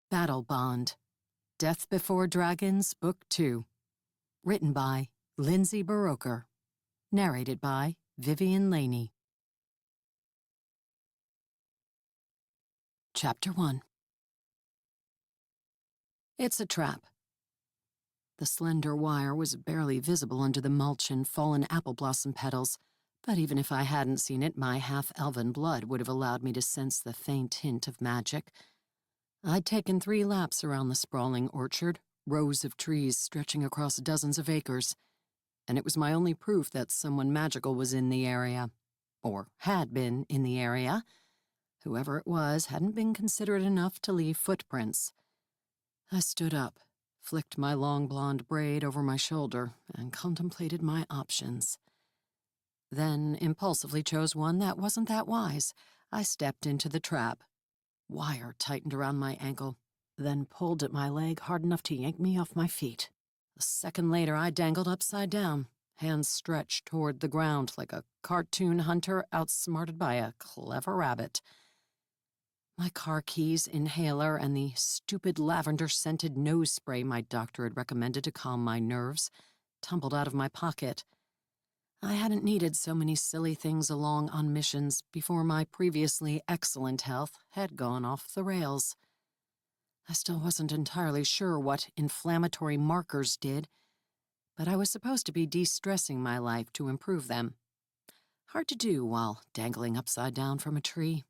Battle Bond, Death Before Dragons, Book 2. Written by Lindsay Baroker. Narrated by Vivian Laney. Chapter 1. It's a trap. The slender wire was barely visible under the mulch and fallen apple blossom petals, but even if I hadn't seen it, my half-elven blood would have allowed me to sense the faint hint of magic. I'd taken 3 laps around the sprawling orchard, rows of trees stretching across dozens of acres, and it was my only proof that someone magical was in the area, or had been in the area. Whoever it was hadn't been considerate enough to leave footprints. I stood up, flicked my long blonde braid over my shoulder, and contemplated my options. Then impulsively chose one that wasn't that wise. I stepped into the trap. Wire tightened around my ankle, then pulled at my leg hard enough to yank me off my feet. A second later, I dangled upside down, hands stretched toward the ground like a cartoon hunter outsmarted by a clever rabbit. My car keys, inhaler, and the stupid lavender-scented nose spray my doctor had recommended to calm my nerves tumbled out of my pocket. I hadn't needed so many silly things along on missions before my previously excellent health had gone off the rails. I still wasn't entirely sure what inflammatory markers did, but I was supposed to be de-stressing my life to improve them. Hard to do while dangling upside down from a tree.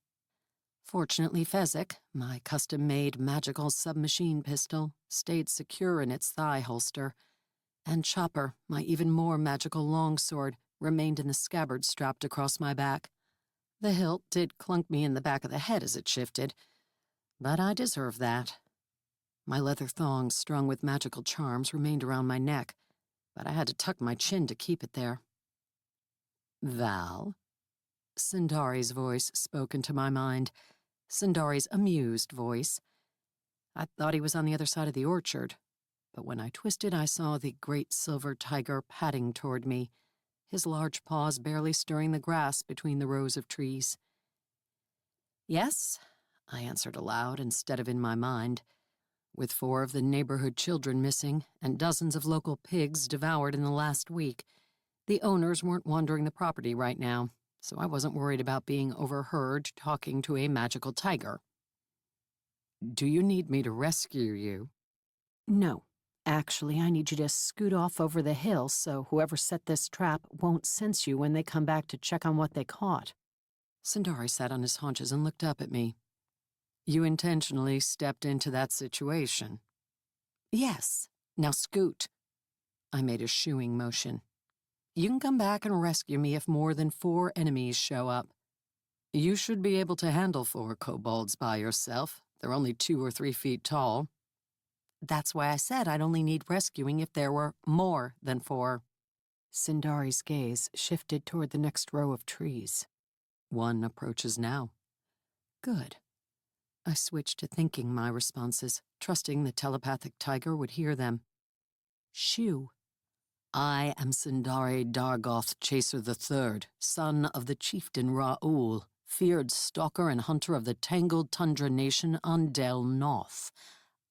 Fortunately, Fezzik, my custom-made magical submachine pistol, stayed secure in its thigh holster, and Chopper, my even more magical longsword, remained in the scabbard strapped across my back. The hilt did clunk me in the back of the head as it shifted, but I deserved that. My leather thongs strung with magical charms remained around my neck, but I had to tuck my chin to keep it there. "Val?" Sindari's voice spoke into my mind, Sindari's amused voice. I thought he was on the other side of the orchard, but when I twisted, I saw the great silver tiger padding toward me, his large paws barely stirring the grass between the rows of trees. "Yes," I answered aloud instead of in my mind. With 4 of the neighborhood children missing and dozens of local pigs devoured in the last week, the owners weren't wandering the property right now, so I wasn't worried about being overheard talking to a magical tiger. "Do you need me to rescue you?" "No. Actually, I need you to scoot off over the hill so whoever set this trap won't sense you when they come back to check on what they caught." Sindari sat on his haunches and looked up at me. "You intentionally stepped into that situation?" "Yes. Now scoot." I made a shooing motion. "You can come back and rescue me if more than 4 enemies show up. You should be able to handle 4 kobolds by yourself. They're only 2 or 3 feet tall." "That's why I said I'd only need rescuing if there were more than 4. Sindari's gaze shifted toward the next row of trees. "One approaches now." "Good." I switched to thinking my responses, trusting the telepathic tiger would hear them. "Shoo." "I am Sindari Dargoth Chaser III, son of the chieftain Raoul, feared stalker and hunter of the tangled tundra nation on Del Noth.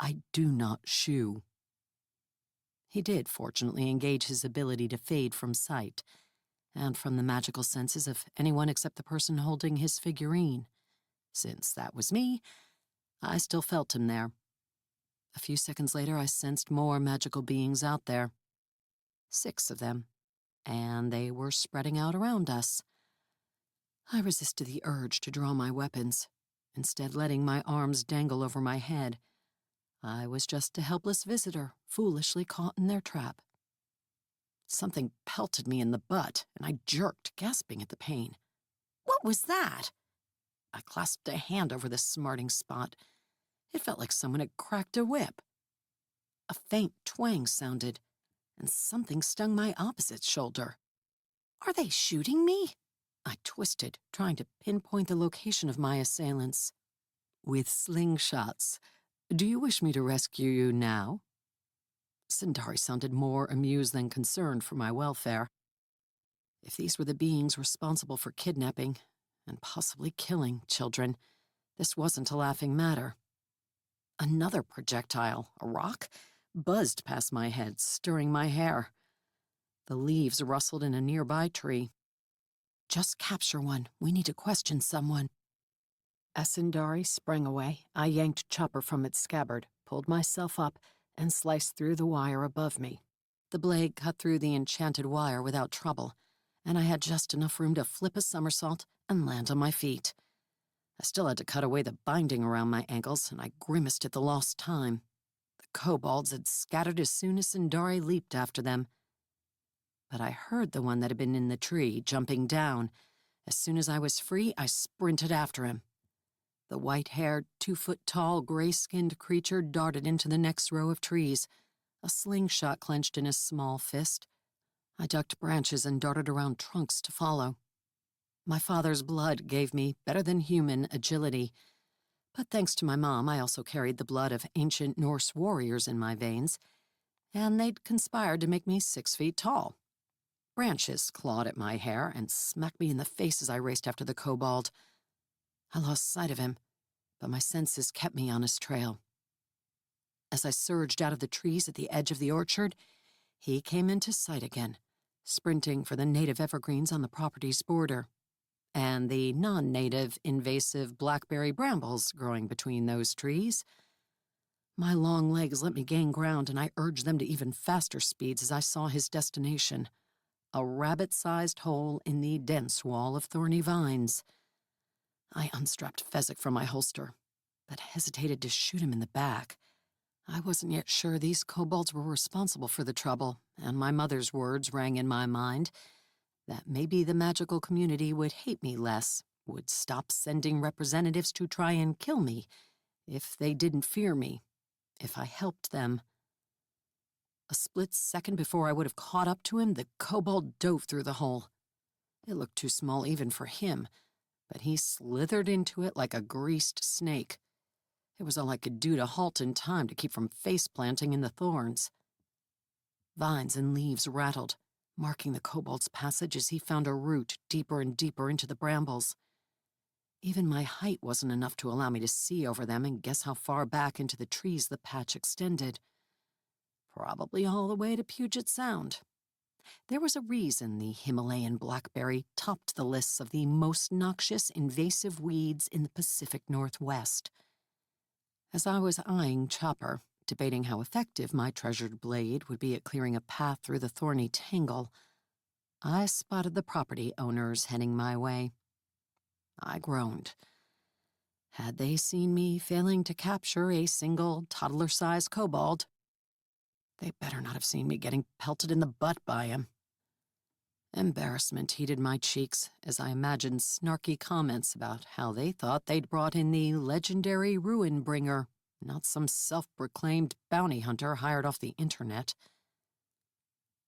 I do not shoo." He did, fortunately, engage his ability to fade from sight, and from the magical senses of anyone except the person holding his figurine. Since that was me, I still felt him there. A few seconds later, I sensed more magical beings out there. 6 of them, and they were spreading out around us. I resisted the urge to draw my weapons, instead letting my arms dangle over my head. I was just a helpless visitor, foolishly caught in their trap. Something pelted me in the butt, and I jerked, gasping at the pain. "What was that?" I clasped a hand over the smarting spot. It felt like someone had cracked a whip. A faint twang sounded, and something stung my opposite shoulder. "Are they shooting me?" I twisted, trying to pinpoint the location of my assailants. "With slingshots. Do you wish me to rescue you now?" Sindari sounded more amused than concerned for my welfare. If these were the beings responsible for kidnapping, and possibly killing, children, this wasn't a laughing matter. Another projectile, a rock, buzzed past my head, stirring my hair. The leaves rustled in a nearby tree. "Just capture one. We need to question someone." As Sindari sprang away, I yanked Chopper from its scabbard, pulled myself up, and sliced through the wire above me. The blade cut through the enchanted wire without trouble, and I had just enough room to flip a somersault and land on my feet. I still had to cut away the binding around my ankles, and I grimaced at the lost time. The kobolds had scattered as soon as Sindari leaped after them. But I heard the one that had been in the tree jumping down. As soon as I was free, I sprinted after him. The white-haired, 2-foot-tall, gray-skinned creature darted into the next row of trees, a slingshot clenched in his small fist. I ducked branches and darted around trunks to follow. My father's blood gave me better-than-human agility, but thanks to my mom, I also carried the blood of ancient Norse warriors in my veins, and they'd conspired to make me 6 feet tall. Branches clawed at my hair and smacked me in the face as I raced after the kobold. I lost sight of him, but my senses kept me on his trail. As I surged out of the trees at the edge of the orchard, he came into sight again, sprinting for the native evergreens on the property's border, and the non-native invasive blackberry brambles growing between those trees. My long legs let me gain ground, and I urged them to even faster speeds as I saw his destination, a rabbit-sized hole in the dense wall of thorny vines. I unstrapped Fezzik from my holster, but hesitated to shoot him in the back. I wasn't yet sure these kobolds were responsible for the trouble, and my mother's words rang in my mind that maybe the magical community would hate me less, would stop sending representatives to try and kill me if they didn't fear me, if I helped them. A split second before I would have caught up to him, the kobold dove through the hole. It looked too small even for him, but he slithered into it like a greased snake. It was all I could do to halt in time to keep from face-planting in the thorns. Vines and leaves rattled, marking the kobold's passage as he found a route deeper and deeper into the brambles. Even my height wasn't enough to allow me to see over them and guess how far back into the trees the patch extended. Probably all the way to Puget Sound. There was a reason the Himalayan blackberry topped the lists of the most noxious invasive weeds in the Pacific Northwest. As I was eyeing Chopper, debating how effective my treasured blade would be at clearing a path through the thorny tangle, I spotted the property owners heading my way. I groaned. Had they seen me failing to capture a single toddler-sized kobold, they better not have seen me getting pelted in the butt by him. Embarrassment heated my cheeks as I imagined snarky comments about how they thought they'd brought in the legendary ruin bringer, not some self-proclaimed bounty hunter hired off the internet.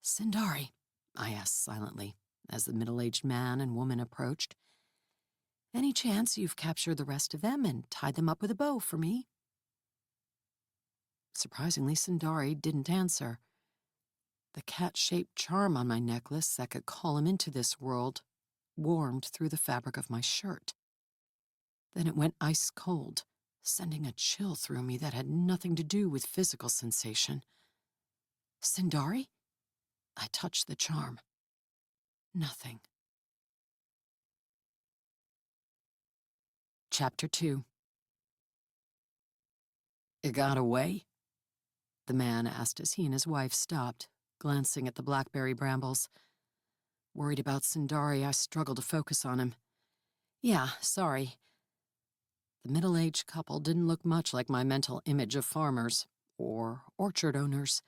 "Sindari," I asked silently as the middle-aged man and woman approached, "any chance you've captured the rest of them and tied them up with a bow for me?" Surprisingly, Sindari didn't answer. The cat-shaped charm on my necklace that could call him into this world warmed through the fabric of my shirt. Then it went ice-cold, sending a chill through me that had nothing to do with physical sensation. "Sindari?" I touched the charm. Nothing. Chapter 2. "It got away?" the man asked as he and his wife stopped, glancing at the blackberry brambles. Worried about Sindari, I struggled to focus on him. "Yeah, sorry." The middle-aged couple didn't look much like my mental image of farmers or orchard owners.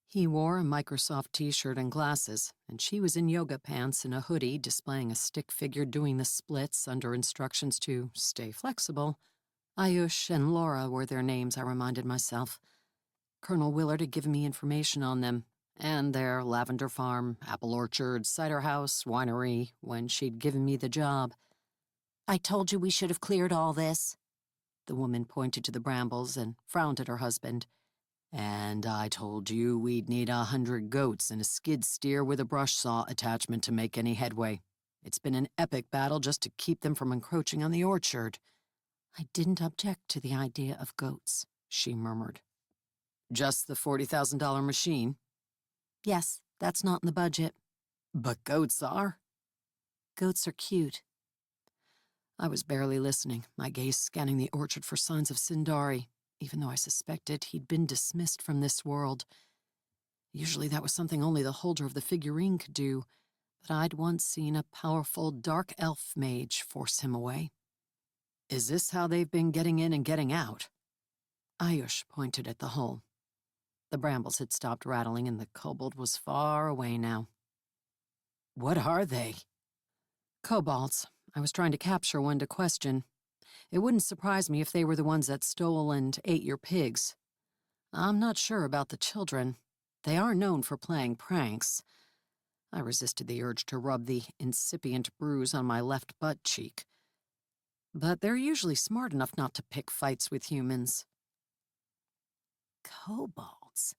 He wore a Microsoft t-shirt and glasses, and she was in yoga pants and a hoodie displaying a stick figure doing the splits under instructions to stay flexible. Ayush and Laura were their names, I reminded myself. Colonel Willard had given me information on them, and their lavender farm, apple orchard, cider house, winery, when she'd given me the job. "I told you we should have cleared all this." The woman pointed to the brambles and frowned at her husband. "And I told you we'd need 100 goats and a skid steer with a brush saw attachment to make any headway. It's been an epic battle just to keep them from encroaching on the orchard." I didn't object to the idea of goats. she murmured. Just the $40,000 machine? Yes, that's not in the budget. But goats are? Goats are cute. I was barely listening, my gaze scanning the orchard for signs of Sindari, even though I suspected he'd been dismissed from this world. Usually that was something only the holder of the figurine could do, but I'd once seen a powerful dark elf mage force him away. Is this how they've been getting in and getting out? Ayush pointed at the hole. The brambles had stopped rattling and the kobold was far away now. What are they? Kobolds. I was trying to capture one to question. It wouldn't surprise me if they were the ones that stole and ate your pigs. I'm not sure about the children. They are known for playing pranks. I resisted the urge to rub the incipient bruise on my left butt cheek. But they're usually smart enough not to pick fights with humans. Kobolds,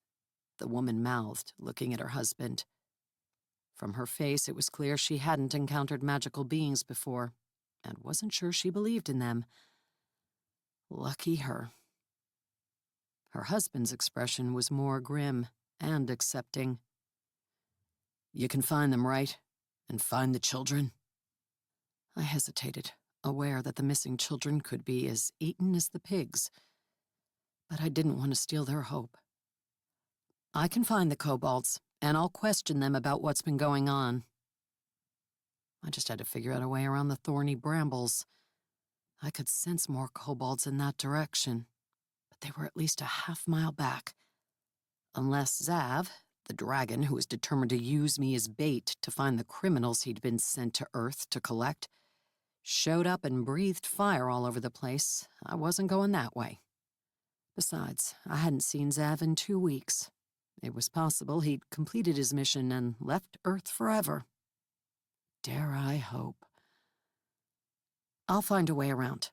the woman mouthed, looking at her husband. From her face, it was clear she hadn't encountered magical beings before, and wasn't sure she believed in them. Lucky her. Her husband's expression was more grim and accepting. You can find them, right? And find the children? I hesitated, aware that the missing children could be as eaten as the pigs. But I didn't want to steal their hope. I can find the kobolds, and I'll question them about what's been going on. I just had to figure out a way around the thorny brambles. I could sense more kobolds in that direction, but they were at least a half-mile back. Unless Zav, the dragon who was determined to use me as bait to find the criminals he'd been sent to Earth to collect, showed up and breathed fire all over the place, I wasn't going that way. Besides, I hadn't seen Zav in 2 weeks. It was possible he'd completed his mission and left Earth forever. Dare I hope. I'll find a way around.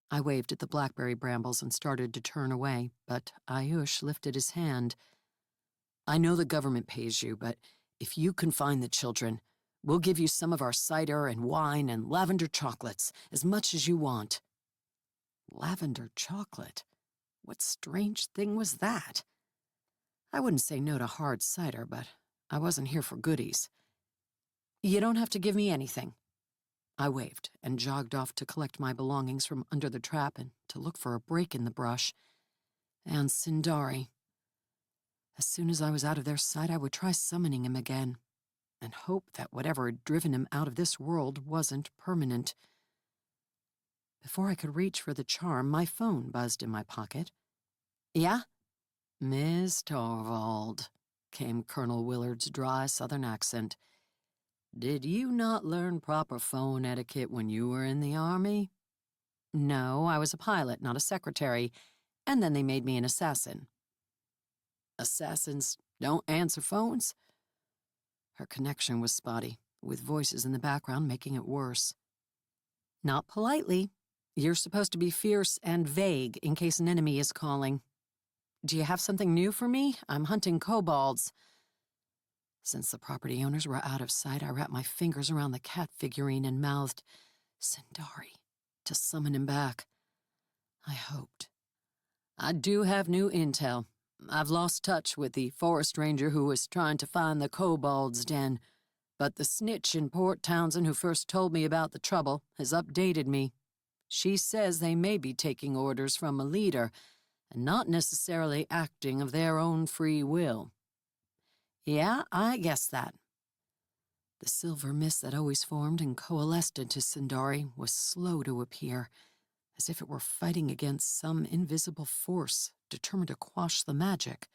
I waved at the blackberry brambles and started to turn away, but Ayush lifted his hand. I know the government pays you, but if you can find the children, we'll give you some of our cider and wine and lavender chocolates, as much as you want. Lavender chocolate? What strange thing was that? I wouldn't say no to hard cider, but I wasn't here for goodies. You don't have to give me anything. I waved and jogged off to collect my belongings from under the trap and to look for a break in the brush. And Sindari. As soon as I was out of their sight, I would try summoning him again, and hope that whatever had driven him out of this world wasn't permanent. Before I could reach for the charm, my phone buzzed in my pocket. Yeah? Miss Thorvald, came Colonel Willard's dry southern accent. Did you not learn proper phone etiquette when you were in the Army? No, I was a pilot, not a secretary, and then they made me an assassin. Assassins don't answer phones? Her connection was spotty, with voices in the background making it worse. Not politely. You're supposed to be fierce and vague in case an enemy is calling. Do you have something new for me? I'm hunting kobolds. Since the property owners were out of sight, I wrapped my fingers around the cat figurine and mouthed, Sindari, to summon him back. I hoped. I do have new intel. I've lost touch with the forest ranger who was trying to find the kobold's den, but the snitch in Port Townsend who first told me about the trouble has updated me. She says they may be taking orders from a leader and not necessarily acting of their own free will. Yeah, I guess that. The silver mist that always formed and coalesced into Sindari was slow to appear, as if it were fighting against some invisible force determined to quash the magic.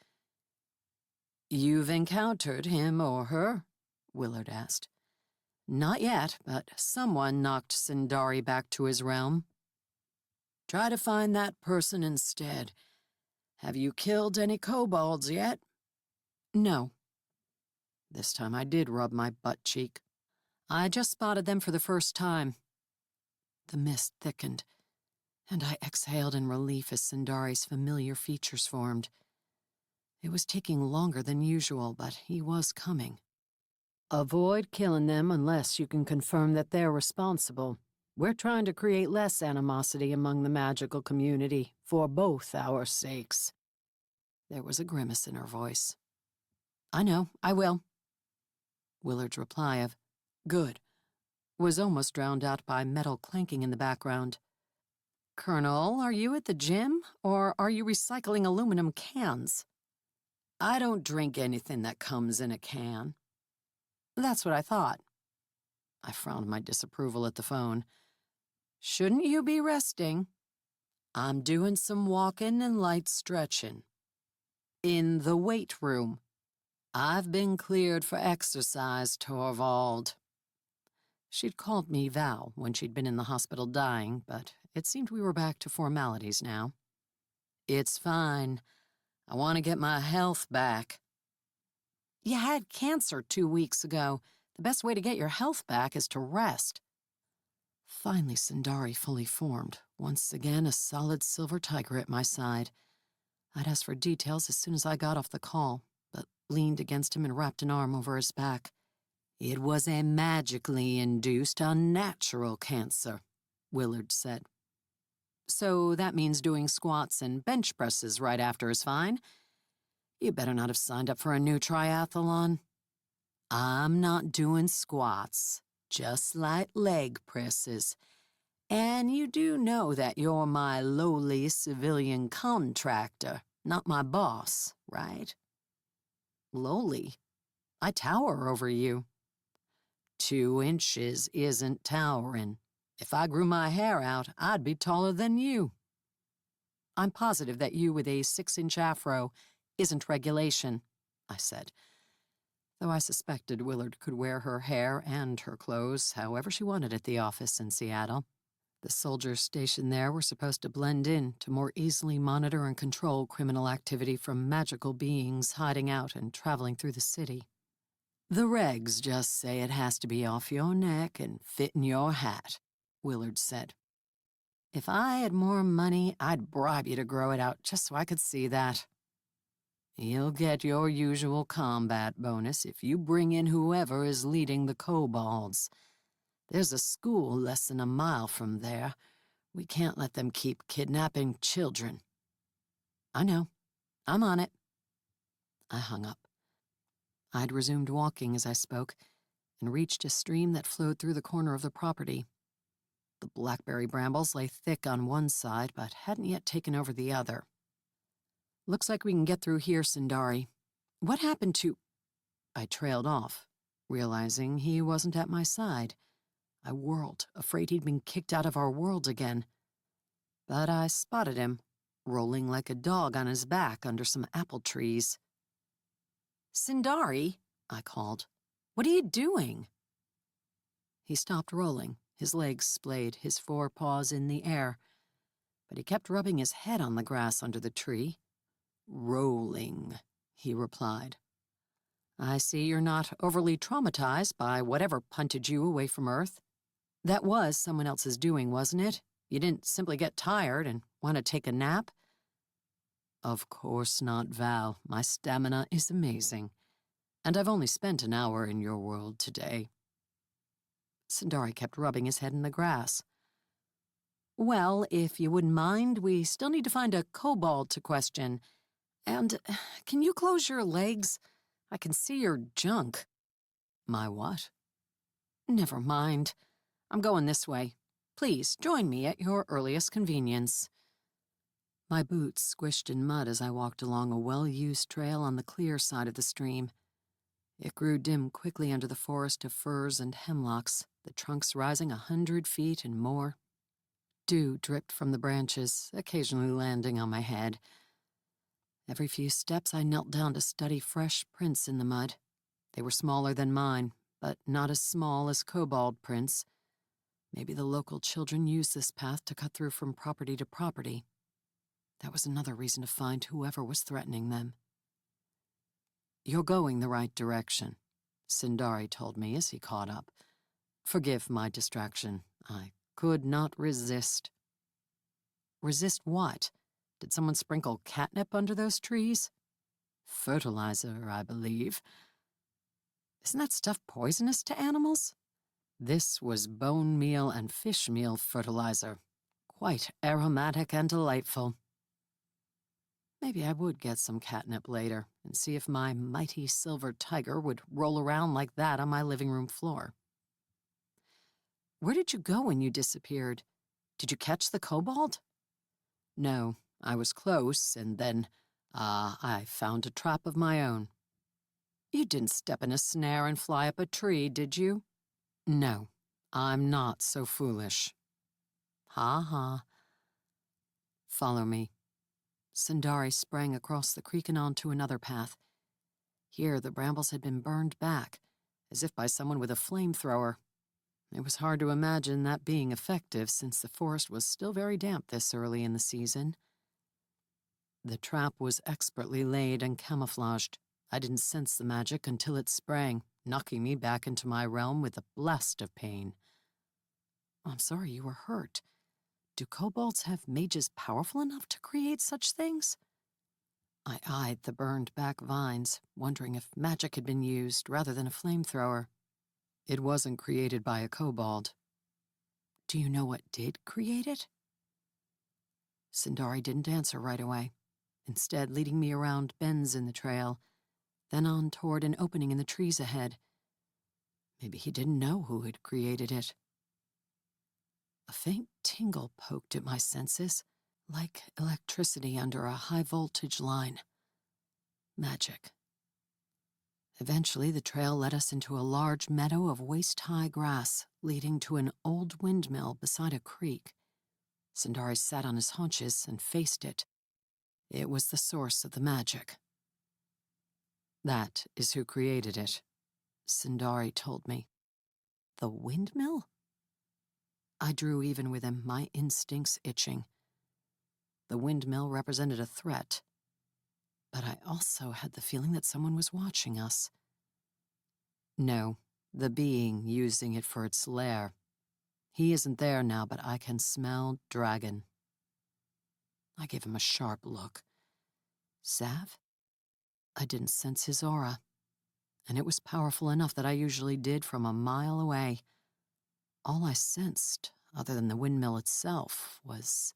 You've encountered him or her? Willard asked. Not yet, but someone knocked Sindari back to his realm. Try to find that person instead. Have you killed any kobolds yet? No. This time I did rub my butt cheek. I just spotted them for the first time. The mist thickened, and I exhaled in relief as Sindari's familiar features formed. It was taking longer than usual, but he was coming. Avoid killing them unless you can confirm that they're responsible. We're trying to create less animosity among the magical community for both our sakes." There was a grimace in her voice. "I know, I will." Willard's reply of, "Good," was almost drowned out by metal clanking in the background. "Colonel, are you at the gym, or are you recycling aluminum cans?" "I don't drink anything that comes in a can." "That's what I thought." I frowned my disapproval at the phone. "Shouldn't you be resting?" "I'm doing some walking and light stretching." "In the weight room." "I've been cleared for exercise, Thorvald." She'd called me Val when she'd been in the hospital dying, but it seemed we were back to formalities now. "It's fine. I want to get my health back." "You had cancer 2 weeks ago. The best way to get your health back is to rest." Finally, Sundari fully formed, once again a solid silver tiger at my side. I'd asked for details as soon as I got off the call, but leaned against him and wrapped an arm over his back. "It was a magically induced, unnatural cancer," Willard said. "So that means doing squats and bench presses right after is fine? You better not have signed up for a new triathlon." "I'm not doing squats, just light leg presses. And you do know that you're my lowly civilian contractor, not my boss, right?" "Lowly? I tower over you." 2 inches isn't towering. If I grew my hair out, I'd be taller than you." "I'm positive that you with a 6-inch afro isn't regulation," I said, though I suspected Willard could wear her hair and her clothes however she wanted at the office in Seattle. The soldiers stationed there were supposed to blend in to more easily monitor and control criminal activity from magical beings hiding out and traveling through the city. "The regs just say it has to be off your neck and fit in your hat," Willard said. "If I had more money, I'd bribe you to grow it out just so I could see that." "You'll get your usual combat bonus if you bring in whoever is leading the kobolds. There's a school less than a mile from there. We can't let them keep kidnapping children." "I know. I'm on it." I hung up. I'd resumed walking as I spoke and reached a stream that flowed through the corner of the property. The blackberry brambles lay thick on one side but hadn't yet taken over the other. "Looks like we can get through here, Sundari. What happened to—" I trailed off, realizing he wasn't at my side. I whirled, afraid he'd been kicked out of our world again. But I spotted him, rolling like a dog on his back under some apple trees. "Sundari," I called. "What are you doing?" He stopped rolling, his legs splayed, his forepaws in the air, but he kept rubbing his head on the grass under the tree. "Rolling," he replied. "I see you're not overly traumatized by whatever punted you away from Earth. That was someone else's doing, wasn't it? You didn't simply get tired and want to take a nap?" "Of course not, Val. My stamina is amazing. And I've only spent an hour in your world today." Sundari kept rubbing his head in the grass. "Well, if you wouldn't mind, we still need to find a kobold to question. And can you close your legs? I can see your junk." "My what?" "Never mind. I'm going this way. Please join me at your earliest convenience." My boots squished in mud as I walked along a well-used trail on the clear side of the stream. It grew dim quickly under the forest of firs and hemlocks, the trunks rising 100 feet and more. Dew dripped from the branches, occasionally landing on my head. Every few steps I knelt down to study fresh prints in the mud. They were smaller than mine, but not as small as kobold prints. Maybe the local children used this path to cut through from property to property. That was another reason to find whoever was threatening them. "You're going the right direction," Sundari told me as he caught up. "Forgive my distraction. I could not resist." "Resist what? Did someone sprinkle catnip under those trees?" "Fertilizer, I believe." "Isn't that stuff poisonous to animals?" This was bone meal and fish meal fertilizer. Quite aromatic and delightful. Maybe I would get some catnip later and see if my mighty silver tiger would roll around like that on my living room floor. Where did you go when you disappeared? Did you catch the kobold? No, I was close, and then, I found a trap of my own. You didn't step in a snare and fly up a tree, did you? No, I'm not so foolish. Ha ha. Follow me. Sundari sprang across the creek and onto another path. Here the brambles had been burned back, as if by someone with a flamethrower. It was hard to imagine that being effective since the forest was still very damp this early in the season. The trap was expertly laid and camouflaged. I didn't sense the magic until it sprang, knocking me back into my realm with a blast of pain. I'm sorry you were hurt. Do kobolds have mages powerful enough to create such things? I eyed the burned back vines, wondering if magic had been used rather than a flamethrower. It wasn't created by a kobold. Do you know what did create it? Sundari didn't answer right away, instead leading me around bends in the trail, then on toward an opening in the trees ahead. Maybe he didn't know who had created it. A faint tingle poked at my senses, like electricity under a high-voltage line. Magic. Eventually, the trail led us into a large meadow of waist-high grass, leading to an old windmill beside a creek. Sundari sat on his haunches and faced it. It was the source of the magic. That is who created it, Sundari told me. The windmill? I drew even with him, my instincts itching. The windmill represented a threat, but I also had the feeling that someone was watching us. No, the being using it for its lair. He isn't there now, but I can smell dragon. I gave him a sharp look. Zav? I didn't sense his aura, and it was powerful enough that I usually did from a mile away. All I sensed, other than the windmill itself, was...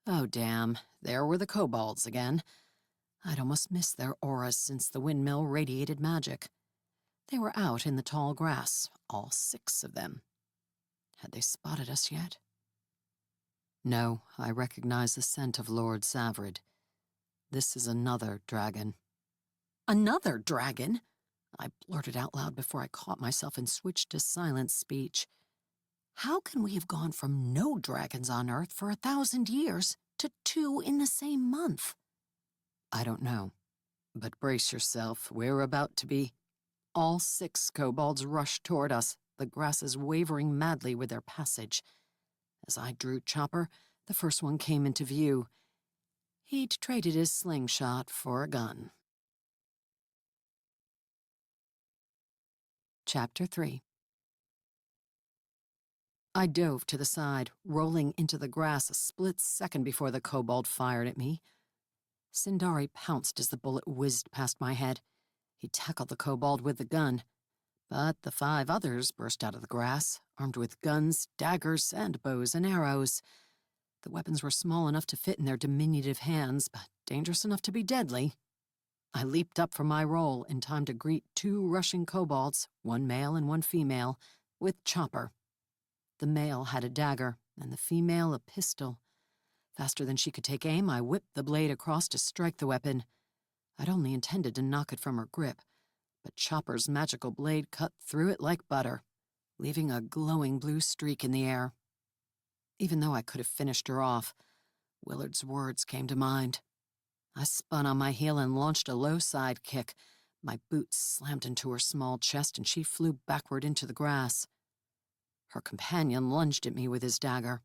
Oh, damn, there were the kobolds again. I'd almost missed their auras since the windmill radiated magic. They were out in the tall grass, all 6 of them. Had they spotted us yet? No, I recognize the scent of Lord Zavrid. This is another dragon. Another dragon? I blurted out loud before I caught myself and switched to silent speech. How can we have gone from no dragons on Earth for 1,000 years to 2 in the same month? I don't know, but brace yourself, we're about to be... All 6 kobolds rushed toward us, the grasses wavering madly with their passage. As I drew Chopper, the first one came into view. He'd traded his slingshot for a gun. Chapter 3. I dove to the side, rolling into the grass a split second before the kobold fired at me. Sundari pounced as the bullet whizzed past my head. He tackled the kobold with the gun, but the 5 others burst out of the grass, armed with guns, daggers, and bows and arrows. The weapons were small enough to fit in their diminutive hands, but dangerous enough to be deadly. I leaped up from my roll in time to greet 2 rushing kobolds, 1 male and 1 female, with Chopper. The male had a dagger, and the female a pistol. Faster than she could take aim, I whipped the blade across to strike the weapon. I'd only intended to knock it from her grip, but Chopper's magical blade cut through it like butter, leaving a glowing blue streak in the air. Even though I could have finished her off, Willard's words came to mind. I spun on my heel and launched a low side kick. My boots slammed into her small chest and she flew backward into the grass. Her companion lunged at me with his dagger.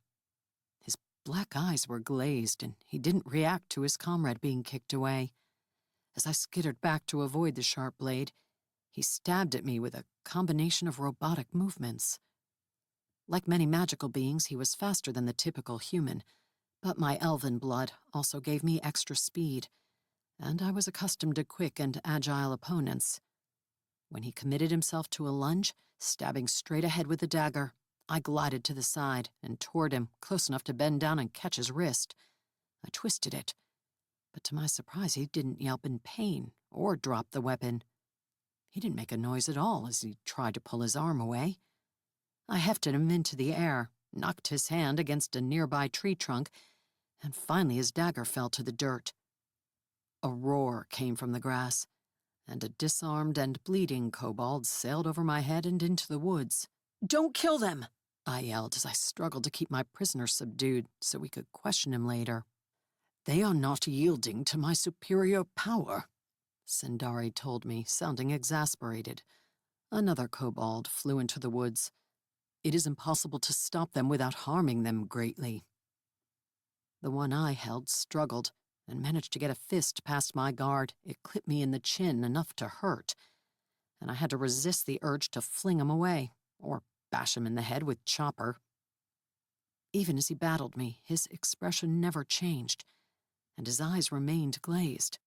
His black eyes were glazed and he didn't react to his comrade being kicked away. As I skittered back to avoid the sharp blade, he stabbed at me with a combination of robotic movements. Like many magical beings, he was faster than the typical human, but my elven blood also gave me extra speed, and I was accustomed to quick and agile opponents. When he committed himself to a lunge, stabbing straight ahead with the dagger, I glided to the side and toward him, close enough to bend down and catch his wrist. I twisted it, but to my surprise he didn't yelp in pain or drop the weapon. He didn't make a noise at all as he tried to pull his arm away. I hefted him into the air, knocked his hand against a nearby tree trunk, and finally his dagger fell to the dirt. A roar came from the grass, and a disarmed and bleeding kobold sailed over my head and into the woods. "Don't kill them!" I yelled as I struggled to keep my prisoner subdued so we could question him later. "They are not yielding to my superior power," Sindari told me, sounding exasperated. Another kobold flew into the woods. "It is impossible to stop them without harming them greatly." The one I held struggled and managed to get a fist past my guard. It clipped me in the chin enough to hurt, and I had to resist the urge to fling him away or bash him in the head with Chopper. Even as he battled me, his expression never changed, and his eyes remained glazed.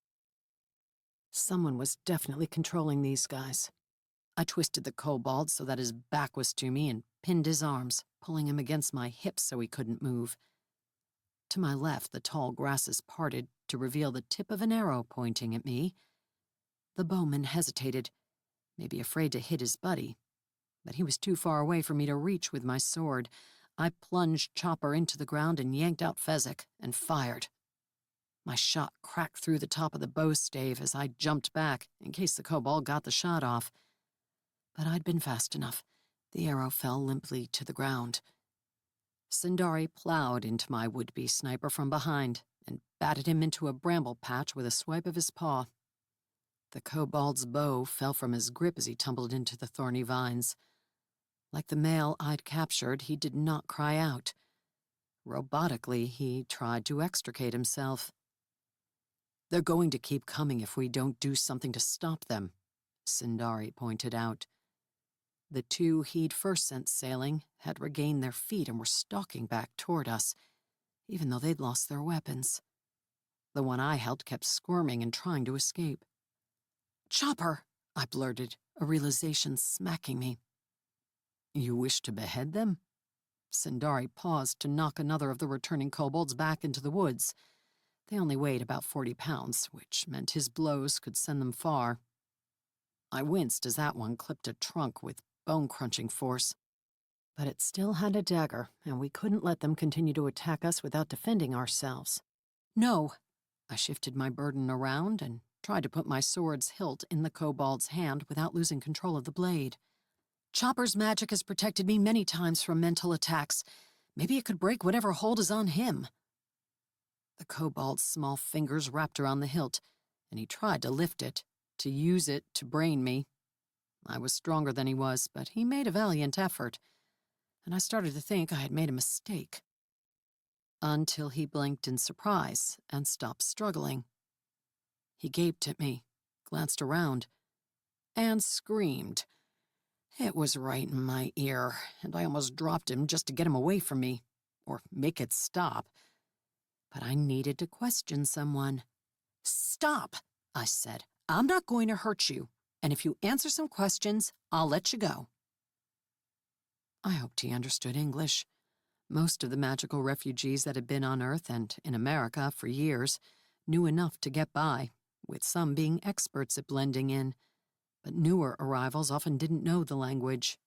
Someone was definitely controlling these guys. I twisted the kobold so that his back was to me and pinned his arms, pulling him against my hips so he couldn't move. To my left, the tall grasses parted to reveal the tip of an arrow pointing at me. The bowman hesitated, maybe afraid to hit his buddy, but he was too far away for me to reach with my sword. I plunged Chopper into the ground and yanked out Fezzik and fired. My shot cracked through the top of the bow stave as I jumped back in case the kobold got the shot off. But I'd been fast enough. The arrow fell limply to the ground. Sindari plowed into my would-be sniper from behind and batted him into a bramble patch with a swipe of his paw. The kobold's bow fell from his grip as he tumbled into the thorny vines. Like the male I'd captured, he did not cry out. Robotically, he tried to extricate himself. "They're going to keep coming if we don't do something to stop them," Sindari pointed out. The two he'd first sent sailing had regained their feet and were stalking back toward us, even though they'd lost their weapons. The one I held kept squirming and trying to escape. "Chopper," I blurted, a realization smacking me. "You wish to behead them?" Sindari paused to knock another of the returning kobolds back into the woods. They only weighed about 40 pounds, which meant his blows could send them far. I winced as that one clipped a trunk with bone-crunching force. But it still had a dagger, and we couldn't let them continue to attack us without defending ourselves. "No." I shifted my burden around and tried to put my sword's hilt in the kobold's hand without losing control of the blade. "Chopper's magic has protected me many times from mental attacks. Maybe it could break whatever hold is on him." The kobold's small fingers wrapped around the hilt, and he tried to lift it, to use it to brain me. I was stronger than he was, but he made a valiant effort, and I started to think I had made a mistake. Until he blinked in surprise and stopped struggling. He gaped at me, glanced around, and screamed. It was right in my ear, and I almost dropped him just to get him away from me, or make it stop. But I needed to question someone. "Stop," I said. "I'm not going to hurt you, and if you answer some questions, I'll let you go." I hoped he understood English. Most of the magical refugees that had been on Earth and in America for years knew enough to get by, with some being experts at blending in, but newer arrivals often didn't know the language.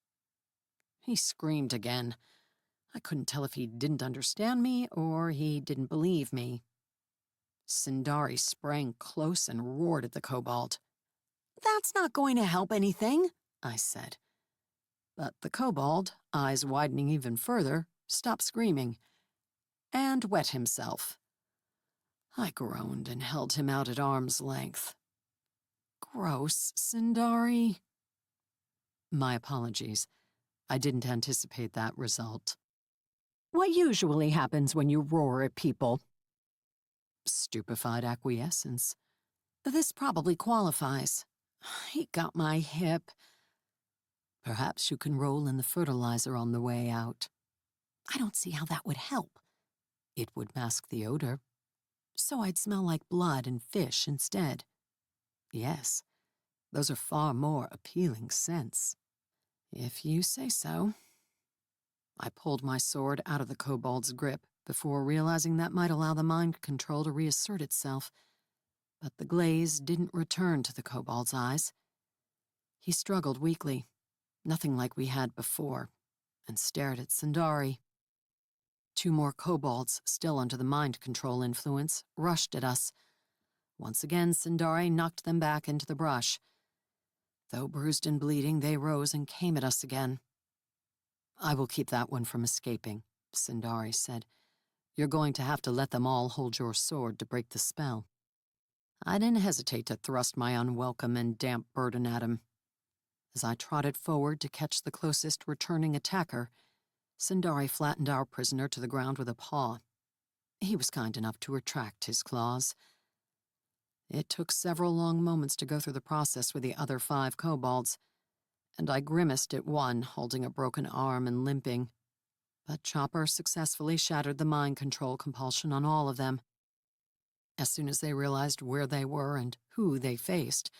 He screamed again. I couldn't tell if he didn't understand me or he didn't believe me. Sindari sprang close and roared at the kobold. "That's not going to help anything," I said. But the kobold, eyes widening even further, stopped screaming and wet himself. I groaned and held him out at arm's length. "Gross, Sindari." My apologies. I didn't anticipate that result. "What usually happens when you roar at people?" Stupefied acquiescence. "This probably qualifies. He got my hip." "Perhaps you can roll in the fertilizer on the way out." "I don't see how that would help." "It would mask the odor." "So I'd smell like blood and fish instead." "Yes, Those are far more appealing scents. If you say so. I pulled my sword out of the kobold's grip before realizing that might allow the mind control to reassert itself. But the glaze didn't return to the kobold's eyes. He struggled weakly, nothing like we had before, and stared at Sundari. 2 more kobolds, still under the mind control influence, rushed at us. Once again, Sundari knocked them back into the brush. Though bruised and bleeding, they rose and came at us again. "I will keep that one from escaping," Sundari said. "You're going to have to let them all hold your sword to break the spell." I didn't hesitate to thrust my unwelcome and damp burden at him. As I trotted forward to catch the closest returning attacker, Sundari flattened our prisoner to the ground with a paw. He was kind enough to retract his claws. It took several long moments to go through the process with the other 5 kobolds, and I grimaced at one holding a broken arm and limping. But Chopper successfully shattered the mind control compulsion on all of them. As soon as they realized where they were and who they faced,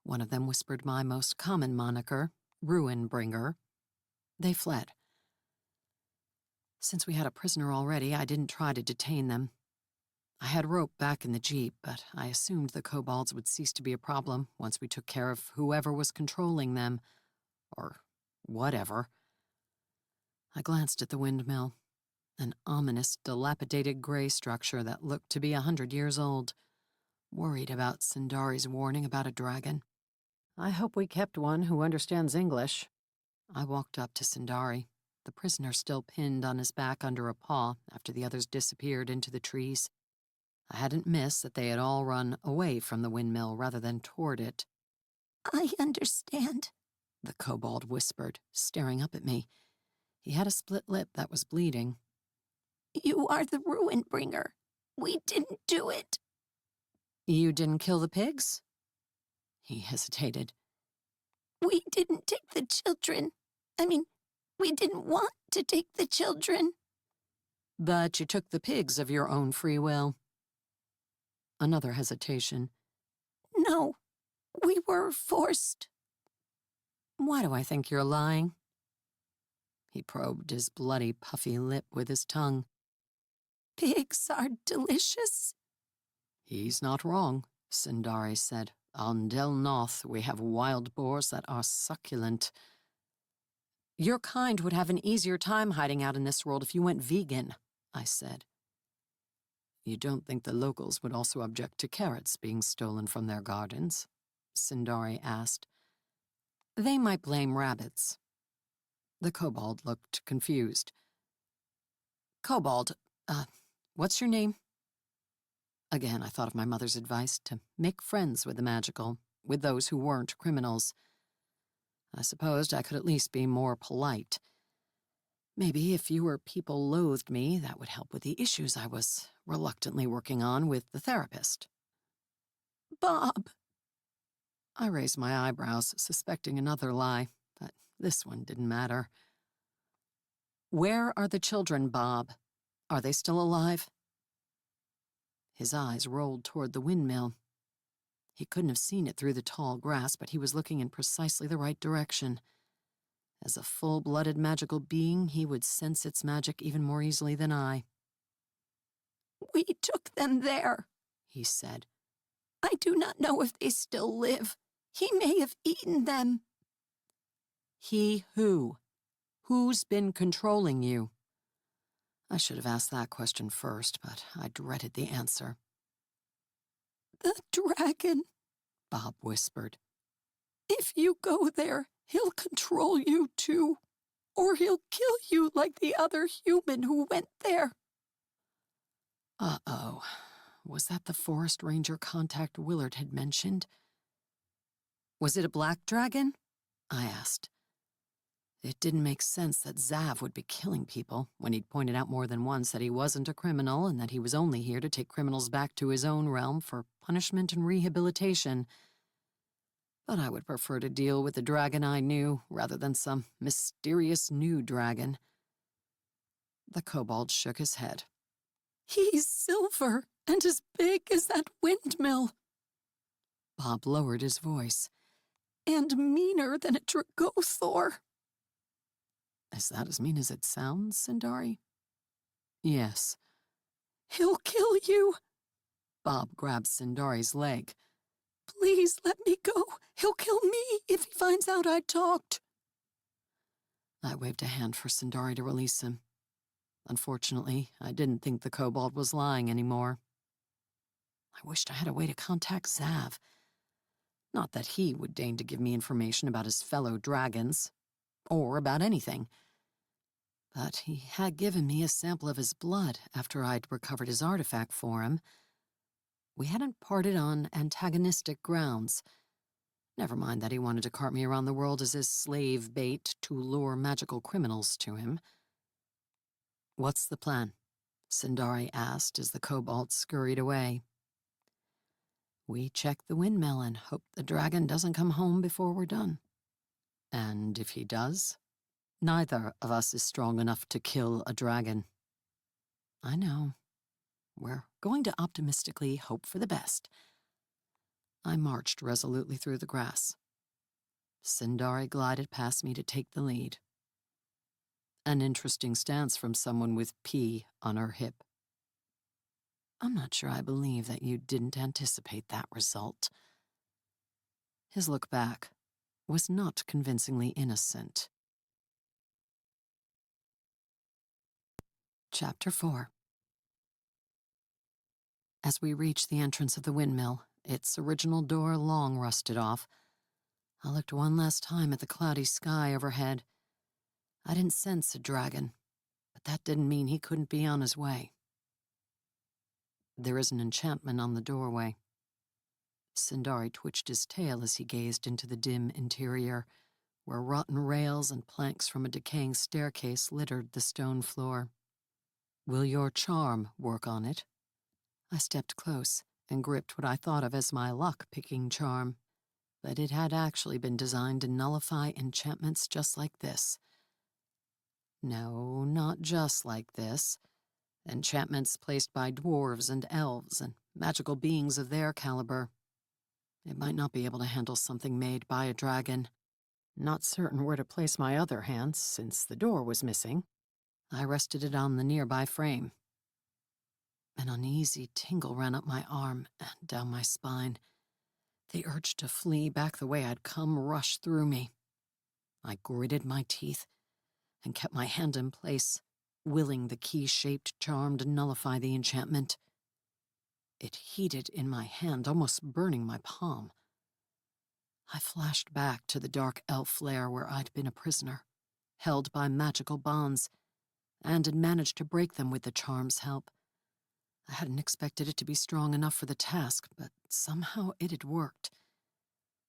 one of them whispered my most common moniker, Ruin Bringer. They fled. Since we had a prisoner already, I didn't try to detain them. I had rope back in the jeep, but I assumed the kobolds would cease to be a problem once we took care of whoever was controlling them, or whatever. I glanced at the windmill, an ominous, dilapidated gray structure that looked to be 100 years old, worried about Sundari's warning about a dragon. "I hope we kept one who understands English." I walked up to Sundari, the prisoner still pinned on his back under a paw after the others disappeared into the trees. I hadn't missed that they had all run away from the windmill rather than toward it. "I understand," the kobold whispered, staring up at me. He had a split lip that was bleeding. "You are the Ruin Bringer. We didn't do it." "You didn't kill the pigs?" He hesitated. "We didn't take the children. We didn't want to take the children." "But you took the pigs of your own free will." Another hesitation. "No, we were forced." "Why do I think you're lying?" He probed his bloody, puffy lip with his tongue. "Pigs are delicious." "He's not wrong," Sundari said. "On Del North, we have wild boars that are succulent." "Your kind would have an easier time hiding out in this world if you went vegan," I said. "You don't think the locals would also object to carrots being stolen from their gardens?" Sundari asked. "They might blame rabbits." The kobold looked confused. "Kobold, what's your name?" Again, I thought of my mother's advice to make friends with the magical, with those who weren't criminals. I supposed I could at least be more polite. Maybe if fewer people loathed me, that would help with the issues I was reluctantly working on with the therapist. "Bob." I raised my eyebrows, suspecting another lie, but this one didn't matter. "Where are the children, Bob? Are they still alive?" His eyes rolled toward the windmill. He couldn't have seen it through the tall grass, but he was looking in precisely the right direction. As a full-blooded magical being, he would sense its magic even more easily than I. "We took them there," he said. "I do not know if they still live. He may have eaten them." "He who? Who's been controlling you?" I should have asked that question first, but I dreaded the answer. "The dragon," Bob whispered. "If you go there, he'll control you too. Or he'll kill you like the other human who went there." Uh-oh. Was that the forest ranger contact Willard had mentioned? "Was it a black dragon?" I asked. It didn't make sense that Zav would be killing people when he'd pointed out more than once that he wasn't a criminal and that he was only here to take criminals back to his own realm for punishment and rehabilitation. But I would prefer to deal with the dragon I knew rather than some mysterious new dragon. The kobold shook his head. "He's silver and as big as that windmill." Bob lowered his voice. And meaner than a Dragothor. Is that as mean as it sounds, Sindari? Yes. He'll kill you. Bob grabs Sindari's leg. Please let me go. He'll kill me if he finds out I talked. I waved a hand for Sindari to release him. Unfortunately, I didn't think the kobold was lying anymore. I wished I had a way to contact Zav. Not that he would deign to give me information about his fellow dragons, or about anything. But he had given me a sample of his blood after I'd recovered his artifact for him. We hadn't parted on antagonistic grounds. Never mind that he wanted to cart me around the world as his slave bait to lure magical criminals to him. What's the plan? Sindari asked as the kobold scurried away. We check the windmill and hope the dragon doesn't come home before we're done. And if he does, neither of us is strong enough to kill a dragon. I know. We're going to optimistically hope for the best. I marched resolutely through the grass. Sindari glided past me to take the lead. An interesting stance from someone with P on her hip. I'm not sure I believe that you didn't anticipate that result. His look back was not convincingly innocent. Chapter 4. As we reached the entrance of the windmill, its original door long rusted off, I looked one last time at the cloudy sky overhead. I didn't sense a dragon, but that didn't mean he couldn't be on his way. There is an enchantment on the doorway. Sindari twitched his tail as he gazed into the dim interior, where rotten rails and planks from a decaying staircase littered the stone floor. Will your charm work on it? I stepped close and gripped what I thought of as my lock-picking charm, but it had actually been designed to nullify enchantments just like this. No, not just like this. Enchantments placed by dwarves and elves and magical beings of their caliber. It might not be able to handle something made by a dragon. Not certain where to place my other hand, since the door was missing. I rested it on the nearby frame. An uneasy tingle ran up my arm and down my spine. The urge to flee back the way I'd come rushed through me. I gritted my teeth and kept my hand in place, willing the key-shaped charm to nullify the enchantment. It heated in my hand, almost burning my palm. I flashed back to the dark elf lair where I'd been a prisoner, held by magical bonds, and had managed to break them with the charm's help. I hadn't expected it to be strong enough for the task, but somehow it had worked.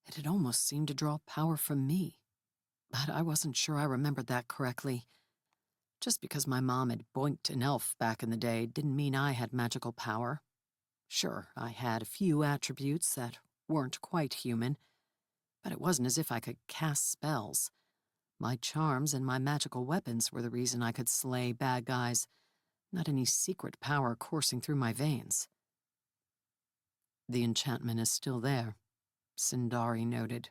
It had almost seemed to draw power from me, but I wasn't sure I remembered that correctly. Just because my mom had boinked an elf back in the day didn't mean I had magical power. Sure, I had a few attributes that weren't quite human, but it wasn't as if I could cast spells. My charms and my magical weapons were the reason I could slay bad guys, not any secret power coursing through my veins. The enchantment is still there, Sindari noted.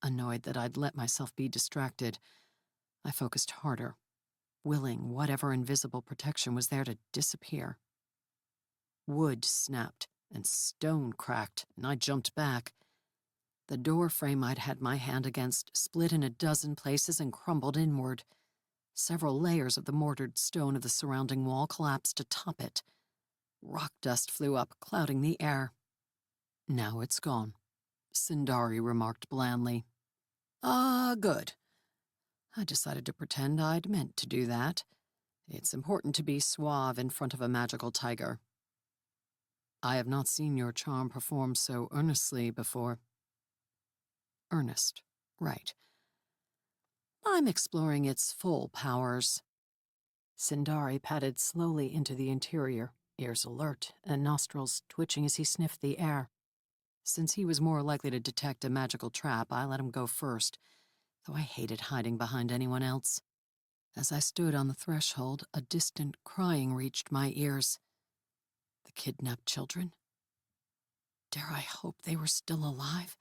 Annoyed that I'd let myself be distracted, I focused harder, willing whatever invisible protection was there to disappear. Wood snapped and stone cracked, and I jumped back. The door frame I'd had my hand against split in a dozen places and crumbled inward. Several layers of the mortared stone of the surrounding wall collapsed atop it. Rock dust flew up, clouding the air. Now it's gone, Sindari remarked blandly. Ah, good. I decided to pretend I'd meant to do that. It's important to be suave in front of a magical tiger. I have not seen your charm perform so earnestly before. Earnest, right. I'm exploring its full powers. Sindari padded slowly into the interior, ears alert and nostrils twitching as he sniffed the air. Since he was more likely to detect a magical trap, I let him go first, though I hated hiding behind anyone else. As I stood on the threshold, a distant crying reached my ears. The kidnapped children? Dare I hope they were still alive?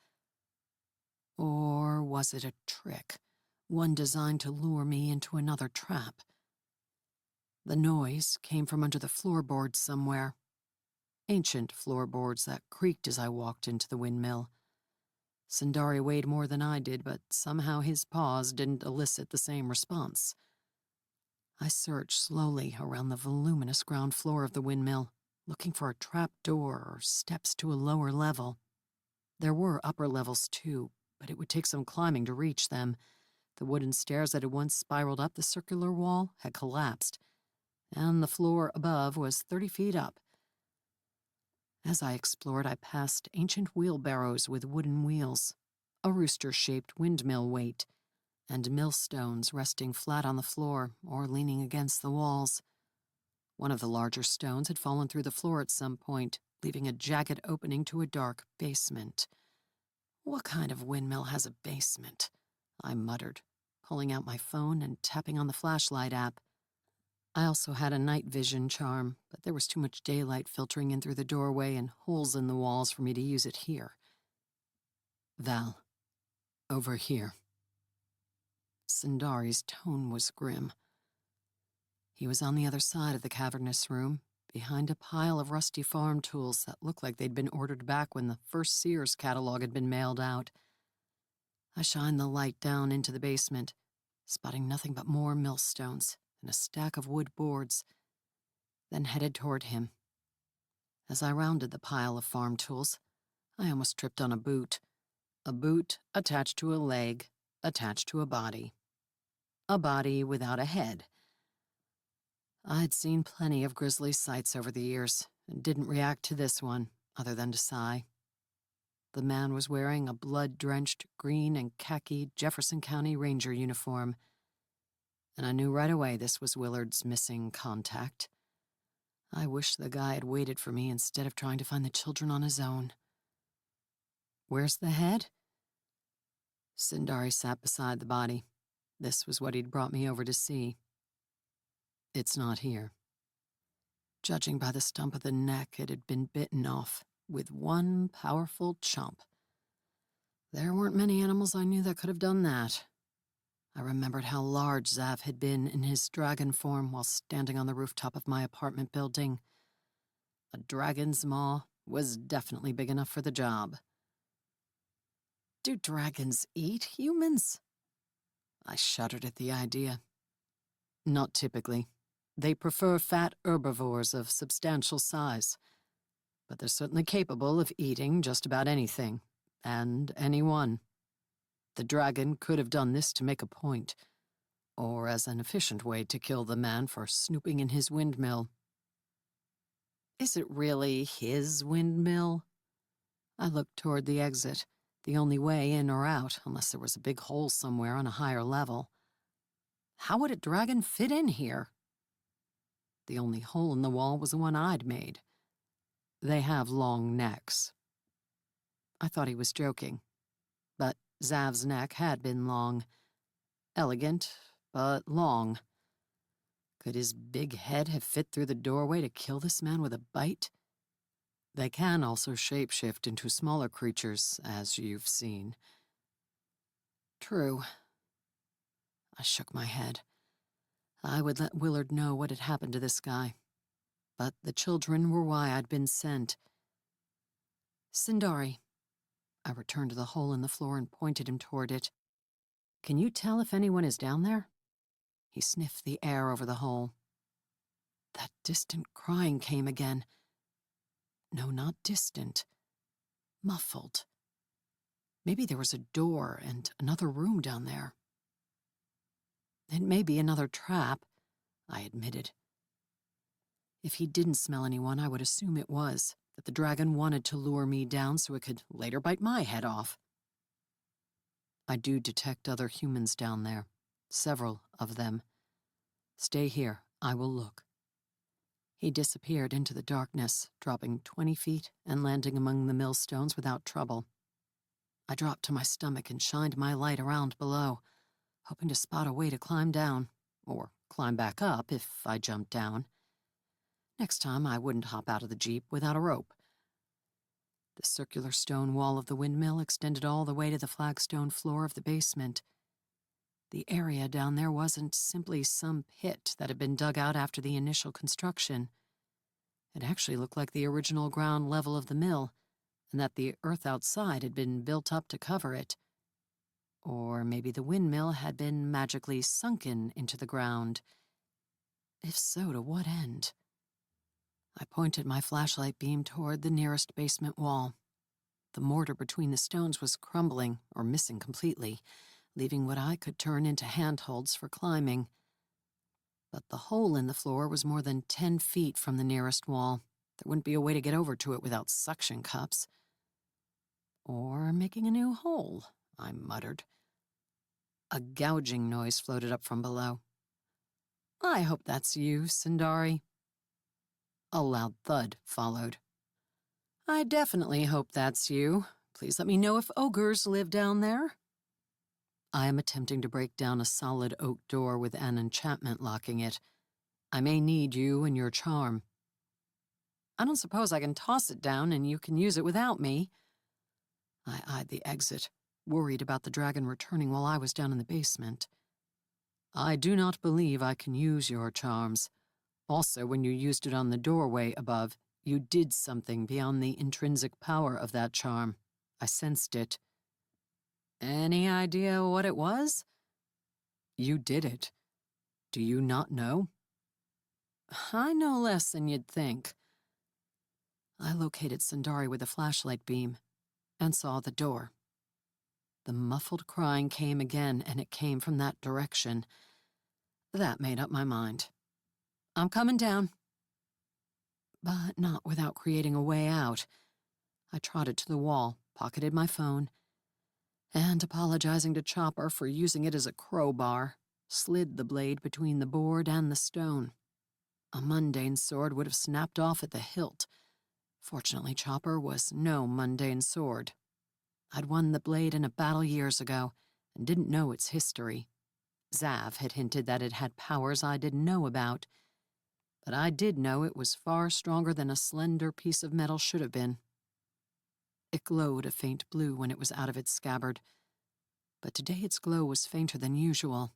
Or was it a trick, one designed to lure me into another trap? The noise came from under the floorboards somewhere. Ancient floorboards that creaked as I walked into the windmill. Sundari weighed more than I did, but somehow his paws didn't elicit the same response. I searched slowly around the voluminous ground floor of the windmill, looking for a trap door or steps to a lower level. There were upper levels too, but it would take some climbing to reach them. The wooden stairs that had once spiraled up the circular wall had collapsed, and the floor above was 30 feet up. As I explored, I passed ancient wheelbarrows with wooden wheels, a rooster-shaped windmill weight, and millstones resting flat on the floor or leaning against the walls. One of the larger stones had fallen through the floor at some point, leaving a jagged opening to a dark basement. What kind of windmill has a basement? I muttered, pulling out my phone and tapping on the flashlight app. I also had a night vision charm, but there was too much daylight filtering in through the doorway and holes in the walls for me to use it here. Val, over here. Sundari's tone was grim. He was on the other side of the cavernous room, behind a pile of rusty farm tools that looked like they'd been ordered back when the first Sears catalog had been mailed out. I shined the light down into the basement, spotting nothing but more millstones and a stack of wood boards, then headed toward him. As I rounded the pile of farm tools, I almost tripped on a boot attached to a leg, attached to a body without a head. I'd seen plenty of grisly sights over the years and didn't react to this one other than to sigh. The man was wearing a blood-drenched green and khaki Jefferson County Ranger uniform, and I knew right away this was Willard's missing contact. I wish the guy had waited for me instead of trying to find the children on his own. Where's the head? Sundari sat beside the body. This was what he'd brought me over to see. It's not here. Judging by the stump of the neck, it had been bitten off with one powerful chomp. There weren't many animals I knew that could have done that. I remembered how large Zav had been in his dragon form while standing on the rooftop of my apartment building. A dragon's maw was definitely big enough for the job. Do dragons eat humans? I shuddered at the idea. Not typically. They prefer fat herbivores of substantial size, but they're certainly capable of eating just about anything, and anyone. The dragon could have done this to make a point, or as an efficient way to kill the man for snooping in his windmill. Is it really his windmill? I looked toward the exit, the only way in or out, unless there was a big hole somewhere on a higher level. How would a dragon fit in here? The only hole in the wall was the one I'd made. They have long necks. I thought he was joking, but Zav's neck had been long. Elegant, but long. Could his big head have fit through the doorway to kill this man with a bite? They can also shapeshift into smaller creatures, as you've seen. True. I shook my head. I would let Willard know what had happened to this guy. But the children were why I'd been sent. Sundari. I returned to the hole in the floor and pointed him toward it. Can you tell if anyone is down there? He sniffed the air over the hole. That distant crying came again. No, not distant. Muffled. Maybe there was a door and another room down there. It may be another trap, I admitted. If he didn't smell anyone, I would assume it was, that the dragon wanted to lure me down so it could later bite my head off. I do detect other humans down there, several of them. Stay here, I will look. He disappeared into the darkness, dropping 20 feet and landing among the millstones without trouble. I dropped to my stomach and shined my light around below, hoping to spot a way to climb down, or climb back up if I jumped down. Next time, I wouldn't hop out of the Jeep without a rope. The circular stone wall of the windmill extended all the way to the flagstone floor of the basement. The area down there wasn't simply some pit that had been dug out after the initial construction. It actually looked like the original ground level of the mill, and that the earth outside had been built up to cover it. Or maybe the windmill had been magically sunken into the ground. If so, to what end? I pointed my flashlight beam toward the nearest basement wall. The mortar between the stones was crumbling or missing completely, leaving what I could turn into handholds for climbing. But the hole in the floor was more than 10 feet from the nearest wall. There wouldn't be a way to get over to it without suction cups. Or making a new hole, I muttered. A gouging noise floated up from below. "I hope that's you, Sundari." A loud thud followed. "I definitely hope that's you. Please let me know if ogres live down there." I am attempting to break down a solid oak door with an enchantment locking it. I may need you and your charm. I don't suppose I can toss it down and you can use it without me. I eyed the exit, worried about the dragon returning while I was down in the basement. "I do not believe I can use your charms. Also, when you used it on the doorway above, you did something beyond the intrinsic power of that charm. I sensed it." "Any idea what it was?" "You did it. Do you not know?" "I know less than you'd think." I located Sundari with a flashlight beam and saw the door. The muffled crying came again, and it came from that direction. That made up my mind. "I'm coming down." But not without creating a way out. I trotted to the wall, pocketed my phone, and, apologizing to Chopper for using it as a crowbar, slid the blade between the board and the stone. A mundane sword would have snapped off at the hilt. Fortunately, Chopper was no mundane sword. I'd won the blade in a battle years ago and didn't know its history. Zav had hinted that it had powers I didn't know about, but I did know it was far stronger than a slender piece of metal should have been. It glowed a faint blue when it was out of its scabbard, but today its glow was fainter than usual.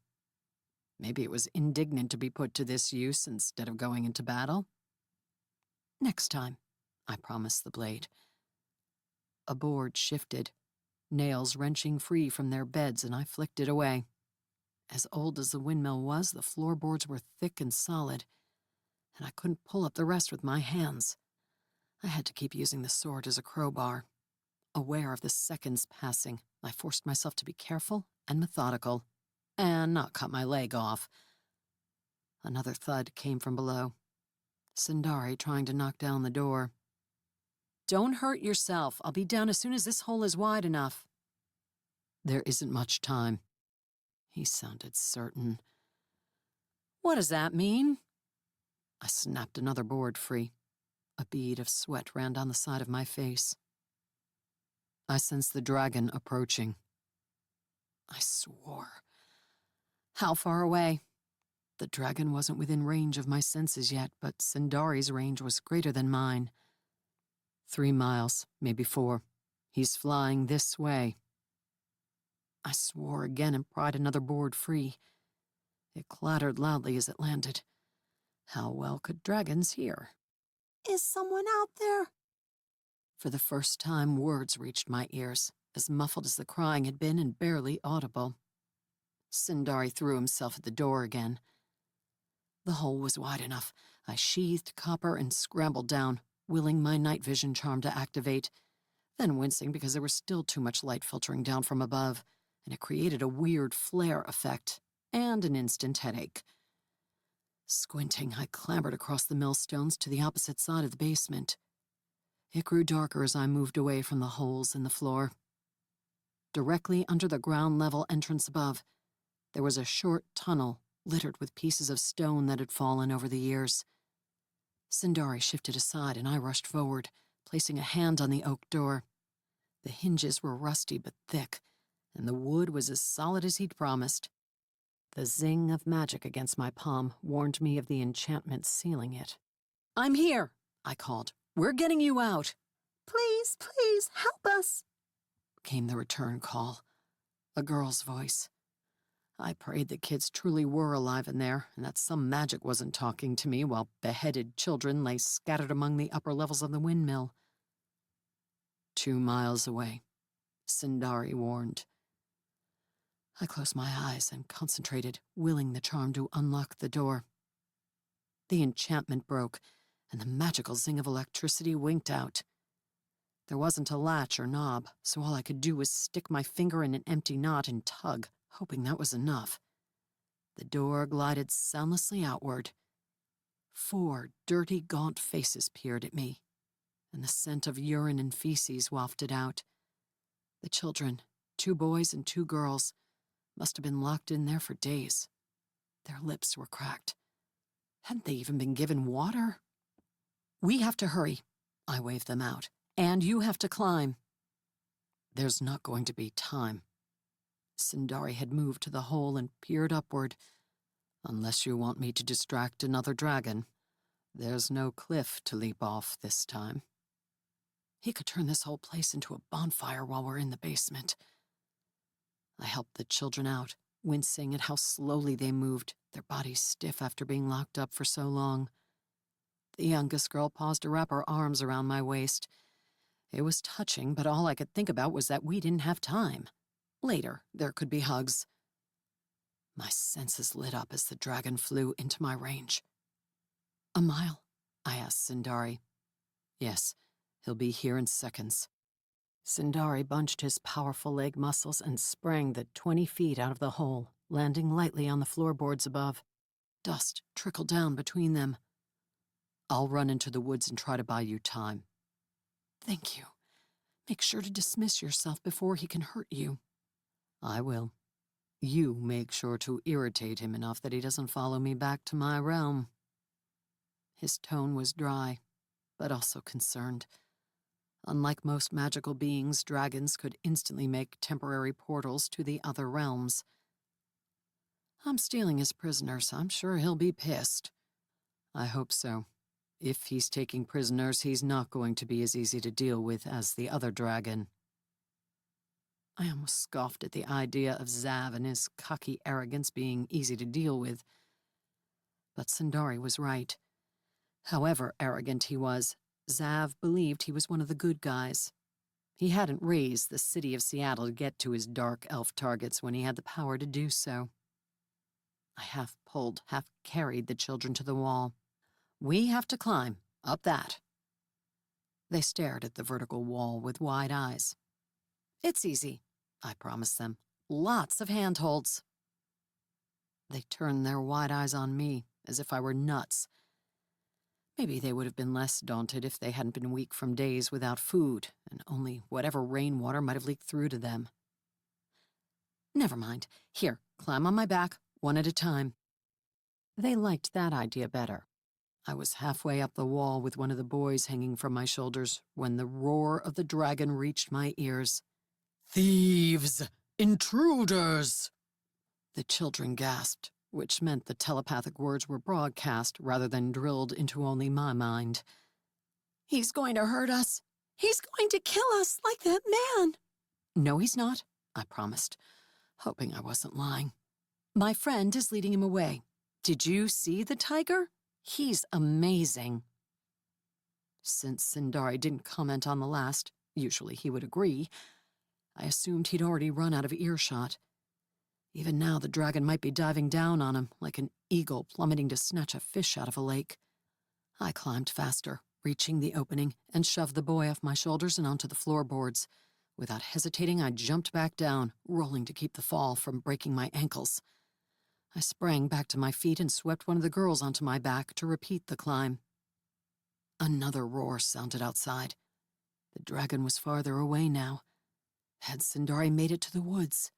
Maybe it was indignant to be put to this use instead of going into battle. "Next time," I promised the blade. A board shifted, nails wrenching free from their beds, and I flicked it away. As old as the windmill was, the floorboards were thick and solid, and I couldn't pull up the rest with my hands. I had to keep using the sword as a crowbar. Aware of the seconds passing, I forced myself to be careful and methodical, and not cut my leg off. Another thud came from below. Sundari trying to knock down the door. "Don't hurt yourself. I'll be down as soon as this hole is wide enough." "There isn't much time." He sounded certain. "What does that mean?" I snapped another board free. A bead of sweat ran down the side of my face. "I sense the dragon approaching." I swore. "How far away?" The dragon wasn't within range of my senses yet, but Sundari's range was greater than mine. 3 miles, maybe 4. He's flying this way." I swore again and pried another board free. It clattered loudly as it landed. How well could dragons hear? "Is someone out there?" For the first time, words reached my ears, as muffled as the crying had been and barely audible. Sundari threw himself at the door again. The hole was wide enough. I sheathed copper and scrambled down, willing my night vision charm to activate, then wincing because there was still too much light filtering down from above, and it created a weird flare effect and an instant headache. Squinting, I clambered across the millstones to the opposite side of the basement. It grew darker as I moved away from the holes in the floor. Directly under the ground-level entrance above, there was a short tunnel littered with pieces of stone that had fallen over the years. Sundari shifted aside and I rushed forward, placing a hand on the oak door. The hinges were rusty but thick, and the wood was as solid as he'd promised. The zing of magic against my palm warned me of the enchantment sealing it. "I'm here," I called. "We're getting you out." Please, please, help us, came the return call. A girl's voice. I prayed the kids truly were alive in there, and that some magic wasn't talking to me while beheaded children lay scattered among the upper levels of the windmill. 2 miles away, Sindari warned. I closed my eyes and concentrated, willing the charm to unlock the door. The enchantment broke, and the magical zing of electricity winked out. There wasn't a latch or knob, so all I could do was stick my finger in an empty knot and tug, hoping that was enough. The door glided soundlessly outward. 4 dirty, gaunt faces peered at me, and the scent of urine and feces wafted out. The children, 2 boys and 2 girls, must have been locked in there for days. Their lips were cracked. Hadn't they even been given water? We have to hurry, I waved them out. And you have to climb. There's not going to be time. Sindari had moved to the hole and peered upward. Unless you want me to distract another dragon, there's no cliff to leap off this time. He could turn this whole place into a bonfire while we're in the basement. I helped the children out, wincing at how slowly they moved, their bodies stiff after being locked up for so long. The youngest girl paused to wrap her arms around my waist. It was touching, but all I could think about was that we didn't have time. Later, there could be hugs. My senses lit up as the dragon flew into my range. "A mile?" I asked Sindari. "Yes, he'll be here in seconds." Sindari bunched his powerful leg muscles and sprang the 20 feet out of the hole, landing lightly on the floorboards above. Dust trickled down between them. "I'll run into the woods and try to buy you time." "Thank you. Make sure to dismiss yourself before he can hurt you." "I will. You make sure to irritate him enough that he doesn't follow me back to my realm." His tone was dry, but also concerned. Unlike most magical beings, dragons could instantly make temporary portals to the other realms. "I'm stealing his prisoners. I'm sure he'll be pissed." "I hope so. If he's taking prisoners, he's not going to be as easy to deal with as the other dragon." I almost scoffed at the idea of Zav and his cocky arrogance being easy to deal with. But Sindari was right. However arrogant he was, Zav believed he was one of the good guys. He hadn't raised the city of Seattle to get to his dark elf targets when he had the power to do so. I half pulled, half carried the children to the wall. "We have to climb, up that." They stared at the vertical wall with wide eyes. "It's easy," I promised them. "Lots of handholds." They turned their wide eyes on me, as if I were nuts. Maybe they would have been less daunted if they hadn't been weak from days without food, and only whatever rainwater might have leaked through to them. "Never mind. Here, climb on my back, one at a time." They liked that idea better. I was halfway up the wall with one of the boys hanging from my shoulders when the roar of the dragon reached my ears. "Thieves! Intruders!" The children gasped, which meant the telepathic words were broadcast rather than drilled into only my mind. "He's going to hurt us. He's going to kill us like that man." "No, he's not," I promised, hoping I wasn't lying. "My friend is leading him away. Did you see the tiger? He's amazing." Since Sindari didn't comment on the last, usually he would agree, I assumed he'd already run out of earshot. Even now, the dragon might be diving down on him, like an eagle plummeting to snatch a fish out of a lake. I climbed faster, reaching the opening, and shoved the boy off my shoulders and onto the floorboards. Without hesitating, I jumped back down, rolling to keep the fall from breaking my ankles. I sprang back to my feet and swept one of the girls onto my back to repeat the climb. Another roar sounded outside. The dragon was farther away now. Had Sindari made it to the woods?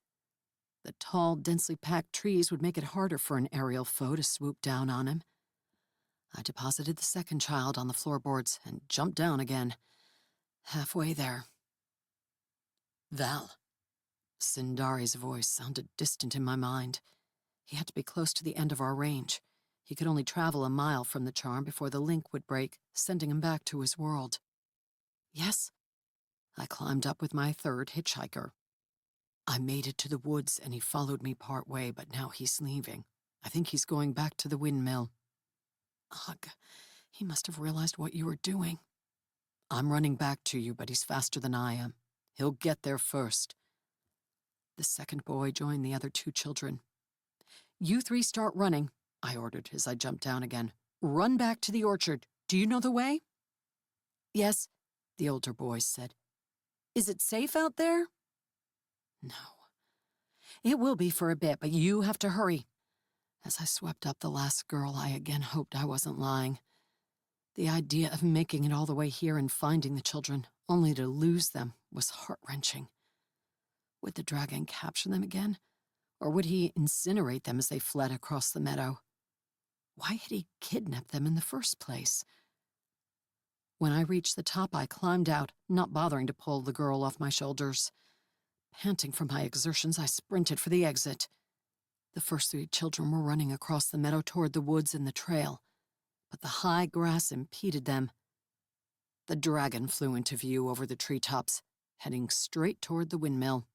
The tall, densely packed trees would make it harder for an aerial foe to swoop down on him. I deposited the second child on the floorboards and jumped down again. Halfway there. "Val." Sindari's voice sounded distant in my mind. He had to be close to the end of our range. He could only travel a mile from the charm before the link would break, sending him back to his world. "Yes?" I climbed up with my third hitchhiker. I made it to the woods and he followed me part way, but now he's leaving. I think he's going back to the windmill. Ugh, he must have realized what you were doing. I'm running back to you, but he's faster than I am. He'll get there first. The second boy joined the other two children. You three start running, I ordered as I jumped down again. Run back to the orchard. Do you know the way? Yes, the older boy said. Is it safe out there? No. It will be for a bit, but you have to hurry. As I swept up the last girl, I again hoped I wasn't lying. The idea of making it all the way here and finding the children, only to lose them, was heart-wrenching. Would the dragon capture them again? Or would he incinerate them as they fled across the meadow? Why had he kidnapped them in the first place? When I reached the top, I climbed out, not bothering to pull the girl off my shoulders. Panting from my exertions, I sprinted for the exit. The first three children were running across the meadow toward the woods and the trail, but the high grass impeded them. The dragon flew into view over the treetops, heading straight toward the windmill.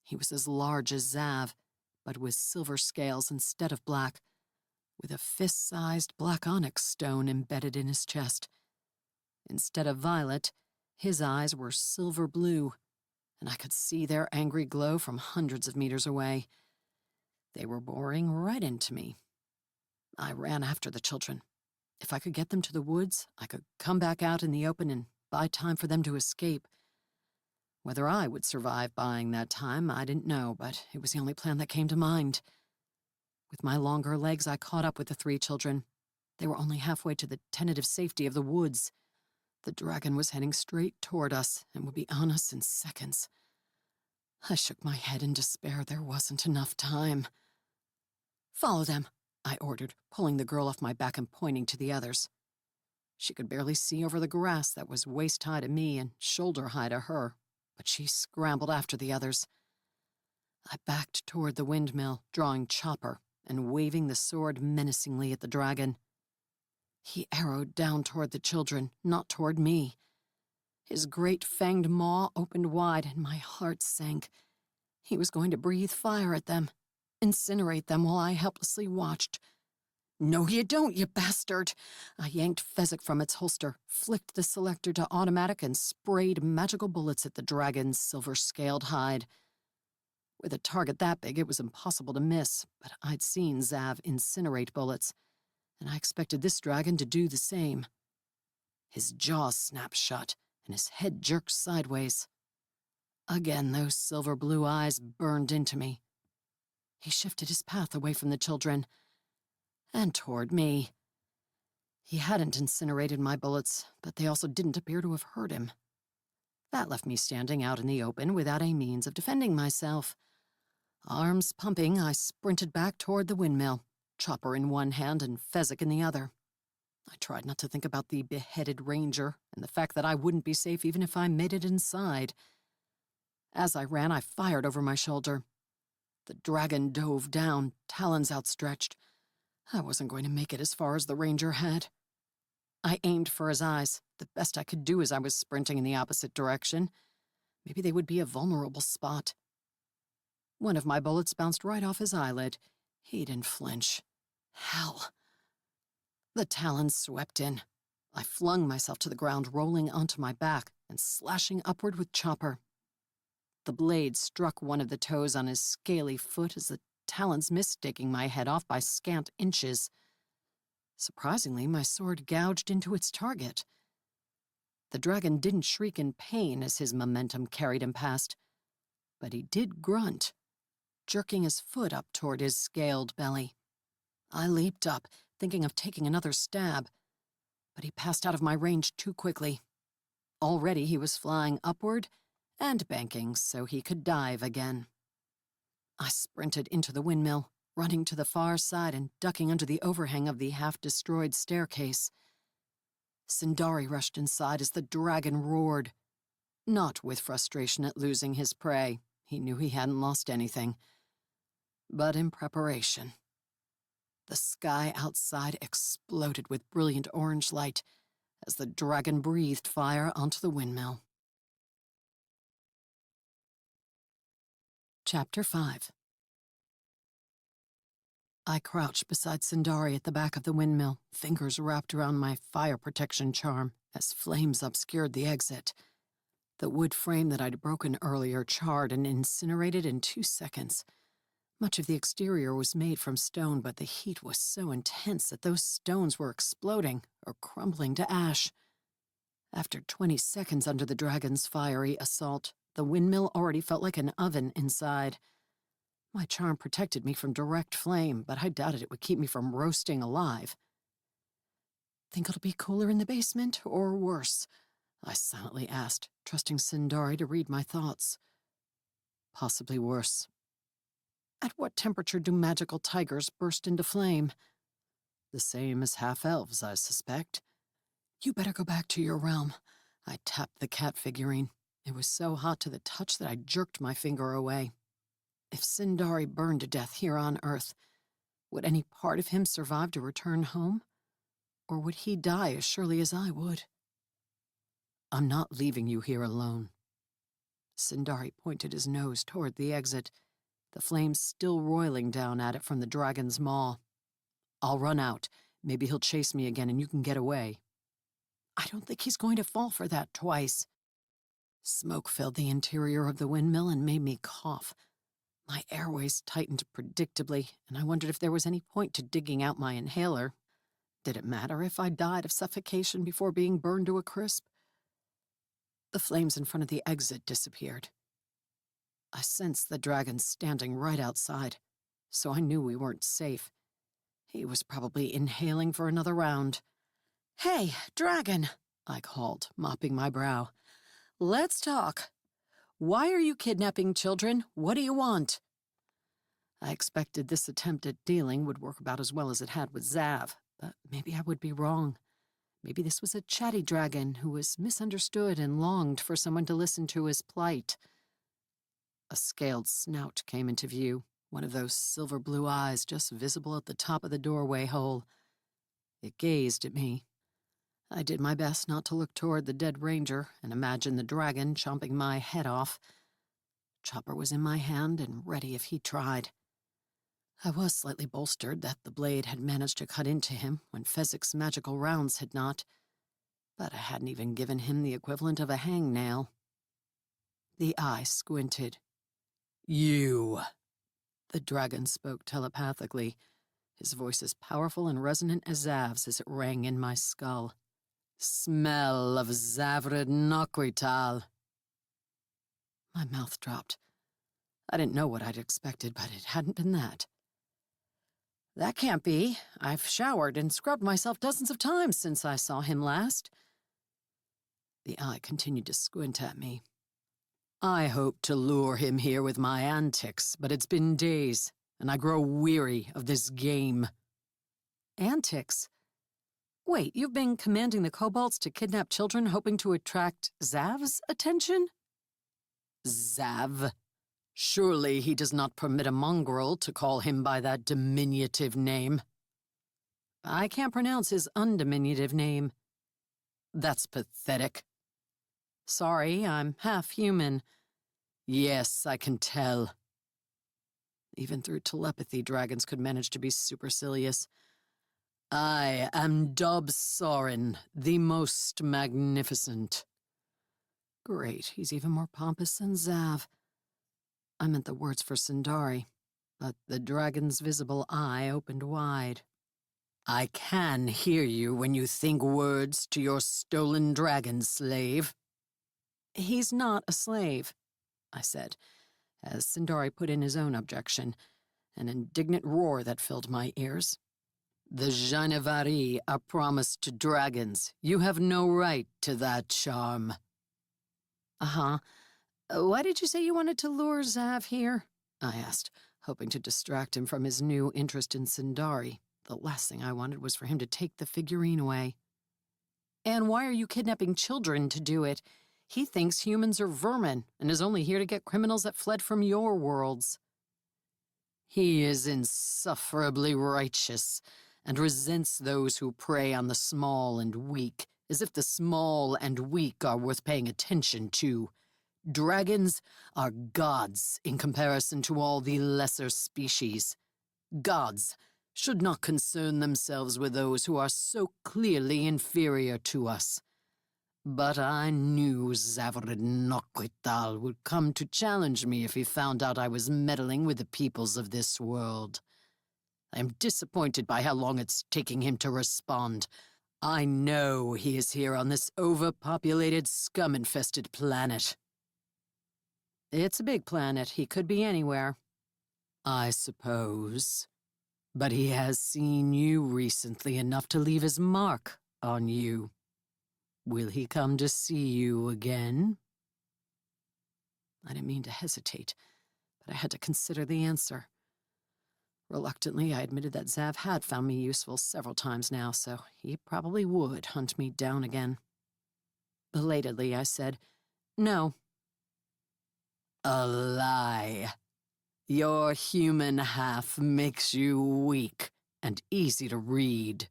He was as large as Zav, but with silver scales instead of black, with a fist-sized black onyx stone embedded in his chest. Instead of violet, his eyes were silver blue, and I could see their angry glow from hundreds of meters away. They were boring right into me. I ran after the children. If I could get them to the woods, I could come back out in the open and buy time for them to escape. Whether I would survive buying that time, I didn't know, but it was the only plan that came to mind. With my longer legs, I caught up with the three children. They were only halfway to the tentative safety of the woods. The dragon was heading straight toward us and would be on us in seconds. I shook my head in despair. There wasn't enough time. Follow them, I ordered, pulling the girl off my back and pointing to the others. She could barely see over the grass that was waist-high to me and shoulder-high to her, but she scrambled after the others. I backed toward the windmill, drawing Chopper and waving the sword menacingly at the dragon. He arrowed down toward the children, not toward me. His great fanged maw opened wide, and my heart sank. He was going to breathe fire at them, incinerate them while I helplessly watched. No, you don't, you bastard! I yanked Fezzik from its holster, flicked the selector to automatic, and sprayed magical bullets at the dragon's silver-scaled hide. With a target that big, it was impossible to miss, but I'd seen Zav incinerate bullets, and I expected this dragon to do the same. His jaws snapped shut, and his head jerked sideways. Again, those silver blue eyes burned into me. He shifted his path away from the children, and toward me. He hadn't incinerated my bullets, but they also didn't appear to have hurt him. That left me standing out in the open without a means of defending myself. Arms pumping, I sprinted back toward the windmill, Chopper in one hand and Fezzik in the other. I tried not to think about the beheaded ranger and the fact that I wouldn't be safe even if I made it inside. As I ran, I fired over my shoulder. The dragon dove down, talons outstretched. I wasn't going to make it as far as the ranger had. I aimed for his eyes, the best I could do as I was sprinting in the opposite direction. Maybe they would be a vulnerable spot. One of my bullets bounced right off his eyelid. He didn't flinch. Hell. The talons swept in. I flung myself to the ground, rolling onto my back and slashing upward with Chopper. The blade struck one of the toes on his scaly foot as the talons missed, taking my head off by scant inches. Surprisingly, my sword gouged into its target. The dragon didn't shriek in pain as his momentum carried him past, but he did grunt, jerking his foot up toward his scaled belly. I leaped up, thinking of taking another stab, but he passed out of my range too quickly. Already he was flying upward and banking so he could dive again. I sprinted into the windmill, running to the far side and ducking under the overhang of the half-destroyed staircase. Sindari rushed inside as the dragon roared. Not with frustration at losing his prey. He knew he hadn't lost anything. But in preparation. The sky outside exploded with brilliant orange light as the dragon breathed fire onto the windmill. Chapter 5. I crouched beside Sindari at the back of the windmill, fingers wrapped around my fire protection charm as flames obscured the exit. The wood frame that I'd broken earlier charred and incinerated in 2 seconds. Much of the exterior was made from stone, but the heat was so intense that those stones were exploding or crumbling to ash. After 20 seconds under the dragon's fiery assault, the windmill already felt like an oven inside. My charm protected me from direct flame, but I doubted it would keep me from roasting alive. "Think it'll be cooler in the basement, or worse?" I silently asked, trusting Sindari to read my thoughts. "Possibly worse." "At what temperature do magical tigers burst into flame?" "The same as half-elves, I suspect." "You better go back to your realm." I tapped the cat figurine. It was so hot to the touch that I jerked my finger away. If Sindari burned to death here on Earth, would any part of him survive to return home? Or would he die as surely as I would? "I'm not leaving you here alone." Sindari pointed his nose toward the exit, the flames still roiling down at it from the dragon's maw. "I'll run out. Maybe he'll chase me again and you can get away." "I don't think he's going to fall for that twice." Smoke filled the interior of the windmill and made me cough. My airways tightened predictably, and I wondered if there was any point to digging out my inhaler. Did it matter if I died of suffocation before being burned to a crisp? The flames in front of the exit disappeared. I sensed the dragon standing right outside, so I knew we weren't safe. He was probably inhaling for another round. "Hey, dragon," I called, mopping my brow. "Let's talk. Why are you kidnapping children? What do you want?" I expected this attempt at dealing would work about as well as it had with Zav, but maybe I would be wrong. Maybe this was a chatty dragon who was misunderstood and longed for someone to listen to his plight. A scaled snout came into view, one of those silver blue eyes just visible at the top of the doorway hole. It gazed at me. I did my best not to look toward the dead ranger and imagine the dragon chomping my head off. Chopper was in my hand and ready if he tried. I was slightly bolstered that the blade had managed to cut into him when Fezzik's magical rounds had not, but I hadn't even given him the equivalent of a hangnail. The eye squinted. "You." The dragon spoke telepathically, his voice as powerful and resonant as Zav's as it rang in my skull. "Smell of Zavrid Nokrital." My mouth dropped. I didn't know what I'd expected, but it hadn't been that. "That can't be. I've showered and scrubbed myself dozens of times since I saw him last." The eye continued to squint at me. "I hoped to lure him here with my antics, but it's been days, and I grow weary of this game." "Antics? Wait, you've been commanding the kobolds to kidnap children hoping to attract Zav's attention?" "Zav? Surely he does not permit a mongrel to call him by that diminutive name." "I can't pronounce his undiminutive name." "That's pathetic." "Sorry, I'm half human." "Yes, I can tell." Even through telepathy, dragons could manage to be supercilious. "I am Dob Sorin, the most magnificent." Great, he's even more pompous than Zav. I meant the words for Sindari, but the dragon's visible eye opened wide. "I can hear you when you think words to your stolen dragon slave." "He's not a slave," I said, as Sindari put in his own objection, an indignant roar that filled my ears. "The Janevari are promised to dragons. You have no right to that charm." "Uh-huh. Why did you say you wanted to lure Zav here?" I asked, hoping to distract him from his new interest in Sindari. The last thing I wanted was for him to take the figurine away. "And why are you kidnapping children to do it? He thinks humans are vermin and is only here to get criminals that fled from your worlds." "He is insufferably righteous and resents those who prey on the small and weak, as if the small and weak are worth paying attention to. Dragons are gods in comparison to all the lesser species. Gods should not concern themselves with those who are so clearly inferior to us. But I knew Zavarid Nokwital would come to challenge me if he found out I was meddling with the peoples of this world. I am disappointed by how long it's taking him to respond. I know he is here on this overpopulated, scum-infested planet. It's a big planet. He could be anywhere. I suppose. But he has seen you recently enough to leave his mark on you. Will he come to see you again? I didn't mean to hesitate, but I had to consider the answer. Reluctantly, I admitted that Zav had found me useful several times now, so he probably would hunt me down again. Belatedly, I said, "No." A lie. Your human half makes you weak and easy to read.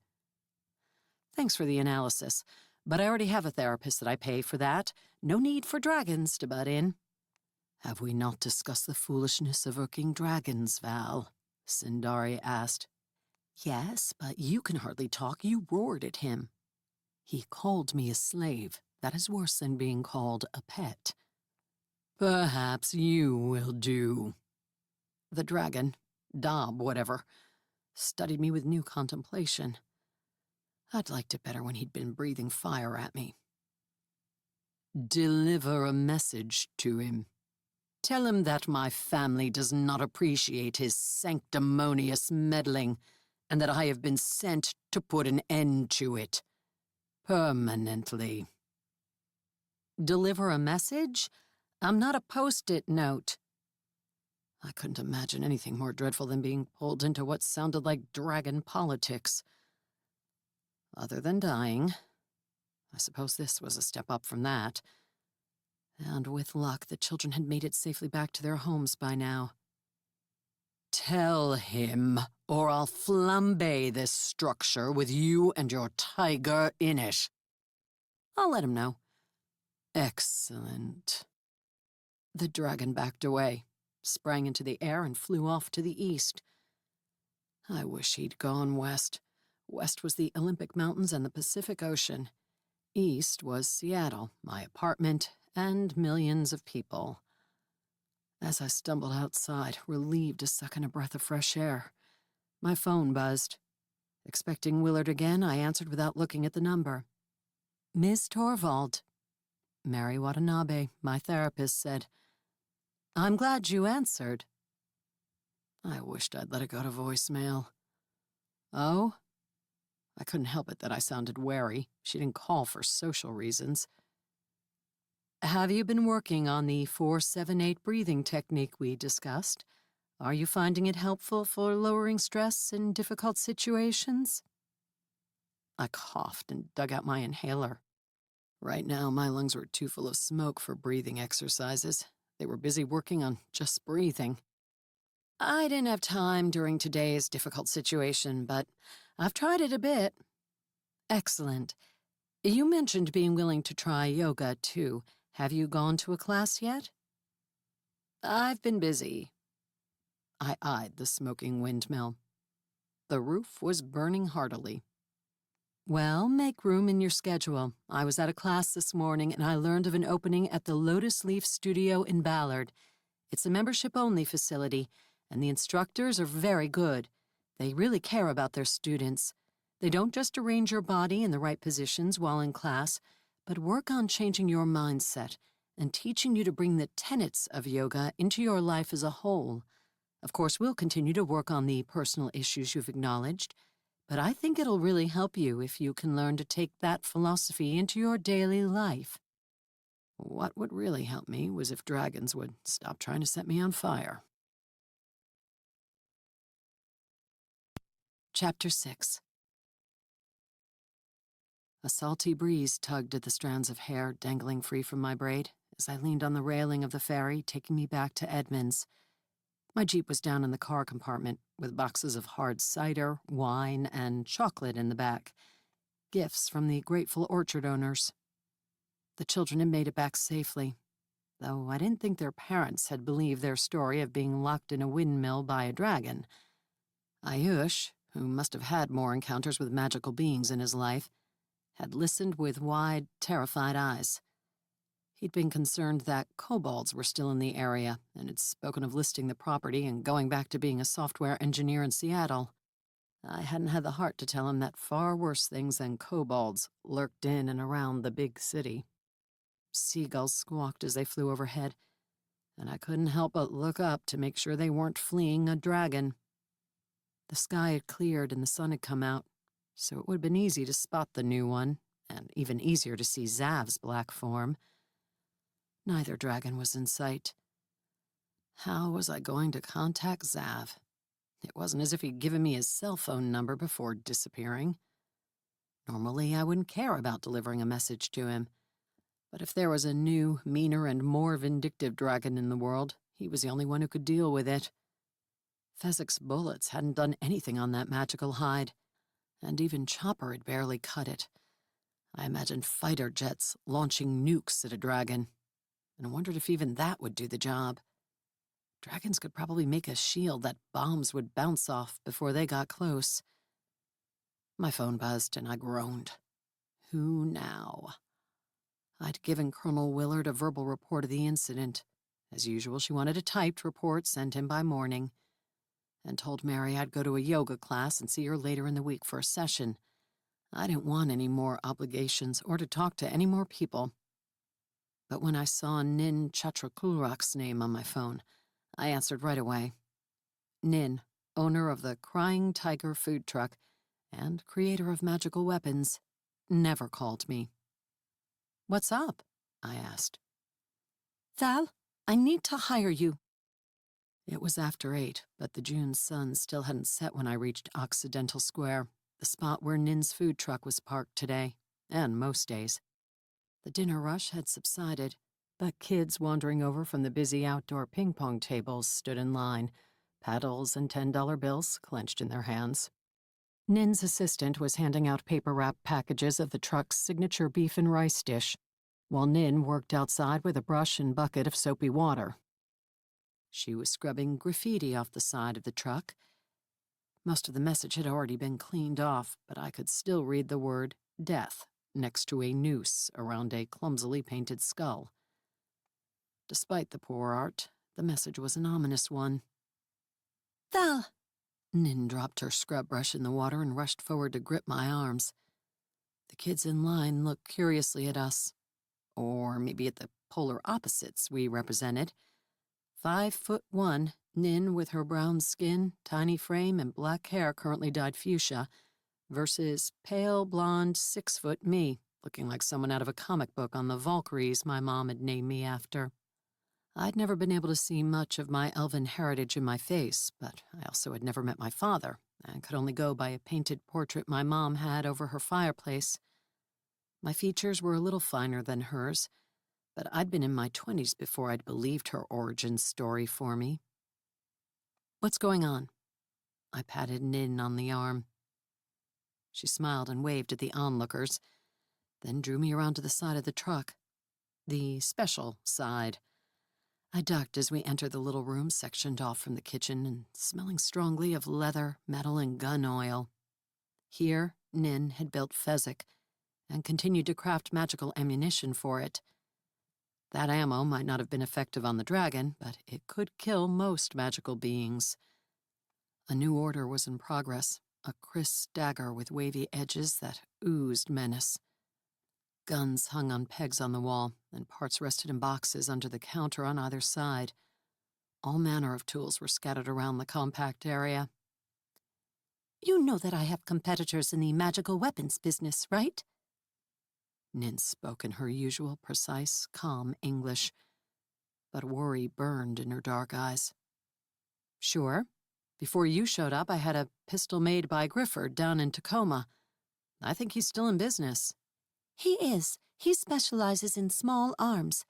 Thanks for the analysis, but I already have a therapist that I pay for that. No need for dragons to butt in. Have we not discussed the foolishness of irking dragons, Val? Sindari asked. Yes, but you can hardly talk. You roared at him. He called me a slave. That is worse than being called a pet. Perhaps you will do. The dragon, Dob, whatever, studied me with new contemplation. I'd liked it better when he'd been breathing fire at me. Deliver a message to him. Tell him that my family does not appreciate his sanctimonious meddling, and that I have been sent to put an end to it. Permanently. Deliver a message? I'm not a post-it note. I couldn't imagine anything more dreadful than being pulled into what sounded like dragon politics. Other than dying, I suppose this was a step up from that. And with luck, the children had made it safely back to their homes by now. Tell him, or I'll flambe this structure with you and your tiger in it. I'll let him know. Excellent. The dragon backed away, sprang into the air, and flew off to the east. I wish he'd gone west. West was the Olympic Mountains and the Pacific Ocean. East was Seattle, my apartment, and millions of people. As I stumbled outside, relieved to suck in a breath of fresh air, my phone buzzed. Expecting Willard again, I answered without looking at the number. Ms. Thorvald. Mary Watanabe, my therapist, said. I'm glad you answered. I wished I'd let it go to voicemail. Oh? I couldn't help it that I sounded wary. She didn't call for social reasons. Have you been working on the 4-7-8 breathing technique we discussed? Are you finding it helpful for lowering stress in difficult situations? I coughed and dug out my inhaler. Right now, my lungs were too full of smoke for breathing exercises. They were busy working on just breathing. I didn't have time during today's difficult situation, but I've tried it a bit. Excellent. You mentioned being willing to try yoga, too. Have you gone to a class yet? I've been busy. I eyed the smoking windmill. The roof was burning heartily. Well, make room in your schedule. I was at a class this morning and I learned of an opening at the Lotus Leaf Studio in Ballard. It's a membership-only facility, and the instructors are very good. They really care about their students. They don't just arrange your body in the right positions while in class, but work on changing your mindset and teaching you to bring the tenets of yoga into your life as a whole. Of course, we'll continue to work on the personal issues you've acknowledged, but I think it'll really help you if you can learn to take that philosophy into your daily life. What would really help me was if dragons would stop trying to set me on fire. Chapter 6. A salty breeze tugged at the strands of hair dangling free from my braid as I leaned on the railing of the ferry, taking me back to Edmonds. My Jeep was down in the car compartment, with boxes of hard cider, wine, and chocolate in the back, gifts from the grateful orchard owners. The children had made it back safely. though I didn't think their parents had believed their story of being locked in a windmill by a dragon. Ayush, who must have had more encounters with magical beings in his life, had listened with wide, terrified eyes. He'd been concerned that kobolds were still in the area and had spoken of listing the property and going back to being a software engineer in Seattle. I hadn't had the heart to tell him that far worse things than kobolds lurked in and around the big city. Seagulls squawked as they flew overhead, and I couldn't help but look up to make sure they weren't fleeing a dragon. The sky had cleared and the sun had come out, so it would have been easy to spot the new one, and even easier to see Zav's black form. Neither dragon was in sight. How was I going to contact Zav? It wasn't as if he'd given me his cell phone number before disappearing. Normally, I wouldn't care about delivering a message to him. But if there was a new, meaner, and more vindictive dragon in the world, he was the only one who could deal with it. Fezzik's bullets hadn't done anything on that magical hide, and even Chopper had barely cut it. I imagined fighter jets launching nukes at a dragon, and I wondered if even that would do the job. Dragons could probably make a shield that bombs would bounce off before they got close. My phone buzzed, and I groaned. Who now? I'd given Colonel Willard a verbal report of the incident. As usual, she wanted a typed report sent in by morning, and told Mary I'd go to a yoga class and see her later in the week for a session. I didn't want any more obligations or to talk to any more people. But when I saw Nin Chatrakulrak's name on my phone, I answered right away. Nin, owner of the Crying Tiger food truck and creator of magical weapons, never called me. "What's up?" I asked. Val, I need to hire you. It was after 8, but the June sun still hadn't set when I reached Occidental Square, the spot where Nin's food truck was parked today, and most days. The dinner rush had subsided, but kids wandering over from the busy outdoor ping-pong tables stood in line, paddles and $10 bills clenched in their hands. Nin's assistant was handing out paper-wrapped packages of the truck's signature beef and rice dish, while Nin worked outside with a brush and bucket of soapy water. She was scrubbing graffiti off the side of the truck. Most of the message had already been cleaned off, but I could still read the word death next to a noose around a clumsily painted skull. Despite the poor art, the message was an ominous one. Val! Nin dropped her scrub brush in the water and rushed forward to grip my arms. The kids in line looked curiously at us, or maybe at the polar opposites we represented. 5'1", Nin with her brown skin, tiny frame, and black hair currently dyed fuchsia, versus pale, blonde, 6-foot me, looking like someone out of a comic book on the Valkyries my mom had named me after. I'd never been able to see much of my elven heritage in my face, but I also had never met my father, and could only go by a painted portrait my mom had over her fireplace. My features were a little finer than hers, but I'd been in my 20s before I'd believed her origin story for me. "What's going on?" I patted Nin on the arm. She smiled and waved at the onlookers, then drew me around to the side of the truck. The special side. I ducked as we entered the little room sectioned off from the kitchen and smelling strongly of leather, metal, and gun oil. Here, Nin had built Fezzik and continued to craft magical ammunition for it. That ammo might not have been effective on the dragon, but it could kill most magical beings. A new order was in progress, a crisp dagger with wavy edges that oozed menace. Guns hung on pegs on the wall, and parts rested in boxes under the counter on either side. All manner of tools were scattered around the compact area. You know that I have competitors in the magical weapons business, right? Nin spoke in her usual precise, calm English, but worry burned in her dark eyes. "Sure. Before you showed up, I had a pistol made by Grifford down in Tacoma. I think he's still in business." He is. He specializes in small arms.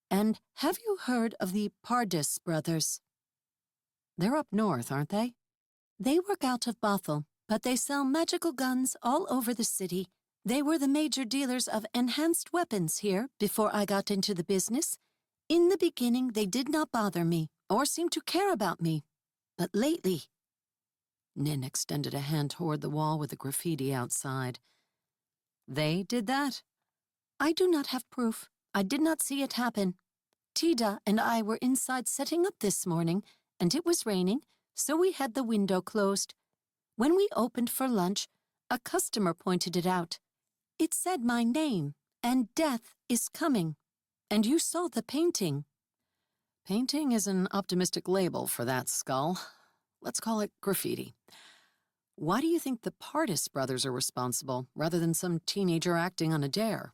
And have you heard of the Pardis brothers? They're up north, aren't they? They work out of Bothell, but they sell magical guns all over the city. They were the major dealers of enhanced weapons here before I got into the business, In the beginning, they did not bother me or seem to care about me. But lately, Nin extended a hand toward the wall with the graffiti outside. They did that? I do not have proof. I did not see it happen. Tida and I were inside setting up this morning, and it was raining, so we had the window closed. When we opened for lunch, a customer pointed it out. It said my name, and death is coming. And you saw the painting. Painting is an optimistic label for that skull. Let's call it graffiti. Why do you think the Pardis brothers are responsible, rather than some teenager acting on a dare?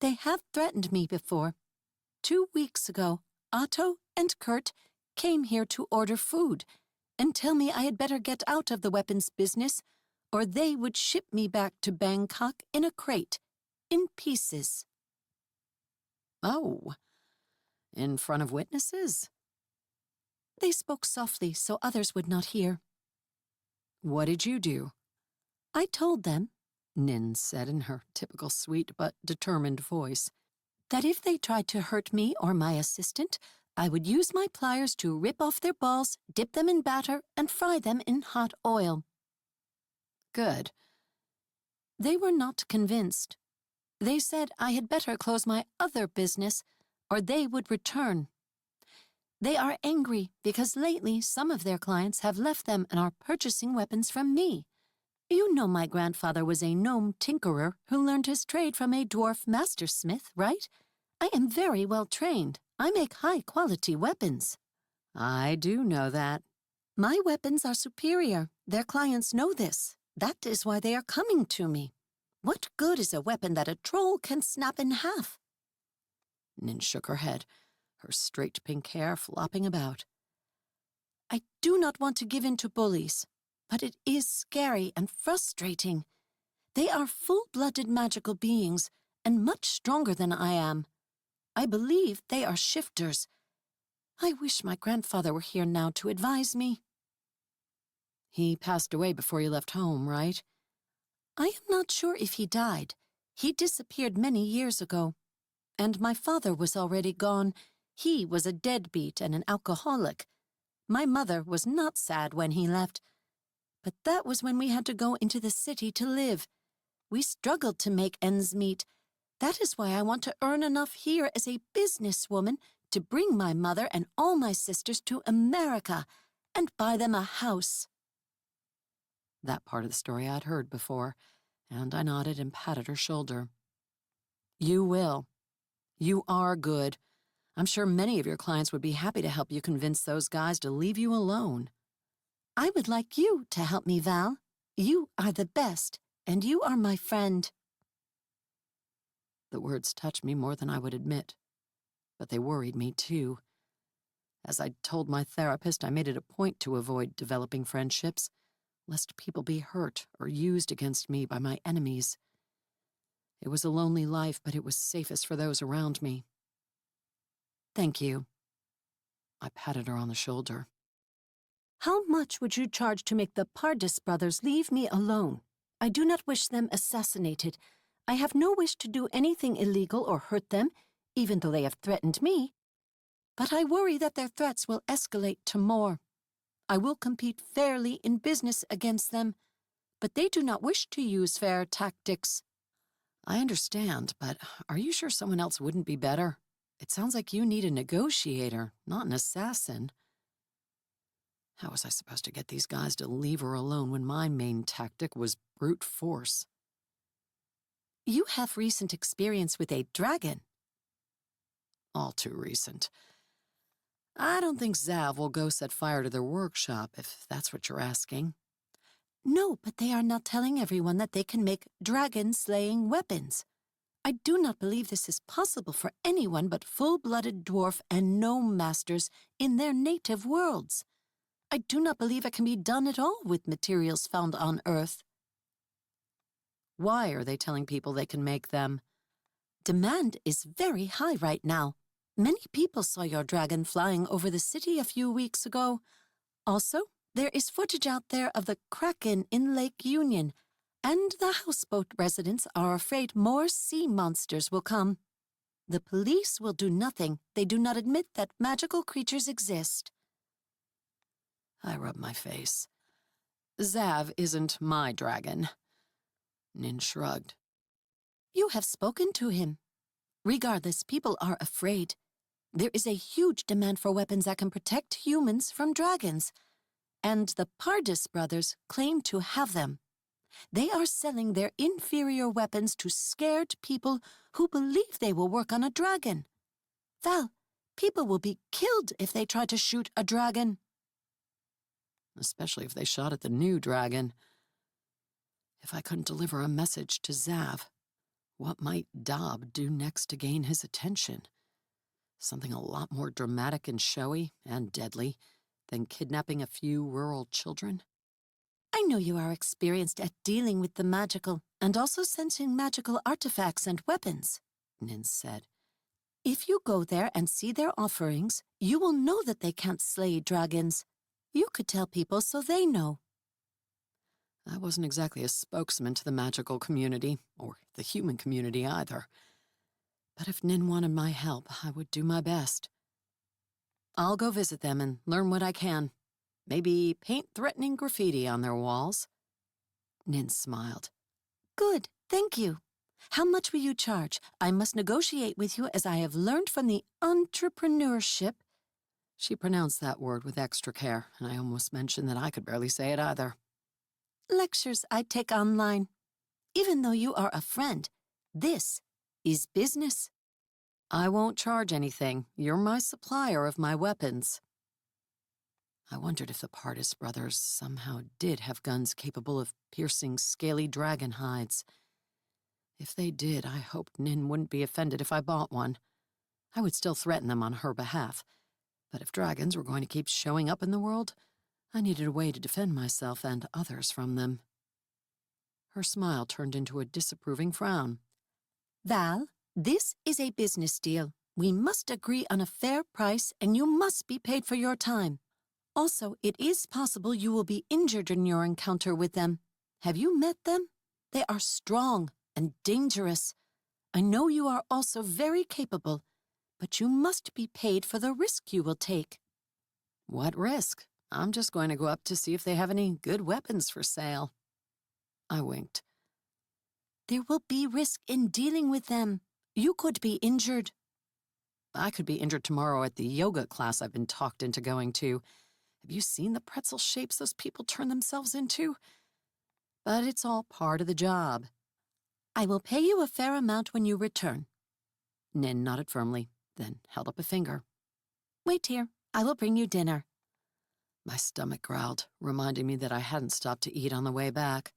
They have threatened me before. 2 weeks ago, Otto and Kurt came here to order food and tell me I had better get out of the weapons business, or they would ship me back to Bangkok in a crate, in pieces. Oh, in front of witnesses? They spoke softly so others would not hear. What did you do? I told them, Nin said in her typical sweet but determined voice, that if they tried to hurt me or my assistant, I would use my pliers to rip off their balls, dip them in batter, and fry them in hot oil. Good. They were not convinced. They said I had better close my other business, or they would return. They are angry because lately some of their clients have left them and are purchasing weapons from me. You know my grandfather was a gnome tinkerer who learned his trade from a dwarf mastersmith, right? I am very well trained. I make high-quality weapons. I do know that. My weapons are superior. Their clients know this. That is why they are coming to me. What good is a weapon that a troll can snap in half? Nin shook her head, her straight pink hair flopping about. I do not want to give in to bullies, but it is scary and frustrating. They are full-blooded magical beings and much stronger than I am. I believe they are shifters. I wish my grandfather were here now to advise me. He passed away before you left home, right? I am not sure if he died. He disappeared many years ago. And my father was already gone. He was a deadbeat and an alcoholic. My mother was not sad when he left. But that was when we had to go into the city to live. We struggled to make ends meet. That is why I want to earn enough here as a businesswoman to bring my mother and all my sisters to America and buy them a house. That part of the story I'd heard before, and I nodded and patted her shoulder. You will. You are good. I'm sure many of your clients would be happy to help you convince those guys to leave you alone. I would like you to help me, Val. You are the best, and you are my friend. The words touched me more than I would admit, but they worried me too. As I told my therapist, I made it a point to avoid developing friendships, lest people be hurt or used against me by my enemies. It was a lonely life, but it was safest for those around me. Thank you. I patted her on the shoulder. How much would you charge to make the Pardis brothers leave me alone? I do not wish them assassinated. I have no wish to do anything illegal or hurt them, even though they have threatened me. But I worry that their threats will escalate to more. I will compete fairly in business against them, but they do not wish to use fair tactics. I understand, but are you sure someone else wouldn't be better? It sounds like you need a negotiator, not an assassin. How was I supposed to get these guys to leave her alone when my main tactic was brute force? You have recent experience with a dragon. All too recent. I don't think Zav will go set fire to their workshop, if that's what you're asking. No, but they are not telling everyone that they can make dragon-slaying weapons. I do not believe this is possible for anyone but full-blooded dwarf and gnome masters in their native worlds. I do not believe it can be done at all with materials found on Earth. Why are they telling people they can make them? Demand is very high right now. Many people saw your dragon flying over the city a few weeks ago. Also, there is footage out there of the Kraken in Lake Union, and the houseboat residents are afraid more sea monsters will come. The police will do nothing. They do not admit that magical creatures exist. I rubbed my face. Zav isn't my dragon. Nin shrugged. You have spoken to him. Regardless, people are afraid. There is a huge demand for weapons that can protect humans from dragons, and the Pardis brothers claim to have them. They are selling their inferior weapons to scared people who believe they will work on a dragon. Val, people will be killed if they try to shoot a dragon. Especially if they shot at the new dragon. If I couldn't deliver a message to Zav, what might Dob do next to gain his attention? Something a lot more dramatic and showy and deadly than kidnapping a few rural children? I know you are experienced at dealing with the magical and also sensing magical artifacts and weapons, Nin said. If you go there and see their offerings, you will know that they can't slay dragons. You could tell people so they know. I wasn't exactly a spokesman to the magical community, or the human community either. But if Nin wanted my help, I would do my best. I'll go visit them and learn what I can. Maybe paint threatening graffiti on their walls. Nin smiled. Good, thank you. How much will you charge? I must negotiate with you as I have learned from the entrepreneurship. She pronounced that word with extra care, and I almost mentioned that I could barely say it either. Lectures I take online. Even though you are a friend, this is business. I won't charge anything. You're my supplier of my weapons. I wondered if the Pardis brothers somehow did have guns capable of piercing scaly dragon hides. If they did, I hoped Nin wouldn't be offended if I bought one. I would still threaten them on her behalf. But if dragons were going to keep showing up in the world, I needed a way to defend myself and others from them. Her smile turned into a disapproving frown. Val, this is a business deal. We must agree on a fair price, and you must be paid for your time. Also, it is possible you will be injured in your encounter with them. Have you met them? They are strong and dangerous. I know you are also very capable, but you must be paid for the risk you will take. What risk? I'm just going to go up to see if they have any good weapons for sale. I winked. There will be risk in dealing with them. You could be injured. I could be injured tomorrow at the yoga class I've been talked into going to. Have you seen the pretzel shapes those people turn themselves into? But it's all part of the job. I will pay you a fair amount when you return. Nin nodded firmly, then held up a finger. Wait here. I will bring you dinner. My stomach growled, reminding me that I hadn't stopped to eat on the way back.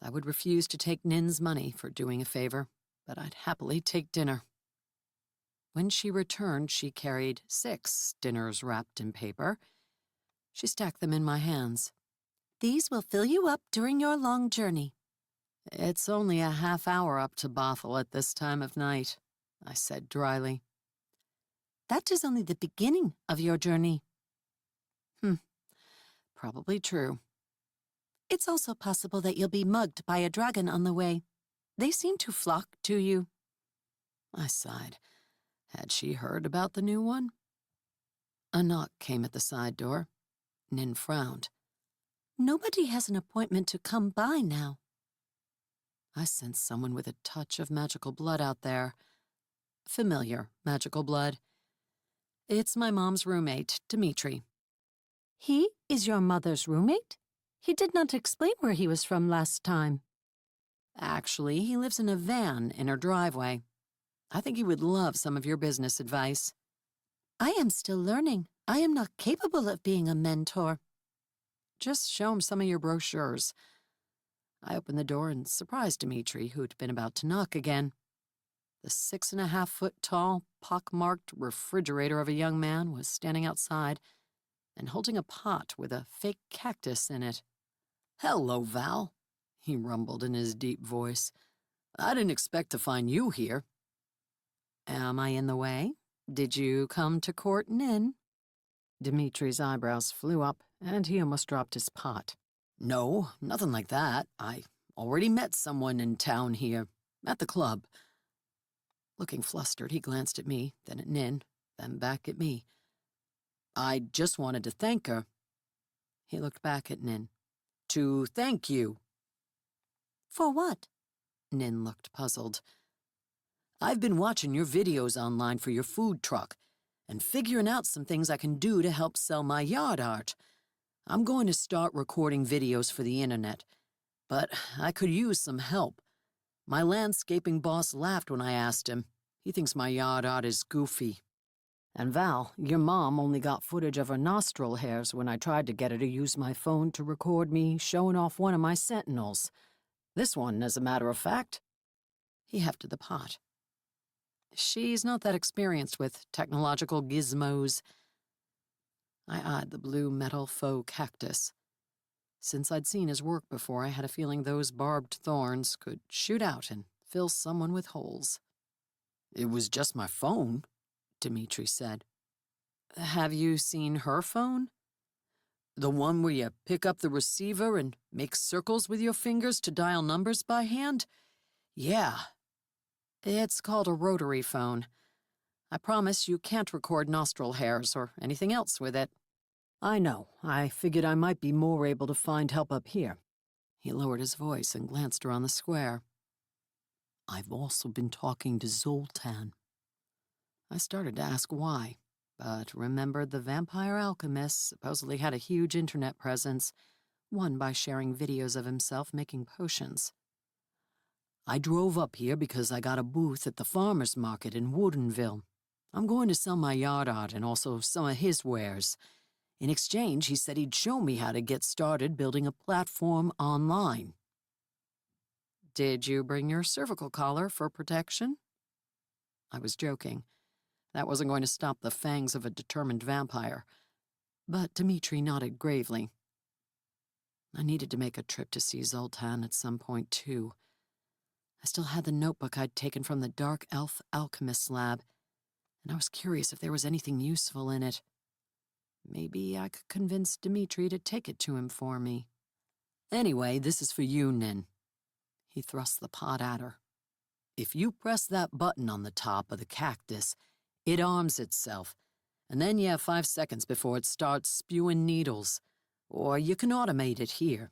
I would refuse to take Nin's money for doing a favor, but I'd happily take dinner. When she returned, she carried 6 dinners wrapped in paper. She stacked them in my hands. These will fill you up during your long journey. It's only a half hour up to Bothell at this time of night, I said dryly. That is only the beginning of your journey. Probably true. It's also possible that you'll be mugged by a dragon on the way. They seem to flock to you. I sighed. Had she heard about the new one? A knock came at the side door. Nin frowned. Nobody has an appointment to come by now. I sensed someone with a touch of magical blood out there. Familiar magical blood. It's my mom's roommate, Dimitri. He is your mother's roommate? He did not explain where he was from last time. Actually, he lives in a van in her driveway. I think he would love some of your business advice. I am still learning. I am not capable of being a mentor. Just show him some of your brochures. I opened the door and surprised Dimitri, who'd been about to knock again. The 6.5-foot-tall, pockmarked refrigerator of a young man was standing outside and holding a pot with a fake cactus in it. "Hello, Val," he rumbled in his deep voice. "I didn't expect to find you here." "Am I in the way? Did you come to court Nin?" Dimitri's eyebrows flew up, and he almost dropped his pot. "No, nothing like that. I already met someone in town here, at the club." Looking flustered, he glanced at me, then at Nin, then back at me. I just wanted to thank her. He looked back at Nin. To thank you. For what? Nin looked puzzled. I've been watching your videos online for your food truck and figuring out some things I can do to help sell my yard art. I'm going to start recording videos for the internet, but I could use some help. My landscaping boss laughed when I asked him. He thinks my yard art is goofy. And Val, your mom only got footage of her nostril hairs when I tried to get her to use my phone to record me showing off one of my sentinels. This one, as a matter of fact. He hefted the pot. She's not that experienced with technological gizmos. I eyed the blue metal faux cactus. Since I'd seen his work before, I had a feeling those barbed thorns could shoot out and fill someone with holes. It was just my phone, Dmitri said. Have you seen her phone? The one where you pick up the receiver and make circles with your fingers to dial numbers by hand? Yeah. It's called a rotary phone. I promise you can't record nostril hairs or anything else with it. I know. I figured I might be more able to find help up here. He lowered his voice and glanced around the square. I've also been talking to Zoltan. I started to ask why, but remembered the vampire alchemist supposedly had a huge internet presence, one by sharing videos of himself making potions. I drove up here because I got a booth at the farmer's market in Woodinville. I'm going to sell my yard art and also some of his wares. In exchange, he said he'd show me how to get started building a platform online. Did you bring your cervical collar for protection? I was joking. That wasn't going to stop the fangs of a determined vampire. But Dmitri nodded gravely. I needed to make a trip to see Zoltan at some point, too. I still had the notebook I'd taken from the Dark Elf Alchemist's lab, and I was curious if there was anything useful in it. Maybe I could convince Dmitri to take it to him for me. Anyway, this is for you, Nin. He thrust the pot at her. If you press that button on the top of the cactus, it arms itself, and then you have 5 seconds before it starts spewing needles. Or you can automate it here.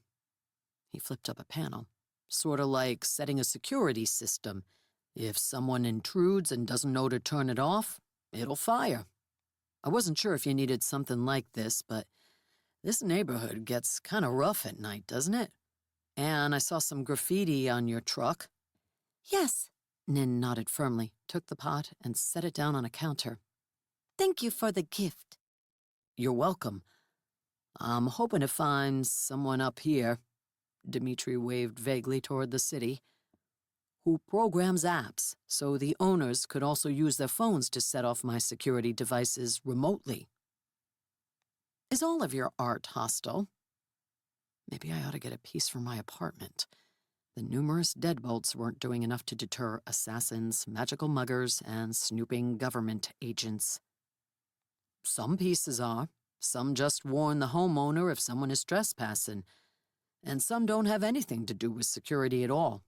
He flipped up a panel, sort of like setting a security system. If someone intrudes and doesn't know to turn it off, it'll fire. I wasn't sure if you needed something like this, but this neighborhood gets kind of rough at night, doesn't it? And I saw some graffiti on your truck. Yes. Nin nodded firmly, took the pot, and set it down on a counter. Thank you for the gift. You're welcome. I'm hoping to find someone up here, Dmitri waved vaguely toward the city, who programs apps so the owners could also use their phones to set off my security devices remotely. Is all of your art hostile? Maybe I ought to get a piece for my apartment. The numerous deadbolts weren't doing enough to deter assassins, magical muggers, and snooping government agents. Some pieces are. Some just warn the homeowner if someone is trespassing. And some don't have anything to do with security at all.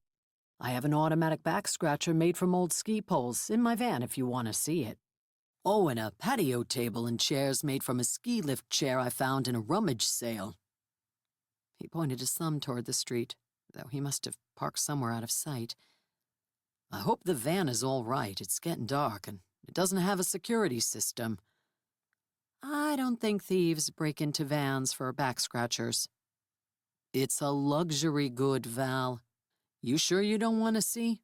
I have an automatic back scratcher made from old ski poles in my van if you want to see it. Oh, and a patio table and chairs made from a ski lift chair I found in a rummage sale. He pointed his thumb toward the street, though he must have parked somewhere out of sight. I hope the van is all right. It's getting dark, and it doesn't have a security system. I don't think thieves break into vans for back scratchers. It's a luxury good, Val. You sure you don't want to see?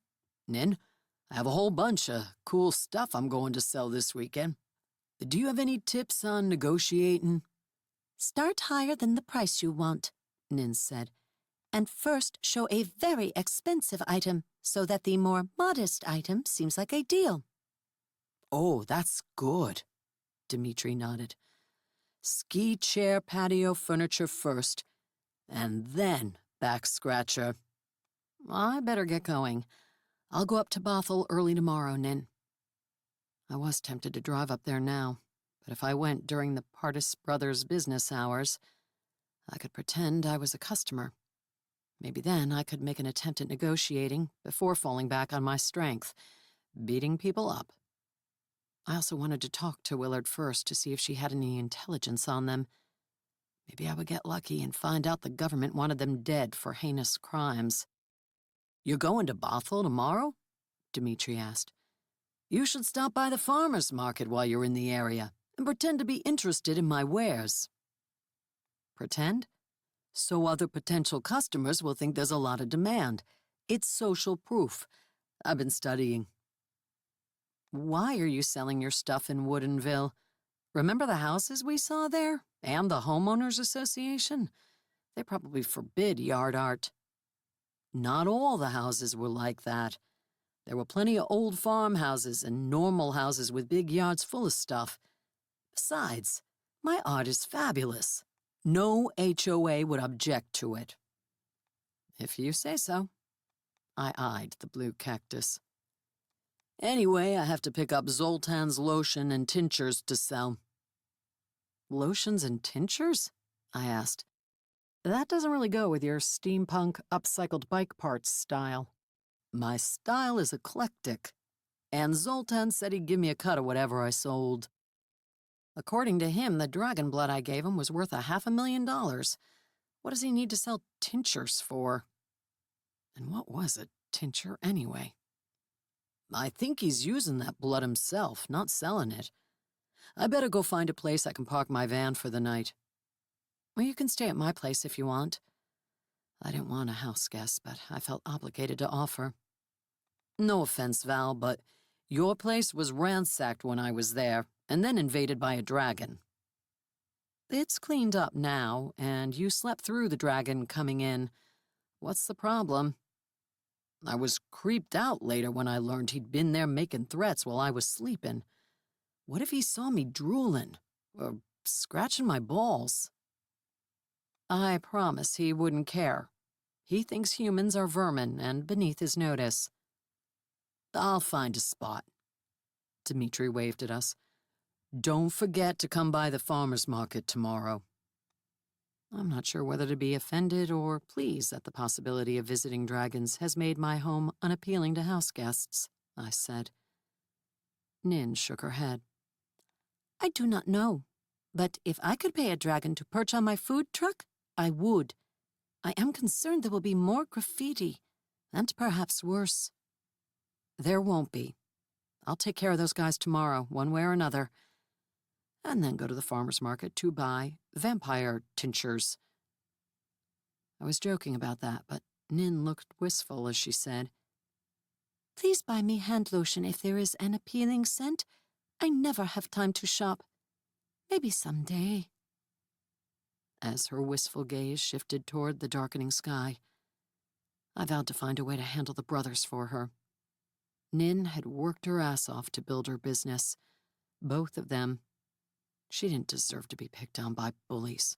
Nin, I have a whole bunch of cool stuff I'm going to sell this weekend. Do you have any tips on negotiating? Start higher than the price you want, Nin said, and first show a very expensive item so that the more modest item seems like a deal. Oh, that's good, Dmitri nodded. Ski chair patio furniture first, and then back scratcher. I better get going. I'll go up to Bothell early tomorrow, Nin. I was tempted to drive up there now, but if I went during the Partis brothers' business hours, I could pretend I was a customer. Maybe then I could make an attempt at negotiating before falling back on my strength. beating people up. I also wanted to talk to Willard first to see if she had any intelligence on them. Maybe I would get lucky and find out the government wanted them dead for heinous crimes. "You're going to Bothell tomorrow?" Dmitri asked. "You should stop by the farmer's market while you're in the area and pretend to be interested in my wares." Pretend? So other potential customers will think there's a lot of demand. It's social proof. I've been studying. "Why are you selling your stuff in Woodinville? Remember the houses we saw there? And the homeowners association? They probably forbid yard art." "Not all the houses were like that. There were plenty of old farmhouses and normal houses with big yards full of stuff. Besides, my art is fabulous. No HOA would object to it." "If you say so." I eyed the blue cactus. "Anyway, I have to pick up Zoltan's lotion and tinctures to sell." "Lotions and tinctures?" I asked. "That doesn't really go with your steampunk, upcycled bike parts style." "My style is eclectic, and Zoltan said he'd give me a cut of whatever I sold. According to him, the dragon blood I gave him was worth $500,000. What does he need to sell tinctures for? And what was a tincture anyway?" "I think he's using that blood himself, not selling it. I better go find a place I can park my van for the night." "Well, you can stay at my place if you want." I didn't want a house guest, but I felt obligated to offer. "No offense, Val, but your place was ransacked when I was there, and then invaded by a dragon. It's cleaned up now, and you slept through the dragon coming in. What's the problem?" "I was creeped out later when I learned he'd been there making threats while I was sleeping. What if he saw me drooling or scratching my balls?" "I promise he wouldn't care. He thinks humans are vermin and beneath his notice." "I'll find a spot." Dmitri waved at us. "Don't forget to come by the farmer's market tomorrow." I'm not sure whether to be offended or pleased that the possibility of visiting dragons has made my home unappealing to house guests, I said. Nin shook her head. "I do not know, but if I could pay a dragon to perch on my food truck, I would. I am concerned there will be more graffiti, and perhaps worse." "There won't be. I'll take care of those guys tomorrow, one way or another, and then go to the farmer's market to buy vampire tinctures." I was joking about that, but Nin looked wistful as she said, "Please buy me hand lotion if there is an appealing scent. I never have time to shop. Maybe someday." As her wistful gaze shifted toward the darkening sky, I vowed to find a way to handle the brothers for her. Nin had worked her ass off to build her business. Both of them. She didn't deserve to be picked on by bullies.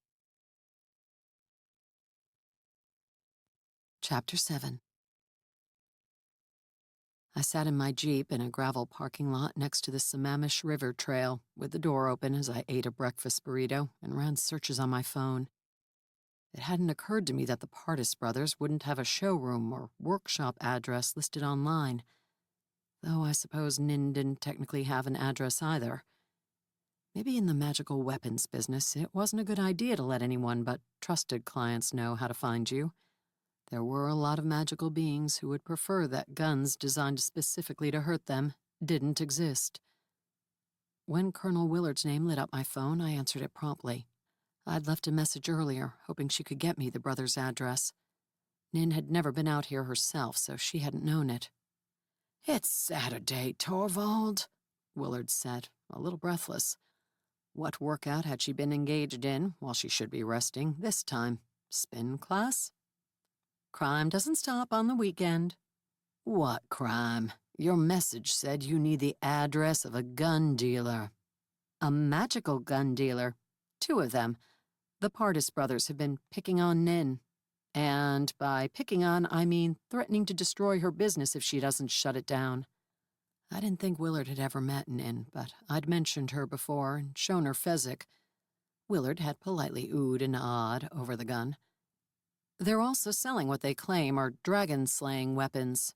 Chapter 7. I sat in my Jeep in a gravel parking lot next to the Sammamish River Trail, with the door open as I ate a breakfast burrito and ran searches on my phone. It hadn't occurred to me that the Partis brothers wouldn't have a showroom or workshop address listed online, though I suppose Nin didn't technically have an address either. Maybe in the magical weapons business, it wasn't a good idea to let anyone but trusted clients know how to find you. There were a lot of magical beings who would prefer that guns designed specifically to hurt them didn't exist. When Colonel Willard's name lit up my phone, I answered it promptly. I'd left a message earlier, hoping she could get me the brother's address. Nin had never been out here herself, so she hadn't known it. "It's Saturday, Thorvald," Willard said, a little breathless. What workout had she been engaged in while she should be resting this time? Spin class? "Crime doesn't stop on the weekend." "What crime? Your message said you need the address of a gun dealer." "A magical gun dealer. 2 of them. The Partis brothers have been picking on Nin. And by picking on, I mean threatening to destroy her business if she doesn't shut it down." I didn't think Willard had ever met Nin, but I'd mentioned her before and shown her Fezzik. Willard had politely oohed and ahed over the gun. "They're also selling what they claim are dragon-slaying weapons."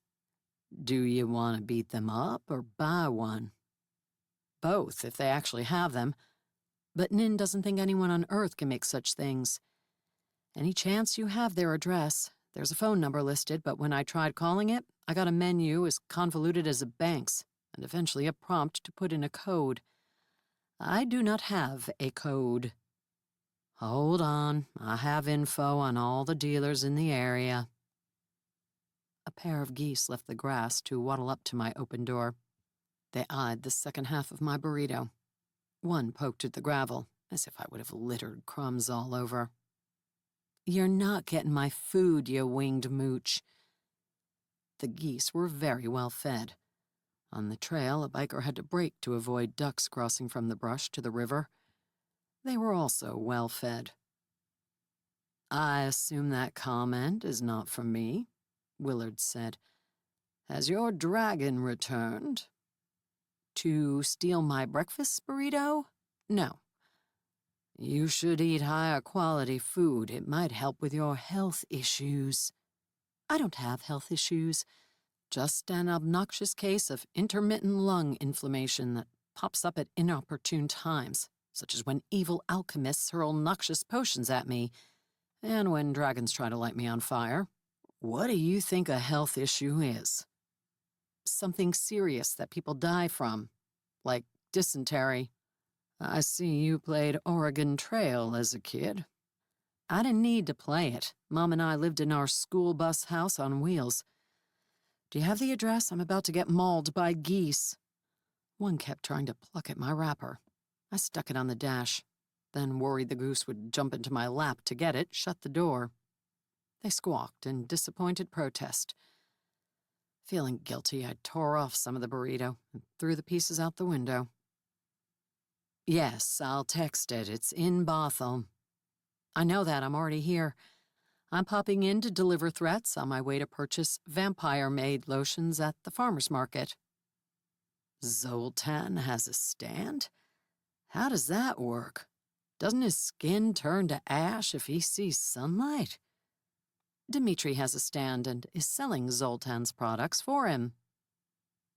Do you want to beat them up or buy one? Both, if they actually have them. But Nin doesn't think anyone on Earth can make such things. Any chance you have their address? There's a phone number listed, but when I tried calling it, I got a menu as convoluted as a bank's, and eventually a prompt to put in a code. I do not have a code. Hold on, I have info on all the dealers in the area. A pair of geese left the grass to waddle up to my open door. They eyed the second half of my burrito. One poked at the gravel, as if I would have littered crumbs all over. You're not getting my food, you winged mooch. The geese were very well fed. On the trail, a biker had to brake to avoid ducks crossing from the brush to the river. They were also well fed. I assume that comment is not from me, Willard said. Has your dragon returned? To steal my breakfast burrito? No. You should eat higher quality food. It might help with your health issues. I don't have health issues. Just an obnoxious case of intermittent lung inflammation that pops up at inopportune times, such as when evil alchemists hurl noxious potions at me, and when dragons try to light me on fire. What do you think a health issue is? Something serious that people die from, like dysentery. I see you played Oregon Trail as a kid. I didn't need to play it. Mom and I lived in our school bus house on wheels. Do you have the address? I'm about to get mauled by geese. One kept trying to pluck at my wrapper. I stuck it on the dash, then worried the goose would jump into my lap to get it, shut the door. They squawked in disappointed protest. Feeling guilty, I tore off some of the burrito and threw the pieces out the window. Yes, I'll text it. It's in Bothell. I know that. I'm already here. I'm popping in to deliver threats on my way to purchase vampire-made lotions at the farmer's market. Zoltan has a stand? How does that work? Doesn't his skin turn to ash if he sees sunlight? Dmitri has a stand and is selling Zoltan's products for him.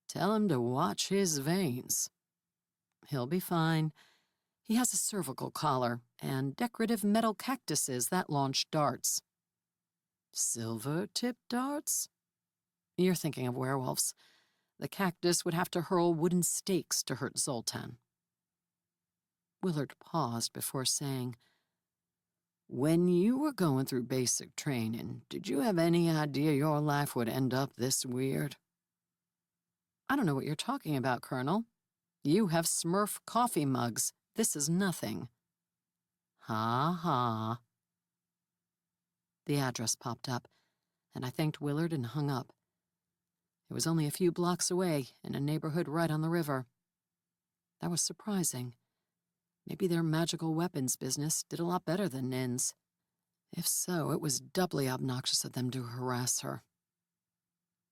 Tell him to watch his veins. He'll be fine. He has a cervical collar and decorative metal cactuses that launch darts. Silver-tipped darts? You're thinking of werewolves. The cactus would have to hurl wooden stakes to hurt Zoltan. Willard paused before saying, When you were going through basic training, did you have any idea your life would end up this weird? I don't know what you're talking about, Colonel. You have Smurf coffee mugs. This is nothing. Ha ha. The address popped up, and I thanked Willard and hung up. It was only a few blocks away, in a neighborhood right on the river. That was surprising. Maybe their magical weapons business did a lot better than Nin's. If so, it was doubly obnoxious of them to harass her.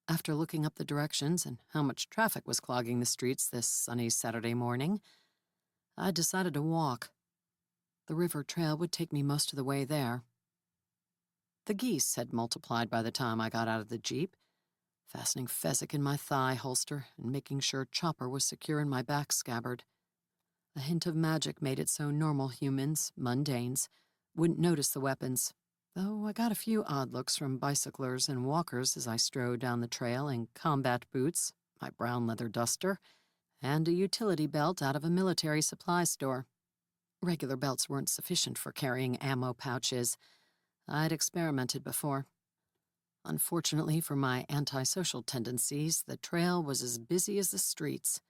After looking up the directions and how much traffic was clogging the streets this sunny Saturday morning, I decided to walk. The river trail would take me most of the way there. The geese had multiplied by the time I got out of the Jeep, fastening Fezzik in my thigh holster and making sure Chopper was secure in my back scabbard. A hint of magic made it so normal humans, mundanes, wouldn't notice the weapons, though I got a few odd looks from bicyclers and walkers as I strode down the trail in combat boots, my brown leather duster, and a utility belt out of a military supply store. Regular belts weren't sufficient for carrying ammo pouches. I'd experimented before. Unfortunately for my antisocial tendencies, the trail was as busy as the streets.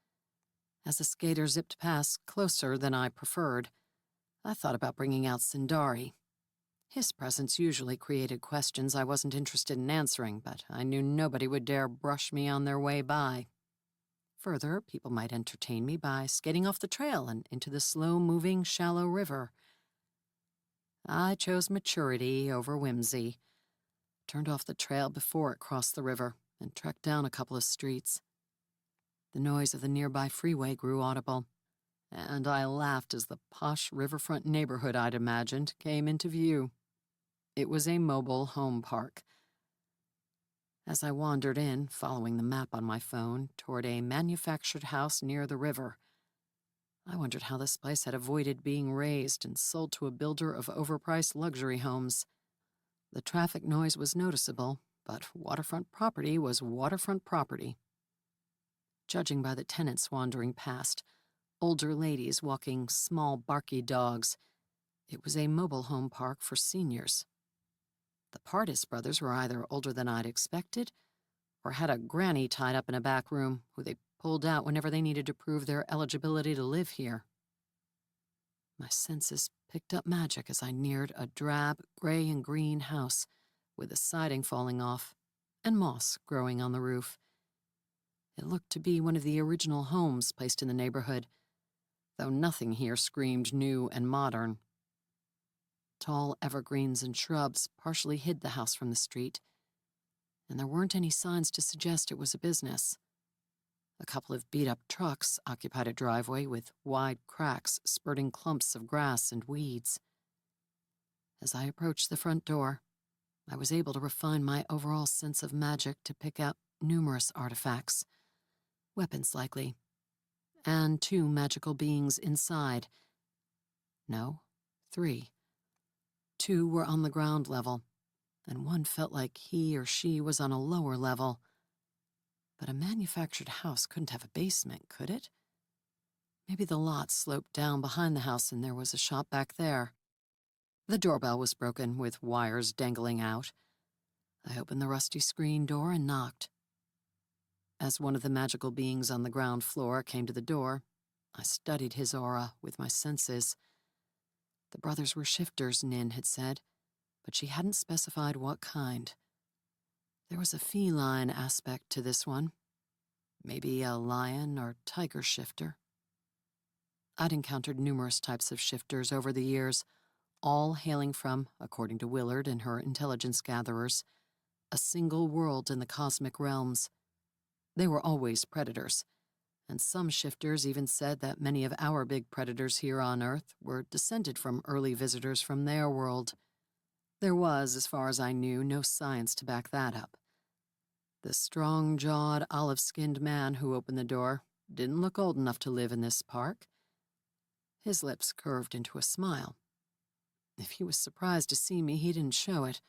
As the skater zipped past closer than I preferred, I thought about bringing out Sindari. His presence usually created questions I wasn't interested in answering, but I knew nobody would dare brush me on their way by. Further, people might entertain me by skating off the trail and into the slow-moving, shallow river. I chose maturity over whimsy, turned off the trail before it crossed the river, and trekked down a couple of streets. The noise of the nearby freeway grew audible, and I laughed as the posh riverfront neighborhood I'd imagined came into view. It was a mobile home park. as I wandered in, following the map on my phone, toward a manufactured house near the river. I wondered how this place had avoided being razed and sold to a builder of overpriced luxury homes. The traffic noise was noticeable, but waterfront property was waterfront property. Judging by the tenants wandering past, older ladies walking small barky dogs, it was a mobile home park for seniors. The Pardis brothers were either older than I'd expected, or had a granny tied up in a back room who they pulled out whenever they needed to prove their eligibility to live here. My senses picked up magic as I neared a drab, gray and green house with the siding falling off and moss growing on the roof. It looked to be one of the original homes placed in the neighborhood, though nothing here screamed new and modern. Tall evergreens and shrubs partially hid the house from the street, and there weren't any signs to suggest it was a business. A couple of beat-up trucks occupied a driveway with wide cracks spurting clumps of grass and weeds. As I approached the front door, I was able to refine my overall sense of magic to pick out numerous artifacts, weapons likely, and 2 magical beings inside. No, 3. 2 were on the ground level, and one felt like he or she was on a lower level. But a manufactured house couldn't have a basement, could it? Maybe the lot sloped down behind the house and there was a shop back there. The doorbell was broken, with wires dangling out. I opened the rusty screen door and knocked. As one of the magical beings on the ground floor came to the door, I studied his aura with my senses. The brothers were shifters, Nin had said, but she hadn't specified what kind. There was a feline aspect to this one. Maybe a lion or tiger shifter. I'd encountered numerous types of shifters over the years, all hailing from, according to Willard and her intelligence gatherers, a single world in the cosmic realms. They were always predators, and some shifters even said that many of our big predators here on Earth were descended from early visitors from their world. There was, as far as I knew, no science to back that up. The strong-jawed, olive-skinned man who opened the door didn't look old enough to live in this park. His lips curved into a smile. If he was surprised to see me, he didn't show it.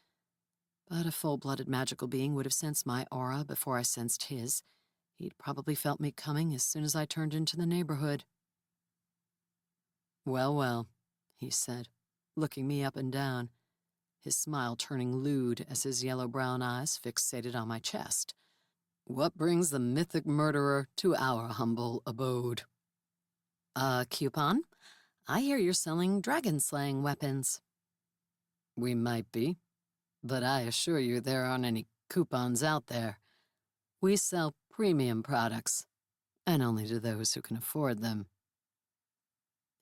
But a full-blooded magical being would have sensed my aura before I sensed his. He'd probably felt me coming as soon as I turned into the neighborhood. "Well, well," he said, looking me up and down, his smile turning lewd as his yellow-brown eyes fixated on my chest. "What brings the mythic murderer to our humble abode?" "A coupon? I hear you're selling dragon-slaying weapons." "We might be, but I assure you there aren't any coupons out there. We sell premium products, and only to those who can afford them."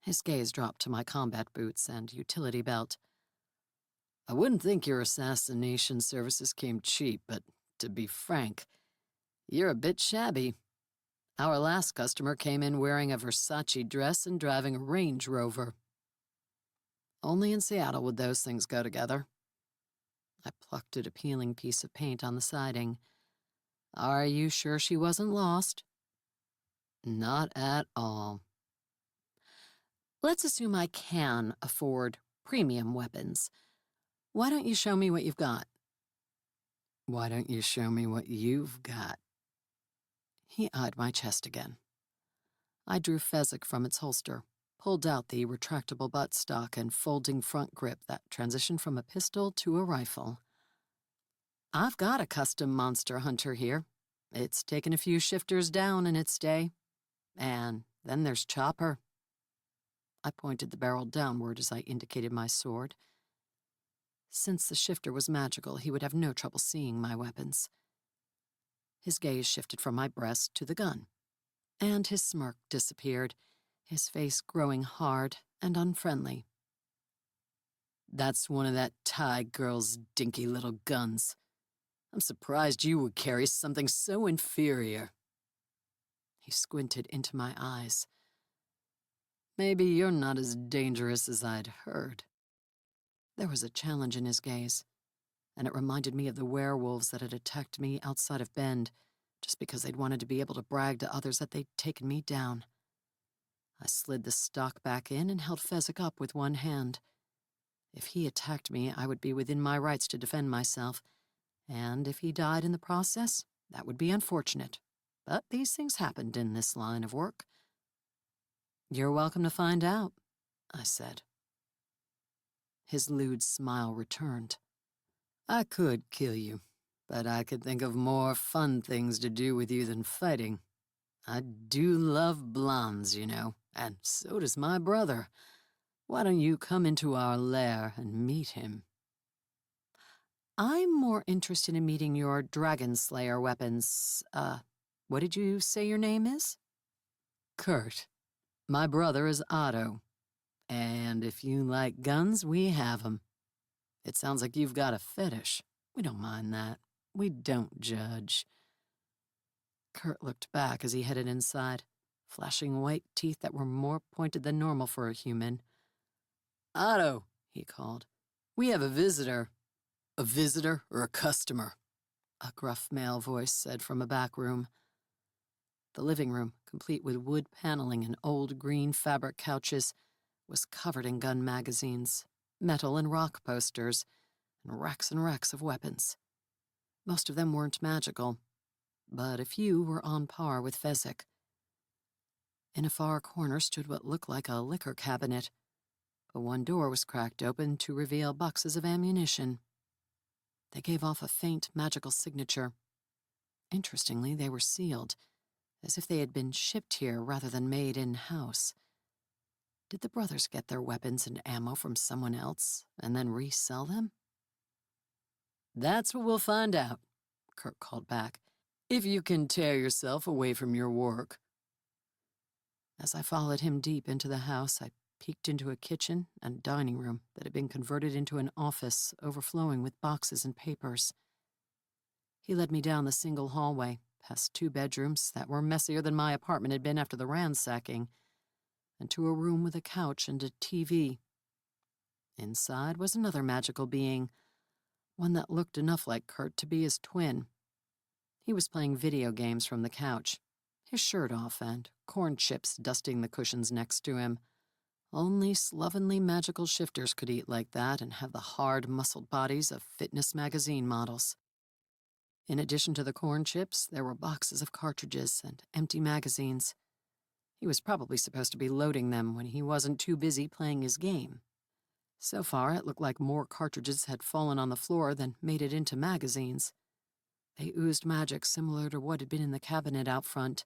His gaze dropped to my combat boots and utility belt. "I wouldn't think your assassination services came cheap, but to be frank, you're a bit shabby. Our last customer came in wearing a Versace dress and driving a Range Rover. Only in Seattle would those things go together." I plucked at a peeling piece of paint on the siding. "Are you sure she wasn't lost?" "Not at all." "Let's assume I can afford premium weapons. Why don't you show me what you've got?" "Why don't you show me what you've got?" He eyed my chest again. I drew Fezzik from its holster, pulled out the retractable buttstock and folding front grip that transitioned from a pistol to a rifle. "I've got a custom monster hunter here. It's taken a few shifters down in its day. And then there's Chopper." I pointed the barrel downward as I indicated my sword. Since the shifter was magical, he would have no trouble seeing my weapons. His gaze shifted from my breast to the gun, and his smirk disappeared, his face growing hard and unfriendly. "That's one of that Thai girl's dinky little guns. I'm surprised you would carry something so inferior." He squinted into my eyes. "Maybe you're not as dangerous as I'd heard." There was a challenge in his gaze. and it reminded me of the werewolves that had attacked me outside of Bend, just because they'd wanted to be able to brag to others that they'd taken me down. I slid the stock back in and held Fezzik up with one hand. If he attacked me, I would be within my rights to defend myself, and if he died in the process, that would be unfortunate. But these things happened in this line of work. "You're welcome to find out," I said. His lewd smile returned. "I could kill you, but I could think of more fun things to do with you than fighting. I do love blondes, you know, and so does my brother. Why don't you come into our lair and meet him?" "I'm more interested in meeting your Dragon Slayer weapons. What did you say your name is?" "Kurt. My brother is Otto. And if you like guns, we have 'em. It sounds like you've got a fetish. We don't mind that. We don't judge." Kurt looked back as he headed inside, flashing white teeth that were more pointed than normal for a human. "Otto," he called, "we have a visitor." "A visitor or a customer?" a gruff male voice said from a back room. The living room, complete with wood paneling and old green fabric couches, was covered in gun magazines, metal and rock posters, and racks of weapons. Most of them weren't magical, but a few were on par with Fezzik. In a far corner stood what looked like a liquor cabinet, but one door was cracked open to reveal boxes of ammunition. They gave off a faint magical signature. Interestingly, they were sealed, as if they had been shipped here rather than made in-house. Did the brothers get their weapons and ammo from someone else and then resell them? "That's what we'll find out," Kurt called back, "if you can tear yourself away from your work." As I followed him deep into the house, I peeked into a kitchen and dining room that had been converted into an office overflowing with boxes and papers. He led me down the single hallway, past 2 bedrooms that were messier than my apartment had been after the ransacking, and to a room with a couch and a TV. Inside was another magical being, one that looked enough like Kurt to be his twin. He was playing video games from the couch, his shirt off and corn chips dusting the cushions next to him. Only slovenly magical shifters could eat like that and have the hard, muscled bodies of fitness magazine models. In addition to the corn chips, there were boxes of cartridges and empty magazines. He was probably supposed to be loading them when he wasn't too busy playing his game. So far, it looked like more cartridges had fallen on the floor than made it into magazines. They oozed magic similar to what had been in the cabinet out front.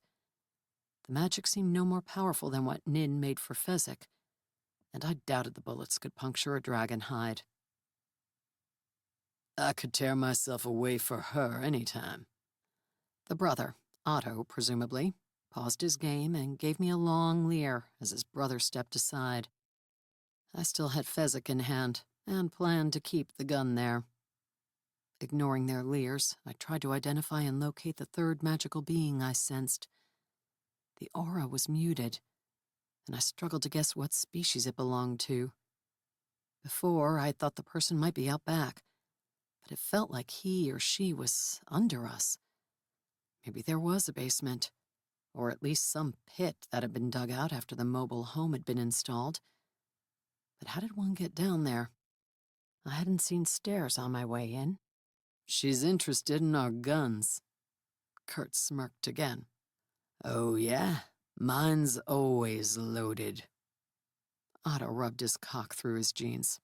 The magic seemed no more powerful than what Nin made for Fezzik, and I doubted the bullets could puncture a dragon hide. "I could tear myself away for her any time." The brother, Otto presumably, paused his game and gave me a long leer as his brother stepped aside. I still had Fezzik in hand and planned to keep the gun there. Ignoring their leers, I tried to identify and locate the third magical being I sensed. The aura was muted, and I struggled to guess what species it belonged to. Before, I thought the person might be out back, but it felt like he or she was under us. Maybe there was a basement, or at least some pit that had been dug out after the mobile home had been installed. But how did one get down there? I hadn't seen stairs on my way in. "She's interested in our guns." Kurt smirked again. "Oh, yeah? Mine's always loaded." Otto rubbed his cock through his jeans.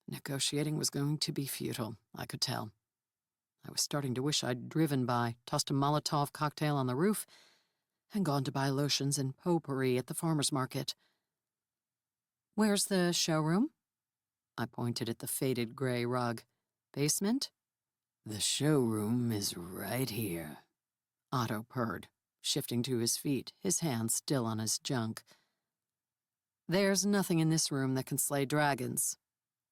Negotiating was going to be futile, I could tell. I was starting to wish I'd driven by, tossed a Molotov cocktail on the roof, and gone to buy lotions and potpourri at the farmer's market. "Where's the showroom?" I pointed at the faded gray rug. "Basement?" "The showroom is right here," Otto purred, shifting to his feet, his hand still on his junk. "There's nothing in this room that can slay dragons."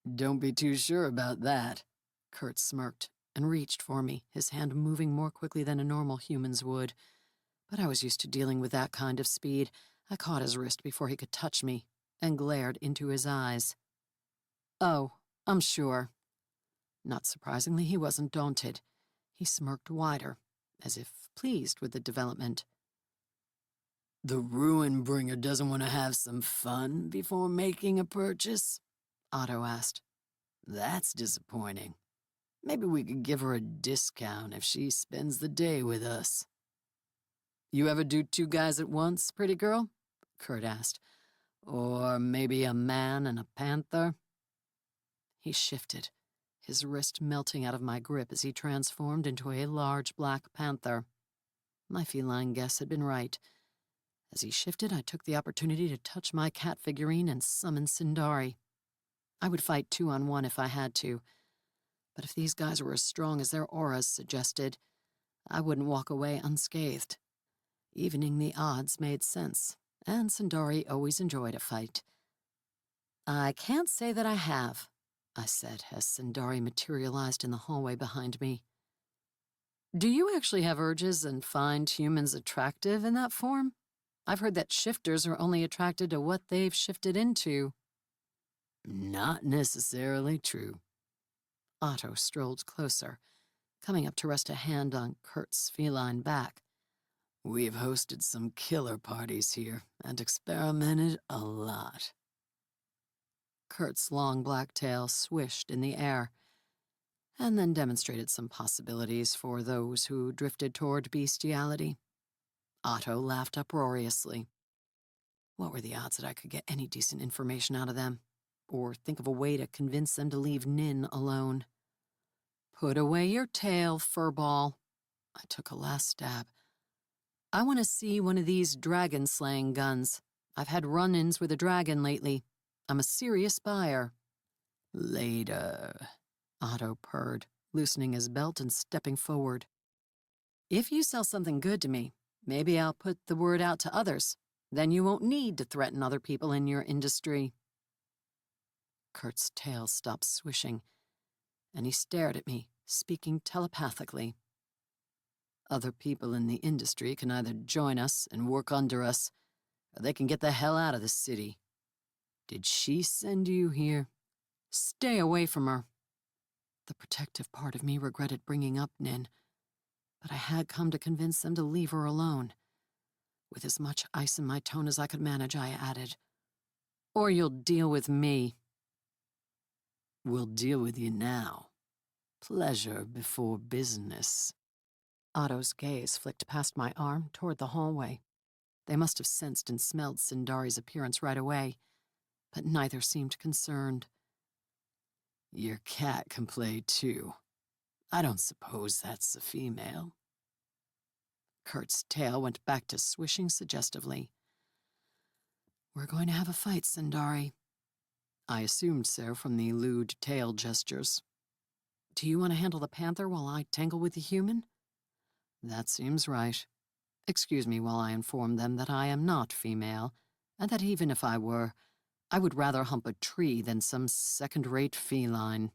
"Don't be too sure about that." Kurt smirked and reached for me, his hand moving more quickly than a normal human's would. But I was used to dealing with that kind of speed. I caught his wrist before he could touch me and glared into his eyes. "Oh, I'm sure." Not surprisingly, he wasn't daunted. He smirked wider, as if pleased with the development. "The ruin bringer doesn't want to have some fun before making a purchase?" Otto asked. "That's disappointing. Maybe we could give her a discount if she spends the day with us." "You ever do two guys at once, pretty girl?" Kurt asked. "Or maybe a man and a panther?" He shifted, his wrist melting out of my grip as he transformed into a large black panther. My feline guess had been right. As he shifted, I took the opportunity to touch my cat figurine and summon Sindari. I would fight 2-on-1 if I had to, but if these guys were as strong as their auras suggested, I wouldn't walk away unscathed. Evening the odds made sense, and Sindari always enjoyed a fight. "I can't say that I have," I said as Sindari materialized in the hallway behind me. "Do you actually have urges and find humans attractive in that form? I've heard that shifters are only attracted to what they've shifted into." "Not necessarily true." Otto strolled closer, coming up to rest a hand on Kurt's feline back. "We've hosted some killer parties here and experimented a lot." Kurt's long black tail swished in the air, and then demonstrated some possibilities for those who drifted toward bestiality. Otto laughed uproariously. What were the odds that I could get any decent information out of them, or think of a way to convince them to leave Nin alone? "Put away your tail, furball." I took a last stab. "I want to see one of these dragon-slaying guns. I've had run-ins with a dragon lately. I'm a serious buyer." "Later," Otto purred, loosening his belt and stepping forward. "If you sell something good to me, maybe I'll put the word out to others. Then you won't need to threaten other people in your industry." Kurt's tail stopped swishing, and he stared at me, speaking telepathically. "Other people in the industry can either join us and work under us, or they can get the hell out of the city. Did she send you here?" "Stay away from her." The protective part of me regretted bringing up Nin, but I had come to convince them to leave her alone. With as much ice in my tone as I could manage, I added, "Or you'll deal with me." "We'll deal with you now. Pleasure before business." Otto's gaze flicked past my arm toward the hallway. They must have sensed and smelled Sindari's appearance right away, but neither seemed concerned. "Your cat can play too. I don't suppose that's a female." Kurt's tail went back to swishing suggestively. "We're going to have a fight, Sindari." I assumed so from the lewd tail gestures. "Do you want to handle the panther while I tangle with the human?" "That seems right. Excuse me while I inform them that I am not female, and that even if I were, I would rather hump a tree than some second-rate feline."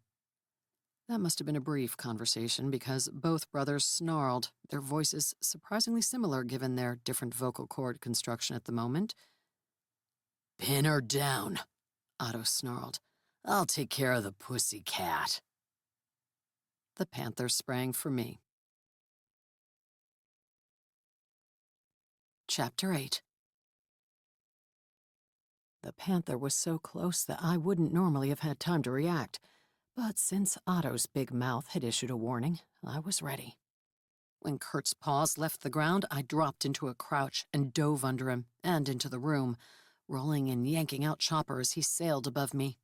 That must have been a brief conversation because both brothers snarled, their voices surprisingly similar given their different vocal cord construction at the moment. "Pin her down," Otto snarled. "I'll take care of the pussy cat." The panther sprang for me. Chapter 8. The panther was so close that I wouldn't normally have had time to react, but since Otto's big mouth had issued a warning, I was ready. When Kurt's paws left the ground, I dropped into a crouch and dove under him and into the room, rolling and yanking out Chopper as he sailed above me.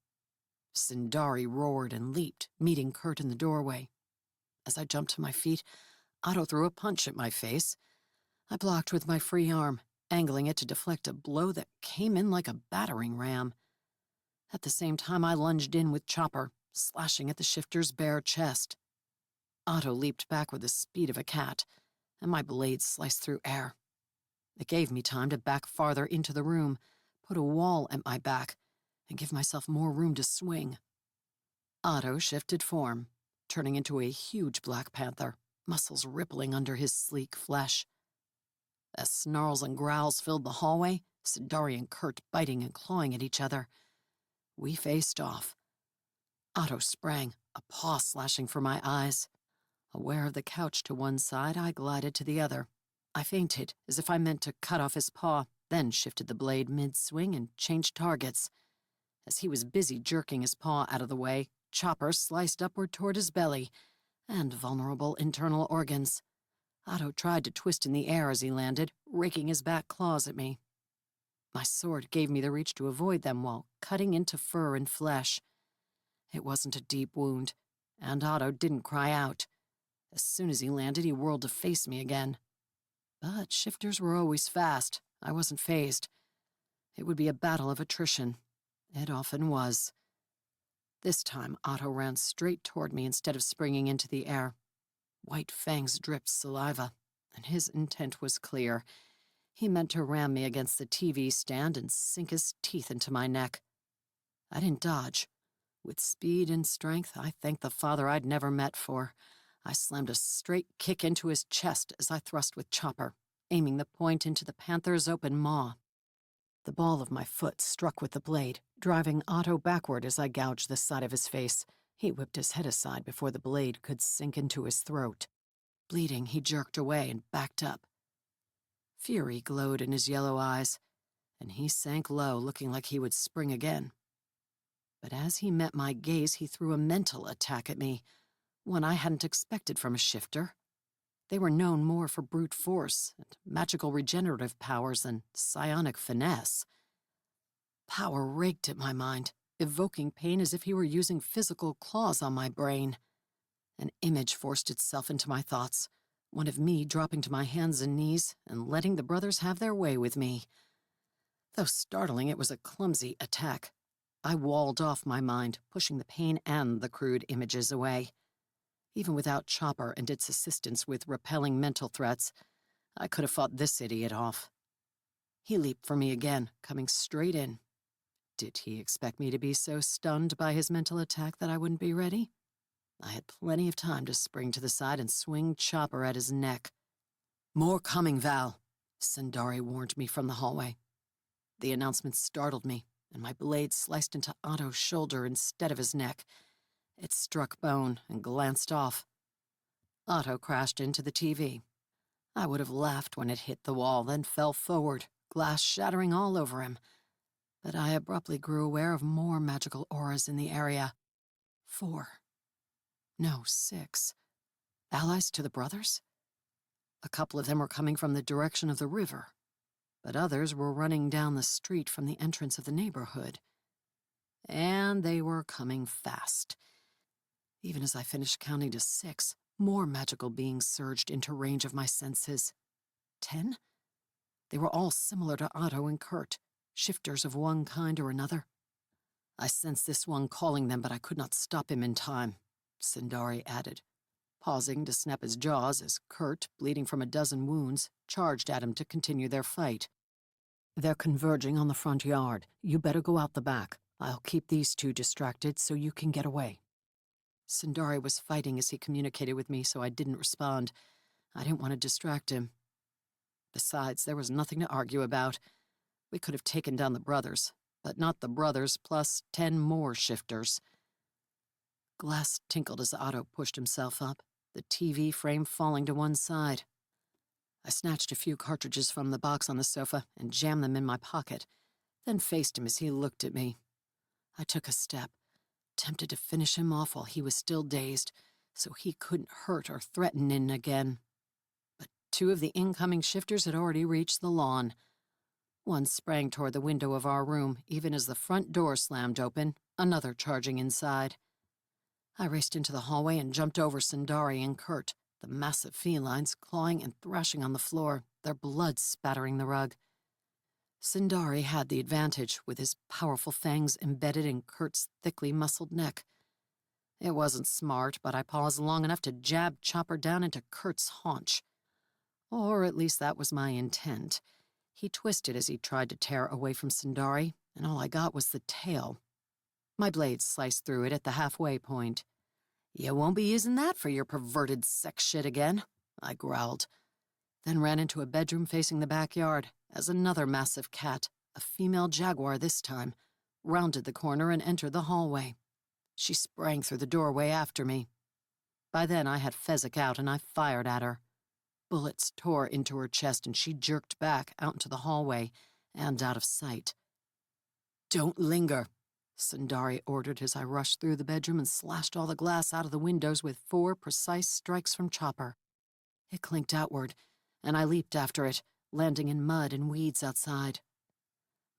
Sindari roared and leaped, meeting Kurt in the doorway. As I jumped to my feet, Otto threw a punch at my face. I blocked with my free arm, angling it to deflect a blow that came in like a battering ram. At the same time, I lunged in with Chopper, slashing at the shifter's bare chest. Otto leaped back with the speed of a cat, and my blade sliced through air. It gave me time to back farther into the room, put a wall at my back, and give myself more room to swing. Otto shifted form, turning into a huge black panther, muscles rippling under his sleek flesh. As snarls and growls filled the hallway, Sindari and Kurt biting and clawing at each other, we faced off. Otto sprang, a paw slashing for my eyes. Aware of the couch to one side, I glided to the other. I feinted, as if I meant to cut off his paw, then shifted the blade mid-swing and changed targets. As he was busy jerking his paw out of the way, Chopper sliced upward toward his belly and vulnerable internal organs. Otto tried to twist in the air as he landed, raking his back claws at me. My sword gave me the reach to avoid them while cutting into fur and flesh. It wasn't a deep wound, and Otto didn't cry out. As soon as he landed, he whirled to face me again. But shifters were always fast. I wasn't fazed. It would be a battle of attrition. It often was. This time, Otto ran straight toward me instead of springing into the air. White fangs dripped saliva, and his intent was clear. He meant to ram me against the TV stand and sink his teeth into my neck. I didn't dodge. With speed and strength, I thanked the father I'd never met for. I slammed a straight kick into his chest as I thrust with Chopper, aiming the point into the panther's open maw. The ball of my foot struck with the blade, driving Otto backward as I gouged the side of his face. He whipped his head aside before the blade could sink into his throat. Bleeding, he jerked away and backed up. Fury glowed in his yellow eyes, and he sank low, looking like he would spring again. But as he met my gaze, he threw a mental attack at me, one I hadn't expected from a shifter. They were known more for brute force and magical regenerative powers than psionic finesse. Power raked at my mind, evoking pain as if he were using physical claws on my brain. An image forced itself into my thoughts, one of me dropping to my hands and knees and letting the brothers have their way with me. Though startling, it was a clumsy attack. I walled off my mind, pushing the pain and the crude images away. Even without Chopper and its assistance with repelling mental threats, I could have fought this idiot off. He leaped for me again, coming straight in. Did he expect me to be so stunned by his mental attack that I wouldn't be ready? I had plenty of time to spring to the side and swing Chopper at his neck. "More coming, Val," Sundari warned me from the hallway. The announcement startled me, and my blade sliced into Otto's shoulder instead of his neck. It struck bone and glanced off. Otto crashed into the TV. I would have laughed when it hit the wall, then fell forward, glass shattering all over him. But I abruptly grew aware of more magical auras in the area. 4. No, 6. Allies to the brothers? A couple of them were coming from the direction of the river, but others were running down the street from the entrance of the neighborhood. And they were coming fast. Even as I finished counting to 6, more magical beings surged into range of my senses. 10? They were all similar to Otto and Kurt, shifters of one kind or another. I sensed this one calling them, but I could not stop him in time, Sundari added, pausing to snap his jaws as Kurt, bleeding from a dozen wounds, charged at him to continue their fight. "They're converging on the front yard. You better go out the back. I'll keep these two distracted so you can get away." Sundari was fighting as he communicated with me, so I didn't respond. I didn't want to distract him. Besides, there was nothing to argue about. We could have taken down the brothers, but not the brothers plus 10 more shifters. Glass tinkled as Otto pushed himself up, the TV frame falling to one side. I snatched a few cartridges from the box on the sofa and jammed them in my pocket, then faced him as he looked at me. I took a step, tempted to finish him off while he was still dazed, so he couldn't hurt or threaten Nin again. But 2 of the incoming shifters had already reached the lawn. One sprang toward the window of our room, even as the front door slammed open, another charging inside. I raced into the hallway and jumped over Sundari and Kurt, the massive felines clawing and thrashing on the floor, their blood spattering the rug. Sundari had the advantage, with his powerful fangs embedded in Kurt's thickly muscled neck. It wasn't smart, but I paused long enough to jab Chopper down into Kurt's haunch. Or at least that was my intent. He twisted as he tried to tear away from Sundari, and all I got was the tail. My blade sliced through it at the halfway point. "You won't be using that for your perverted sex shit again," I growled, then ran into a bedroom facing the backyard as another massive cat, a female jaguar this time, rounded the corner and entered the hallway. She sprang through the doorway after me. By then I had Fezzik out and I fired at her. Bullets tore into her chest and she jerked back out into the hallway and out of sight. "Don't linger," Sundari ordered as I rushed through the bedroom and slashed all the glass out of the windows with 4 precise strikes from Chopper. It clinked outward, and I leaped after it, landing in mud and weeds outside.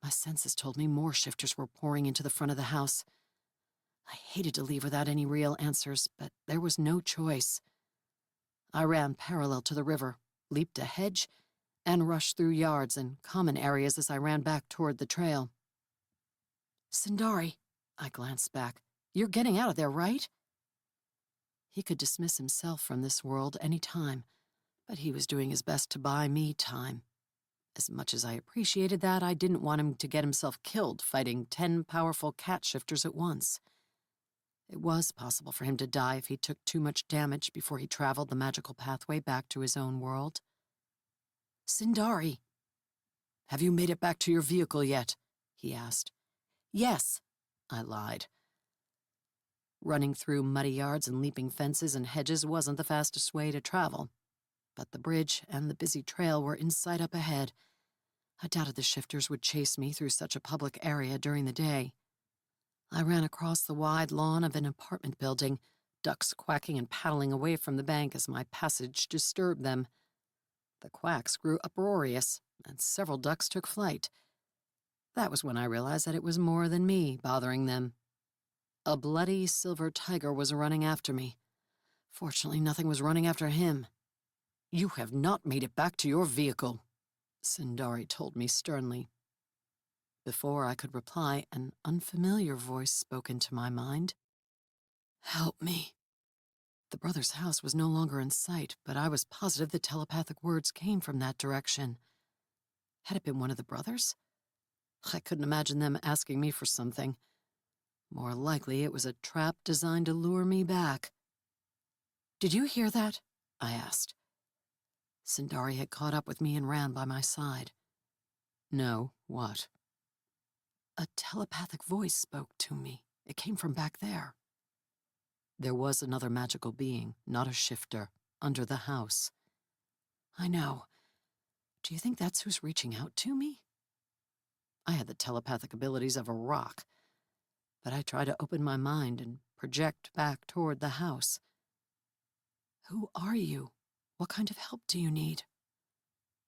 My senses told me more shifters were pouring into the front of the house. I hated to leave without any real answers, but there was no choice. I ran parallel to the river, leaped a hedge, and rushed through yards and common areas as I ran back toward the trail. "Sundari," I glanced back. "You're getting out of there, right?" He could dismiss himself from this world any time, but he was doing his best to buy me time. As much as I appreciated that, I didn't want him to get himself killed fighting 10 powerful cat shifters at once. It was possible for him to die if he took too much damage before he traveled the magical pathway back to his own world. "Sundari, have you made it back to your vehicle yet?" he asked. "Yes," I lied. Running through muddy yards and leaping fences and hedges wasn't the fastest way to travel, but the bridge and the busy trail were in sight up ahead. I doubted the shifters would chase me through such a public area during the day. I ran across the wide lawn of an apartment building, ducks quacking and paddling away from the bank as my passage disturbed them. The quacks grew uproarious, and several ducks took flight. That was when I realized that it was more than me bothering them. A bloody silver tiger was running after me. Fortunately, nothing was running after him. "You have not made it back to your vehicle," Sundari told me sternly. Before I could reply, an unfamiliar voice spoke into my mind. "Help me." The brothers' house was no longer in sight, but I was positive the telepathic words came from that direction. Had it been one of the brothers? I couldn't imagine them asking me for something. More likely, it was a trap designed to lure me back. "Did you hear that?" I asked. Sundari had caught up with me and ran by my side. "No, what?" A telepathic voice spoke to me. It came from back there. There was another magical being, not a shifter, under the house. "I know. Do you think that's who's reaching out to me?" I had the telepathic abilities of a rock, but I tried to open my mind and project back toward the house. "Who are you? What kind of help do you need?"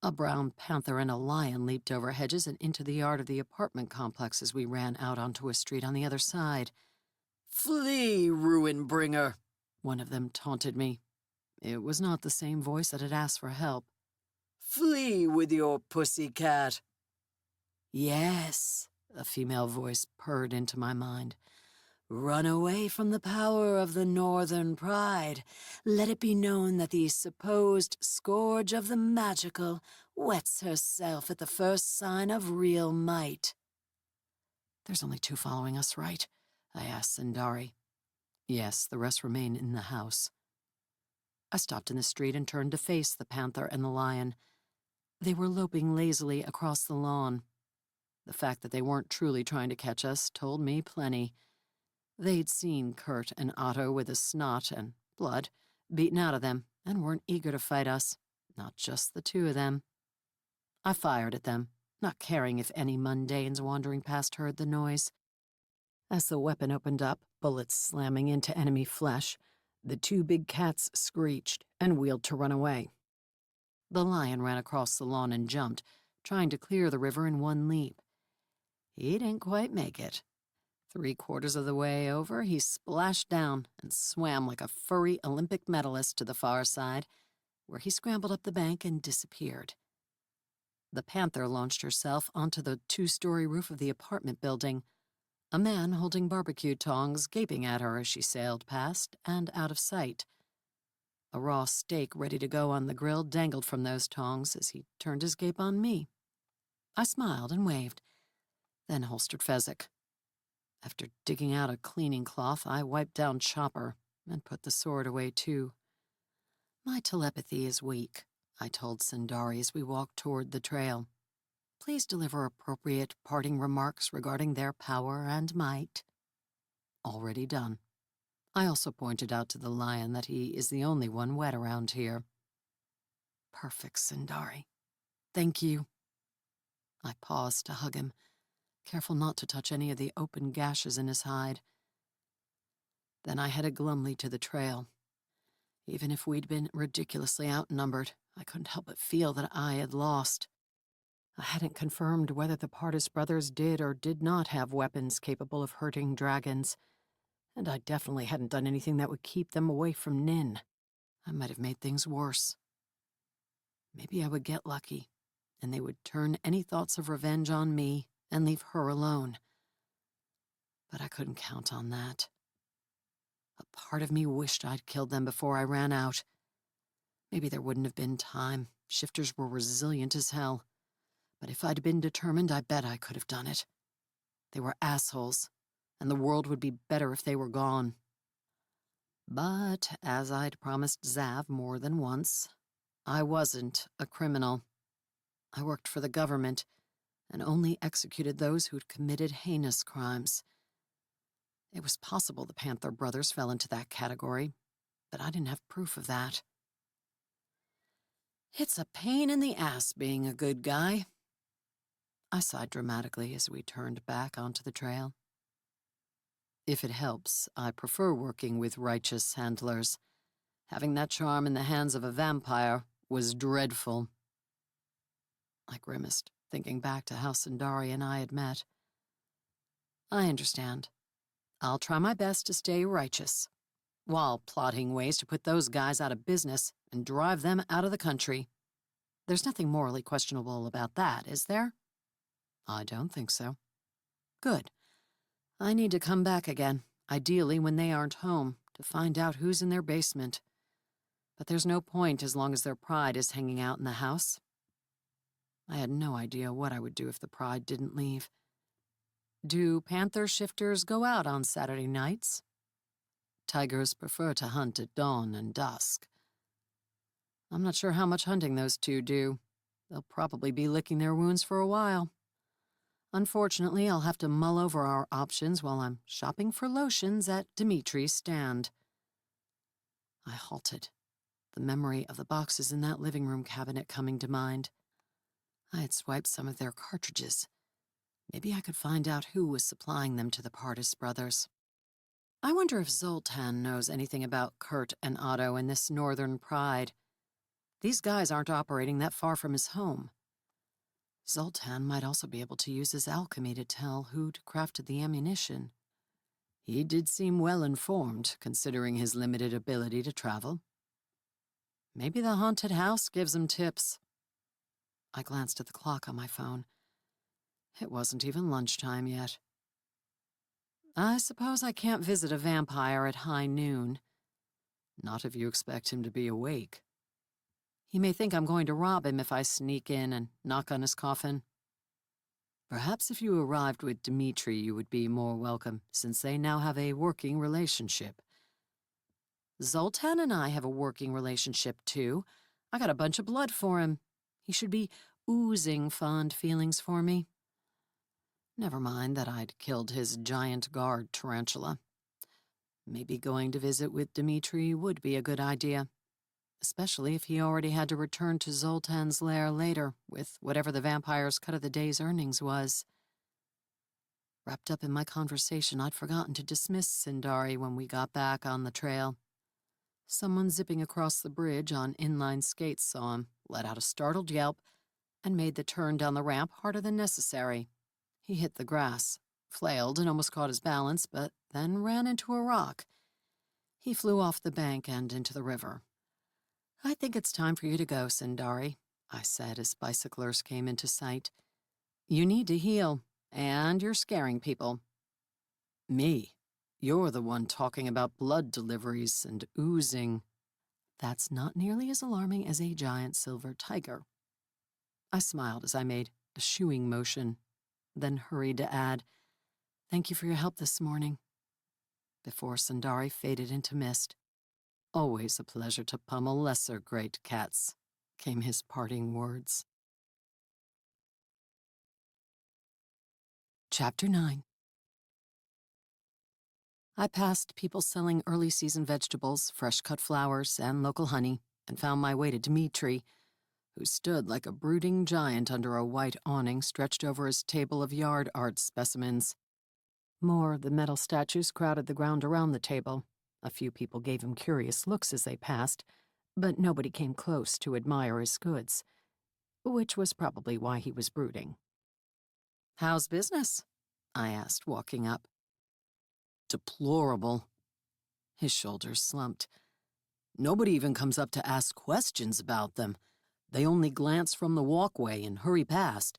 A brown panther and a lion leaped over hedges and into the yard of the apartment complex as we ran out onto a street on the other side. "Flee, ruin bringer," one of them taunted me. It was not the same voice that had asked for help. "Flee with your pussy cat." "Yes," a female voice purred into my mind. "Run away from the power of the Northern Pride. Let it be known that the supposed scourge of the magical wets herself at the first sign of real might." "There's only 2 following us, right?" I asked Sundari. "Yes, the rest remain in the house." I stopped in the street and turned to face the panther and the lion. They were loping lazily across the lawn. The fact that they weren't truly trying to catch us told me plenty. They'd seen Kurt and Otto with the snot and blood beaten out of them and weren't eager to fight us, not just the 2 of them. I fired at them, not caring if any mundanes wandering past heard the noise. As the weapon opened up, bullets slamming into enemy flesh, the 2 big cats screeched and wheeled to run away. The lion ran across the lawn and jumped, trying to clear the river in one leap. He didn't quite make it. 3/4 of the way over, he splashed down and swam like a furry Olympic medalist to the far side, where he scrambled up the bank and disappeared. The panther launched herself onto the 2-story roof of the apartment building, a man holding barbecue tongs gaping at her as she sailed past and out of sight. A raw steak ready to go on the grill dangled from those tongs as he turned his gape on me. I smiled and waved, then holstered Fezzik. After digging out a cleaning cloth, I wiped down Chopper and put the sword away too. "My telepathy is weak," I told Sundari as we walked toward the trail. "Please deliver appropriate parting remarks regarding their power and might." already done. I also pointed out to the lion that he is the only one wet around here. Perfect, Sindari. Thank you. I paused to hug him, careful not to touch any of the open gashes in his hide. Then I headed glumly to the trail. Even if we'd been ridiculously outnumbered, I couldn't help but feel that I had lost. I hadn't confirmed whether the Pardis brothers did or did not have weapons capable of hurting dragons, and I definitely hadn't done anything that would keep them away from Nin. I might have made things worse. Maybe I would get lucky, and they would turn any thoughts of revenge on me and leave her alone. But I couldn't count on that. A part of me wished I'd killed them before I ran out. Maybe there wouldn't have been time. Shifters were resilient as hell. But if I'd been determined, I bet I could have done it. They were assholes, and the world would be better if they were gone. But, as I'd promised Zav more than once, I wasn't a criminal. I worked for the government, and only executed those who'd committed heinous crimes. It was possible the Panther brothers fell into that category, but I didn't have proof of that. It's a pain in the ass being a good guy. I sighed dramatically as we turned back onto the trail. If it helps, I prefer working with righteous handlers. Having that charm in the hands of a vampire was dreadful. I grimaced, thinking back to how Sindari and I had met. I understand. I'll try my best to stay righteous, while plotting ways to put those guys out of business and drive them out of the country. There's nothing morally questionable about that, is there? I don't think so. Good. I need to come back again, ideally when they aren't home, to find out who's in their basement. But there's no point as long as their pride is hanging out in the house. I had no idea what I would do if the pride didn't leave. Do panther shifters go out on Saturday nights? Tigers prefer to hunt at dawn and dusk. I'm not sure how much hunting those two do. They'll probably be licking their wounds for a while. Unfortunately, I'll have to mull over our options while I'm shopping for lotions at Dimitri's stand. I halted, the memory of the boxes in that living room cabinet coming to mind. I had swiped some of their cartridges. Maybe I could find out who was supplying them to the Pardis brothers. I wonder if Zoltan knows anything about Kurt and Otto and this northern pride. These guys aren't operating that far from his home. Zoltan might also be able to use his alchemy to tell who'd crafted the ammunition. He did seem well-informed, considering his limited ability to travel. Maybe the haunted house gives him tips. I glanced at the clock on my phone. It wasn't even lunchtime yet. I suppose I can't visit a vampire at high noon. Not if you expect him to be awake. He may think I'm going to rob him if I sneak in and knock on his coffin. Perhaps if you arrived with Dimitri, you would be more welcome, since they now have a working relationship. Zoltan and I have a working relationship, too. I got a bunch of blood for him. He should be oozing fond feelings for me. Never mind that I'd killed his giant guard tarantula. Maybe going to visit with Dimitri would be a good idea, especially if he already had to return to Zoltan's lair later with whatever the vampire's cut of the day's earnings was. Wrapped up in my conversation, I'd forgotten to dismiss Sindari when we got back on the trail. Someone zipping across the bridge on inline skates saw him, let out a startled yelp, and made the turn down the ramp harder than necessary. He hit the grass, flailed and almost caught his balance, but then ran into a rock. He flew off the bank and into the river. I think it's time for you to go, Sindari, I said as bicyclers came into sight. You need to heal, and you're scaring people. Me? You're the one talking about blood deliveries and oozing. That's not nearly as alarming as a giant silver tiger. I smiled as I made a shooing motion, then hurried to add, Thank you for your help this morning, before Sindari faded into mist. Always a pleasure to pummel lesser great cats, came his parting words. Chapter 9. I passed people selling early-season vegetables, fresh-cut flowers, and local honey, and found my way to Dmitri, who stood like a brooding giant under a white awning stretched over his table of yard art specimens. More of the metal statues crowded the ground around the table. A few people gave him curious looks as they passed, but nobody came close to admire his goods, which was probably why he was brooding. "How's business?" I asked, walking up. "Deplorable." His shoulders slumped. "Nobody even comes up to ask questions about them. They only glance from the walkway and hurry past.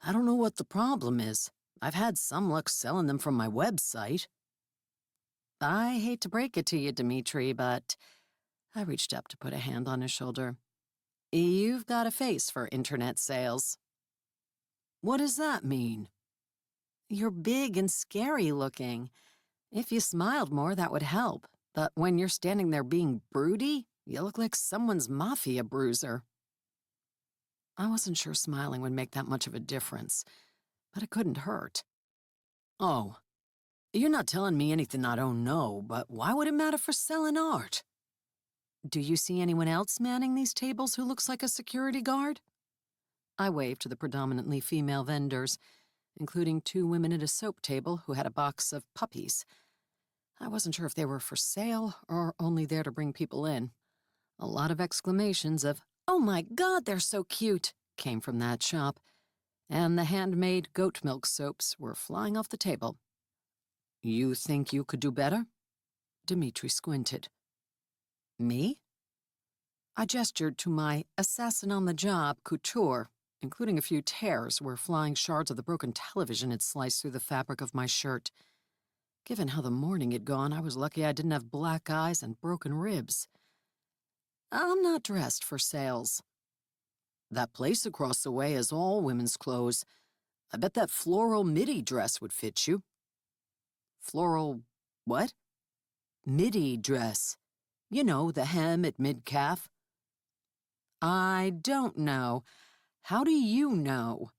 I don't know what the problem is. I've had some luck selling them from my website." "I hate to break it to you, Dmitri, but..." I reached up to put a hand on his shoulder. "You've got a face for internet sales." "What does that mean?" "You're big and scary looking. If you smiled more, that would help. But when you're standing there being broody, you look like someone's mafia bruiser." I wasn't sure smiling would make that much of a difference, but it couldn't hurt. "Oh, you're not telling me anything I don't know, but why would it matter for selling art?" "Do you see anyone else manning these tables who looks like a security guard?" I waved to the predominantly female vendors, including 2 women at a soap table who had a box of puppies. I wasn't sure if they were for sale or only there to bring people in. A lot of exclamations of, "Oh my God, they're so cute," came from that shop, and the handmade goat milk soaps were flying off the table. "You think you could do better?" Dmitri squinted. "Me?" I gestured to my assassin-on-the-job couture, including a few tears where flying shards of the broken television had sliced through the fabric of my shirt. Given how the morning had gone, I was lucky I didn't have black eyes and broken ribs. "I'm not dressed for sales." "That place across the way has all women's clothes. I bet that floral midi dress would fit you." "Floral what?" "Midi dress. You know, the hem at mid-calf." "I don't know. How do you know?"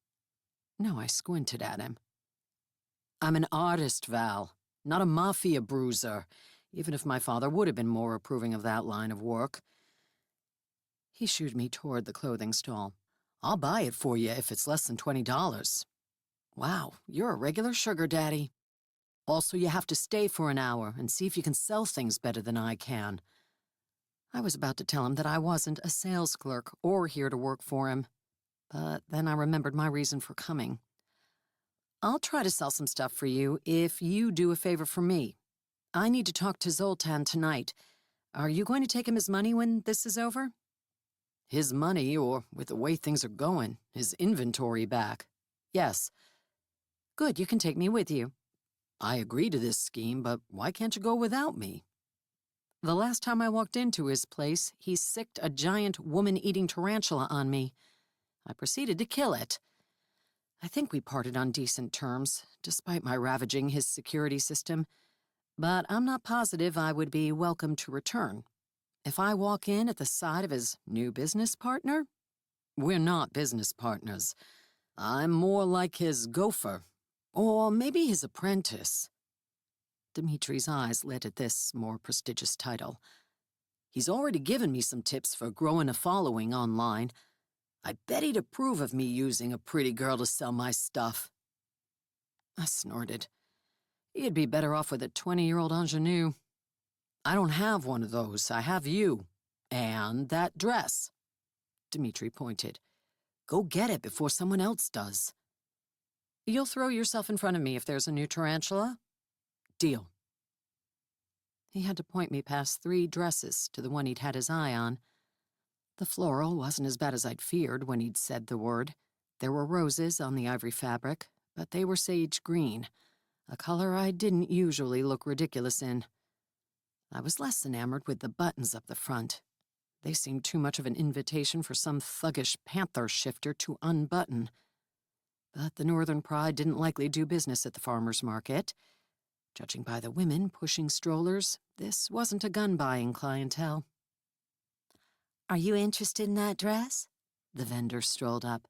No, I squinted at him. "I'm an artist, Val, not a mafia bruiser, even if my father would have been more approving of that line of work." He shooed me toward the clothing stall. "I'll buy it for you if it's less than $20. "Wow, you're a regular sugar daddy. Also, you have to stay for an hour and see if you can sell things better than I can." I was about to tell him that I wasn't a sales clerk or here to work for him, but then I remembered my reason for coming. "I'll try to sell some stuff for you if you do a favor for me. I need to talk to Zoltan tonight. Are you going to take him his money when this is over?" "His money, or with the way things are going, his inventory back. Yes." "Good, you can take me with you." "I agree to this scheme, but why can't you go without me?" "The last time I walked into his place, he sicked a giant woman-eating tarantula on me. I proceeded to kill it. I think we parted on decent terms, despite my ravaging his security system, but I'm not positive I would be welcome to return. If I walk in at the side of his new business partner?" "We're not business partners. I'm more like his gopher, or maybe his apprentice." Dimitri's eyes lit at this more prestigious title. "He's already given me some tips for growing a following online. I bet he'd approve of me using a pretty girl to sell my stuff." I snorted. "He'd be better off with a 20-year-old ingenue. I don't have one of those. I have you. And that dress." Dmitri pointed. "Go get it before someone else does." "You'll throw yourself in front of me if there's a new tarantula?" "Deal." He had to point me past 3 dresses to the one he'd had his eye on. The floral wasn't as bad as I'd feared when he'd said the word. There were roses on the ivory fabric, but they were sage green, a color I didn't usually look ridiculous in. I was less enamored with the buttons up the front. They seemed too much of an invitation for some thuggish panther shifter to unbutton. But the Northern Pride didn't likely do business at the farmer's market. Judging by the women pushing strollers, this wasn't a gun-buying clientele. "Are you interested in that dress?" The vendor strolled up.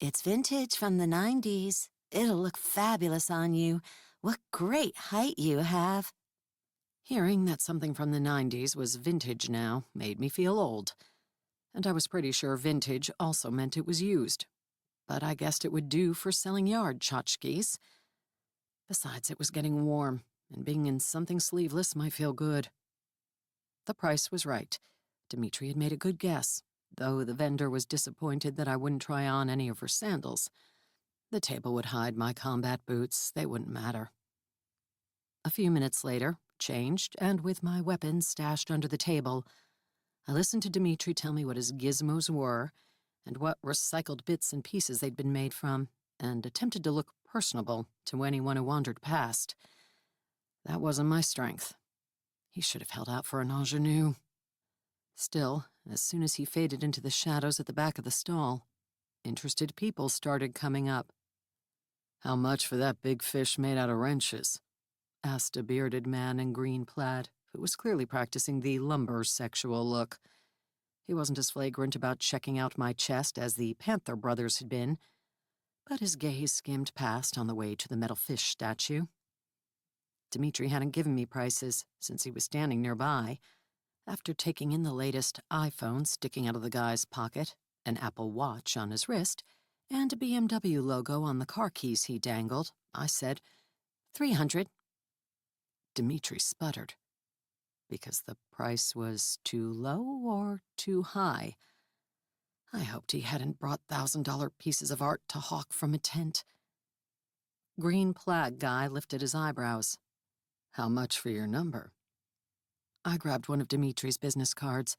"It's vintage from the 90s. It'll look fabulous on you. What great height you have." Hearing that something from the 90s was vintage now made me feel old, and I was pretty sure vintage also meant it was used. But I guessed it would do for selling yard tchotchkes. Besides, it was getting warm, and being in something sleeveless might feel good. The price was right. Dmitri had made a good guess, though the vendor was disappointed that I wouldn't try on any of her sandals. The table would hide my combat boots. They wouldn't matter. A few minutes later, changed, and with my weapons stashed under the table, I listened to Dmitri tell me what his gizmos were and what recycled bits and pieces they'd been made from, and attempted to look personable to anyone who wandered past. That wasn't my strength. He should have held out for an ingenue. Still, as soon as he faded into the shadows at the back of the stall, interested people started coming up. "How much for that big fish made out of wrenches?" asked a bearded man in green plaid who was clearly practicing the lumber sexual look. He wasn't as flagrant about checking out my chest as the Panther brothers had been, but his gaze skimmed past on the way to the metal fish statue. Dmitri hadn't given me prices since he was standing nearby. After taking in the latest iPhone sticking out of the guy's pocket, an Apple Watch on his wrist, and a BMW logo on the car keys he dangled, I said, "300. Dmitri sputtered. Because the price was too low or too high? I hoped he hadn't brought $1,000 pieces of art to hawk from a tent. Green plaid guy lifted his eyebrows. "How much for your number?" I grabbed one of Dimitri's business cards.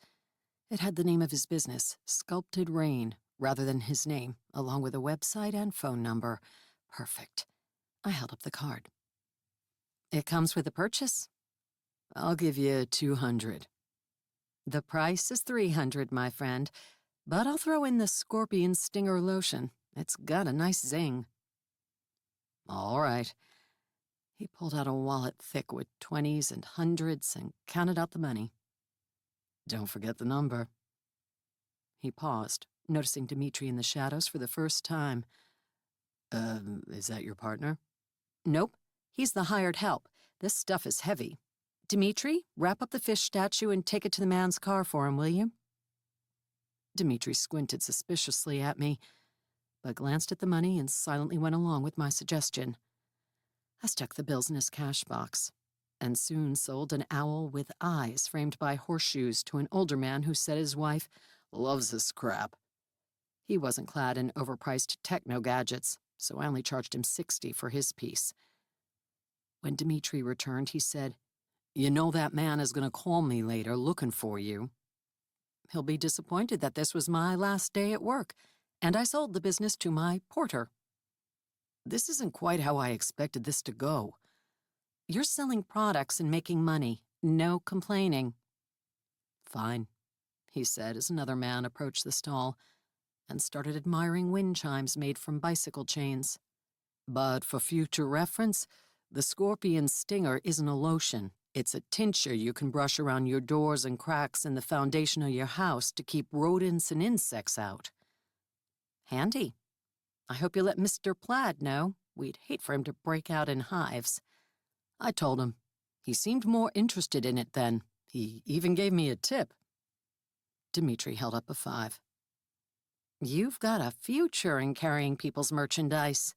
It had the name of his business, Sculpted Rain, rather than his name, along with a website and phone number. Perfect. I held up the card. "It comes with a purchase." "I'll give you 200. "The price is 300, my friend, but I'll throw in the scorpion stinger lotion. It's got a nice zing." "All right." He pulled out a wallet thick with 20s and 100s and counted out the money. "Don't forget the number." He paused, noticing Dmitri in the shadows for the first time. Is that your partner?" "Nope. He's the hired help. This stuff is heavy. Dmitri, wrap up the fish statue and take it to the man's car for him, will you?" Dmitri squinted suspiciously at me, but glanced at the money and silently went along with my suggestion. I stuck the bills in his cash box, and soon sold an owl with eyes framed by horseshoes to an older man who said his wife loves this crap. He wasn't clad in overpriced techno gadgets, so I only charged him $60 for his piece. When Dmitri returned, he said, "You know that man is going to call me later looking for you. He'll be disappointed that this was my last day at work, and I sold the business to my porter." "This isn't quite how I expected this to go." "You're selling products and making money. No complaining." "Fine," he said as another man approached the stall and started admiring wind chimes made from bicycle chains. "But for future reference, the scorpion stinger isn't a lotion. It's a tincture you can brush around your doors and cracks in the foundation of your house to keep rodents and insects out." "Handy. I hope you let Mr. Plaid know. We'd hate for him to break out in hives." I told him. He seemed more interested in it then. He even gave me a tip. Dmitri held up a 5. "You've got a future in carrying people's merchandise.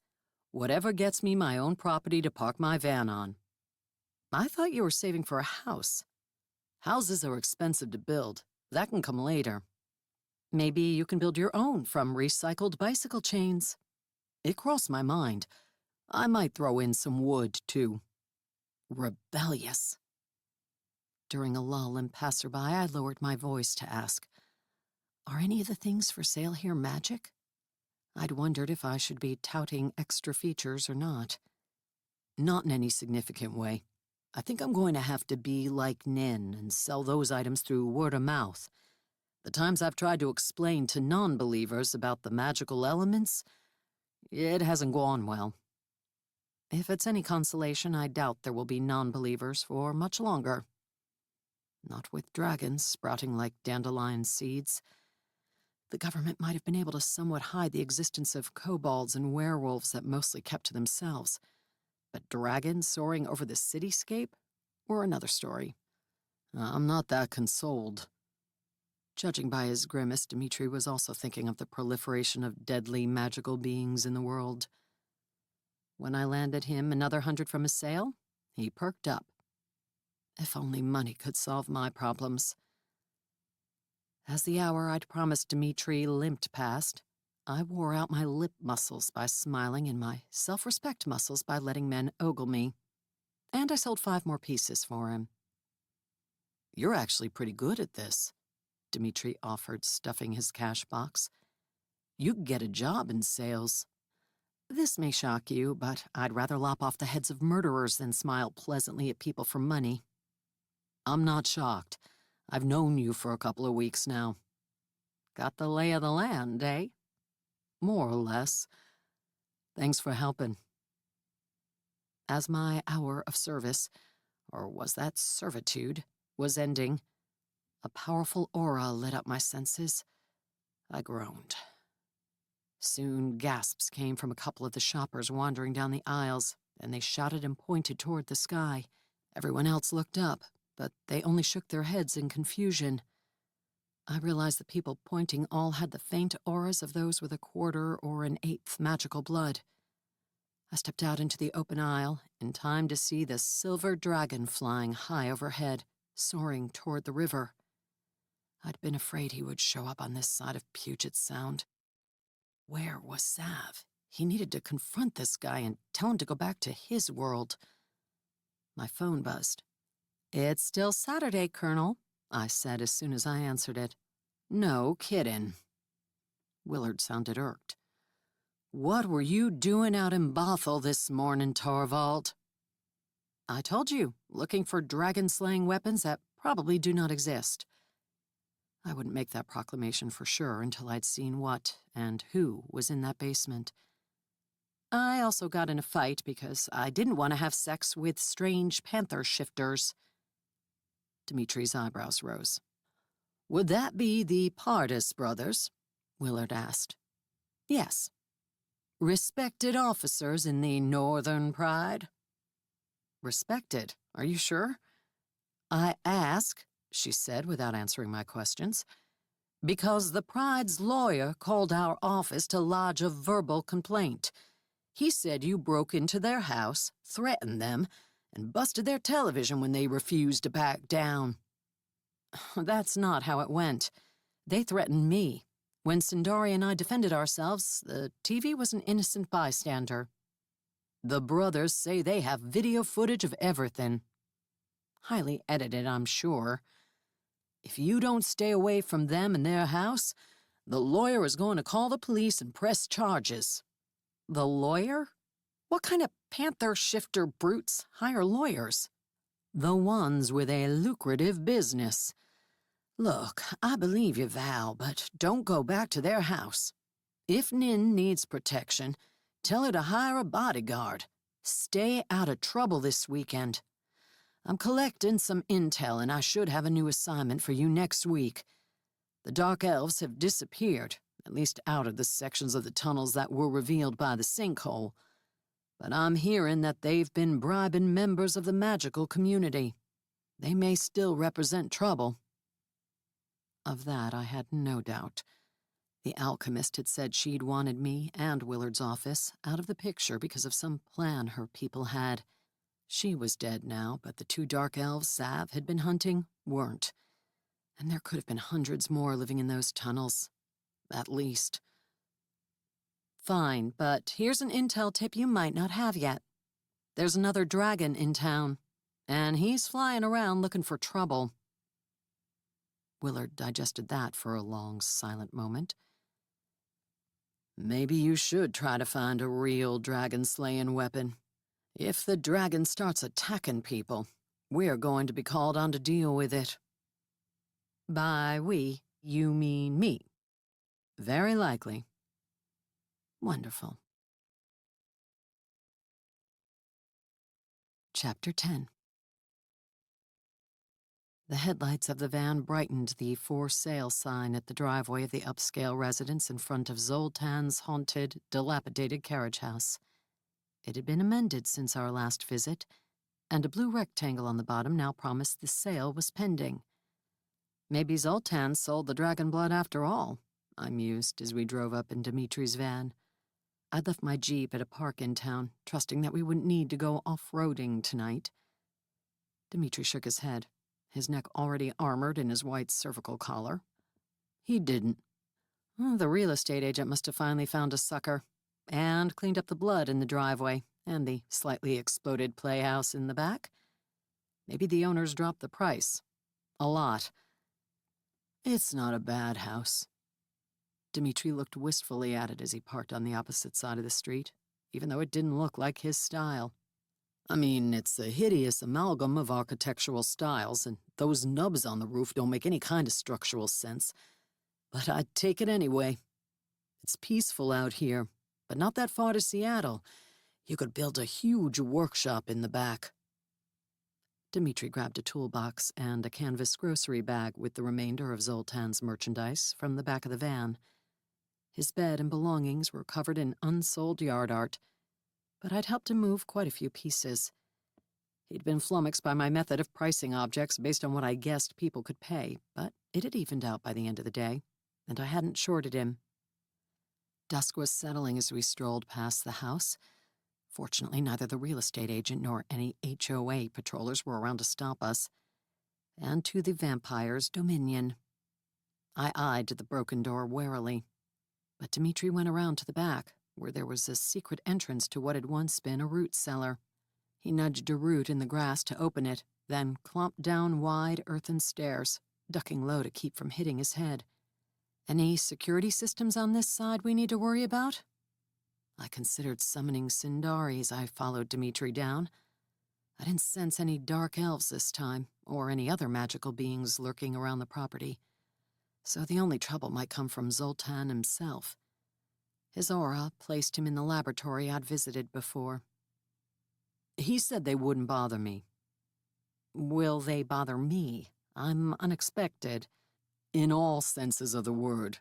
Whatever gets me my own property to park my van on." "I thought you were saving for a house." "Houses are expensive to build. That can come later." "Maybe you can build your own from recycled bicycle chains." It crossed my mind. I might throw in some wood, too. Rebellious. During a lull in passerby, I lowered my voice to ask, "Are any of the things for sale here magic?" I'd wondered if I should be touting extra features or not. "Not in any significant way. I think I'm going to have to be like Nin and sell those items through word of mouth. The times I've tried to explain to non-believers about the magical elements, it hasn't gone well. If it's any consolation, I doubt there will be non-believers for much longer. Not with dragons sprouting like dandelion seeds. The government might have been able to somewhat hide the existence of kobolds and werewolves that mostly kept to themselves. But dragons soaring over the cityscape? or another story. I'm not that consoled. Judging by his grimace, Dmitri was also thinking of the proliferation of deadly magical beings in the world. When I landed him another 100 from his sale, he perked up. If only money could solve my problems. As the hour I'd promised Dmitri limped past, I wore out my lip muscles by smiling and my self-respect muscles by letting men ogle me. And I sold 5 more pieces for him. You're actually pretty good at this, Dmitri offered, stuffing his cash box. You could get a job in sales. This may shock you, but I'd rather lop off the heads of murderers than smile pleasantly at people for money. I'm not shocked. I've known you for a couple of weeks now. Got the lay of the land, eh? More or less. Thanks for helping. As my hour of service, or was that servitude, was ending, a powerful aura lit up my senses. I groaned. Soon gasps came from a couple of the shoppers wandering down the aisles, and they shouted and pointed toward the sky. Everyone else looked up, but they only shook their heads in confusion. I realized the people pointing all had the faint auras of those with 1/4 or 1/8 magical blood. I stepped out into the open aisle in time to see the silver dragon flying high overhead, soaring toward the river. I'd been afraid he would show up on this side of Puget Sound. Where was Sav? He needed to confront this guy and tell him to go back to his world. My phone buzzed. "It's still Saturday, Colonel," I said as soon as I answered it. "No kiddin'." Willard sounded irked. "What were you doing out in Bothell this morning, Thorvald?" "I told you, looking for dragon-slaying weapons that probably do not exist." I wouldn't make that proclamation for sure until I'd seen what and who was in that basement. I also got in a fight because I didn't want to have sex with strange panther shifters. Dimitri's eyebrows rose. "Would that be the Pardis brothers?" Willard asked. "Yes." "Respected officers in the Northern Pride?" "Respected? Are you sure?" "I ask," she said without answering my questions, "because the Pride's lawyer called our office to lodge a verbal complaint. He said you broke into their house, threatened them, and busted their television when they refused to back down." "That's not how it went. They threatened me. When Sindari and I defended ourselves, the TV was an innocent bystander." "The brothers say they have video footage of everything. Highly edited, I'm sure. If you don't stay away from them and their house, the lawyer is going to call the police and press charges." "The lawyer? What kind of panther shifter brutes hire lawyers?" "The ones with a lucrative business. Look, I believe you, Val, but don't go back to their house. If Nin needs protection, tell her to hire a bodyguard. Stay out of trouble this weekend. I'm collecting some intel, and I should have a new assignment for you next week. The Dark Elves have disappeared, at least out of the sections of the tunnels that were revealed by the sinkhole. But I'm hearing that they've been bribing members of the magical community. They may still represent trouble." Of that I had no doubt. The alchemist had said she'd wanted me and Willard's office out of the picture because of some plan her people had. She was dead now, but the 2 dark elves Sav had been hunting weren't. And there could have been hundreds more living in those tunnels. At least. "Fine, but here's an intel tip you might not have yet. There's another dragon in town, and he's flying around looking for trouble." Willard digested that for a long, silent moment. "Maybe you should try to find a real dragon-slaying weapon. If the dragon starts attacking people, we're going to be called on to deal with it." "By we, you mean me?" "Very likely." "Wonderful." Chapter 10. The headlights of the van brightened the for sale sign at the driveway of the upscale residence in front of Zoltan's haunted, dilapidated carriage house. It had been amended since our last visit, and a blue rectangle on the bottom now promised the sale was pending. Maybe Zoltan sold the dragon blood after all, I mused as we drove up in Dimitri's van. I'd left my Jeep at a park in town, trusting that we wouldn't need to go off-roading tonight. Dimitri shook his head, his neck already armored in his white cervical collar. He didn't. The real estate agent must have finally found a sucker, and cleaned up the blood in the driveway and the slightly exploded playhouse in the back. Maybe the owners dropped the price. A lot. It's not a bad house. Dimitri looked wistfully at it as he parked on the opposite side of the street, even though it didn't look like his style. I mean, it's a hideous amalgam of architectural styles, and those nubs on the roof don't make any kind of structural sense. But I'd take it anyway. It's peaceful out here, but not that far to Seattle. You could build a huge workshop in the back. Dimitri grabbed a toolbox and a canvas grocery bag with the remainder of Zoltan's merchandise from the back of the van. His bed and belongings were covered in unsold yard art, but I'd helped him move quite a few pieces. He'd been flummoxed by my method of pricing objects based on what I guessed people could pay, but it had evened out by the end of the day, and I hadn't shorted him. Dusk was settling as we strolled past the house. Fortunately, neither the real estate agent nor any HOA patrollers were around to stop us. And to the vampire's dominion. I eyed the broken door warily, but Dimitri went around to the back, where there was a secret entrance to what had once been a root cellar. He nudged a root in the grass to open it, then clomped down wide earthen stairs, ducking low to keep from hitting his head. Any security systems on this side we need to worry about? I considered summoning Sindari as I followed Dimitri down. I didn't sense any dark elves this time, or any other magical beings lurking around the property. So the only trouble might come from Zoltan himself. His aura placed him in the laboratory I'd visited before. He said they wouldn't bother me. Will they bother me? I'm unexpected. In all senses of the word.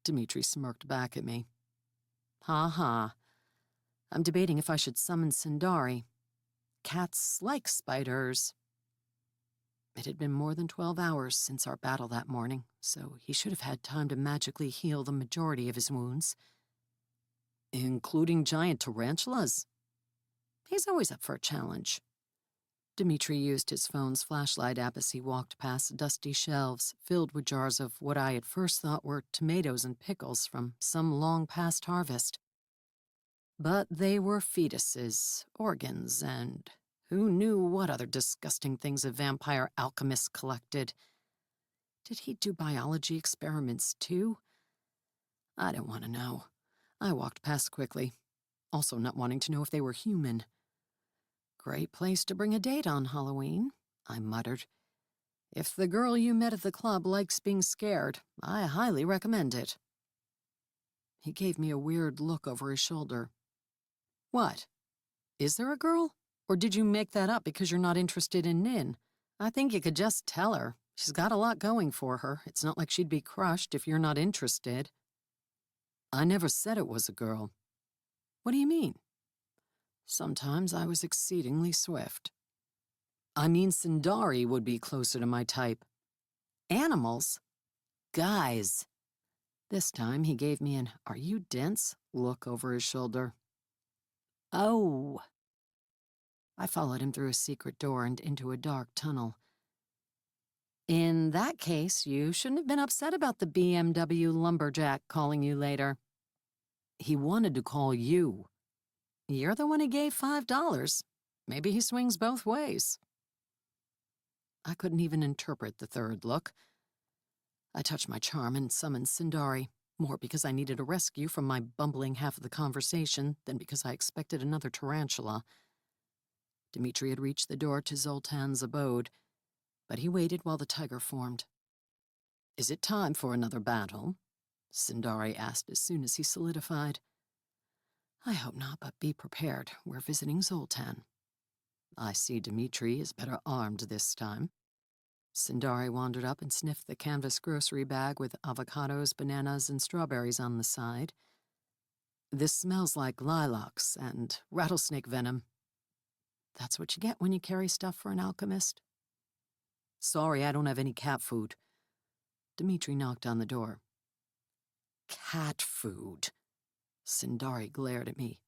Dimitri smirked back at me. Ha. I'm debating if I should summon Sindari. Cats like spiders. It had been more than 12 hours since our battle that morning, so he should have had time to magically heal the majority of his wounds. Including giant tarantulas? He's always up for a challenge. Dimitri used his phone's flashlight app as he walked past dusty shelves filled with jars of what I at first thought were tomatoes and pickles from some long-past harvest. But they were fetuses, organs, and who knew what other disgusting things a vampire alchemist collected. Did he do biology experiments too? I didn't want to know. I walked past quickly, also not wanting to know if they were human. Great place to bring a date on Halloween, I muttered. If the girl you met at the club likes being scared, I highly recommend it. He gave me a weird look over his shoulder. What? Is there a girl? Or did you make that up because you're not interested in Nin? I think you could just tell her. She's got a lot going for her. It's not like she'd be crushed if you're not interested. I never said it was a girl. What do you mean? Sometimes I was exceedingly swift. I mean, Sindari would be closer to my type. Animals? Guys. This time he gave me an "are you dense?" look over his shoulder. Oh. I followed him through a secret door and into a dark tunnel. In that case, you shouldn't have been upset about the BMW lumberjack calling you later. He wanted to call you. You're the one he gave $5. Maybe he swings both ways. I couldn't even interpret the third look. I touched my charm and summoned Sindari, more because I needed a rescue from my bumbling half of the conversation than because I expected another tarantula. Dimitri had reached the door to Zoltan's abode, but he waited while the tiger formed. Is it time for another battle? Sindari asked as soon as he solidified. I hope not, but be prepared. We're visiting Zoltan. I see Dimitri is better armed this time. Sindari wandered up and sniffed the canvas grocery bag with avocados, bananas, and strawberries on the side. This smells like lilacs and rattlesnake venom. That's what you get when you carry stuff for an alchemist. Sorry, I don't have any cat food. Dmitri knocked on the door. Cat food? Sindari glared at me.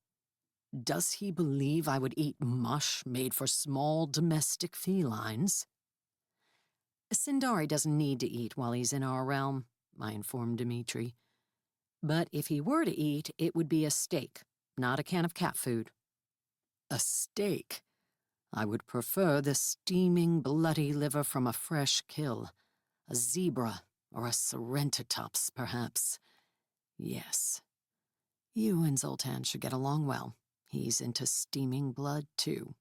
Does he believe I would eat mush made for small domestic felines? Sindari doesn't need to eat while he's in our realm, I informed Dmitri. But if he were to eat, it would be a steak, not a can of cat food. A steak? I would prefer the steaming, bloody liver from a fresh kill. A zebra or a Serentotops, perhaps. Yes. You and Zoltan should get along well. He's into steaming blood, too.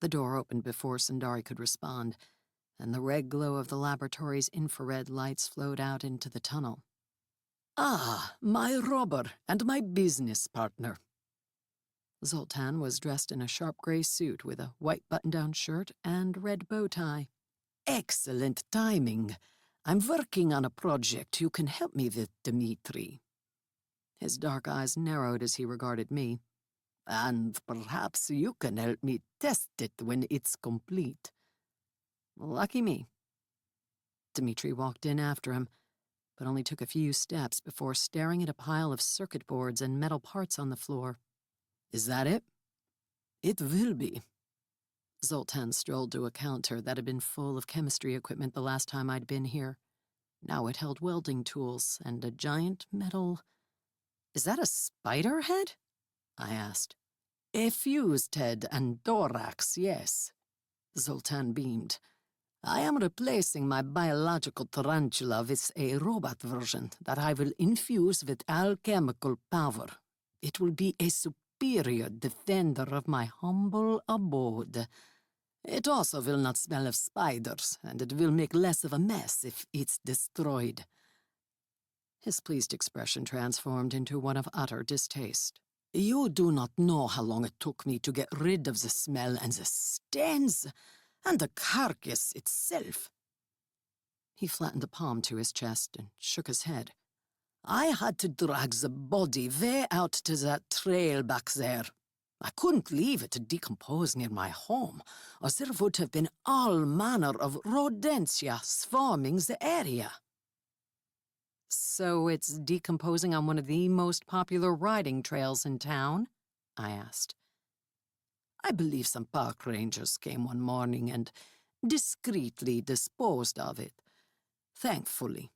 The door opened before Sindari could respond, and the red glow of the laboratory's infrared lights flowed out into the tunnel. Ah, my robber and my business partner. Zoltan was dressed in a sharp gray suit with a white button-down shirt and red bow tie. Excellent timing. I'm working on a project you can help me with, Dmitri. His dark eyes narrowed as he regarded me. And perhaps you can help me test it when it's complete. Lucky me. Dmitri walked in after him, but only took a few steps before staring at a pile of circuit boards and metal parts on the floor. Is that it? It will be. Zoltan strolled to a counter that had been full of chemistry equipment the last time I'd been here. Now it held welding tools and a giant metal... Is that a spider head? I asked. A fused head and thorax, yes. Zoltan beamed. I am replacing my biological tarantula with a robot version that I will infuse with alchemical power. It will be a superior defender of my humble abode. It also will not smell of spiders, and it will make less of a mess if it's destroyed. His pleased expression transformed into one of utter distaste. You do not know how long it took me to get rid of the smell and the stains, and the carcass itself. He flattened a palm to his chest and shook his head. I had to drag the body way out to that trail back there. I couldn't leave it to decompose near my home, or there would have been all manner of rodentia swarming the area. So it's decomposing on one of the most popular riding trails in town? I asked. I believe some park rangers came one morning and discreetly disposed of it. Thankfully.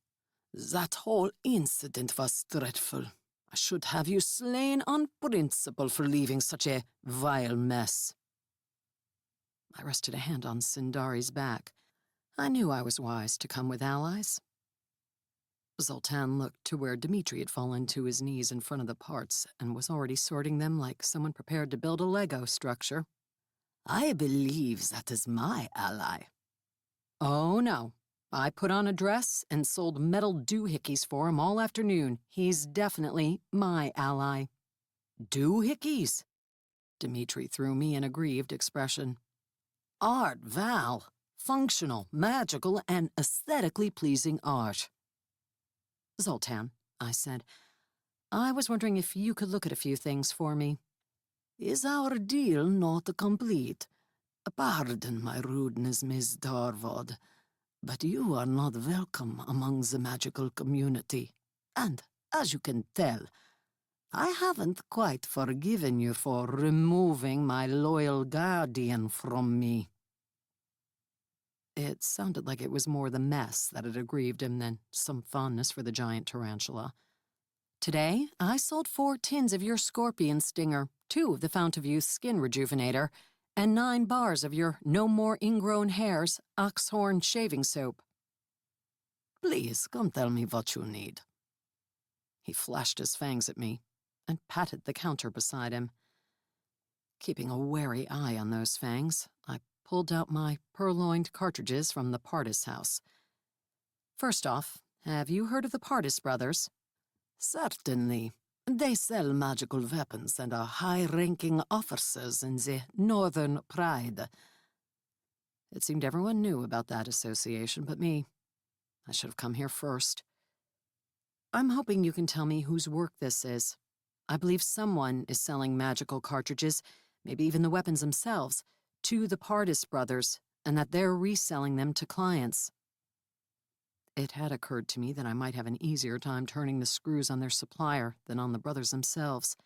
That whole incident was dreadful. I should have you slain on principle for leaving such a vile mess. I rested a hand on Sindari's back. I knew I was wise to come with allies. Zoltan looked to where Dmitri had fallen to his knees in front of the parts and was already sorting them like someone prepared to build a Lego structure. I believe that is my ally. Oh, no. I put on a dress and sold metal doohickeys for him all afternoon. He's definitely my ally. Doohickeys? Dmitri threw me an aggrieved expression. Art, Val. Functional, magical, and aesthetically pleasing art. Zoltan, I said, I was wondering if you could look at a few things for me. Is our deal not complete? Pardon my rudeness, Miss Thorvald, but you are not welcome among the magical community. And, as you can tell, I haven't quite forgiven you for removing my loyal guardian from me. It sounded like it was more the mess that had aggrieved him than some fondness for the giant tarantula. Today, I sold 4 tins of your scorpion stinger, 2 of the Fount of Youth skin rejuvenator, and 9 bars of your No More Ingrown Hairs oxhorn shaving soap. Please, come tell me what you need. He flashed his fangs at me and patted the counter beside him. Keeping a wary eye on those fangs, I pulled out my purloined cartridges from the Pardis house. First off, have you heard of the Pardis brothers? Certainly. They sell magical weapons and are high-ranking officers in the Northern Pride. It seemed everyone knew about that association but me. I should have come here first. I'm hoping you can tell me whose work this is. I believe someone is selling magical cartridges, maybe even the weapons themselves, to the Pardis brothers, and that they're reselling them to clients. It had occurred to me that I might have an easier time turning the screws on their supplier than on the brothers themselves,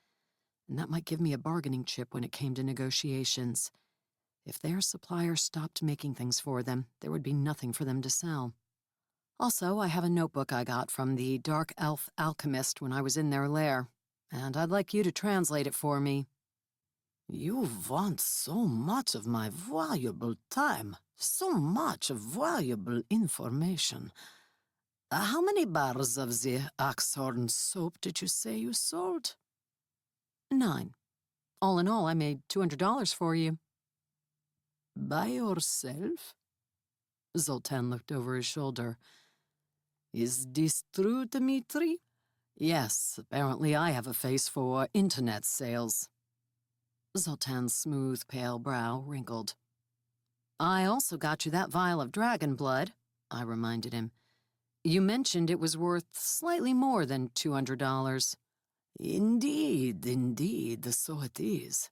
and that might give me a bargaining chip when it came to negotiations. If their supplier stopped making things for them, there would be nothing for them to sell. Also, I have a notebook I got from the Dark Elf alchemist when I was in their lair, and I'd like you to translate it for me. You want so much of my valuable time, so much valuable information. How many bars of the Oxhorn soap did you say you sold? 9. All in all, I made $200 for you. By yourself? Zoltan looked over his shoulder. Is this true, Dmitri? Yes, apparently I have a face for internet sales. Zoltan's smooth, pale brow wrinkled. I also got you that vial of dragon blood, I reminded him. You mentioned it was worth slightly more than $200. Indeed, so it is.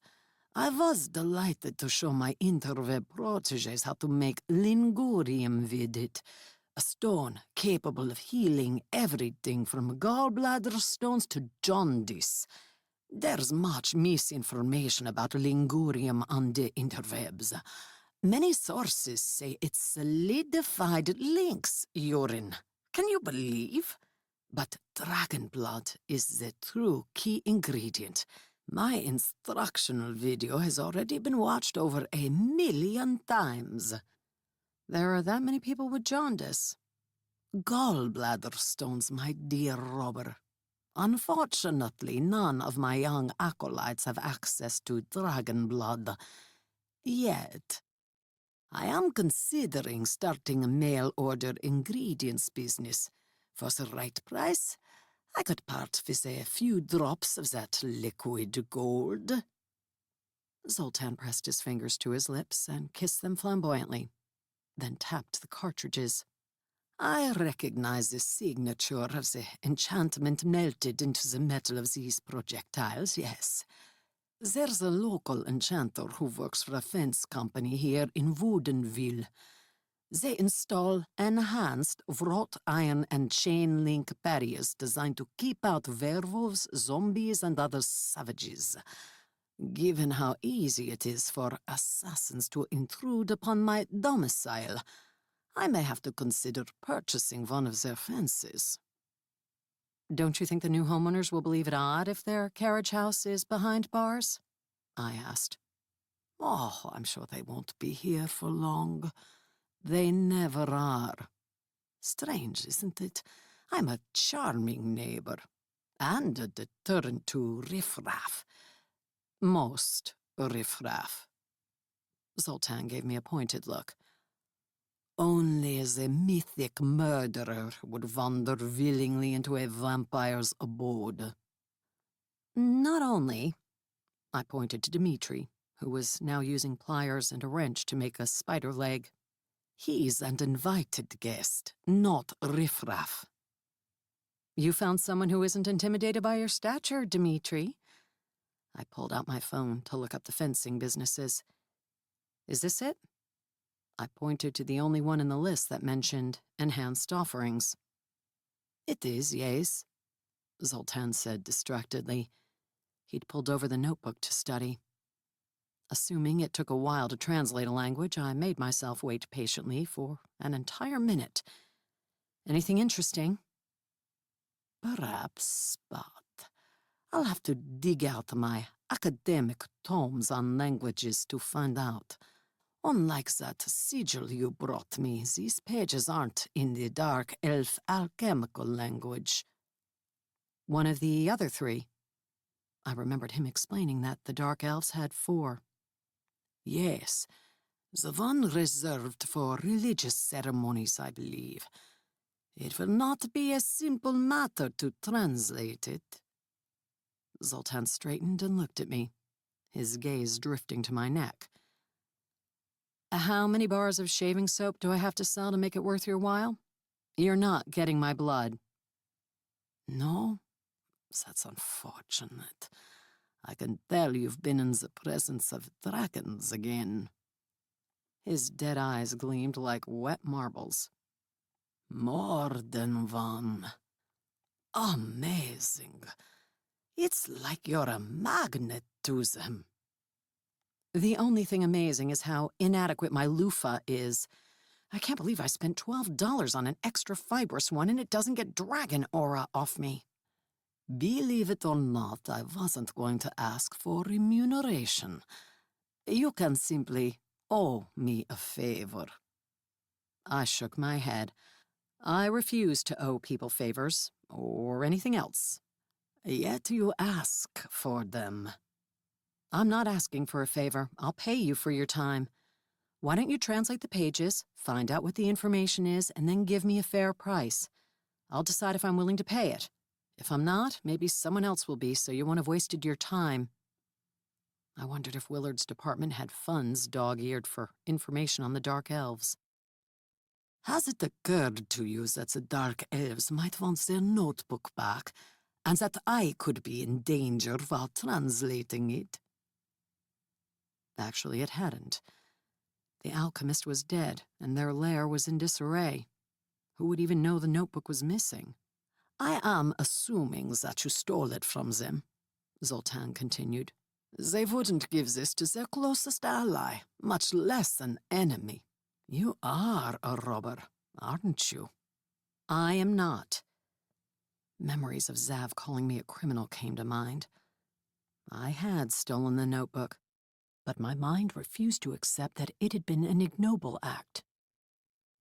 I was delighted to show my interweb proteges how to make lingurium with it, a stone capable of healing everything from gallbladder stones to jaundice. There's much misinformation about lingurium on the interwebs. Many sources say it solidified Lynx urine. Can you believe? But dragon blood is the true key ingredient. My instructional video has already been watched over 1 million times. There are that many people with jaundice. Gallbladder stones, my dear Robert. Unfortunately, none of my young acolytes have access to dragon blood. Yet. I am considering starting a mail-order ingredients business. For the right price, I could part with a few drops of that liquid gold. Zoltan pressed his fingers to his lips and kissed them flamboyantly, then tapped the cartridges. I recognize the signature of the enchantment melted into the metal of these projectiles, yes. There's a local enchanter who works for a fence company here in Woodenville. They install enhanced wrought iron and chain link barriers designed to keep out werewolves, zombies, and other savages. Given how easy it is for assassins to intrude upon my domicile, I may have to consider purchasing one of their fences. Don't you think the new homeowners will believe it odd if their carriage house is behind bars? I asked. Oh, I'm sure they won't be here for long. They never are. Strange, isn't it? I'm a charming neighbor, and a deterrent to riffraff. Most riffraff. Zoltan gave me a pointed look. Only the mythic murderer would wander willingly into a vampire's abode. Not only, I pointed to Dmitri, who was now using pliers and a wrench to make a spider leg. He's an invited guest, not riffraff. You found someone who isn't intimidated by your stature, Dmitri. I pulled out my phone to look up the fencing businesses. Is this it? I pointed to the only one in the list that mentioned enhanced offerings. It is, yes, Zoltan said distractedly. He'd pulled over the notebook to study. Assuming it took a while to translate a language, I made myself wait patiently for an entire minute. Anything interesting? Perhaps, but I'll have to dig out my academic tomes on languages to find out. Unlike that sigil you brought me, these pages aren't in the dark elf alchemical language. One of the other 3. I remembered him explaining that the dark elves had 4. Yes, the one reserved for religious ceremonies, I believe. It will not be a simple matter to translate it. Zoltan straightened and looked at me, his gaze drifting to my neck. How many bars of shaving soap do I have to sell to make it worth your while? You're not getting my blood. No? That's unfortunate. I can tell you've been in the presence of dragons again." His dead eyes gleamed like wet marbles. "More than one. Amazing. It's like you're a magnet to them." The only thing amazing is how inadequate my loofah is. I can't believe I spent $12 on an extra fibrous one and it doesn't get dragon aura off me. Believe it or not, I wasn't going to ask for remuneration. You can simply owe me a favor." I shook my head. I refuse to owe people favors, or anything else. "Yet you ask for them." I'm not asking for a favor. I'll pay you for your time. Why don't you translate the pages, find out what the information is, and then give me a fair price? I'll decide if I'm willing to pay it. If I'm not, maybe someone else will be, so you won't have wasted your time. I wondered if Willard's department had funds dog-eared for information on the Dark Elves. "Has it occurred to you that the Dark Elves might want their notebook back, and that I could be in danger while translating it?" Actually, it hadn't. The alchemist was dead, and their lair was in disarray. Who would even know the notebook was missing? "I am assuming that you stole it from them," Zoltan continued. "They wouldn't give this to their closest ally, much less an enemy. You are a robber, aren't you?" I am not. Memories of Zav calling me a criminal came to mind. I had stolen the notebook, but my mind refused to accept that it had been an ignoble act.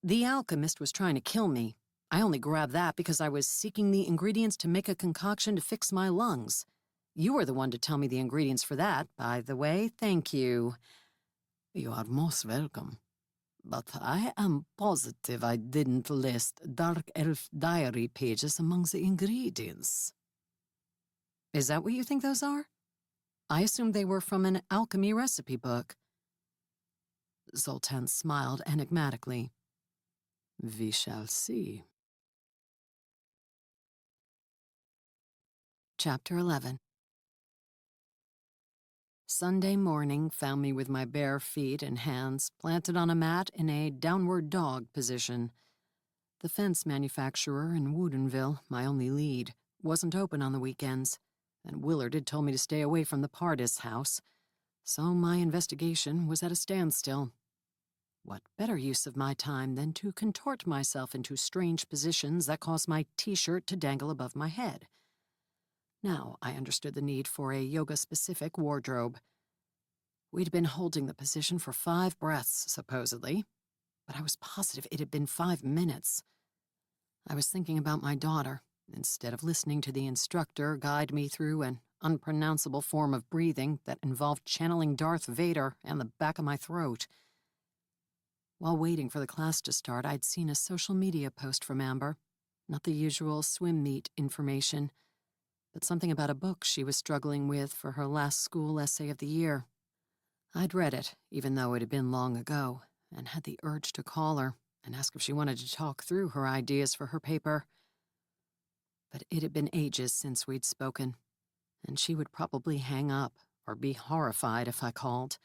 The alchemist was trying to kill me. I only grabbed that because I was seeking the ingredients to make a concoction to fix my lungs. You were the one to tell me the ingredients for that, by the way. Thank you. "You are most welcome. But I am positive I didn't list Dark Elf diary pages among the ingredients." Is that what you think those are? I assumed they were from an alchemy recipe book. Zoltan smiled enigmatically. "We shall see." Chapter 11. Sunday morning found me with my bare feet and hands planted on a mat in a downward dog position. The fence manufacturer in Woodinville, my only lead, wasn't open on the weekends, and Willard had told me to stay away from the Pardis house, so my investigation was at a standstill. What better use of my time than to contort myself into strange positions that caused my t-shirt to dangle above my head? Now I understood the need for a yoga-specific wardrobe. We'd been holding the position for 5 breaths, supposedly, but I was positive it had been 5 minutes. I was thinking about my daughter, instead of listening to the instructor guide me through an unpronounceable form of breathing that involved channeling Darth Vader and the back of my throat. While waiting for the class to start, I'd seen a social media post from Amber, not the usual swim meet information, but something about a book she was struggling with for her last school essay of the year. I'd read it, even though it had been long ago, and had the urge to call her and ask if she wanted to talk through her ideas for her paper. But it had been ages since we'd spoken, and she would probably hang up or be horrified if I called.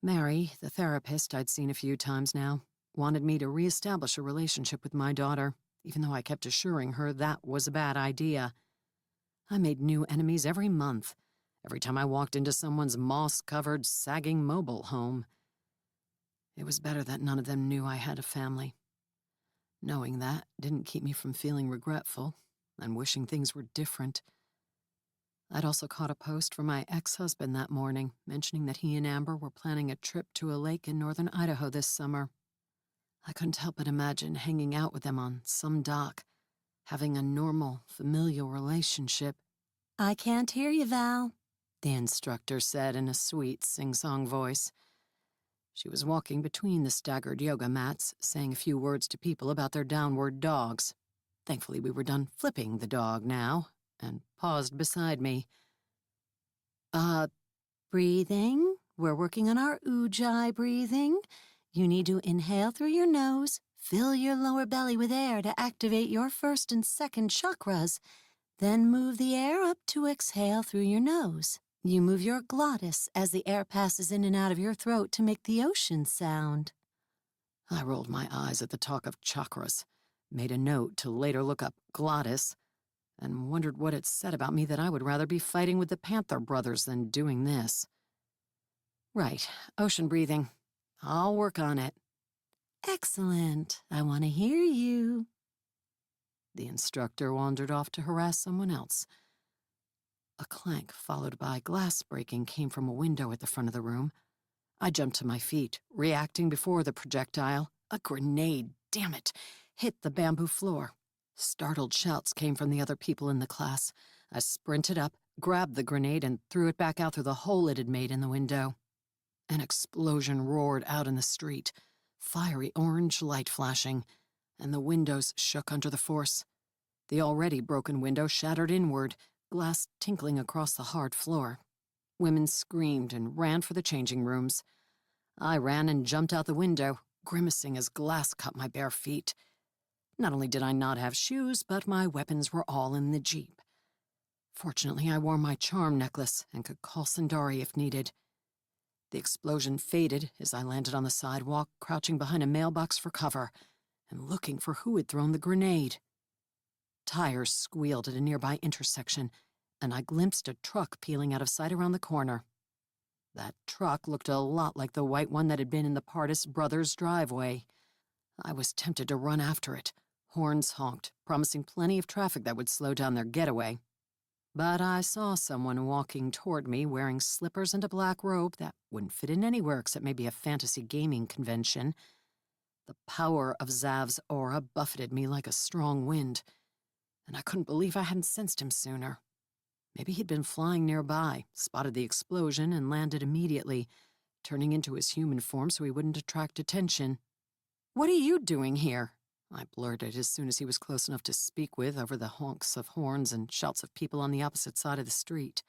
Mary, the therapist I'd seen a few times now, wanted me to reestablish a relationship with my daughter, even though I kept assuring her that was a bad idea. I made new enemies every month, every time I walked into someone's moss-covered, sagging mobile home. It was better that none of them knew I had a family. Knowing that didn't keep me from feeling regretful and wishing things were different. I'd also caught a post from my ex-husband that morning, mentioning that he and Amber were planning a trip to a lake in northern Idaho this summer. I couldn't help but imagine hanging out with them on some dock, having a normal, familial relationship. I can't hear you, Val, the instructor said in a sweet, sing-song voice. She was walking between the staggered yoga mats, saying a few words to people about their downward dogs. Thankfully, we were done flipping the dog now, and paused beside me. Breathing. We're working on our ujjayi breathing. You need to inhale through your nose, fill your lower belly with air to activate your first and second chakras. Then move the air up to exhale through your nose. You move your glottis as the air passes in and out of your throat to make the ocean sound. I rolled my eyes at the talk of chakras, made a note to later look up glottis, and wondered what it said about me that I would rather be fighting with the Panther brothers than doing this. Right, ocean breathing. I'll work on it. Excellent. I want to hear you. The instructor wandered off to harass someone else. A clank followed by glass breaking came from a window at the front of the room. I jumped to my feet, reacting before the projectile. A grenade, damn it, hit the bamboo floor. Startled shouts came from the other people in the class. I sprinted up, grabbed the grenade, and threw it back out through the hole it had made in the window. An explosion roared out in the street, fiery orange light flashing, and the windows shook under the force. The already broken window shattered inward, glass tinkling across the hard floor. Women screamed and ran for the changing rooms. I ran and jumped out the window, grimacing as glass cut my bare feet. Not only did I not have shoes, but my weapons were all in the jeep. Fortunately, I wore my charm necklace and could call Sindari if needed. The explosion faded as I landed on the sidewalk, crouching behind a mailbox for cover and looking for who had thrown the grenade. Tires squealed at a nearby intersection, and I glimpsed a truck peeling out of sight around the corner. That truck looked a lot like the white one that had been in the Pardis brothers' driveway. I was tempted to run after it. Horns honked, promising plenty of traffic that would slow down their getaway. But I saw someone walking toward me wearing slippers and a black robe that wouldn't fit in anywhere except maybe a fantasy gaming convention. The power of Zav's aura buffeted me like a strong wind, and I couldn't believe I hadn't sensed him sooner. Maybe he'd been flying nearby, spotted the explosion, and landed immediately, turning into his human form so he wouldn't attract attention. "What are you doing here?" I blurted as soon as he was close enough to speak with over the honks of horns and shouts of people on the opposite side of the street.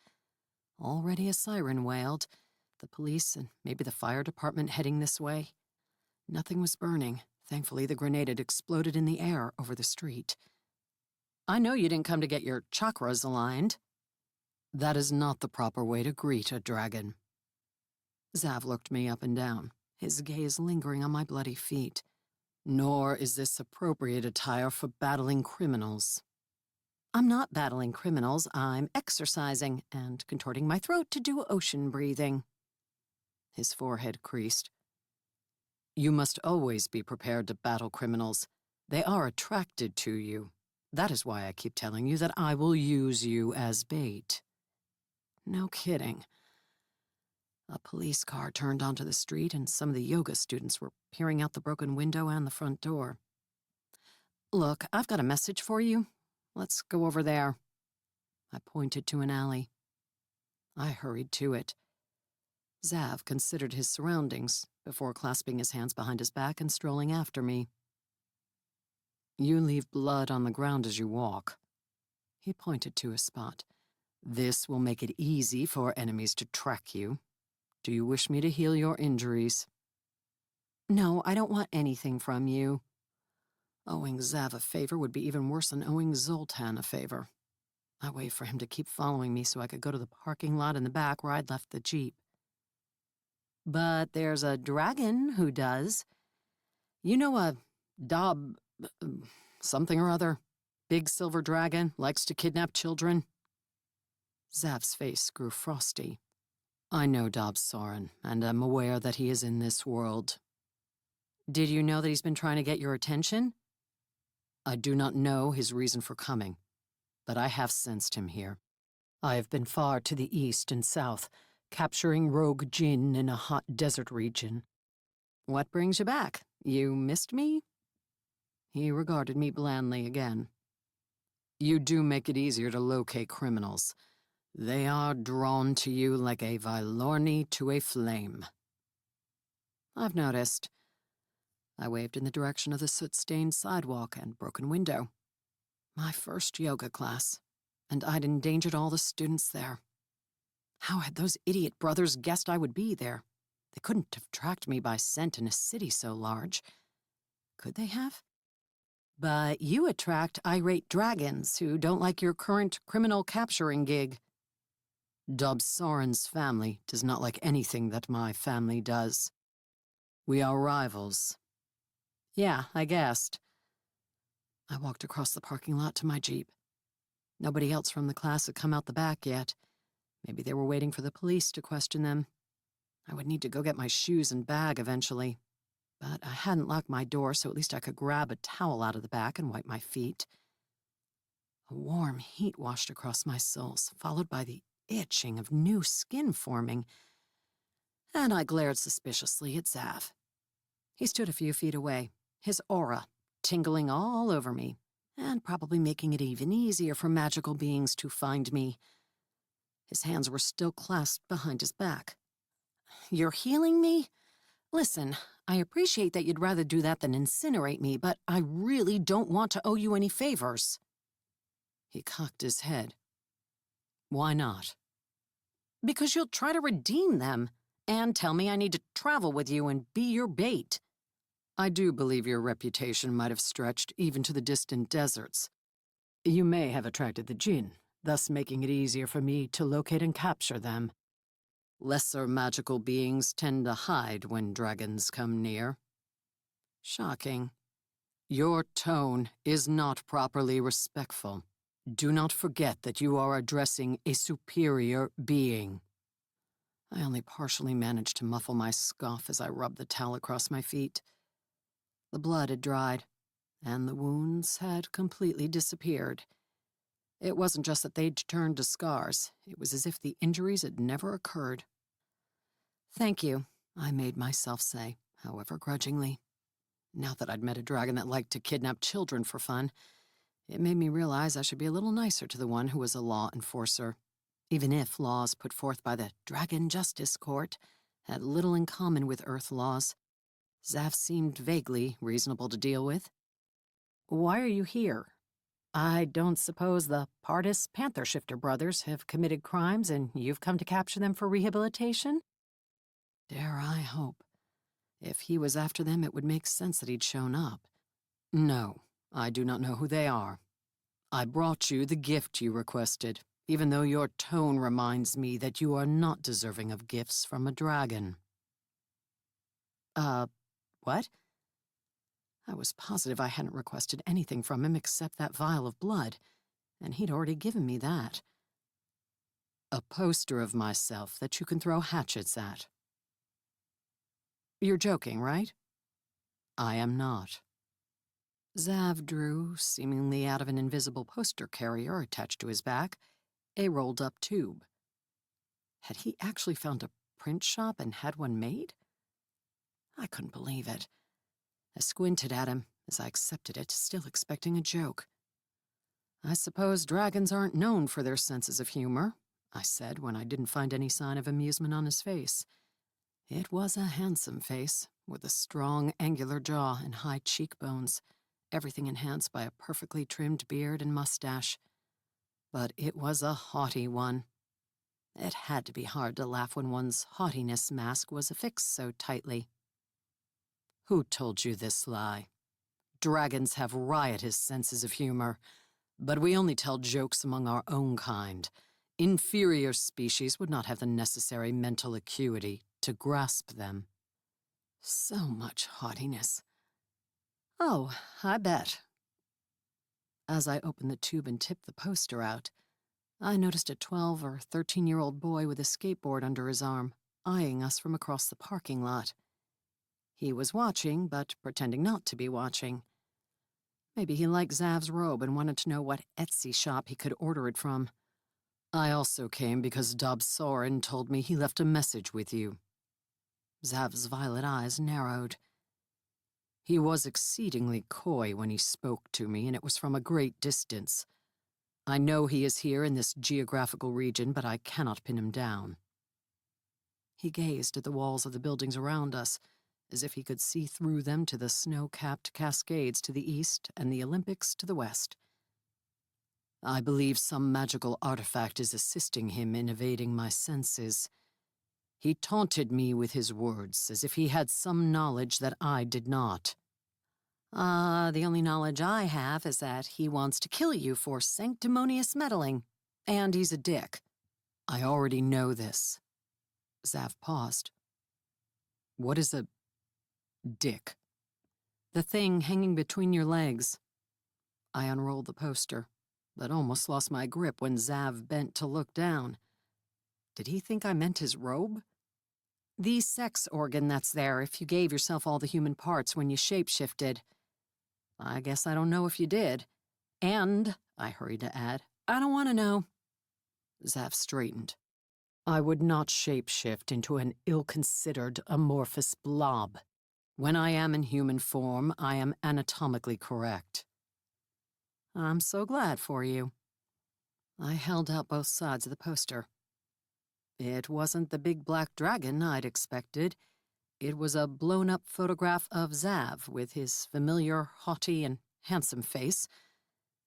Already a siren wailed, the police and maybe the fire department heading this way. Nothing was burning. Thankfully, the grenade had exploded in the air over the street. "I know you didn't come to get your chakras aligned." "That is not the proper way to greet a dragon." Zav looked me up and down, his gaze lingering on my bloody feet. "Nor is this appropriate attire for battling criminals." "I'm not battling criminals. I'm exercising and contorting my throat to do ocean breathing." His forehead creased. "You must always be prepared to battle criminals. They are attracted to you. That is why I keep telling you that I will use you as bait." No kidding. A police car turned onto the street, and some of the yoga students were peering out the broken window and the front door. "Look, I've got a message for you. Let's go over there." I pointed to an alley. I hurried to it. Zav considered his surroundings before clasping his hands behind his back and strolling after me. "You leave blood on the ground as you walk." He pointed to a spot. "This will make it easy for enemies to track you. Do you wish me to heal your injuries?" "No, I don't want anything from you." Owing Zav a favor would be even worse than owing Zoltan a favor. I waved for him to keep following me so I could go to the parking lot in the back where I'd left the Jeep. "But there's a dragon who does. You know, a Dob... something or other. Big silver dragon, likes to kidnap children." Zav's face grew frosty. "I know Dob Soren, and am aware that he is in this world." "Did you know that he's been trying to get your attention?" "I do not know his reason for coming, but I have sensed him here. I have been far to the east and south, capturing rogue Jinn in a hot desert region." "What brings you back? You missed me?" He regarded me blandly again. "You do make it easier to locate criminals. They are drawn to you like a Vylorni to a flame." "I've noticed." I waved in the direction of the soot-stained sidewalk and broken window. My first yoga class, and I'd endangered all the students there. How had those idiot brothers guessed I would be there? They couldn't have tracked me by scent in a city so large. Could they have? But you attract irate dragons who don't like your current criminal capturing gig. Dub Soren's family does not like anything that my family does. We are rivals. Yeah, I guessed. I walked across the parking lot to my Jeep. Nobody else from the class had come out the back yet. Maybe they were waiting for the police to question them. I would need to go get my shoes and bag eventually. But I hadn't locked my door, so at least I could grab a towel out of the back and wipe my feet. A warm heat washed across my soles, followed by the itching of new skin forming, and I glared suspiciously at Zav. He stood a few feet away, his aura tingling all over me, and probably making it even easier for magical beings to find me. His hands were still clasped behind his back. "You're healing me? Listen, I appreciate that you'd rather do that than incinerate me, but I really don't want to owe you any favors." He cocked his head. "Why not?" "Because you'll try to redeem them, and tell me I need to travel with you and be your bait." "I do believe your reputation might have stretched even to the distant deserts. You may have attracted the Jinn, thus making it easier for me to locate and capture them. Lesser magical beings tend to hide when dragons come near." Shocking. Your tone is not properly respectful. Do not forget that you are addressing a superior being. I only partially managed to muffle my scoff as I rubbed the towel across my feet. The blood had dried, and the wounds had completely disappeared. It wasn't just that they'd turned to scars. It was as if the injuries had never occurred. "Thank you," I made myself say, however grudgingly. Now that I'd met a dragon that liked to kidnap children for fun, it made me realize I should be a little nicer to the one who was a law enforcer, even if laws put forth by the Dragon Justice Court had little in common with Earth laws. Zav seemed vaguely reasonable to deal with. "Why are you here? I don't suppose the Pardis Panther Shifter brothers have committed crimes and you've come to capture them for rehabilitation?" Dare I hope. If he was after them, it would make sense that he'd shown up. "No, I do not know who they are. I brought you the gift you requested, even though your tone reminds me that you are not deserving of gifts from a dragon." What? I was positive I hadn't requested anything from him except that vial of blood, and he'd already given me that. "A poster of myself that you can throw hatchets at." "You're joking, right?" "I am not." Zav drew, seemingly out of an invisible poster carrier attached to his back, a rolled-up tube. Had he actually found a print shop and had one made? I couldn't believe it. I squinted at him as I accepted it, still expecting a joke. "I suppose dragons aren't known for their senses of humor," I said when I didn't find any sign of amusement on his face. It was a handsome face, with a strong, angular jaw and high cheekbones, everything enhanced by a perfectly trimmed beard and mustache. But it was a haughty one. It had to be hard to laugh when one's haughtiness mask was affixed so tightly. "Who told you this lie? Dragons have riotous senses of humor, but we only tell jokes among our own kind. Inferior species would not have the necessary mental acuity to grasp them." So much haughtiness. "Oh, I bet." As I opened the tube and tipped the poster out, I noticed a 12 or 13-year-old boy with a skateboard under his arm, eyeing us from across the parking lot. He was watching, but pretending not to be watching. Maybe he liked Zav's robe and wanted to know what Etsy shop he could order it from. "I also came because Dub Soren told me he left a message with you." Zav's violet eyes narrowed. "He was exceedingly coy when he spoke to me, and it was from a great distance. I know he is here in this geographical region, but I cannot pin him down." He gazed at the walls of the buildings around us, as if he could see through them to the snow-capped Cascades to the east and the Olympics to the west. "I believe some magical artifact is assisting him in evading my senses. He taunted me with his words, as if he had some knowledge that I did not." The only knowledge I have is that he wants to kill you for sanctimonious meddling, and he's a dick. I already know this. Zav paused. What is a dick? The thing hanging between your legs. I unrolled the poster, but almost lost my grip when Zav bent to look down. Did he think I meant his robe? The sex organ that's there if you gave yourself all the human parts when you shapeshifted. I guess I don't know if you did. And, I hurried to add, I don't want to know. Zav straightened. I would not shapeshift into an ill-considered, amorphous blob. When I am in human form, I am anatomically correct. I'm so glad for you. I held out both sides of the poster. It wasn't the big black dragon I'd expected. It was a blown-up photograph of Zav with his familiar, haughty, and handsome face,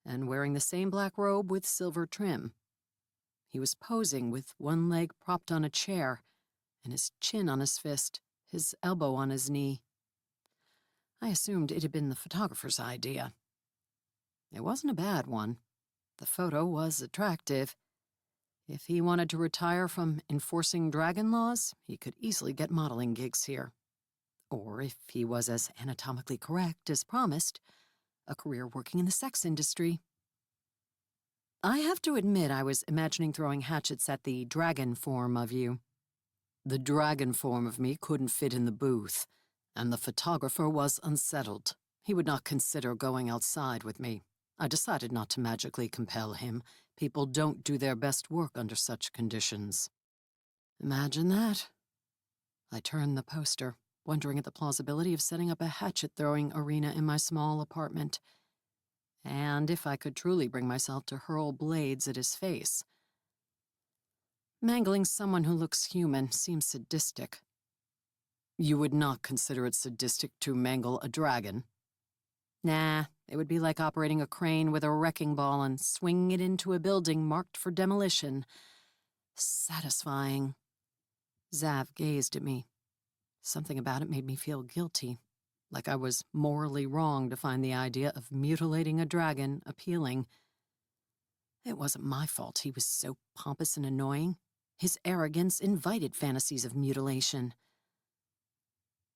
and wearing the same black robe with silver trim. He was posing with one leg propped on a chair, and his chin on his fist, his elbow on his knee. I assumed it had been the photographer's idea. It wasn't a bad one. The photo was attractive. If he wanted to retire from enforcing dragon laws, he could easily get modeling gigs here. Or if he was as anatomically correct as promised, a career working in the sex industry. I have to admit I was imagining throwing hatchets at the dragon form of you. The dragon form of me couldn't fit in the booth, and the photographer was unsettled. He would not consider going outside with me. I decided not to magically compel him. People don't do their best work under such conditions. Imagine that. I turned the poster, wondering at the plausibility of setting up a hatchet-throwing arena in my small apartment. And if I could truly bring myself to hurl blades at his face. Mangling someone who looks human seems sadistic. You would not consider it sadistic to mangle a dragon? Nah, it would be like operating a crane with a wrecking ball and swinging it into a building marked for demolition. Satisfying. Zav gazed at me. Something about it made me feel guilty, like I was morally wrong to find the idea of mutilating a dragon appealing. It wasn't my fault he was so pompous and annoying. His arrogance invited fantasies of mutilation.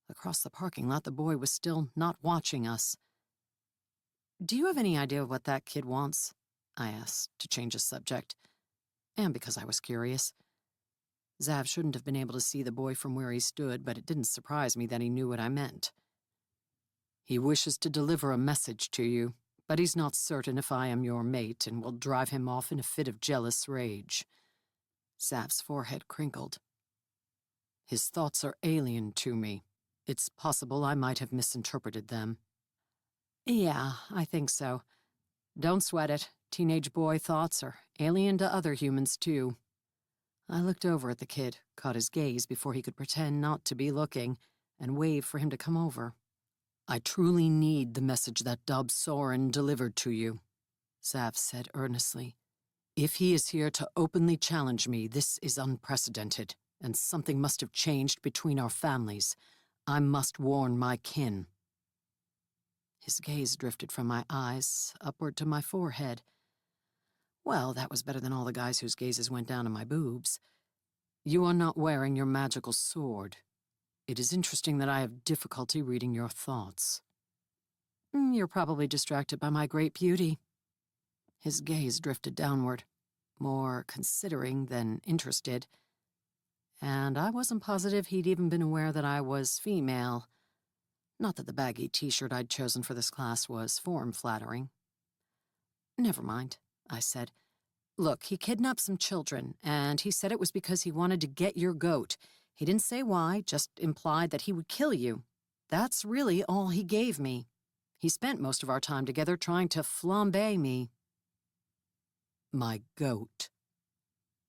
Across the parking lot, the boy was still not watching us. Do you have any idea what that kid wants? I asked, to change the subject. And because I was curious. Zav shouldn't have been able to see the boy from where he stood, but it didn't surprise me that he knew what I meant. He wishes to deliver a message to you, but he's not certain if I am your mate and will drive him off in a fit of jealous rage. Zav's forehead crinkled. His thoughts are alien to me. It's possible I might have misinterpreted them. Yeah, I think so. Don't sweat it. Teenage boy thoughts are alien to other humans, too. I looked over at the kid, caught his gaze before he could pretend not to be looking, and waved for him to come over. I truly need the message that Dob Soren delivered to you, Zav said earnestly. If he is here to openly challenge me, this is unprecedented, and something must have changed between our families. I must warn my kin. His gaze drifted from my eyes upward to my forehead. Well, that was better than all the guys whose gazes went down to my boobs. You are not wearing your magical sword. It is interesting that I have difficulty reading your thoughts. You're probably distracted by my great beauty. His gaze drifted downward, more considering than interested. And I wasn't positive he'd even been aware that I was female. Not that the baggy t-shirt I'd chosen for this class was form-flattering. Never mind, I said. Look, he kidnapped some children, and he said it was because he wanted to get your goat. He didn't say why, just implied that he would kill you. That's really all he gave me. He spent most of our time together trying to flambe me. My goat.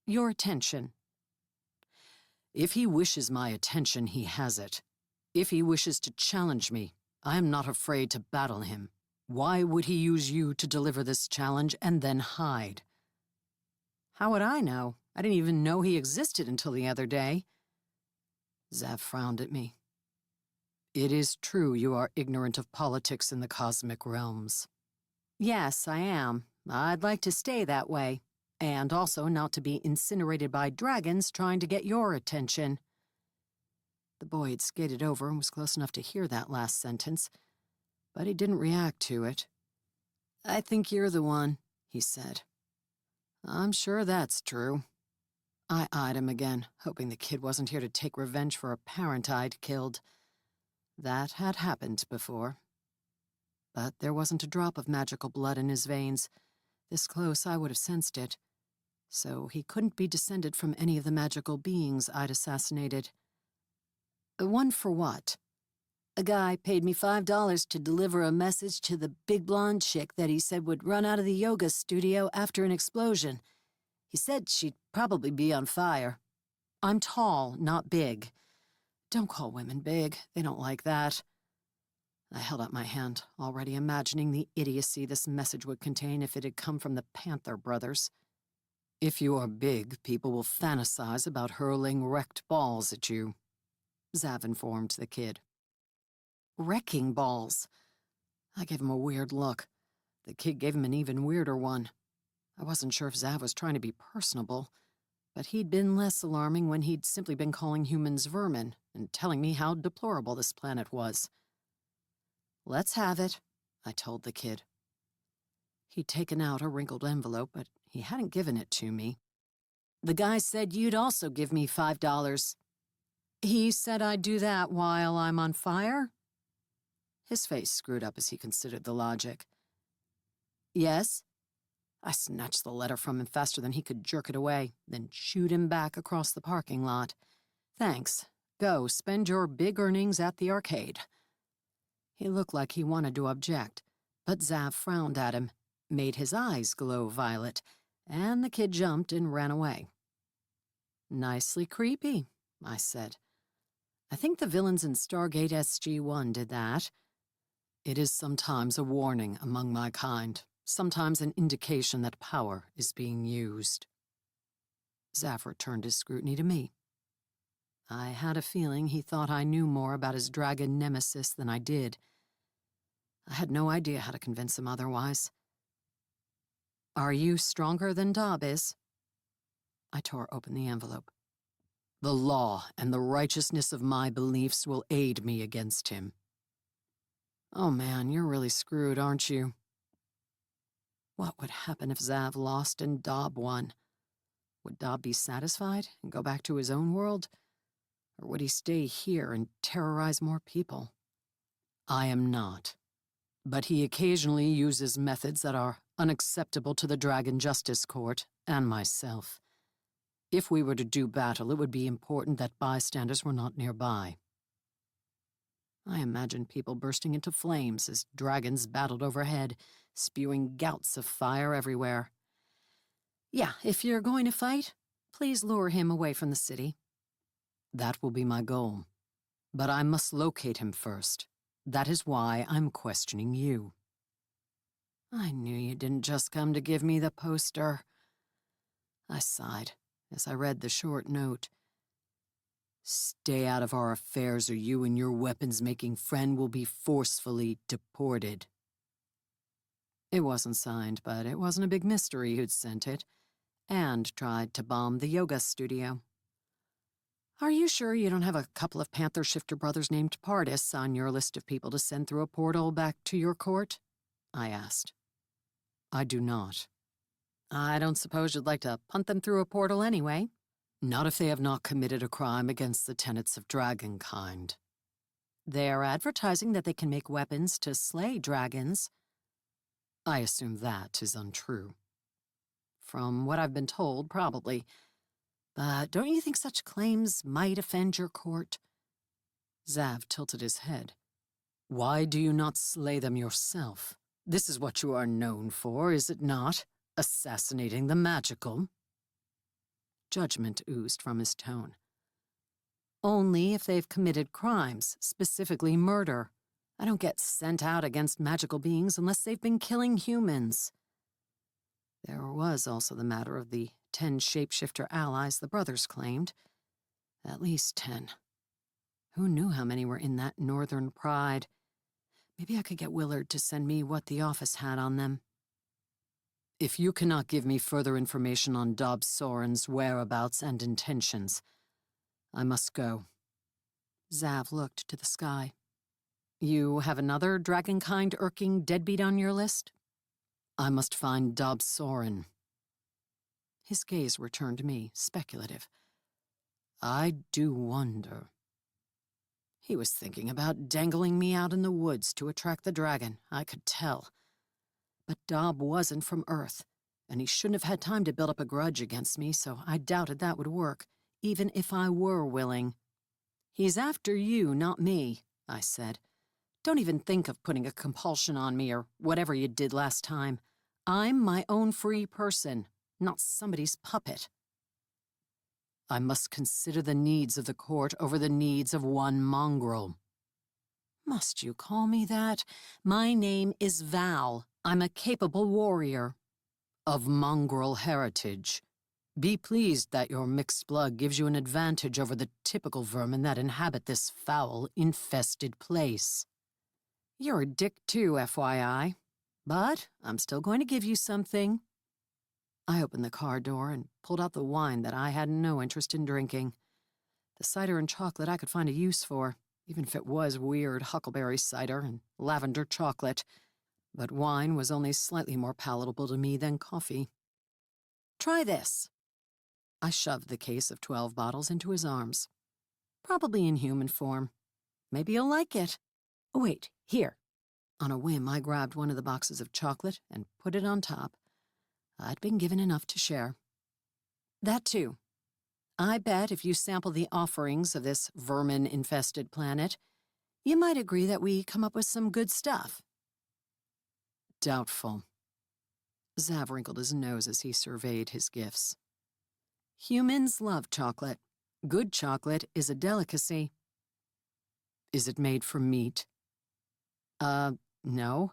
Your attention. If he wishes my attention, he has it. If he wishes to challenge me, I am not afraid to battle him. Why would he use you to deliver this challenge and then hide? How would I know? I didn't even know he existed until the other day. Zav frowned at me. It is true you are ignorant of politics in the cosmic realms. Yes, I am. I'd like to stay that way. And also not to be incinerated by dragons trying to get your attention. The boy had skated over and was close enough to hear that last sentence, but he didn't react to it. I think you're the one, he said. I'm sure that's true. I eyed him again, hoping the kid wasn't here to take revenge for a parent I'd killed. That had happened before. But there wasn't a drop of magical blood in his veins. This close, I would have sensed it. So he couldn't be descended from any of the magical beings I'd assassinated. One for what? A guy paid me $5 to deliver a message to the big blonde chick that he said would run out of the yoga studio after an explosion. He said she'd probably be on fire. I'm tall, not big. Don't call women big. They don't like that. I held out my hand, already imagining the idiocy this message would contain if it had come from the Panther brothers. If you are big, people will fantasize about hurling wrecked balls at you, Zav informed the kid. Wrecking balls? I gave him a weird look. The kid gave him an even weirder one. I wasn't sure if Zav was trying to be personable, but he'd been less alarming when he'd simply been calling humans vermin and telling me how deplorable this planet was. Let's have it, I told the kid. He'd taken out a wrinkled envelope, but he hadn't given it to me. The guy said you'd also give me $5. He said I'd do that while I'm on fire? His face screwed up as he considered the logic. Yes? I snatched the letter from him faster than he could jerk it away, then shooed him back across the parking lot. Thanks. Go, spend your big earnings at the arcade. He looked like he wanted to object, but Zav frowned at him, made his eyes glow violet, and the kid jumped and ran away. Nicely creepy, I said. I think the villains in Stargate SG-1 did that. It is sometimes a warning among my kind, sometimes an indication that power is being used. Zav turned his scrutiny to me. I had a feeling he thought I knew more about his dragon nemesis than I did. I had no idea how to convince him otherwise. Are you stronger than Dob is? I tore open the envelope. The law and the righteousness of my beliefs will aid me against him. Oh man, you're really screwed, aren't you? What would happen if Zav lost and Dob won? Would Dob be satisfied and go back to his own world? Or would he stay here and terrorize more people? I am not. But he occasionally uses methods that are unacceptable to the Dragon Justice Court and myself. If we were to do battle, it would be important that bystanders were not nearby. I imagined people bursting into flames as dragons battled overhead, spewing gouts of fire everywhere. Yeah, if you're going to fight, please lure him away from the city. That will be my goal. But I must locate him first. That is why I'm questioning you. I knew you didn't just come to give me the poster. I sighed as I read the short note. Stay out of our affairs or you and your weapons-making friend will be forcefully deported. It wasn't signed, but it wasn't a big mystery who'd sent it, and tried to bomb the yoga studio. Are you sure you don't have a couple of Panther Shifter brothers named Pardis on your list of people to send through a portal back to your court? I asked. I do not. I don't suppose you'd like to punt them through a portal anyway. Not if they have not committed a crime against the tenets of dragonkind. They are advertising that they can make weapons to slay dragons. I assume that is untrue. From what I've been told, probably. But don't you think such claims might offend your court? Zav tilted his head. Why do you not slay them yourself? This is what you are known for, is it not? Assassinating the magical. Judgment oozed from his tone. Only if they've committed crimes, specifically murder. I don't get sent out against magical beings unless they've been killing humans. There was also the matter of the 10 shapeshifter allies the brothers claimed. At least 10. Who knew how many were in that northern pride? Maybe I could get Willard to send me what the office had on them. If you cannot give me further information on Dobbs Soren's whereabouts and intentions, I must go. Zav looked to the sky. You have another dragonkind irking deadbeat on your list? I must find Dobbs Soren. His gaze returned to me, speculative. I do wonder. He was thinking about dangling me out in the woods to attract the dragon, I could tell. But Dobb wasn't from Earth, and he shouldn't have had time to build up a grudge against me, so I doubted that would work, even if I were willing. He's after you, not me, I said. Don't even think of putting a compulsion on me or whatever you did last time. I'm my own free person, not somebody's puppet. I must consider the needs of the court over the needs of one mongrel. Must you call me that? My name is Val. I'm a capable warrior. Of mongrel heritage. Be pleased that your mixed blood gives you an advantage over the typical vermin that inhabit this foul, infested place. You're a dick too, FYI. But I'm still going to give you something. I opened the car door and pulled out the wine that I had no interest in drinking. The cider and chocolate I could find a use for, even if it was weird huckleberry cider and lavender chocolate. But wine was only slightly more palatable to me than coffee. Try this. I shoved the case of 12 bottles into his arms. Probably in human form. Maybe you'll like it. Oh, wait, here. On a whim, I grabbed one of the boxes of chocolate and put it on top. I'd been given enough to share. That too. I bet if you sample the offerings of this vermin-infested planet, you might agree that we come up with some good stuff. Doubtful. Zav wrinkled his nose as he surveyed his gifts. Humans love chocolate. Good chocolate is a delicacy. Is it made from meat? No.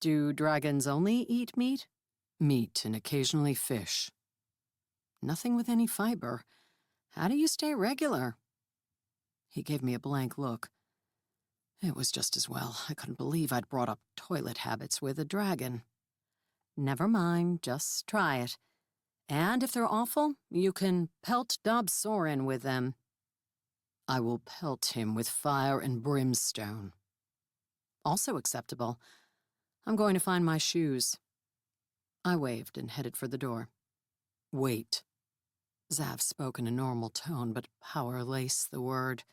Do dragons only eat meat? Meat and occasionally fish. Nothing with any fiber. How do you stay regular? He gave me a blank look. It was just as well. I couldn't believe I'd brought up toilet habits with a dragon. Never mind, just try it. And if they're awful, you can pelt Dobbs Soren with them. I will pelt him with fire and brimstone. Also acceptable. I'm going to find my shoes. I waved and headed for the door. Wait. Zav spoke in a normal tone, but power laced the word.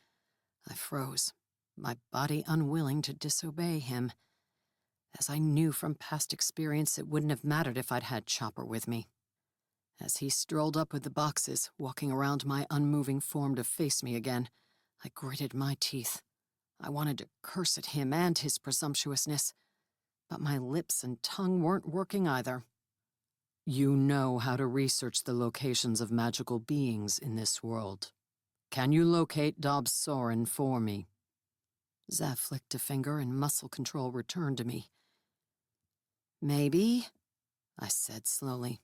I froze, my body unwilling to disobey him. As I knew from past experience, it wouldn't have mattered if I'd had Chopper with me. As he strolled up with the boxes, walking around my unmoving form to face me again, I gritted my teeth. I wanted to curse at him and his presumptuousness, but my lips and tongue weren't working either. You know how to research the locations of magical beings in this world. Can you locate Dobbs Soren for me? Zav flicked a finger and muscle control returned to me. Maybe, I said slowly,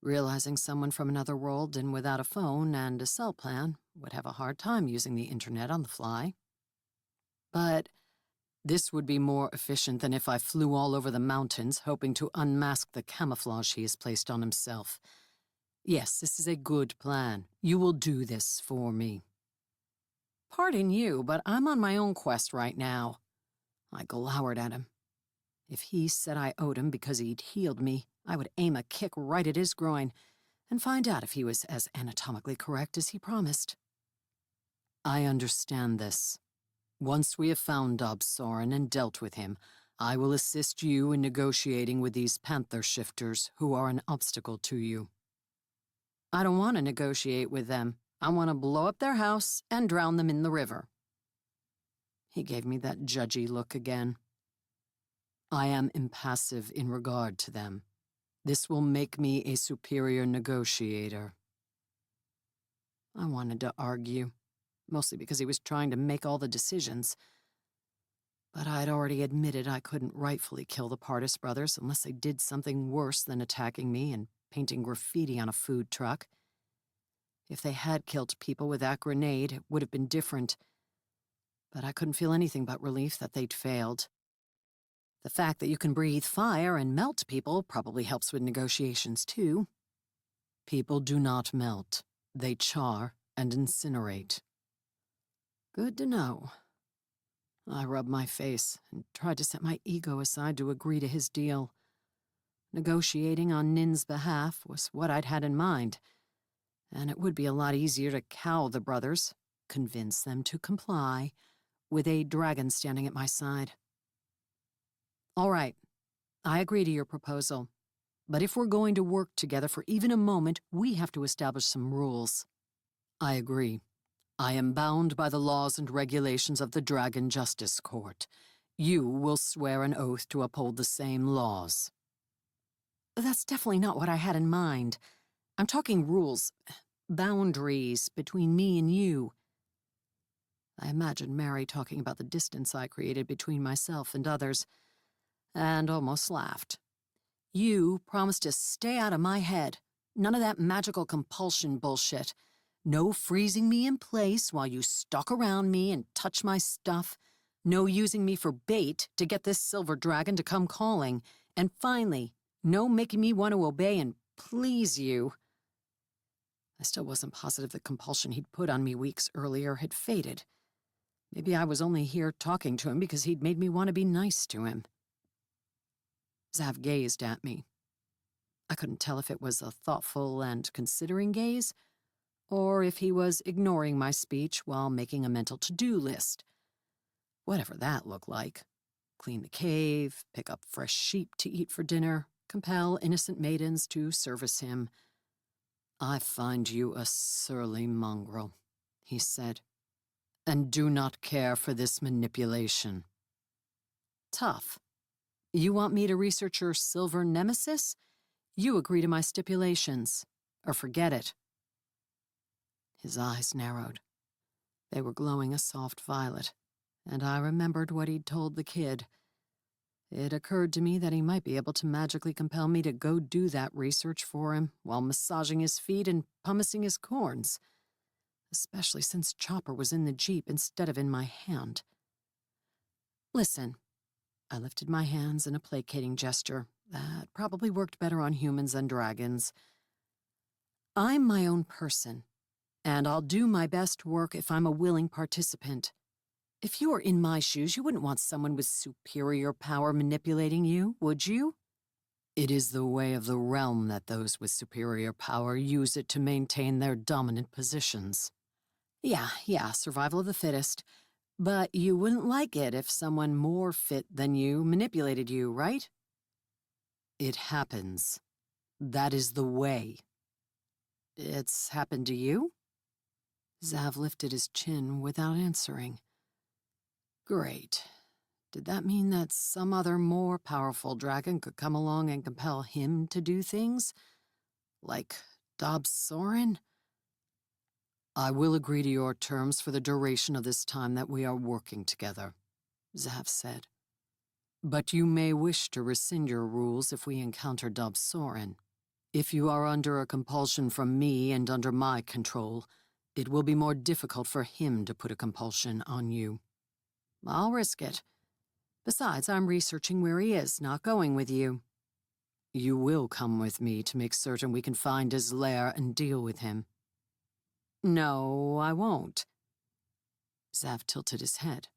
realizing someone from another world and without a phone and a cell plan would have a hard time using the internet on the fly. But this would be more efficient than if I flew all over the mountains hoping to unmask the camouflage he has placed on himself. Yes, this is a good plan. You will do this for me. Pardon you, but I'm on my own quest right now. I glowered at him. If he said I owed him because he'd healed me, I would aim a kick right at his groin and find out if he was as anatomically correct as he promised. I understand this. Once we have found Dobbs Soren and dealt with him, I will assist you in negotiating with these panther shifters who are an obstacle to you. I don't want to negotiate with them. I want to blow up their house and drown them in the river. He gave me that judgy look again. I am impassive in regard to them. This will make me a superior negotiator. I wanted to argue, mostly because he was trying to make all the decisions. But I'd already admitted I couldn't rightfully kill the Partis brothers unless they did something worse than attacking me and painting graffiti on a food truck. If they had killed people with that grenade, it would have been different. but I couldn't feel anything but relief that they'd failed. The fact that you can breathe fire and melt people probably helps with negotiations, too. People do not melt. They char and incinerate. Good to know. I rubbed my face and tried to set my ego aside to agree to his deal. Negotiating on Nin's behalf was what I'd had in mind, and it would be a lot easier to cow the brothers, convince them to comply, with a dragon standing at my side. All right, I agree to your proposal, but if we're going to work together for even a moment, we have to establish some rules. I agree. I am bound by the laws and regulations of the Dragon Justice Court. You will swear an oath to uphold the same laws. That's definitely not what I had in mind. I'm talking rules, boundaries between me and you. I imagined Mary talking about the distance I created between myself and others, and almost laughed. You promised to stay out of my head. None of that magical compulsion bullshit. No freezing me in place while you stalk around me and touch my stuff. No using me for bait to get this silver dragon to come calling. And finally, no making me want to obey and please you. I still wasn't positive the compulsion he'd put on me weeks earlier had faded. Maybe I was only here talking to him because he'd made me want to be nice to him. Zav gazed at me. I couldn't tell if it was a thoughtful and considering gaze, or if he was ignoring my speech while making a mental to-do list. Whatever that looked like. Clean the cave, pick up fresh sheep to eat for dinner, compel innocent maidens to service him. I find you a surly mongrel, he said, and do not care for this manipulation. Tough. You want me to research your silver nemesis? You agree to my stipulations, or forget it. His eyes narrowed. They were glowing a soft violet, and I remembered what he'd told the kid. It occurred to me that he might be able to magically compel me to go do that research for him while massaging his feet and pumicing his corns, especially since Chopper was in the Jeep instead of in my hand. Listen, I lifted my hands in a placating gesture that probably worked better on humans than dragons. I'm my own person, and I'll do my best work if I'm a willing participant. If you were in my shoes, you wouldn't want someone with superior power manipulating you, would you? It is the way of the realm that those with superior power use it to maintain their dominant positions. Yeah, survival of the fittest. But you wouldn't like it if someone more fit than you manipulated you, right? It happens. That is the way. It's happened to you? Zav lifted his chin without answering. Great. Did that mean that some other more powerful dragon could come along and compel him to do things? Like Dobbs Soren? I will agree to your terms for the duration of this time that we are working together, Zav said. But you may wish to rescind your rules if we encounter Dobbs Soren. If you are under a compulsion from me and under my control, it will be more difficult for him to put a compulsion on you. I'll risk it. Besides, I'm researching where he is, not going with you. You will come with me to make certain we can find his lair and deal with him. No, I won't. Zav tilted his head.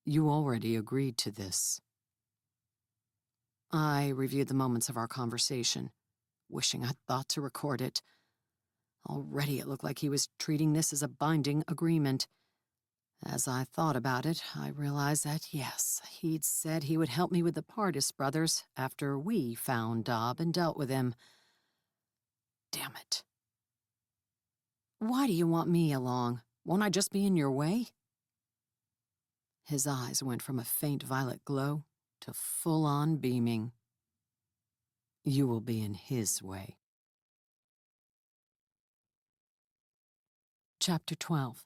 You already agreed to this. I reviewed the moments of our conversation, wishing I'd thought to record it. Already it looked like he was treating this as a binding agreement. As I thought about it, I realized that, yes, he'd said he would help me with the Pardis brothers after we found Dobb and dealt with him. Damn it. Why do you want me along? Won't I just be in your way? His eyes went from a faint violet glow to full-on beaming. You will be in his way. Chapter 12.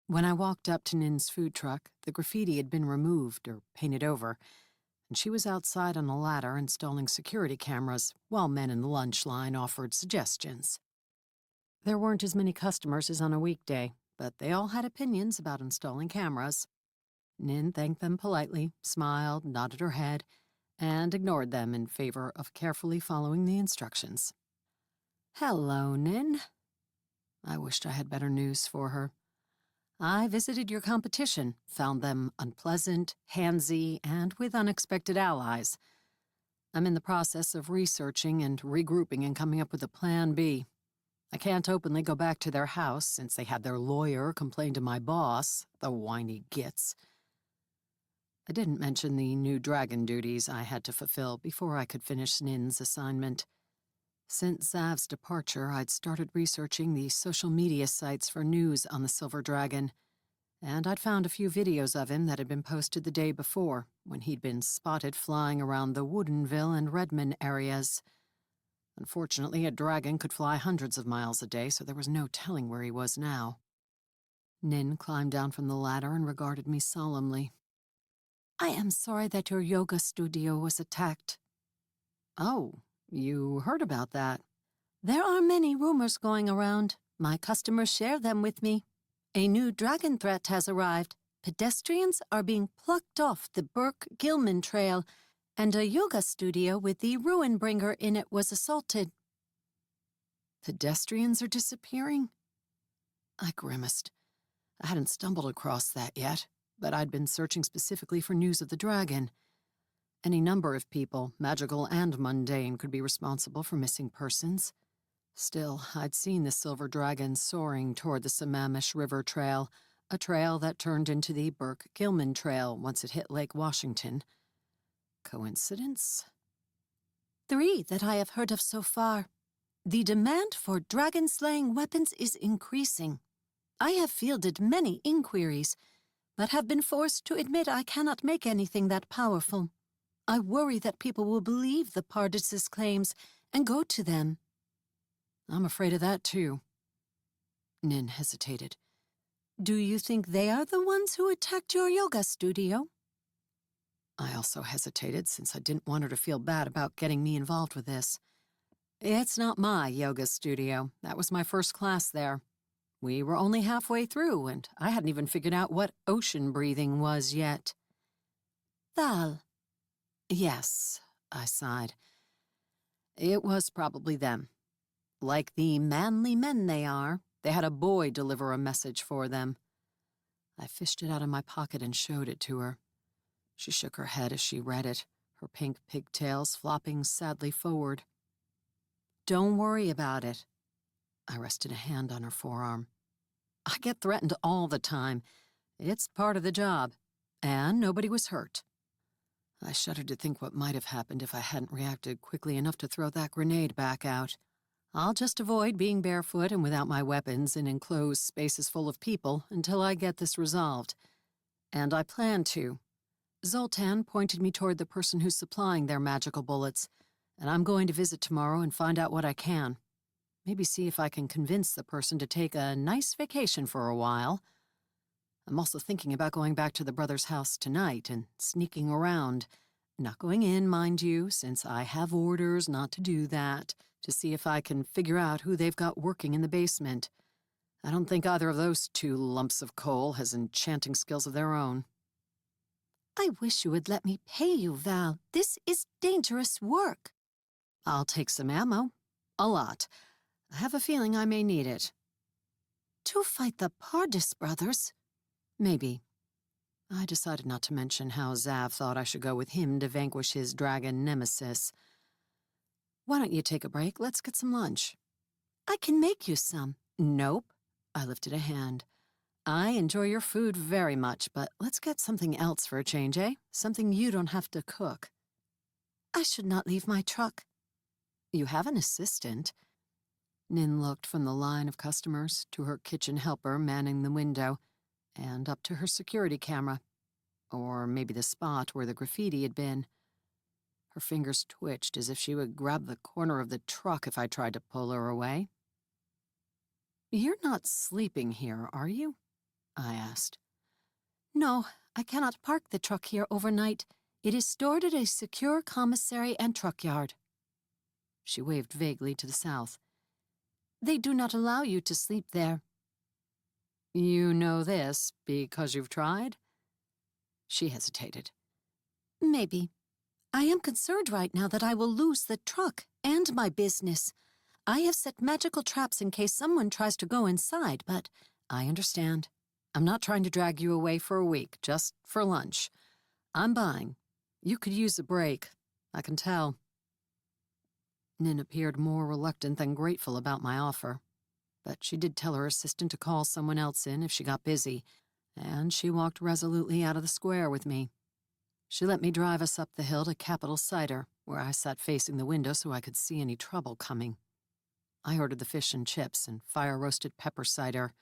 When I walked up to Nin's food truck, the graffiti had been removed or painted over, and she was outside on a ladder installing security cameras while men in the lunch line offered suggestions. There weren't as many customers as on a weekday, but they all had opinions about installing cameras. Nin thanked them politely, smiled, nodded her head, and ignored them in favor of carefully following the instructions. "Hello, Nin." I wished I had better news for her. "I visited your competition, found them unpleasant, handsy, and with unexpected allies. I'm in the process of researching and regrouping and coming up with a plan B. I can't openly go back to their house since they had their lawyer complain to my boss, the whiny gits." I didn't mention the new dragon duties I had to fulfill before I could finish Nin's assignment. Since Zav's departure, I'd started researching the social media sites for news on the Silver Dragon, and I'd found a few videos of him that had been posted the day before, when he'd been spotted flying around the Woodinville and Redmond areas. Unfortunately, a dragon could fly hundreds of miles a day, so there was no telling where he was now. Nin climbed down from the ladder and regarded me solemnly. I am sorry that your yoga studio was attacked. "Oh, you heard about that?" There are many rumors going around. My customers share them with me. A new dragon threat has arrived. Pedestrians are being plucked off the Burke-Gilman Trail, and a yoga studio with the Ruin Bringer in it was assaulted. Pedestrians are disappearing? I grimaced. I hadn't stumbled across that yet, but I'd been searching specifically for news of the dragon. Any number of people, magical and mundane, could be responsible for missing persons. Still, I'd seen the silver dragon soaring toward the Sammamish River Trail, a trail that turned into the Burke-Gilman Trail once it hit Lake Washington. Coincidence? 3 that I have heard of so far. The demand for dragon-slaying weapons is increasing. I have fielded many inquiries, but have been forced to admit I cannot make anything that powerful. I worry that people will believe the Pardis' claims and go to them. I'm afraid of that, too. Nin hesitated. Do you think they are the ones who attacked your yoga studio? I also hesitated since I didn't want her to feel bad about getting me involved with this. It's not my yoga studio. That was my first class there. We were only halfway through, and I hadn't even figured out what ocean breathing was yet. Val. Yes, I sighed. It was probably them. Like the manly men they are, they had a boy deliver a message for them. I fished it out of my pocket and showed it to her. She shook her head as she read it, her pink pigtails flopping sadly forward. Don't worry about it. I rested a hand on her forearm. I get threatened all the time. It's part of the job. And nobody was hurt. I shuddered to think what might have happened if I hadn't reacted quickly enough to throw that grenade back out. I'll just avoid being barefoot and without my weapons in enclosed spaces full of people until I get this resolved. And I plan to. Zoltan pointed me toward the person who's supplying their magical bullets, and I'm going to visit tomorrow and find out what I can. Maybe see if I can convince the person to take a nice vacation for a while. I'm also thinking about going back to the brothers' house tonight and sneaking around. Not going in, mind you, since I have orders not to do that, to see if I can figure out who they've got working in the basement. I don't think either of those 2 lumps of coal has enchanting skills of their own. I wish you would let me pay you, Val. This is dangerous work. I'll take some ammo. A lot. I have a feeling I may need it. To fight the Pardis brothers? Maybe. I decided not to mention how Zav thought I should go with him to vanquish his dragon nemesis. Why don't you take a break? Let's get some lunch. I can make you some. Nope. I lifted a hand. I enjoy your food very much, but let's get something else for a change, eh? Something you don't have to cook. I should not leave my truck. You have an assistant. Nin looked from the line of customers to her kitchen helper manning the window, and up to her security camera, or maybe the spot where the graffiti had been. Her fingers twitched as if she would grab the corner of the truck if I tried to pull her away. You're not sleeping here, are you? I asked. No, I cannot park the truck here overnight. It is stored at a secure commissary and truck yard. She waved vaguely to the south. They do not allow you to sleep there. You know this because you've tried? She hesitated. Maybe. I am concerned right now that I will lose the truck and my business. I have set magical traps in case someone tries to go inside, but I understand. I'm not trying to drag you away for a week, just for lunch. I'm buying. You could use a break. I can tell. Nin appeared more reluctant than grateful about my offer, but she did tell her assistant to call someone else in if she got busy, and she walked resolutely out of the square with me. She let me drive us up the hill to Capitol Cider, where I sat facing the window so I could see any trouble coming. I ordered the fish and chips and fire-roasted pepper cider.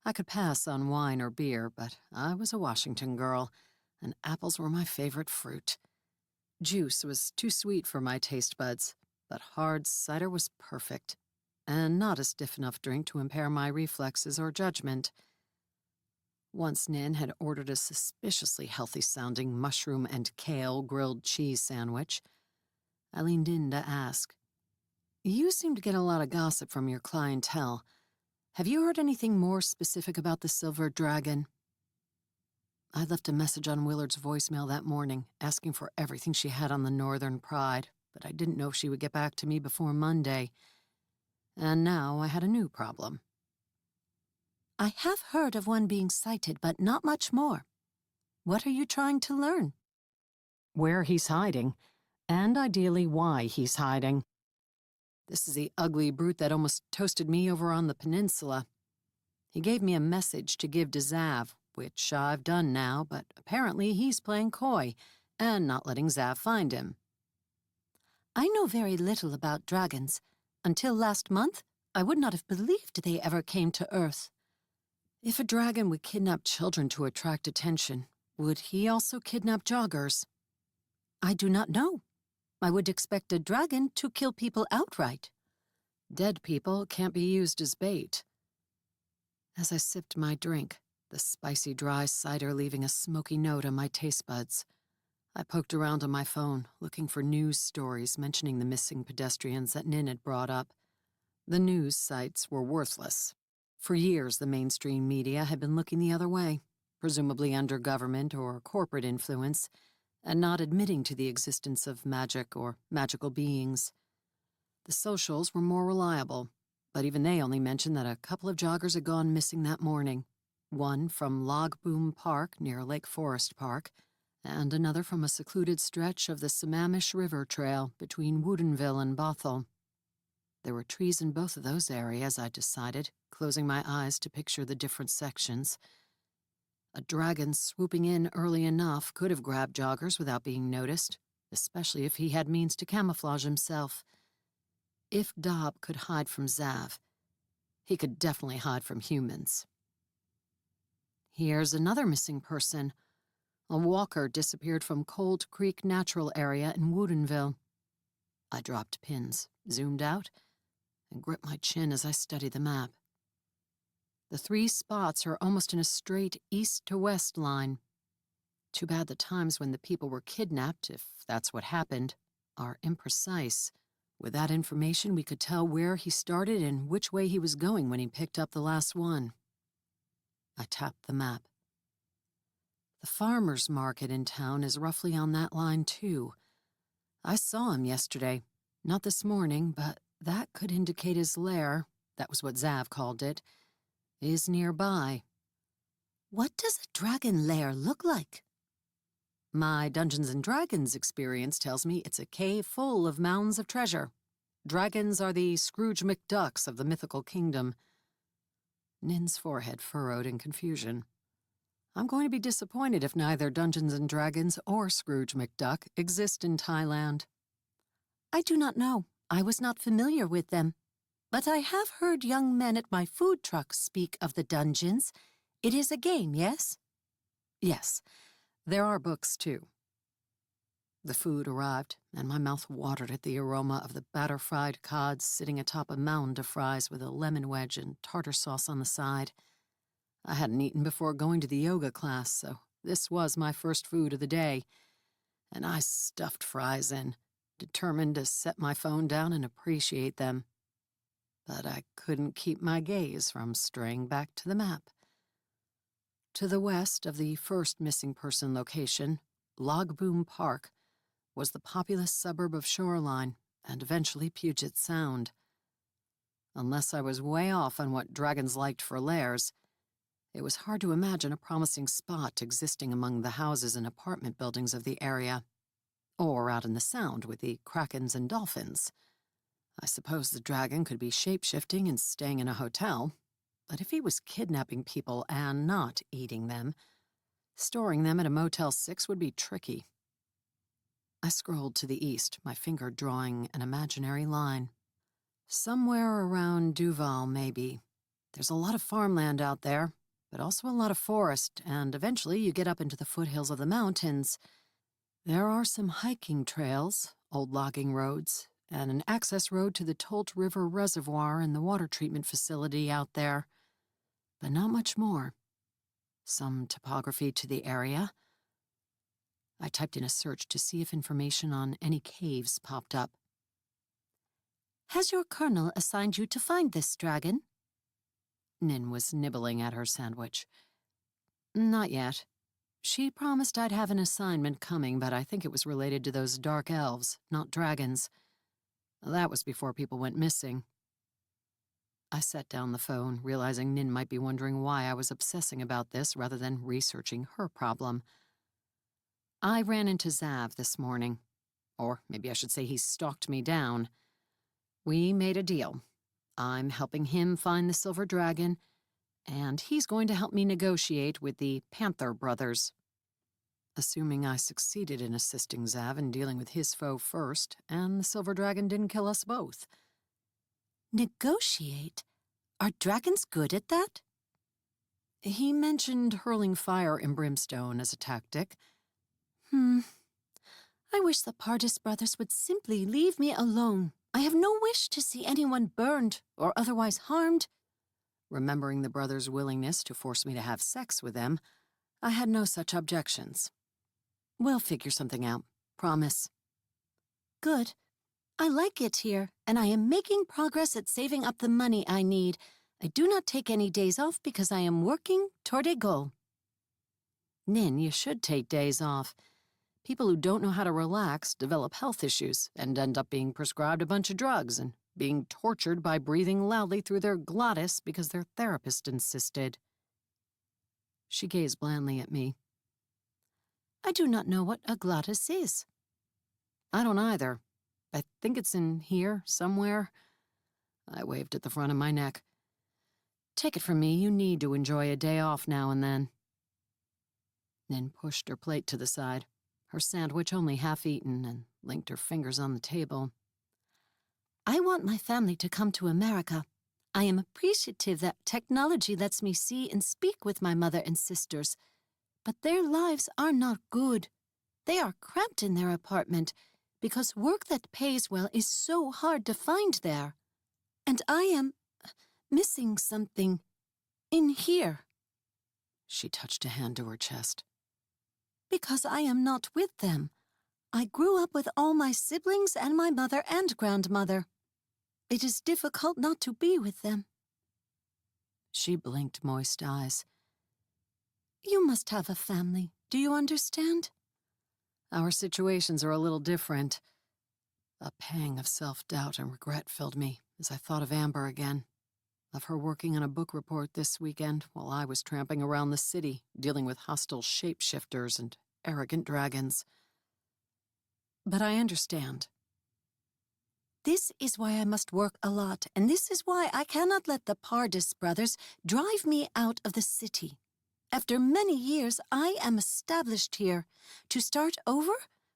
I could pass on wine or beer, but I was a Washington girl, and apples were my favorite fruit. Juice was too sweet for my taste buds, but hard cider was perfect, and not a stiff enough drink to impair my reflexes or judgment. Once Nin had ordered a suspiciously healthy-sounding mushroom and kale grilled cheese sandwich. I leaned in to ask, "You seem to get a lot of gossip from your clientele. Have you heard anything more specific about the Silver Dragon?" I left a message on Willard's voicemail that morning, asking for everything she had on the Northern Pride, but I didn't know if she would get back to me before Monday. And now I had a new problem. I have heard of one being sighted, but not much more. What are you trying to learn? Where he's hiding, and ideally why he's hiding. This is the ugly brute that almost toasted me over on the peninsula. He gave me a message to give to Zav, which I've done now, but apparently he's playing coy and not letting Zav find him. I know very little about dragons. Until last month, I would not have believed they ever came to Earth. If a dragon would kidnap children to attract attention, would he also kidnap joggers? I do not know. I would expect a dragon to kill people outright. Dead people can't be used as bait. As I sipped my drink, the spicy dry cider leaving a smoky note on my taste buds, I poked around on my phone, looking for news stories mentioning the missing pedestrians that Nin had brought up. The news sites were worthless. For years, the mainstream media had been looking the other way, presumably under government or corporate influence, and not admitting to the existence of magic or magical beings. The socials were more reliable, but even they only mentioned that a couple of joggers had gone missing that morning, one from Log Boom Park near Lake Forest Park, and another from a secluded stretch of the Sammamish River Trail between Woodinville and Bothell. There were trees in both of those areas, I decided, closing my eyes to picture the different sections. A dragon swooping in early enough could have grabbed joggers without being noticed, especially if he had means to camouflage himself. If Dob could hide from Zav, he could definitely hide from humans. Here's another missing person. A walker disappeared from Cold Creek Natural Area in Woodinville. I dropped pins, zoomed out, and gripped my chin as I studied the map. The 3 spots are almost in a straight east-to-west line. Too bad the times when the people were kidnapped, if that's what happened, are imprecise. With that information, we could tell where he started and which way he was going when he picked up the last one. I tapped the map. The farmer's market in town is roughly on that line, too. I saw him yesterday. Not this morning, but that could indicate his lair, that was what Zav called it, is nearby. What does a dragon lair look like? My Dungeons & Dragons experience tells me it's a cave full of mounds of treasure. Dragons are the Scrooge McDucks of the mythical kingdom. Nin's forehead furrowed in confusion. I'm going to be disappointed if neither Dungeons & Dragons or Scrooge McDuck exist in Thailand. I do not know. I was not familiar with them. But I have heard young men at my food truck speak of the dungeons. It is a game, yes? Yes, there are books, too. The food arrived, and my mouth watered at the aroma of the batter-fried cods sitting atop a mound of fries with a lemon wedge and tartar sauce on the side. I hadn't eaten before going to the yoga class, so this was my first food of the day, and I stuffed fries in, determined to set my phone down and appreciate them. but I couldn't keep my gaze from straying back to the map. To the west of the first missing person location, Logboom Park was the populous suburb of Shoreline and eventually Puget Sound. Unless I was way off on what dragons liked for lairs, it was hard to imagine a promising spot existing among the houses and apartment buildings of the area, or out in the Sound with the krakens and dolphins. I suppose the dragon could be shape-shifting and staying in a hotel, but if he was kidnapping people and not eating them, storing them at a Motel 6 would be tricky. I scrolled to the east, my finger drawing an imaginary line. Somewhere around Duval, maybe. There's a lot of farmland out there, but also a lot of forest, and eventually you get up into the foothills of the mountains. There are some hiking trails, old logging roads, and an access road to the Tolt River Reservoir and the water treatment facility out there. But not much more. Some topography to the area. I typed in a search to see if information on any caves popped up. Has your colonel assigned you to find this dragon? Nin was nibbling at her sandwich. Not yet. She promised I'd have an assignment coming, but I think it was related to those dark elves, not dragons. That was before people went missing. I set down the phone, realizing Nin might be wondering why I was obsessing about this rather than researching her problem. I ran into Zav this morning. Or maybe I should say he stalked me down. We made a deal. I'm helping him find the silver dragon, and he's going to help me negotiate with the Panther brothers. Assuming I succeeded in assisting Zav in dealing with his foe first, and the silver dragon didn't kill us both. Negotiate? Are dragons good at that? He mentioned hurling fire and brimstone as a tactic. I wish the Pardis brothers would simply leave me alone. I have no wish to see anyone burned or otherwise harmed. Remembering the brothers' willingness to force me to have sex with them, I had no such objections. We'll figure something out. Promise. Good. I like it here, and I am making progress at saving up the money I need. I do not take any days off because I am working toward a goal. Nin, you should take days off. People who don't know how to relax develop health issues and end up being prescribed a bunch of drugs and being tortured by breathing loudly through their glottis because their therapist insisted. She gazed blandly at me. I do not know what a glottis is. I don't either. I think it's in here, somewhere. I waved at the front of my neck. Take it from me, you need to enjoy a day off now and then. Nin pushed her plate to the side, her sandwich only half eaten, and linked her fingers on the table. I want my family to come to America. I am appreciative that technology lets me see and speak with my mother and sisters, but their lives are not good. They are cramped in their apartment because work that pays well is so hard to find there. And I am missing something in here. She touched a hand to her chest. Because I am not with them. I grew up with all my siblings and my mother and grandmother. It is difficult not to be with them. She blinked moist eyes. You must have a family. Do you understand? Our situations are a little different. A pang of self-doubt and regret filled me as I thought of Amber again, of her working on a book report this weekend while I was tramping around the city, dealing with hostile shapeshifters and arrogant dragons. But I understand. This is why I must work a lot, and this is why I cannot let the Pardis brothers drive me out of the city. After many years, I am established here. To start over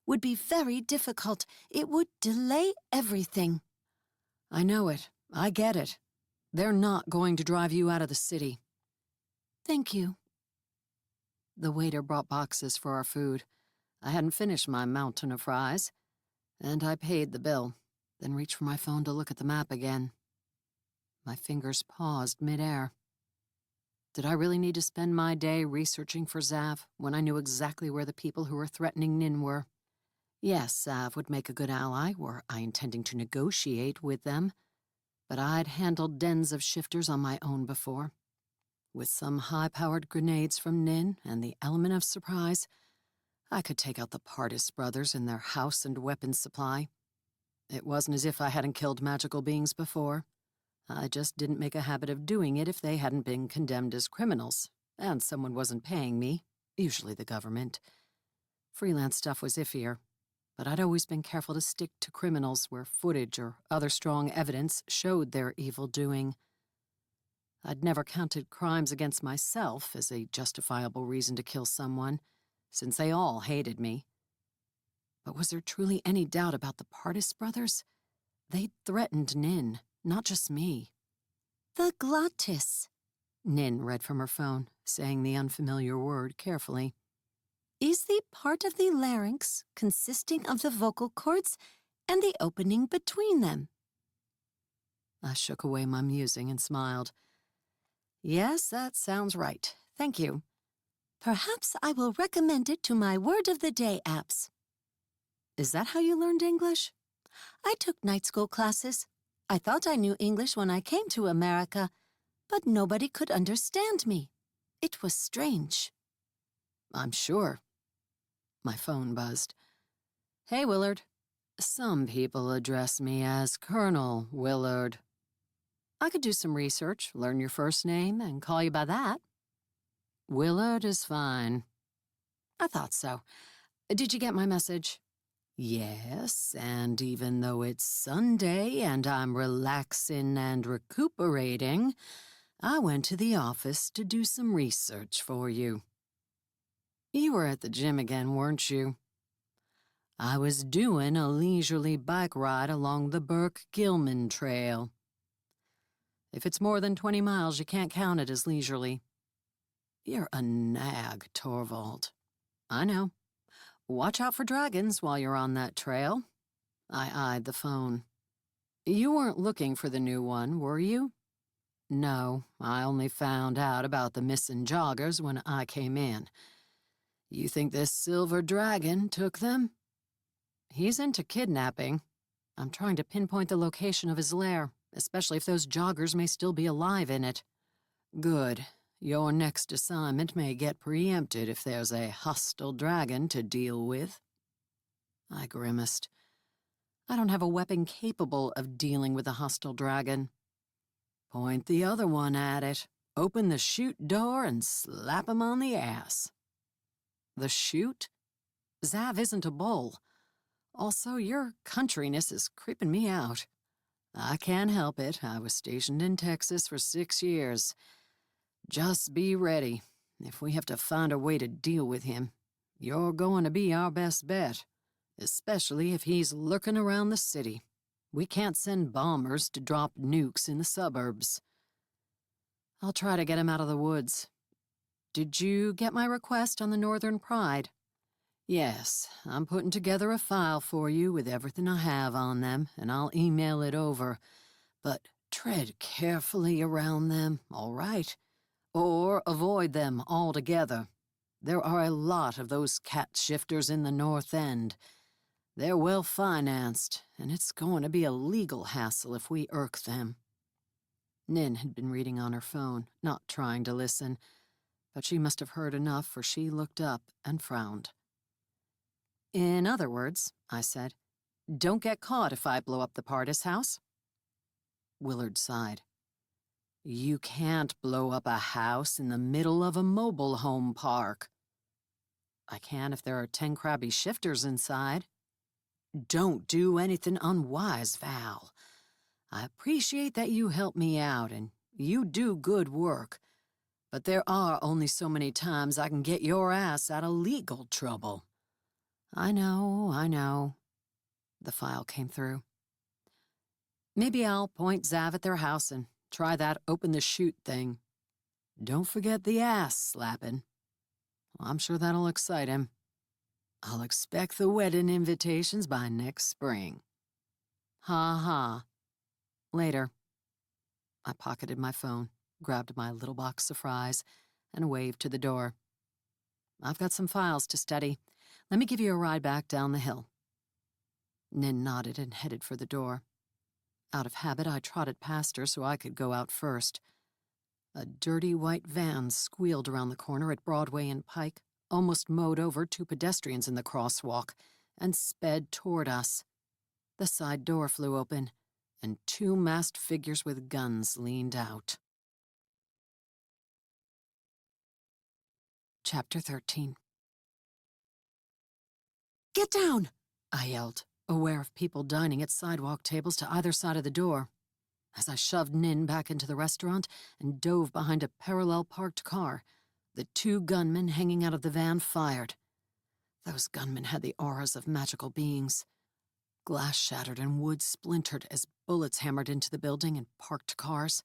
would be very difficult. It would delay everything. I know it. I get it. They're not going to drive you out of the city. Thank you. The waiter brought boxes for our food. I hadn't finished my mountain of fries, and I paid the bill, then reached for my phone to look at the map again. My fingers paused midair. Did I really need to spend my day researching for Zav when I knew exactly where the people who were threatening Nin were? Yes, Zav would make a good ally were I intending to negotiate with them. but I'd handled dens of shifters on my own before. With some high-powered grenades from Nin and the element of surprise, I could take out the Pardis brothers and their house and weapons supply. It wasn't as if I hadn't killed magical beings before. I just didn't make a habit of doing it if they hadn't been condemned as criminals, and someone wasn't paying me, usually the government. Freelance stuff was iffier, but I'd always been careful to stick to criminals where footage or other strong evidence showed their evil doing. I'd never counted crimes against myself as a justifiable reason to kill someone, since they all hated me. But was there truly any doubt about the Pardis brothers? They'd threatened Nin, not just me. The glottis, Nin read from her phone, saying the unfamiliar word carefully. is the part of the larynx consisting of the vocal cords and the opening between them. I shook away my musing and smiled. Yes, that sounds right. Thank you. Perhaps I will recommend it to my Word of the Day apps. Is that how you learned English? I took night school classes. I thought I knew English when I came to America, but nobody could understand me. It was strange. I'm sure. My phone buzzed. Hey, Willard. Some people address me as Colonel Willard. I could do some research, learn your first name, and call you by that. Willard is fine. I thought so. Did you get my message? Yes, and even though it's Sunday and I'm relaxing and recuperating, I went to the office to do some research for you. You were at the gym again, weren't you? I was doing a leisurely bike ride along the Burke-Gilman Trail. If it's more than 20 miles, you can't count it as leisurely. You're a nag, Thorvald. I know. Watch out for dragons while you're on that trail. I eyed the phone. You weren't looking for the new one, were you? No, I only found out about the missing joggers when I came in. You think this silver dragon took them? He's into kidnapping. I'm trying to pinpoint the location of his lair, especially if those joggers may still be alive in it. Good. Your next assignment may get preempted if there's a hostile dragon to deal with. I grimaced. I don't have a weapon capable of dealing with a hostile dragon. Point the other one at it, open the chute door, and slap him on the ass. The chute? Zav isn't a bull. Also, your countryness is creeping me out. I can't help it. I was stationed in Texas for 6 years. Just be ready. If we have to find a way to deal with him, you're going to be our best bet, especially if he's lurking around the city. We can't send bombers to drop nukes in the suburbs. I'll try to get him out of the woods. Did you get my request on the Northern Pride? Yes, I'm putting together a file for you with everything I have on them, and I'll email it over. But tread carefully around them, all right? Or avoid them altogether. There are a lot of those cat shifters in the North End. They're well-financed, and it's going to be a legal hassle if we irk them. Nin had been reading on her phone, not trying to listen, but she must have heard enough, for she looked up and frowned. In other words, I said, don't get caught if I blow up the Pardis house. Willard sighed. You can't blow up a house in the middle of a mobile home park. I can if there are 10 crabby shifters inside. Don't do anything unwise, Val. I appreciate that you help me out, and you do good work, but there are only so many times I can get your ass out of legal trouble. I know. The file came through. Maybe I'll point Zav at their house and try that open the chute thing. Don't forget the ass slapping. I'm sure that'll excite him. I'll expect the wedding invitations by next spring. Ha ha. Later. I pocketed my phone, grabbed my little box of fries, and waved to the door. I've got some files to study. Let me give you a ride back down the hill. Nin nodded and headed for the door. Out of habit, I trotted past her so I could go out first. A dirty white van squealed around the corner at Broadway and Pike, almost mowed over two pedestrians in the crosswalk, and sped toward us. The side door flew open, and two masked figures with guns leaned out. Chapter 13. "Get down!" I yelled, aware of people dining at sidewalk tables to either side of the door. As I shoved Nin back into the restaurant and dove behind a parallel parked car, the two gunmen hanging out of the van fired. Those gunmen had the auras of magical beings. Glass shattered and wood splintered as bullets hammered into the building and parked cars.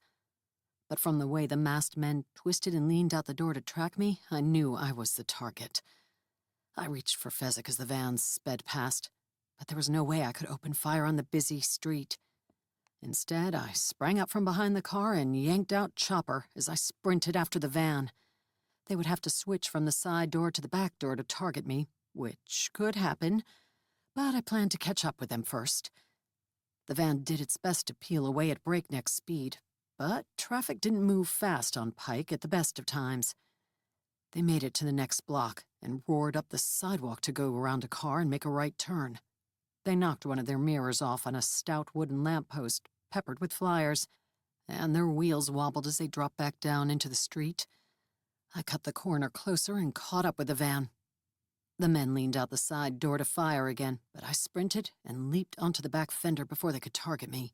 But from the way the masked men twisted and leaned out the door to track me, I knew I was the target. I reached for Fezzik as the van sped past, but there was no way I could open fire on the busy street. Instead, I sprang out from behind the car and yanked out Chopper as I sprinted after the van. They would have to switch from the side door to the back door to target me, which could happen, but I planned to catch up with them first. The van did its best to peel away at breakneck speed, but traffic didn't move fast on Pike at the best of times. They made it to the next block and roared up the sidewalk to go around a car and make a right turn. They knocked one of their mirrors off on a stout wooden lamppost peppered with flyers, and their wheels wobbled as they dropped back down into the street. I cut the corner closer and caught up with the van. The men leaned out the side door to fire again, but I sprinted and leaped onto the back fender before they could target me.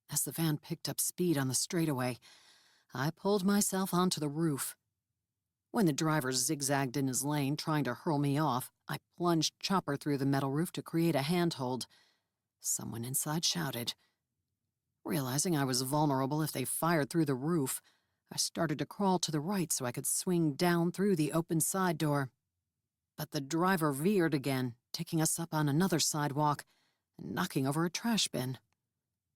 As the van picked up speed on the straightaway, I pulled myself onto the roof. When the driver zigzagged in his lane, trying to hurl me off, I plunged Chopper through the metal roof to create a handhold. Someone inside shouted. Realizing I was vulnerable if they fired through the roof, I started to crawl to the right so I could swing down through the open side door. But the driver veered again, taking us up on another sidewalk and knocking over a trash bin.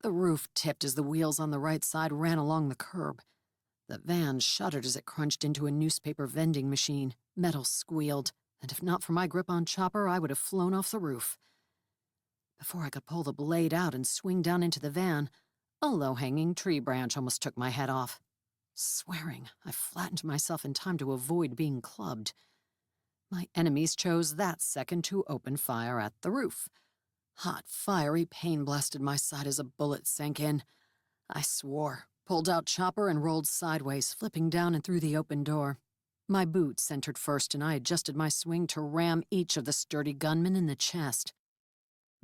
The roof tipped as the wheels on the right side ran along the curb. The van shuddered as it crunched into a newspaper vending machine. Metal squealed, and if not for my grip on Chopper, I would have flown off the roof. Before I could pull the blade out and swing down into the van, a low-hanging tree branch almost took my head off. Swearing, I flattened myself in time to avoid being clubbed. My enemies chose that second to open fire at the roof. Hot, fiery pain blasted my side as a bullet sank in. I swore, pulled out Chopper, and rolled sideways, flipping down and through the open door. My boot centered first, and I adjusted my swing to ram each of the sturdy gunmen in the chest.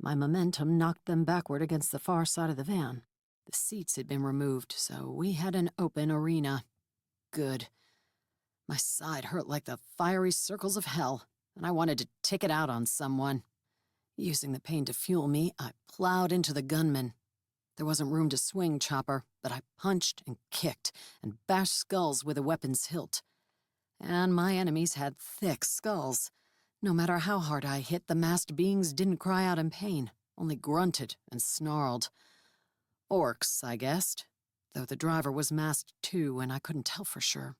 My momentum knocked them backward against the far side of the van. The seats had been removed, so we had an open arena. Good. My side hurt like the fiery circles of hell, and I wanted to take it out on someone. Using the pain to fuel me, I plowed into the gunman. There wasn't room to swing Chopper, but I punched and kicked and bashed skulls with a weapon's hilt. And my enemies had thick skulls. No matter how hard I hit, the masked beings didn't cry out in pain, only grunted and snarled. Orcs, I guessed, though the driver was masked too, and I couldn't tell for sure.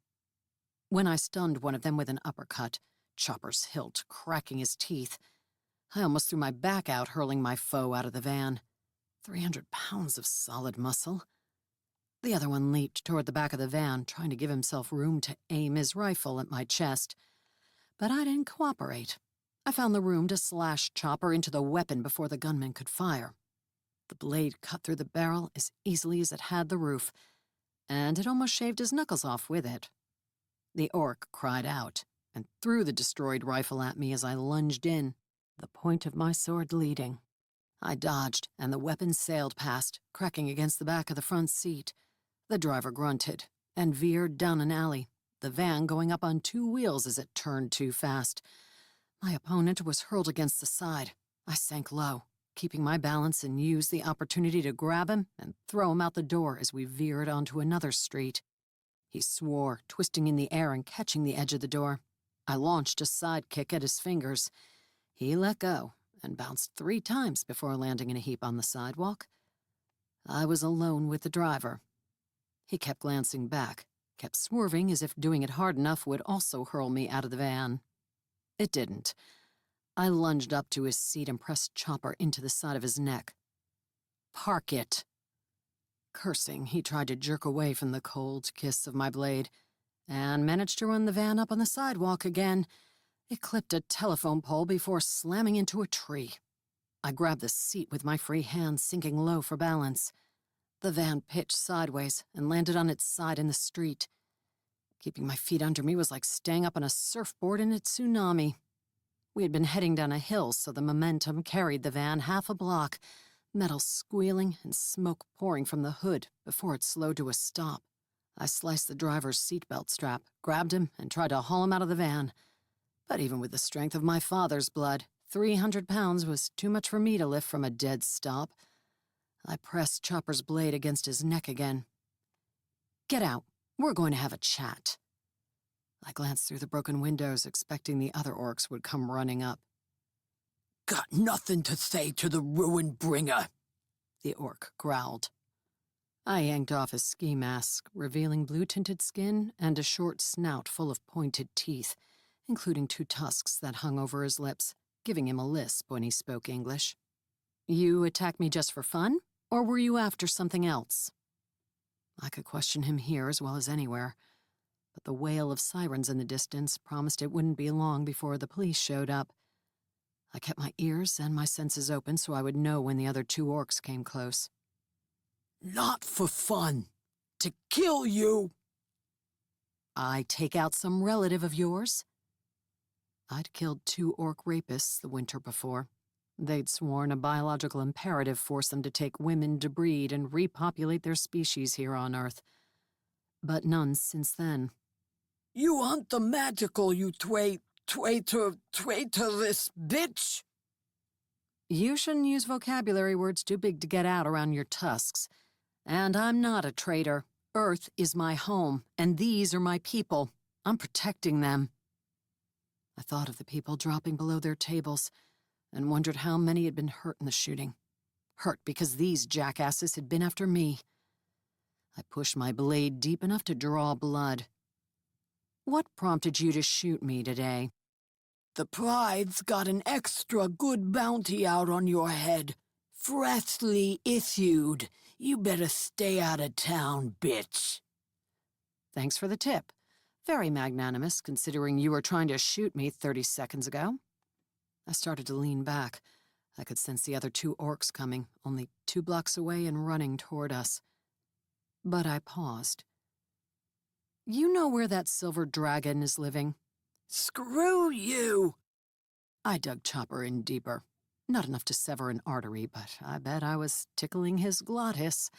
When I stunned one of them with an uppercut, Chopper's hilt cracking his teeth, I almost threw my back out, hurling my foe out of the van. 300 pounds of solid muscle. The other one leaped toward the back of the van, trying to give himself room to aim his rifle at my chest. But I didn't cooperate. I found the room to slash Chopper into the weapon before the gunman could fire. The blade cut through the barrel as easily as it had the roof, and it almost shaved his knuckles off with it. The orc cried out and threw the destroyed rifle at me as I lunged in, the point of my sword leading. I dodged, and the weapon sailed past, cracking against the back of the front seat. The driver grunted and veered down an alley, the van going up on two wheels as it turned too fast. My opponent was hurled against the side. I sank low, keeping my balance, and used the opportunity to grab him and throw him out the door as we veered onto another street. He swore, twisting in the air and catching the edge of the door. I launched a side kick at his fingers. He let go and bounced 3 times before landing in a heap on the sidewalk. I was alone with the driver. He kept glancing back, kept swerving as if doing it hard enough would also hurl me out of the van. It didn't. I lunged up to his seat and pressed Chopper into the side of his neck. "Park it," Cursing, he tried to jerk away from the cold kiss of my blade, and managed to run the van up on the sidewalk again. It clipped a telephone pole before slamming into a tree. I grabbed the seat with my free hand, sinking low for balance. The van pitched sideways and landed on its side in the street. Keeping my feet under me was like staying up on a surfboard in a tsunami. We had been heading down a hill, so the momentum carried the van half a block, metal squealing and smoke pouring from the hood before it slowed to a stop. I sliced the driver's seatbelt strap, grabbed him, and tried to haul him out of the van. But even with the strength of my father's blood, 300 pounds was too much for me to lift from a dead stop. I pressed Chopper's blade against his neck again. "Get out. We're going to have a chat." I glanced through the broken windows, expecting the other orcs would come running up. "Got nothing to say to the ruin bringer," the orc growled. I yanked off his ski mask, revealing blue-tinted skin and a short snout full of pointed teeth, including 2 tusks that hung over his lips, giving him a lisp when he spoke English. "You attacked me just for fun, or were you after something else?" I could question him here as well as anywhere, but the wail of sirens in the distance promised it wouldn't be long before the police showed up. I kept my ears and my senses open so I would know when the other 2 orcs came close. "Not for fun. To kill you." "I take out some relative of yours?" I'd killed 2 orc rapists the winter before. They'd sworn a biological imperative forced them to take women to breed and repopulate their species here on Earth. But none since then. "You hunt the magical, you traitorous bitch." You shouldn't use vocabulary words too big to get out around your tusks. And I'm not a traitor. Earth is my home, and these are my people. I'm protecting them. I thought of the people dropping below their tables and wondered how many had been hurt in the shooting. Hurt because these jackasses had been after me. I pushed my blade deep enough to draw blood. "What prompted you to shoot me today?" "The pride's got an extra good bounty out on your head. Freshly issued. You better stay out of town, bitch." "Thanks for the tip. Very magnanimous, considering you were trying to shoot me 30 seconds ago." I started to lean back. I could sense the other 2 orcs coming, only 2 blocks away and running toward us. But I paused. "You know where that silver dragon is living?" "Screw you!" I dug Chopper in deeper. Not enough to sever an artery, but I bet I was tickling his glottis.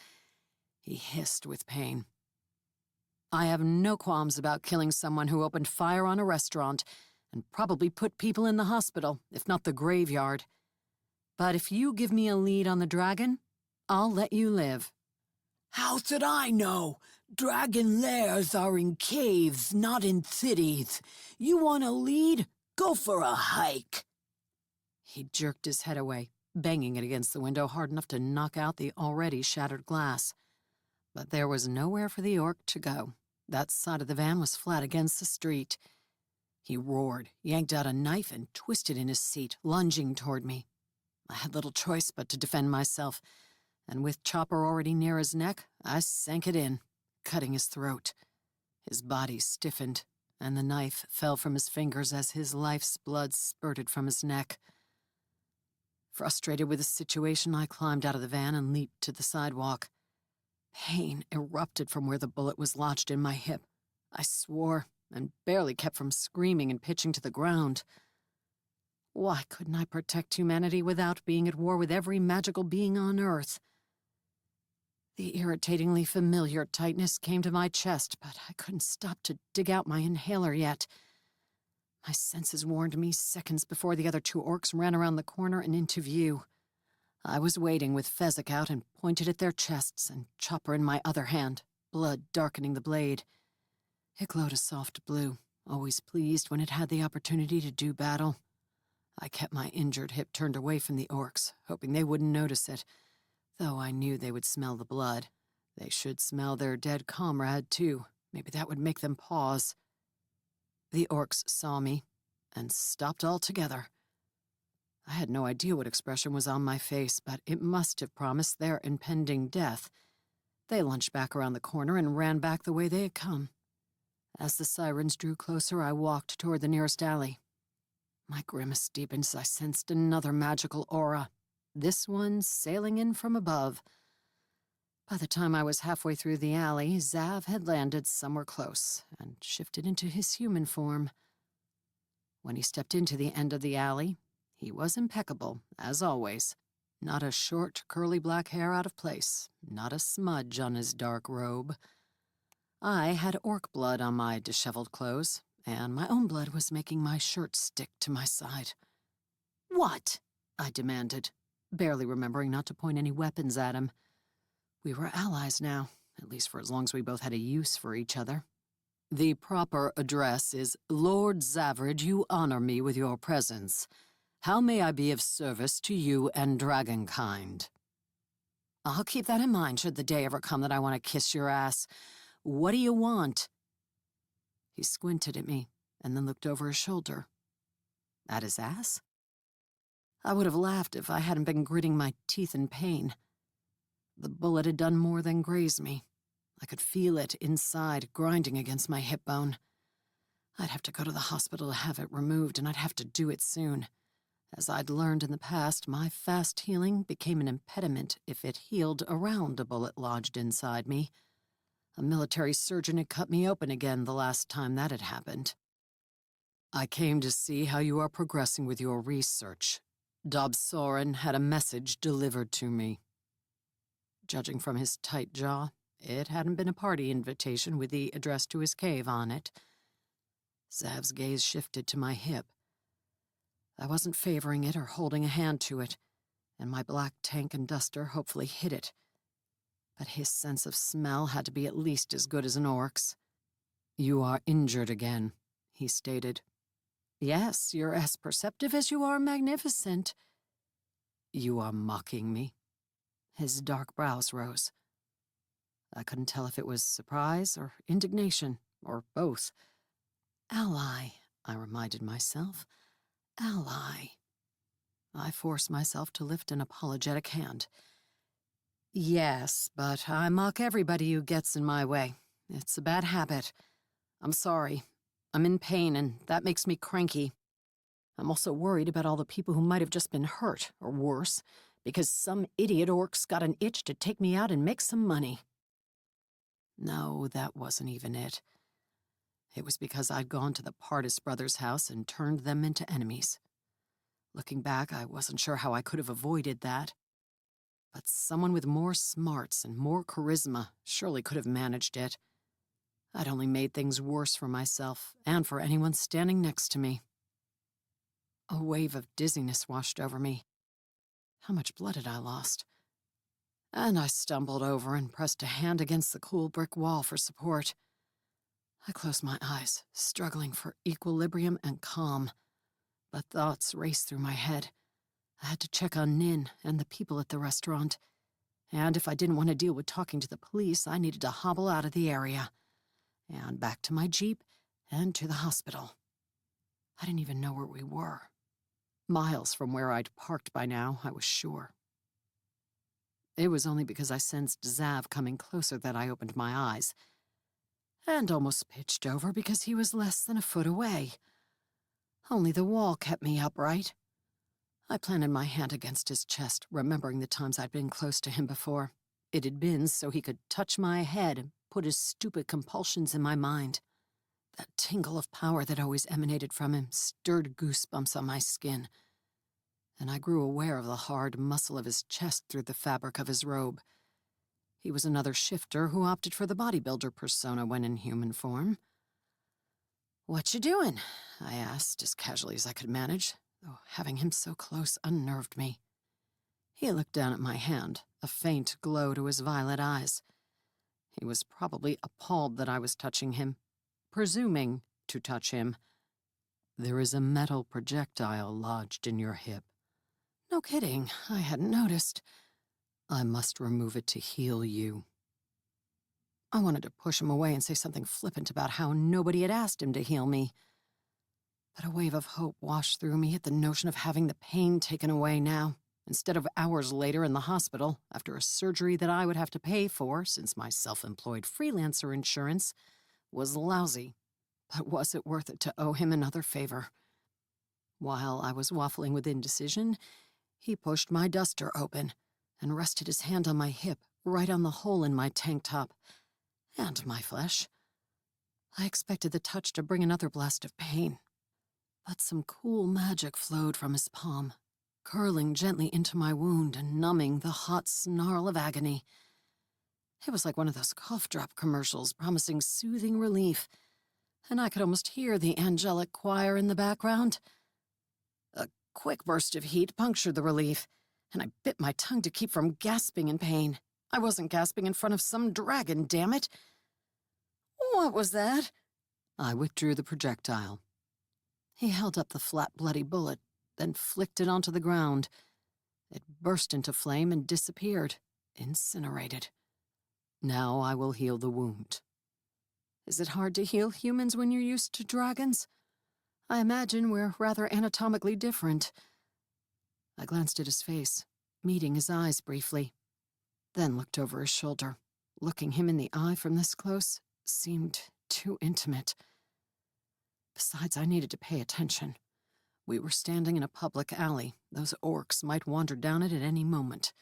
He hissed with pain. "I have no qualms about killing someone who opened fire on a restaurant and probably put people in the hospital, if not the graveyard. But if you give me a lead on the dragon, I'll let you live." "How should I know? Dragon lairs are in caves, not in cities. You want a lead? Go for a hike." He jerked his head away, banging it against the window hard enough to knock out the already shattered glass. But there was nowhere for the orc to go. That side of the van was flat against the street. He roared, yanked out a knife, and twisted in his seat, lunging toward me. I had little choice but to defend myself, and with Chopper already near his neck, I sank it in, cutting his throat. His body stiffened, and the knife fell from his fingers as his life's blood spurted from his neck. Frustrated with the situation, I climbed out of the van and leaped to the sidewalk. Pain erupted from where the bullet was lodged in my hip. I swore and barely kept from screaming and pitching to the ground. Why couldn't I protect humanity without being at war with every magical being on Earth? The irritatingly familiar tightness came to my chest, but I couldn't stop to dig out my inhaler yet. My senses warned me seconds before the other 2 orcs ran around the corner and into view. I was waiting with Fezzik out and pointed at their chests and Chopper in my other hand, blood darkening the blade. It glowed a soft blue, always pleased when it had the opportunity to do battle. I kept my injured hip turned away from the orcs, hoping they wouldn't notice it, though I knew they would smell the blood. They should smell their dead comrade, too. Maybe that would make them pause. The orcs saw me and stopped altogether. I had no idea what expression was on my face, but it must have promised their impending death. They lunched back around the corner and ran back the way they had come. As the sirens drew closer, I walked toward the nearest alley. My grimace deepened as I sensed another magical aura, this one sailing in from above. By the time I was halfway through the alley, Zav had landed somewhere close and shifted into his human form. When he stepped into the end of the alley, he was impeccable, as always. Not a short, curly black hair out of place, not a smudge on his dark robe. I had orc blood on my disheveled clothes, and my own blood was making my shirt stick to my side. "What?" I demanded, barely remembering not to point any weapons at him. We were allies now, at least for as long as we both had a use for each other. "The proper address is Lord Zavrid, you honor me with your presence. How may I be of service to you and Dragonkind?" "I'll keep that in mind should the day ever come that I want to kiss your ass. What do you want?" He squinted at me and then looked over his shoulder. At his ass? I would have laughed if I hadn't been gritting my teeth in pain. The bullet had done more than graze me. I could feel it inside, grinding against my hip bone. I'd have to go to the hospital to have it removed, and I'd have to do it soon. As I'd learned in the past, my fast healing became an impediment if it healed around a bullet lodged inside me. A military surgeon had cut me open again the last time that had happened. "I came to see how you are progressing with your research. Dob Soren had a message delivered to me." Judging from his tight jaw, it hadn't been a party invitation with the address to his cave on it. Zav's gaze shifted to my hip. I wasn't favoring it or holding a hand to it, and my black tank and duster hopefully hid it. But his sense of smell had to be at least as good as an orc's. "You are injured again," he stated. "Yes, you're as perceptive as you are magnificent." "You are mocking me?" His dark brows rose. I couldn't tell if it was surprise or indignation, or both. "Ally," I reminded myself. "Ally." I forced myself to lift an apologetic hand. "Yes, but I mock everybody who gets in my way. It's a bad habit. I'm sorry. I'm in pain, and that makes me cranky. I'm also worried about all the people who might have just been hurt, or worse, because some idiot orc's got an itch to take me out and make some money." No, that wasn't even it. It was because I'd gone to the Pardis brothers' house and turned them into enemies. Looking back, I wasn't sure how I could have avoided that. But someone with more smarts and more charisma surely could have managed it. I'd only made things worse for myself and for anyone standing next to me. A wave of dizziness washed over me. How much blood had I lost? And I stumbled over and pressed a hand against the cool brick wall for support. I closed my eyes, struggling for equilibrium and calm. But thoughts raced through my head. I had to check on Nin and the people at the restaurant. And if I didn't want to deal with talking to the police, I needed to hobble out of the area. And back to my jeep and to the hospital. I didn't even know where we were. Miles from where I'd parked by now, I was sure. It was only because I sensed Zav coming closer that I opened my eyes, and almost pitched over because he was less than a foot away. Only the wall kept me upright. I planted my hand against his chest, remembering the times I'd been close to him before. It had been so he could touch my head and put his stupid compulsions in my mind. That tingle of power that always emanated from him stirred goosebumps on my skin, and I grew aware of the hard muscle of his chest through the fabric of his robe. He was another shifter who opted for the bodybuilder persona when in human form. "What you doing?" I asked, as casually as I could manage, though having him so close unnerved me. He looked down at my hand, a faint glow to his violet eyes. He was probably appalled that I was touching him, presuming to touch him. "There is a metal projectile lodged in your hip." "No kidding, I hadn't noticed." "I must remove it to heal you." I wanted to push him away and say something flippant about how nobody had asked him to heal me. But a wave of hope washed through me at the notion of having the pain taken away now, instead of hours later in the hospital after a surgery that I would have to pay for since my self-employed freelancer insurance was lousy. But was it worth it to owe him another favor? While I was waffling with indecision, he pushed my duster open and rested his hand on my hip, right on the hole in my tank top. And my flesh. I expected the touch to bring another blast of pain. But some cool magic flowed from his palm, curling gently into my wound and numbing the hot snarl of agony. It was like one of those cough drop commercials promising soothing relief, and I could almost hear the angelic choir in the background. A quick burst of heat punctured the relief, and I bit my tongue to keep from gasping in pain. I wasn't gasping in front of some dragon, damn it. What was that? I withdrew the projectile. He held up the flat, bloody bullet, then flicked it onto the ground. It burst into flame and disappeared, incinerated. Now I will heal the wound. Is it hard to heal humans when you're used to dragons? I imagine we're rather anatomically different. I glanced at his face, meeting his eyes briefly, then looked over his shoulder. Looking him in the eye from this close seemed too intimate. Besides, I needed to pay attention. We were standing in a public alley. Those orcs might wander down it at any moment.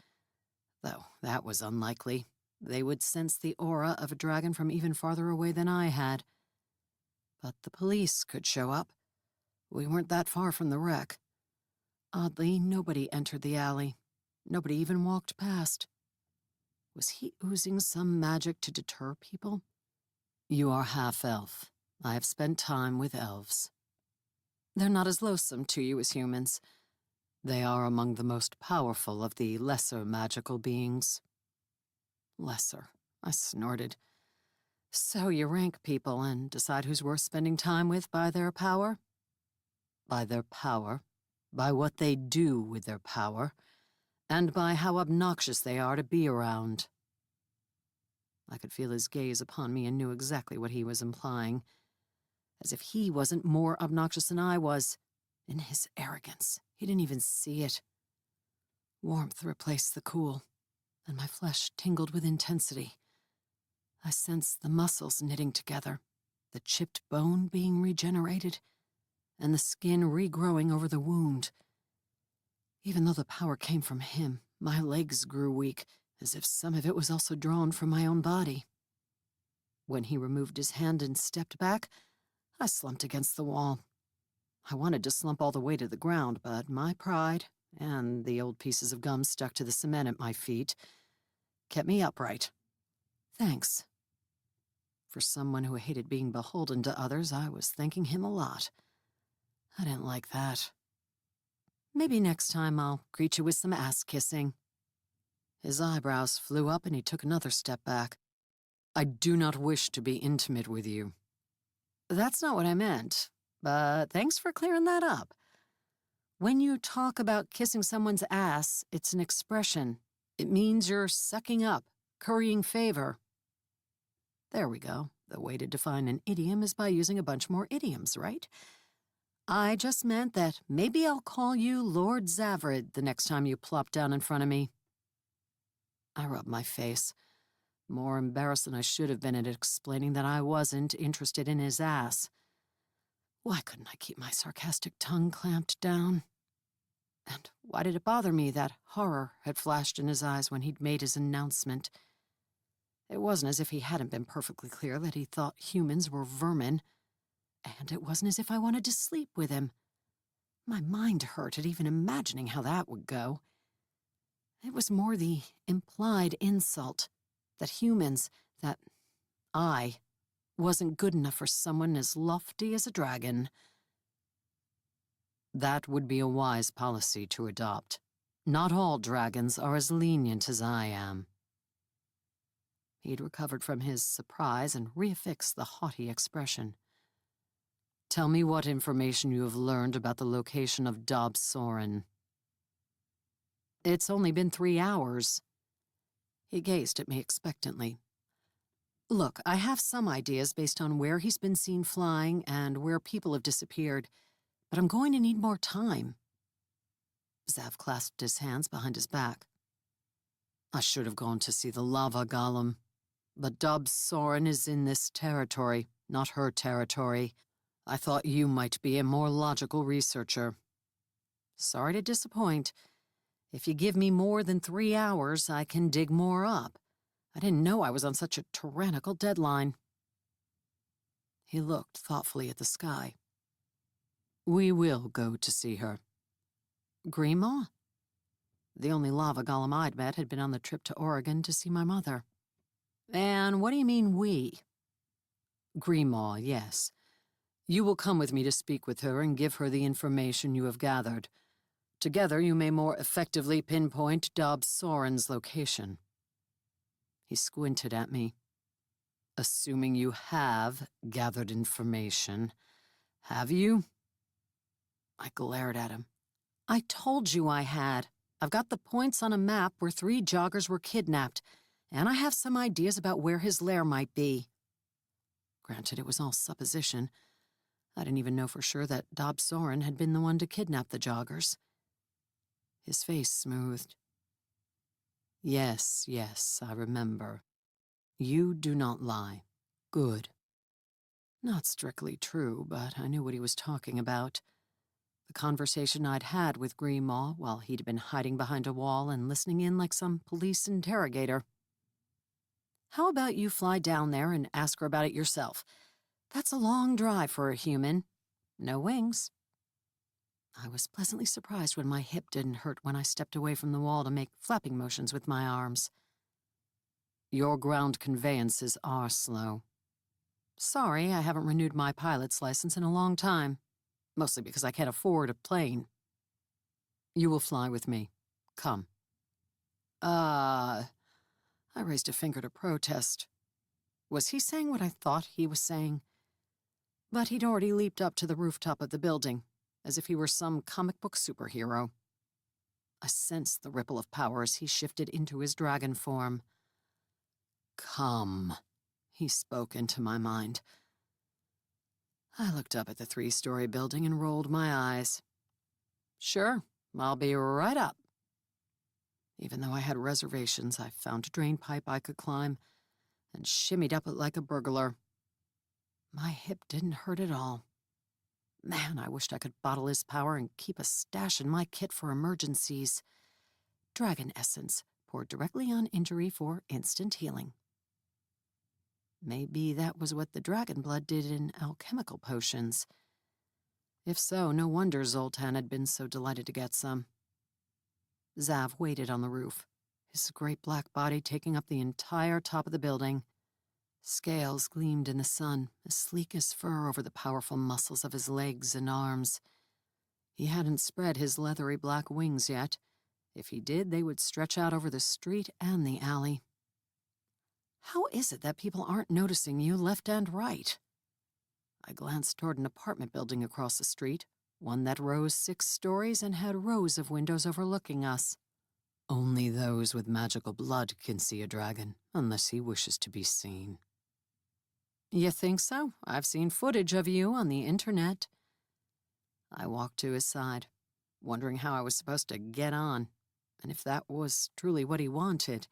Though that was unlikely. They would sense the aura of a dragon from even farther away than I had. But the police could show up. We weren't that far from the wreck. Oddly, nobody entered the alley. Nobody even walked past. Was he oozing some magic to deter people? You are half-elf. I have spent time with elves. They're not as loathsome to you as humans. They are among the most powerful of the lesser magical beings. Lesser, I snorted. So you rank people and decide who's worth spending time with by their power? By their power, by what they do with their power, and by how obnoxious they are to be around. I could feel his gaze upon me and knew exactly what he was implying. As if he wasn't more obnoxious than I was. In his arrogance, he didn't even see it. Warmth replaced the cool, and my flesh tingled with intensity. I sensed the muscles knitting together, the chipped bone being regenerated, and the skin regrowing over the wound. Even though the power came from him, my legs grew weak, as if some of it was also drawn from my own body. When he removed his hand and stepped back, I slumped against the wall. I wanted to slump all the way to the ground, but my pride, and the old pieces of gum stuck to the cement at my feet, kept me upright. Thanks. For someone who hated being beholden to others, I was thanking him a lot. I didn't like that. Maybe next time I'll greet you with some ass-kissing. His eyebrows flew up and he took another step back. I do not wish to be intimate with you. That's not what I meant, but thanks for clearing that up. When you talk about kissing someone's ass, it's an expression. It means you're sucking up, currying favor. There we go. The way to define an idiom is by using a bunch more idioms, right? I just meant that maybe I'll call you Lord Zavrid the next time you plop down in front of me. I rubbed my face, more embarrassed than I should have been at explaining that I wasn't interested in his ass. Why couldn't I keep my sarcastic tongue clamped down? And why did it bother me that horror had flashed in his eyes when he'd made his announcement? It wasn't as if he hadn't been perfectly clear that he thought humans were vermin. And it wasn't as if I wanted to sleep with him. My mind hurt at even imagining how that would go. It was more the implied insult that humans, that I, wasn't good enough for someone as lofty as a dragon. That would be a wise policy to adopt. Not all dragons are as lenient as I am. He'd recovered from his surprise and reaffixed the haughty expression. Tell me what information you have learned about the location of Dob Soren. It's only been 3 hours. He gazed at me expectantly. Look, I have some ideas based on where he's been seen flying and where people have disappeared, but I'm going to need more time. Zav clasped his hands behind his back. I should have gone to see the lava golem, but Dub Soren is in this territory, not her territory. I thought you might be a more logical researcher. Sorry to disappoint. If you give me more than 3 hours, I can dig more up. I didn't know I was on such a tyrannical deadline. He looked thoughtfully at the sky. We will go to see her. Grima? The only lava golem I'd met had been on the trip to Oregon to see my mother. And what do you mean, we? Grima, yes. You will come with me to speak with her and give her the information you have gathered. Together, you may more effectively pinpoint Dob Soren's location. He squinted at me. Assuming you have gathered information, have you? I glared at him. I told you I had. I've got the points on a map where 3 joggers were kidnapped, and I have some ideas about where his lair might be. Granted, it was all supposition. I didn't even know for sure that Dob Soren had been the one to kidnap the joggers. His face smoothed. Yes, I remember. You do not lie. Good. Not strictly true, but I knew what he was talking about. The conversation I'd had with Greenmaw while he'd been hiding behind a wall and listening in like some police interrogator. How about you fly down there and ask her about it yourself? That's a long drive for a human. No wings. I was pleasantly surprised when my hip didn't hurt when I stepped away from the wall to make flapping motions with my arms. Your ground conveyances are slow. Sorry, I haven't renewed my pilot's license in a long time. Mostly because I can't afford a plane. You will fly with me. Come. I raised a finger to protest. Was he saying what I thought he was saying? But he'd already leaped up to the rooftop of the building, as if he were some comic book superhero. I sensed the ripple of power as he shifted into his dragon form. Come, he spoke into my mind. I looked up at the 3-story building and rolled my eyes. Sure, I'll be right up. Even though I had reservations, I found a drain pipe I could climb and shimmied up it like a burglar. My hip didn't hurt at all. Man, I wished I could bottle his power and keep a stash in my kit for emergencies. Dragon essence, poured directly on injury for instant healing. Maybe that was what the dragon blood did in alchemical potions. If so, no wonder Zoltan had been so delighted to get some. Zav waited on the roof, his great black body taking up the entire top of the building. Scales gleamed in the sun, as sleek as fur over the powerful muscles of his legs and arms. He hadn't spread his leathery black wings yet. If he did, they would stretch out over the street and the alley. How is it that people aren't noticing you left and right? I glanced toward an apartment building across the street, one that rose 6 stories and had rows of windows overlooking us. Only those with magical blood can see a dragon, unless he wishes to be seen. You think so? I've seen footage of you on the internet. I walked to his side, wondering how I was supposed to get on, and if that was truly what he wanted.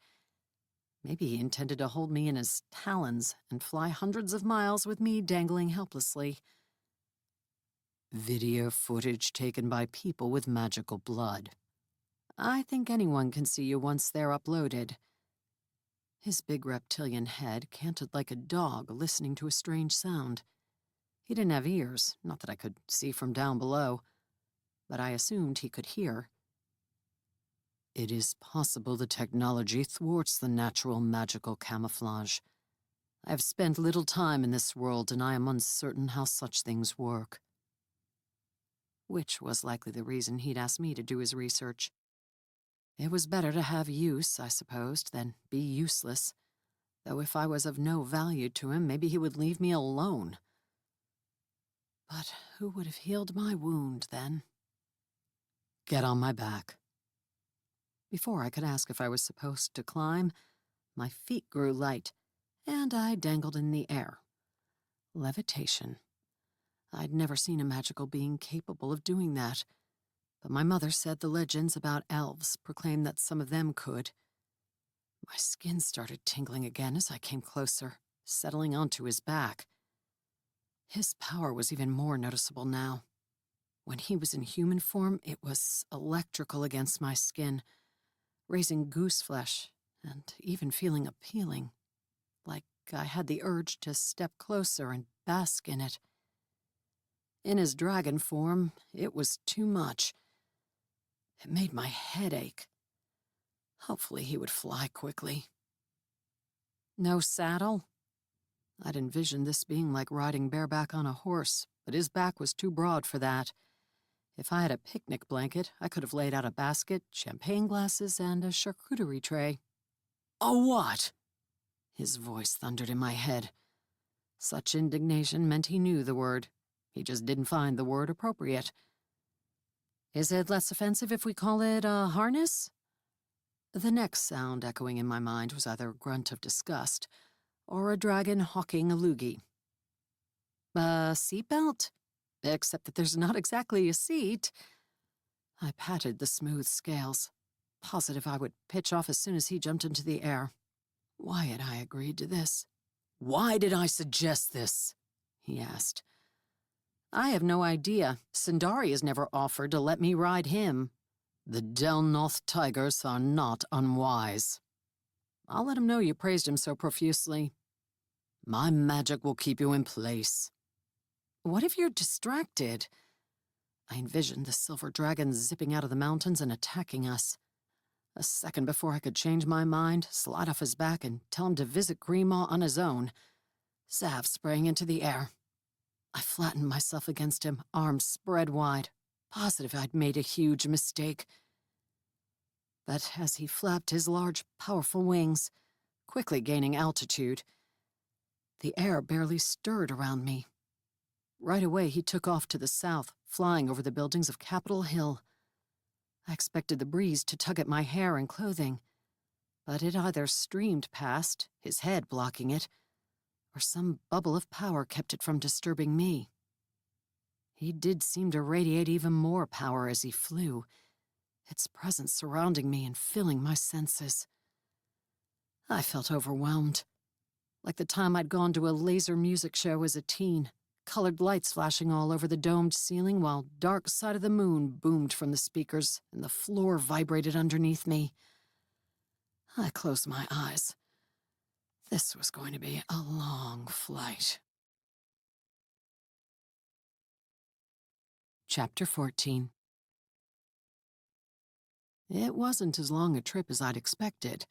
Maybe he intended to hold me in his talons and fly hundreds of miles with me dangling helplessly. Video footage taken by people with magical blood. I think anyone can see you once they're uploaded. His big reptilian head canted like a dog listening to a strange sound. He didn't have ears, not that I could see from down below, but I assumed he could hear. It is possible the technology thwarts the natural magical camouflage. I have spent little time in this world, and I am uncertain how such things work. Which was likely the reason he'd asked me to do his research. It was better to have use, I supposed, than be useless. Though if I was of no value to him, maybe he would leave me alone. But who would have healed my wound, then? Get on my back. Before I could ask if I was supposed to climb, my feet grew light, and I dangled in the air. Levitation. I'd never seen a magical being capable of doing that. but my mother said the legends about elves proclaimed that some of them could. My skin started tingling again as I came closer, settling onto his back. His power was even more noticeable now. When he was in human form, it was electrical against my skin, raising goose flesh and even feeling appealing, like I had the urge to step closer and bask in it. In his dragon form, it was too much. It made my head ache. Hopefully he would fly quickly. No saddle? I'd envisioned this being like riding bareback on a horse, but his back was too broad for that. If I had a picnic blanket, I could have laid out a basket, champagne glasses, and a charcuterie tray. A what? His voice thundered in my head. Such indignation meant he knew the word. He just didn't find the word appropriate. Is it less offensive if we call it a harness? The next sound echoing in my mind was either a grunt of disgust or a dragon hawking a loogie. A seatbelt? Except that there's not exactly a seat. I patted the smooth scales, positive I would pitch off as soon as he jumped into the air. Why had I agreed to this? Why did I suggest this? He asked. I have no idea. Sindari has never offered to let me ride him. The Delnoth tigers are not unwise. I'll let him know you praised him so profusely. My magic will keep you in place. What if you're distracted? I envisioned the silver dragon zipping out of the mountains and attacking us. A second before I could change my mind, slide off his back, and tell him to visit Greenmaw on his own, Zav sprang into the air. I flattened myself against him, arms spread wide, positive I'd made a huge mistake. But as he flapped his large, powerful wings, quickly gaining altitude, the air barely stirred around me. Right away, he took off to the south, flying over the buildings of Capitol Hill. I expected the breeze to tug at my hair and clothing, but it either streamed past, his head blocking it, or some bubble of power kept it from disturbing me. He did seem to radiate even more power as he flew, its presence surrounding me and filling my senses. I felt overwhelmed, like the time I'd gone to a laser music show as a teen, colored lights flashing all over the domed ceiling while Dark Side of the Moon boomed from the speakers and the floor vibrated underneath me. I closed my eyes. This was going to be a long flight. Chapter 14. It wasn't as long a trip as I'd expected.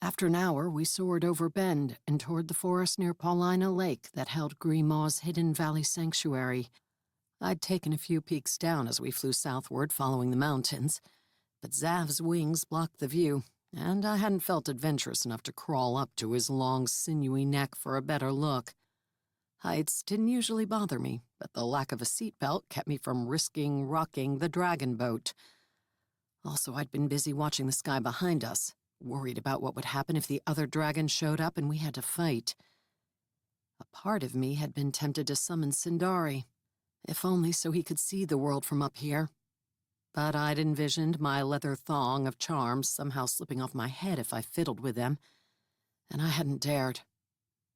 After an hour, we soared over Bend and toward the forest near Paulina Lake that held Greenmaw's hidden valley sanctuary. I'd taken a few peeks down as we flew southward following the mountains, but Zav's wings blocked the view, and I hadn't felt adventurous enough to crawl up to his long, sinewy neck for a better look. Heights didn't usually bother me, but the lack of a seatbelt kept me from risking rocking the dragon boat. Also, I'd been busy watching the sky behind us, worried about what would happen if the other dragon showed up and we had to fight. A part of me had been tempted to summon Sindari, if only so he could see the world from up here. But I'd envisioned my leather thong of charms somehow slipping off my head if I fiddled with them, and I hadn't dared.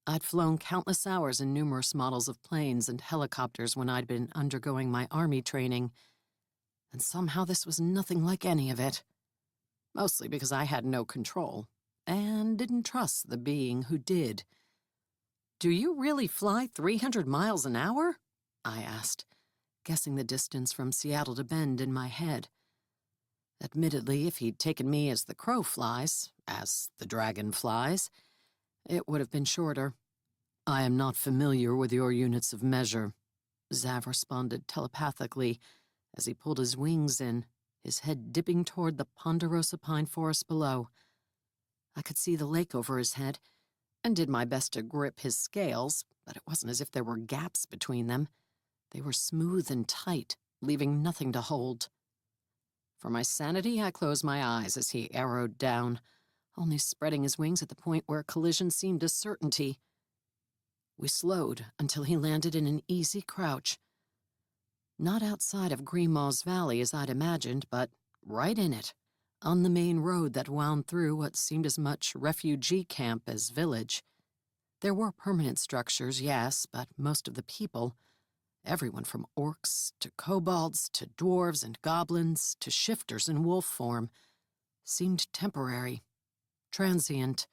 I'd flown countless hours in numerous models of planes and helicopters when I'd been undergoing my army training, and somehow this was nothing like any of it. Mostly because I had no control, and didn't trust the being who did. "Do you really fly 300 miles an hour?" I asked, guessing the distance from Seattle to Bend in my head. Admittedly, if he'd taken me as the crow flies, as the dragon flies, it would have been shorter. "I am not familiar with your units of measure," Zav responded telepathically as he pulled his wings in, his head dipping toward the ponderosa pine forest below. I could see the lake over his head, and did my best to grip his scales, but it wasn't as if there were gaps between them. They were smooth and tight, leaving nothing to hold. For my sanity, I closed my eyes as he arrowed down, only spreading his wings at the point where collision seemed a certainty. We slowed until he landed in an easy crouch. Not outside of Greenmaw's Valley as I'd imagined, but right in it, on the main road that wound through what seemed as much refugee camp as village. There were permanent structures, yes, but most of the people, everyone from orcs to kobolds to dwarves and goblins to shifters in wolf form, seemed temporary, transient.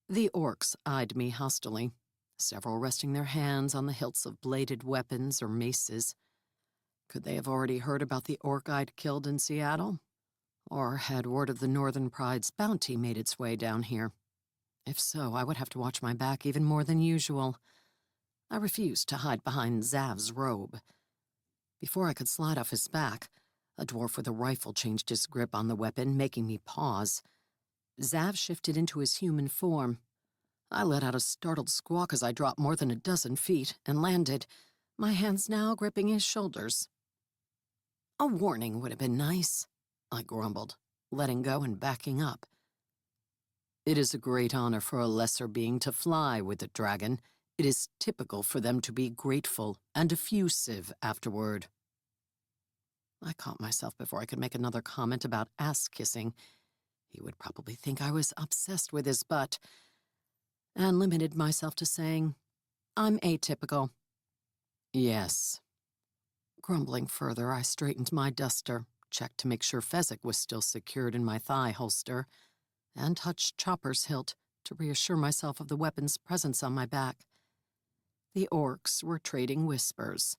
The orcs eyed me hostilely, several resting their hands on the hilts of bladed weapons or maces. Could they have already heard about the orc I'd killed in Seattle? Or had word of the Northern Pride's bounty made its way down here? If so, I would have to watch my back even more than usual. I refused to hide behind Zav's robe. Before I could slide off his back, a dwarf with a rifle changed his grip on the weapon, making me pause. Zav shifted into his human form. I let out a startled squawk as I dropped more than a dozen feet and landed, my hands now gripping his shoulders. A warning would have been nice, I grumbled, letting go and backing up. It is a great honor for a lesser being to fly with the dragon. It is typical for them to be grateful and effusive afterward. I caught myself before I could make another comment about ass-kissing. He would probably think I was obsessed with his butt, and limited myself to saying, I'm atypical. Yes. Grumbling further, I straightened my duster, checked to make sure Fezzik was still secured in my thigh holster, and touched Chopper's hilt to reassure myself of the weapon's presence on my back. The orcs were trading whispers.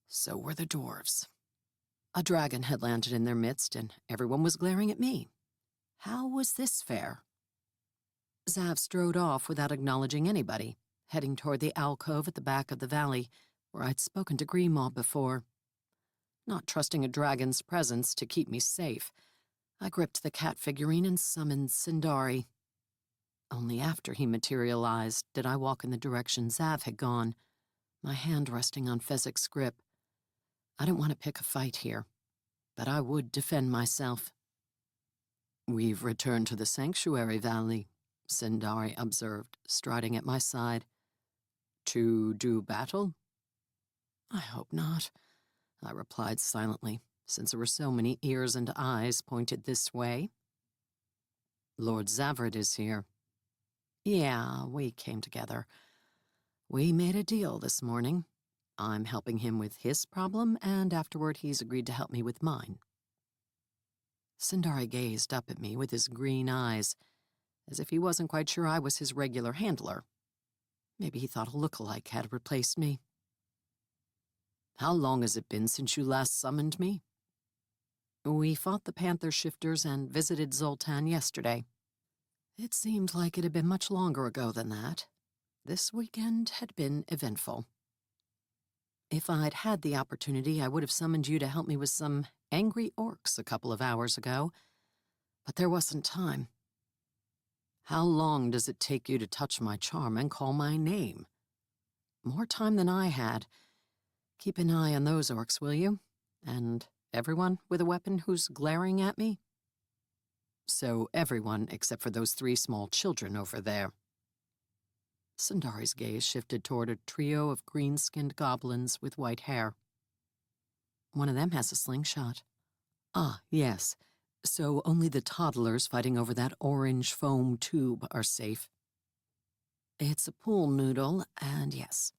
So were the dwarves. A dragon had landed in their midst, and everyone was glaring at me. How was this fair? Zav strode off without acknowledging anybody, heading toward the alcove at the back of the valley, where I'd spoken to Greenmaw before. Not trusting a dragon's presence to keep me safe, I gripped the cat figurine and summoned Sindari. Only after he materialized did I walk in the direction Zav had gone, my hand resting on Fezzik's grip. I didn't want to pick a fight here, but I would defend myself. We've returned to the Sanctuary Valley, Sindari observed, striding at my side. To do battle? I hope not, I replied silently, since there were so many ears and eyes pointed this way. Lord Zavrid is here. Yeah, we came together. We made a deal this morning. I'm helping him with his problem, and afterward he's agreed to help me with mine. Sindari gazed up at me with his green eyes, as if he wasn't quite sure I was his regular handler. Maybe he thought a look-alike had replaced me. How long has it been since you last summoned me? We fought the Panther Shifters and visited Zoltan yesterday. It seemed like it had been much longer ago than that. This weekend had been eventful. If I'd had the opportunity, I would have summoned you to help me with some angry orcs a couple of hours ago, but there wasn't time. How long does it take you to touch my charm and call my name? More time than I had. Keep an eye on those orcs, will you? And everyone with a weapon who's glaring at me? So everyone except for those 3 small children over there. Sindari's gaze shifted toward a trio of green-skinned goblins with white hair. One of them has a slingshot. Ah, yes. So only the toddlers fighting over that orange foam tube are safe. It's a pool noodle, and yes.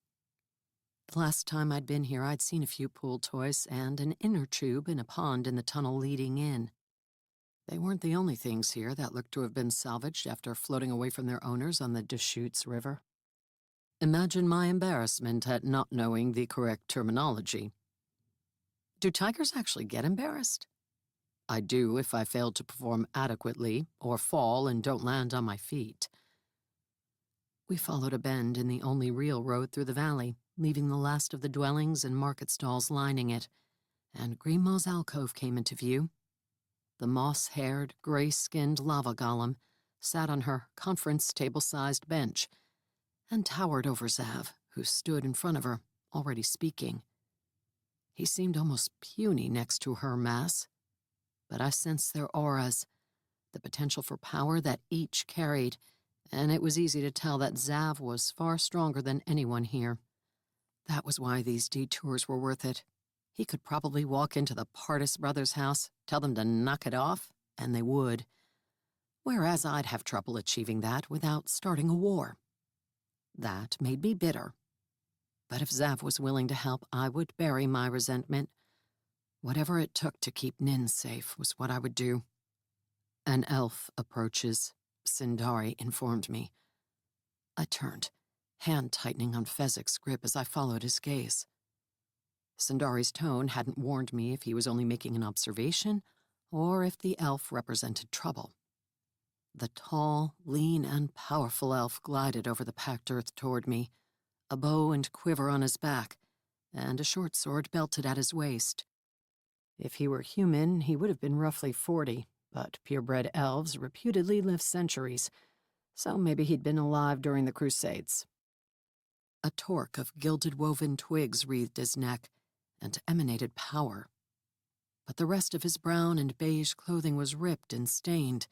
The last time I'd been here, I'd seen a few pool toys and an inner tube in a pond in the tunnel leading in. They weren't the only things here that looked to have been salvaged after floating away from their owners on the Deschutes River. Imagine my embarrassment at not knowing the correct terminology. Do tigers actually get embarrassed? I do if I fail to perform adequately or fall and don't land on my feet. We followed a bend in the only real road through the valley, leaving the last of the dwellings and market stalls lining it, and Greenmaw's alcove came into view. The moss-haired, gray-skinned lava golem sat on her conference table-sized bench and towered over Zav, who stood in front of her, already speaking. He seemed almost puny next to her mass, but I sensed their auras, the potential for power that each carried, and it was easy to tell that Zav was far stronger than anyone here. That was why these detours were worth it. He could probably walk into the Partis brothers' house, tell them to knock it off, and they would. Whereas I'd have trouble achieving that without starting a war. That made me bitter. But if Zav was willing to help, I would bury my resentment. Whatever it took to keep Nin safe was what I would do. An elf approaches, Sindari informed me. I turned, hand tightening on Fezzik's grip as I followed his gaze. Sindari's tone hadn't warned me if he was only making an observation or if the elf represented trouble. The tall, lean, and powerful elf glided over the packed earth toward me, a bow and quiver on his back, and a short sword belted at his waist. If he were human, he would have been roughly 40, but purebred elves reputedly live centuries, so maybe he'd been alive during the Crusades. A torque of gilded woven twigs wreathed his neck and emanated power. But the rest of his brown and beige clothing was ripped and stained,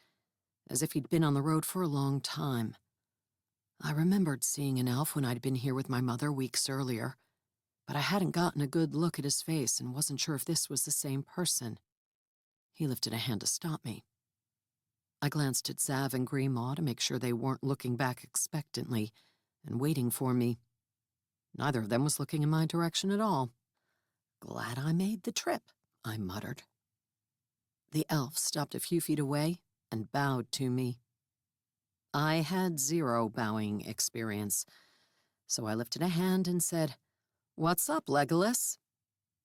as if he'd been on the road for a long time. I remembered seeing an elf when I'd been here with my mother weeks earlier, but I hadn't gotten a good look at his face and wasn't sure if this was the same person. He lifted a hand to stop me. I glanced at Zav and Gremaw to make sure they weren't looking back expectantly and waiting for me. Neither of them was looking in my direction at all. Glad I made the trip, I muttered. The elf stopped a few feet away and bowed to me. I had 0 bowing experience, so I lifted a hand and said, "What's up, Legolas?"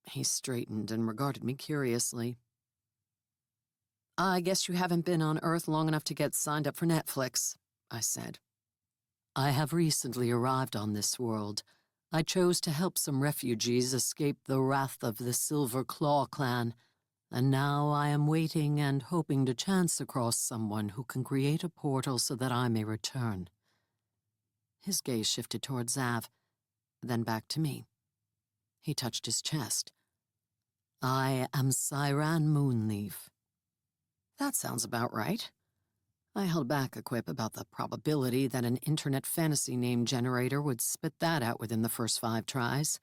He straightened and regarded me curiously. "I guess you haven't been on Earth long enough to get signed up for Netflix," I said. "I have recently arrived on this world. I chose to help some refugees escape the wrath of the Silver Claw clan, and now I am waiting and hoping to chance across someone who can create a portal so that I may return." His gaze shifted toward Zav, then back to me. He touched his chest. "I am Cyran Moonleaf." That sounds about right. I held back a quip about the probability that an internet fantasy name generator would spit that out within the first 5 tries.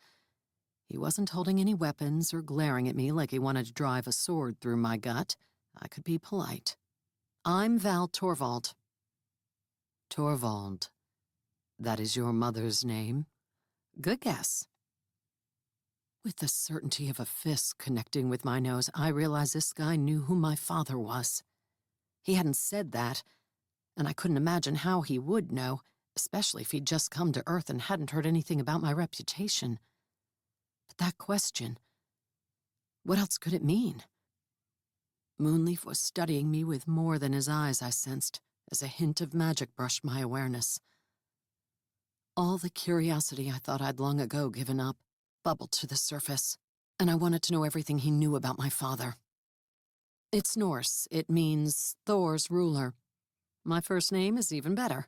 He wasn't holding any weapons or glaring at me like he wanted to drive a sword through my gut. I could be polite. "I'm Val Thorvald." "Thorvald. That is your mother's name? Good guess." With the certainty of a fist connecting with my nose, I realized this guy knew who my father was. He hadn't said that, and I couldn't imagine how he would know, especially if he'd just come to Earth and hadn't heard anything about my reputation. But that question, what else could it mean? Moonleaf was studying me with more than his eyes, I sensed, as a hint of magic brushed my awareness. All the curiosity I thought I'd long ago given up bubbled to the surface, and I wanted to know everything he knew about my father. It's Norse. It means Thor's ruler. My first name is even better.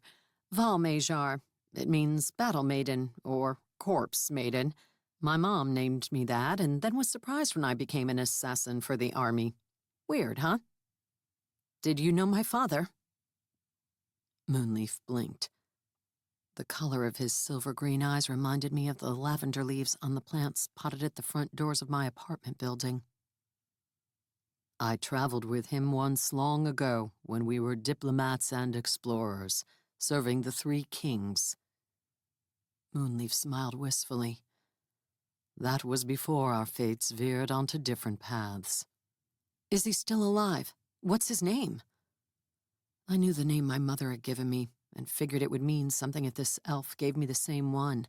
Valmajar. It means battle maiden, or corpse maiden. My mom named me that, and then was surprised when I became an assassin for the army. Weird, huh? Did you know my father? Moonleaf blinked. The color of his silver-green eyes reminded me of the lavender leaves on the plants potted at the front doors of my apartment building. "I traveled with him once long ago when we were diplomats and explorers, serving the 3 kings." Moonleaf smiled wistfully. "That was before our fates veered onto different paths." "Is he still alive? What's his name?" I knew the name my mother had given me, and figured it would mean something if this elf gave me the same one.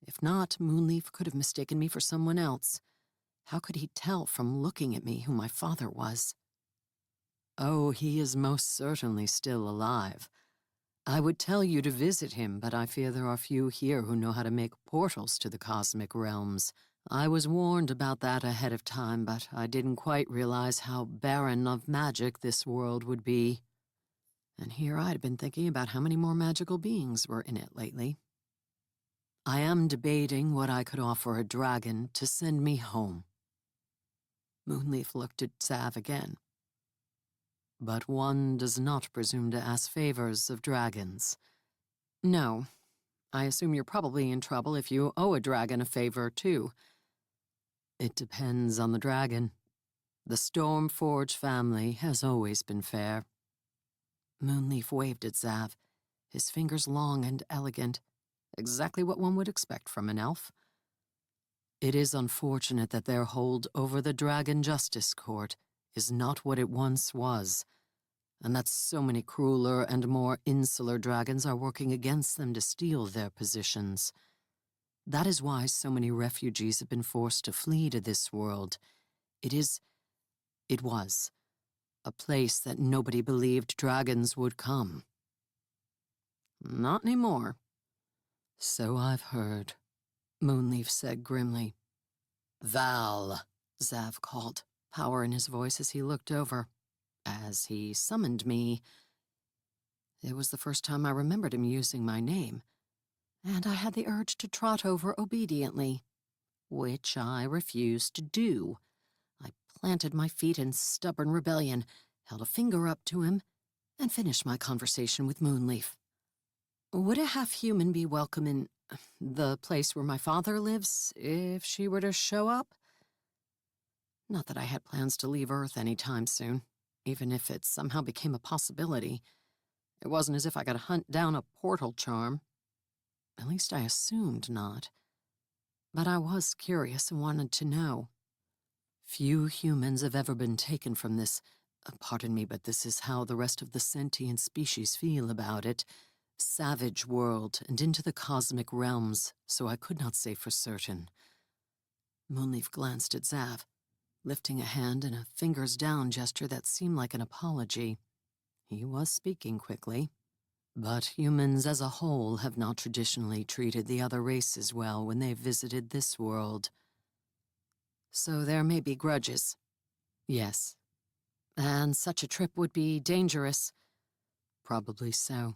If not, Moonleaf could have mistaken me for someone else. How could he tell from looking at me who my father was? "Oh, he is most certainly still alive. I would tell you to visit him, but I fear there are few here who know how to make portals to the cosmic realms. I was warned about that ahead of time, but I didn't quite realize how barren of magic this world would be." And here I'd been thinking about how many more magical beings were in it lately. "I am debating what I could offer a dragon to send me home." Moonleaf looked at Zav again. "But one does not presume to ask favors of dragons." "No, I assume you're probably in trouble if you owe a dragon a favor, too. It depends on the dragon. The Stormforge family has always been fair. Moonleaf waved at Zav, his fingers long and elegant, exactly what one would expect from an elf. It is unfortunate that their hold over the Dragon Justice Court is not what it once was, and that so many crueler and more insular dragons are working against them to steal their positions. That is why so many refugees have been forced to flee to this world. It was, a place that nobody believed dragons would come. Not anymore. So I've heard, Moonleaf said grimly. Val, Zav called, power in his voice as he looked over. As he summoned me, it was the first time I remembered him using my name, and I had the urge to trot over obediently, which I refused to do. I planted my feet in stubborn rebellion, held a finger up to him, and finished my conversation with Moonleaf. Would a half-human be welcome in the place where my father lives if she were to show up? Not that I had plans to leave Earth any time soon, even if it somehow became a possibility. It wasn't as if I could hunt down a portal charm. At least I assumed not. But I was curious and wanted to know. Few humans have ever been taken from this, pardon me, but this is how the rest of the sentient species feel about it, savage world and into the cosmic realms, so I could not say for certain. Moonleaf glanced at Zav, lifting a hand in a fingers down gesture that seemed like an apology. He was speaking quickly. But humans as a whole have not traditionally treated the other races well when they've visited this world. So there may be grudges. Yes. And such a trip would be dangerous. Probably so.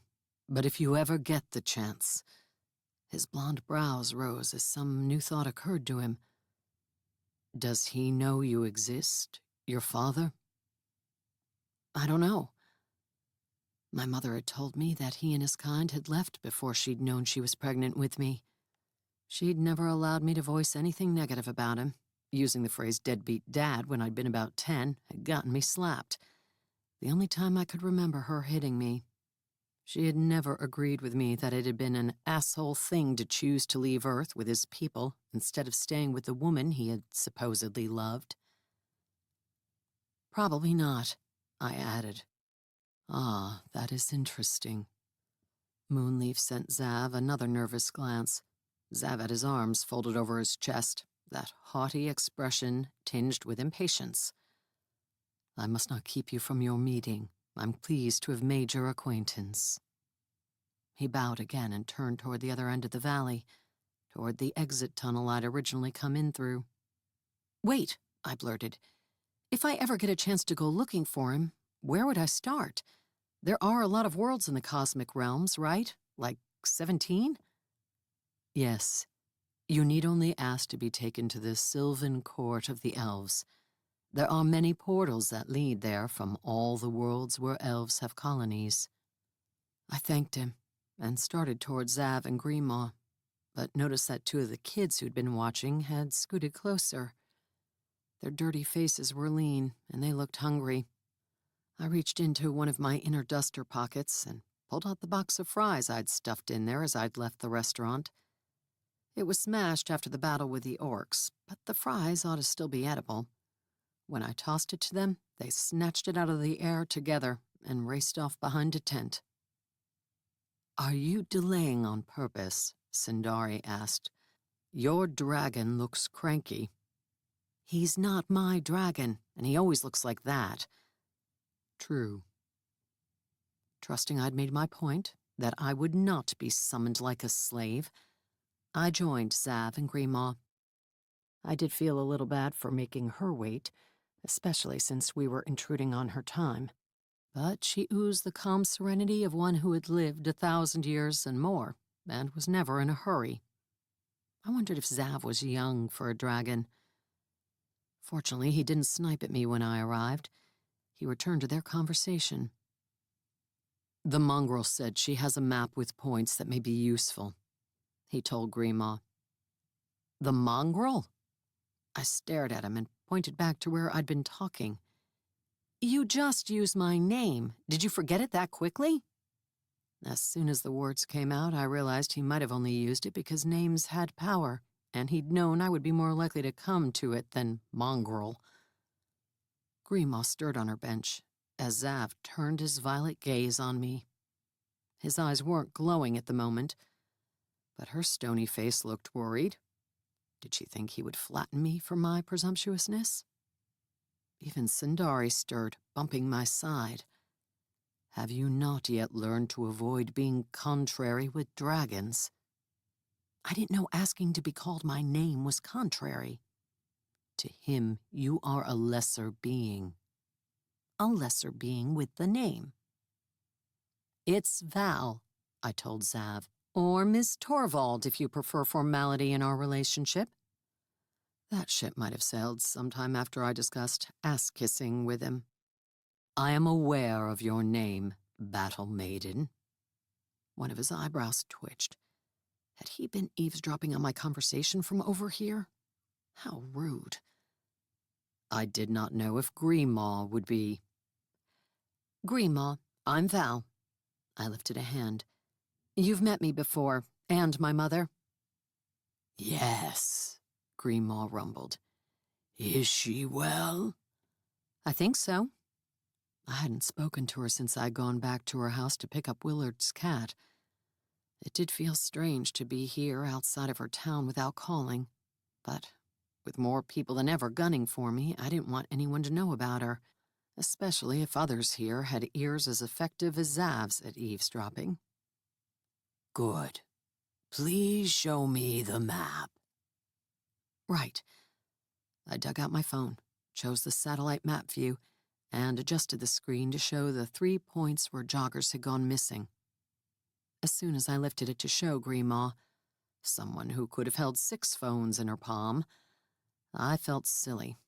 But if you ever get the chance... His blonde brows rose as some new thought occurred to him. Does he know you exist, your father? I don't know. My mother had told me that he and his kind had left before she'd known she was pregnant with me. She'd never allowed me to voice anything negative about him. Using the phrase deadbeat dad when I'd been about 10 had gotten me slapped. The only time I could remember her hitting me. She had never agreed with me that it had been an asshole thing to choose to leave Earth with his people instead of staying with the woman he had supposedly loved. Probably not, I added. Ah, that is interesting. Moonleaf sent Zav another nervous glance. Zav had his arms folded over his chest, that haughty expression tinged with impatience. I must not keep you from your meeting. I'm pleased to have made your acquaintance. He bowed again and turned toward the other end of the valley, toward the exit tunnel I'd originally come in through. Wait, I blurted. If I ever get a chance to go looking for him, where would I start? There are a lot of worlds in the cosmic realms, right? Like 17? Yes. You need only ask to be taken to the Sylvan Court of the Elves. There are many portals that lead there from all the worlds where elves have colonies. I thanked him and started toward Zav and Greenmaw, but noticed that two of the kids who'd been watching had scooted closer. Their dirty faces were lean, and they looked hungry. I reached into one of my inner duster pockets and pulled out the box of fries I'd stuffed in there as I'd left the restaurant. It was smashed after the battle with the orcs, but the fries ought to still be edible. When I tossed it to them, they snatched it out of the air together and raced off behind a tent. Are you delaying on purpose? Sindari asked. Your dragon looks cranky. He's not my dragon, and he always looks like that. True. Trusting I'd made my point, that I would not be summoned like a slave, I joined Zav and Greenmaw. I did feel a little bad for making her wait, especially since we were intruding on her time. But she oozed the calm serenity of one who had lived 1,000 years and more, and was never in a hurry. I wondered if Zav was young for a dragon. Fortunately, he didn't snipe at me when I arrived. He returned to their conversation. The mongrel said she has a map with points that may be useful. he told Grima. The mongrel? I stared at him and pointed back to where I'd been talking. You just used my name. Did you forget it that quickly? As soon as the words came out, I realized he might have only used it because names had power, and he'd known I would be more likely to come to it than mongrel. Grima stirred on her bench as Zav turned his violet gaze on me. His eyes weren't glowing at the moment, but her stony face looked worried. Did she think he would flatten me for my presumptuousness? Even Sindari stirred, bumping my side. Have you not yet learned to avoid being contrary with dragons? I didn't know asking to be called my name was contrary. To him, you are a lesser being. A lesser being with the name. It's Val, I told Zav, or Miss Thorvald if you prefer formality in our relationship. That ship might have sailed sometime after I discussed ass-kissing with him. I am aware of your name, Battle Maiden. One of his eyebrows twitched. Had he been eavesdropping on my conversation from over here? How rude. I did not know if Grima would be. Grima, I'm Val. I lifted a hand. You've met me before, and my mother. Yes, Grima rumbled. Is she well? I think so. I hadn't spoken to her since I'd gone back to her house to pick up Willard's cat. It did feel strange to be here outside of her town without calling, but with more people than ever gunning for me, I didn't want anyone to know about her, especially if others here had ears as effective as Zav's at eavesdropping. Good. Please show me the map. Right. I dug out my phone, chose the satellite map view, and adjusted the screen to show the 3 points where joggers had gone missing. As soon as I lifted it to show Grima, someone who could have held 6 phones in her palm, I felt silly.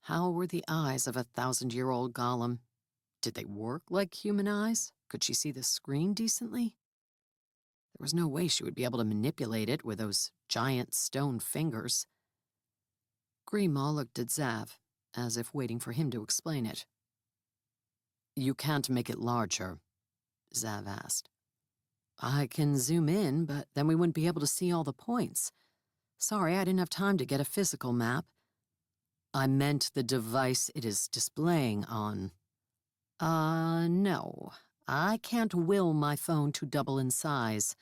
How were the eyes of a 1,000-year-old golem? Did they work like human eyes? Could she see the screen decently? There was no way she would be able to manipulate it with those giant stone fingers. Grima looked at Zav, as if waiting for him to explain it. You can't make it larger, Zav asked. I can zoom in, but then we wouldn't be able to see all the points. Sorry, I didn't have time to get a physical map. I meant the device it is displaying on. No. I can't will my phone to double in size.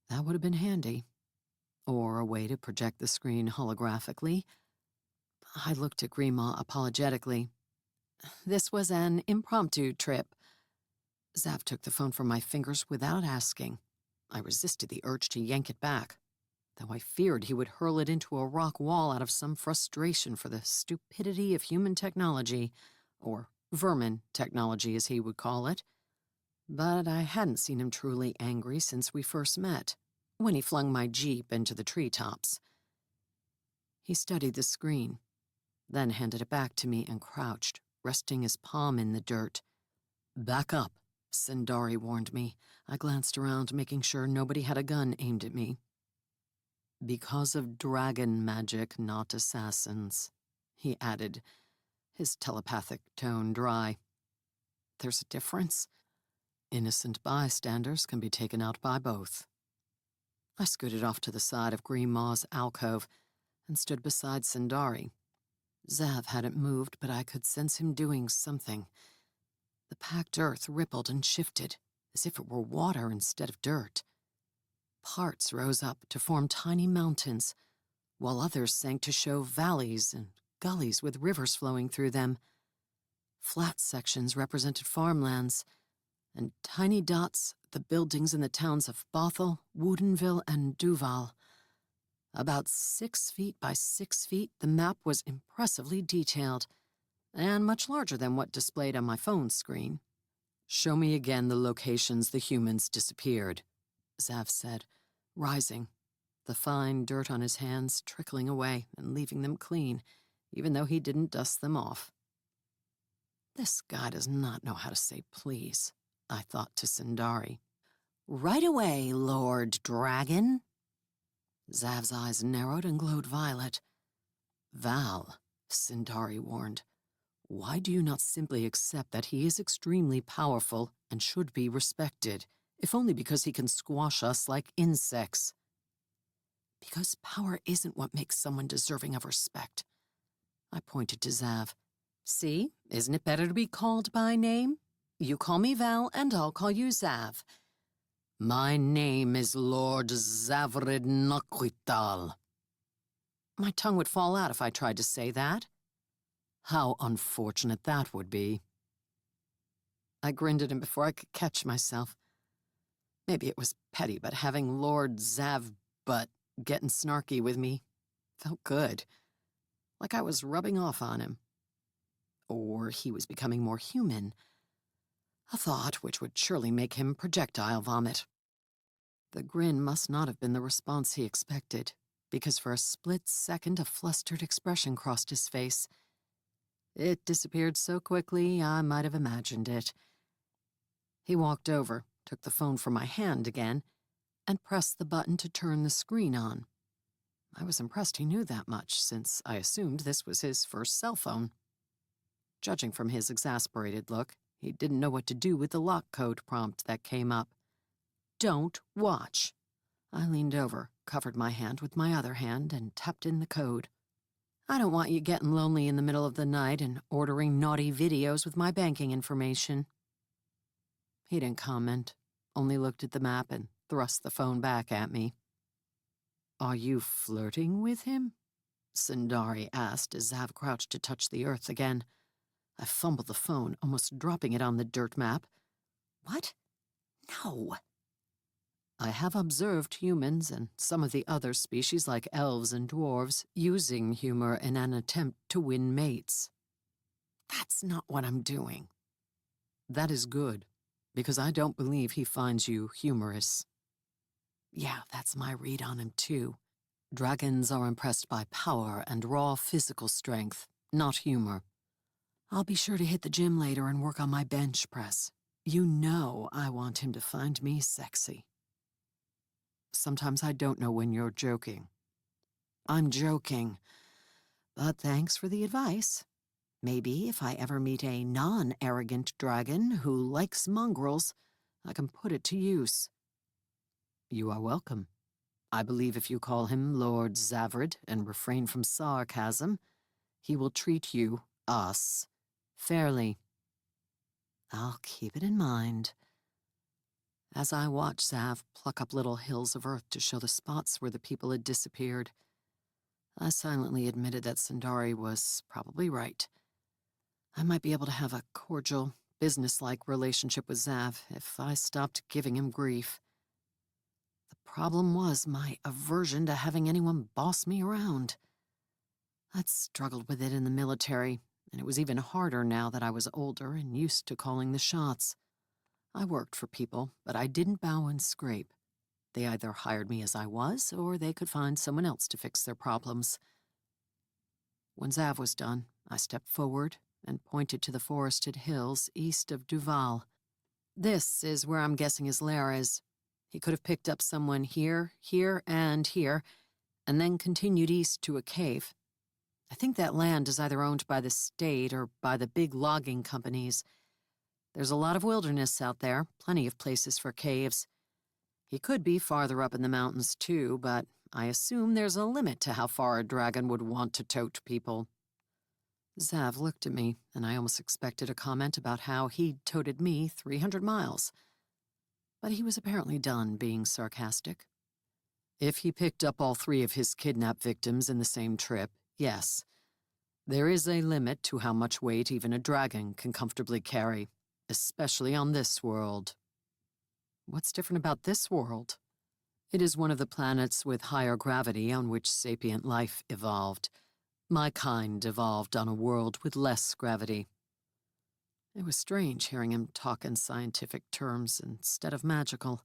That would have been handy. Or a way to project the screen holographically. I looked at Grima apologetically. This was an impromptu trip. Zav took the phone from my fingers without asking. I resisted the urge to yank it back, though I feared he would hurl it into a rock wall out of some frustration for the stupidity of human technology, or vermin technology as he would call it. But I hadn't seen him truly angry since we first met, when he flung my jeep into the treetops. He studied the screen, then handed it back to me and crouched, resting his palm in the dirt. Back up, Sindari warned me. I glanced around, making sure nobody had a gun aimed at me. Because of dragon magic, not assassins, he added, his telepathic tone dry. There's a difference. Innocent bystanders can be taken out by both. I scooted off to the side of Grima's alcove and stood beside Sindari. Zav hadn't moved, but I could sense him doing something. The packed earth rippled and shifted, as if it were water instead of dirt. Parts rose up to form tiny mountains, while others sank to show valleys and gullies with rivers flowing through them. Flat sections represented farmlands, and tiny dots the buildings in the towns of Bothell, Woodinville, and Duval. About 6 feet by 6 feet, the map was impressively detailed, and much larger than what displayed on my phone screen. Show me again the locations the humans disappeared, Zav said, rising, the fine dirt on his hands trickling away and leaving them clean, even though he didn't dust them off. This guy does not know how to say please, I thought to Sindari. Right away, Lord Dragon. Zav's eyes narrowed and glowed violet. Val, Sindari warned, why do you not simply accept that he is extremely powerful and should be respected, if only because he can squash us like insects? Because power isn't what makes someone deserving of respect. I pointed to Zav. See, isn't it better to be called by name? You call me Val, and I'll call you Zav. My name is Lord Zavrid Nakwital. My tongue would fall out if I tried to say that. How unfortunate that would be. I grinned at him before I could catch myself. Maybe it was petty, but having Lord Zav getting snarky with me felt good. Like I was rubbing off on him. Or he was becoming more human. A thought which would surely make him projectile vomit. The grin must not have been the response he expected, because for a split second a flustered expression crossed his face. It disappeared so quickly I might have imagined it. He walked over, took the phone from my hand again, and pressed the button to turn the screen on. I was impressed he knew that much, since I assumed this was his first cell phone. Judging from his exasperated look, he didn't know what to do with the lock code prompt that came up. Don't watch. I leaned over, covered my hand with my other hand, and tapped in the code. I don't want you getting lonely in the middle of the night and ordering naughty videos with my banking information. He didn't comment, only looked at the map and thrust the phone back at me. Are you flirting with him? Sindari asked as Zav crouched to touch the earth again. I fumbled the phone, almost dropping it on the dirt map. What? No. I have observed humans and some of the other species like elves and dwarves using humor in an attempt to win mates. That's not what I'm doing. That is good, because I don't believe he finds you humorous. Yeah, that's my read on him too. Dragons are impressed by power and raw physical strength, not humor. I'll be sure to hit the gym later and work on my bench press. You know I want him to find me sexy. Sometimes I don't know when you're joking. I'm joking, but thanks for the advice. Maybe if I ever meet a non-arrogant dragon who likes mongrels, I can put it to use. You are welcome. I believe if you call him Lord Zavrid and refrain from sarcasm, he will treat you, us, fairly. I'll keep it in mind. As I watched Zav pluck up little hills of earth to show the spots where the people had disappeared, I silently admitted that Sindari was probably right. I might be able to have a cordial, business-like relationship with Zav if I stopped giving him grief. The problem was my aversion to having anyone boss me around. I'd struggled with it in the military, and it was even harder now that I was older and used to calling the shots. I worked for people, but I didn't bow and scrape. They either hired me as I was, or they could find someone else to fix their problems. When Zav was done, I stepped forward and pointed to the forested hills east of Duval. This is where I'm guessing his lair is. He could have picked up someone here, and here, and then continued east to a cave. I think that land is either owned by the state or by the big logging companies. There's a lot of wilderness out there, plenty of places for caves. He could be farther up in the mountains too, but I assume there's a limit to how far a dragon would want to tote people. Zav looked at me, and I almost expected a comment about how he'd toted me 300 miles. But he was apparently done being sarcastic. If he picked up all 3 of his kidnapped victims in the same trip, yes. There is a limit to how much weight even a dragon can comfortably carry, especially on this world. What's different about this world? It is one of the planets with higher gravity on which sapient life evolved. My kind evolved on a world with less gravity. It was strange hearing him talk in scientific terms instead of magical.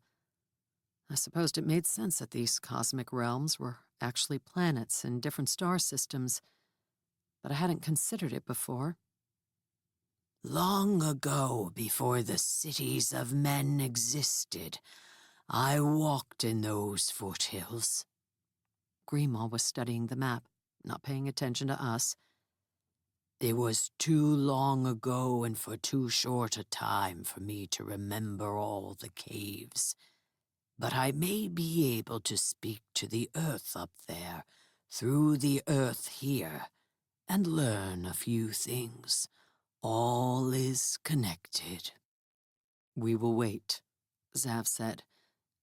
I supposed it made sense that these cosmic realms were actually planets in different star systems, but I hadn't considered it before. Long ago, before the cities of men existed, I walked in those foothills. Greenlaw was studying the map, not paying attention to us. It was too long ago and for too short a time for me to remember all the caves. But I may be able to speak to the earth up there, through the earth here, and learn a few things. All is connected. We will wait, Zav said,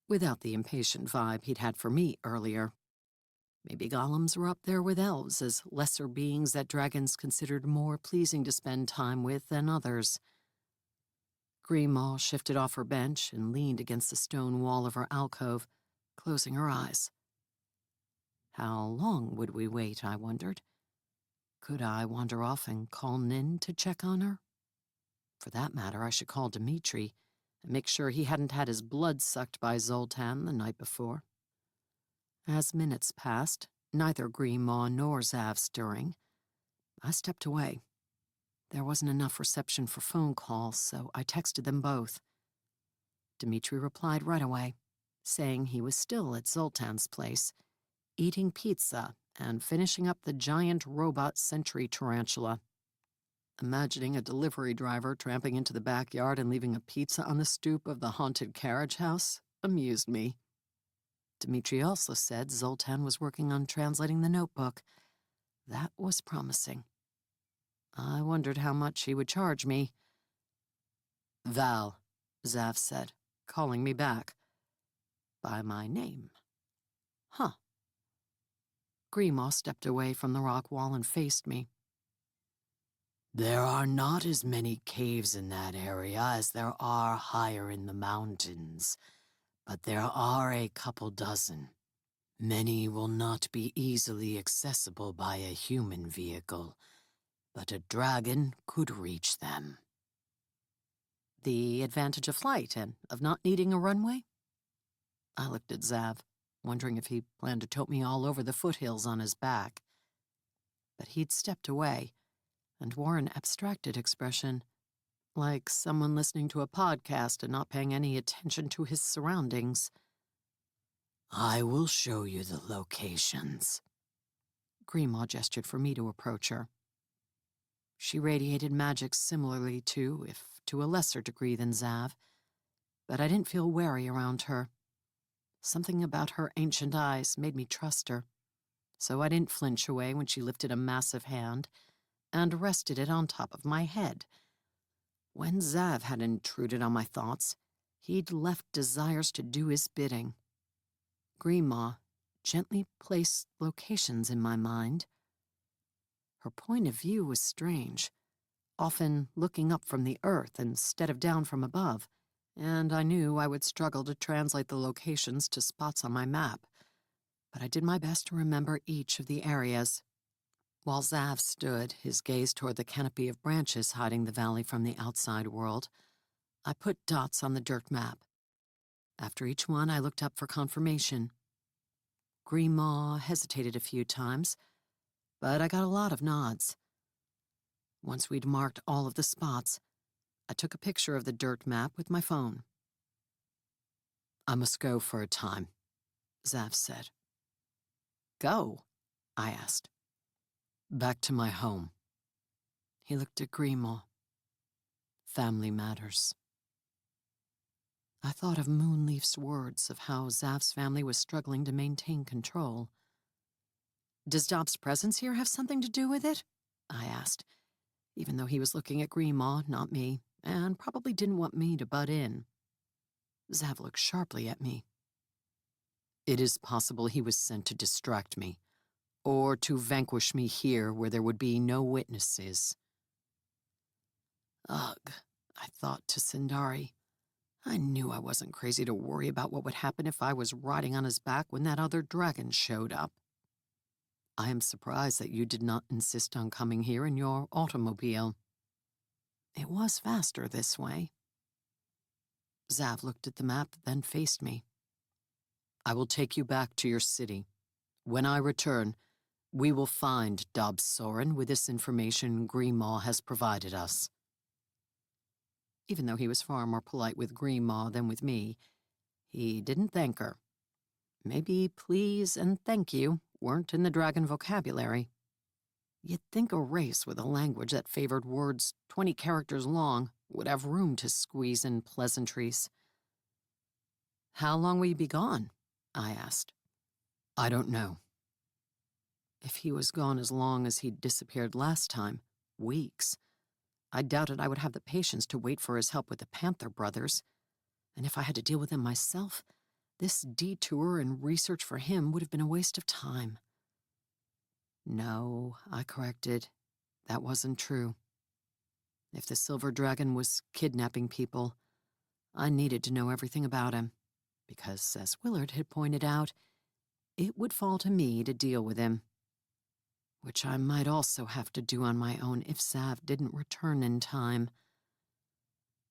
without the impatient vibe he'd had for me earlier. Maybe golems were up there with elves as lesser beings that dragons considered more pleasing to spend time with than others. Greenlaw shifted off her bench and leaned against the stone wall of her alcove, closing her eyes. How long would we wait, I wondered. Could I wander off and call Nin to check on her? For that matter, I should call Dmitri and make sure he hadn't had his blood sucked by Zoltan the night before. As minutes passed, neither Greenlaw nor Zav stirring, I stepped away. There wasn't enough reception for phone calls, so I texted them both. Dmitri replied right away, saying he was still at Zoltan's place, eating pizza and finishing up the giant robot sentry tarantula. Imagining a delivery driver tramping into the backyard and leaving a pizza on the stoop of the haunted carriage house amused me. Dmitri also said Zoltan was working on translating the notebook. That was promising. I wondered how much he would charge me. Val, Zav said, calling me back. By my name. Huh. Greenlaw stepped away from the rock wall and faced me. There are not as many caves in that area as there are higher in the mountains, but there are a couple dozen. Many will not be easily accessible by a human vehicle, but a dragon could reach them. The advantage of flight and of not needing a runway? I looked at Zav, wondering if he planned to tote me all over the foothills on his back. But he'd stepped away and wore an abstracted expression, like someone listening to a podcast and not paying any attention to his surroundings. I will show you the locations. Greenlaw gestured for me to approach her. She radiated magic similarly to, if to a lesser degree than Zav, but I didn't feel wary around her. Something about her ancient eyes made me trust her, so I didn't flinch away when she lifted a massive hand and rested it on top of my head. When Zav had intruded on my thoughts, he'd left desires to do his bidding. Greenlaw gently placed locations in my mind. Her point of view was strange, often looking up from the earth instead of down from above, and I knew I would struggle to translate the locations to spots on my map, but I did my best to remember each of the areas. While Zav stood, his gaze toward the canopy of branches hiding the valley from the outside world, I put dots on the dirt map. After each one, I looked up for confirmation. Greenlaw hesitated a few times, but I got a lot of nods. Once we'd marked all of the spots, I took a picture of the dirt map with my phone. I must go for a time, Zav said. Go? I asked. Back to my home. He looked at Greenlaw. Family matters. I thought of Moonleaf's words of how Zav's family was struggling to maintain control. Does Dob's presence here have something to do with it? I asked, even though he was looking at Greenlaw, not me, and probably didn't want me to butt in. Zav looked sharply at me. It is possible he was sent to distract me, or to vanquish me here where there would be no witnesses. Ugh, I thought to Sindari. I knew I wasn't crazy to worry about what would happen if I was riding on his back when that other dragon showed up. I am surprised that you did not insist on coming here in your automobile. It was faster this way. Zav looked at the map, then faced me. I will take you back to your city. When I return, we will find Dob Soren with this information Greenlaw has provided us. Even though he was far more polite with Greenlaw than with me, He didn't thank her. Maybe please and thank you weren't in the dragon vocabulary. You'd think a race with a language that favored words 20 characters long would have room to squeeze in pleasantries. "How long will you be gone?" I asked. "I don't know." If he was gone as long as he'd disappeared last time, weeks, I doubted I would have the patience to wait for his help with the Panther brothers. And if I had to deal with him myself, this detour and research for him would have been a waste of time. No, I corrected. That wasn't true. If the Silver Dragon was kidnapping people, I needed to know everything about him, because, as Willard had pointed out, it would fall to me to deal with him, which I might also have to do on my own if Sav didn't return in time.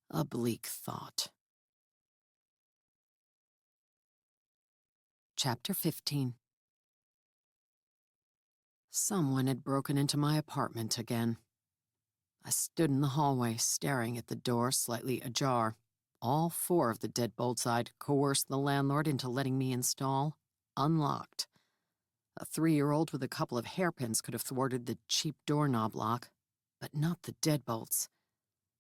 A bleak thought. Chapter 15. Someone had broken into my apartment again. I stood in the hallway, staring at the door slightly ajar. All 4 of the deadbolts I'd coerced the landlord into letting me install, unlocked. A 3-year-old with a couple of hairpins could have thwarted the cheap doorknob lock, but not the deadbolts.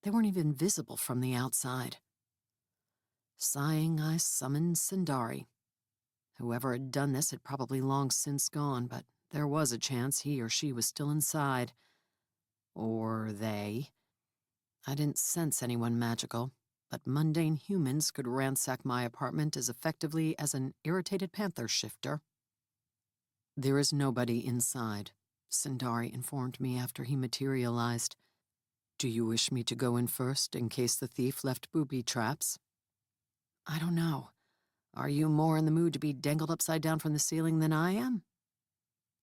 They weren't even visible from the outside. Sighing, I summoned Sindari. Whoever had done this had probably long since gone, but there was a chance he or she was still inside. Or they. I didn't sense anyone magical, but mundane humans could ransack my apartment as effectively as an irritated panther shifter. "There is nobody inside," Sindari informed me after he materialized. "Do you wish me to go in first in case the thief left booby traps?" "I don't know. Are you more in the mood to be dangled upside down from the ceiling than I am?"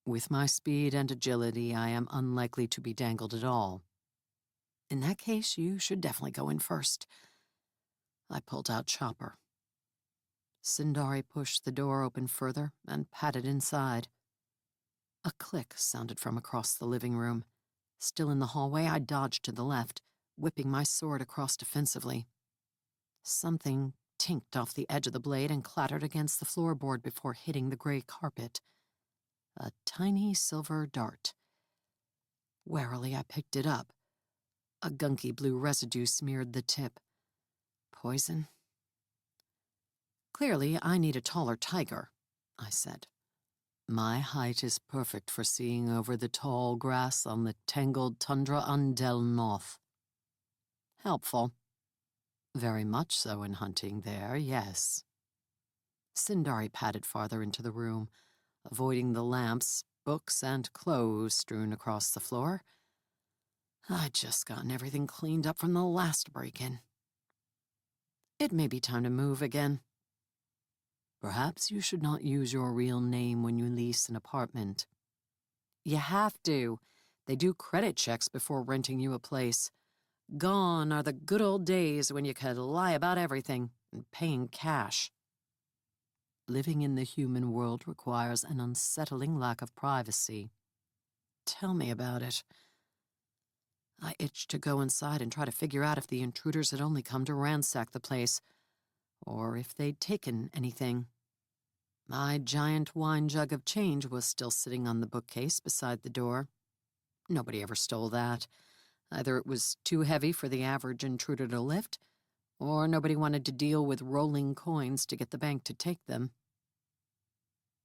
"With my speed and agility, I am unlikely to be dangled at all." "In that case, you should definitely go in first." I pulled out Chopper. Sindari pushed the door open further and patted inside. A click sounded from across the living room. Still in the hallway, I dodged to the left, whipping my sword across defensively. Something tinked off the edge of the blade and clattered against the floorboard before hitting the gray carpet. A tiny silver dart. Warily, I picked it up. A gunky blue residue smeared the tip. Poison? "Clearly, I need a taller tiger," I said. "My height is perfect for seeing over the tall grass on the tangled tundra on Del North." "Helpful." "Very much so in hunting there, yes." Sindari padded farther into the room, avoiding the lamps, books, and clothes strewn across the floor. I'd just gotten everything cleaned up from the last break-in. It may be time to move again. "Perhaps you should not use your real name when you lease an apartment." "You have to. They do credit checks before renting you a place. Gone are the good old days when you could lie about everything and paying cash." "Living in the human world requires an unsettling lack of privacy." "Tell me about it." I itched to go inside and try to figure out if the intruders had only come to ransack the place, or if they'd taken anything. My giant wine jug of change was still sitting on the bookcase beside the door. Nobody ever stole that. Either it was too heavy for the average intruder to lift, or nobody wanted to deal with rolling coins to get the bank to take them.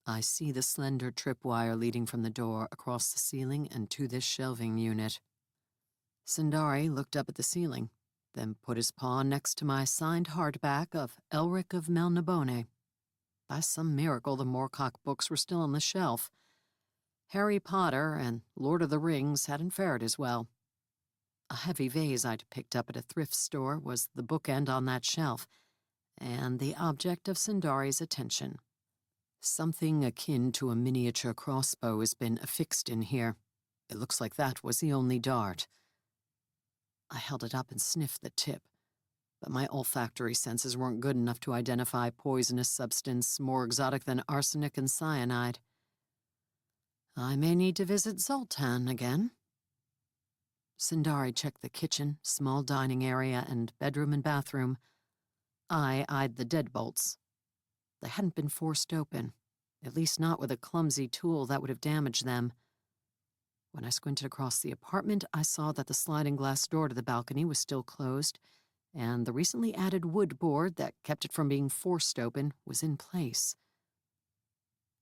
I see the slender tripwire leading from the door across the ceiling and to this shelving unit. Sindari looked up at the ceiling, then put his paw next to my signed hardback of Elric of Melnibone. By some miracle, the Moorcock books were still on the shelf. Harry Potter and Lord of the Rings hadn't fared as well. A heavy vase I'd picked up at a thrift store was the bookend on that shelf, and the object of Sindari's attention. Something akin to a miniature crossbow has been affixed in here. It looks like that was the only dart. I held it up and sniffed the tip, but my olfactory senses weren't good enough to identify poisonous substance more exotic than arsenic and cyanide. I may need to visit Zoltan again. Sindari checked the kitchen, small dining area, and bedroom and bathroom. I eyed the deadbolts. They hadn't been forced open, at least not with a clumsy tool that would have damaged them. When I squinted across the apartment, I saw that the sliding glass door to the balcony was still closed, and the recently added wood board that kept it from being forced open was in place.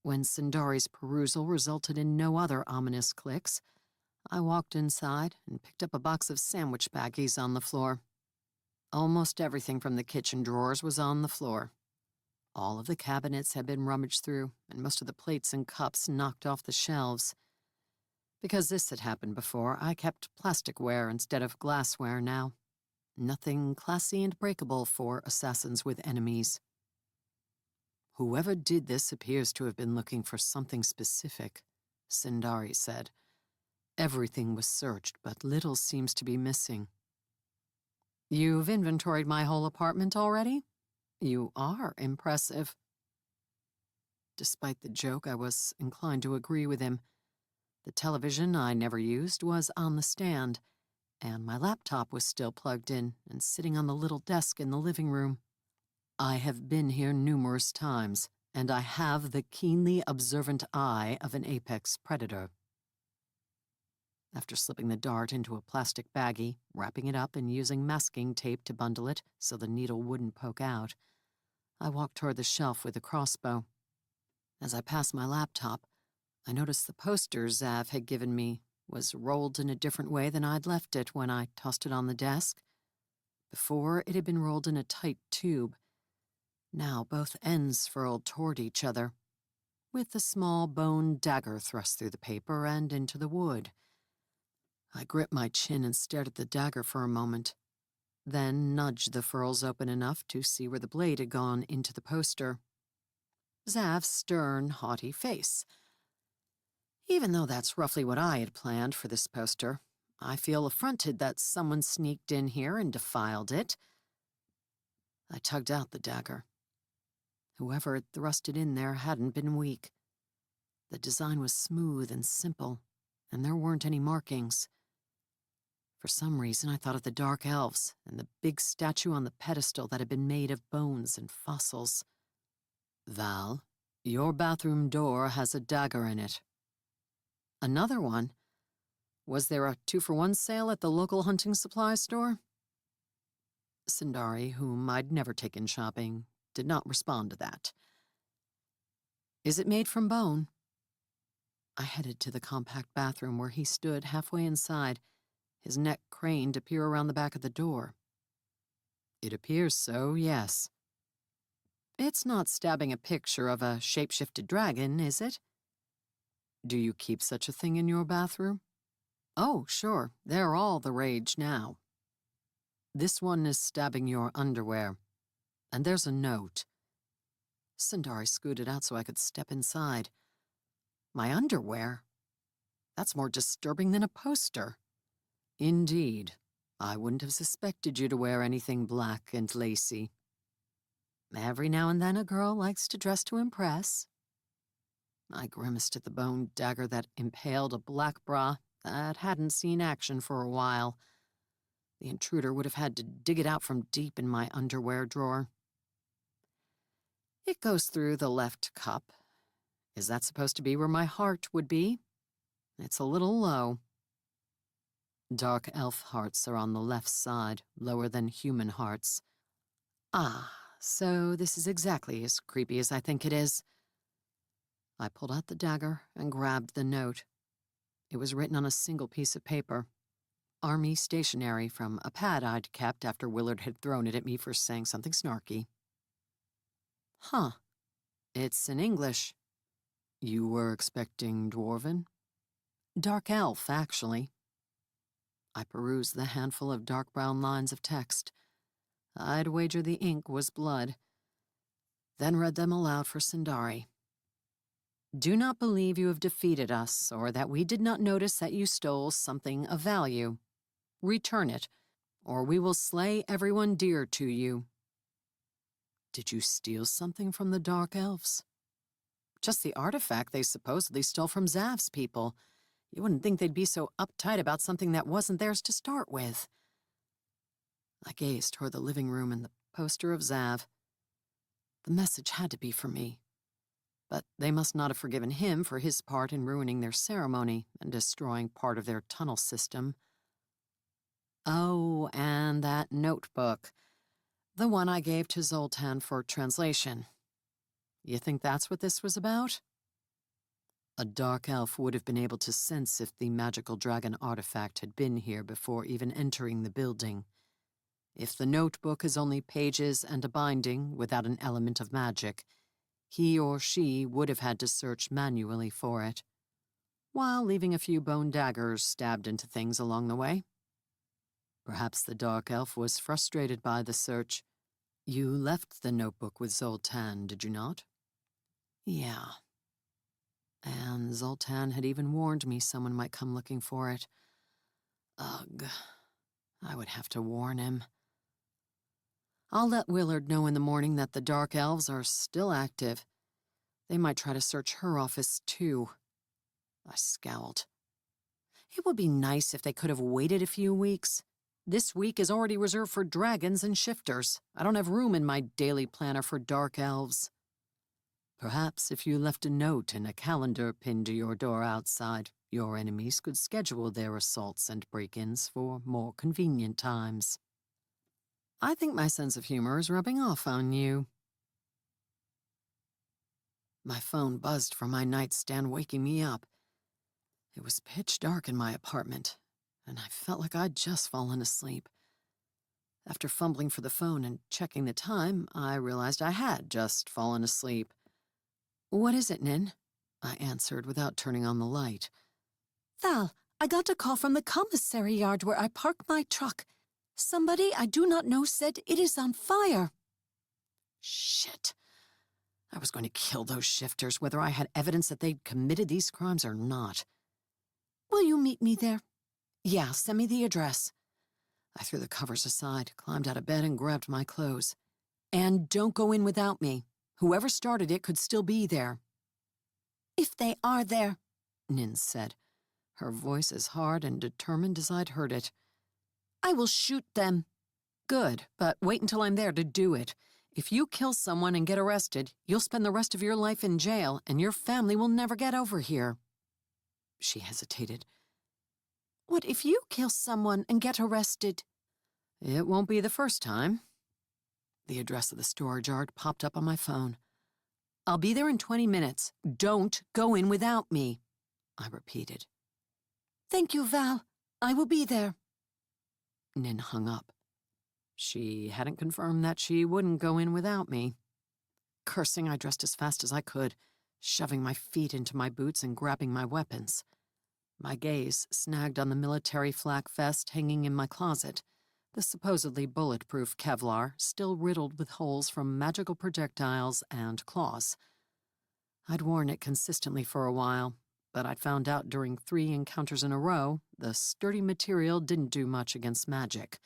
When Sindari's perusal resulted in no other ominous clicks, I walked inside and picked up a box of sandwich baggies on the floor. Almost everything from the kitchen drawers was on the floor. All of the cabinets had been rummaged through, and most of the plates and cups knocked off the shelves. Because this had happened before, I kept plasticware instead of glassware now. Nothing classy and breakable for assassins with enemies. Whoever did this appears to have been looking for something specific, Sindari said. Everything was searched, but little seems to be missing. You've inventoried my whole apartment already? You are impressive. Despite the joke, I was inclined to agree with him. The television I never used was on the stand, and my laptop was still plugged in and sitting on the little desk in the living room. I have been here numerous times, and I have the keenly observant eye of an apex predator. After slipping the dart into a plastic baggie, wrapping it up and using masking tape to bundle it so the needle wouldn't poke out, I walked toward the shelf with the crossbow. As I passed my laptop, I noticed the poster Zav had given me was rolled in a different way than I'd left it when I tossed it on the desk. Before, it had been rolled in a tight tube. Now both ends furled toward each other, with a small bone dagger thrust through the paper and into the wood. I gripped my chin and stared at the dagger for a moment, then nudged the furls open enough to see where the blade had gone into the poster. Zav's stern, haughty face. Even though that's roughly what I had planned for this poster, I feel affronted that someone sneaked in here and defiled it. I tugged out the dagger. Whoever had thrust it in there hadn't been weak. The design was smooth and simple, and there weren't any markings. For some reason, I thought of the dark elves and the big statue on the pedestal that had been made of bones and fossils. Val, your bathroom door has a dagger in it. Another one? Was there a 2-for-1 sale at the local hunting supply store? Sindari, whom I'd never taken shopping, did not respond to that. Is it made from bone? I headed to the compact bathroom where he stood halfway inside, his neck craned to peer around the back of the door. It appears so, yes. It's not stabbing a picture of a shape-shifted dragon, is it? Do you keep such a thing in your bathroom? Oh, sure, they're all the rage now. This one is stabbing your underwear, and there's a note. Sindari scooted out so I could step inside. My underwear? That's more disturbing than a poster. Indeed, I wouldn't have suspected you to wear anything black and lacy. Every now and then a girl likes to dress to impress. I grimaced at the bone dagger that impaled a black bra that hadn't seen action for a while. The intruder would have had to dig it out from deep in my underwear drawer. It goes through the left cup. Is that supposed to be where my heart would be? It's a little low. Dark elf hearts are on the left side, lower than human hearts. Ah, so this is exactly as creepy as I think it is. I pulled out the dagger and grabbed the note. It was written on a single piece of paper. Army stationery from a pad I'd kept after Willard had thrown it at me for saying something snarky. Huh. It's in English. You were expecting Dwarven? Dark elf, actually. I perused the handful of dark brown lines of text. I'd wager the ink was blood. Then read them aloud for Sindari. Do not believe you have defeated us, or that we did not notice that you stole something of value. Return it, or we will slay everyone dear to you. Did you steal something from the Dark Elves? Just the artifact they supposedly stole from Zav's people. You wouldn't think they'd be so uptight about something that wasn't theirs to start with. I gazed toward the living room and the poster of Zav. The message had to be for me. But they must not have forgiven him for his part in ruining their ceremony and destroying part of their tunnel system. Oh, and that notebook. The one I gave to Zoltan for translation. You think that's what this was about? A dark elf would have been able to sense if the magical dragon artifact had been here before even entering the building. If the notebook is only pages and a binding without an element of magic, he or she would have had to search manually for it, while leaving a few bone daggers stabbed into things along the way. Perhaps the dark elf was frustrated by the search. You left the notebook with Zoltan, did you not? Yeah. And Zoltan had even warned me someone might come looking for it. Ugh. I would have to warn him. I'll let Willard know in the morning that the Dark Elves are still active. They might try to search her office, too. I scowled. It would be nice if they could have waited a few weeks. This week is already reserved for dragons and shifters. I don't have room in my daily planner for Dark Elves. Perhaps if you left a note and a calendar pinned to your door outside, your enemies could schedule their assaults and break-ins for more convenient times. I think my sense of humor is rubbing off on you. My phone buzzed from my nightstand, waking me up. It was pitch dark in my apartment, and I felt like I'd just fallen asleep. After fumbling for the phone and checking the time, I realized I had just fallen asleep. "What is it, Nin?" I answered without turning on the light. Val, I got a call from the commissary yard where I park my truck. Somebody I do not know said it is on fire. Shit. I was going to kill those shifters, whether I had evidence that they'd committed these crimes or not. Will you meet me there? Yeah, send me the address. I threw the covers aside, climbed out of bed, and grabbed my clothes. And don't go in without me. Whoever started it could still be there. If they are there, Nin said, her voice as hard and determined as I'd heard it. I will shoot them. Good, but wait until I'm there to do it. If you kill someone and get arrested, you'll spend the rest of your life in jail, and your family will never get over here. She hesitated. What if you kill someone and get arrested? It won't be the first time. The address of the storage yard popped up on my phone. I'll be there in 20 minutes. Don't go in without me, I repeated. Thank you, Val. I will be there. Nin hung up. She hadn't confirmed that she wouldn't go in without me. Cursing, I dressed as fast as I could, shoving my feet into my boots and grabbing my weapons. My gaze snagged on the military flak vest hanging in my closet, the supposedly bulletproof Kevlar still riddled with holes from magical projectiles and claws. I'd worn it consistently for a while, but I'd found out during 3 encounters in a row the sturdy material didn't do much against magic.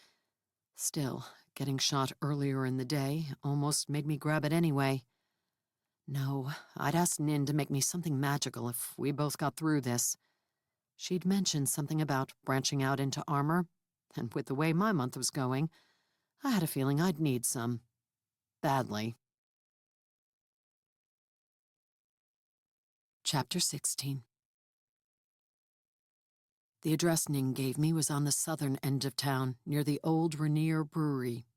Still, getting shot earlier in the day almost made me grab it anyway. No, I'd asked Nin to make me something magical if we both got through this. She'd mentioned something about branching out into armor, and with the way my month was going, I had a feeling I'd need some. Badly. Chapter 16. The address Ning gave me was on the southern end of town, near the old Rainier Brewery.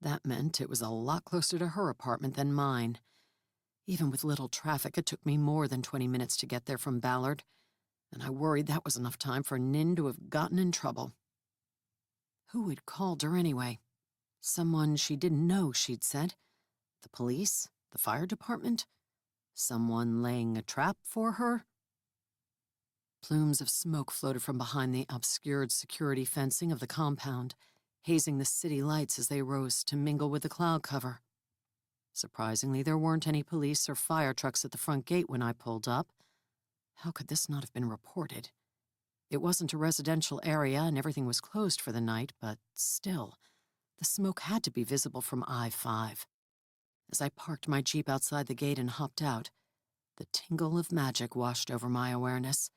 That meant it was a lot closer to her apartment than mine. Even with little traffic, it took me more than 20 minutes to get there from Ballard, and I worried that was enough time for Nin to have gotten in trouble. Who had called her anyway? Someone she didn't know, she'd said. The police? The fire department? Someone laying a trap for her? Plumes of smoke floated from behind the obscured security fencing of the compound, hazing the city lights as they rose to mingle with the cloud cover. Surprisingly, there weren't any police or fire trucks at the front gate when I pulled up. How could this not have been reported? It wasn't a residential area and everything was closed for the night, but still, the smoke had to be visible from I-5. As I parked my Jeep outside the gate and hopped out, the tingle of magic washed over my awareness.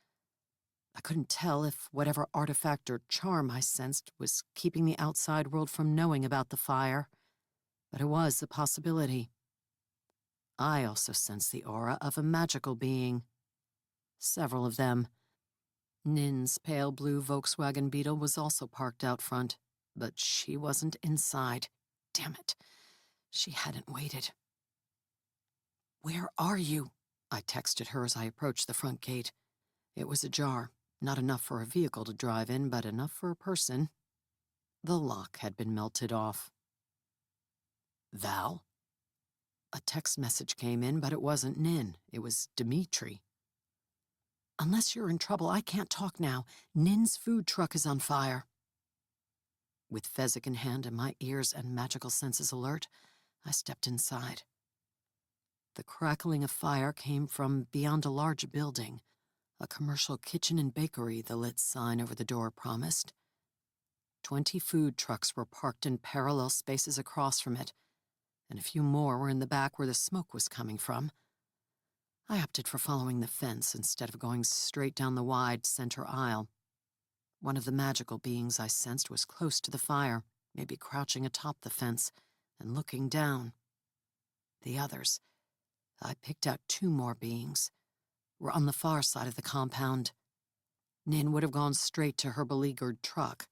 I couldn't tell if whatever artifact or charm I sensed was keeping the outside world from knowing about the fire, but it was a possibility. I also sensed the aura of a magical being. Several of them. Nin's pale blue Volkswagen Beetle was also parked out front, but she wasn't inside. Damn it. She hadn't waited. "Where are you?" I texted her as I approached the front gate. It was ajar, not enough for a vehicle to drive in, but enough for a person. The lock had been melted off. "Val?" A text message came in, but it wasn't Nin. It was Dimitri. "Unless you're in trouble, I can't talk now. Nin's food truck is on fire." With Fezzik in hand and my ears and magical senses alert, I stepped inside. The crackling of fire came from beyond a large building, a commercial kitchen and bakery, the lit sign over the door promised. 20 food trucks were parked in parallel spaces across from it, and a few more were in the back where the smoke was coming from. I opted for following the fence instead of going straight down the wide center aisle. One of the magical beings I sensed was close to the fire, maybe crouching atop the fence and looking down. The others, I picked out 2 more beings, were on the far side of the compound. Nin would have gone straight to her beleaguered truck.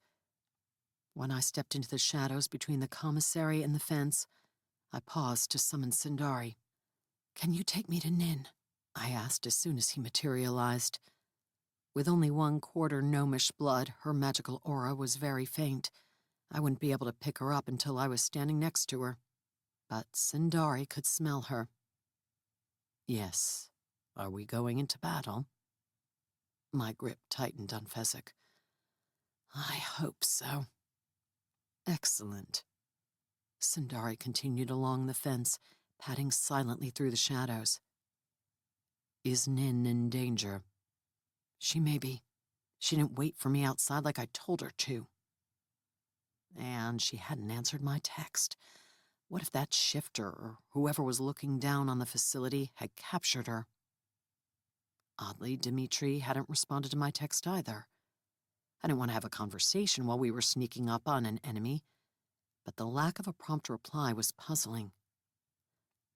When I stepped into the shadows between the commissary and the fence, I paused to summon Sindari. "Can you take me to Nin?" I asked as soon as he materialized. With only 1/4 gnomish blood, her magical aura was very faint. I wouldn't be able to pick her up until I was standing next to her. But Sindari could smell her. "Yes. Are we going into battle?" My grip tightened on Fezzik. "I hope so." "Excellent." Sindari continued along the fence, padding silently through the shadows. "Is Nin in danger?" "She may be. She didn't wait for me outside like I told her to." And she hadn't answered my text. What if that shifter, or whoever was looking down on the facility, had captured her? Oddly, Dimitri hadn't responded to my text either. I didn't want to have a conversation while we were sneaking up on an enemy, but the lack of a prompt reply was puzzling.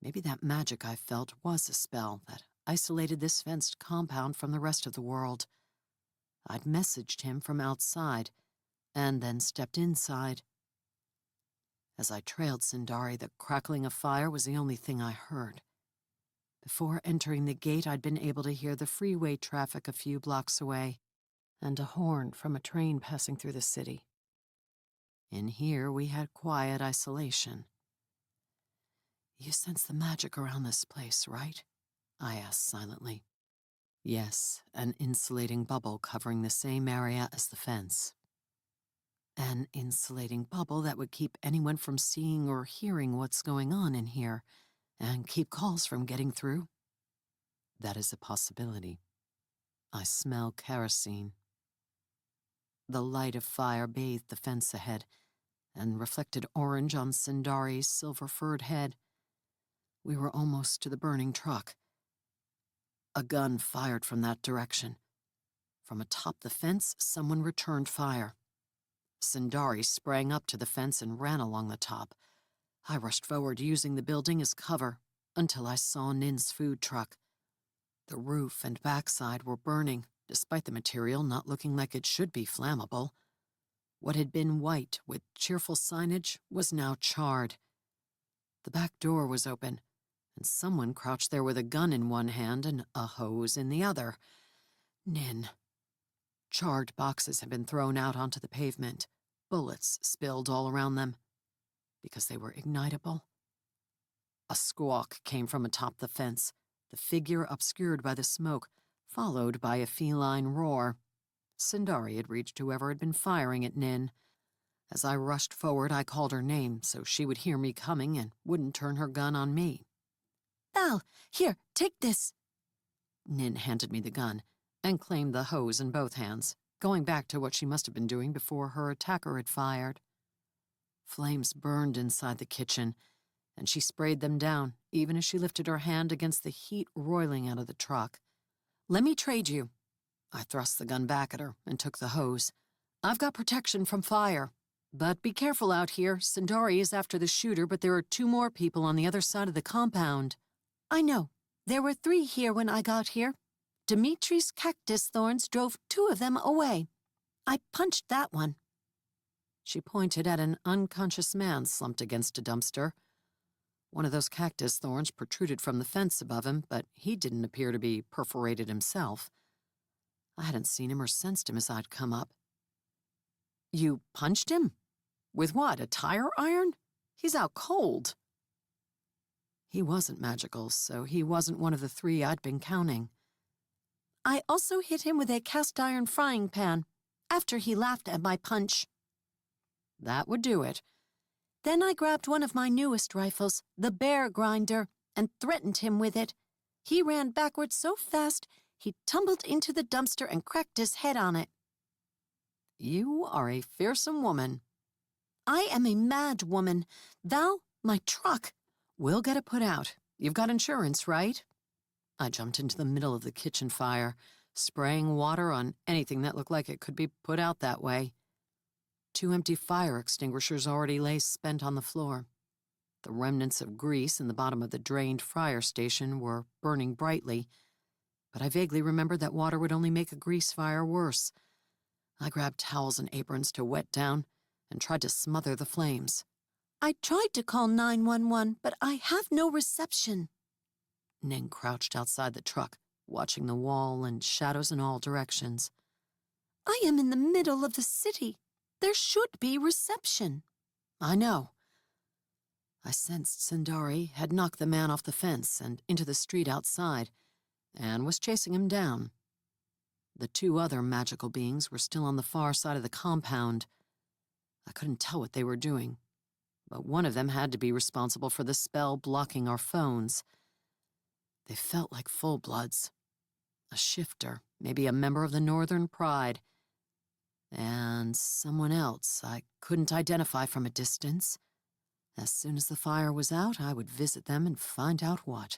Maybe that magic I felt was a spell that isolated this fenced compound from the rest of the world. I'd messaged him from outside, and then stepped inside. As I trailed Sindari, the crackling of fire was the only thing I heard. Before entering the gate, I'd been able to hear the freeway traffic a few blocks away, and a horn from a train passing through the city. In here, we had quiet isolation. "You sense the magic around this place, right?" I asked silently. "Yes, an insulating bubble covering the same area as the fence." "An insulating bubble that would keep anyone from seeing or hearing what's going on in here, and keep calls from getting through?" "That is a possibility. I smell kerosene." The light of fire bathed the fence ahead, and reflected orange on Sindari's silver-furred head. We were almost to the burning truck. A gun fired from that direction. From atop the fence, someone returned fire. Sindari sprang up to the fence and ran along the top. I rushed forward, using the building as cover, until I saw Nin's food truck. The roof and backside were burning, despite the material not looking like it should be flammable. What had been white with cheerful signage was now charred. The back door was open, and someone crouched there with a gun in one hand and a hose in the other. Nin. Charred boxes had been thrown out onto the pavement, bullets spilled all around them. Because they were ignitable? A squawk came from atop the fence, the figure obscured by the smoke, followed by a feline roar. Sindari had reached whoever had been firing at Nin. As I rushed forward, I called her name so she would hear me coming and wouldn't turn her gun on me. "Val, here, take this." Nin handed me the gun and claimed the hose in both hands, going back to what she must have been doing before her attacker had fired. Flames burned inside the kitchen, and she sprayed them down, even as she lifted her hand against the heat roiling out of the truck. "Let me trade you." I thrust the gun back at her and took the hose. "I've got protection from fire. But be careful out here. Sindari is after the shooter, but there are 2 more people on the other side of the compound." I know. There were 3 here when I got here. Dimitri's cactus thorns drove 2 of them away. I punched that one. She pointed at an unconscious man slumped against a dumpster. One of those cactus thorns protruded from the fence above him, but he didn't appear to be perforated himself. I hadn't seen him or sensed him as I'd come up. You punched him? With what, a tire iron? He's out cold. He wasn't magical, so he wasn't one of the 3 I'd been counting. I also hit him with a cast iron frying pan, after he laughed at my punch. That would do it. Then I grabbed one of my newest rifles, the bear grinder, and threatened him with it. He ran backwards so fast, he tumbled into the dumpster and cracked his head on it. You are a fearsome woman. I am a mad woman. Val, my truck. We'll get it put out. You've got insurance, right? I jumped into the middle of the kitchen fire, spraying water on anything that looked like it could be put out that way. 2 empty fire extinguishers already lay spent on the floor. The remnants of grease in the bottom of the drained fryer station were burning brightly, but I vaguely remembered that water would only make a grease fire worse. I grabbed towels and aprons to wet down and tried to smother the flames. I tried to call 911, but I have no reception. Ning crouched outside the truck, watching the wall and shadows in all directions. I am in the middle of the city. There should be reception. I know. I sensed Sindari had knocked the man off the fence and into the street outside, and was chasing him down. The 2 other magical beings were still on the far side of the compound. I couldn't tell what they were doing, but one of them had to be responsible for the spell blocking our phones. They felt like full-bloods. A shifter, maybe a member of the Northern Pride, and someone else I couldn't identify from a distance. As soon as the fire was out, I would visit them and find out what.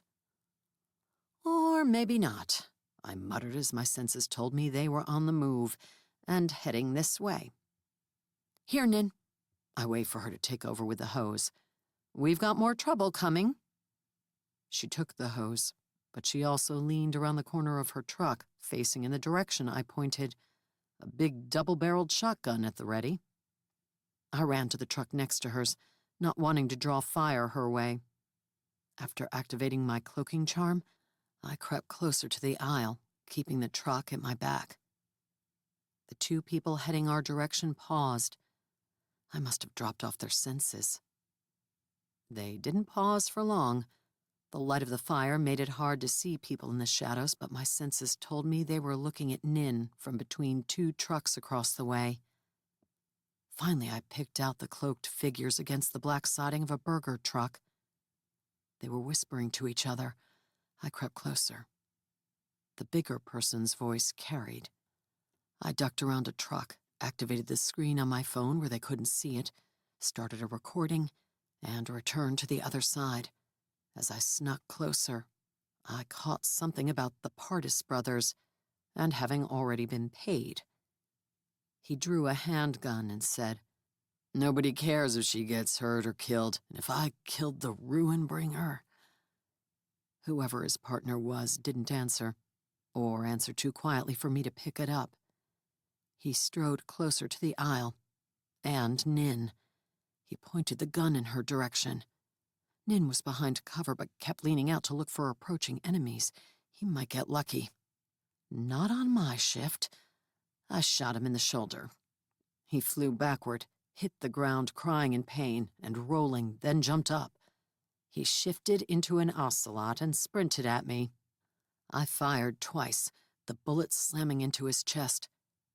Or maybe not, I muttered as my senses told me they were on the move and heading this way. Here, Nin. I wait for her to take over with the hose. We've got more trouble coming. She took the hose, but she also leaned around the corner of her truck, facing in the direction I pointed, a big double-barreled shotgun at the ready. I ran to the truck next to hers, not wanting to draw fire her way. After activating my cloaking charm, I crept closer to the aisle, keeping the truck at my back. The 2 people heading our direction paused. I must have dropped off their senses. They didn't pause for long. The light of the fire made it hard to see people in the shadows, but my senses told me they were looking at Nin from between 2 trucks across the way. Finally, I picked out the cloaked figures against the black siding of a burger truck. They were whispering to each other. I crept closer. The bigger person's voice carried. I ducked around a truck, activated the screen on my phone where they couldn't see it, started a recording, and returned to the other side. As I snuck closer, I caught something about the Pardis brothers and having already been paid. He drew a handgun and said, "Nobody cares if she gets hurt or killed, and if I killed the ruin bringer." Whoever his partner was didn't answer, or answer too quietly for me to pick it up. He strode closer to the aisle, and Nin. He pointed the gun in her direction. Nin was behind cover but kept leaning out to look for approaching enemies. He might get lucky. Not on my shift. I shot him in the shoulder. He flew backward, hit the ground crying in pain and rolling, then jumped up. He shifted into an ocelot and sprinted at me. I fired twice, the bullet slamming into his chest,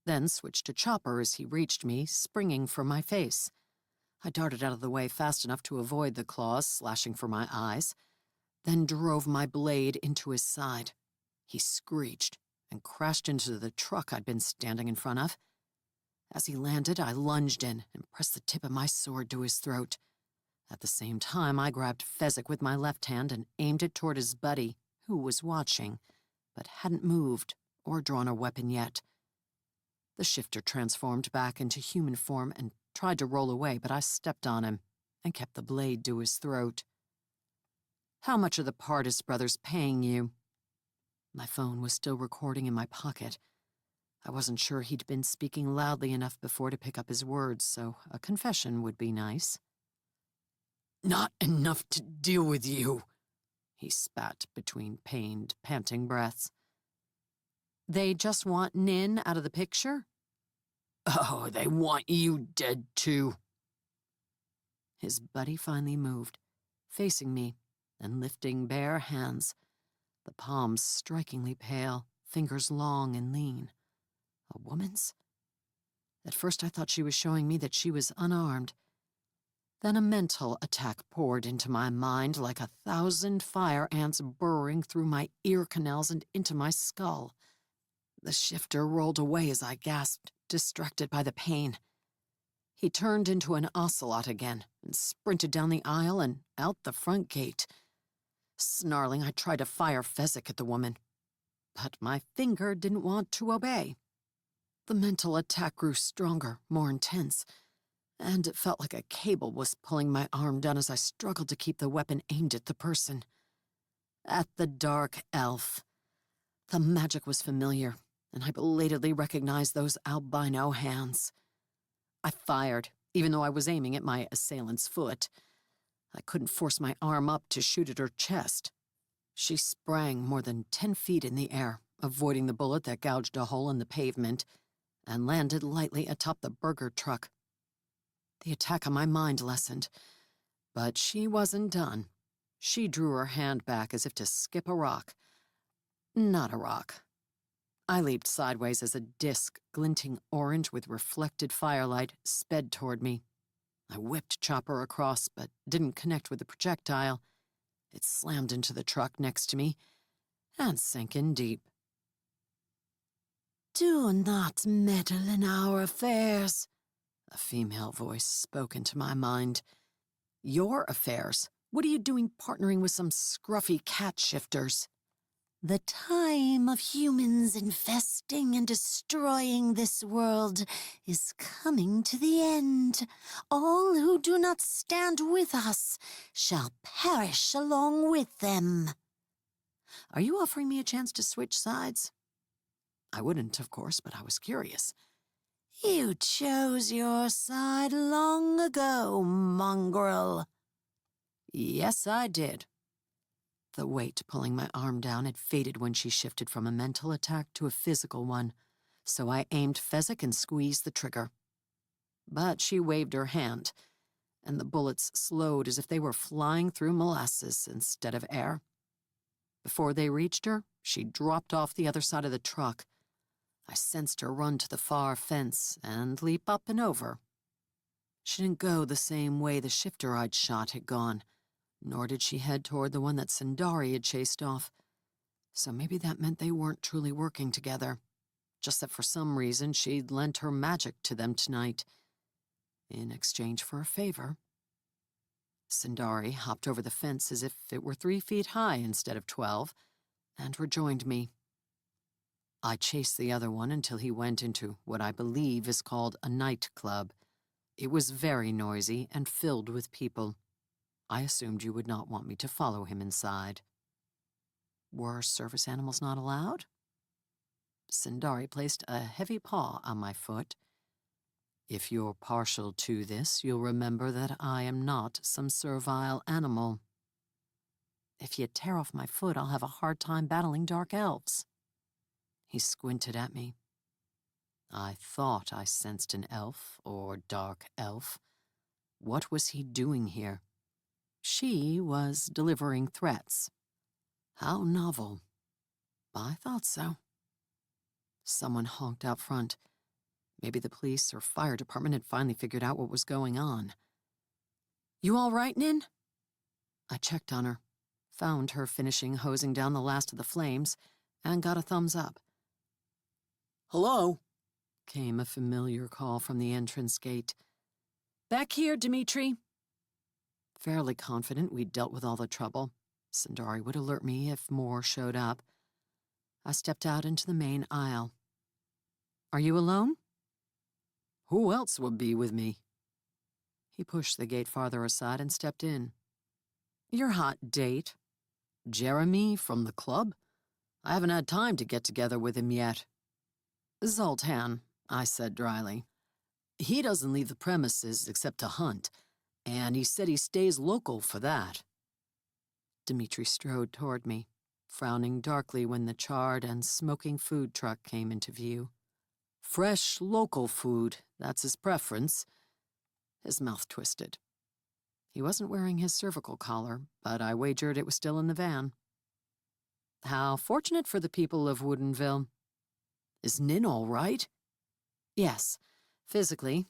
then switched to Chopper as he reached me, springing for my face. I darted out of the way fast enough to avoid the claws slashing for my eyes, then drove my blade into his side. He screeched and crashed into the truck I'd been standing in front of. As he landed, I lunged in and pressed the tip of my sword to his throat. At the same time, I grabbed Fezzik with my left hand and aimed it toward his buddy, who was watching, but hadn't moved or drawn a weapon yet. The shifter transformed back into human form and tried to roll away, but I stepped on him and kept the blade to his throat. How much are the Pardis brothers paying you? My phone was still recording in my pocket. I wasn't sure he'd been speaking loudly enough before to pick up his words, so a confession would be nice. Not enough to deal with you, he spat between pained, panting breaths. They just want Nin out of the picture? Oh, they want you dead too. His buddy finally moved, facing me and lifting bare hands, the palms strikingly pale, fingers long and lean. A woman's? At first I thought she was showing me that she was unarmed. Then a mental attack poured into my mind like 1,000 fire ants burrowing through my ear canals and into my skull. The shifter rolled away as I gasped, distracted by the pain. He turned into an ocelot again and sprinted down the aisle and out the front gate. Snarling, I tried to fire Fezzik at the woman, but my finger didn't want to obey. The mental attack grew stronger, more intense, and it felt like a cable was pulling my arm down as I struggled to keep the weapon aimed at the person. At the dark elf. The magic was familiar, and I belatedly recognized those albino hands. I fired, even though I was aiming at my assailant's foot. I couldn't force my arm up to shoot at her chest. She sprang more than 10 feet in the air, avoiding the bullet that gouged a hole in the pavement, and landed lightly atop the burger truck. The attack on my mind lessened, but she wasn't done. She drew her hand back as if to skip a rock. Not a rock. I leaped sideways as a disc, glinting orange with reflected firelight, sped toward me. I whipped Chopper across, but didn't connect with the projectile. It slammed into the truck next to me and sank in deep. Do not meddle in our affairs, a female voice spoke into my mind. Your affairs? What are you doing partnering with some scruffy cat shifters? The time of humans infesting and destroying this world is coming to the end. All who do not stand with us shall perish along with them. Are you offering me a chance to switch sides? I wouldn't, of course, but I was curious. You chose your side long ago, mongrel. Yes, I did. The weight pulling my arm down had faded when she shifted from a mental attack to a physical one, so I aimed Fezzik and squeezed the trigger. But she waved her hand, and the bullets slowed as if they were flying through molasses instead of air. Before they reached her, she dropped off the other side of the truck. I sensed her run to the far fence and leap up and over. She didn't go the same way the shifter I'd shot had gone, nor did she head toward the one that Sindari had chased off. So maybe that meant they weren't truly working together, just that for some reason she'd lent her magic to them tonight, in exchange for a favor. Sindari hopped over the fence as if it were 3 feet high instead of 12, and rejoined me. I chased the other one until he went into what I believe is called a nightclub. It was very noisy and filled with people. I assumed you would not want me to follow him inside. Were service animals not allowed? Sindari placed a heavy paw on my foot. If you're partial to this, you'll remember that I am not some servile animal. If you tear off my foot, I'll have a hard time battling dark elves. He squinted at me. I thought I sensed an elf or dark elf. What was he doing here? She was delivering threats. How novel. I thought so. Someone honked out front. Maybe the police or fire department had finally figured out what was going on. You all right, Nin? I checked on her, found her finishing hosing down the last of the flames, and got a thumbs up. Hello? Came a familiar call from the entrance gate. Back here, Dimitri. Fairly confident we'd dealt with all the trouble. Sindari would alert me if more showed up. I stepped out into the main aisle. Are you alone? Who else would be with me? He pushed the gate farther aside and stepped in. Your hot date, Jeremy from the club? I haven't had time to get together with him yet. Zoltan, I said dryly. He doesn't leave the premises except to hunt, and he said he stays local for that. Dmitri strode toward me, frowning darkly when the charred and smoking food truck came into view. Fresh, local food, that's his preference. His mouth twisted. He wasn't wearing his cervical collar, but I wagered it was still in the van. How fortunate for the people of Woodinville. Is Nin all right? Yes, physically.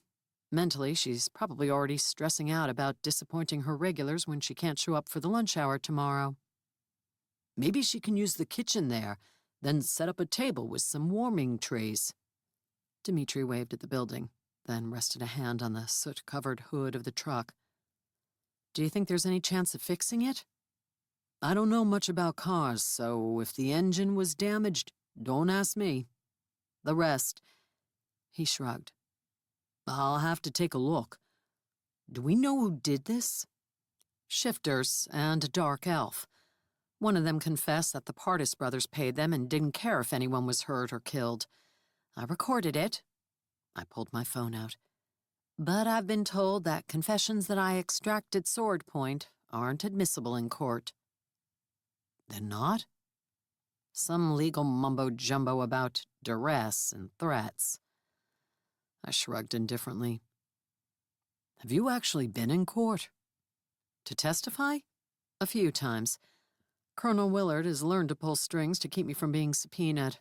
Mentally, she's probably already stressing out about disappointing her regulars when she can't show up for the lunch hour tomorrow. Maybe she can use the kitchen there, then set up a table with some warming trays. Dmitri waved at the building, then rested a hand on the soot-covered hood of the truck. Do you think there's any chance of fixing it? I don't know much about cars, so if the engine was damaged, don't ask me. The rest, he shrugged. I'll have to take a look. Do we know who did this? Shifters and a dark elf. One of them confessed that the Partis brothers paid them and didn't care if anyone was hurt or killed. I recorded it. I pulled my phone out. But I've been told that confessions that I extract at sword point aren't admissible in court. They're not? Some legal mumbo-jumbo about duress and threats. I shrugged indifferently. Have you actually been in court? To testify? A few times. Colonel Willard has learned to pull strings to keep me from being subpoenaed.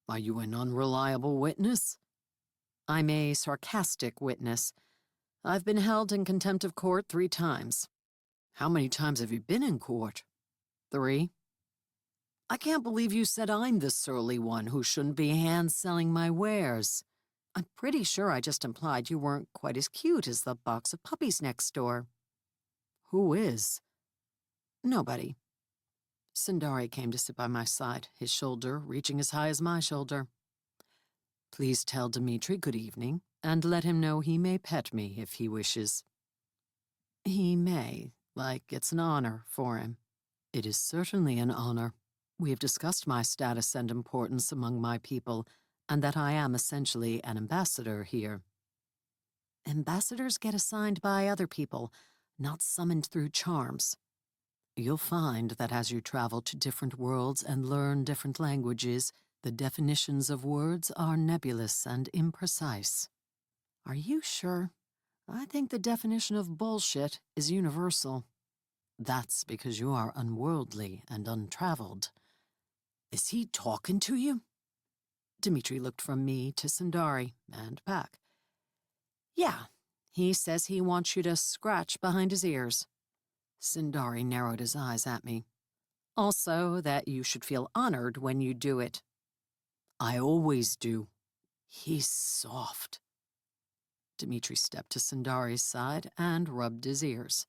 Are you an unreliable witness? I'm a sarcastic witness. I've been held in contempt of court 3 times. How many times have you been in court? 3. I can't believe you said I'm the surly one who shouldn't be hand-selling my wares. I'm pretty sure I just implied you weren't quite as cute as the box of puppies next door. Who is? Nobody. Sundari came to sit by my side, his shoulder reaching as high as my shoulder. Please tell Dmitri good evening, and let him know he may pet me if he wishes. He may, like it's an honor for him. It is certainly an honor. We have discussed my status and importance among my people, and that I am essentially an ambassador here. Ambassadors get assigned by other people, not summoned through charms. You'll find that as you travel to different worlds and learn different languages, the definitions of words are nebulous and imprecise. Are you sure? I think the definition of bullshit is universal. That's because you are unworldly and untraveled. Is he talking to you? Dmitri looked from me to Sundari and back. Yeah, he says he wants you to scratch behind his ears. Sundari narrowed his eyes at me. Also, that you should feel honored when you do it. I always do. He's soft. Dmitri stepped to Sundari's side and rubbed his ears.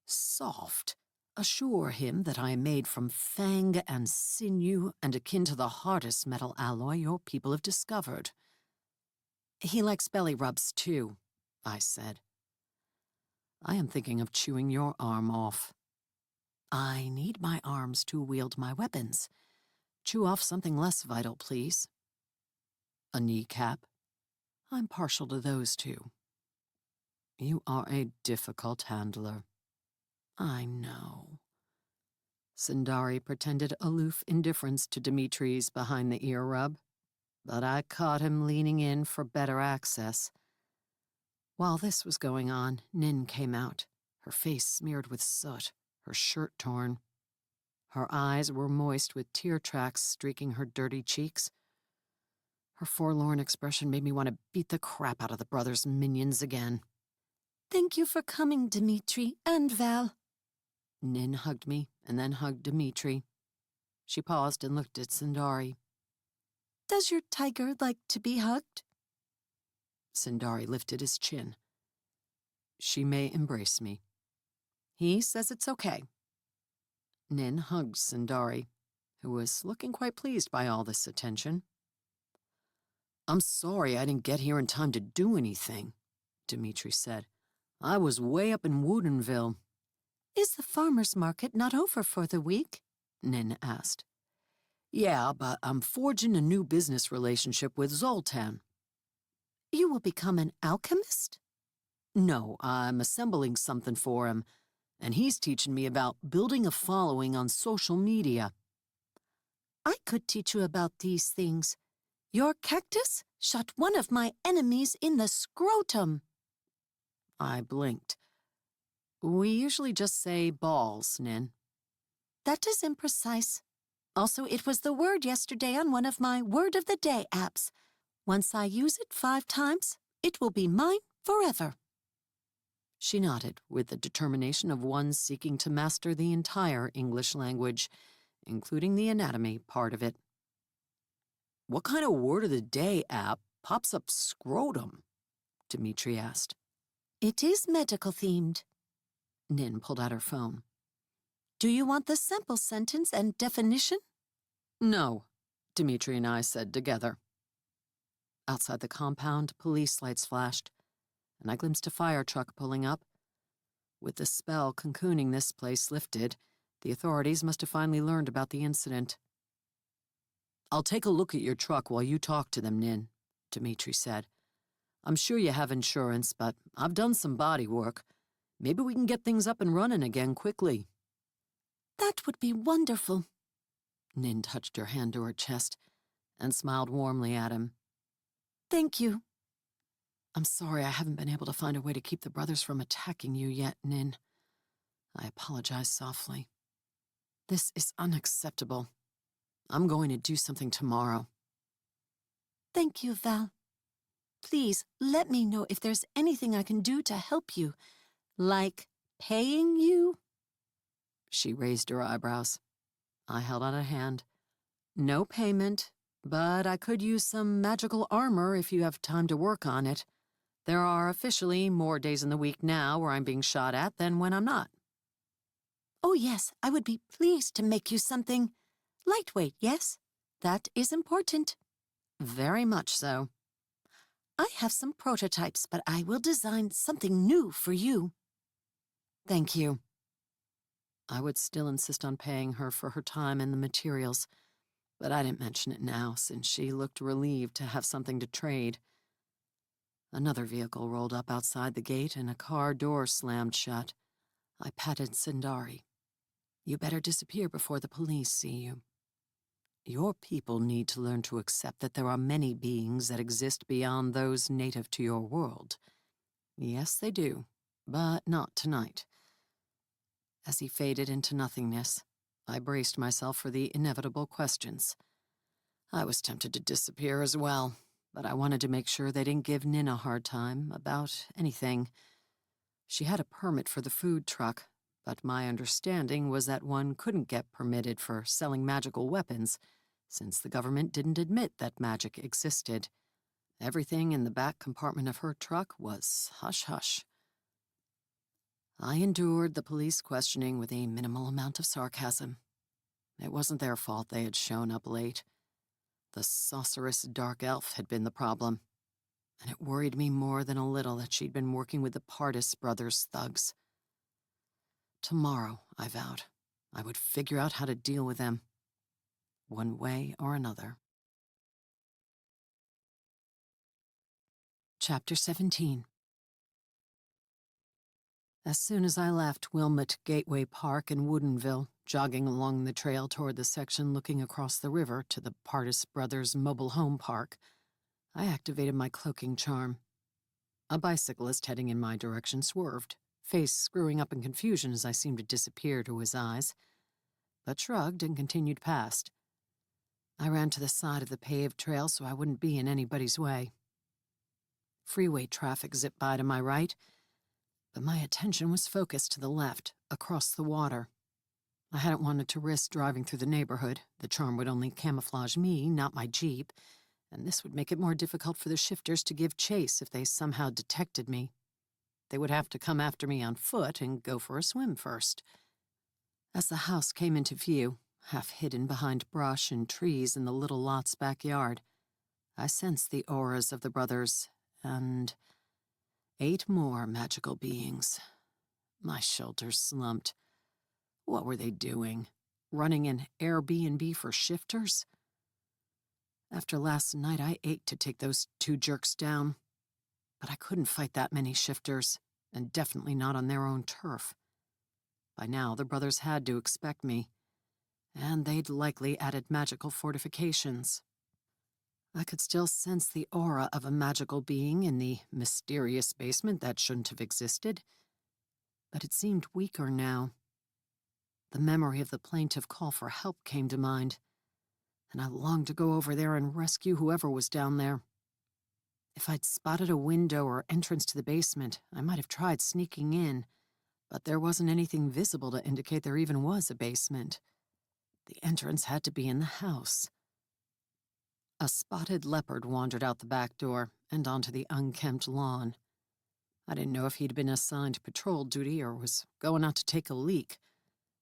Soft. Assure him that I am made from fang and sinew and akin to the hardest metal alloy your people have discovered. He likes belly rubs too, I said. I am thinking of chewing your arm off. I need my arms to wield my weapons. Chew off something less vital, please. A kneecap? I'm partial to those too. You are a difficult handler. I know. Sundari pretended aloof indifference to Dimitri's behind-the-ear rub, but I caught him leaning in for better access. While this was going on, Nin came out, her face smeared with soot, her shirt torn. Her eyes were moist with tear tracks streaking her dirty cheeks. Her forlorn expression made me want to beat the crap out of the brothers' minions again. Thank you for coming, Dmitri and Val. Nin hugged me and then hugged Dmitri. She paused and looked at Sundari. Does your tiger like to be hugged? Sundari lifted his chin. She may embrace me. He says it's okay. Nin hugged Sundari, who was looking quite pleased by all this attention. I'm sorry I didn't get here in time to do anything, Dmitri said. I was way up in Woodinville. Is the farmer's market not over for the week? Nin asked. Yeah, but I'm forging a new business relationship with Zoltan. You will become an alchemist? No, I'm assembling something for him, and he's teaching me about building a following on social media. I could teach you about these things. Your cactus shot one of my enemies in the scrotum. I blinked. We usually just say balls, Nin. That is imprecise. Also, it was the word yesterday on one of my Word of the Day apps. Once I use it 5 times, it will be mine forever. She nodded with the determination of one seeking to master the entire English language, including the anatomy part of it. What kind of Word of the Day app pops up scrotum? Dmitri asked. It is medical-themed. Nin pulled out her phone. Do you want the sample sentence and definition? No, Dmitri and I said together. Outside the compound, police lights flashed, and I glimpsed a fire truck pulling up. With the spell cocooning this place lifted, the authorities must have finally learned about the incident. I'll take a look at your truck while you talk to them, Nin, Dmitri said. I'm sure you have insurance, but I've done some body work. Maybe we can get things up and running again quickly. That would be wonderful. Nin touched her hand to her chest and smiled warmly at him. Thank you. I'm sorry I haven't been able to find a way to keep the brothers from attacking you yet, Nin. I apologized softly. This is unacceptable. I'm going to do something tomorrow. Thank you, Val. Please, let me know if there's anything I can do to help you. Like paying you? She raised her eyebrows. I held out a hand. No payment, but I could use some magical armor if you have time to work on it. There are officially more days in the week now where I'm being shot at than when I'm not. Oh, yes, I would be pleased to make you something lightweight, yes? That is important. Very much so. I have some prototypes, but I will design something new for you. Thank you. I would still insist on paying her for her time and the materials, but I didn't mention it now since she looked relieved to have something to trade. Another vehicle rolled up outside the gate and a car door slammed shut. I patted Sindari. You better disappear before the police see you. Your people need to learn to accept that there are many beings that exist beyond those native to your world. Yes, they do, but not tonight. As he faded into nothingness, I braced myself for the inevitable questions. I was tempted to disappear as well, but I wanted to make sure they didn't give Nin a hard time about anything. She had a permit for the food truck, but my understanding was that one couldn't get permitted for selling magical weapons, since the government didn't admit that magic existed. Everything in the back compartment of her truck was hush-hush. I endured the police questioning with a minimal amount of sarcasm. It wasn't their fault they had shown up late. The sorceress dark elf had been the problem, and it worried me more than a little that she'd been working with the Pardis brothers' thugs. Tomorrow, I vowed, I would figure out how to deal with them, one way or another. Chapter 17. As soon as I left Wilmot Gateway Park in Woodinville, jogging along the trail toward the section looking across the river to the Pardis Brothers Mobile Home Park, I activated my cloaking charm. A bicyclist heading in my direction swerved, face screwing up in confusion as I seemed to disappear to his eyes, but shrugged and continued past. I ran to the side of the paved trail so I wouldn't be in anybody's way. Freeway traffic zipped by to my right, but my attention was focused to the left, across the water. I hadn't wanted to risk driving through the neighborhood. The charm would only camouflage me, not my Jeep, and this would make it more difficult for the shifters to give chase if they somehow detected me. They would have to come after me on foot and go for a swim first. As the house came into view, half hidden behind brush and trees in the little lot's backyard, I sensed the auras of the brothers and 8 more magical beings. My shoulders slumped. What were they doing? Running an Airbnb for shifters? After last night, I ached to take those two jerks down. But I couldn't fight that many shifters, and definitely not on their own turf. By now, the brothers had to expect me, and they'd likely added magical fortifications. I could still sense the aura of a magical being in the mysterious basement that shouldn't have existed, but it seemed weaker now. The memory of the plaintive call for help came to mind, and I longed to go over there and rescue whoever was down there. If I'd spotted a window or entrance to the basement, I might have tried sneaking in, but there wasn't anything visible to indicate there even was a basement. The entrance had to be in the house. A spotted leopard wandered out the back door and onto the unkempt lawn. I didn't know if he'd been assigned patrol duty or was going out to take a leak,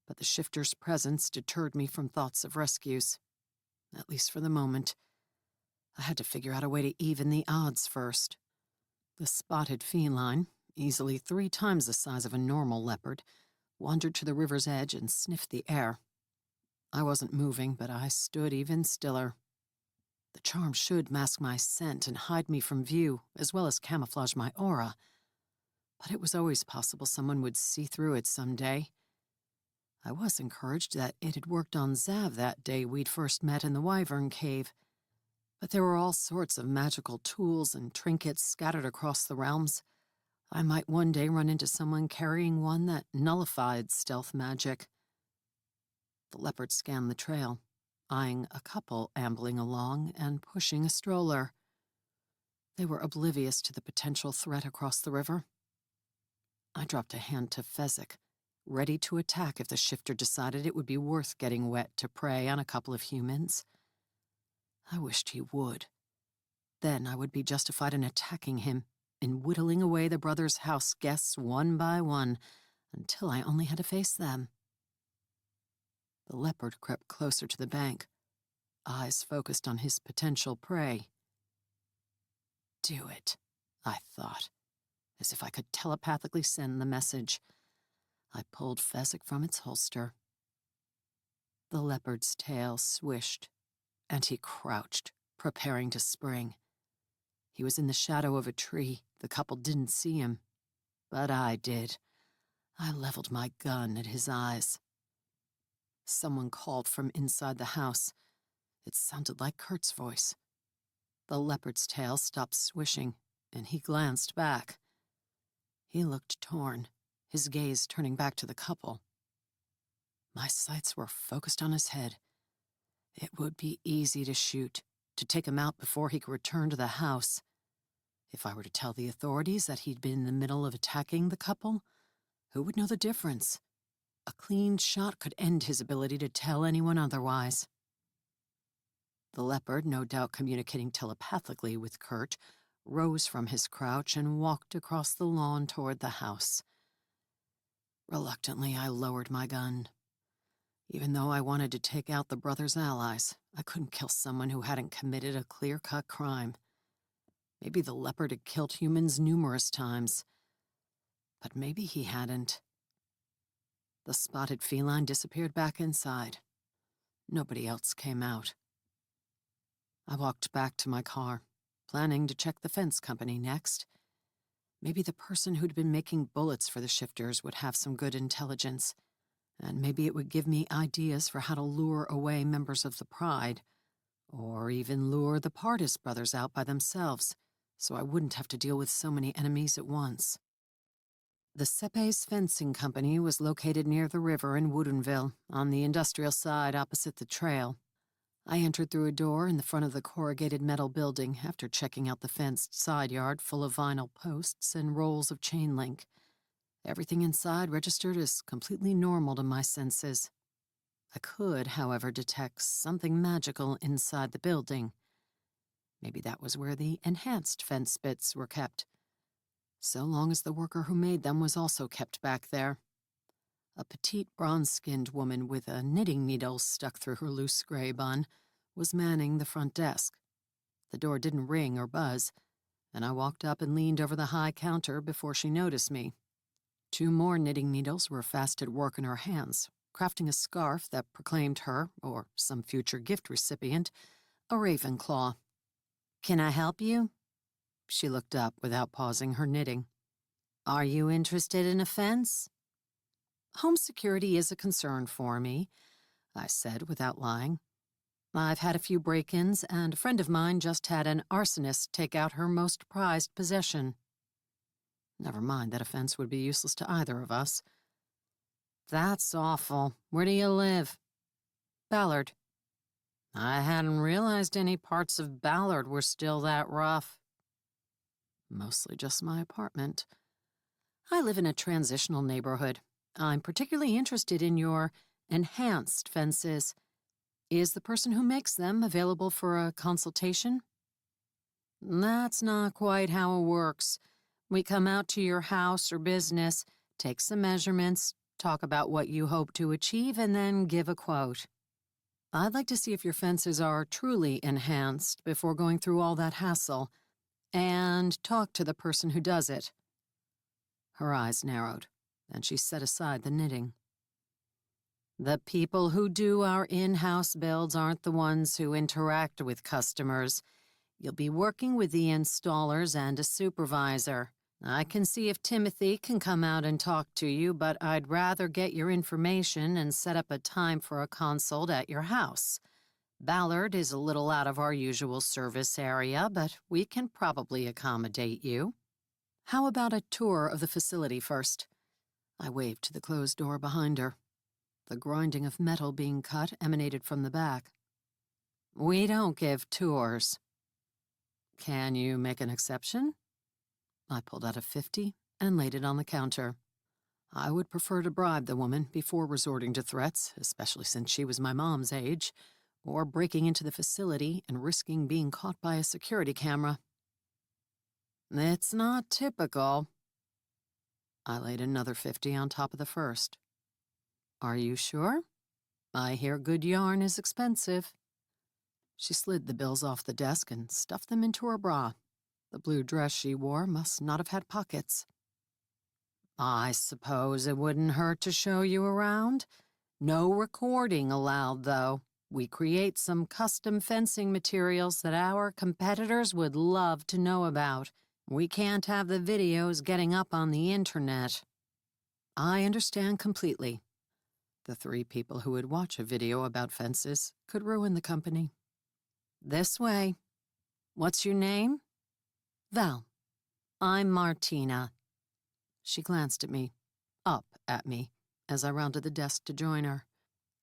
but the shifter's presence deterred me from thoughts of rescues, at least for the moment. I had to figure out a way to even the odds first. The spotted feline, easily 3 times the size of a normal leopard, wandered to the river's edge and sniffed the air. I wasn't moving, but I stood even stiller. The charm should mask my scent and hide me from view, as well as camouflage my aura. But it was always possible someone would see through it someday. I was encouraged that it had worked on Zav that day we'd first met in the Wyvern Cave. But there were all sorts of magical tools and trinkets scattered across the realms. I might one day run into someone carrying one that nullified stealth magic. The leopard scanned the trail, eyeing a couple ambling along and pushing a stroller. They were oblivious to the potential threat across the river. I dropped a hand to Fezzik, ready to attack if the shifter decided it would be worth getting wet to prey on a couple of humans. I wished he would. Then I would be justified in attacking him, in whittling away the brothers' house guests one by one, until I only had to face them. The leopard crept closer to the bank, eyes focused on his potential prey. Do it, I thought, as if I could telepathically send the message. I pulled Fezzik from its holster. The leopard's tail swished, and he crouched, preparing to spring. He was in the shadow of a tree. The couple didn't see him, but I did. I leveled my gun at his eyes. Someone called from inside the house. It sounded like Kurt's voice. The leopard's tail stopped swishing, and he glanced back. He looked torn, his gaze turning back to the couple. My sights were focused on his head. It would be easy to shoot, to take him out before he could return to the house. If I were to tell the authorities that he'd been in the middle of attacking the couple, who would know the difference? A clean shot could end his ability to tell anyone otherwise. The leopard, no doubt communicating telepathically with Kurt, rose from his crouch and walked across the lawn toward the house. Reluctantly, I lowered my gun. Even though I wanted to take out the brothers' allies, I couldn't kill someone who hadn't committed a clear-cut crime. Maybe the leopard had killed humans numerous times, but maybe he hadn't. The spotted feline disappeared back inside. Nobody else came out. I walked back to my car, planning to check the fence company next. Maybe the person who'd been making bullets for the shifters would have some good intelligence, and maybe it would give me ideas for how to lure away members of the Pride, or even lure the Pardis brothers out by themselves, so I wouldn't have to deal with so many enemies at once. The Sepes Fencing Company was located near the river in Woodinville, on the industrial side opposite the trail. I entered through a door in the front of the corrugated metal building after checking out the fenced side yard full of vinyl posts and rolls of chain link. Everything inside registered as completely normal to my senses. I could, however, detect something magical inside the building. Maybe that was where the enhanced fence bits were kept, so long as the worker who made them was also kept back there. A petite bronze-skinned woman with a knitting needle stuck through her loose gray bun was manning the front desk. The door didn't ring or buzz, and I walked up and leaned over the high counter before she noticed me. 2 more knitting needles were fast at work in her hands, crafting a scarf that proclaimed her, or some future gift recipient, a Ravenclaw. "Can I help you?" She looked up without pausing her knitting. "Are you interested in a fence?" Home security is a concern for me, I said without lying. I've had a few break-ins, and a friend of mine just had an arsonist take out her most prized possession. Never mind that a fence would be useless to either of us. "That's awful. Where do you live?" Ballard. "I hadn't realized any parts of Ballard were still that rough." Mostly just my apartment. I live in a transitional neighborhood. I'm particularly interested in your enhanced fences. Is the person who makes them available for a consultation? "That's not quite how it works. We come out to your house or business, take some measurements, talk about what you hope to achieve, and then give a quote." I'd like to see if your fences are truly enhanced before going through all that hassle, and talk to the person who does it. Her eyes narrowed, and she set aside the knitting. "The people who do our in-house builds aren't the ones who interact with customers. You'll be working with the installers and a supervisor. I can see if Timothy can come out and talk to you, but I'd rather get your information and set up a time for a consult at your house. Ballard is a little out of our usual service area, but we can probably accommodate you." How about a tour of the facility first? I waved to the closed door behind her. The grinding of metal being cut emanated from the back. "We don't give tours." "Can you make an exception?" I pulled out a 50 and laid it on the counter. I would prefer to bribe the woman before resorting to threats, especially since she was my mom's age, or breaking into the facility and risking being caught by a security camera. "It's not typical." I laid another 50 on top of the first. "Are you sure? I hear good yarn is expensive." She slid the bills off the desk and stuffed them into her bra. The blue dress she wore must not have had pockets. "I suppose it wouldn't hurt to show you around. No recording allowed, though. We create some custom fencing materials that our competitors would love to know about. We can't have the videos getting up on the internet." I understand completely. The 3 people who would watch a video about fences could ruin the company. "This way. What's your name?" "Val." "I'm Martina." She glanced at me, up at me, as I rounded the desk to join her.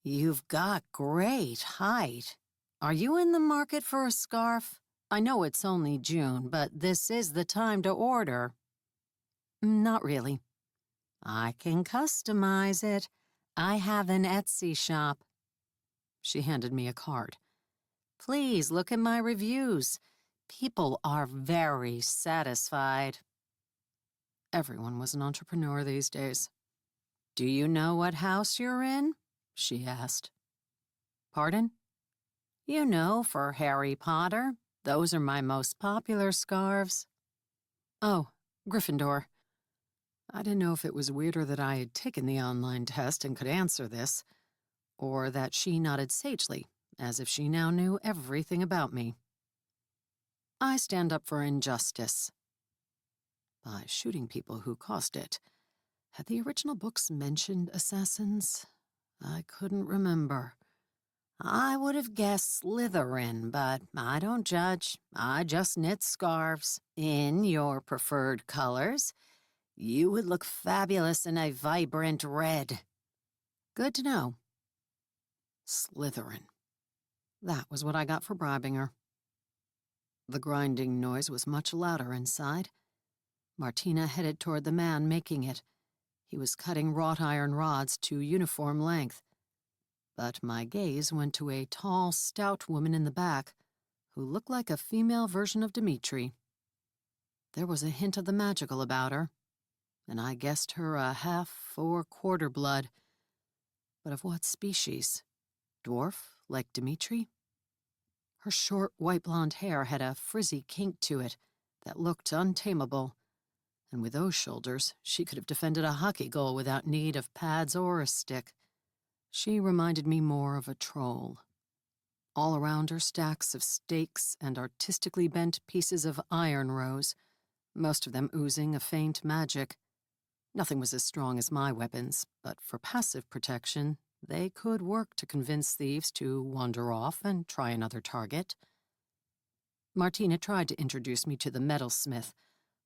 "You've got great height. Are you in the market for a scarf? I know it's only June, but this is the time to order." "Not really." "I can customize it. I have an Etsy shop." She handed me a card. "Please look at my reviews. People are very satisfied." Everyone was an entrepreneur these days. "Do you know what house you're in?" she asked. "Pardon?" "You know, for Harry Potter. Those are my most popular scarves." "Oh, Gryffindor." I didn't know if it was weirder that I had taken the online test and could answer this, or that she nodded sagely, as if she now knew everything about me. "I stand up for injustice." By shooting people who caused it. Had the original books mentioned assassins? I couldn't remember. "I would have guessed Slytherin, but I don't judge. I just knit scarves in your preferred colors. You would look fabulous in a vibrant red." Good to know. Slytherin. That was what I got for bribing her. The grinding noise was much louder inside. Martina headed toward the man making it. He was cutting wrought iron rods to uniform length. But my gaze went to a tall, stout woman in the back who looked like a female version of Dimitri. There was a hint of the magical about her, and I guessed her a half or quarter blood. But of what species? Dwarf, like Dimitri? Her short, white blonde hair had a frizzy kink to it that looked untamable, and with those shoulders, she could have defended a hockey goal without need of pads or a stick. She reminded me more of a troll. All around her, stacks of stakes and artistically bent pieces of iron rose, most of them oozing a faint magic. Nothing was as strong as my weapons, but for passive protection, they could work to convince thieves to wander off and try another target. Martina tried to introduce me to the metalsmith,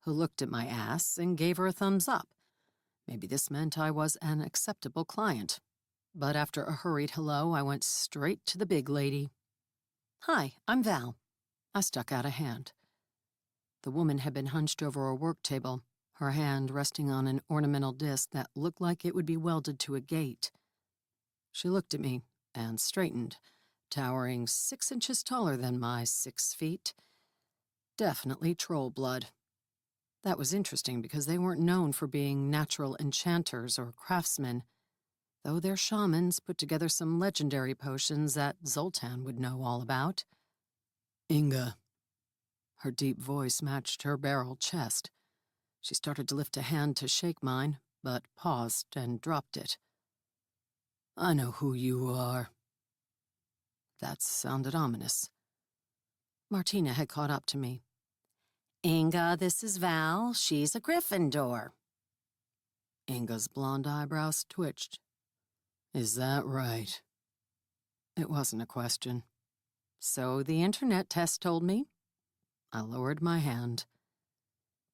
who looked at my ass and gave her a thumbs up. Maybe this meant I was an acceptable client. But after a hurried hello, I went straight to the big lady. "Hi, I'm Val." I stuck out a hand. The woman had been hunched over a work table, her hand resting on an ornamental disc that looked like it would be welded to a gate. She looked at me and straightened, towering 6 inches taller than my 6 feet. Definitely troll blood. That was interesting because they weren't known for being natural enchanters or craftsmen, though their shamans put together some legendary potions that Zoltan would know all about. Inga. Her deep voice matched her barrel chest. She started to lift a hand to shake mine, but paused and dropped it. I know who you are. That sounded ominous. Martina had caught up to me. "Inga, this is Val. She's a Gryffindor." Inga's blonde eyebrows twitched. Is that right? It wasn't a question. "So the internet test told me." I lowered my hand.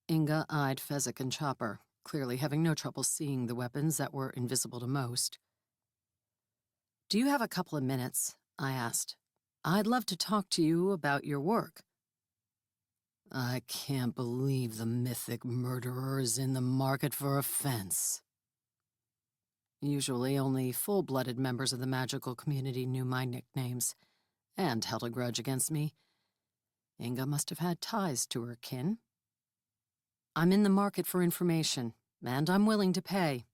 Inga eyed Fezzik and Chopper, clearly having no trouble seeing the weapons that were invisible to most. "Do you have a couple of minutes?" I asked. "I'd love to talk to you about your work." I can't believe the mythic murderer is in the market for a fence. Usually only full-blooded members of the magical community knew my nicknames and held a grudge against me. Inga must have had ties to her kin. "I'm in the market for information, and I'm willing to pay."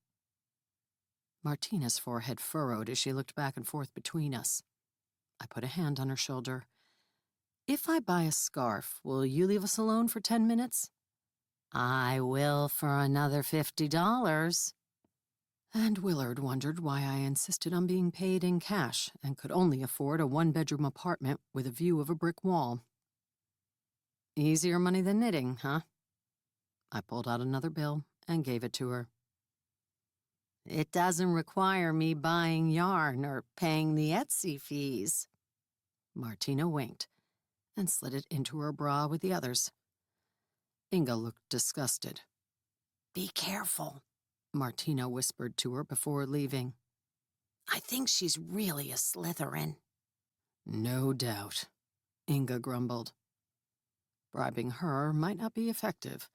Martina's forehead furrowed as she looked back and forth between us. I put a hand on her shoulder. "If I buy a scarf, will you leave us alone for 10 minutes?" "I will for another $50. And Willard wondered why I insisted on being paid in cash and could only afford a 1-bedroom apartment with a view of a brick wall. Easier money than knitting, huh? I pulled out another bill and gave it to her. "It doesn't require me buying yarn or paying the Etsy fees." Martina winked and slid it into her bra with the others. Inga looked disgusted. "Be careful," Martina whispered to her before leaving. "I think she's really a Slytherin." No doubt, Inga grumbled. Bribing her might not be effective.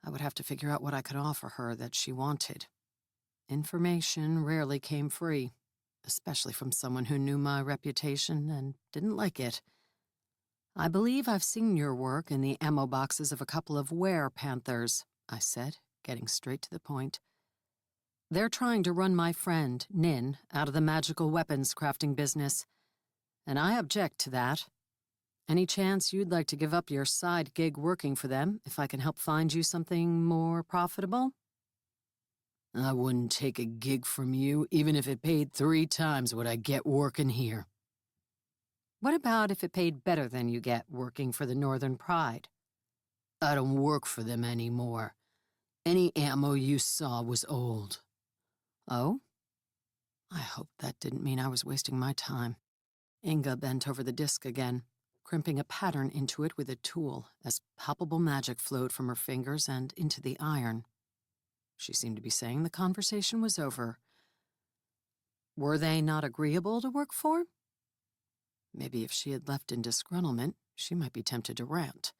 I would have to figure out what I could offer her that she wanted. Information rarely came free, especially from someone who knew my reputation and didn't like it. "I believe I've seen your work in the ammo boxes of a couple of were-panthers," I said, getting straight to the point. "They're trying to run my friend, Nin, out of the magical weapons crafting business, and I object to that. Any chance you'd like to give up your side gig working for them if I can help find you something more profitable?" I wouldn't take a gig from you even if it paid 3 times what I get working here. What about if it paid better than you get working for the Northern Pride? I don't work for them anymore. Any ammo you saw was old. Oh? I hoped that didn't mean I was wasting my time. Inga bent over the disc again, crimping a pattern into it with a tool as palpable magic flowed from her fingers and into the iron. She seemed to be saying the conversation was over. Were they not agreeable to work for? Maybe if she had left in disgruntlement, she might be tempted to rant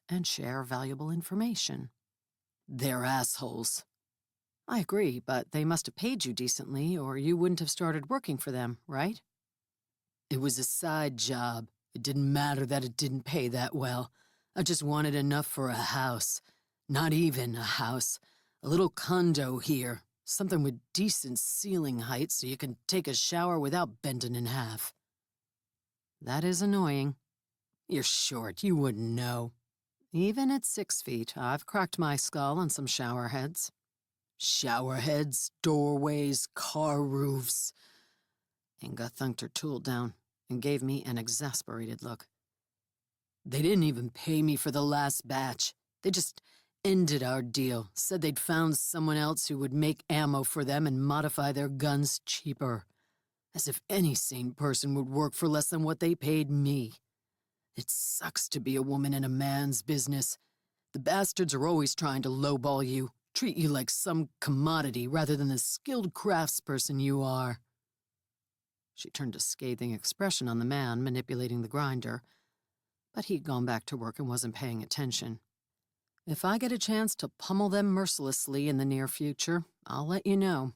and share valuable information. They're assholes. I agree, but they must have paid you decently or you wouldn't have started working for them, right? It was a side job. It didn't matter that it didn't pay that well. I just wanted enough for a house. Not even a house. A little condo here. Something with decent ceiling height so you can take a shower without bending in half. That is annoying. You're short, you wouldn't know. Even at 6 feet, I've cracked my skull on some shower heads. Shower heads, doorways, car roofs. Inga thunked her tool down and gave me an exasperated look. They didn't even pay me for the last batch. They just ended our deal, said they'd found someone else who would make ammo for them and modify their guns cheaper. As if any sane person would work for less than what they paid me. It sucks to be a woman in a man's business. The bastards are always trying to lowball you, treat you like some commodity rather than the skilled craftsperson you are. She turned a scathing expression on the man manipulating the grinder, but he'd gone back to work and wasn't paying attention. If I get a chance to pummel them mercilessly in the near future, I'll let you know.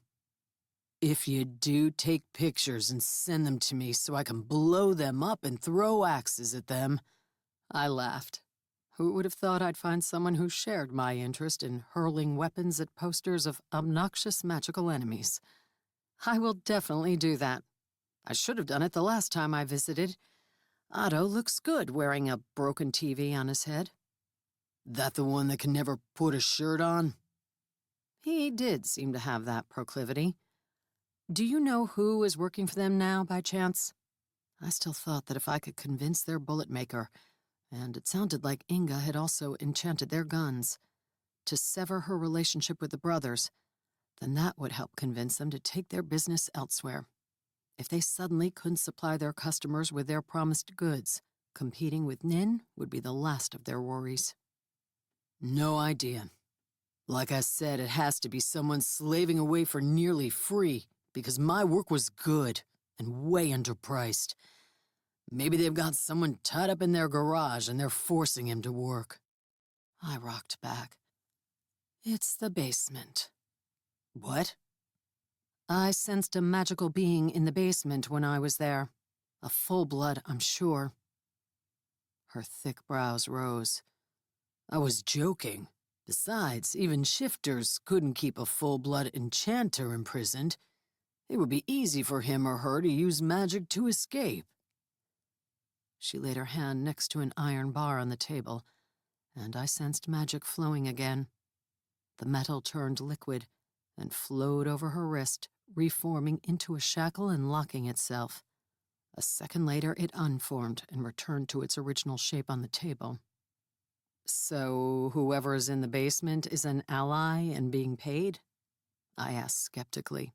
If you do, take pictures and send them to me so I can blow them up and throw axes at them. I laughed. Who would have thought I'd find someone who shared my interest in hurling weapons at posters of obnoxious magical enemies? I will definitely do that. I should have done it the last time I visited. Otto looks good wearing a broken TV on his head. That the one that can never put a shirt on? He did seem to have that proclivity. Do you know who is working for them now, by chance? I still thought that if I could convince their bullet maker, and it sounded like Inga had also enchanted their guns, to sever her relationship with the brothers, then that would help convince them to take their business elsewhere. If they suddenly couldn't supply their customers with their promised goods, competing with Nin would be the last of their worries. No idea. Like I said, it has to be someone slaving away for nearly free, because my work was good and way underpriced. Maybe they've got someone tied up in their garage and they're forcing him to work. I rocked back. It's the basement. What? I sensed a magical being in the basement when I was there. A full-blood, I'm sure. Her thick brows rose. I was joking. Besides, even shifters couldn't keep a full-blood enchanter imprisoned. It would be easy for him or her to use magic to escape. She laid her hand next to an iron bar on the table, and I sensed magic flowing again. The metal turned liquid and flowed over her wrist, reforming into a shackle and locking itself. A second later, it unformed and returned to its original shape on the table. So whoever is in the basement is an ally and being paid? I asked skeptically.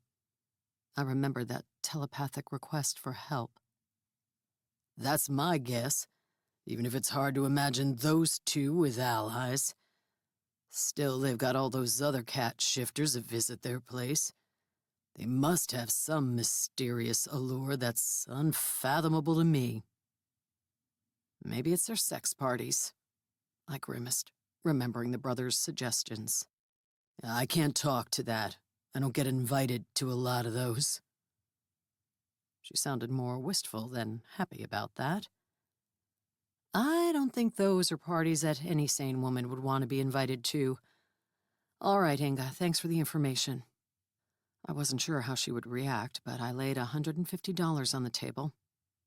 I remembered that telepathic request for help. That's my guess, even if it's hard to imagine those two with allies. Still, they've got all those other cat shifters that visit their place. They must have some mysterious allure that's unfathomable to me. Maybe it's their sex parties. I grimaced, remembering the brothers' suggestions. I can't talk to that. I don't get invited to a lot of those. She sounded more wistful than happy about that. I don't think those are parties that any sane woman would want to be invited to. All right, Inga, thanks for the information. I wasn't sure how she would react, but I laid $150 on the table.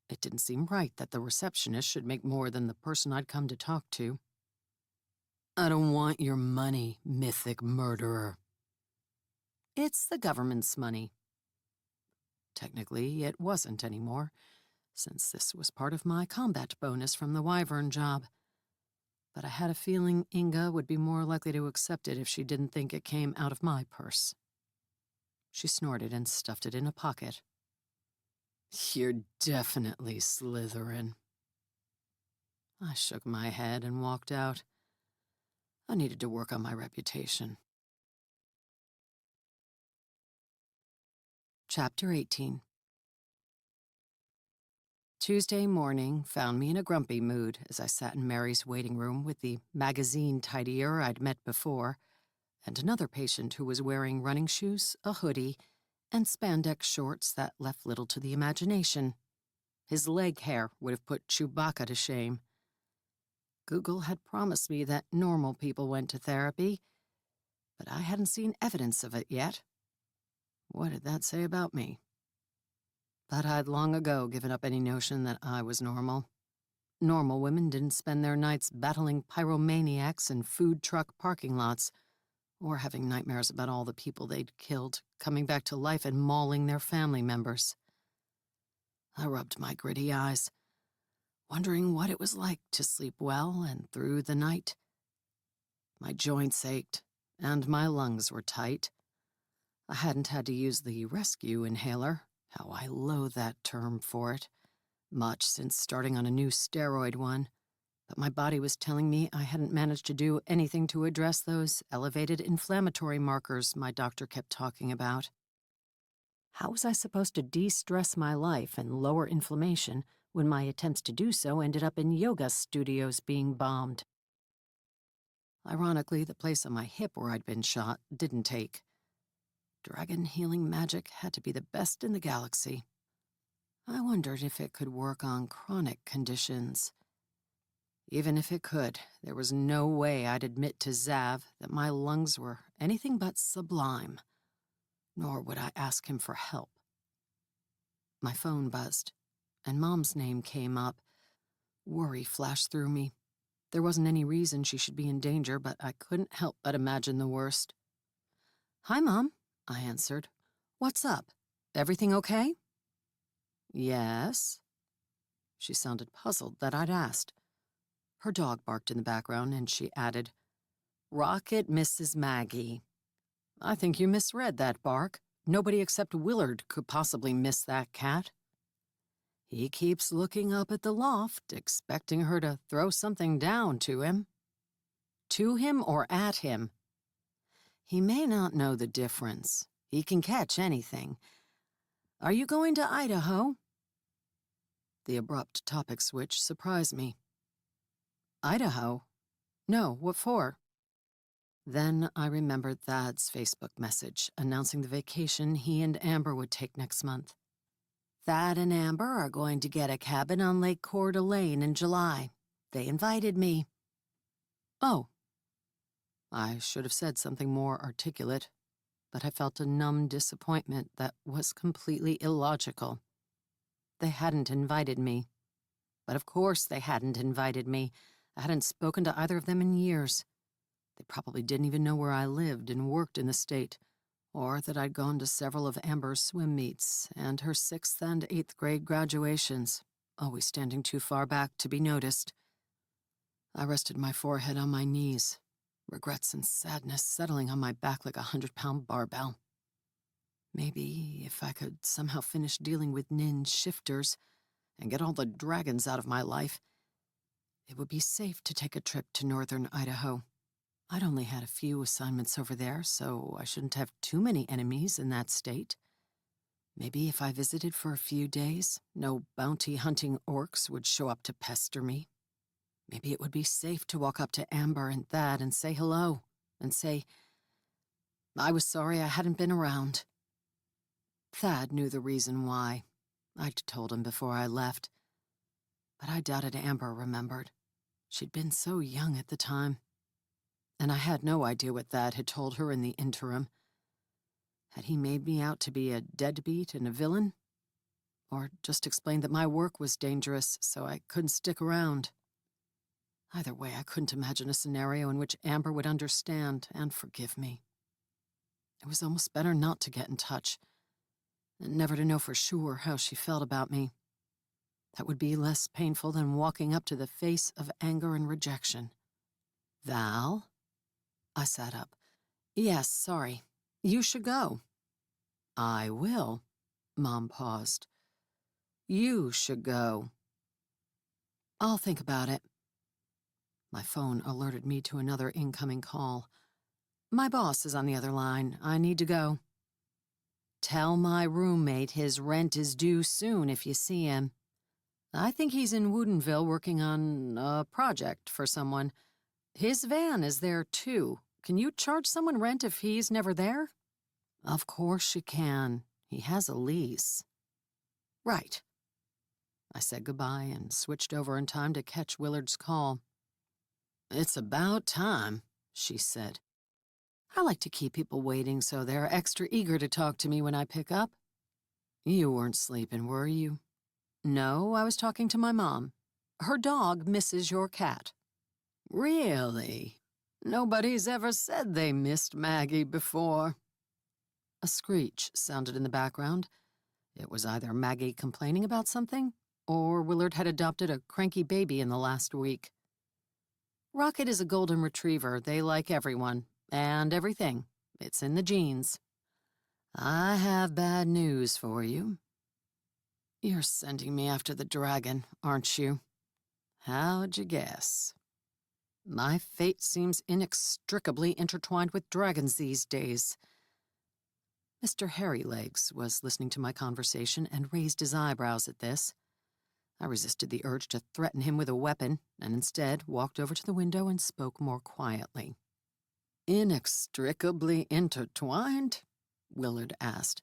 It didn't seem right that the receptionist should make more than the person I'd come to talk to. I don't want your money, mythic murderer. It's the government's money. Technically, it wasn't anymore, since this was part of my combat bonus from the Wyvern job. But I had a feeling Inga would be more likely to accept it if she didn't think it came out of my purse. She snorted and stuffed it in a pocket. You're definitely Slytherin. I shook my head and walked out. I needed to work on my reputation. Chapter 18. Tuesday morning found me in a grumpy mood as I sat in Mary's waiting room with the magazine tidier I'd met before, and another patient who was wearing running shoes, a hoodie, and spandex shorts that left little to the imagination. His leg hair would have put Chewbacca to shame. Google had promised me that normal people went to therapy, but I hadn't seen evidence of it yet. What did that say about me? But I'd long ago given up any notion that I was normal. Normal women didn't spend their nights battling pyromaniacs in food truck parking lots, or having nightmares about all the people they'd killed coming back to life and mauling their family members. I rubbed my gritty eyes, wondering what it was like to sleep well and through the night. My joints ached, and my lungs were tight. I hadn't had to use the rescue inhaler, how I loathe that term for it, much since starting on a new steroid one, but my body was telling me I hadn't managed to do anything to address those elevated inflammatory markers my doctor kept talking about. How was I supposed to de-stress my life and lower inflammation when my attempts to do so ended up in yoga studios being bombed? Ironically, the place on my hip where I'd been shot didn't take. Dragon healing magic had to be the best in the galaxy. I wondered if it could work on chronic conditions. Even if it could, there was no way I'd admit to Zav that my lungs were anything but sublime, nor would I ask him for help. My phone buzzed, and Mom's name came up. Worry flashed through me. There wasn't any reason she should be in danger, but I couldn't help but imagine the worst. "Hi, Mom," I answered. "What's up? Everything okay?" "Yes." She sounded puzzled that I'd asked. Her dog barked in the background, and she added, "Rocket Mrs. Maggie." I think you misread that bark. Nobody except Willard could possibly miss that cat. He keeps looking up at the loft, expecting her to throw something down to him. To him or at him? He may not know the difference. He can catch anything. "Are you going to Idaho?" The abrupt topic switch surprised me. "Idaho? No, what for?" Then I remembered Thad's Facebook message announcing the vacation he and Amber would take next month. "Thad and Amber are going to get a cabin on Lake Coeur d'Alene in July. They invited me." Oh. I should have said something more articulate, but I felt a numb disappointment that was completely illogical. They hadn't invited me. But of course they hadn't invited me. I hadn't spoken to either of them in years. They probably didn't even know where I lived and worked in the state, or that I'd gone to several of Amber's swim meets and her 6th and 8th grade graduations, always standing too far back to be noticed. I rested my forehead on my knees, regrets and sadness settling on my back like a 100-pound barbell. Maybe if I could somehow finish dealing with Nin's shifters and get all the dragons out of my life, it would be safe to take a trip to northern Idaho. I'd only had a few assignments over there, so I shouldn't have too many enemies in that state. Maybe if I visited for a few days, no bounty-hunting orcs would show up to pester me. Maybe it would be safe to walk up to Amber and Thad and say hello, and say, I was sorry I hadn't been around. Thad knew the reason why. I'd told him before I left. But I doubted Amber remembered. She'd been so young at the time. And I had no idea what Thad had told her in the interim. Had he made me out to be a deadbeat and a villain? Or just explained that my work was dangerous, so I couldn't stick around? Either way, I couldn't imagine a scenario in which Amber would understand and forgive me. It was almost better not to get in touch, and never to know for sure how she felt about me. That would be less painful than walking up to the face of anger and rejection. "Val?" I sat up. "Yes, sorry. You should go." "I will." Mom paused. "You should go." "I'll think about it." My phone alerted me to another incoming call. "My boss is on the other line. I need to go." "Tell my roommate his rent is due soon if you see him. I think he's in Woodinville working on a project for someone. His van is there, too. Can you charge someone rent if he's never there?" "Of course you can. He has a lease." "Right." I said goodbye and switched over in time to catch Willard's call. "It's about time," she said. I like to keep people waiting so they're extra eager to talk to me when I pick up. "You weren't sleeping, were you?" "No, I was talking to my mom. Her dog misses your cat." "Really? Nobody's ever said they missed Maggie before. A screech sounded in the background. It was either Maggie complaining about something, or Willard had adopted a cranky baby in the last week. Rocket is a golden retriever. They like everyone, and everything. It's in the genes. I have bad news for you. You're sending me after the dragon, aren't you? How'd you guess? My fate seems inextricably intertwined with dragons these days. Mr. Hairylegs was listening to my conversation and raised his eyebrows at this. I resisted the urge to threaten him with a weapon, and instead walked over to the window and spoke more quietly. Inextricably intertwined? Willard asked.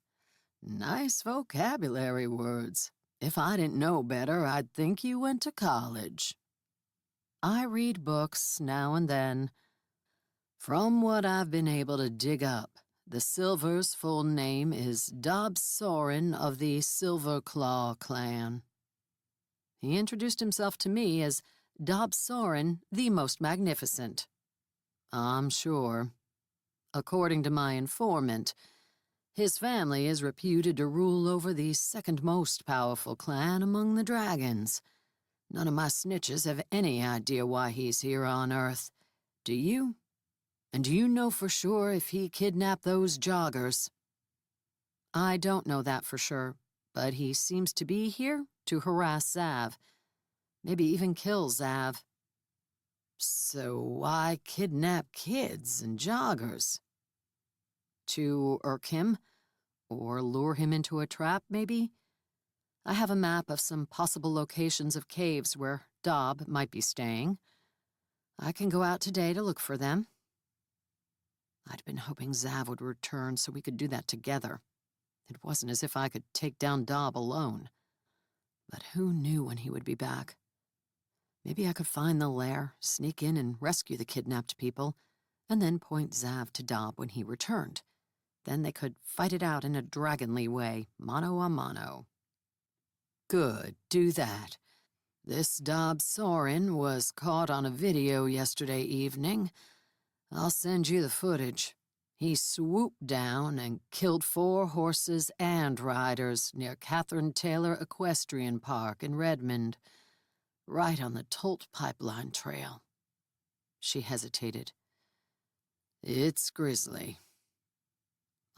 Nice vocabulary words. If I didn't know better, I'd think you went to college. I read books now and then. From what I've been able to dig up, the Silver's full name is Dobbs Sorin of the Silver Claw clan. He introduced himself to me as Dobbs Sorin, the Most Magnificent. I'm sure. According to my informant, his family is reputed to rule over the second most powerful clan among the dragons. None of my snitches have any idea why he's here on Earth. Do you? And do you know for sure if he kidnapped those joggers? I don't know that for sure, but he seems to be here to harass Zav. Maybe even kill Zav. So why kidnap kids and joggers? To irk him, or lure him into a trap, maybe? I have a map of some possible locations of caves where Dobb might be staying. I can go out today to look for them. I'd been hoping Zav would return so we could do that together. It wasn't as if I could take down Dobb alone. But who knew when he would be back? Maybe I could find the lair, sneak in and rescue the kidnapped people, and then point Zav to Dobb when he returned. Then they could fight it out in a dragonly way, mano a mano. Good, do that. This Dobbs Sorin was caught on a video yesterday evening. I'll send you the footage. He swooped down and killed 4 horses and riders near Catherine Taylor Equestrian Park in Redmond, right on the Tolt Pipeline Trail. She hesitated. It's grisly.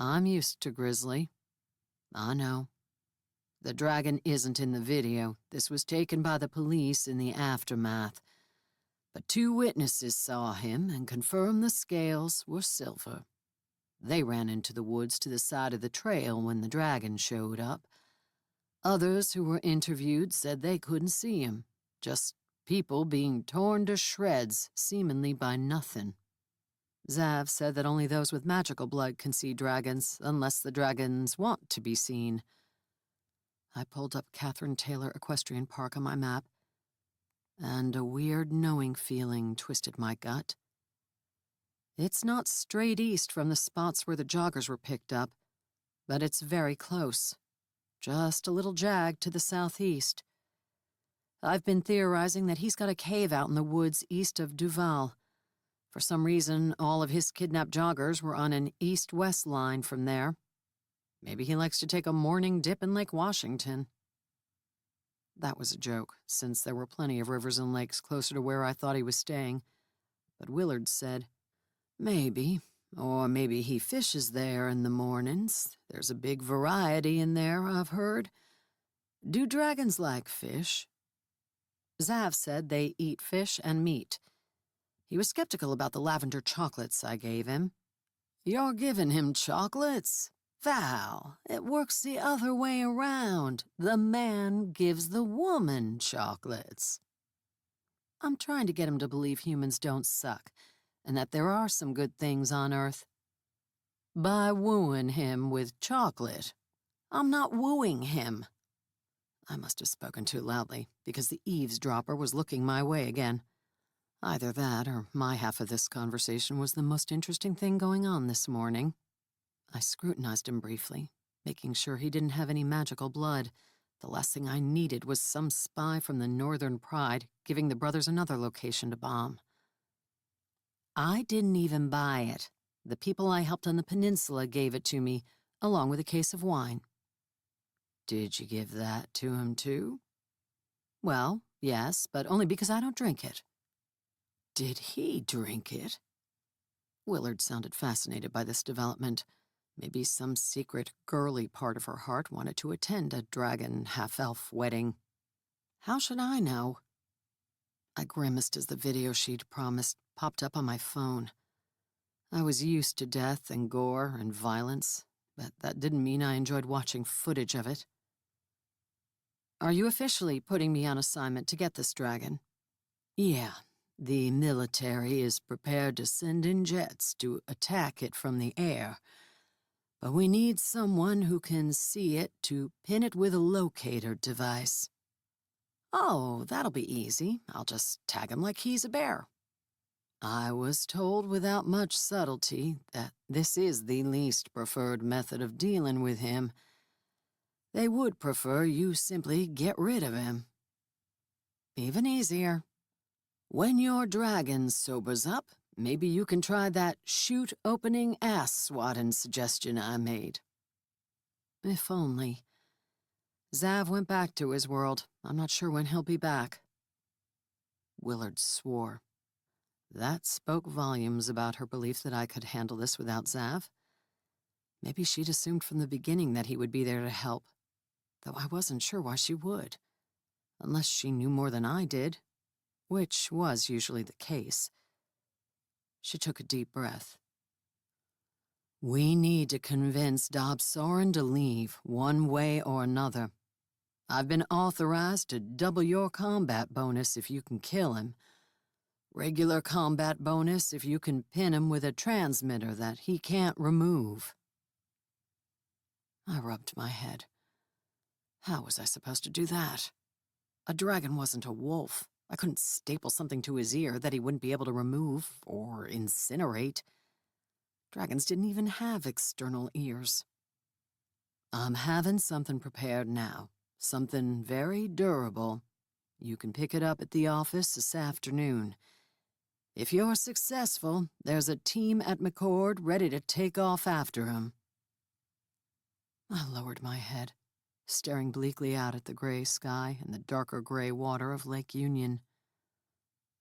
I'm used to grisly. I know. The dragon isn't in the video. This was taken by the police in the aftermath. But 2 witnesses saw him and confirmed the scales were silver. They ran into the woods to the side of the trail when the dragon showed up. Others who were interviewed said they couldn't see him, just people being torn to shreds, seemingly by nothing. Zav said that only those with magical blood can see dragons, unless the dragons want to be seen. I pulled up Catherine Taylor Equestrian Park on my map, and a weird knowing feeling twisted my gut. It's not straight east from the spots where the joggers were picked up, but it's very close. Just a little jag to the southeast. I've been theorizing that he's got a cave out in the woods east of Duval. For some reason, all of his kidnapped joggers were on an east-west line from there. Maybe he likes to take a morning dip in Lake Washington. That was a joke, since there were plenty of rivers and lakes closer to where I thought he was staying. But Willard said, maybe. Or maybe he fishes there in the mornings. There's a big variety in there, I've heard. Do dragons like fish? Zav said they eat fish and meat. He was skeptical about the lavender chocolates I gave him. You're giving him chocolates? Val, it works the other way around. The man gives the woman chocolates. I'm trying to get him to believe humans don't suck, and that there are some good things on Earth. By wooing him with chocolate. I'm not wooing him. I must have spoken too loudly, because the eavesdropper was looking my way again. Either that, or my half of this conversation was the most interesting thing going on this morning. I scrutinized him briefly, making sure he didn't have any magical blood. The last thing I needed was some spy from the Northern Pride giving the brothers another location to bomb. I didn't even buy it. The people I helped on the peninsula gave it to me, along with a case of wine. Did you give that to him, too? Well, yes, but only because I don't drink it. Did he drink it? Willard sounded fascinated by this development. Maybe some secret, girly part of her heart wanted to attend a dragon half-elf wedding. How should I know? I grimaced as the video she'd promised popped up on my phone. I was used to death and gore and violence, but that didn't mean I enjoyed watching footage of it. Are you officially putting me on assignment to get this dragon? Yeah. The military is prepared to send in jets to attack it from the air, but we need someone who can see it to pin it with a locator device. Oh, that'll be easy. I'll just tag him like he's a bear. I was told without much subtlety that this is the least preferred method of dealing with him. They would prefer you simply get rid of him. Even easier. When your dragon sobers up, maybe you can try that chute-opening ass-swatting suggestion I made. If only. Zav went back to his world. I'm not sure when he'll be back. Willard swore. That spoke volumes about her belief that I could handle this without Zav. Maybe she'd assumed from the beginning that he would be there to help, though I wasn't sure why she would, unless she knew more than I did, which was usually the case. She took a deep breath. We need to convince Soren to leave, one way or another. I've been authorized to double your combat bonus if you can kill him. Regular combat bonus if you can pin him with a transmitter that he can't remove. I rubbed my head. How was I supposed to do that? A dragon wasn't a wolf. I couldn't staple something to his ear that he wouldn't be able to remove or incinerate. Dragons didn't even have external ears. I'm having something prepared now. Something very durable. You can pick it up at the office this afternoon. If you're successful, there's a team at McCord ready to take off after him. I lowered my head, staring bleakly out at the gray sky and the darker gray water of Lake Union.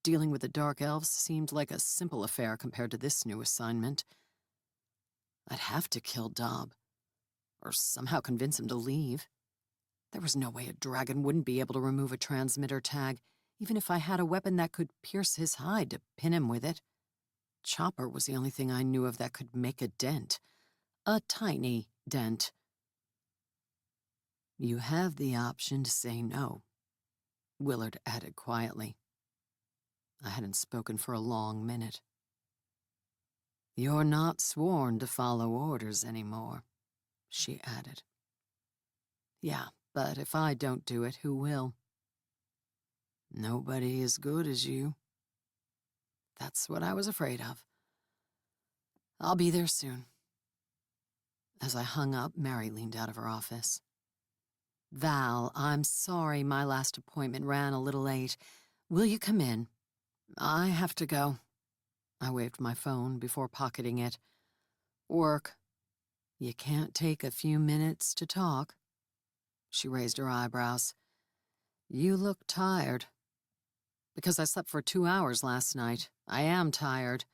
Dealing with the dark elves seemed like a simple affair compared to this new assignment. I'd have to kill Dob, or somehow convince him to leave. There was no way a dragon wouldn't be able to remove a transmitter tag, even if I had a weapon that could pierce his hide to pin him with it. Chopper was the only thing I knew of that could make a dent. A tiny dent. You have the option to say no, Willard added quietly. I hadn't spoken for a long minute. You're not sworn to follow orders anymore, she added. Yeah, but if I don't do it, who will? Nobody as good as you. That's what I was afraid of. I'll be there soon. As I hung up, Mary leaned out of her office. Val, I'm sorry my last appointment ran a little late. Will you come in? I have to go. I waved my phone before pocketing it. Work. You can't take a few minutes to talk? She raised her eyebrows. You look tired. Because I slept for 2 hours last night. I am tired.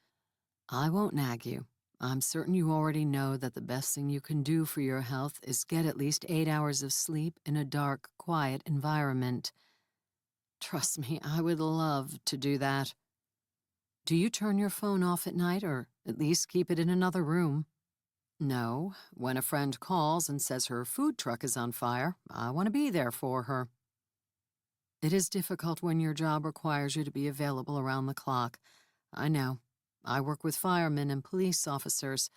I won't nag you. I'm certain you already know that the best thing you can do for your health is get at least 8 hours of sleep in a dark, quiet environment. Trust me, I would love to do that. Do you turn your phone off at night, or at least keep it in another room? No. When a friend calls and says her food truck is on fire, I want to be there for her. It is difficult when your job requires you to be available around the clock. I know. I work with firemen and police officers.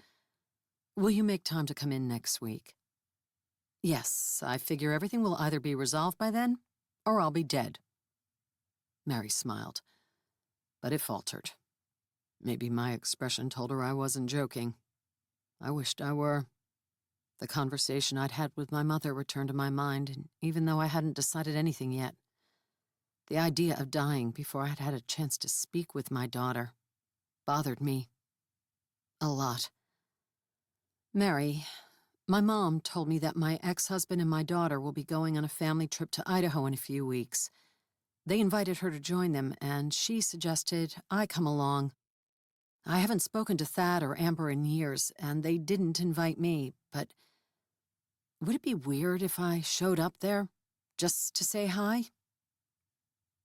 Will you make time to come in next week? Yes, I figure everything will either be resolved by then, or I'll be dead. Mary smiled, but it faltered. Maybe my expression told her I wasn't joking. I wished I were. The conversation I'd had with my mother returned to my mind, even though I hadn't decided anything yet. The idea of dying before I'd had a chance to speak with my daughter. bothered me. A lot. Mary, my mom told me that my ex-husband and my daughter will be going on a family trip to Idaho in a few weeks. They invited her to join them, and she suggested I come along. I haven't spoken to Thad or Amber in years, and they didn't invite me, but would it be weird if I showed up there, just to say hi?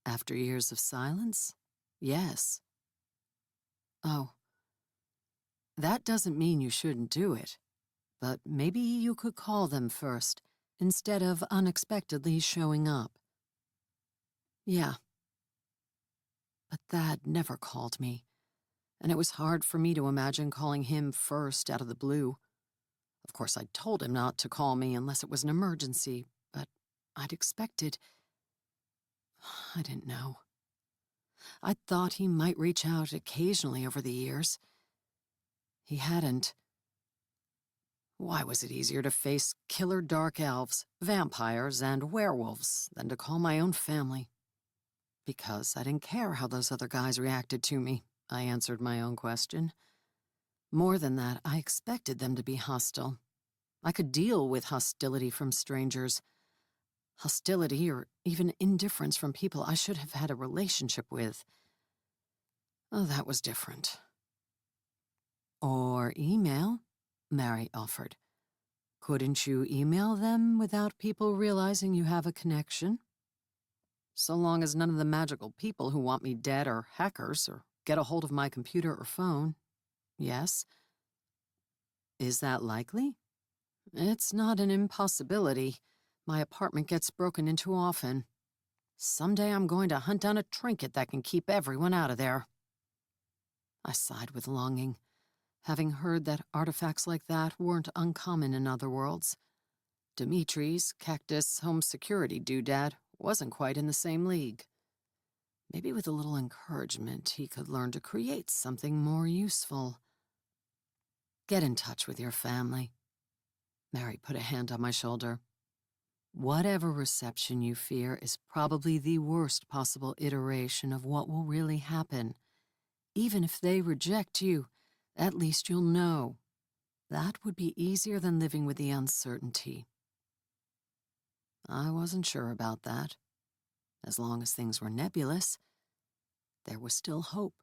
After years of silence, yes. Oh, that doesn't mean you shouldn't do it, but maybe you could call them first, instead of unexpectedly showing up. Yeah. But Thad never called me, and it was hard for me to imagine calling him first out of the blue. Of course, I'd told him not to call me unless it was an emergency, but I'd expected... I didn't know. I'd thought he might reach out occasionally over the years. He hadn't. Why was it easier to face killer dark elves, vampires, and werewolves than to call my own family? Because I didn't care how those other guys reacted to me, I answered my own question. More than that, I expected them to be hostile. I could deal with hostility from strangers. Hostility or even indifference from people I should have had a relationship with. Oh, that was different. Or email, Mary offered. Couldn't you email them without people realizing you have a connection? So long as none of the magical people who want me dead are hackers or get a hold of my computer or phone. Yes. Is that likely? It's not an impossibility. My apartment gets broken into often. Someday I'm going to hunt down a trinket that can keep everyone out of there. I sighed with longing, having heard that artifacts like that weren't uncommon in other worlds. Dimitri's cactus home security doodad wasn't quite in the same league. Maybe with a little encouragement, he could learn to create something more useful. Get in touch with your family. Mary put a hand on my shoulder. Whatever reception you fear is probably the worst possible iteration of what will really happen. Even if they reject you, at least you'll know. That would be easier than living with the uncertainty. I wasn't sure about that. As long as things were nebulous, there was still hope.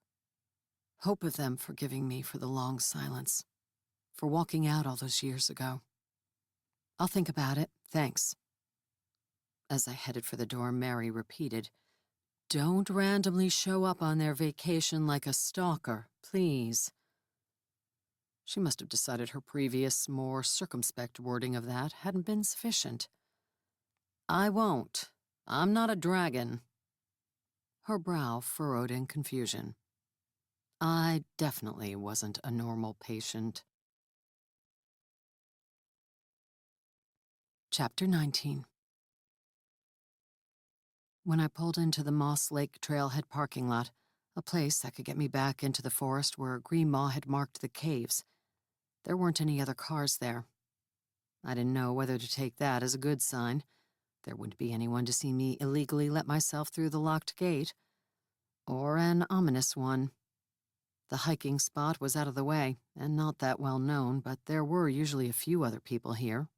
Hope of them forgiving me for the long silence, for walking out all those years ago. I'll think about it, thanks. As I headed for the door, Mary repeated, "Don't randomly show up on their vacation like a stalker, please." She must have decided her previous, more circumspect wording of that hadn't been sufficient. "I won't. I'm not a dragon." Her brow furrowed in confusion. I definitely wasn't a normal patient. Chapter 19. When I pulled into the Moss Lake Trailhead parking lot, a place that could get me back into the forest where Greenmaw had marked the caves, there weren't any other cars there. I didn't know whether to take that as a good sign. There wouldn't be anyone to see me illegally let myself through the locked gate, or an ominous one. The hiking spot was out of the way, and not that well known, but there were usually a few other people here.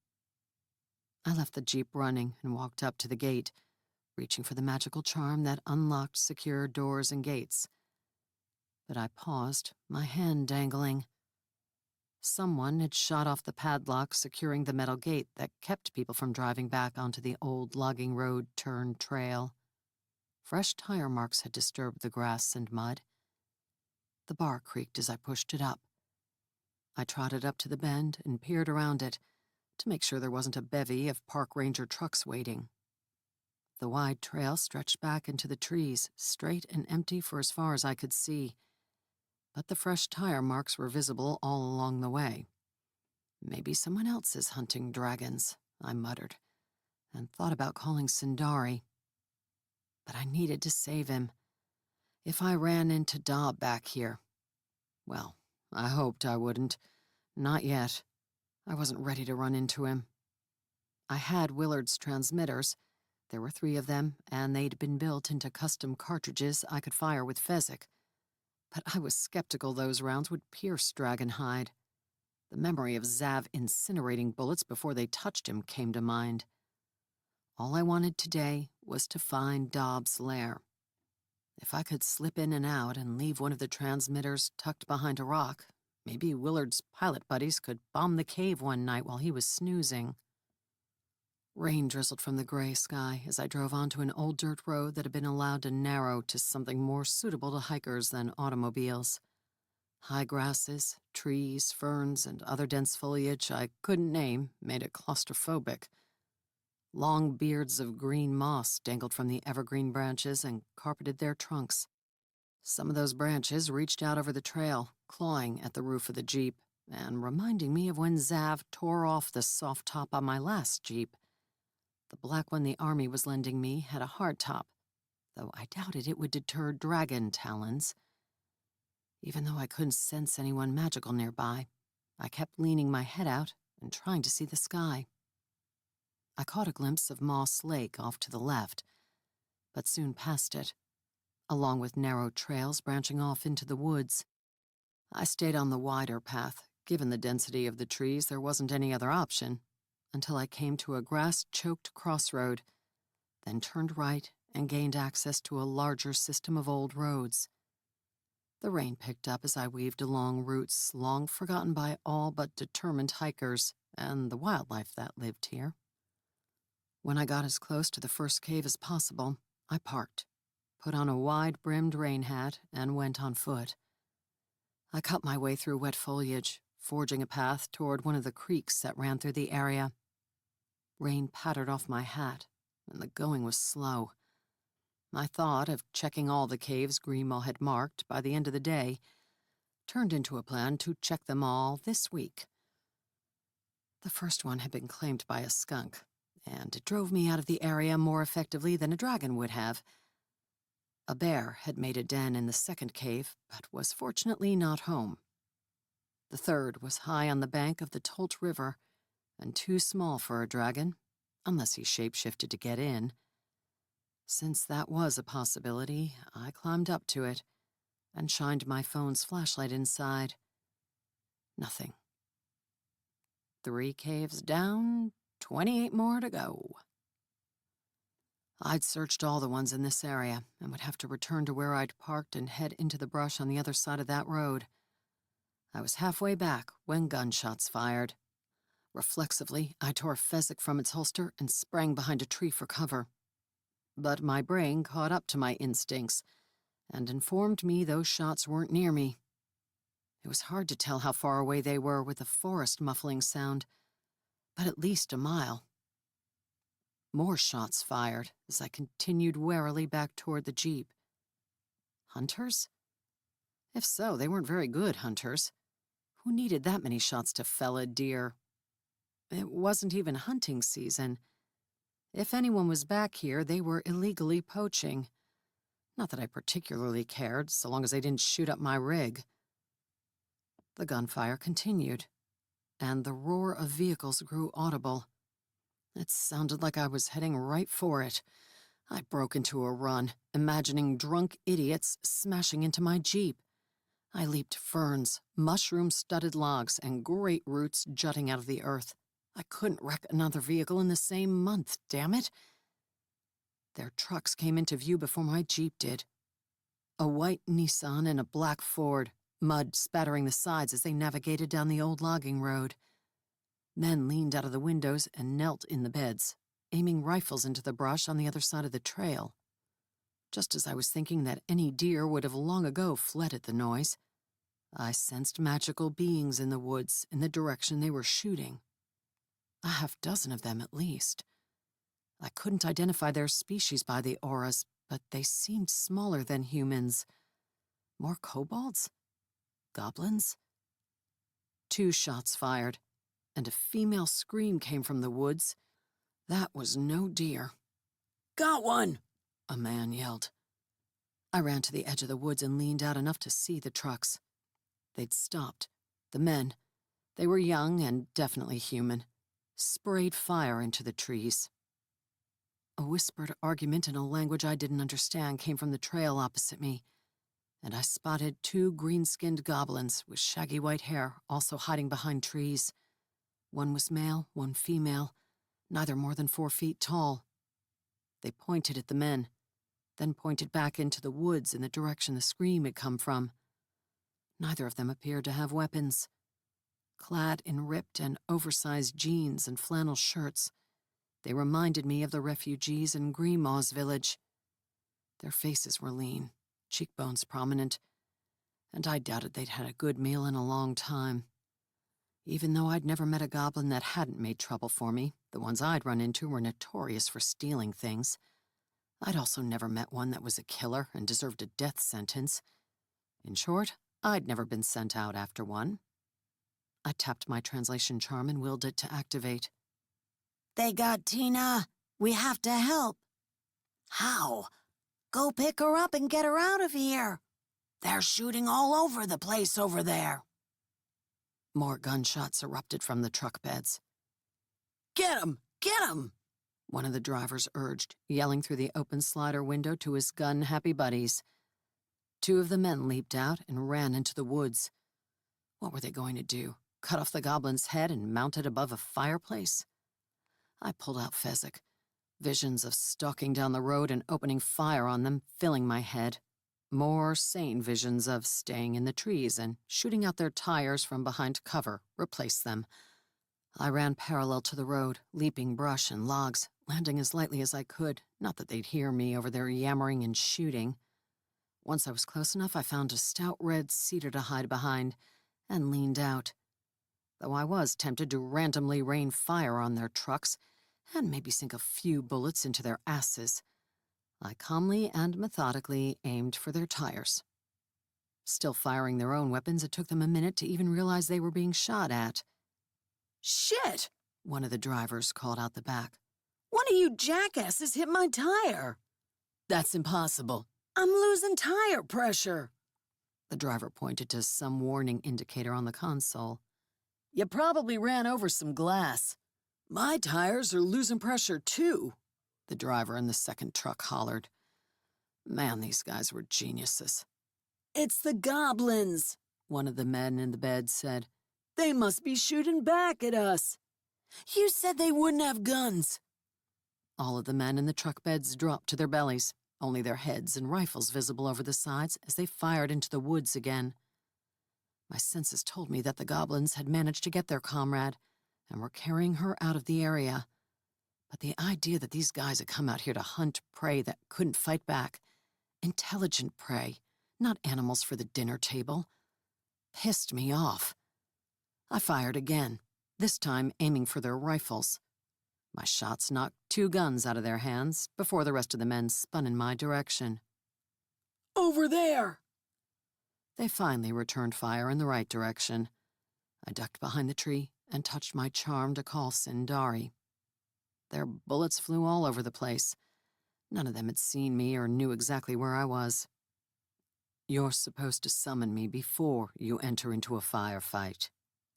I left the Jeep running and walked up to the gate, reaching for the magical charm that unlocked secure doors and gates. But I paused, my hand dangling. Someone had shot off the padlock securing the metal gate that kept people from driving back onto the old logging road turned trail. Fresh tire marks had disturbed the grass and mud. The bar creaked as I pushed it up. I trotted up to the bend and peered around it to make sure there wasn't a bevy of park ranger trucks waiting. The wide trail stretched back into the trees, straight and empty for as far as I could see. But the fresh tire marks were visible all along the way. Maybe someone else is hunting dragons, I muttered, and thought about calling Sindari. But I needed to save him. If I ran into Dobb back here, well, I hoped I wouldn't. Not yet. I wasn't ready to run into him. I had Willard's transmitters. There were 3 of them, and they'd been built into custom cartridges I could fire with Fezzik. but I was skeptical those rounds would pierce Dragonhide. The memory of Zav incinerating bullets before they touched him came to mind. All I wanted today was to find Dobbs' lair. If I could slip in and out and leave one of the transmitters tucked behind a rock, maybe Willard's pilot buddies could bomb the cave one night while he was snoozing. Rain drizzled from the gray sky as I drove onto an old dirt road that had been allowed to narrow to something more suitable to hikers than automobiles. High grasses, trees, ferns, and other dense foliage I couldn't name made it claustrophobic. Long beards of green moss dangled from the evergreen branches and carpeted their trunks. Some of those branches reached out over the trail, clawing at the roof of the Jeep, and reminding me of when Zav tore off the soft top on my last Jeep. The black one the Army was lending me had a hard top, though I doubted it would deter dragon talons. Even though I couldn't sense anyone magical nearby, I kept leaning my head out and trying to see the sky. I caught a glimpse of Moss Lake off to the left, but soon passed it, along with narrow trails branching off into the woods. I stayed on the wider path. Given the density of the trees, there wasn't any other option, until I came to a grass-choked crossroad, then turned right and gained access to a larger system of old roads. The rain picked up as I weaved along routes long forgotten by all but determined hikers and the wildlife that lived here. When I got as close to the first cave as possible, I parked, put on a wide-brimmed rain hat, and went on foot. I cut my way through wet foliage, forging a path toward one of the creeks that ran through the area. Rain pattered off my hat, and the going was slow. My thought of checking all the caves Greenwell had marked by the end of the day turned into a plan to check them all this week. The first one had been claimed by a skunk, and it drove me out of the area more effectively than a dragon would have. A bear had made a den in the second cave, but was fortunately not home. The third was high on the bank of the Tolt River, and too small for a dragon, unless he shapeshifted to get in. Since that was a possibility, I climbed up to it and shined my phone's flashlight inside. Nothing. 3 caves down, 28 more to go. I'd searched all the ones in this area and would have to return to where I'd parked and head into the brush on the other side of that road. I was halfway back when gunshots fired. Reflexively, I tore Fezzik from its holster and sprang behind a tree for cover. But my brain caught up to my instincts and informed me those shots weren't near me. It was hard to tell how far away they were with the forest muffling sound, but at least a mile. More shots fired as I continued warily back toward the Jeep. Hunters? If so, they weren't very good hunters. Who needed that many shots to fell a deer? It wasn't even hunting season. If anyone was back here, they were illegally poaching. Not that I particularly cared, so long as they didn't shoot up my rig. The gunfire continued, and the roar of vehicles grew audible. It sounded like I was heading right for it. I broke into a run, imagining drunk idiots smashing into my Jeep. I leaped ferns, mushroom-studded logs, and great roots jutting out of the earth. I couldn't wreck another vehicle in the same month, damn it. Their trucks came into view before my Jeep did. A white Nissan and a black Ford, mud spattering the sides as they navigated down the old logging road. Men leaned out of the windows and knelt in the beds, aiming rifles into the brush on the other side of the trail. Just as I was thinking that any deer would have long ago fled at the noise, I sensed magical beings in the woods in the direction they were shooting. A half-dozen of them at least. I couldn't identify their species by the auras, but they seemed smaller than humans. More kobolds? Goblins? 2 shots fired, and a female scream came from the woods. That was no deer. "Got one!" a man yelled. I ran to the edge of the woods and leaned out enough to see the trucks. They'd stopped. The men, they were young and definitely human, sprayed fire into the trees. A whispered argument in a language I didn't understand came from the trail opposite me. and I spotted 2 green-skinned goblins with shaggy white hair also hiding behind trees. One was male, one female, neither more than 4 feet tall. They pointed at the men, then pointed back into the woods in the direction the scream had come from. Neither of them appeared to have weapons. Clad in ripped and oversized jeans and flannel shirts, they reminded me of the refugees in Greenmaw's village. Their faces were lean, cheekbones prominent, and I doubted they'd had a good meal in a long time. Even though I'd never met a goblin that hadn't made trouble for me, the ones I'd run into were notorious for stealing things. I'd also never met one that was a killer and deserved a death sentence. In short, I'd never been sent out after one. I tapped my translation charm and willed it to activate. They got Tina. We have to help. How? Go pick her up and get her out of here. They're shooting all over the place over there. More gunshots erupted from the truck beds. Get him! Get him! One of the drivers urged, yelling through the open slider window to his gun-happy buddies. 2 of the men leaped out and ran into the woods. What were they going to do? Cut off the goblin's head and mount it above a fireplace? I pulled out Fezzik. Visions of stalking down the road and opening fire on them filling my head. More sane visions of staying in the trees and shooting out their tires from behind cover replaced them. I ran parallel to the road, leaping brush and logs, landing as lightly as I could, not that they'd hear me over their yammering and shooting. Once I was close enough, I found a stout red cedar to hide behind and leaned out. Though I was tempted to randomly rain fire on their trucks and maybe sink a few bullets into their asses, I calmly and methodically aimed for their tires. Still firing their own weapons, it took them a minute to even realize they were being shot at. Shit! One of the drivers called out the back. One of you jackasses hit my tire. That's impossible. I'm losing tire pressure. The driver pointed to some warning indicator on the console. You probably ran over some glass. My tires are losing pressure too. The driver in the second truck hollered. Man, these guys were geniuses. It's the goblins, one of the men in the bed said. They must be shooting back at us. You said they wouldn't have guns. All of the men in the truck beds dropped to their bellies, only their heads and rifles visible over the sides as they fired into the woods again. My senses told me that the goblins had managed to get their comrade and were carrying her out of the area. But the idea that these guys had come out here to hunt prey that couldn't fight back, intelligent prey, not animals for the dinner table, pissed me off. I fired again, this time aiming for their rifles. My shots knocked 2 guns out of their hands before the rest of the men spun in my direction. Over there! They finally returned fire in the right direction. I ducked behind the tree and touched my charm to call Sindari. Their bullets flew all over the place. None of them had seen me or knew exactly where I was. You're supposed to summon me before you enter into a firefight,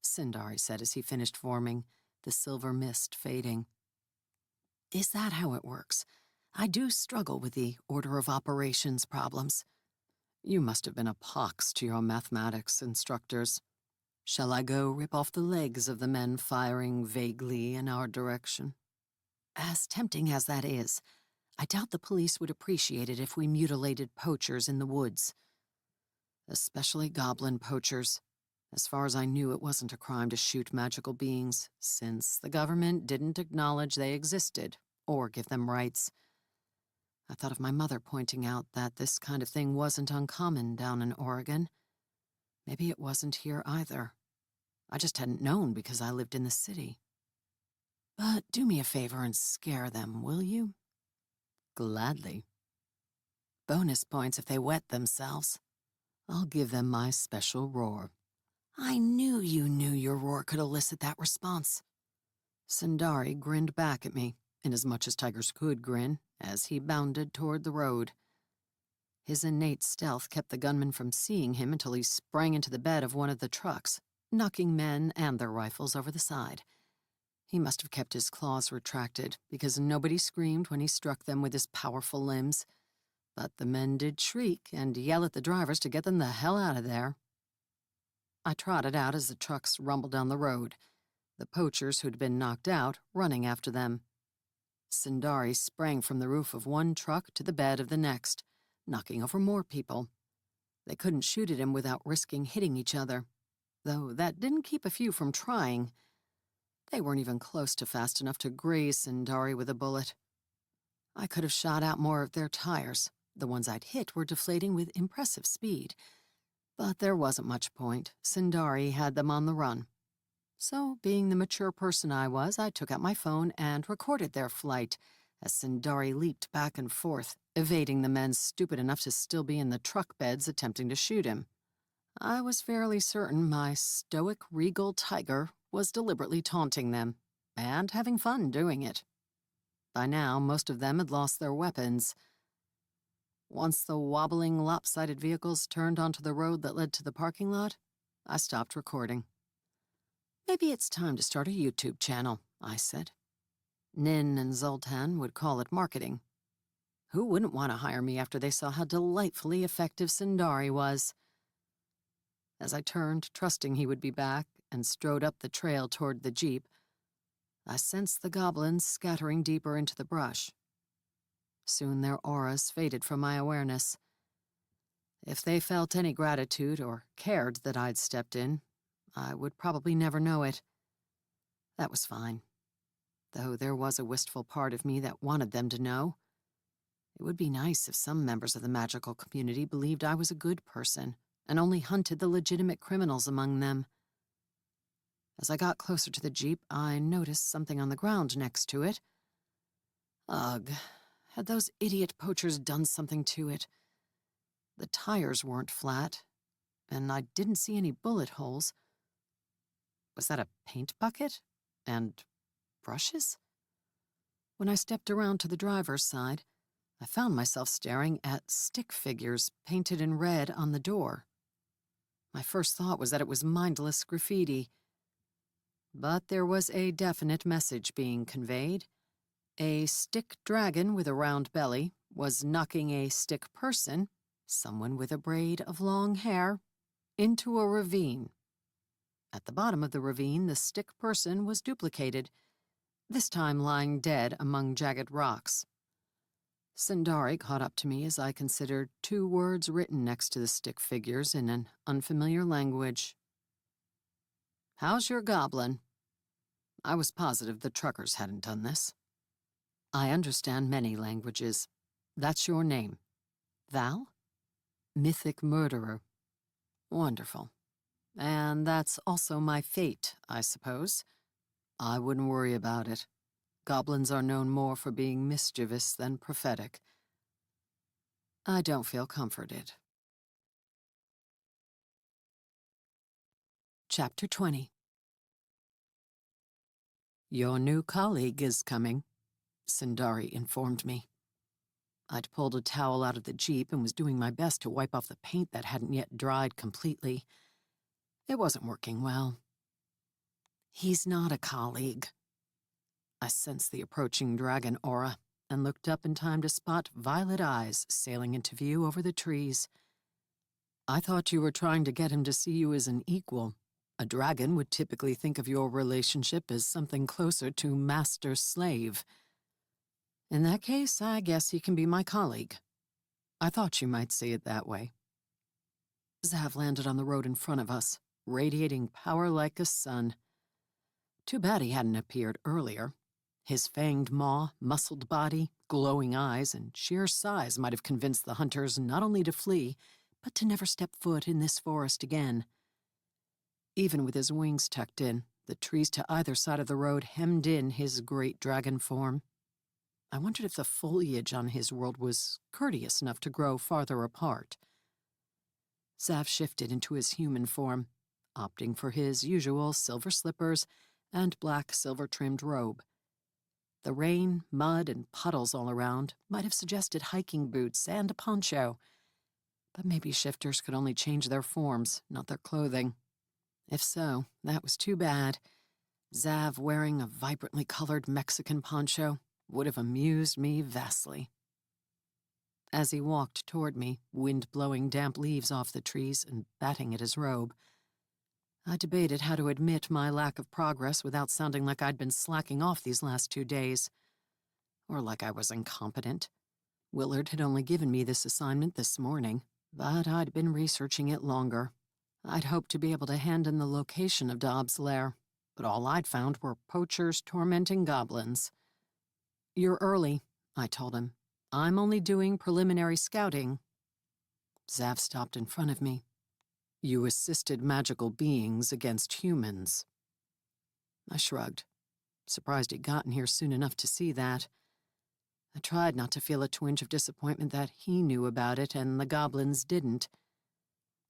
Sindari said as he finished forming, the silver mist fading. Is that how it works? I do struggle with the order of operations problems. You must have been a pox to your mathematics instructors. Shall I go rip off the legs of the men firing vaguely in our direction? As tempting as that is, I doubt the police would appreciate it if we mutilated poachers in the woods. Especially goblin poachers. As far as I knew, it wasn't a crime to shoot magical beings, since the government didn't acknowledge they existed or give them rights. I thought of my mother pointing out that this kind of thing wasn't uncommon down in Oregon. Maybe it wasn't here either. I just hadn't known because I lived in the city. But do me a favor and scare them, will you? Gladly. Bonus points if they wet themselves. I'll give them my special roar. I knew you knew your roar could elicit that response. Sindari grinned back at me, inasmuch as tigers could grin, as he bounded toward the road. His innate stealth kept the gunman from seeing him until he sprang into the bed of one of the trucks, knocking men and their rifles over the side. He must have kept his claws retracted, because nobody screamed when he struck them with his powerful limbs. But the men did shriek and yell at the drivers to get them the hell out of there. I trotted out as the trucks rumbled down the road, the poachers who'd been knocked out running after them. Sundari sprang from the roof of one truck to the bed of the next, knocking over more people. They couldn't shoot at him without risking hitting each other, though that didn't keep a few from trying. They weren't even close to fast enough to graze Sundari with a bullet. I could have shot out more of their tires. The ones I'd hit were deflating with impressive speed. But there wasn't much point. Sundari had them on the run. So, being the mature person I was, I took out my phone and recorded their flight as Sundari leaped back and forth, evading the men stupid enough to still be in the truck beds attempting to shoot him. I was fairly certain my stoic, regal tiger was deliberately taunting them, and having fun doing it. By now, most of them had lost their weapons. Once the wobbling, lopsided vehicles turned onto the road that led to the parking lot, I stopped recording. Maybe it's time to start a YouTube channel, I said. Nin and Zoltan would call it marketing. Who wouldn't want to hire me after they saw how delightfully effective Sundari was? As I turned, trusting he would be back, and strode up the trail toward the jeep, I sensed the goblins scattering deeper into the brush. Soon their auras faded from my awareness. If they felt any gratitude or cared that I'd stepped in, I would probably never know it. That was fine, though there was a wistful part of me that wanted them to know. It would be nice if some members of the magical community believed I was a good person and only hunted the legitimate criminals among them. As I got closer to the jeep, I noticed something on the ground next to it. Ugh, had those idiot poachers done something to it? The tires weren't flat, and I didn't see any bullet holes. Was that a paint bucket? And brushes? When I stepped around to the driver's side, I found myself staring at stick figures painted in red on the door. My first thought was that it was mindless graffiti. But there was a definite message being conveyed. A stick dragon with a round belly was knocking a stick person, someone with a braid of long hair, into a ravine. At the bottom of the ravine, the stick person was duplicated, this time lying dead among jagged rocks. Sundari caught up to me as I considered two words written next to the stick figures in an unfamiliar language. "How's your goblin?" I was positive the truckers hadn't done this. "I understand many languages. That's your name. Val? Mythic murderer. Wonderful. And that's also my fate, I suppose. I wouldn't worry about it. Goblins are known more for being mischievous than prophetic. I don't feel comforted." Chapter 20. "Your new colleague is coming," Sundari informed me. I'd pulled a towel out of the jeep and was doing my best to wipe off the paint that hadn't yet dried completely. It wasn't working well. "He's not a colleague." I sensed the approaching dragon aura and looked up in time to spot violet eyes sailing into view over the trees. "I thought you were trying to get him to see you as an equal. A dragon would typically think of your relationship as something closer to master-slave. In that case, I guess he can be my colleague. I thought you might say it that way." Zav landed on the road in front of us, radiating power like a sun. Too bad he hadn't appeared earlier. His fanged maw, muscled body, glowing eyes, and sheer size might have convinced the hunters not only to flee, but to never step foot in this forest again. Even with his wings tucked in, the trees to either side of the road hemmed in his great dragon form. I wondered if the foliage on his world was courteous enough to grow farther apart. Zav shifted into his human form, opting for his usual silver slippers and black silver-trimmed robe. The rain, mud, and puddles all around might have suggested hiking boots and a poncho, but maybe shifters could only change their forms, not their clothing. If so, that was too bad. Zav wearing a vibrantly colored Mexican poncho would have amused me vastly. As he walked toward me, wind blowing damp leaves off the trees and batting at his robe, I debated how to admit my lack of progress without sounding like I'd been slacking off these last 2 days, or like I was incompetent. Willard had only given me this assignment this morning, but I'd been researching it longer. I'd hoped to be able to hand in the location of Dobbs' lair, but all I'd found were poachers tormenting goblins. "You're early," I told him. "I'm only doing preliminary scouting." Zav stopped in front of me. "You assisted magical beings against humans." I shrugged, surprised he'd gotten here soon enough to see that. I tried not to feel a twinge of disappointment that he knew about it and the goblins didn't.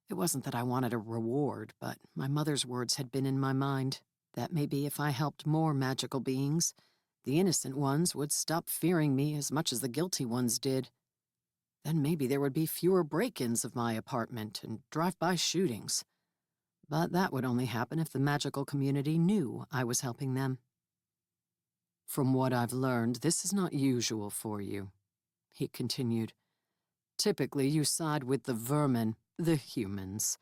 It wasn't that I wanted a reward, but my mother's words had been in my mind, that maybe if I helped more magical beings, the innocent ones would stop fearing me as much as the guilty ones did. Then maybe there would be fewer break-ins of my apartment and drive-by shootings. But that would only happen if the magical community knew I was helping them. "From what I've learned, this is not usual for you," he continued. "Typically, you side with the vermin, the humans,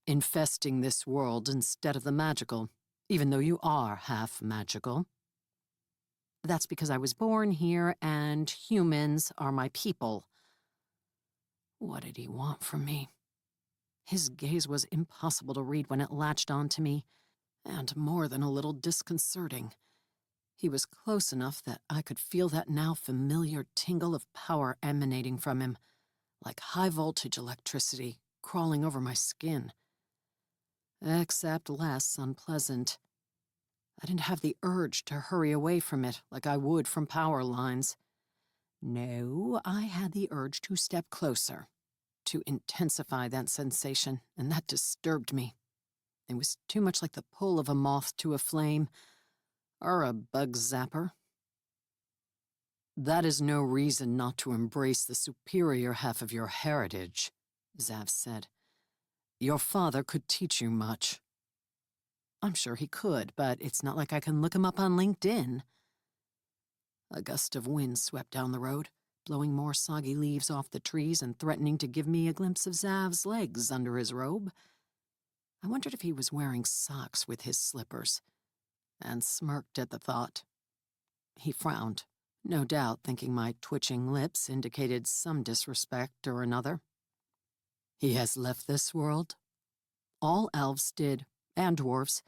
infesting this world instead of the magical, even though you are half magical." "That's because I was born here and humans are my people." What did he want from me? His gaze was impossible to read when it latched onto me, and more than a little disconcerting. He was close enough that I could feel that now familiar tingle of power emanating from him, like high-voltage electricity crawling over my skin. Except less unpleasant. I didn't have the urge to hurry away from it like I would from power lines. No, I had the urge to step closer, to intensify that sensation, and that disturbed me. It was too much like the pull of a moth to a flame, or a bug zapper. "That is no reason not to embrace the superior half of your heritage," Zav said. "Your father could teach you much." "I'm sure he could, but it's not like I can look him up on LinkedIn." A gust of wind swept down the road, blowing more soggy leaves off the trees and threatening to give me a glimpse of Zav's legs under his robe. I wondered if he was wearing socks with his slippers, and smirked at the thought. He frowned, no doubt thinking my twitching lips indicated some disrespect or another. "He has left this world?" "All elves did, and dwarves,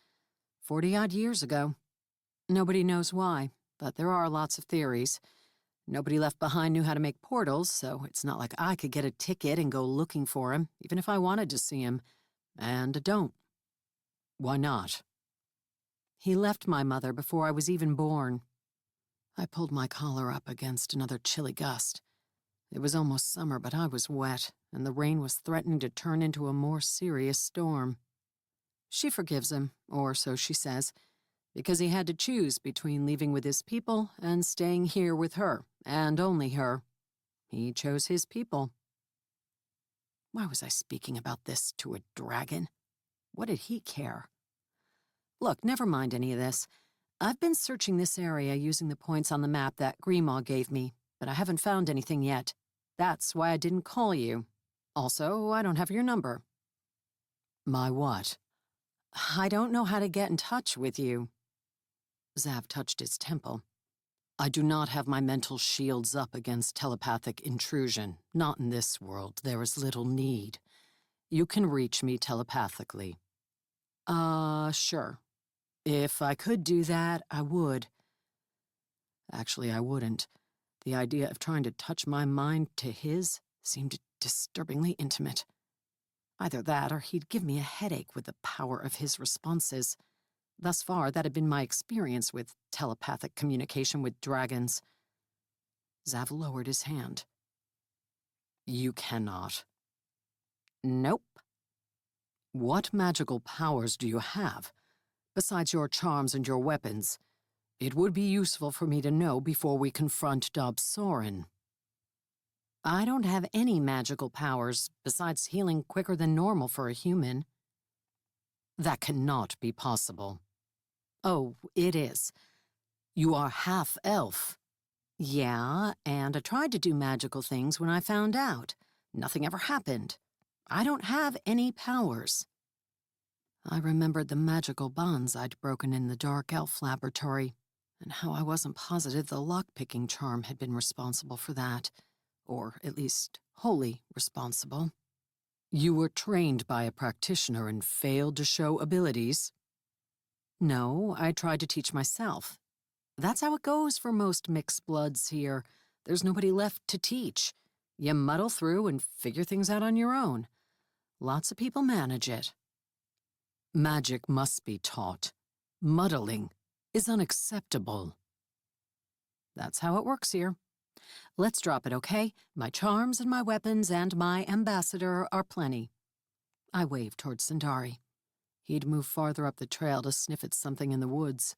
40-odd years ago. Nobody knows why, but there are lots of theories. Nobody left behind knew how to make portals, so it's not like I could get a ticket and go looking for him, even if I wanted to see him. And I don't." "Why not?" "He left my mother before I was even born." I pulled my collar up against another chilly gust. It was almost summer, but I was wet, and the rain was threatening to turn into a more serious storm. "She forgives him, or so she says, because he had to choose between leaving with his people and staying here with her, and only her. He chose his people." Why was I speaking about this to a dragon? What did he care? "Look, never mind any of this. I've been searching this area using the points on the map that Grima gave me, but I haven't found anything yet. That's why I didn't call you. Also, I don't have your number." "My what?" "I don't know how to get in touch with you." Zav touched his temple. "I do not have my mental shields up against telepathic intrusion. Not in this world. There is little need. You can reach me telepathically." Sure. If I could do that, I would." Actually, I wouldn't. The idea of trying to touch my mind to his seemed disturbingly intimate. Either that, or he'd give me a headache with the power of his responses. Thus far, that had been my experience with telepathic communication with dragons. Zav lowered his hand. "You cannot." "Nope." "What magical powers do you have, besides your charms and your weapons? It would be useful for me to know before we confront Dobsorin." "I don't have any magical powers, besides healing quicker than normal for a human." "That cannot be possible." "Oh, it is. You are half-elf." Yeah, and I tried to do magical things when I found out. Nothing ever happened. I don't have any powers. I remembered the magical bonds I'd broken in the dark elf laboratory, and how I wasn't positive the lock-picking charm had been responsible for that, or at least wholly responsible. You were trained by a practitioner and failed to show abilities? No, I tried to teach myself. That's how it goes for most mixed bloods here. There's nobody left to teach. You muddle through and figure things out on your own. Lots of people manage it. Magic must be taught. Muddling is unacceptable. That's how it works here. Let's drop it, okay? My charms and my weapons and my ambassador are plenty. I waved toward Sindari. He'd moved farther up the trail to sniff at something in the woods.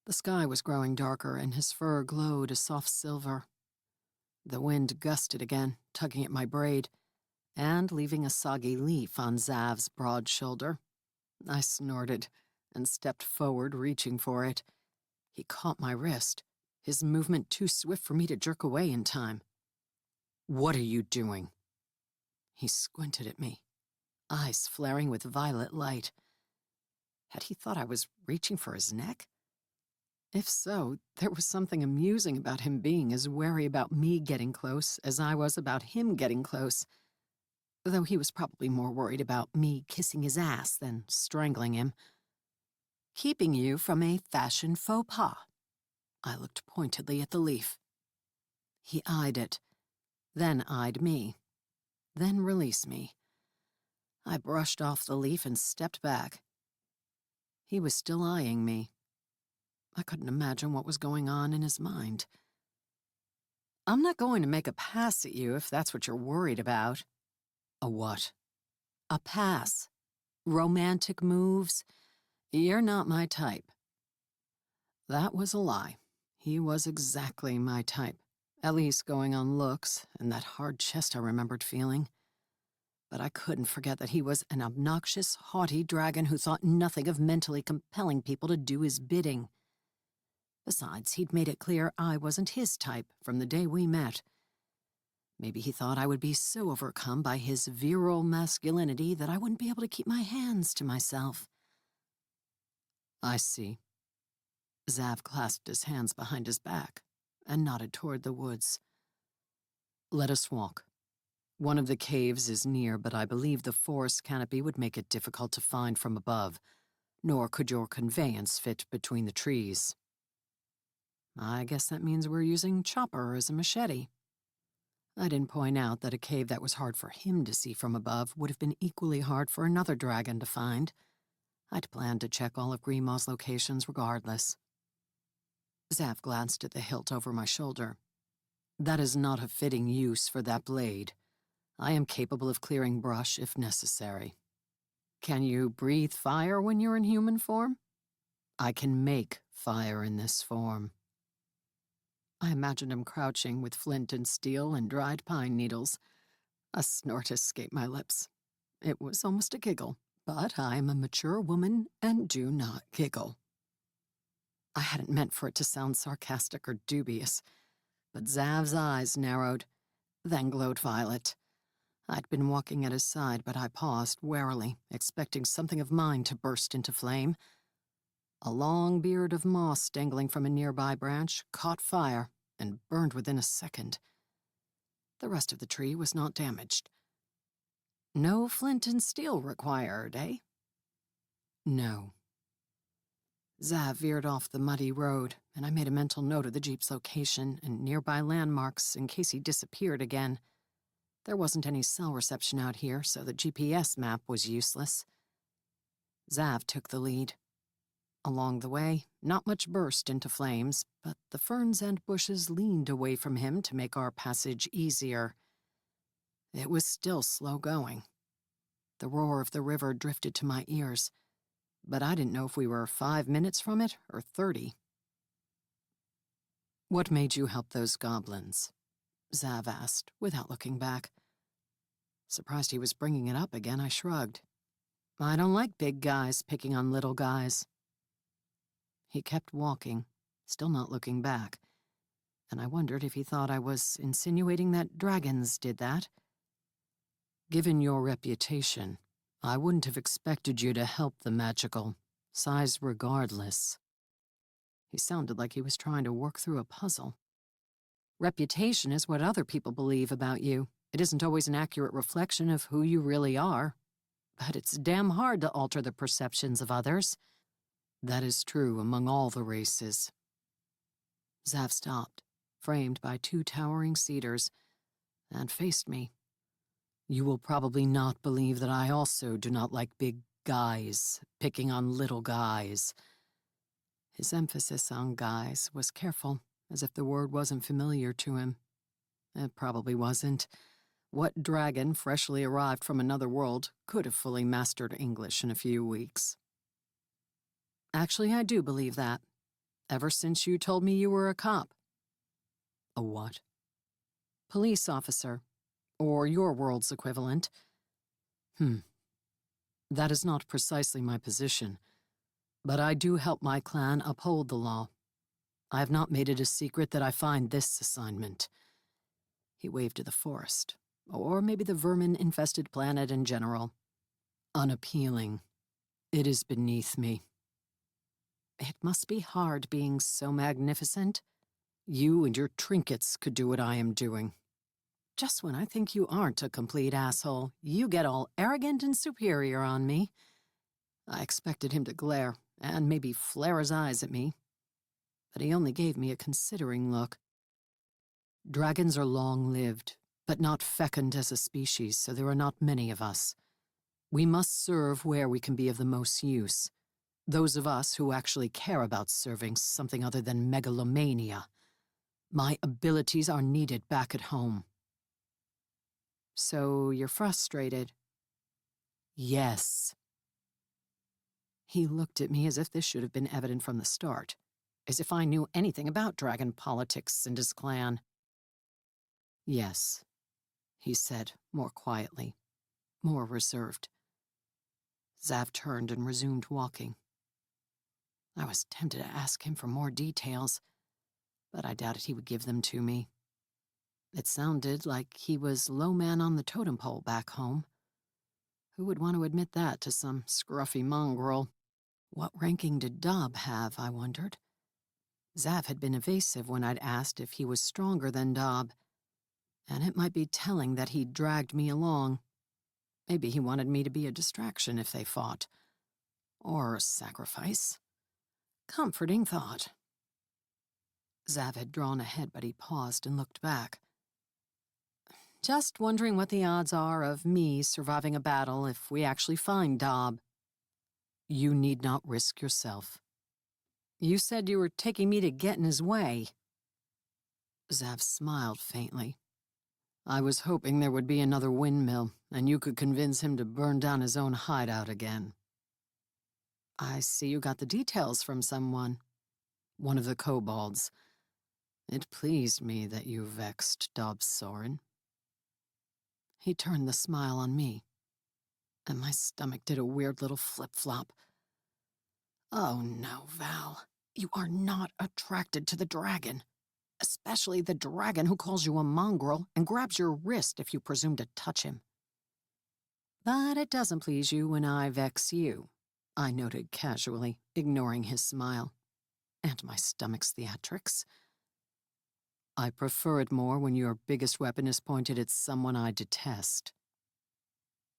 The sky was growing darker and his fur glowed a soft silver. The wind gusted again, tugging at my braid, and leaving a soggy leaf on Zav's broad shoulder. I snorted and stepped forward, reaching for it. He caught my wrist, his movement too swift for me to jerk away in time. "What are you doing?" He squinted at me, eyes flaring with violet light. Had he thought I was reaching for his neck? If so, there was something amusing about him being as wary about me getting close as I was about him getting close, though he was probably more worried about me kissing his ass than strangling him. "Keeping you from a fashion faux pas." I looked pointedly at the leaf. He eyed it, then eyed me, then released me. I brushed off the leaf and stepped back. He was still eyeing me. I couldn't imagine what was going on in his mind. "I'm not going to make a pass at you if that's what you're worried about." "A what?" "A pass. Romantic moves. You're not my type." That was a lie. He was exactly my type, at least going on looks and that hard chest I remembered feeling. But I couldn't forget that he was an obnoxious, haughty dragon who thought nothing of mentally compelling people to do his bidding. Besides, he'd made it clear I wasn't his type from the day we met. Maybe he thought I would be so overcome by his virile masculinity that I wouldn't be able to keep my hands to myself. "I see." Zav clasped his hands behind his back and nodded toward the woods. "Let us walk. One of the caves is near, but I believe the forest canopy would make it difficult to find from above, nor could your conveyance fit between the trees." I guess that means we're using Chopper as a machete. I didn't point out that a cave that was hard for him to see from above would have been equally hard for another dragon to find. I'd planned to check all of Grimaw's locations regardless. Zav glanced at the hilt over my shoulder. "That is not a fitting use for that blade. I am capable of clearing brush if necessary." "Can you breathe fire when you're in human form?" "I can make fire in this form." I imagined him crouching with flint and steel and dried pine needles. A snort escaped my lips. It was almost a giggle, but I am a mature woman and do not giggle. I hadn't meant for it to sound sarcastic or dubious, but Zav's eyes narrowed, then glowed violet. I'd been walking at his side, but I paused warily, expecting something of mine to burst into flame. A long beard of moss dangling from a nearby branch caught fire and burned within a second. The rest of the tree was not damaged. No flint and steel required, eh? No. Zav veered off the muddy road, and I made a mental note of the jeep's location and nearby landmarks in case he disappeared again. There wasn't any cell reception out here, so the GPS map was useless. Zav took the lead. Along the way, not much burst into flames, but the ferns and bushes leaned away from him to make our passage easier. It was still slow going. The roar of the river drifted to my ears, but I didn't know if we were 5 minutes from it or 30. "What made you help those goblins?" Zav asked, without looking back. Surprised he was bringing it up again, I shrugged. "I don't like big guys picking on little guys." He kept walking, still not looking back, and I wondered if he thought I was insinuating that dragons did that. Given your reputation, I wouldn't have expected you to help the magical, size regardless. He sounded like he was trying to work through a puzzle. Reputation is what other people believe about you. It isn't always an accurate reflection of who you really are. But it's damn hard to alter the perceptions of others. That is true among all the races. Zav stopped, framed by 2 towering cedars, and faced me. You will probably not believe that I also do not like big guys, picking on little guys. His emphasis on guys was careful, as if the word wasn't familiar to him. It probably wasn't. What dragon, freshly arrived from another world, could have fully mastered English in a few weeks? Actually, I do believe that. Ever since you told me you were a cop. A what? Police officer. Or your world's equivalent. That is not precisely my position. But I do help my clan uphold the law. I have not made it a secret that I find this assignment. He waved to the forest. Or maybe the vermin-infested planet in general. Unappealing. It is beneath me. It must be hard being so magnificent. You and your trinkets could do what I am doing. Just when I think you aren't a complete asshole, you get all arrogant and superior on me. I expected him to glare, and maybe flare his eyes at me. But he only gave me a considering look. Dragons are long-lived, but not fecund as a species, so there are not many of us. We must serve where we can be of the most use. Those of us who actually care about serving something other than megalomania. My abilities are needed back at home. So you're frustrated? Yes. He looked at me as if this should have been evident from the start, as if I knew anything about dragon politics and his clan. Yes, he said, more quietly, more reserved. Zav turned and resumed walking. I was tempted to ask him for more details, but I doubted he would give them to me. It sounded like he was low man on the totem pole back home. Who would want to admit that to some scruffy mongrel? What ranking did Dob have, I wondered? Zav had been evasive when I'd asked if he was stronger than Dob, and it might be telling that he'd dragged me along. Maybe he wanted me to be a distraction if they fought. Or a sacrifice. Comforting thought. Zav had drawn ahead, but he paused and looked back. Just wondering what the odds are of me surviving a battle if we actually find Dob. You need not risk yourself. You said you were taking me to get in his way. Zav smiled faintly. I was hoping there would be another windmill, and you could convince him to burn down his own hideout again. I see you got the details from someone. One of the kobolds. It pleased me that you vexed Dob Soren. He turned the smile on me, and my stomach did a weird little flip-flop. Oh no, Val. You are not attracted to the dragon. Especially the dragon who calls you a mongrel and grabs your wrist if you presume to touch him. But it doesn't please you when I vex you, I noted casually, ignoring his smile. And my stomach's theatrics. I prefer it more when your biggest weapon is pointed at someone I detest.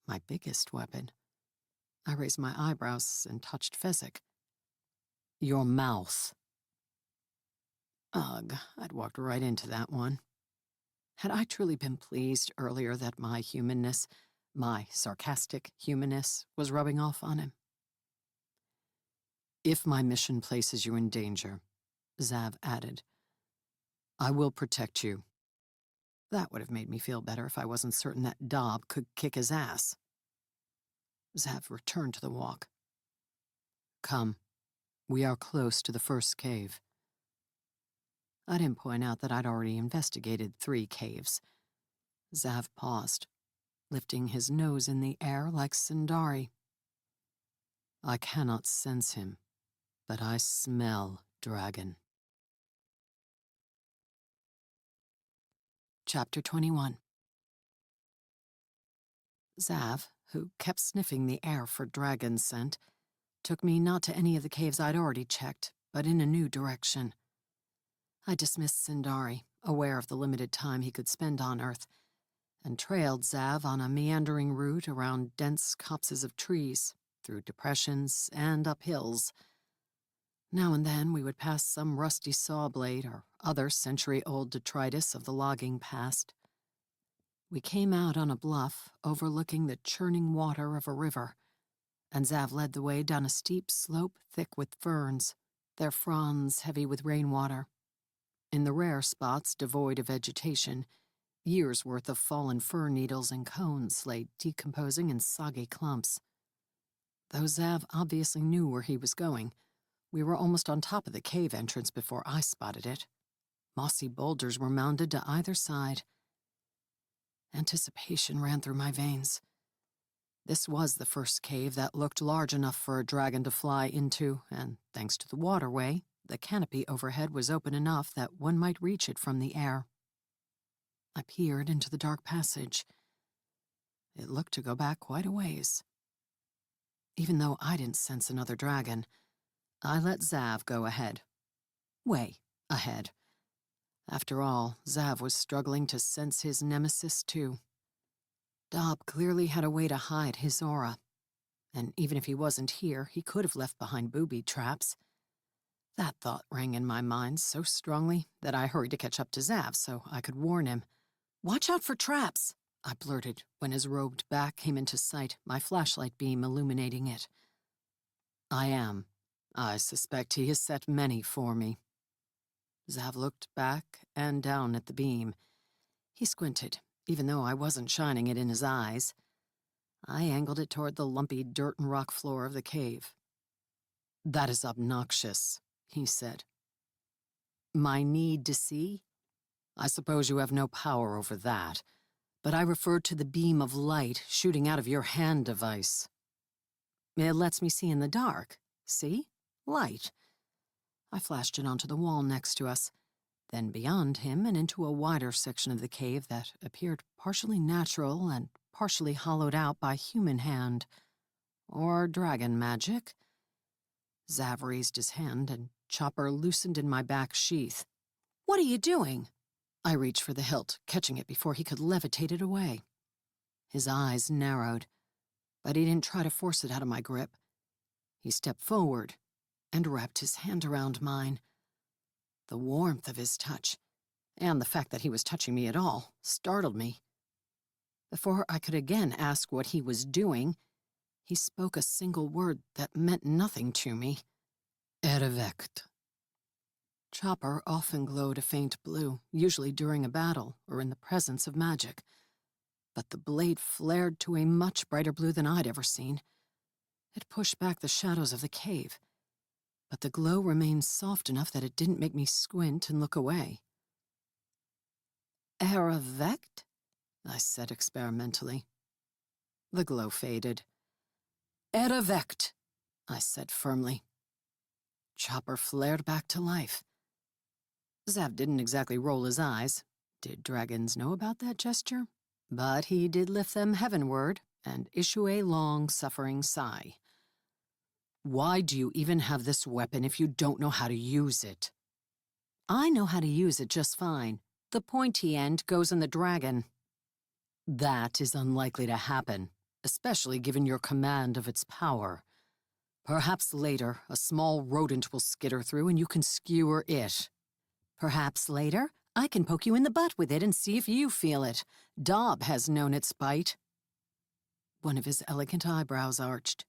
My biggest weapon? I raised my eyebrows and touched Fezzik. Your mouth. Ugh, I'd walked right into that one. Had I truly been pleased earlier that my humanness, my sarcastic humanness, was rubbing off on him? If my mission places you in danger, Zav added, I will protect you. That would have made me feel better if I wasn't certain that Dob could kick his ass. Zav returned to the walk. Come, we are close to the first cave. I didn't point out that I'd already investigated 3 caves. Zav paused, lifting his nose in the air like Sindari. I cannot sense him, but I smell dragon. Chapter 21. Zav, who kept sniffing the air for dragon scent, took me not to any of the caves I'd already checked, but in a new direction. I dismissed Sindari, aware of the limited time he could spend on Earth, and trailed Zav on a meandering route around dense copses of trees, through depressions and up hills. Now and then we would pass some rusty saw blade or other century-old detritus of the logging past. We came out on a bluff overlooking the churning water of a river, and Zav led the way down a steep slope thick with ferns, their fronds heavy with rainwater. In the rare spots devoid of vegetation, years' worth of fallen fir needles and cones lay decomposing in soggy clumps. Though Zav obviously knew where he was going, we were almost on top of the cave entrance before I spotted it. Mossy boulders were mounded to either side. Anticipation ran through my veins. This was the first cave that looked large enough for a dragon to fly into, and thanks to the waterway, the canopy overhead was open enough that one might reach it from the air. I peered into the dark passage. It looked to go back quite a ways. Even though I didn't sense another dragon, I let Zav go ahead. Way ahead. After all, Zav was struggling to sense his nemesis, too. Dob clearly had a way to hide his aura, and even if he wasn't here, he could have left behind booby traps. That thought rang in my mind so strongly that I hurried to catch up to Zav so I could warn him. "Watch out for traps," I blurted when his robed back came into sight, my flashlight beam illuminating it. "I am. I suspect he has set many for me." Zav looked back and down at the beam. He squinted, even though I wasn't shining it in his eyes. I angled it toward the lumpy dirt and rock floor of the cave. "That is obnoxious," he said. "My need to see? I suppose you have no power over that, but I referred to the beam of light shooting out of your hand device. It lets me see in the dark. See? Light." I flashed it onto the wall next to us, then beyond him and into a wider section of the cave that appeared partially natural and partially hollowed out by human hand. Or dragon magic. Zav raised his hand and Chopper loosened in my back sheath. "What are you doing?" I reached for the hilt, catching it before he could levitate it away. His eyes narrowed, but he didn't try to force it out of my grip. He stepped forward and wrapped his hand around mine. The warmth of his touch, and the fact that he was touching me at all, startled me. Before I could again ask what he was doing, he spoke a single word that meant nothing to me. "Erevect." Chopper often glowed a faint blue, usually during a battle or in the presence of magic. But the blade flared to a much brighter blue than I'd ever seen. It pushed back the shadows of the cave, but the glow remained soft enough that it didn't make me squint and look away. "Erevect?" I said experimentally. The glow faded. "Erevect," I said firmly. Chopper flared back to life. Zav didn't exactly roll his eyes. Did dragons know about that gesture? But he did lift them heavenward and issue a long-suffering sigh. "Why do you even have this weapon if you don't know how to use it?" "I know how to use it just fine. The pointy end goes in the dragon." "That is unlikely to happen, especially given your command of its power. Perhaps later, a small rodent will skitter through and you can skewer it." "Perhaps later, I can poke you in the butt with it and see if you feel it. Dob has known its bite." One of his elegant eyebrows arched.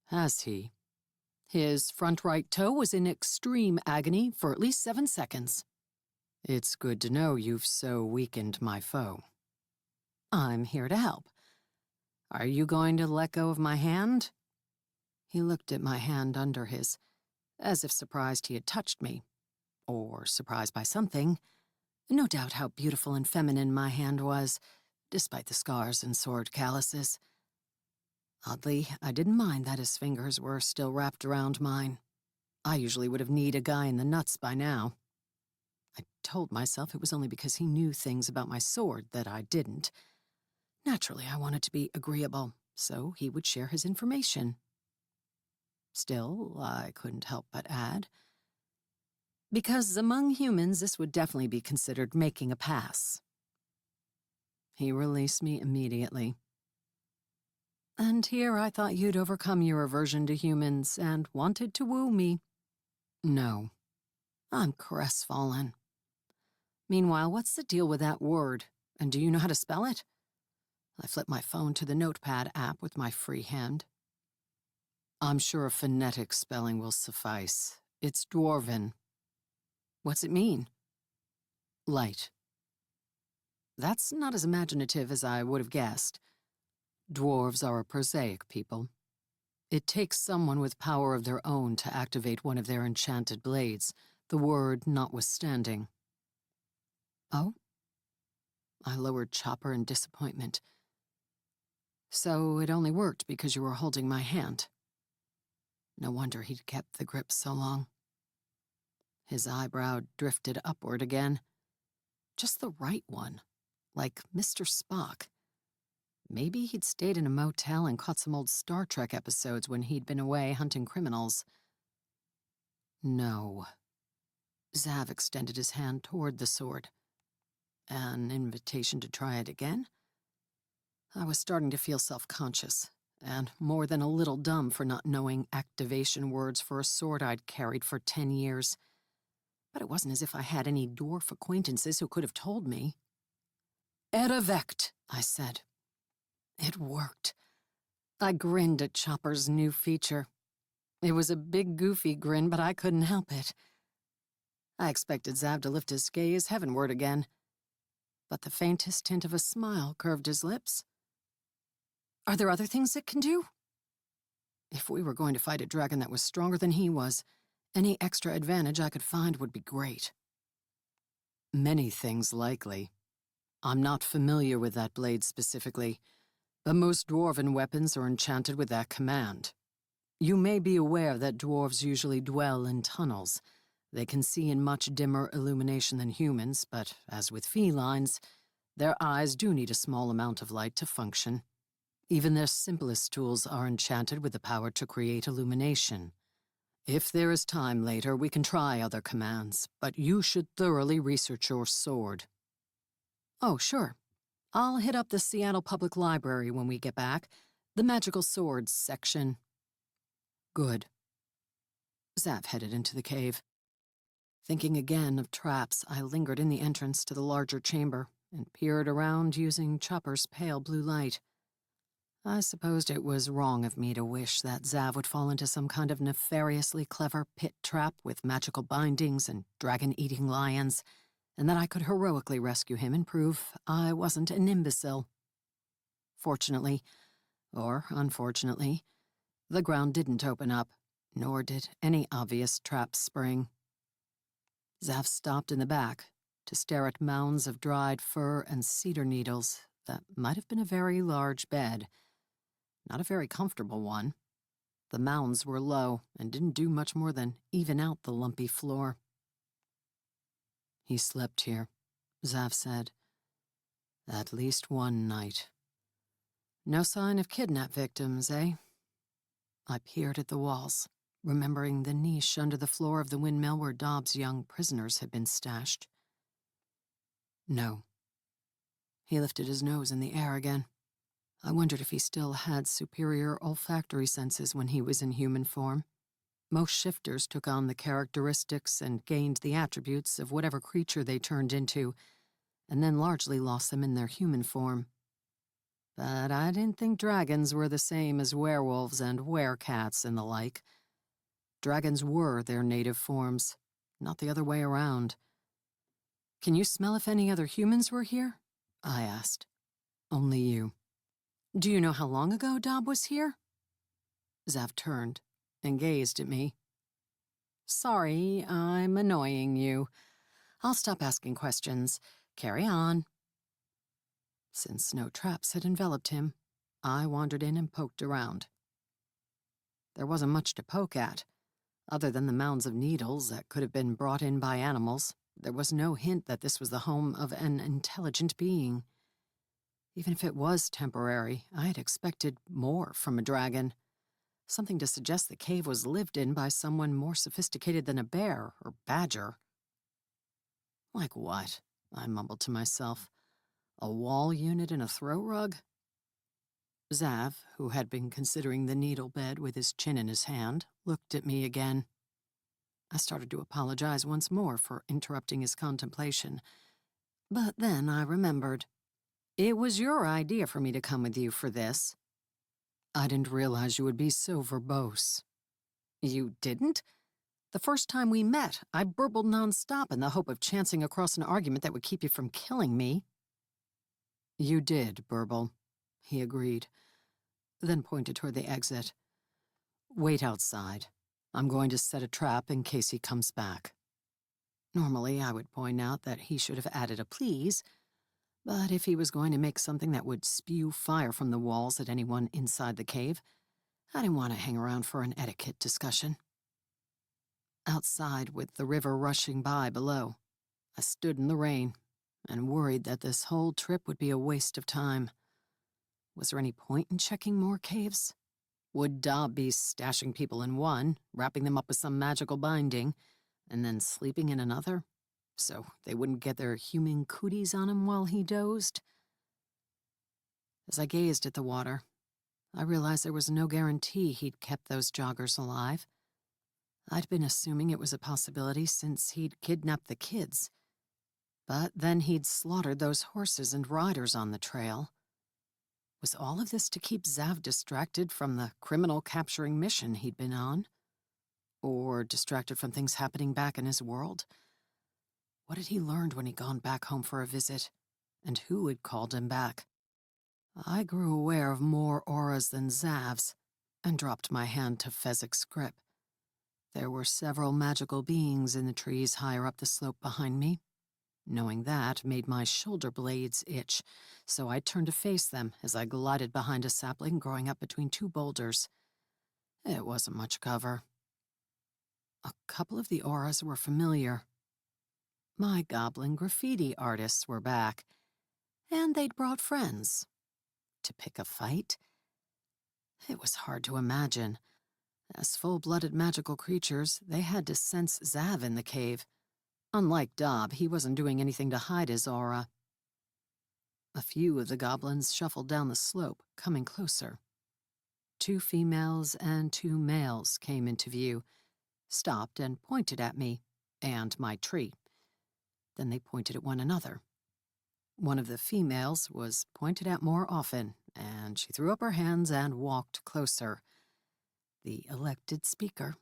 "Has he?" His front right toe was in extreme agony for at least 7 seconds. "It's good to know you've so weakened my foe." "I'm here to help. Are you going to let go of my hand?" He looked at my hand under his, as if surprised he had touched me. Or surprised by something. No doubt how beautiful and feminine my hand was, despite the scars and sword calluses. Oddly, I didn't mind that his fingers were still wrapped around mine. I usually would have kneed a guy in the nuts by now. I told myself it was only because he knew things about my sword that I didn't. Naturally, I wanted to be agreeable, so he would share his information. Still, I couldn't help but add, because among humans this would definitely be considered making a pass. He released me immediately. And here I thought you'd overcome your aversion to humans and wanted to woo me. No, I'm crestfallen. Meanwhile, what's the deal with that word? And do you know how to spell it? I flipped my phone to the notepad app with my free hand. I'm sure a phonetic spelling will suffice. It's Dwarven. What's it mean? Light. That's not as imaginative as I would have guessed. Dwarves are a prosaic people. It takes someone with power of their own to activate one of their enchanted blades, the word notwithstanding. Oh? I lowered Chopper in disappointment. So it only worked because you were holding my hand. No wonder he'd kept the grip so long. His eyebrow drifted upward again. Just the right one, like Mr. Spock. Maybe he'd stayed in a motel and caught some old Star Trek episodes when he'd been away hunting criminals. No. Zav extended his hand toward the sword. An invitation to try it again? I was starting to feel self-conscious, and more than a little dumb for not knowing activation words for a sword I'd carried for 10 years. But it wasn't as if I had any dwarf acquaintances who could have told me. Erevect, I said. It worked. I grinned at Chopper's new feature. It was a big, goofy grin, but I couldn't help it. I expected Zav to lift his gaze heavenward again, but the faintest hint of a smile curved his lips. Are there other things it can do? If we were going to fight a dragon that was stronger than he was, any extra advantage I could find would be great. Many things, likely. I'm not familiar with that blade specifically, but most dwarven weapons are enchanted with that command. You may be aware that dwarves usually dwell in tunnels. They can see in much dimmer illumination than humans, but as with felines, their eyes do need a small amount of light to function. Even their simplest tools are enchanted with the power to create illumination. If there is time later, we can try other commands, but you should thoroughly research your sword. Oh, sure. I'll hit up the Seattle Public Library when we get back, the Magical Swords section. Good. Zav headed into the cave. Thinking again of traps, I lingered in the entrance to the larger chamber and peered around using Chopper's pale blue light. I supposed it was wrong of me to wish that Zav would fall into some kind of nefariously clever pit trap with magical bindings and dragon-eating lions, and that I could heroically rescue him and prove I wasn't an imbecile. Fortunately, or unfortunately, the ground didn't open up, nor did any obvious traps spring. Zav stopped in the back to stare at mounds of dried fur and cedar needles that might have been a very large bed. Not a very comfortable one. The mounds were low and didn't do much more than even out the lumpy floor. He slept here, Zav said. At least one night. No sign of kidnap victims, eh? I peered at the walls, remembering the niche under the floor of the windmill where Dobbs' young prisoners had been stashed. No. He lifted his nose in the air again. I wondered if he still had superior olfactory senses when he was in human form. Most shifters took on the characteristics and gained the attributes of whatever creature they turned into, and then largely lost them in their human form. But I didn't think dragons were the same as werewolves and werecats and the like. Dragons were their native forms, not the other way around. Can you smell if any other humans were here? I asked. Only you. Do you know how long ago Dobb was here? Zav turned and gazed at me. Sorry, I'm annoying you. I'll stop asking questions. Carry on. Since no traps had enveloped him, I wandered in and poked around. There wasn't much to poke at, other than the mounds of needles that could have been brought in by animals, There was no hint that this was the home of an intelligent being. Even if it was temporary, I had expected more from a dragon. Something to suggest the cave was lived in by someone more sophisticated than a bear or badger. Like what? I mumbled to myself. A wall unit and a throw rug? Zav, who had been considering the needle bed with his chin in his hand, looked at me again. I started to apologize once more for interrupting his contemplation. But then I remembered. It was your idea for me to come with you for this. I didn't realize you would be so verbose. You didn't? The first time we met, I burbled nonstop in the hope of chancing across an argument that would keep you from killing me. You did burble, he agreed, then pointed toward the exit. Wait outside. I'm going to set a trap in case he comes back. Normally, I would point out that he should have added a please, but if he was going to make something that would spew fire from the walls at anyone inside the cave, I didn't want to hang around for an etiquette discussion. Outside, with the river rushing by below, I stood in the rain and worried that this whole trip would be a waste of time. Was there any point in checking more caves? Would Dob be stashing people in one, wrapping them up with some magical binding, and then sleeping in another, so they wouldn't get their human cooties on him while he dozed? As I gazed at the water, I realized there was no guarantee he'd kept those joggers alive. I'd been assuming it was a possibility since he'd kidnapped the kids. But then he'd slaughtered those horses and riders on the trail. Was all of this to keep Zav distracted from the criminal-capturing mission he'd been on? Or distracted from things happening back in his world? What had he learned when he'd gone back home for a visit? And who had called him back? I grew aware of more auras than Zav's, and dropped my hand to Fezzik's grip. There were several magical beings in the trees higher up the slope behind me. Knowing that made my shoulder blades itch, so I turned to face them as I glided behind a sapling growing up between two boulders. It wasn't much cover. A couple of the auras were familiar. My goblin graffiti artists were back, and they'd brought friends. To pick a fight? It was hard to imagine. As full-blooded magical creatures, they had to sense Zav in the cave. Unlike Dob, he wasn't doing anything to hide his aura. A few of the goblins shuffled down the slope, coming closer. 2 females and 2 males came into view, stopped and pointed at me, and my tree. Then they pointed at one another. One of the females was pointed at more often, and she threw up her hands and walked closer. The elected speaker.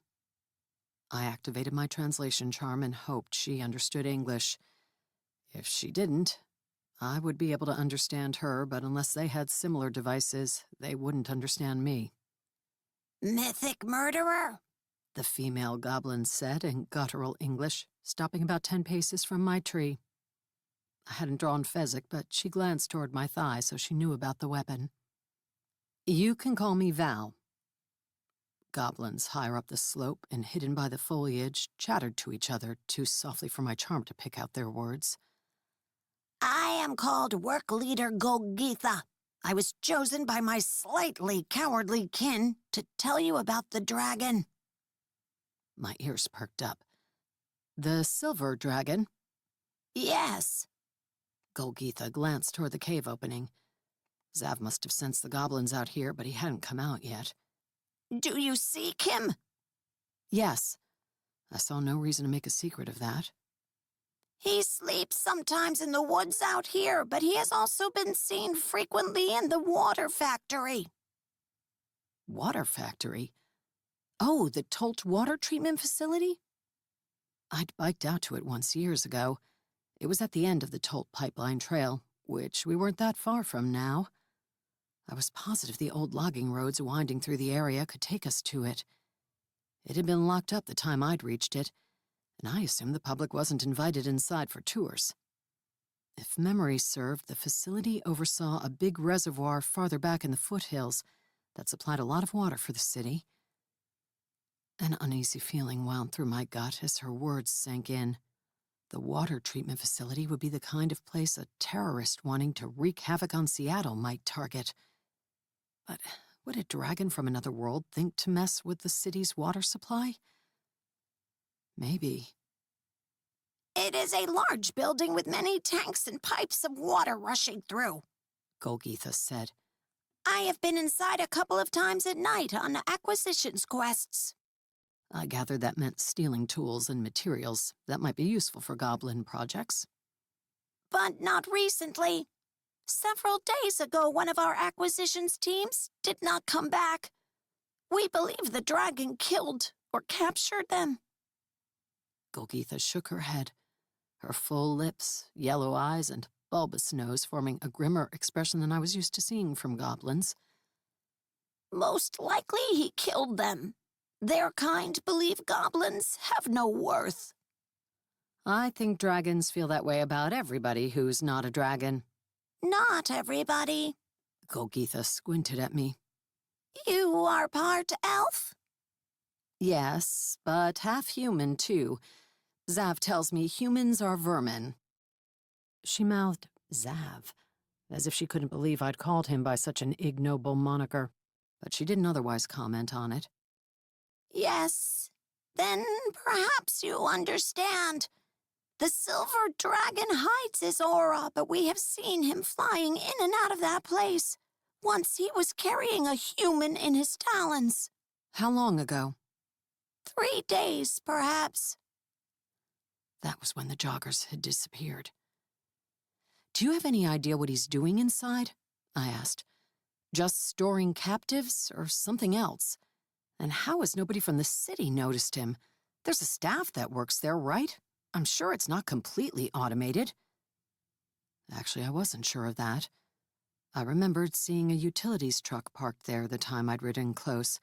I activated my translation charm and hoped she understood English. If she didn't, I would be able to understand her, but unless they had similar devices, they wouldn't understand me. Mythic murderer? The female goblin said in guttural English, stopping about 10 paces from my tree. I hadn't drawn Fezzik, but she glanced toward my thigh, so she knew about the weapon. You can call me Val. Goblins higher up the slope and hidden by the foliage chattered to each other too softly for my charm to pick out their words. I am called Work Leader Golgitha. I was chosen by my slightly cowardly kin to tell you about the dragon. My ears perked up. The silver dragon? Yes. Golgitha glanced toward the cave opening. Zav must have sensed the goblins out here, but he hadn't come out yet. Do you seek him? Yes. I saw no reason to make a secret of that. He sleeps sometimes in the woods out here, but he has also been seen frequently in the water factory. Water factory? Oh, the Tolt water treatment facility? I'd biked out to it once years ago. It was at the end of the Tolt pipeline trail, which we weren't that far from now. I was positive the old logging roads winding through the area could take us to it. It had been locked up the time I'd reached it, and I assumed the public wasn't invited inside for tours. If memory served, the facility oversaw a big reservoir farther back in the foothills that supplied a lot of water for the city. An uneasy feeling wound through my gut as her words sank in. The water treatment facility would be the kind of place a terrorist wanting to wreak havoc on Seattle might target. But would a dragon from another world think to mess with the city's water supply? Maybe. It is a large building with many tanks and pipes of water rushing through, Golgotha said. I have been inside a couple of times at night on acquisitions quests. I gathered that meant stealing tools and materials that might be useful for goblin projects. But not recently. Several days ago, one of our acquisitions teams did not come back. We believe the dragon killed or captured them. Golgotha shook her head, her full lips, yellow eyes, and bulbous nose forming a grimmer expression than I was used to seeing from goblins. Most likely he killed them. Their kind believe goblins have no worth. I think dragons feel that way about everybody who's not a dragon. Not everybody. Golgotha squinted at me. You are part elf? Yes, but half human, too. Zav tells me humans are vermin. She mouthed Zav, as if she couldn't believe I'd called him by such an ignoble moniker, but she didn't otherwise comment on it. Yes, then perhaps you understand. The silver dragon hides his aura, but we have seen him flying in and out of that place. Once he was carrying a human in his talons. How long ago? 3 days, perhaps. That was when the joggers had disappeared. Do you have any idea what he's doing inside? I asked. Just storing captives or something else? And how has nobody from the city noticed him? There's a staff that works there, right? I'm sure it's not completely automated. Actually, I wasn't sure of that. I remembered seeing a utilities truck parked there the time I'd ridden close.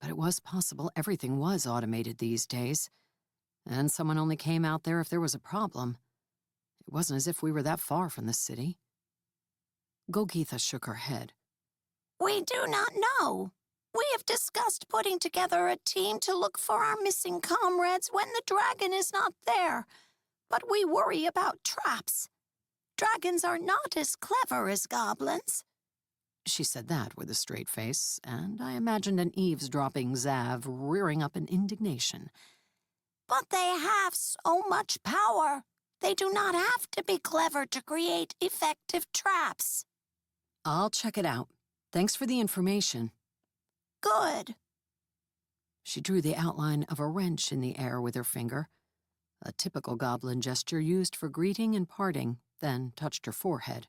But it was possible everything was automated these days. And someone only came out there if there was a problem. It wasn't as if we were that far from the city. Golgotha shook her head. We do not know. We have discussed putting together a team to look for our missing comrades when the dragon is not there. But we worry about traps. Dragons are not as clever as goblins. She said that with a straight face, and I imagined an eavesdropping Zav rearing up in indignation. But they have so much power. They do not have to be clever to create effective traps. I'll check it out. Thanks for the information. Good. She drew the outline of a wrench in the air with her finger, a typical goblin gesture used for greeting and parting, then touched her forehead.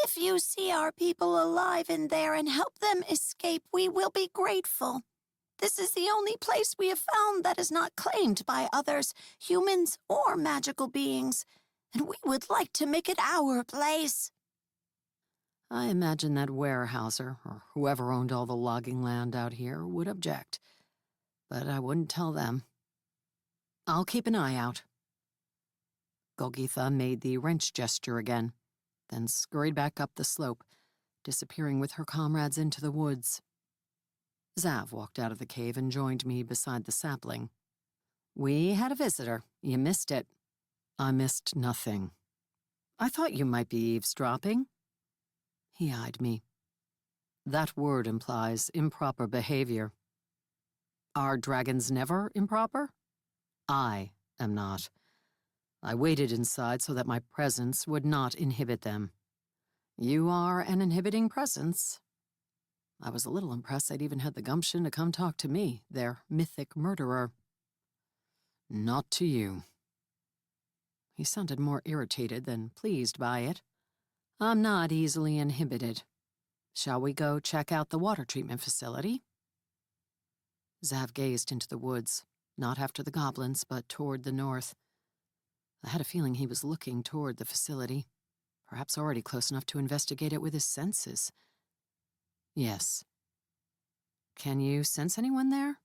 If you see our people alive in there and help them escape, we will be grateful. This is the only place we have found that is not claimed by others, humans or magical beings, and we would like to make it our place. I imagine that Warehouser, or whoever owned all the logging land out here, would object. But I wouldn't tell them. I'll keep an eye out. Golgotha made the wrench gesture again, then scurried back up the slope, disappearing with her comrades into the woods. Zav walked out of the cave and joined me beside the sapling. We had a visitor. You missed it. I missed nothing. I thought you might be eavesdropping. He eyed me. That word implies improper behavior. Are dragons never improper? I am not. I waited inside so that my presence would not inhibit them. You are an inhibiting presence. I was a little impressed they'd even had the gumption to come talk to me, their mythic murderer. Not to you. He sounded more irritated than pleased by it. I'm not easily inhibited. Shall we go check out the water treatment facility? Zav gazed into the woods, not after the goblins, but toward the north. I had a feeling he was looking toward the facility, perhaps already close enough to investigate it with his senses. Yes. Can you sense anyone there?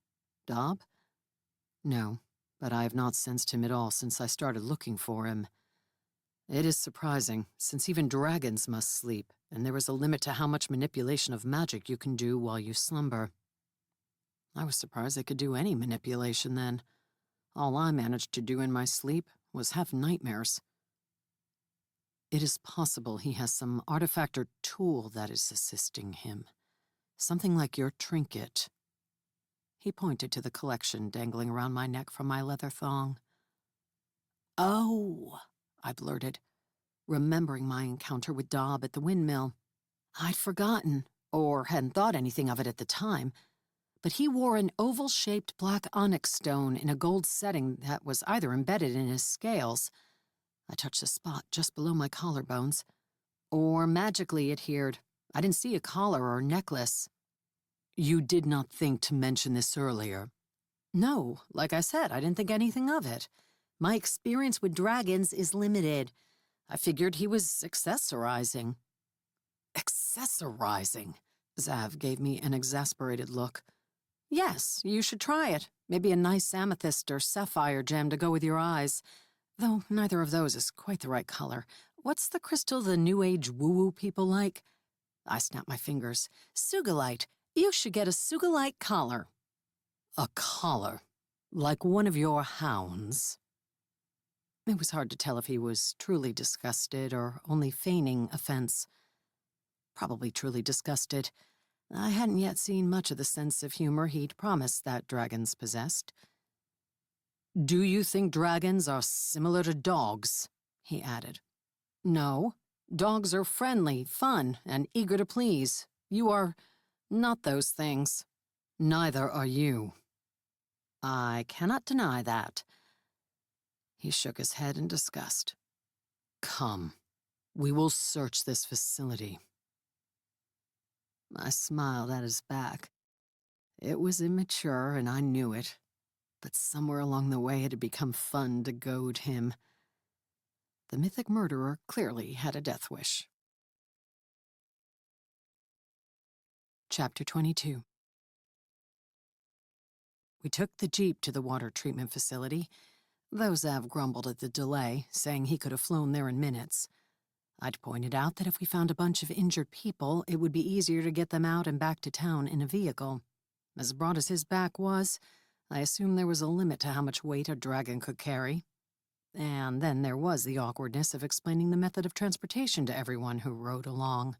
Dob? No, but I have not sensed him at all since I started looking for him. It is surprising, since even dragons must sleep, and there is a limit to how much manipulation of magic you can do while you slumber. I was surprised they could do any manipulation then, All I managed to do in my sleep was have nightmares. It is possible he has some artifact or tool that is assisting him. Something like your trinket. He pointed to the collection dangling around my neck from my leather thong. Oh, I blurted, remembering my encounter with Dobb at the windmill. I'd forgotten, or hadn't thought anything of it at the time, but he wore an oval-shaped black onyx stone in a gold setting that was either embedded in his scales — I touched a spot just below my collarbones — or magically adhered. I didn't see a collar or necklace. You did not think to mention this earlier? No, like I said, I didn't think anything of it. My experience with dragons is limited. I figured he was accessorizing. Accessorizing? Zav gave me an exasperated look. Yes, you should try it. Maybe a nice amethyst or sapphire gem to go with your eyes. Though neither of those is quite the right color. What's the crystal the New Age woo-woo people like? I snapped my fingers. Sugalite. You should get a sugalite collar. A collar? Like one of your hounds? It was hard to tell if he was truly disgusted or only feigning offense. Probably truly disgusted. I hadn't yet seen much of the sense of humor he'd promised that dragons possessed. Do you think dragons are similar to dogs? He added. No. Dogs are friendly, fun, and eager to please. You are not those things. Neither are you. I cannot deny that. He shook his head in disgust. Come, we will search this facility. I smiled at his back. It was immature, and I knew it. But somewhere along the way it had become fun to goad him. The mythic murderer clearly had a death wish. Chapter 22. We took the jeep to the water treatment facility, though Zav grumbled at the delay, saying he could have flown there in minutes. I'd pointed out that if we found a bunch of injured people, it would be easier to get them out and back to town in a vehicle. As broad as his back was, I assumed there was a limit to how much weight a dragon could carry. And then there was the awkwardness of explaining the method of transportation to everyone who rode along.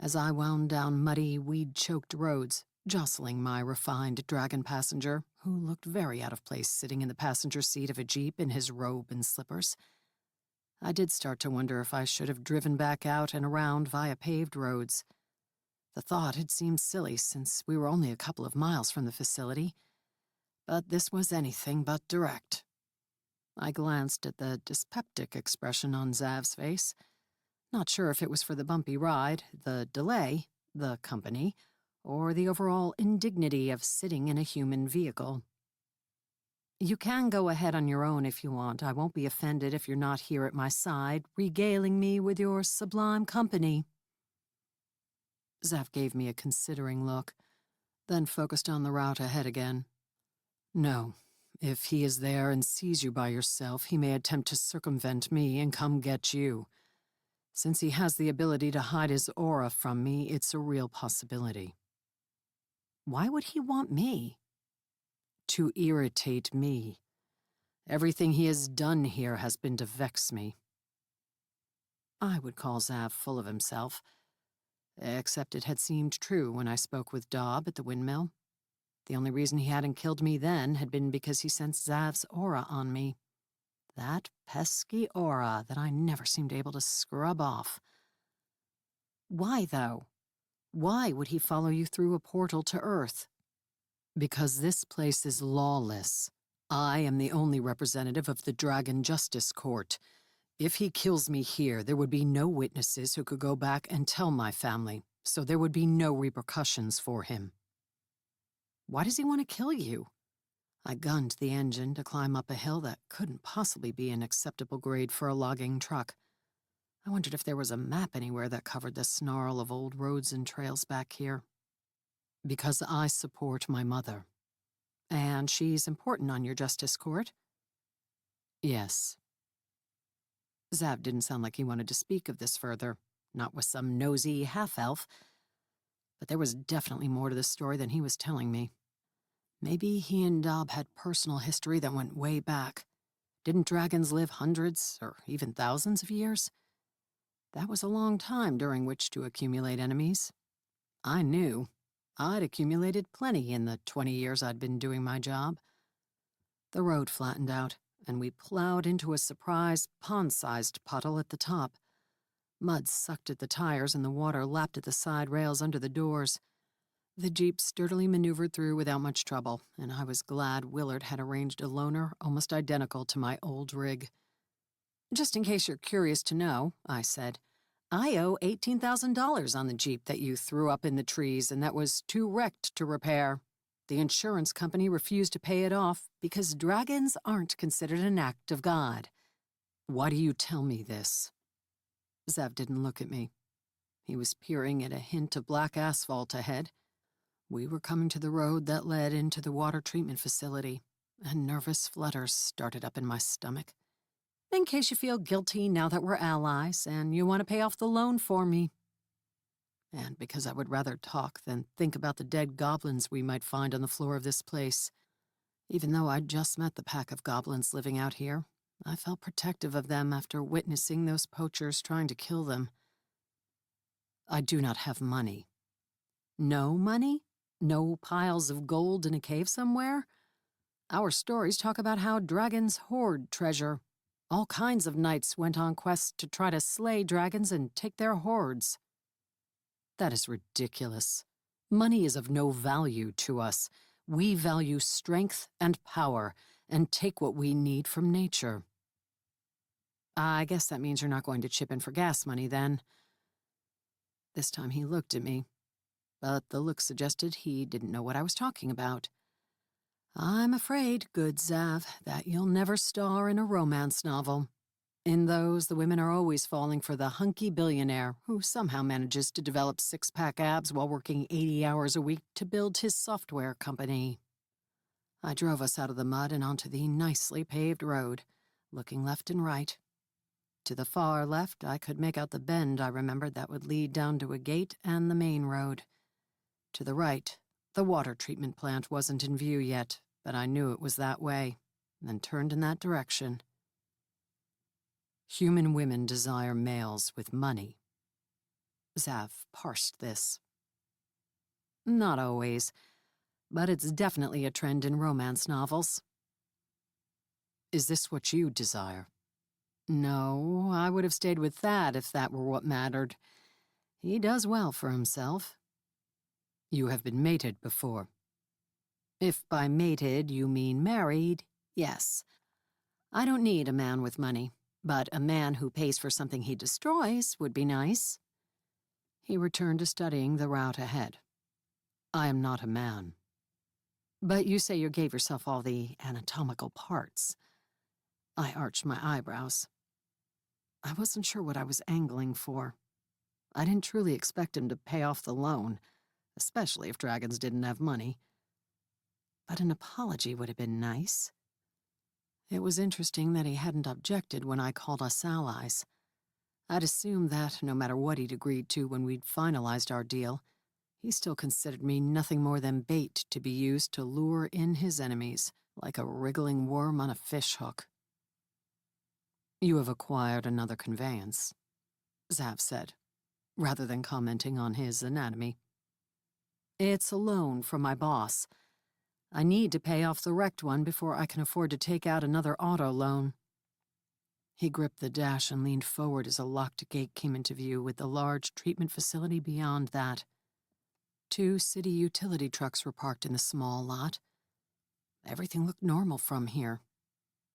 As I wound down muddy, weed-choked roads, jostling my refined dragon passenger, who looked very out of place sitting in the passenger seat of a jeep in his robe and slippers, I did start to wonder if I should have driven back out and around via paved roads. The thought had seemed silly since we were only a couple of miles from the facility, but this was anything but direct. I glanced at the dyspeptic expression on Zav's face, not sure if it was for the bumpy ride, the delay, the company, or the overall indignity of sitting in a human vehicle. You can go ahead on your own if you want. I won't be offended if you're not here at my side, regaling me with your sublime company. Zav gave me a considering look, then focused on the route ahead again. No, if he is there and sees you by yourself, he may attempt to circumvent me and come get you. Since he has the ability to hide his aura from me, it's a real possibility. Why would he want me? To irritate me. Everything he has done here has been to vex me. I would call Zav full of himself, except it had seemed true when I spoke with Dobb at the windmill. The only reason he hadn't killed me then had been because he sensed Zav's aura on me. That pesky aura that I never seemed able to scrub off. Why, though? Why would he follow you through a portal to Earth? Because this place is lawless. I am the only representative of the Dragon Justice Court. If he kills me here, there would be no witnesses who could go back and tell my family, so there would be no repercussions for him. Why does he want to kill you? I gunned the engine to climb up a hill that couldn't possibly be an acceptable grade for a logging truck. I wondered if there was a map anywhere that covered the snarl of old roads and trails back here. Because I support my mother. And she's important on your justice court? Yes. Zav didn't sound like he wanted to speak of this further, not with some nosy half-elf, but there was definitely more to the story than he was telling me. Maybe he and Dob had personal history that went way back. Didn't dragons live hundreds or even thousands of years? That was a long time during which to accumulate enemies. I knew. I'd accumulated plenty in the 20 years I'd been doing my job. The road flattened out, and we plowed into a surprise pond-sized puddle at the top. Mud sucked at the tires and the water lapped at the side rails under the doors. The Jeep sturdily maneuvered through without much trouble, and I was glad Willard had arranged a loaner almost identical to my old rig. "Just in case you're curious to know," I said, "I owe $18,000 on the Jeep that you threw up in the trees and that was too wrecked to repair. The insurance company refused to pay it off because dragons aren't considered an act of God." "Why do you tell me this?" Zev didn't look at me. He was peering at a hint of black asphalt ahead. We were coming to the road that led into the water treatment facility, and nervous flutters started up in my stomach. "In case you feel guilty now that we're allies and you want to pay off the loan for me." And because I would rather talk than think about the dead goblins we might find on the floor of this place. Even though I'd just met the pack of goblins living out here, I felt protective of them after witnessing those poachers trying to kill them. "I do not have money." "No money? No piles of gold in a cave somewhere? Our stories talk about how dragons hoard treasure. All kinds of knights went on quests to try to slay dragons and take their hoards." "That is ridiculous. Money is of no value to us. We value strength and power, and take what we need from nature." "I guess that means you're not going to chip in for gas money, then." This time he looked at me, but the look suggested he didn't know what I was talking about. "I'm afraid, good Zav, that you'll never star in a romance novel. In those, the women are always falling for the hunky billionaire who somehow manages to develop six-pack abs while working 80 hours a week to build his software company." I drove us out of the mud and onto the nicely paved road, looking left and right. To the far left, I could make out the bend I remembered that would lead down to a gate and the main road. To the right, the water treatment plant wasn't in view yet, but I knew it was that way, and turned in that direction. "Human women desire males with money." Zav parsed this. "Not always, but it's definitely a trend in romance novels." "Is this what you desire?" "No, I would have stayed with Thad if that were what mattered. He does well for himself." "You have been mated before." "If by mated you mean married, yes. I don't need a man with money, but a man who pays for something he destroys would be nice." He returned to studying the route ahead. "I am not a man." "But you say you gave yourself all the anatomical parts." I arched my eyebrows. I wasn't sure what I was angling for. I didn't truly expect him to pay off the loan, especially if dragons didn't have money. But an apology would have been nice. It was interesting that he hadn't objected when I called us allies. I'd assumed that no matter what he'd agreed to when we'd finalized our deal, he still considered me nothing more than bait to be used to lure in his enemies, like a wriggling worm on a fishhook. "You have acquired another conveyance," Zav said, rather than commenting on his anatomy. "It's a loan from my boss. I need to pay off the wrecked one before I can afford to take out another auto loan." He gripped the dash and leaned forward as a locked gate came into view with the large treatment facility beyond that. 2 city utility trucks were parked in the small lot. Everything looked normal from here.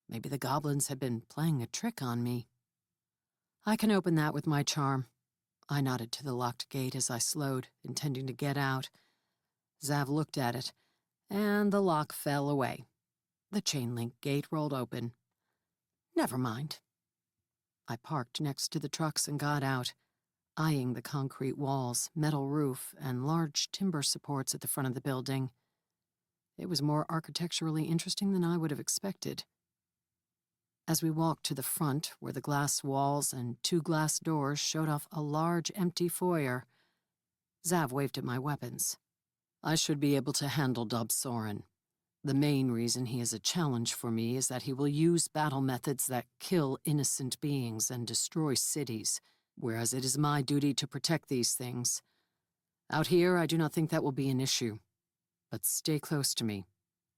Maybe the goblins had been playing a trick on me. "I can open that with my charm." I nodded to the locked gate as I slowed, intending to get out. Zav looked at it, and the lock fell away. The chain-link gate rolled open. Never mind. I parked next to the trucks and got out, eyeing the concrete walls, metal roof, and large timber supports at the front of the building. It was more architecturally interesting than I would have expected. As we walked to the front, where the glass walls and 2 glass doors showed off a large empty foyer, Zav waved at my weapons. "I should be able to handle Dob Soren. The main reason he is a challenge for me is that he will use battle methods that kill innocent beings and destroy cities, whereas it is my duty to protect these things. Out here, I do not think that will be an issue. But stay close to me,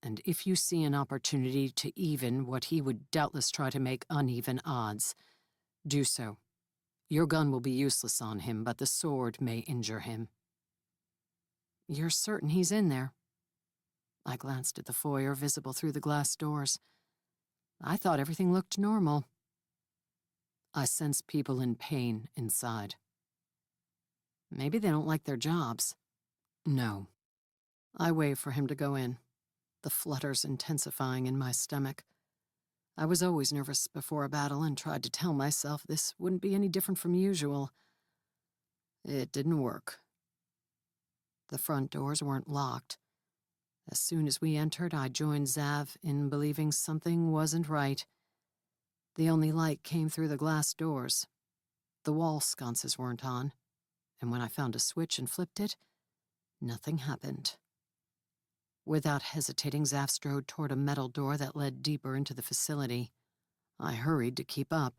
and if you see an opportunity to even what he would doubtless try to make uneven odds, do so. Your gun will be useless on him, but the sword may injure him. You're certain he's in there? I glanced at the foyer visible through the glass doors. I thought everything looked normal. I sense people in pain inside. Maybe they don't like their jobs. No. I wave for him to go in, the flutters intensifying in my stomach. I was always nervous before a battle and tried to tell myself this wouldn't be any different from usual. It didn't work. The front doors weren't locked. As soon as we entered, I joined Zav in believing something wasn't right. The only light came through the glass doors. The wall sconces weren't on, and when I found a switch and flipped it, nothing happened. Without hesitating, Zav strode toward a metal door that led deeper into the facility. I hurried to keep up,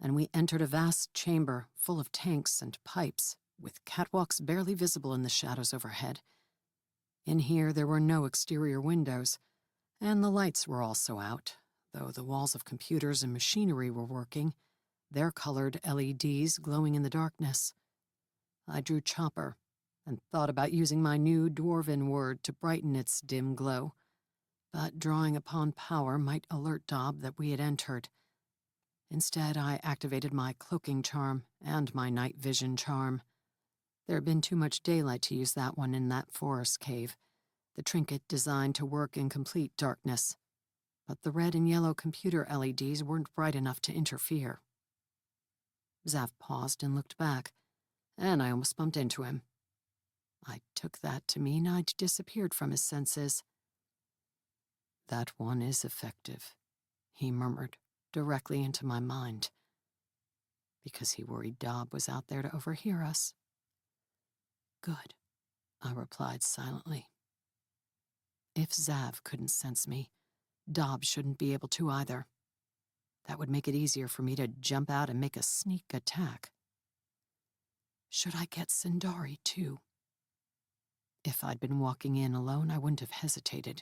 and we entered a vast chamber full of tanks and pipes, with catwalks barely visible in the shadows overhead. In here, there were no exterior windows, and the lights were also out, though the walls of computers and machinery were working, their colored LEDs glowing in the darkness. I drew Chopper and thought about using my new dwarven word to brighten its dim glow, but drawing upon power might alert Dob that we had entered. Instead, I activated my cloaking charm and my night vision charm. There had been too much daylight to use that one in that forest cave, the trinket designed to work in complete darkness. But the red and yellow computer LEDs weren't bright enough to interfere. Zav paused and looked back, and I almost bumped into him. I took that to mean I'd disappeared from his senses. "That one is effective," he murmured directly into my mind, because he worried Dob was out there to overhear us. "Good," I replied silently. If Zav couldn't sense me, Dob shouldn't be able to either. That would make it easier for me to jump out and make a sneak attack. Should I get Sindari too? If I'd been walking in alone, I wouldn't have hesitated.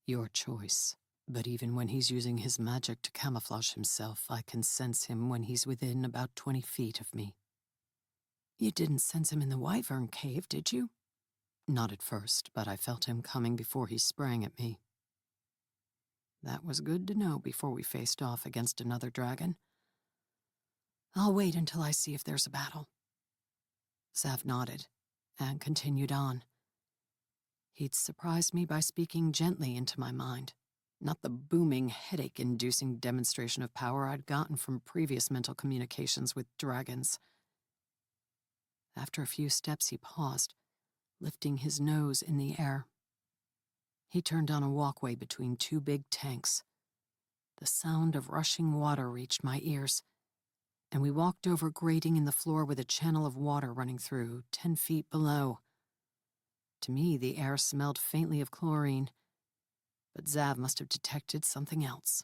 Your choice, but even when he's using his magic to camouflage himself, I can sense him when he's within about 20 feet of me. You didn't sense him in the Wyvern Cave, did you? Not at first, but I felt him coming before he sprang at me. That was good to know before we faced off against another dragon. I'll wait until I see if there's a battle. Zav nodded and continued on. He'd surprised me by speaking gently into my mind, not the booming, headache-inducing demonstration of power I'd gotten from previous mental communications with dragons. After a few steps, he paused, lifting his nose in the air. He turned down a walkway between two big tanks. The sound of rushing water reached my ears, and we walked over grating in the floor with a channel of water running through, 10 feet below. To me, the air smelled faintly of chlorine, but Zav must have detected something else.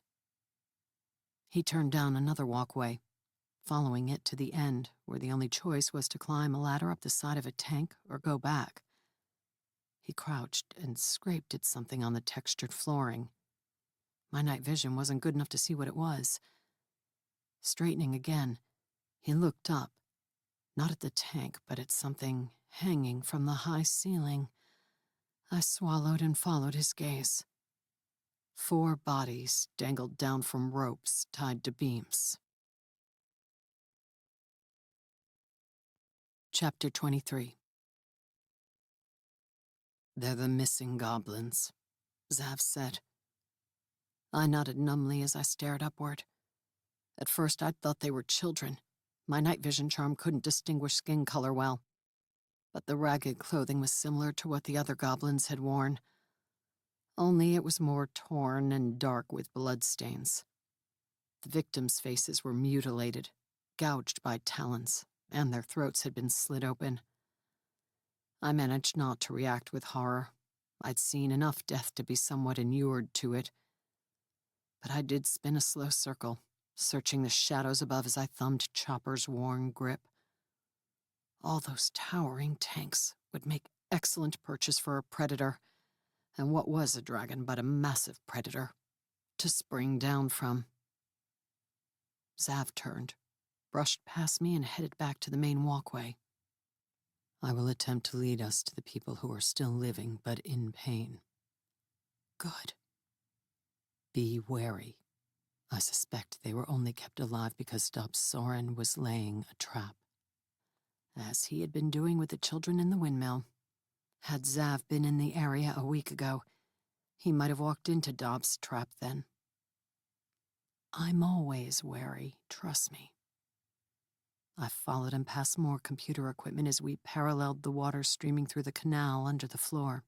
He turned down another walkway, following it to the end, where the only choice was to climb a ladder up the side of a tank or go back. He crouched and scraped at something on the textured flooring. My night vision wasn't good enough to see what it was. Straightening again, he looked up, not at the tank, but at something hanging from the high ceiling. I swallowed and followed his gaze. 4 bodies dangled down from ropes tied to beams. Chapter 23. They're the missing goblins, Zav said. I nodded numbly as I stared upward. At first, I'd thought they were children. My night vision charm couldn't distinguish skin color well. But the ragged clothing was similar to what the other goblins had worn. Only it was more torn and dark with bloodstains. The victims' faces were mutilated, gouged by talons, and their throats had been slit open. I managed not to react with horror. I'd seen enough death to be somewhat inured to it. But I did spin a slow circle, searching the shadows above as I thumbed Chopper's worn grip. All those towering tanks would make excellent purchase for a predator, and what was a dragon but a massive predator, to spring down from. Zav turned, brushed past me, and headed back to the main walkway. I will attempt to lead us to the people who are still living but in pain. Good. Be wary. I suspect they were only kept alive because Dob Soren was laying a trap, as he had been doing with the children in the windmill. Had Zav been in the area a week ago, he might have walked into Dob's trap then. I'm always wary, trust me. I followed him past more computer equipment as we paralleled the water streaming through the canal under the floor.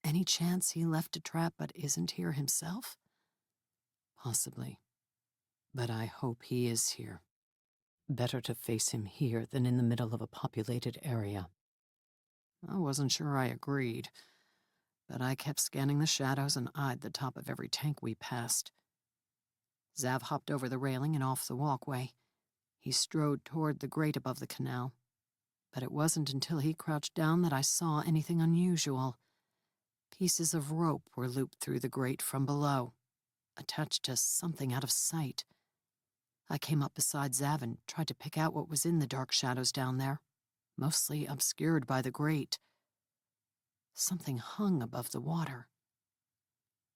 Any chance he left a trap but isn't here himself? Possibly. But I hope he is here. Better to face him here than in the middle of a populated area. I wasn't sure I agreed, but I kept scanning the shadows and eyed the top of every tank we passed. Zav hopped over the railing and off the walkway. He strode toward the grate above the canal, but it wasn't until he crouched down that I saw anything unusual. Pieces of rope were looped through the grate from below, attached to something out of sight. I came up beside Zav and tried to pick out what was in the dark shadows down there, mostly obscured by the grate. Something hung above the water.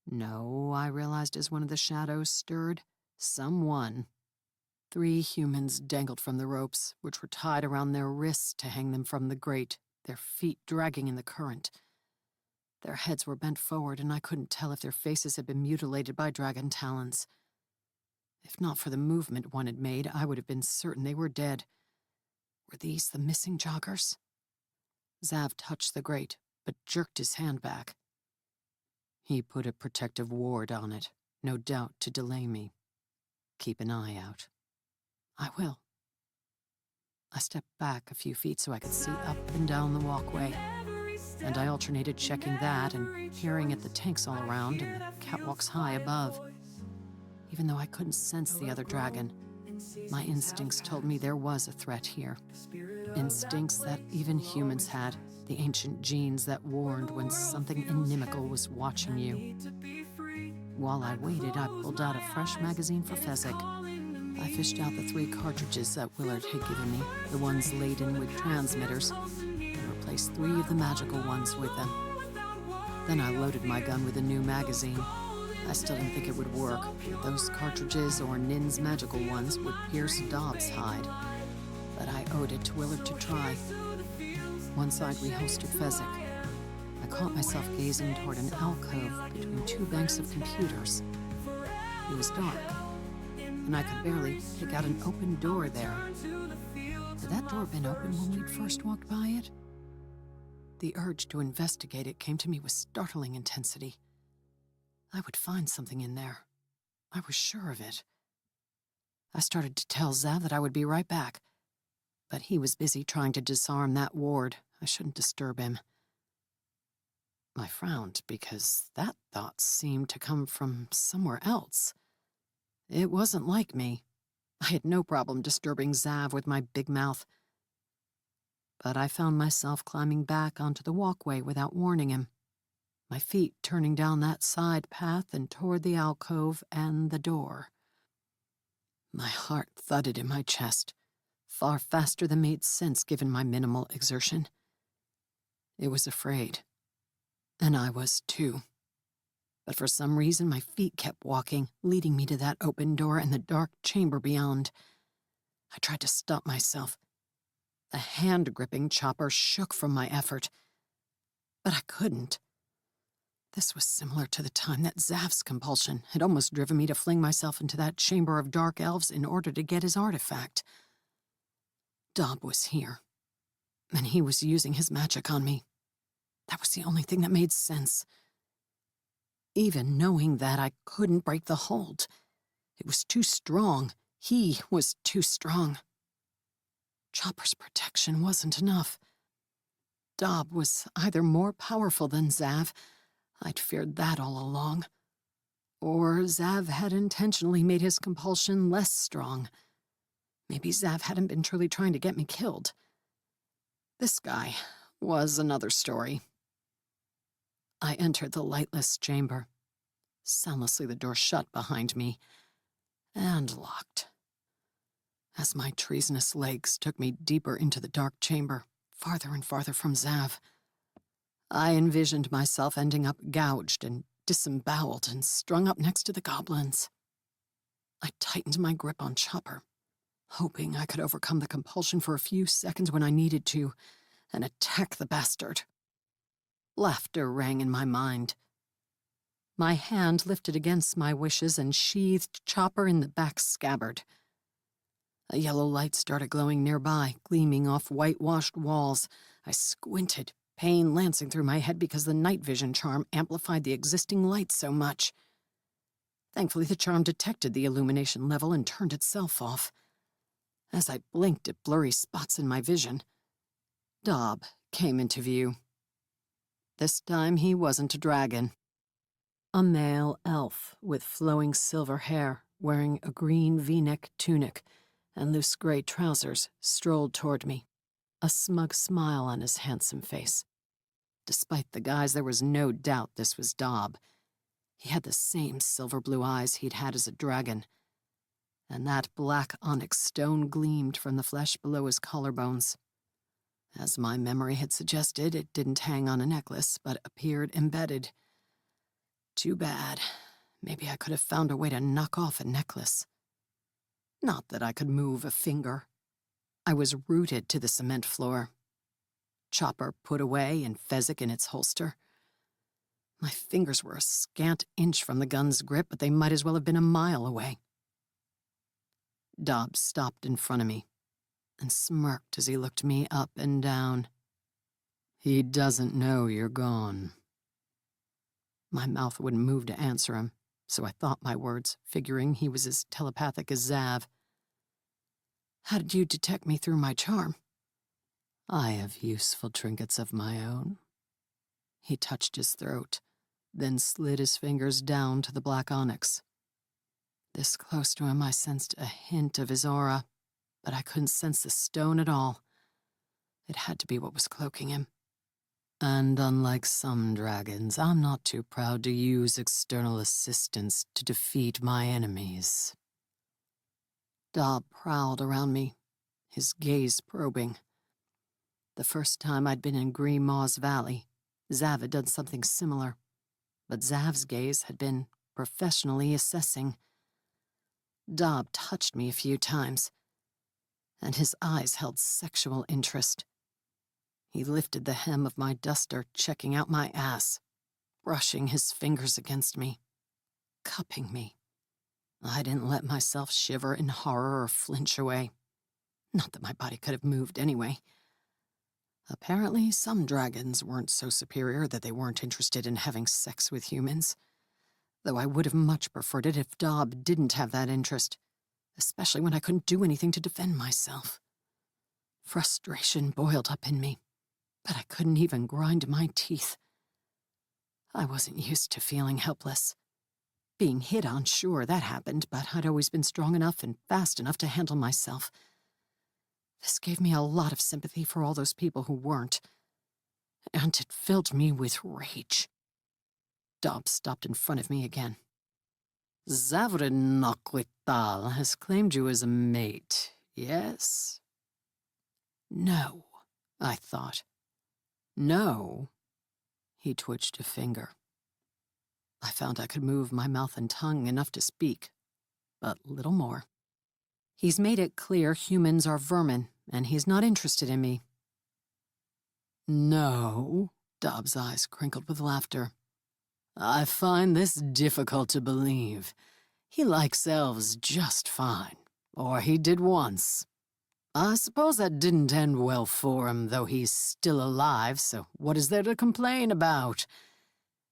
No, I realized as one of the shadows stirred. Someone. 3 humans dangled from the ropes, which were tied around their wrists to hang them from the grate, their feet dragging in the current. Their heads were bent forward, and I couldn't tell if their faces had been mutilated by dragon talons. If not for the movement one had made, I would have been certain they were dead. Were these the missing joggers? Zav touched the grate, but jerked his hand back. He put a protective ward on it, no doubt to delay me. Keep an eye out. I will. I stepped back a few feet so I could see up and down the walkway, and I alternated checking that and peering at the tanks all around and the catwalks high above. Even though I couldn't sense the other dragon, my instincts told me there was a threat here. Instincts that even humans had, the ancient genes that warned when something inimical was watching you. While I waited, I pulled out a fresh magazine for Fezzik. I fished out the 3 cartridges that Willard had given me, the ones laden with transmitters, and replaced 3 of the magical ones with them. Then I loaded my gun with a new magazine. I still didn't think it would work. Those cartridges or Nin's magical ones would pierce Dobbs' hide. But I owed it to Willard to try. One side reholstered Fezzik. I caught myself gazing toward an alcove between 2 banks of computers. It was dark, and I could barely pick out an open door there. Had that door been open when we'd first walked by it? The urge to investigate it came to me with startling intensity. I would find something in there. I was sure of it. I started to tell Zav that I would be right back, but he was busy trying to disarm that ward. I shouldn't disturb him. I frowned because that thought seemed to come from somewhere else. It wasn't like me. I had no problem disturbing Zav with my big mouth. But I found myself climbing back onto the walkway without warning him, my feet turning down that side path and toward the alcove and the door. My heart thudded in my chest, far faster than made sense given my minimal exertion. It was afraid, and I was too. But for some reason, my feet kept walking, leading me to that open door and the dark chamber beyond. I tried to stop myself. The hand-gripping chopper shook from my effort, but I couldn't. This was similar to the time that Zav's compulsion had almost driven me to fling myself into that chamber of dark elves in order to get his artifact. Dob was here, and he was using his magic on me. That was the only thing that made sense. Even knowing that, I couldn't break the hold. It was too strong. He was too strong. Chopper's protection wasn't enough. Dob was either more powerful than Zav, I'd feared that all along, or Zav had intentionally made his compulsion less strong. Maybe Zav hadn't been truly trying to get me killed. This guy was another story. I entered the lightless chamber. Soundlessly the door shut behind me, and locked. As my treasonous legs took me deeper into the dark chamber, farther and farther from Zav, I envisioned myself ending up gouged and disemboweled and strung up next to the goblins. I tightened my grip on Chopper, hoping I could overcome the compulsion for a few seconds when I needed to, and attack the bastard. Laughter rang in my mind. My hand lifted against my wishes and sheathed Chopper in the back scabbard. A yellow light started glowing nearby, gleaming off whitewashed walls. I squinted, pain lancing through my head because the night vision charm amplified the existing light so much. Thankfully, the charm detected the illumination level and turned itself off. As I blinked at blurry spots in my vision, Dob came into view. This time he wasn't a dragon. A male elf with flowing silver hair, wearing a green V-neck tunic and loose gray trousers, strolled toward me, a smug smile on his handsome face. Despite the guise, there was no doubt this was Dob. He had the same silver-blue eyes he'd had as a dragon, and that black onyx stone gleamed from the flesh below his collarbones. As my memory had suggested, it didn't hang on a necklace, but appeared embedded. Too bad. Maybe I could have found a way to knock off a necklace. Not that I could move a finger. I was rooted to the cement floor. Chopper put away and Fezzik in its holster. My fingers were a scant inch from the gun's grip, but they might as well have been a mile away. Dobbs stopped in front of me and smirked as he looked me up and down. He doesn't know you're gone. My mouth wouldn't move to answer him, so I thought my words, figuring he was as telepathic as Zav. How did you detect me through my charm? I have useful trinkets of my own. He touched his throat, then slid his fingers down to the black onyx. This close to him, I sensed a hint of his aura, but I couldn't sense the stone at all. It had to be what was cloaking him. And unlike some dragons, I'm not too proud to use external assistance to defeat my enemies. Dob prowled around me, his gaze probing. The first time I'd been in Green Moss Valley, Zav had done something similar, but Zav's gaze had been professionally assessing. Dob touched me a few times, and his eyes held sexual interest. He lifted the hem of my duster, checking out my ass, brushing his fingers against me, cupping me. I didn't let myself shiver in horror or flinch away. Not that my body could have moved anyway. Apparently, some dragons weren't so superior that they weren't interested in having sex with humans. Though I would have much preferred it if Dob didn't have that interest, especially when I couldn't do anything to defend myself. Frustration boiled up in me, but I couldn't even grind my teeth. I wasn't used to feeling helpless. Being hit on, sure, that happened, but I'd always been strong enough and fast enough to handle myself. This gave me a lot of sympathy for all those people who weren't, and it filled me with rage. Dobbs stopped in front of me again. Zavrin Nokwital has claimed you as a mate, yes? No, I thought. No? He twitched a finger. I found I could move my mouth and tongue enough to speak, but little more. He's made it clear humans are vermin, and he's not interested in me. No, Dobbs' eyes crinkled with laughter. I find this difficult to believe. He likes elves just fine, or he did once. I suppose that didn't end well for him, though he's still alive, so what is there to complain about?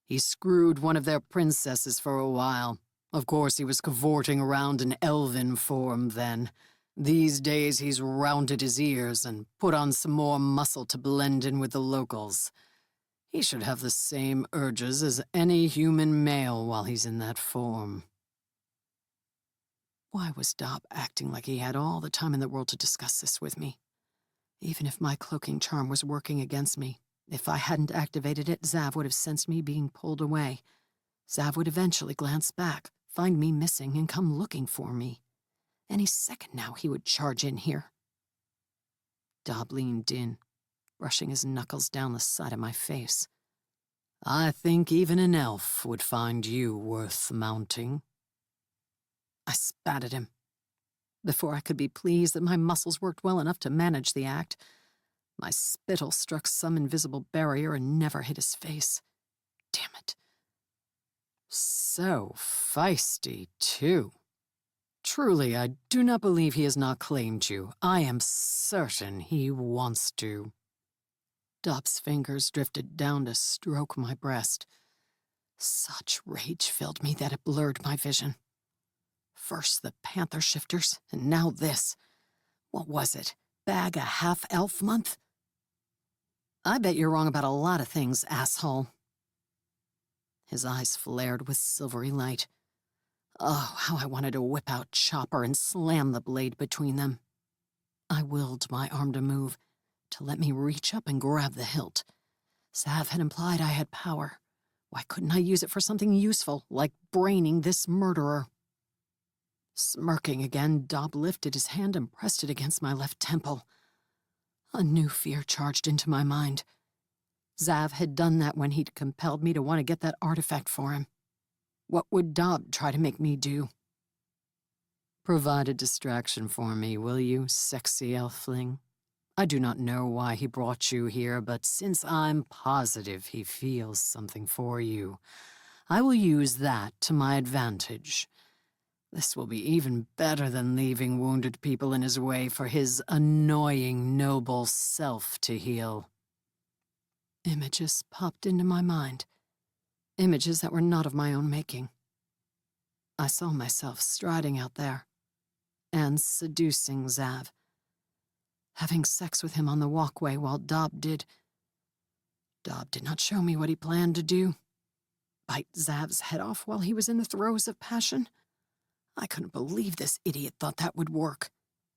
He screwed one of their princesses for a while. Of course, he was cavorting around in elven form then. These days he's rounded his ears and put on some more muscle to blend in with the locals. He should have the same urges as any human male while he's in that form. Why was Dob acting like he had all the time in the world to discuss this with me? Even if my cloaking charm was working against me, if I hadn't activated it, Zav would have sensed me being pulled away. Zav would eventually glance back, find me missing, and come looking for me. Any second now he would charge in here. Dob leaned in, brushing his knuckles down the side of my face. I think even an elf would find you worth mounting. I spat at him. Before I could be pleased that my muscles worked well enough to manage the act, my spittle struck some invisible barrier and never hit his face. Damn it. So feisty, too. Truly, I do not believe he has not claimed you. I am certain he wants to. Dob's fingers drifted down to stroke my breast. Such rage filled me that it blurred my vision. First the panther shifters, and now this. What was it? Bag a half-elf month? I bet you're wrong about a lot of things, asshole. His eyes flared with silvery light. Oh, how I wanted to whip out Chopper and slam the blade between them. I willed my arm to move, to let me reach up and grab the hilt. Zav had implied I had power. Why couldn't I use it for something useful, like braining this murderer? Smirking again, Dob lifted his hand and pressed it against my left temple. A new fear charged into my mind. Zav had done that when he'd compelled me to want to get that artifact for him. What would Dob try to make me do? Provide a distraction for me, will you, sexy elfling? I do not know why he brought you here, but since I'm positive he feels something for you, I will use that to my advantage. This will be even better than leaving wounded people in his way for his annoying noble self to heal. Images popped into my mind. Images that were not of my own making. I saw myself striding out there and seducing Zav. Having sex with him on the walkway while Dob did not show me what he planned to do. Bite Zav's head off while he was in the throes of passion? I couldn't believe this idiot thought that would work.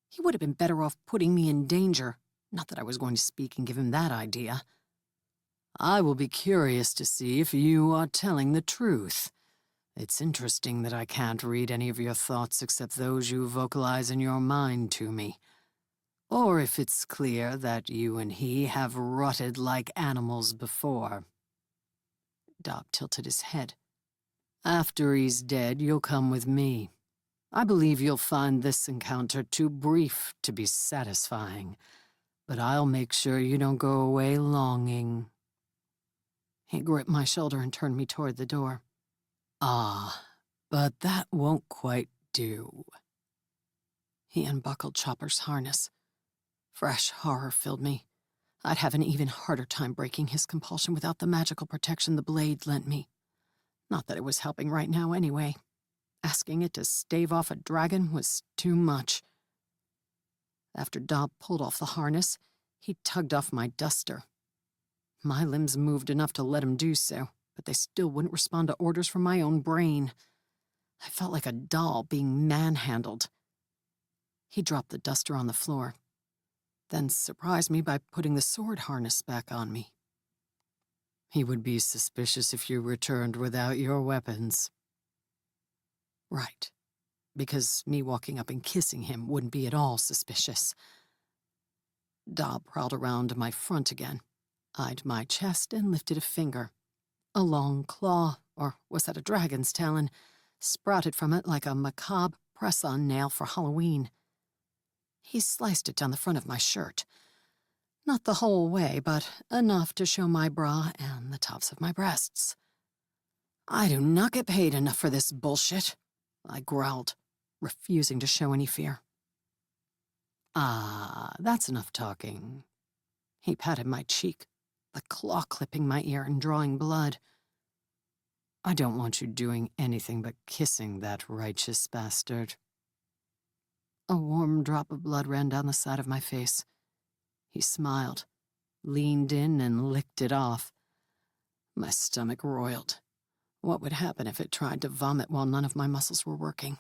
He would have been better off putting me in danger. Not that I was going to speak and give him that idea. I will be curious to see if you are telling the truth. It's interesting that I can't read any of your thoughts except those you vocalize in your mind to me. Or if it's clear that you and he have rotted like animals before. Dob tilted his head. After he's dead, you'll come with me. I believe you'll find this encounter too brief to be satisfying, but I'll make sure you don't go away longing. He gripped my shoulder and turned me toward the door. Ah, but that won't quite do. He unbuckled Chopper's harness. Fresh horror filled me. I'd have an even harder time breaking his compulsion without the magical protection the blade lent me. Not that it was helping right now anyway. Asking it to stave off a dragon was too much. After Dob pulled off the harness, he tugged off my duster. My limbs moved enough to let him do so, but they still wouldn't respond to orders from my own brain. I felt like a doll being manhandled. He dropped the duster on the floor, then surprised me by putting the sword harness back on me. He would be suspicious if you returned without your weapons. Right, because me walking up and kissing him wouldn't be at all suspicious. Dob prowled around my front again, eyed my chest and lifted a finger. A long claw, or was that a dragon's talon, sprouted from it like a macabre press-on nail for Halloween. He sliced it down the front of my shirt. Not the whole way, but enough to show my bra and the tops of my breasts. I do not get paid enough for this bullshit, I growled, refusing to show any fear. Ah, that's enough talking. He patted my cheek, the claw clipping my ear and drawing blood. I don't want you doing anything but kissing that righteous bastard. A warm drop of blood ran down the side of my face. He smiled, leaned in, and licked it off. My stomach roiled. What would happen if it tried to vomit while none of my muscles were working?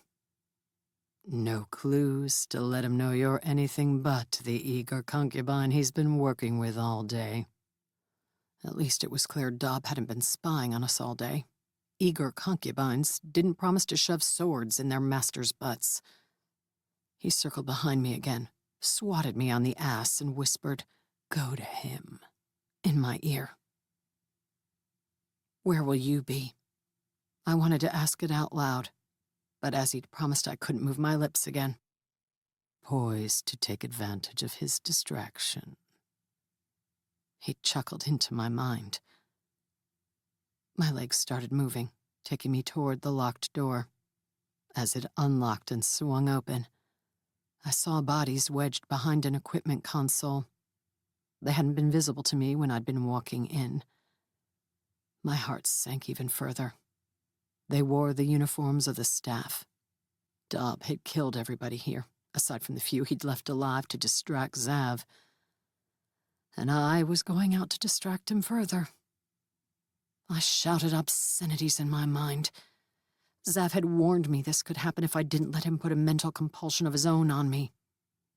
No clues to let him know you're anything but the eager concubine he's been working with all day. At least it was clear Dob hadn't been spying on us all day. Eager concubines didn't promise to shove swords in their masters' butts. He circled behind me again, swatted me on the ass, and whispered, "Go to him," in my ear. "Where will you be?" I wanted to ask it out loud, but as he'd promised, I couldn't move my lips again. Poised to take advantage of his distraction. He chuckled into my mind. My legs started moving, taking me toward the locked door. As it unlocked and swung open, I saw bodies wedged behind an equipment console. They hadn't been visible to me when I'd been walking in. My heart sank even further. They wore the uniforms of the staff. Dob had killed everybody here, aside from the few he'd left alive to distract Zav. And I was going out to distract him further. I shouted obscenities in my mind. Zav had warned me this could happen if I didn't let him put a mental compulsion of his own on me.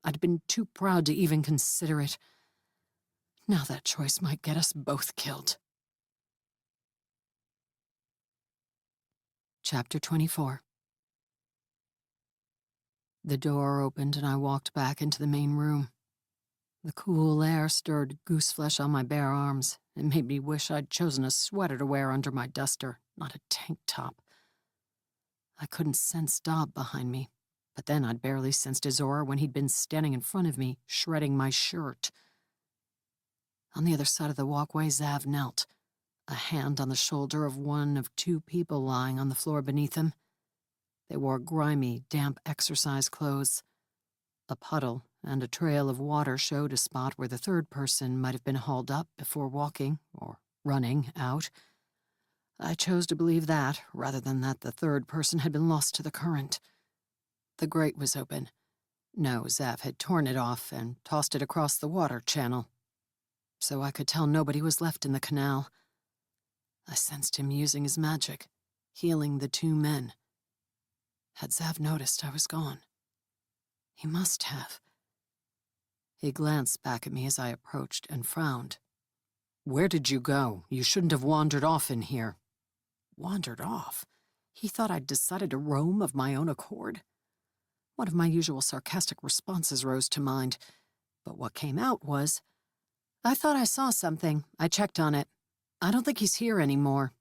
I'd been too proud to even consider it. Now that choice might get us both killed. Chapter 24. The door opened and I walked back into the main room. The cool air stirred gooseflesh on my bare arms and made me wish I'd chosen a sweater to wear under my duster, not a tank top. I couldn't sense Dob behind me, but then I'd barely sensed his aura when he'd been standing in front of me, shredding my shirt. On the other side of the walkway, Zav knelt, a hand on the shoulder of one of two people lying on the floor beneath him. They wore grimy, damp exercise clothes. A puddle and a trail of water showed a spot where the third person might have been hauled up before walking, or running, out. I chose to believe that, rather than that the third person had been lost to the current. The grate was open. No, Zav had torn it off and tossed it across the water channel. So I could tell nobody was left in the canal. I sensed him using his magic, healing the two men. Had Zav noticed I was gone? He must have. He glanced back at me as I approached and frowned. "Where did you go? You shouldn't have wandered off in here." Wandered off? He thought I'd decided to roam of my own accord? One of my usual sarcastic responses rose to mind, but what came out was, "I thought I saw something. I checked on it. I don't think he's here anymore."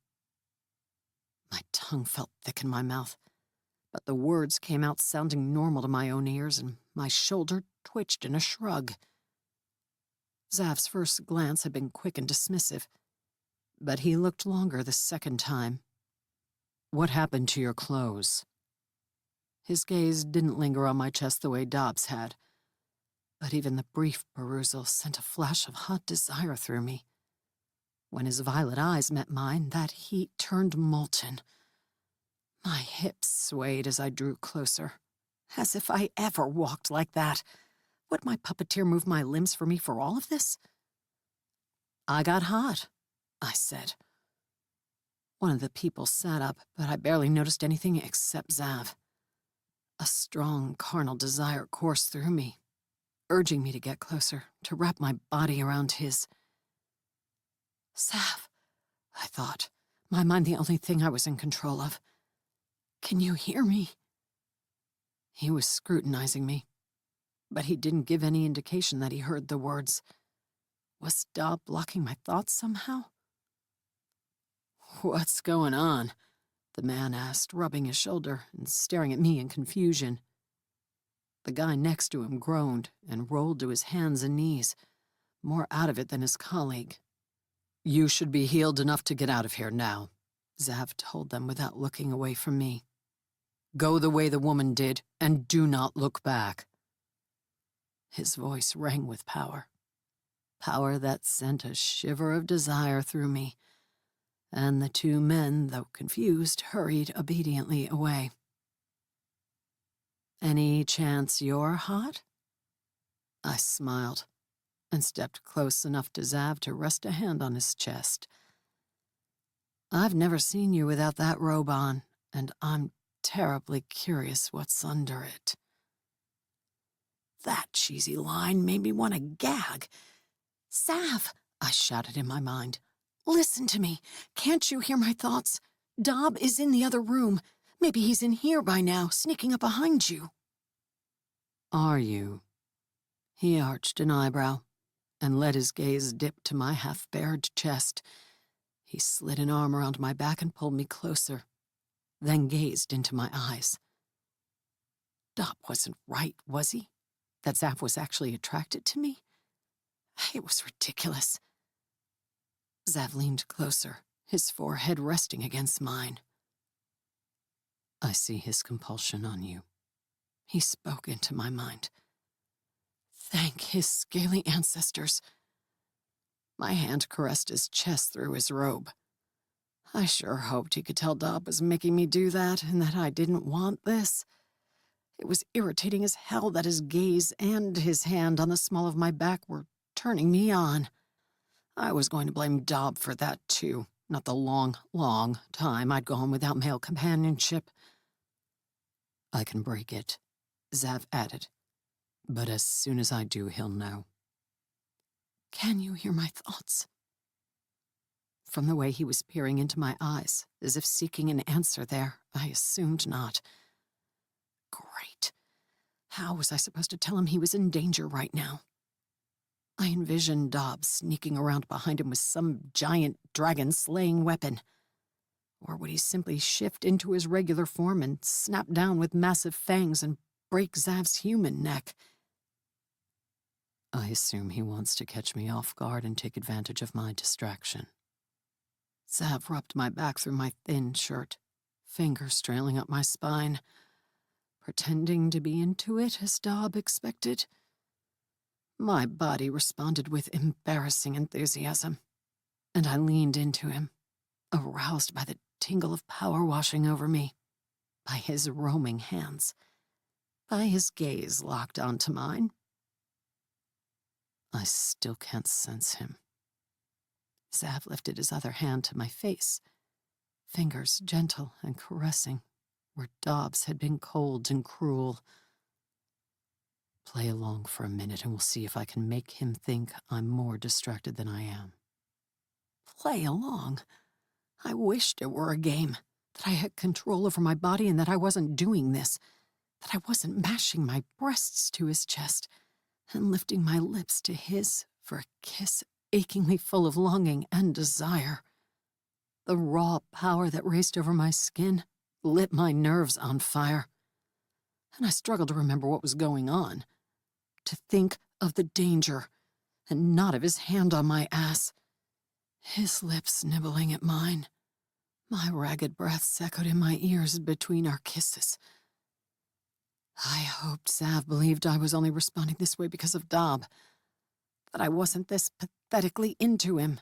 My tongue felt thick in my mouth, but the words came out sounding normal to my own ears, and my shoulder twitched in a shrug. Zav's first glance had been quick and dismissive, but he looked longer the second time. "What happened to your clothes?" His gaze didn't linger on my chest the way Dobbs had, but even the brief perusal sent a flash of hot desire through me. When his violet eyes met mine, that heat turned molten. My hips swayed as I drew closer. As if I ever walked like that. Would my puppeteer move my limbs for me for all of this? "I got hot," I said. One of the people sat up, but I barely noticed anything except Zav. A strong carnal desire coursed through me, urging me to get closer, to wrap my body around his. "Zav," I thought, my mind the only thing I was in control of. "Can you hear me?" He was scrutinizing me, but he didn't give any indication that he heard the words. Was Dob blocking my thoughts somehow? "What's going on?" the man asked, rubbing his shoulder and staring at me in confusion. The guy next to him groaned and rolled to his hands and knees, more out of it than his colleague. "You should be healed enough to get out of here now," Zav told them without looking away from me. "Go the way the woman did, and do not look back." His voice rang with power. Power that sent a shiver of desire through me, and the two men, though confused, hurried obediently away. Any chance you're hot? I smiled and stepped close enough to Zav to rest a hand on his chest. I've never seen you without that robe on, and I'm terribly curious what's under it. That cheesy line made me want to gag. Zav, I shouted in my mind. Listen to me. Can't you hear my thoughts? Dob is in the other room. Maybe he's in here by now, sneaking up behind you. Are you? He arched an eyebrow and let his gaze dip to my half-bared chest. He slid an arm around my back and pulled me closer, then gazed into my eyes. Dob wasn't right, was he? That Zav was actually attracted to me? It was ridiculous. Zav leaned closer, his forehead resting against mine. I see his compulsion on you. He spoke into my mind. Thank his scaly ancestors. My hand caressed his chest through his robe. I sure hoped he could tell Dob was making me do that and that I didn't want this. It was irritating as hell that his gaze and his hand on the small of my back were turning me on. I was going to blame Dob for that too, not the long, long time I'd gone without male companionship. I can break it, Zav added, but as soon as I do, he'll know. Can you hear my thoughts? From the way he was peering into my eyes, as if seeking an answer there, I assumed not. Great. How was I supposed to tell him he was in danger right now? I envisioned Dob sneaking around behind him with some giant dragon-slaying weapon. Or would he simply shift into his regular form and snap down with massive fangs and break Zav's human neck? I assume he wants to catch me off guard and take advantage of my distraction. Zav rubbed my back through my thin shirt, fingers trailing up my spine, pretending to be into it as Dob expected. My body responded with embarrassing enthusiasm, and I leaned into him, aroused by the tingle of power washing over me, by his roaming hands, by his gaze locked onto mine. I still can't sense him. Zav lifted his other hand to my face, fingers gentle and caressing, where Dob's had been cold and cruel. Play along for a minute and we'll see if I can make him think I'm more distracted than I am. Play along? I wished it were a game, that I had control over my body and that I wasn't doing this, that I wasn't mashing my breasts to his chest and lifting my lips to his for a kiss achingly full of longing and desire. The raw power that raced over my skin lit my nerves on fire, and I struggled to remember what was going on, to think of the danger and not of his hand on my ass, his lips nibbling at mine. My ragged breaths echoed in my ears between our kisses. I hoped Zav believed I was only responding this way because of Dob, that I wasn't this pathetically into him,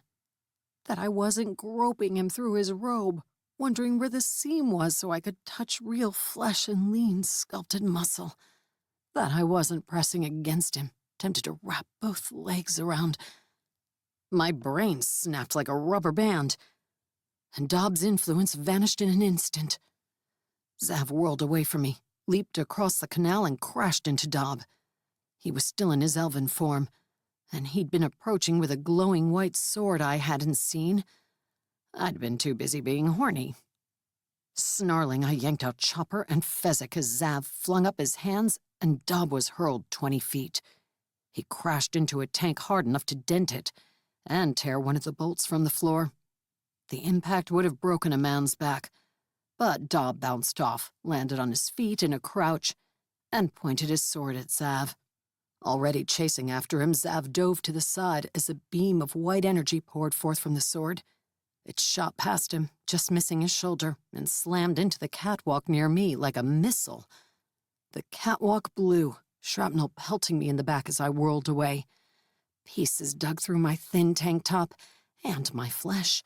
that I wasn't groping him through his robe, wondering where the seam was so I could touch real flesh and lean, sculpted muscle, that I wasn't pressing against him, tempted to wrap both legs around. My brain snapped like a rubber band, and Dob's influence vanished in an instant. Zav whirled away from me, leaped across the canal, and crashed into Dob. He was still in his elven form, and he'd been approaching with a glowing white sword I hadn't seen. I'd been too busy being horny. Snarling, I yanked out chopper and fezzik as Zav flung up his hands, and Dob was hurled 20 feet. He crashed into a tank hard enough to dent it and tear one of the bolts from the floor. The impact would have broken a man's back, but Dob bounced off, landed on his feet in a crouch, and pointed his sword at Zav. Already chasing after him, Zav dove to the side as a beam of white energy poured forth from the sword. It shot past him, just missing his shoulder, and slammed into the catwalk near me like a missile. The catwalk blew, shrapnel pelting me in the back as I whirled away. Pieces dug through my thin tank top and my flesh,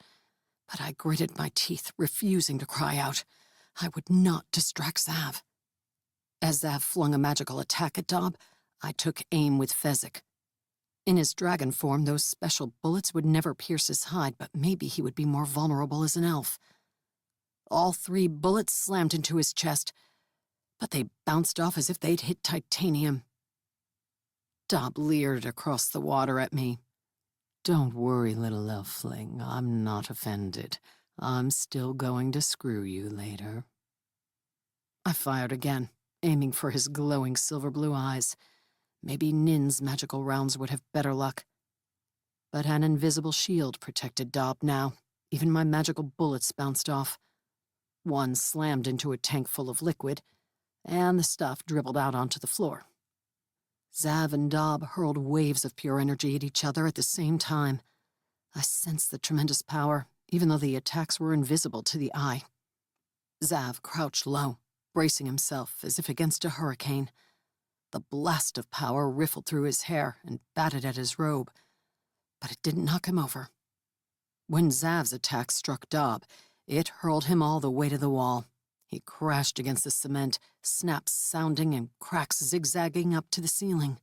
but I gritted my teeth, refusing to cry out. I would not distract Zav. As Zav flung a magical attack at Dob, I took aim with Fezzik. In his dragon form, those special bullets would never pierce his hide, but maybe he would be more vulnerable as an elf. All 3 bullets slammed into his chest, but they bounced off as if they'd hit titanium. Dob leered across the water at me. "Don't worry, little elfling, I'm not offended. I'm still going to screw you later." I fired again, aiming for his glowing silver blue eyes. Maybe Nin's magical rounds would have better luck. But an invisible shield protected Dob now. Even my magical bullets bounced off. One slammed into a tank full of liquid, and the stuff dribbled out onto the floor. Zav and Dob hurled waves of pure energy at each other at the same time. I sensed the tremendous power, even though the attacks were invisible to the eye. Zav crouched low, bracing himself as if against a hurricane. The blast of power riffled through his hair and batted at his robe, but it didn't knock him over. When Zav's attack struck Dob, it hurled him all the way to the wall. He crashed against the cement, snaps sounding and cracks zigzagging up to the ceiling.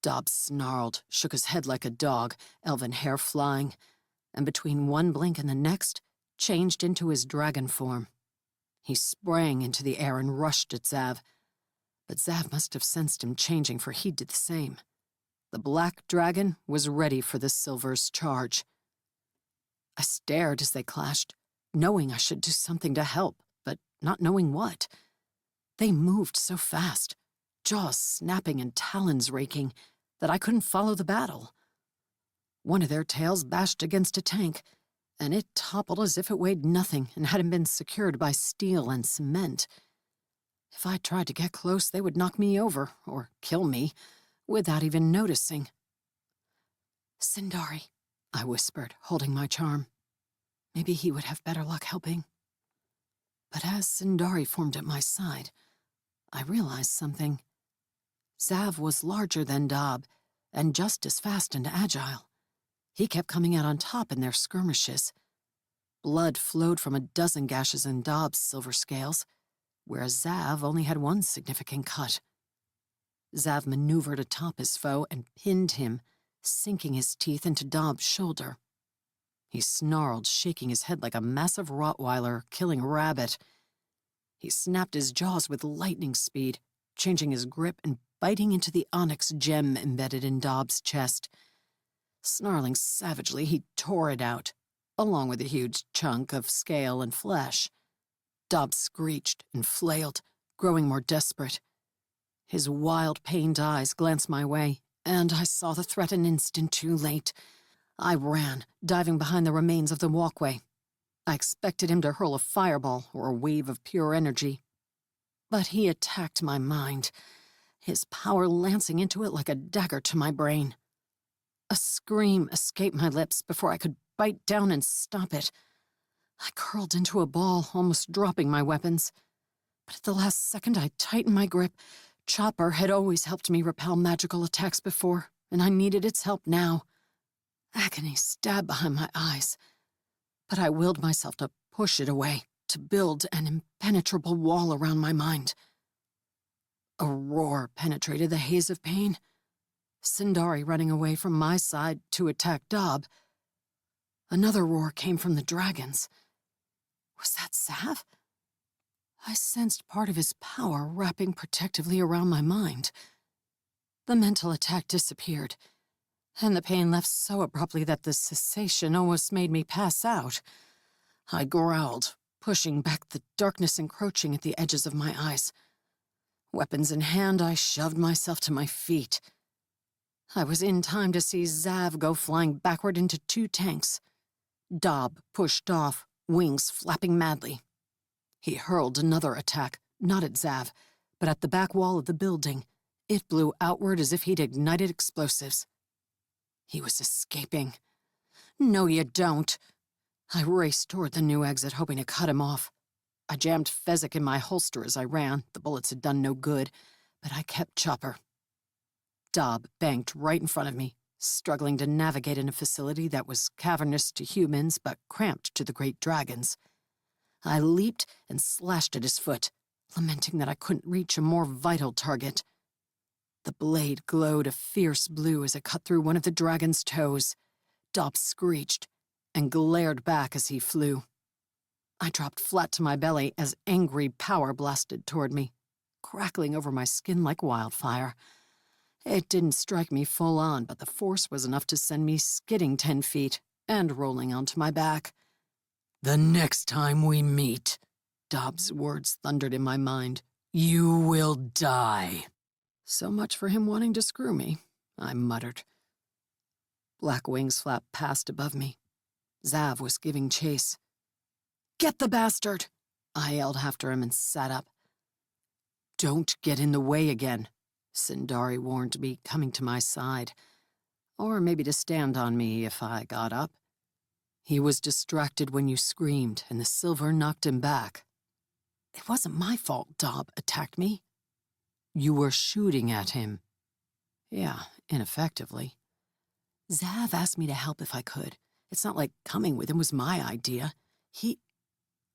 Dob snarled, shook his head like a dog, elven hair flying, and between one blink and the next, changed into his dragon form. He sprang into the air and rushed at Zav, but Zav must have sensed him changing, for he did the same. The black dragon was ready for the silver's charge. I stared as they clashed, knowing I should do something to help, but not knowing what. They moved so fast, jaws snapping and talons raking, that I couldn't follow the battle. One of their tails bashed against a tank, and it toppled as if it weighed nothing and hadn't been secured by steel and cement. If I tried to get close, they would knock me over, or kill me, without even noticing. "Sindari," I whispered, holding my charm. Maybe he would have better luck helping. But as Sindari formed at my side, I realized something. Zav was larger than Dob, and just as fast and agile. He kept coming out on top in their skirmishes. Blood flowed from a dozen gashes in Dob's silver scales, whereas Zav only had one significant cut. Zav maneuvered atop his foe and pinned him, sinking his teeth into Dob's shoulder. He snarled, shaking his head like a massive Rottweiler killing a rabbit. He snapped his jaws with lightning speed, changing his grip and biting into the onyx gem embedded in Dob's chest. Snarling savagely, he tore it out, along with a huge chunk of scale and flesh. Dob screeched and flailed, growing more desperate. His wild, pained eyes glanced my way, and I saw the threat an instant too late. I ran, diving behind the remains of the walkway. I expected him to hurl a fireball or a wave of pure energy. But he attacked my mind, his power lancing into it like a dagger to my brain. A scream escaped my lips before I could bite down and stop it. I curled into a ball, almost dropping my weapons. But at the last second, I tightened my grip. Chopper had always helped me repel magical attacks before, and I needed its help now. Agony stabbed behind my eyes, but I willed myself to push it away, to build an impenetrable wall around my mind. A roar penetrated the haze of pain. Sindari running away from my side to attack Dob. Another roar came from the dragons. Was that Zav? I sensed part of his power wrapping protectively around my mind. The mental attack disappeared, and the pain left so abruptly that the cessation almost made me pass out. I growled, pushing back the darkness encroaching at the edges of my eyes. Weapons in hand, I shoved myself to my feet. I was in time to see Zav go flying backward into 2 tanks. Dob pushed off, wings flapping madly. He hurled another attack, not at Zav, but at the back wall of the building. It blew outward as if he'd ignited explosives. He was escaping. No, you don't. I raced toward the new exit, hoping to cut him off. I jammed Fezzik in my holster as I ran. The bullets had done no good, but I kept Chopper. Dob banked right in front of me, struggling to navigate in a facility that was cavernous to humans but cramped to the great dragons. I leaped and slashed at his foot, lamenting that I couldn't reach a more vital target. The blade glowed a fierce blue as it cut through one of the dragon's toes. Dob screeched and glared back as he flew. I dropped flat to my belly as angry power blasted toward me, crackling over my skin like wildfire. It didn't strike me full on, but the force was enough to send me skidding 10 feet and rolling onto my back. "The next time we meet," Dob's words thundered in my mind, "you will die." So much for him wanting to screw me, I muttered. Black wings flapped past above me. Zav was giving chase. "Get the bastard!" I yelled after him and sat up. "Don't get in the way again," Sindari warned me, coming to my side. Or maybe to stand on me if I got up. "He was distracted when you screamed, and the silver knocked him back." "It wasn't my fault Dob attacked me." "You were shooting at him." "Yeah, ineffectively." "Zav asked me to help if I could. It's not like coming with him was my idea.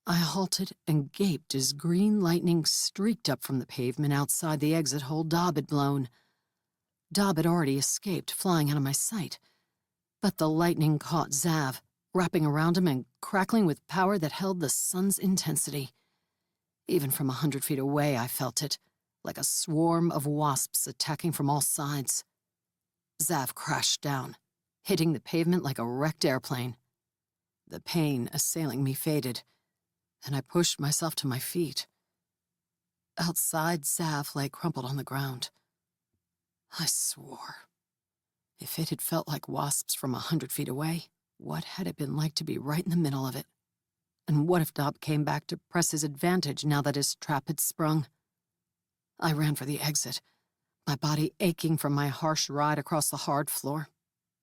I halted and gaped as green lightning streaked up from the pavement outside the exit hole Dob had blown. Dob had already escaped, flying out of my sight. But the lightning caught Zav, wrapping around him and crackling with power that held the sun's intensity. Even from 100 feet away, I felt it, like a swarm of wasps attacking from all sides. Zav crashed down, hitting the pavement like a wrecked airplane. The pain assailing me faded, and I pushed myself to my feet. Outside, Zav lay crumpled on the ground. I swore. If it had felt like wasps from 100 feet away, what had it been like to be right in the middle of it? And what if Dob came back to press his advantage now that his trap had sprung? I ran for the exit, my body aching from my harsh ride across the hard floor.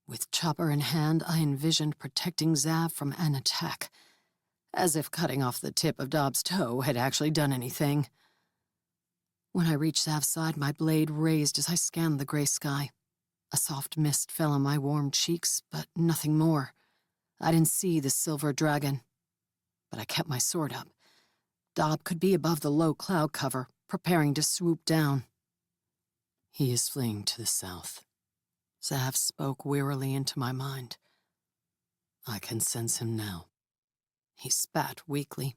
With chopper in hand, I envisioned protecting Zav from an attack, as if cutting off the tip of Dob's toe had actually done anything. When I reached Zav's side, my blade raised as I scanned the gray sky. A soft mist fell on my warm cheeks, but nothing more. I didn't see the silver dragon. But I kept my sword up. Dob could be above the low cloud cover, preparing to swoop down. "He is fleeing to the south." Zav spoke wearily into my mind. "I can sense him now." He spat weakly,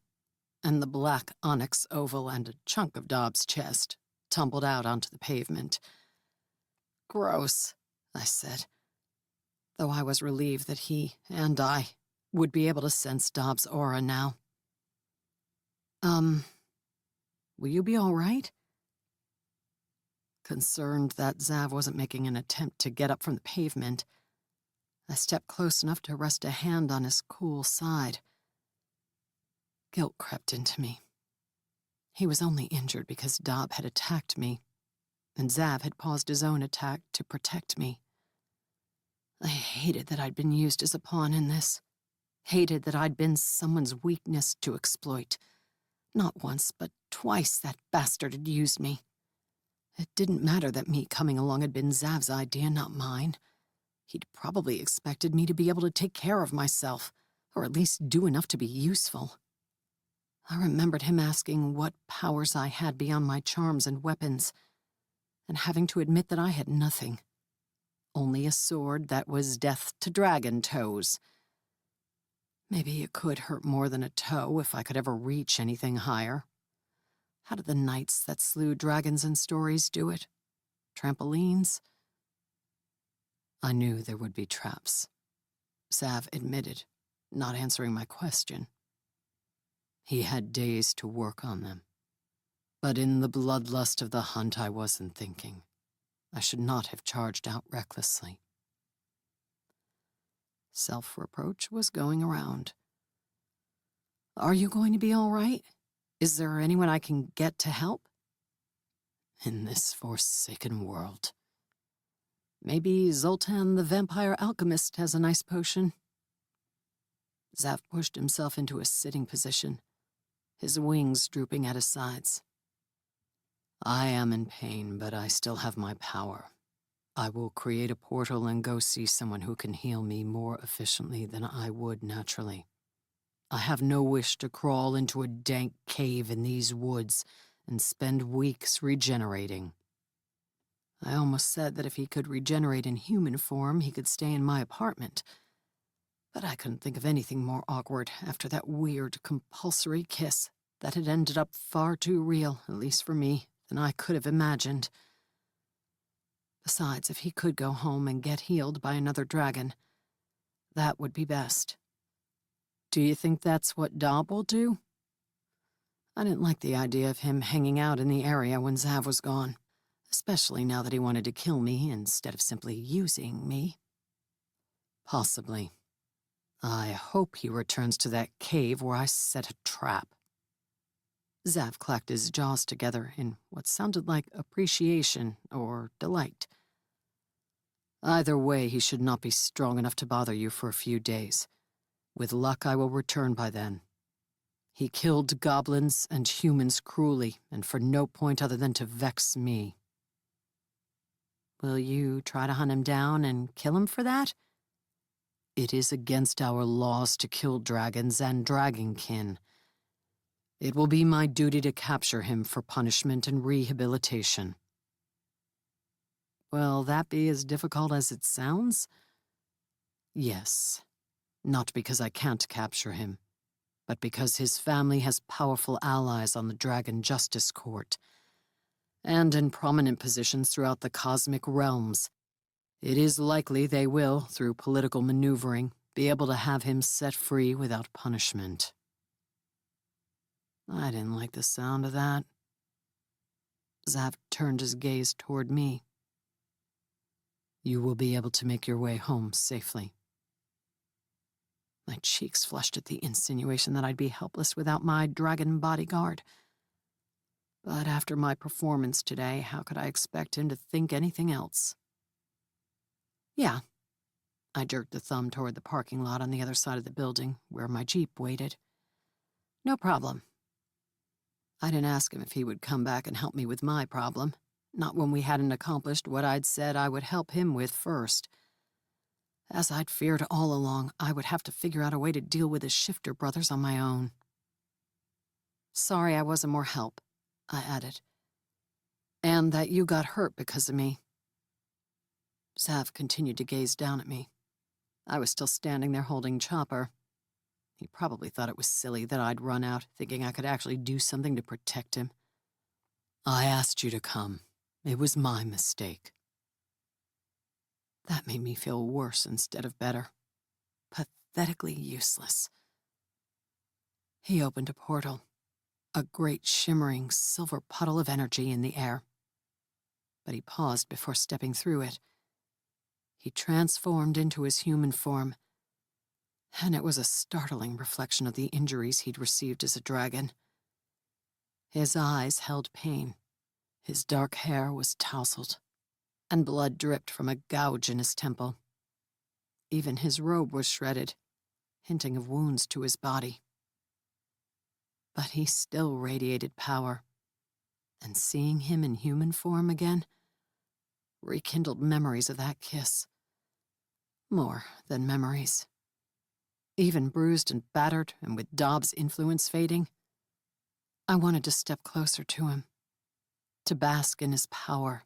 and the black onyx oval and a chunk of Dob's chest tumbled out onto the pavement. "Gross," I said, though I was relieved that he and I would be able to sense Dob's aura now. Will you be all right?" Concerned that Zav wasn't making an attempt to get up from the pavement, I stepped close enough to rest a hand on his cool side. Guilt crept into me. He was only injured because Dob had attacked me, and Zav had paused his own attack to protect me. I hated that I'd been used as a pawn in this. Hated that I'd been someone's weakness to exploit. Not once, but twice that bastard had used me. It didn't matter that me coming along had been Zav's idea, not mine. He'd probably expected me to be able to take care of myself, or at least do enough to be useful. I remembered him asking what powers I had beyond my charms and weapons, and having to admit that I had nothing. Only a sword that was death to dragon toes. Maybe it could hurt more than a toe if I could ever reach anything higher. How did the knights that slew dragons in stories do it? Trampolines? I knew there would be traps. Zav admitted, not answering my question. He had days to work on them. But in the bloodlust of the hunt, I wasn't thinking. I should not have charged out recklessly. Self-reproach was going around. "Are you going to be all right? Is there anyone I can get to help?" "In this forsaken world. Maybe Zoltan the vampire alchemist has a nice potion." Zav pushed himself into a sitting position, his wings drooping at his sides. "I am in pain, but I still have my power. I will create a portal and go see someone who can heal me more efficiently than I would naturally. I have no wish to crawl into a dank cave in these woods and spend weeks regenerating. I almost said that if he could regenerate in human form, he could stay in my apartment. But I couldn't think of anything more awkward after that weird, compulsory kiss that had ended up far too real, at least for me, than I could have imagined. Besides, if he could go home and get healed by another dragon, that would be best. Do you think that's what Dob will do? I didn't like the idea of him hanging out in the area when Zav was gone, especially now that he wanted to kill me instead of simply using me. Possibly. I hope he returns to that cave where I set a trap. Zav clacked his jaws together in what sounded like appreciation or delight. Either way, he should not be strong enough to bother you for a few days. With luck, I will return by then. He killed goblins and humans cruelly, and for no point other than to vex me. Will you try to hunt him down and kill him for that? It is against our laws to kill dragons and dragonkin. It will be my duty to capture him for punishment and rehabilitation. Will that be as difficult as it sounds? Yes. Not because I can't capture him, but because his family has powerful allies on the Dragon Justice Court, and in prominent positions throughout the cosmic realms. It is likely they will, through political maneuvering, be able to have him set free without punishment. I didn't like the sound of that. Zav turned his gaze toward me. You will be able to make your way home safely. My cheeks flushed at the insinuation that I'd be helpless without my dragon bodyguard. But after my performance today, how could I expect him to think anything else? Yeah. I jerked the thumb toward the parking lot on the other side of the building, where my Jeep waited. No problem. I didn't ask him if he would come back and help me with my problem, not when we hadn't accomplished what I'd said I would help him with first. As I'd feared all along, I would have to figure out a way to deal with the Shifter brothers on my own. Sorry I wasn't more help, I added. And that you got hurt because of me. Zav continued to gaze down at me. I was still standing there holding Chopper. He probably thought it was silly that I'd run out, thinking I could actually do something to protect him. I asked you to come. It was my mistake. That made me feel worse instead of better. Pathetically useless. He opened a portal, a great shimmering silver puddle of energy in the air. But he paused before stepping through it. He transformed into his human form, and it was a startling reflection of the injuries he'd received as a dragon. His eyes held pain, his dark hair was tousled, and blood dripped from a gouge in his temple. Even his robe was shredded, hinting of wounds to his body. But he still radiated power, and seeing him in human form again rekindled memories of that kiss. More than memories. Even bruised and battered, and with Dobbs' influence fading, I wanted to step closer to him, to bask in his power,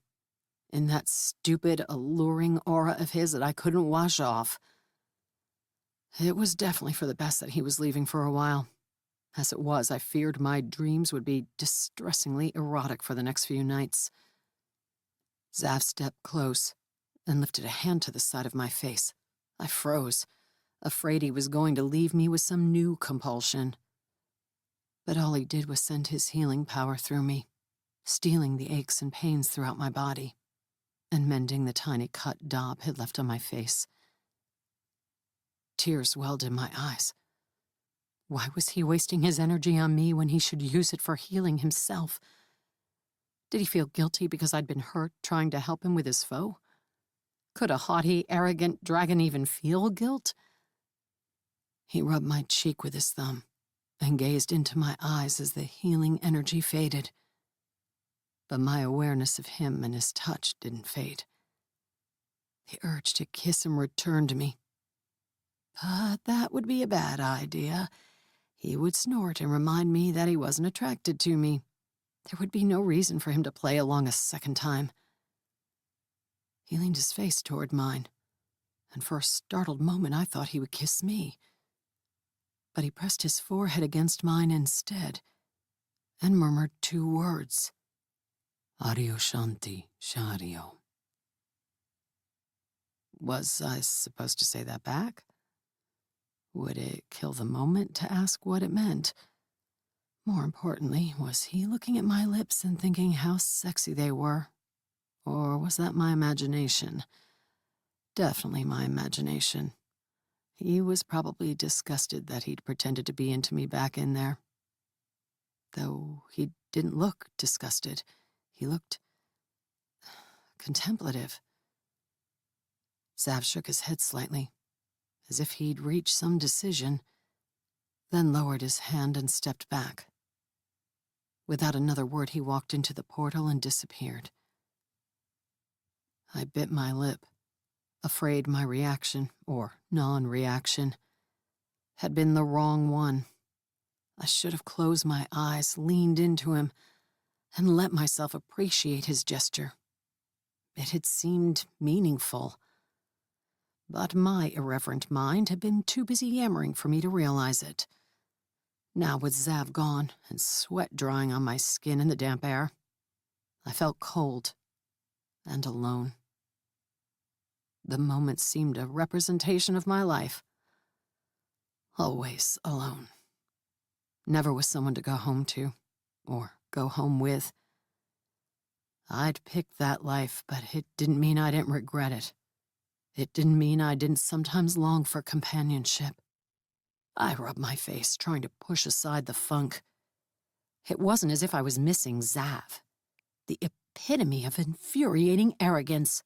in that stupid, alluring aura of his that I couldn't wash off. It was definitely for the best that he was leaving for a while. As it was, I feared my dreams would be distressingly erotic for the next few nights. Zav stepped close and lifted a hand to the side of my face. I froze, afraid he was going to leave me with some new compulsion. But all he did was send his healing power through me, stealing the aches and pains throughout my body, and mending the tiny cut Dob had left on my face. Tears welled in my eyes. Why was he wasting his energy on me when he should use it for healing himself? Did he feel guilty because I'd been hurt trying to help him with his foe? Could a haughty, arrogant dragon even feel guilt? He rubbed my cheek with his thumb and gazed into my eyes as the healing energy faded. But my awareness of him and his touch didn't fade. The urge to kiss him returned to me. But that would be a bad idea. He would snort and remind me that he wasn't attracted to me. There would be no reason for him to play along a second time. He leaned his face toward mine, and for a startled moment I thought he would kiss me. But he pressed his forehead against mine instead, and murmured 2 words. Adio Shanti Shario. Was I supposed to say that back? Would it kill the moment to ask what it meant? More importantly, was he looking at my lips and thinking how sexy they were? Or was that my imagination? Definitely my imagination. He was probably disgusted that he'd pretended to be into me back in there. Though he didn't look disgusted. He looked contemplative. Zav shook his head slightly, as if he'd reached some decision, then lowered his hand and stepped back. Without another word, he walked into the portal and disappeared. I bit my lip, afraid my reaction, or non-reaction, had been the wrong one. I should have closed my eyes, leaned into him, and let myself appreciate his gesture. It had seemed meaningful. But my irreverent mind had been too busy yammering for me to realize it. Now with Zav gone and sweat drying on my skin in the damp air, I felt cold and alone. The moment seemed a representation of my life. Always alone. Never with someone to go home to, or go home with. I'd picked that life, but it didn't mean I didn't regret it. It didn't mean I didn't sometimes long for companionship. I rubbed my face, trying to push aside the funk. It wasn't as if I was missing Zav, the epitome of infuriating arrogance.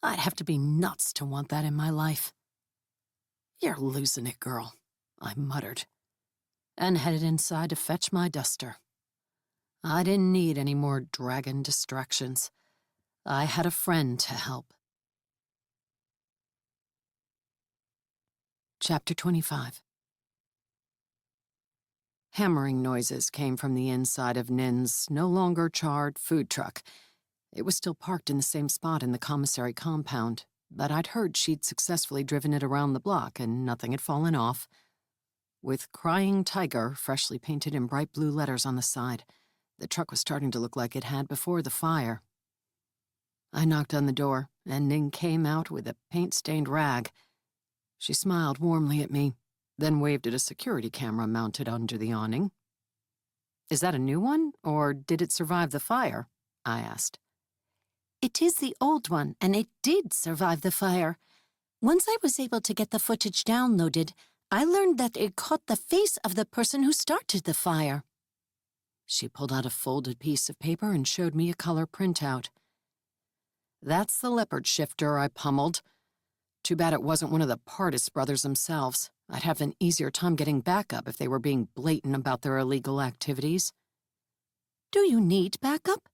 I'd have to be nuts to want that in my life. You're losing it, girl, I muttered, and headed inside to fetch my duster. I didn't need any more dragon distractions. I had a friend to help. Chapter 25. Hammering noises came from the inside of Nin's no longer charred food truck. It was still parked in the same spot in the commissary compound, but I'd heard she'd successfully driven it around the block and nothing had fallen off. With Crying Tiger freshly painted in bright blue letters on the side, the truck was starting to look like it had before the fire. I knocked on the door, and Nin came out with a paint-stained rag. She smiled warmly at me, then waved at a security camera mounted under the awning. Is that a new one, or did it survive the fire? I asked. It is the old one, and it did survive the fire. Once I was able to get the footage downloaded, I learned that it caught the face of the person who started the fire. She pulled out a folded piece of paper and showed me a color printout. That's the leopard shifter I pummeled. Too bad it wasn't one of the Pardis brothers themselves. I'd have an easier time getting backup if they were being blatant about their illegal activities. Do you need backup?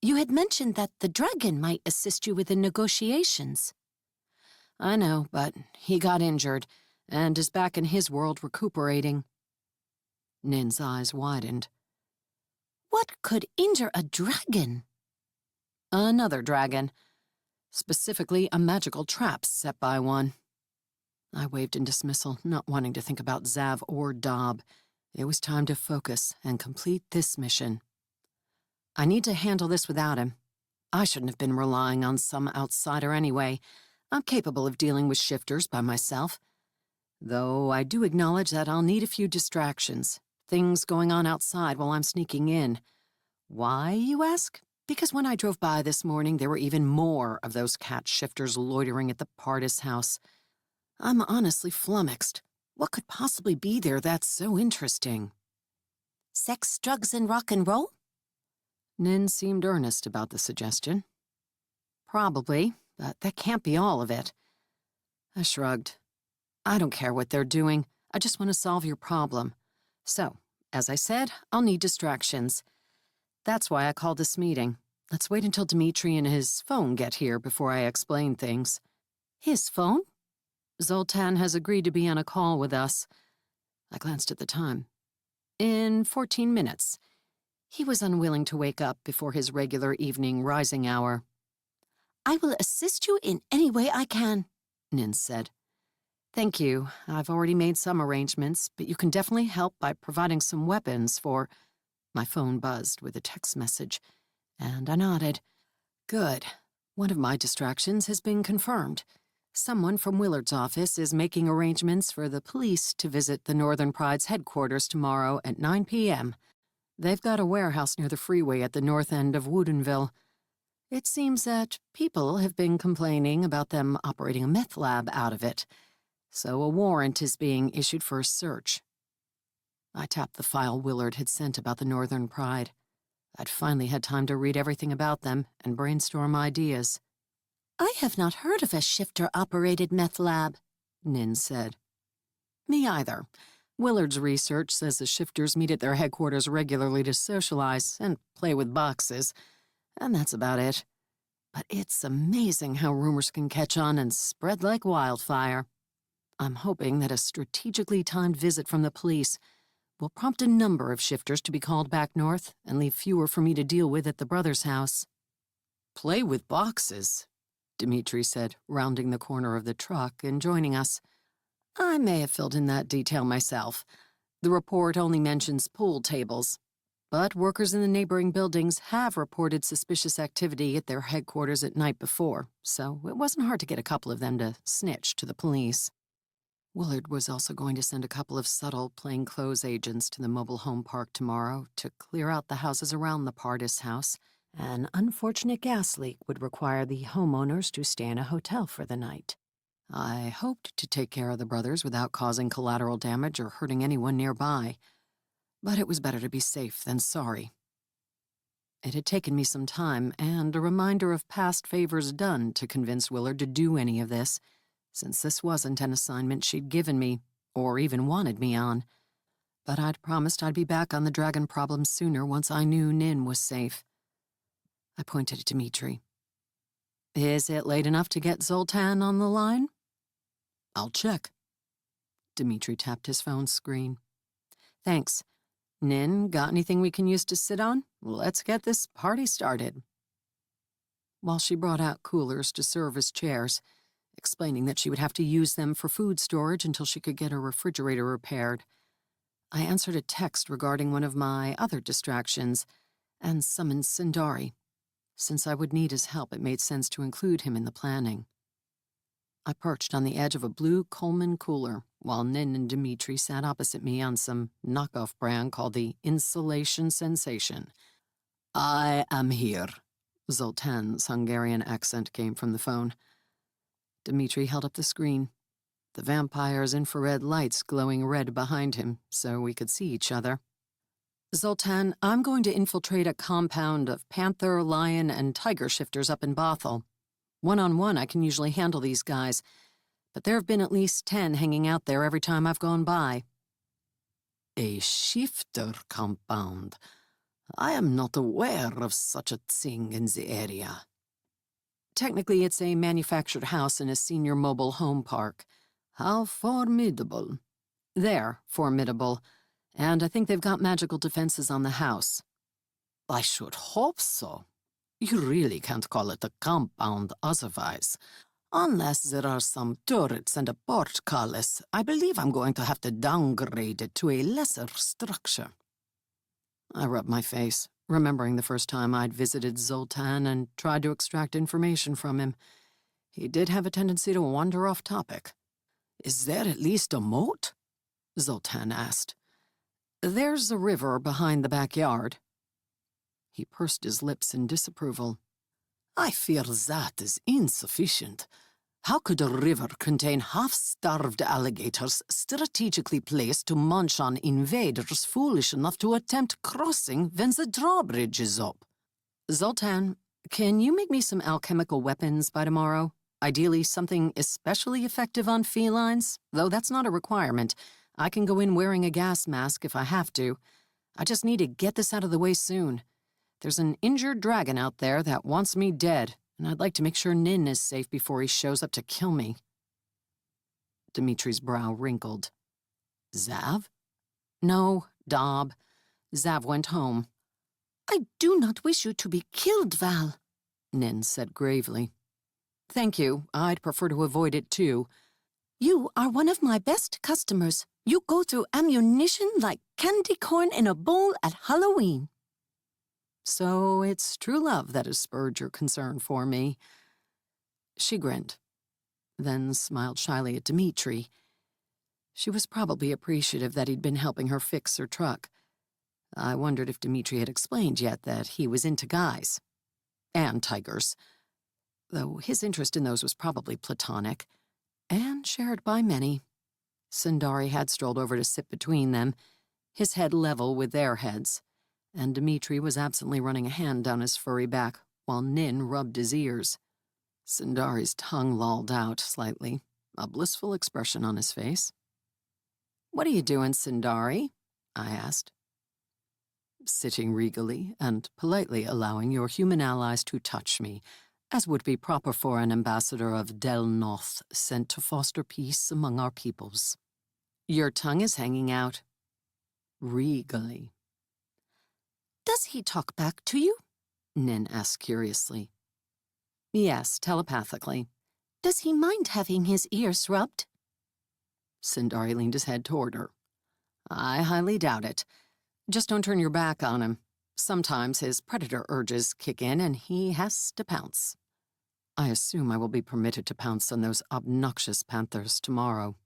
You had mentioned that the dragon might assist you with the negotiations. I know, but he got injured and is back in his world recuperating. Nin's eyes widened. What could injure a dragon? Another dragon. Specifically, a magical trap set by one. I waved in dismissal, not wanting to think about Zav or Dob. It was time to focus and complete this mission. I need to handle this without him. I shouldn't have been relying on some outsider anyway. I'm capable of dealing with shifters by myself. Though I do acknowledge that I'll need a few distractions. Things going on outside while I'm sneaking in. Why, you ask? Because when I drove by this morning, there were even more of those cat shifters loitering at the Pardis house. I'm honestly flummoxed. What could possibly be there that's so interesting? Sex, drugs, and rock and roll? Nin seemed earnest about the suggestion. Probably, but that can't be all of it. I shrugged. I don't care what they're doing. I just want to solve your problem. So, as I said, I'll need distractions. That's why I called this meeting. Let's wait until Dmitri and his phone get here before I explain things. His phone? Zoltan has agreed to be on a call with us. I glanced at the time. In 14 minutes. He was unwilling to wake up before his regular evening rising hour. "I will assist you in any way I can," Nin said. "Thank you. I've already made some arrangements, but you can definitely help by providing some weapons for—" My phone buzzed with a text message, and I nodded. Good. One of my distractions has been confirmed. Someone from Willard's office is making arrangements for the police to visit the Northern Pride's headquarters tomorrow at 9 p.m. They've got a warehouse near the freeway at the north end of Woodinville. It seems that people have been complaining about them operating a meth lab out of it, so a warrant is being issued for a search. I tapped the file Willard had sent about the Northern Pride. I'd finally had time to read everything about them and brainstorm ideas. "I have not heard of a shifter-operated meth lab," Nin said. Me either. Willard's research says the shifters meet at their headquarters regularly to socialize and play with boxes, and that's about it. But it's amazing how rumors can catch on and spread like wildfire. I'm hoping that a strategically timed visit from the police will prompt a number of shifters to be called back north and leave fewer for me to deal with at the brothers' house. "Play with boxes," Dmitri said, rounding the corner of the truck and joining us. I may have filled in that detail myself. The report only mentions pool tables, but workers in the neighboring buildings have reported suspicious activity at their headquarters at night before, so it wasn't hard to get a couple of them to snitch to the police. Willard was also going to send a couple of subtle plainclothes agents to the mobile home park tomorrow to clear out the houses around the Pardis house. An unfortunate gas leak would require the homeowners to stay in a hotel for the night. I hoped to take care of the brothers without causing collateral damage or hurting anyone nearby, but it was better to be safe than sorry. It had taken me some time and a reminder of past favors done to convince Willard to do any of this, since this wasn't an assignment she'd given me or even wanted me on. But I'd promised I'd be back on the dragon problem sooner once I knew Nin was safe. I pointed at Dmitri. "Is it late enough to get Zoltan on the line?" "I'll check." Dmitri tapped his phone screen. "Thanks. Nin, got anything we can use to sit on? Let's get this party started." While she brought out coolers to serve as chairs, explaining that she would have to use them for food storage until she could get her refrigerator repaired, I answered a text regarding one of my other distractions and summoned Sindari. Since I would need his help, it made sense to include him in the planning. I perched on the edge of a blue Coleman cooler while Nin and Dmitri sat opposite me on some knockoff brand called the Insulation Sensation. "I am here." Zoltan's Hungarian accent came from the phone. Dmitri held up the screen, the vampire's infrared lights glowing red behind him so we could see each other. "Zoltan, I'm going to infiltrate a compound of panther, lion, and tiger shifters up in Bothell. One-on-one, I can usually handle these guys, but there have been at least 10 hanging out there every time I've gone by." "A shifter compound? I am not aware of such a thing in the area." "Technically, it's a manufactured house in a senior mobile home park." "How formidable." "They're formidable, and I think they've got magical defenses on the house." "I should hope so. You really can't call it a compound otherwise. Unless there are some turrets and a portcullis, I believe I'm going to have to downgrade it to a lesser structure." I rubbed my face, remembering the first time I'd visited Zoltan and tried to extract information from him. He did have a tendency to wander off topic. "Is there at least a moat?" Zoltan asked. "There's a river behind the backyard." He pursed his lips in disapproval. "I fear that is insufficient. How could a river contain half-starved alligators strategically placed to munch on invaders foolish enough to attempt crossing when the drawbridge is up?" "Zoltan, can you make me some alchemical weapons by tomorrow? Ideally, something especially effective on felines, though that's not a requirement. I can go in wearing a gas mask if I have to. I just need to get this out of the way soon. There's an injured dragon out there that wants me dead, and I'd like to make sure Nin is safe before he shows up to kill me." Dimitri's brow wrinkled. "Zav?" "No, Dob. Zav went home." I do not wish you to be killed, Val, Nin said gravely. Thank you. I'd prefer to avoid it too. You are one of my best customers. You go through ammunition like candy corn in a bowl at Halloween. So it's true love that has spurred your concern for me. She grinned, then smiled shyly at Dmitri. She was probably appreciative that he'd been helping her fix her truck. I wondered if Dmitri had explained yet that he was into guys. And tigers. Though his interest in those was probably platonic, and shared by many. Sundari had strolled over to sit between them, his head level with their heads, and Dmitri was absently running a hand down his furry back while Nin rubbed his ears. Sundari's tongue lolled out slightly, a blissful expression on his face. "What are you doing, Sundari?" I asked. "Sitting regally and politely allowing your human allies to touch me, as would be proper for an ambassador of Del North sent to foster peace among our peoples." "Your tongue is hanging out." "Regally." Does he talk back to you? Nin asked curiously. "Yes, telepathically." Does he mind having his ears rubbed? Sundari leaned his head toward her. "I highly doubt it. Just don't turn your back on him. Sometimes his predator urges kick in and he has to pounce." "I assume I will be permitted to pounce on those obnoxious panthers tomorrow,"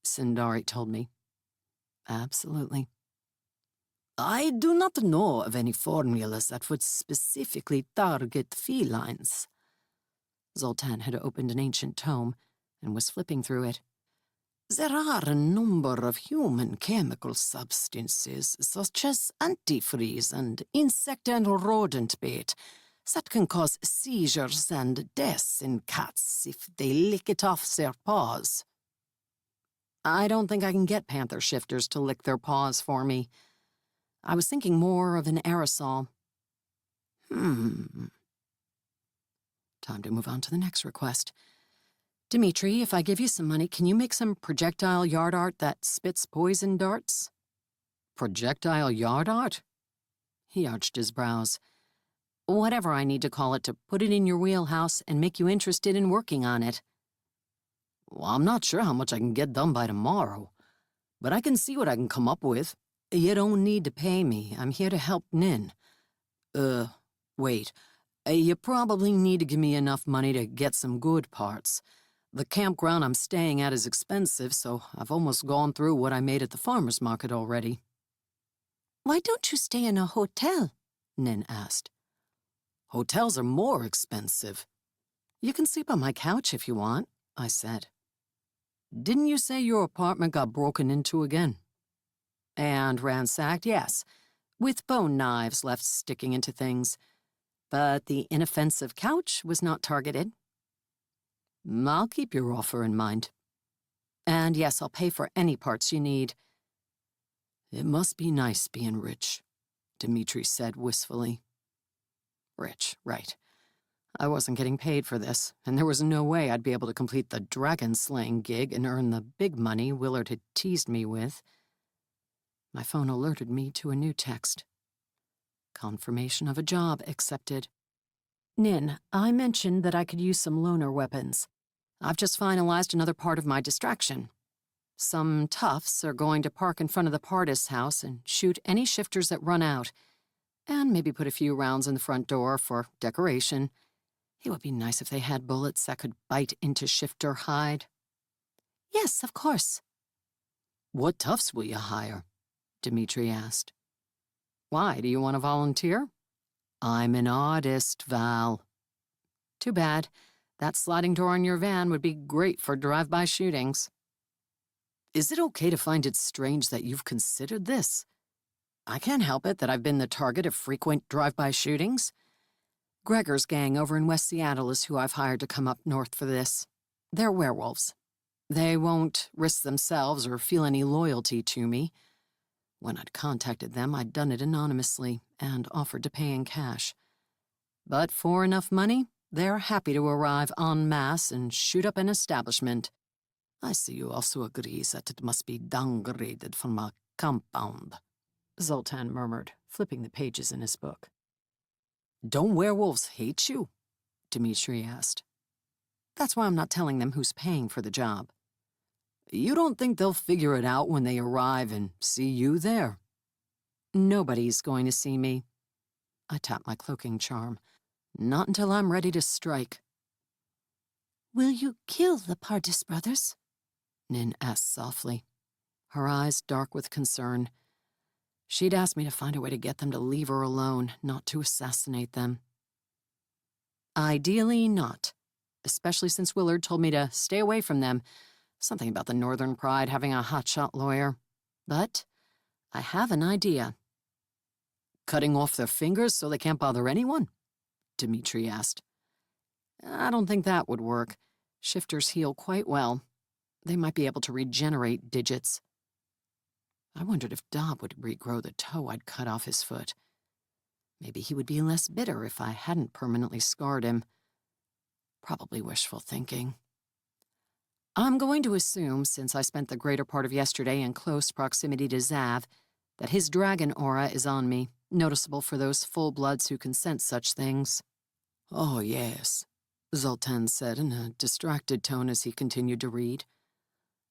Sundari told me. "Absolutely." I do not know of any formulas that would specifically target felines. Zoltan had opened an ancient tome and was flipping through it. There are a number of human chemical substances, such as antifreeze and insect and rodent bait, that can cause seizures and deaths in cats if they lick it off their paws. "I don't think I can get panther shifters to lick their paws for me. I was thinking more of an aerosol." Hmm. Time to move on to the next request. "Dmitri, if I give you some money, can you make some projectile yard art that spits poison darts?" "Projectile yard art?" He arched his brows. "Whatever I need to call it to put it in your wheelhouse and make you interested in working on it." Well, I'm not sure how much I can get done by tomorrow, but I can see what I can come up with. "You don't need to pay me. I'm here to help Nin." Wait. You probably need to give me enough money to get some good parts. The campground I'm staying at is expensive, so I've almost gone through what I made at the farmer's market already." Why don't you stay in a hotel? Nin asked. "Hotels are more expensive." "You can sleep on my couch if you want," I said. "Didn't you say your apartment got broken into again?" "And ransacked, yes, with bone knives left sticking into things. But the inoffensive couch was not targeted." "I'll keep your offer in mind." "And yes, I'll pay for any parts you need." "It must be nice being rich," Dmitri said wistfully. Rich, right. I wasn't getting paid for this, and there was no way I'd be able to complete the dragon-slaying gig and earn the big money Willard had teased me with. My phone alerted me to a new text. Confirmation of a job accepted. "Nin, I mentioned that I could use some loaner weapons. I've just finalized another part of my distraction. Some toughs are going to park in front of the Pardis house and shoot any shifters that run out, and maybe put a few rounds in the front door for decoration. It would be nice if they had bullets that could bite into shifter hide." Yes, of course. "What toughs will you hire?" Dmitri asked. "Why, do you want to volunteer?" "I'm an artist, Val." "Too bad. That sliding door on your van would be great for drive-by shootings." "Is it okay to find it strange that you've considered this?" "I can't help it that I've been the target of frequent drive-by shootings. Gregor's gang over in West Seattle is who I've hired to come up north for this. They're werewolves. They won't risk themselves or feel any loyalty to me. When I'd contacted them, I'd done it anonymously and offered to pay in cash. But for enough money, they're happy to arrive en masse and shoot up an establishment." "I see you also agree that it must be downgraded from a compound," Zoltan murmured, flipping the pages in his book. Don't werewolves hate you? Dmitri asked. That's why I'm not telling them who's paying for the job. You don't think they'll figure it out when they arrive and see you there? Nobody's going to see me. I tapped my cloaking charm. Not until I'm ready to strike. Will you kill the Pardis brothers? Nin asked softly, her eyes dark with concern. She'd asked me to find a way to get them to leave her alone, not to assassinate them. Ideally not, especially since Willard told me to stay away from them. Something about the Northern Pride having a hotshot lawyer. But I have an idea. Cutting off their fingers so they can't bother anyone? Dmitri asked. I don't think that would work. Shifters heal quite well. They might be able to regenerate digits. I wondered if Dob would regrow the toe I'd cut off his foot. Maybe he would be less bitter if I hadn't permanently scarred him. Probably wishful thinking. I'm going to assume, since I spent the greater part of yesterday in close proximity to Zav, that his dragon aura is on me, noticeable for those full-bloods who can sense such things. Oh, yes, Zoltan said in a distracted tone as he continued to read.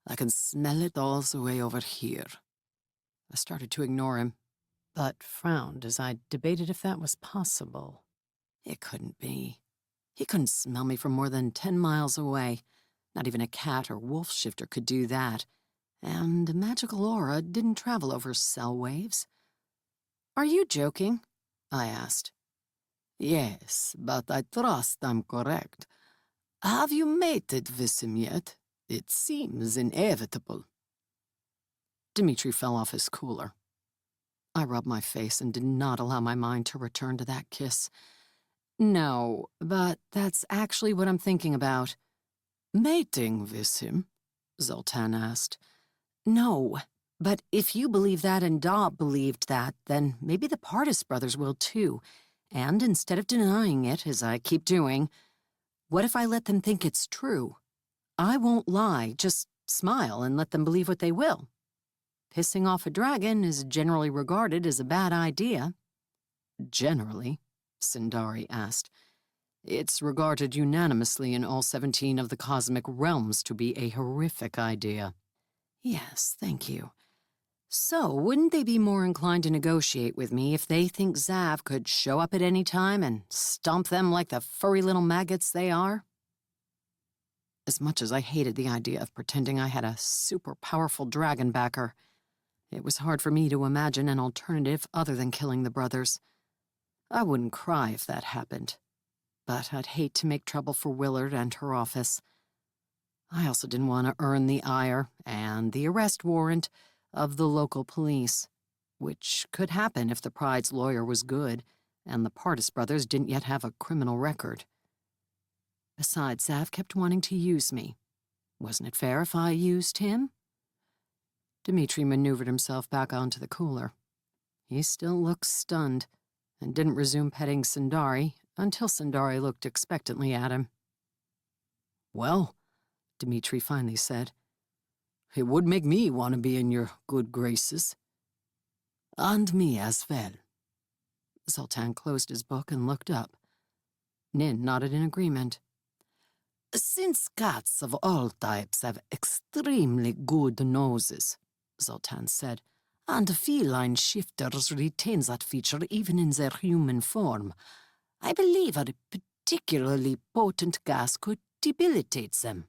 I can smell it all the way over here. I started to ignore him, but frowned as I debated if that was possible. It couldn't be. He couldn't smell me from more than 10 miles away. Not even a cat or wolf shifter could do that. And a magical aura didn't travel over cell waves. Are you joking? I asked. Yes, but I trust I'm correct. Have you mated with him yet? It seems inevitable. Dmitri fell off his cooler. I rubbed my face and did not allow my mind to return to that kiss. No, but that's actually what I'm thinking about. Mating with him? Zoltan asked. No, but if you believe that and Dob believed that, then maybe the Pardis brothers will too. And instead of denying it, as I keep doing, what if I let them think it's true? I won't lie, just smile and let them believe what they will. Pissing off a dragon is generally regarded as a bad idea. Generally? Sindari asked. It's regarded unanimously in all 17 of the cosmic realms to be a horrific idea. Yes, thank you. So, wouldn't they be more inclined to negotiate with me if they think Zav could show up at any time and stomp them like the furry little maggots they are? As much as I hated the idea of pretending I had a super powerful dragon backer, it was hard for me to imagine an alternative other than killing the brothers. I wouldn't cry if that happened, but I'd hate to make trouble for Willard and her office. I also didn't want to earn the ire and the arrest warrant of the local police, which could happen if the Pride's lawyer was good and the Pardis brothers didn't yet have a criminal record. Besides, Zav kept wanting to use me. Wasn't it fair if I used him? Dmitri maneuvered himself back onto the cooler. He still looked stunned and didn't resume petting Sindari until Sindari looked expectantly at him. Well, Dmitri finally said, it would make me want to be in your good graces. And me as well. Zoltan closed his book and looked up. Nin nodded in agreement. Since cats of all types have extremely good noses, Zoltan said, and feline shifters retain that feature even in their human form, I believe a particularly potent gas could debilitate them.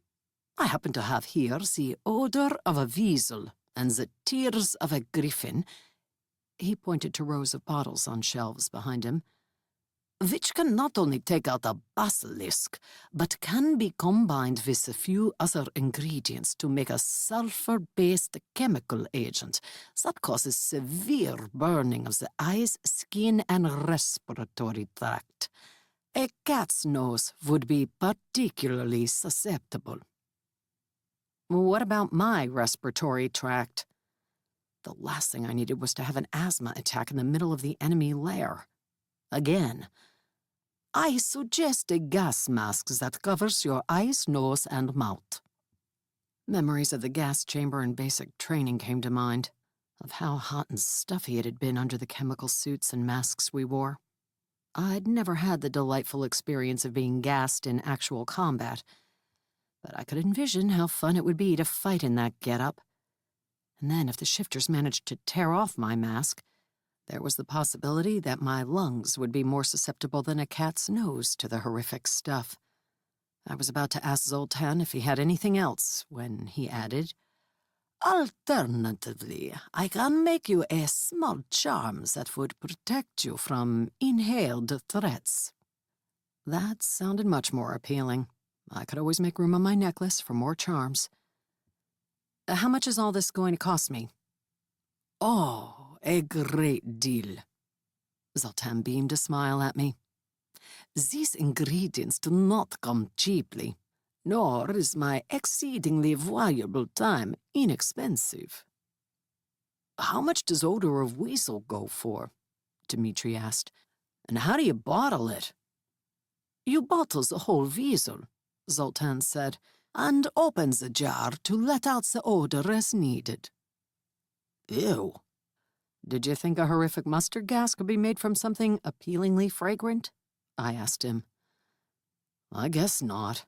I happen to have here the odor of a weasel and the tears of a griffin. He pointed to rows of bottles on shelves behind him, which can not only take out a basilisk, but can be combined with a few other ingredients to make a sulfur-based chemical agent that causes severe burning of the eyes, skin, and respiratory tract. A cat's nose would be particularly susceptible. What about my respiratory tract? The last thing I needed was to have an asthma attack in the middle of the enemy lair. Again. I suggest a gas mask that covers your eyes, nose, and mouth. Memories of the gas chamber and basic training came to mind, of how hot and stuffy it had been under the chemical suits and masks we wore. I'd never had the delightful experience of being gassed in actual combat, but I could envision how fun it would be to fight in that getup. And then if the shifters managed to tear off my mask, there was the possibility that my lungs would be more susceptible than a cat's nose to the horrific stuff. I was about to ask Zoltan if he had anything else when he added, Alternatively, I can make you a small charm that would protect you from inhaled threats. That sounded much more appealing. I could always make room on my necklace for more charms. How much is all this going to cost me? Oh, a great deal. Zoltan beamed a smile at me. These ingredients do not come cheaply, nor is my exceedingly valuable time inexpensive. How much does odor of weasel go for? Dmitri asked. And how do you bottle it? You bottle the whole weasel, Zoltan said, and open the jar to let out the odor as needed. Ew. Did you think a horrific mustard gas could be made from something appealingly fragrant? I asked him. I guess not.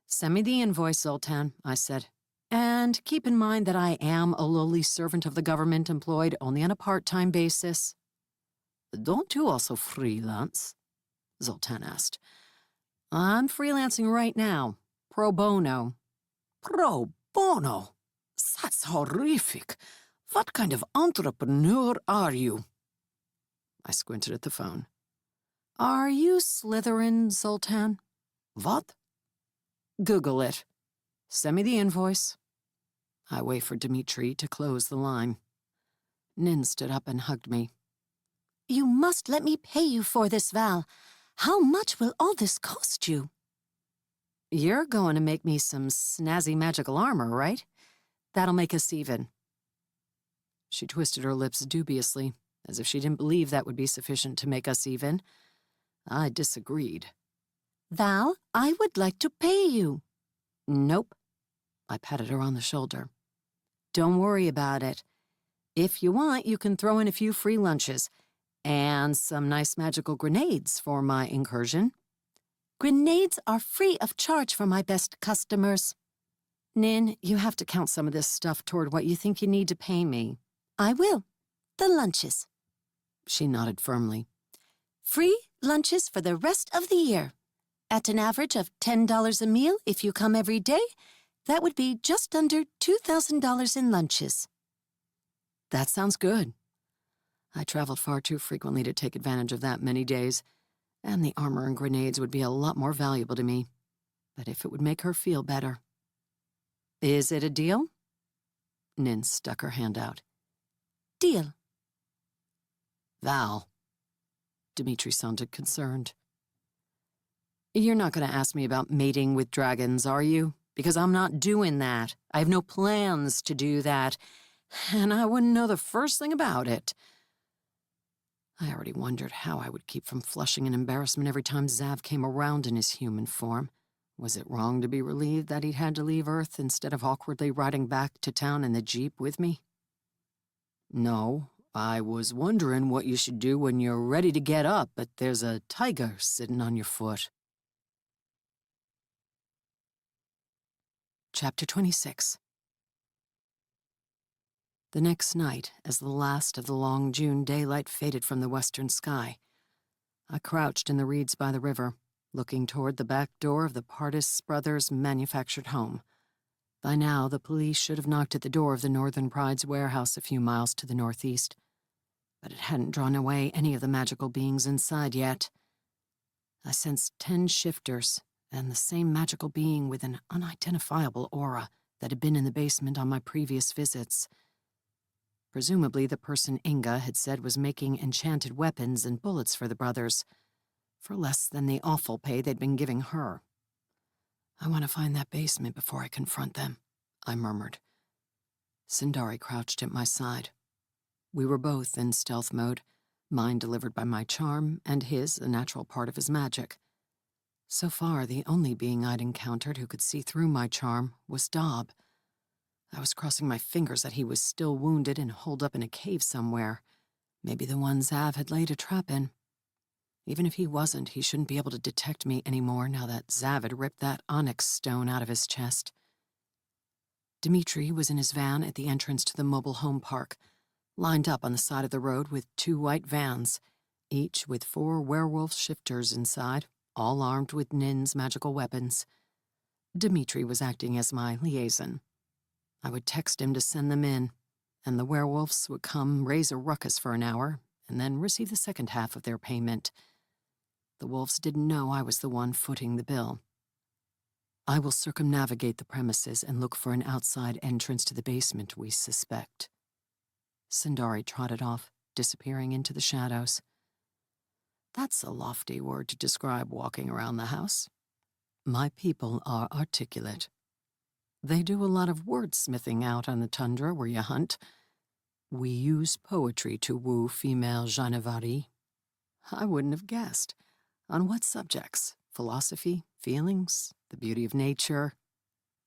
Send me the invoice, Zoltan, I said. And keep in mind that I am a lowly servant of the government employed only on a part-time basis. Don't you also freelance? Zoltan asked. I'm freelancing right now, pro bono. Pro bono? That's horrific. What kind of entrepreneur are you? I squinted at the phone. Are you Slytherin, Zoltan? What? Google it. Send me the invoice. I wait for Dmitri to close the line. Nin stood up and hugged me. You must let me pay you for this, Val. How much will all this cost you? You're going to make me some snazzy magical armor, right? That'll make us even. She twisted her lips dubiously, as if she didn't believe that would be sufficient to make us even. I disagreed. Val, I would like to pay you. Nope. I patted her on the shoulder. Don't worry about it. If you want, you can throw in a few free lunches and some nice magical grenades for my incursion. Grenades are free of charge for my best customers. Nin, you have to count some of this stuff toward what you think you need to pay me. I will. The lunches. She nodded firmly. Free lunches for the rest of the year. At an average of $10 a meal if you come every day, that would be just under $2,000 in lunches. That sounds good. I traveled far too frequently to take advantage of that many days, and the armor and grenades would be a lot more valuable to me. But if it would make her feel better. Is it a deal? Nin stuck her hand out. Deal. Val. Dmitri sounded concerned. You're not going to ask me about mating with dragons, are you? Because I'm not doing that. I have no plans to do that, and I wouldn't know the first thing about it. I already wondered how I would keep from flushing in embarrassment every time Zav came around in his human form. Was it wrong to be relieved that he'd had to leave Earth instead of awkwardly riding back to town in the Jeep with me? No, I was wondering what you should do when you're ready to get up, but there's a tiger sitting on your foot. Chapter 26. The next night, as the last of the long June daylight faded from the western sky, I crouched in the reeds by the river, looking toward the back door of the Pardis brothers' manufactured home. By now, the police should have knocked at the door of the Northern Pride's warehouse a few miles to the northeast, but it hadn't drawn away any of the magical beings inside yet. I sensed 10 shifters, and the same magical being with an unidentifiable aura that had been in the basement on my previous visits. Presumably the person Inga had said was making enchanted weapons and bullets for the brothers, for less than the awful pay they'd been giving her. I want to find that basement before I confront them, I murmured. Sindari crouched at my side. We were both in stealth mode, mine delivered by my charm, and his a natural part of his magic. So far, the only being I'd encountered who could see through my charm was Dob. I was crossing my fingers that he was still wounded and holed up in a cave somewhere, maybe the one Zav had laid a trap in. Even if he wasn't, he shouldn't be able to detect me anymore now that Zav had ripped that onyx stone out of his chest. Dmitri was in his van at the entrance to the mobile home park, lined up on the side of the road with 2 white vans, each with 4 werewolf shifters inside, all armed with Nin's magical weapons. Dmitri was acting as my liaison. I would text him to send them in, and the werewolves would come raise a ruckus for an hour and then receive the second half of their payment. The wolves didn't know I was the one footing the bill. I will circumnavigate the premises and look for an outside entrance to the basement we suspect. Sindari trotted off, disappearing into the shadows. That's a lofty word to describe walking around the house. My people are articulate. They do a lot of wordsmithing out on the tundra where you hunt. We use poetry to woo female Janavari. I wouldn't have guessed. On what subjects? Philosophy, feelings, the beauty of nature?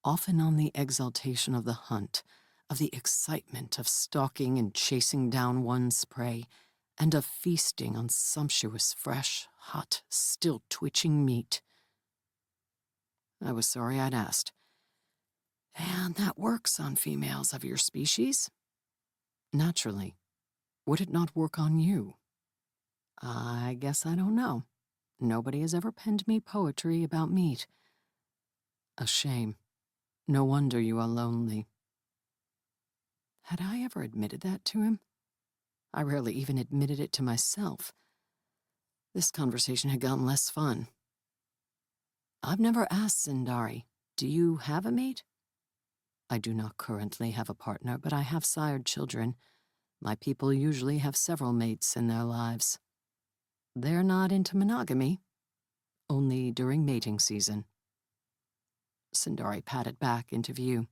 Often on the exaltation of the hunt, of the excitement of stalking and chasing down one's prey, and of feasting on sumptuous, fresh, hot, still twitching meat. I was sorry I'd asked. And that works on females of your species? Naturally. Would it not work on you? I guess I don't know. Nobody has ever penned me poetry about meat. A shame. No wonder you are lonely. Had I ever admitted that to him? I rarely even admitted it to myself. This conversation had gotten less fun. I've never asked Sindari, do you have a mate? I do not currently have a partner, but I have sired children. My people usually have several mates in their lives. They're not into monogamy, only during mating season. Sindari patted back into view.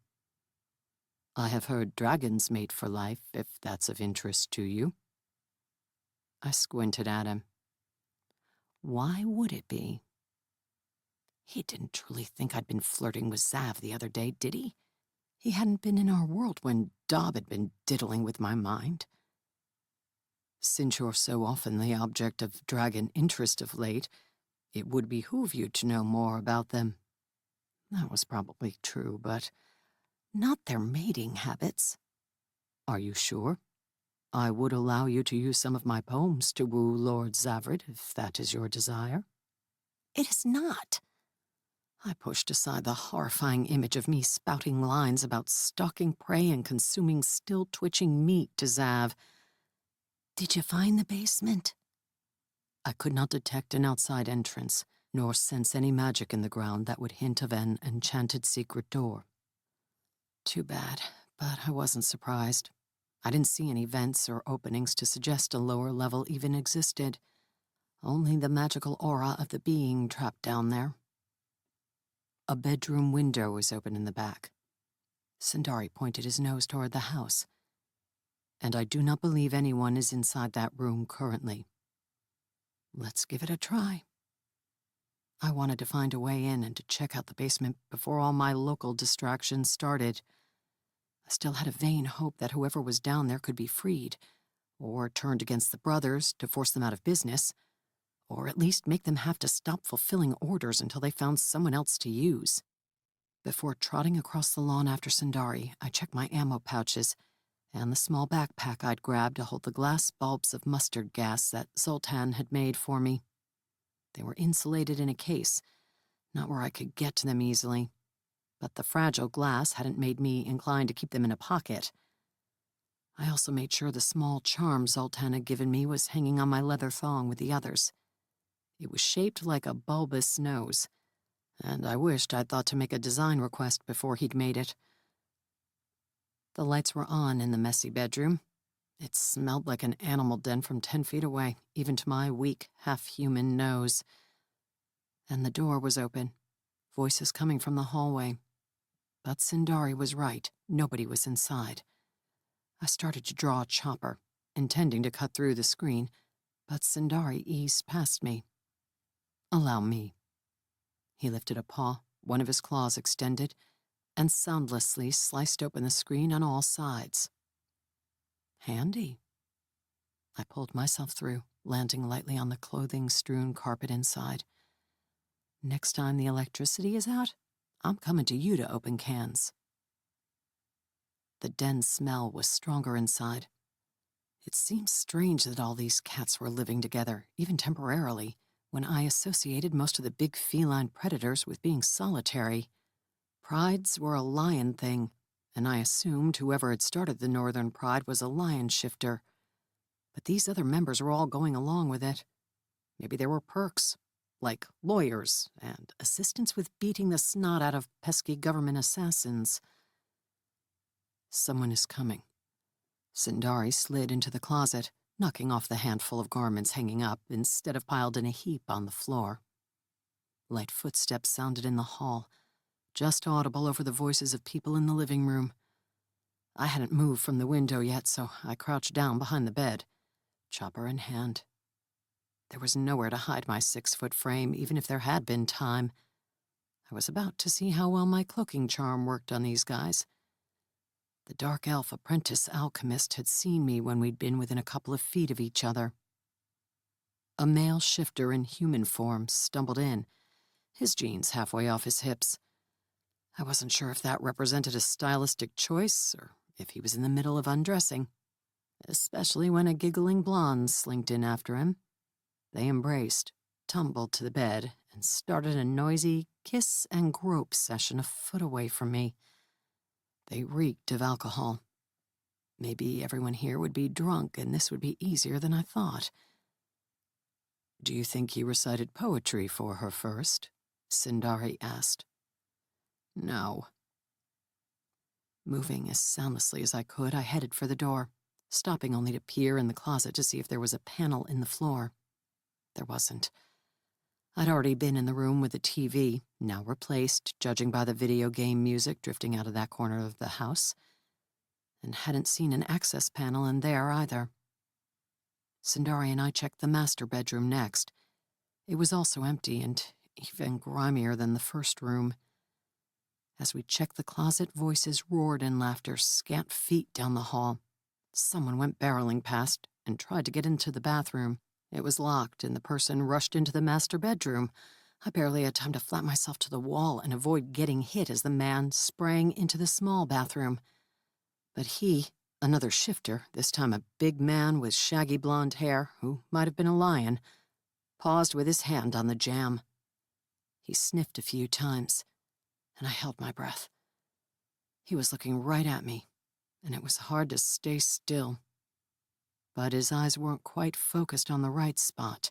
I have heard dragons mate for life, if that's of interest to you. I squinted at him. Why would it be? He didn't truly think I'd been flirting with Zav the other day, did he? He hadn't been in our world when Dob had been diddling with my mind. Since you're so often the object of dragon interest of late, it would behoove you to know more about them. That was probably true, but not their mating habits. Are you sure? I would allow you to use some of my poems to woo Lord Zavrid, if that is your desire. It is not. I pushed aside the horrifying image of me spouting lines about stalking prey and consuming still-twitching meat to Zav. Did you find the basement? I could not detect an outside entrance, nor sense any magic in the ground that would hint of an enchanted secret door. Too bad, but I wasn't surprised. I didn't see any vents or openings to suggest a lower level even existed. Only the magical aura of the being trapped down there. A bedroom window was open in the back. Sindari pointed his nose toward the house. And I do not believe anyone is inside that room currently. Let's give it a try. I wanted to find a way in and to check out the basement before all my local distractions started. I still had a vain hope that whoever was down there could be freed, or turned against the brothers to force them out of business, or at least make them have to stop fulfilling orders until they found someone else to use. Before trotting across the lawn after Sindari, I checked my ammo pouches and the small backpack I'd grabbed to hold the glass bulbs of mustard gas that Zoltan had made for me. They were insulated in a case, not where I could get to them easily, but the fragile glass hadn't made me inclined to keep them in a pocket. I also made sure the small charm Zoltan had given me was hanging on my leather thong with the others. It was shaped like a bulbous nose, and I wished I'd thought to make a design request before he'd made it. The lights were on in the messy bedroom. It smelled like an animal den from 10 feet away, even to my weak, half-human nose. And the door was open, voices coming from the hallway. But Sindari was right. Nobody was inside. I started to draw a chopper, intending to cut through the screen, but Sindari eased past me. Allow me. He lifted a paw, one of his claws extended, and soundlessly sliced open the screen on all sides. Handy. I pulled myself through, landing lightly on the clothing-strewn carpet inside. Next time the electricity is out, I'm coming to you to open cans. The den smell was stronger inside. It seemed strange that all these cats were living together, even temporarily, when I associated most of the big feline predators with being solitary. Prides were a lion thing, and I assumed whoever had started the Northern Pride was a lion shifter. But these other members were all going along with it. Maybe there were perks, like lawyers and assistance with beating the snot out of pesky government assassins. Someone is coming. Sindari slid into the closet, knocking off the handful of garments hanging up instead of piled in a heap on the floor. Light footsteps sounded in the hall, just audible over the voices of people in the living room. I hadn't moved from the window yet, so I crouched down behind the bed, chopper in hand. There was nowhere to hide my 6-foot frame, even if there had been time. I was about to see how well my cloaking charm worked on these guys. The dark elf apprentice alchemist had seen me when we'd been within a couple of feet of each other. A male shifter in human form stumbled in, his jeans halfway off his hips. I wasn't sure if that represented a stylistic choice or if he was in the middle of undressing, especially when a giggling blonde slinked in after him. They embraced, tumbled to the bed, and started a noisy kiss and grope session a foot away from me. They reeked of alcohol. Maybe everyone here would be drunk, and this would be easier than I thought. "Do you think he recited poetry for her first?" Sindari asked. "No." Moving as soundlessly as I could, I headed for the door, stopping only to peer in the closet to see if there was a panel in the floor. There wasn't. I'd already been in the room with the TV, now replaced, judging by the video game music drifting out of that corner of the house, and hadn't seen an access panel in there either. Sindari and I checked the master bedroom next. It was also empty and even grimier than the first room. As we checked the closet, voices roared in laughter scant feet down the hall. Someone went barreling past and tried to get into the bathroom. It was locked, and the person rushed into the master bedroom. I barely had time to flap myself to the wall and avoid getting hit as the man sprang into the small bathroom. But he, another shifter, this time a big man with shaggy blonde hair, who might have been a lion, paused with his hand on the jamb. He sniffed a few times, and I held my breath. He was looking right at me, and it was hard to stay still. But his eyes weren't quite focused on the right spot.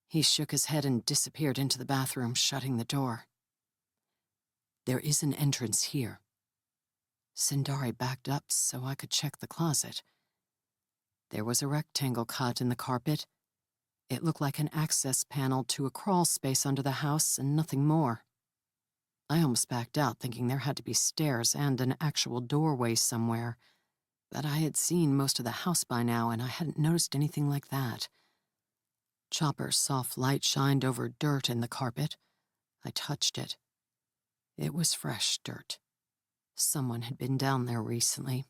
He shook his head and disappeared into the bathroom, shutting the door. "There is an entrance here." Sindari backed up so I could check the closet. There was a rectangle cut in the carpet. It looked like an access panel to a crawl space under the house and nothing more. I almost backed out, thinking there had to be stairs and an actual doorway somewhere. But I had seen most of the house by now, and I hadn't noticed anything like that. Chopper's soft light shined over dirt in the carpet. I touched it. It was fresh dirt. Someone had been down there recently.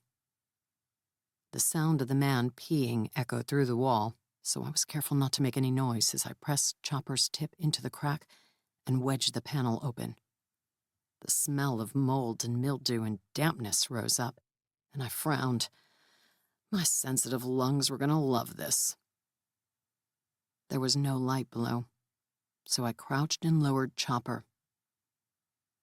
The sound of the man peeing echoed through the wall, so I was careful not to make any noise as I pressed Chopper's tip into the crack and wedged the panel open. The smell of mold and mildew and dampness rose up, and I frowned. My sensitive lungs were going to love this. There was no light below, so I crouched and lowered Chopper.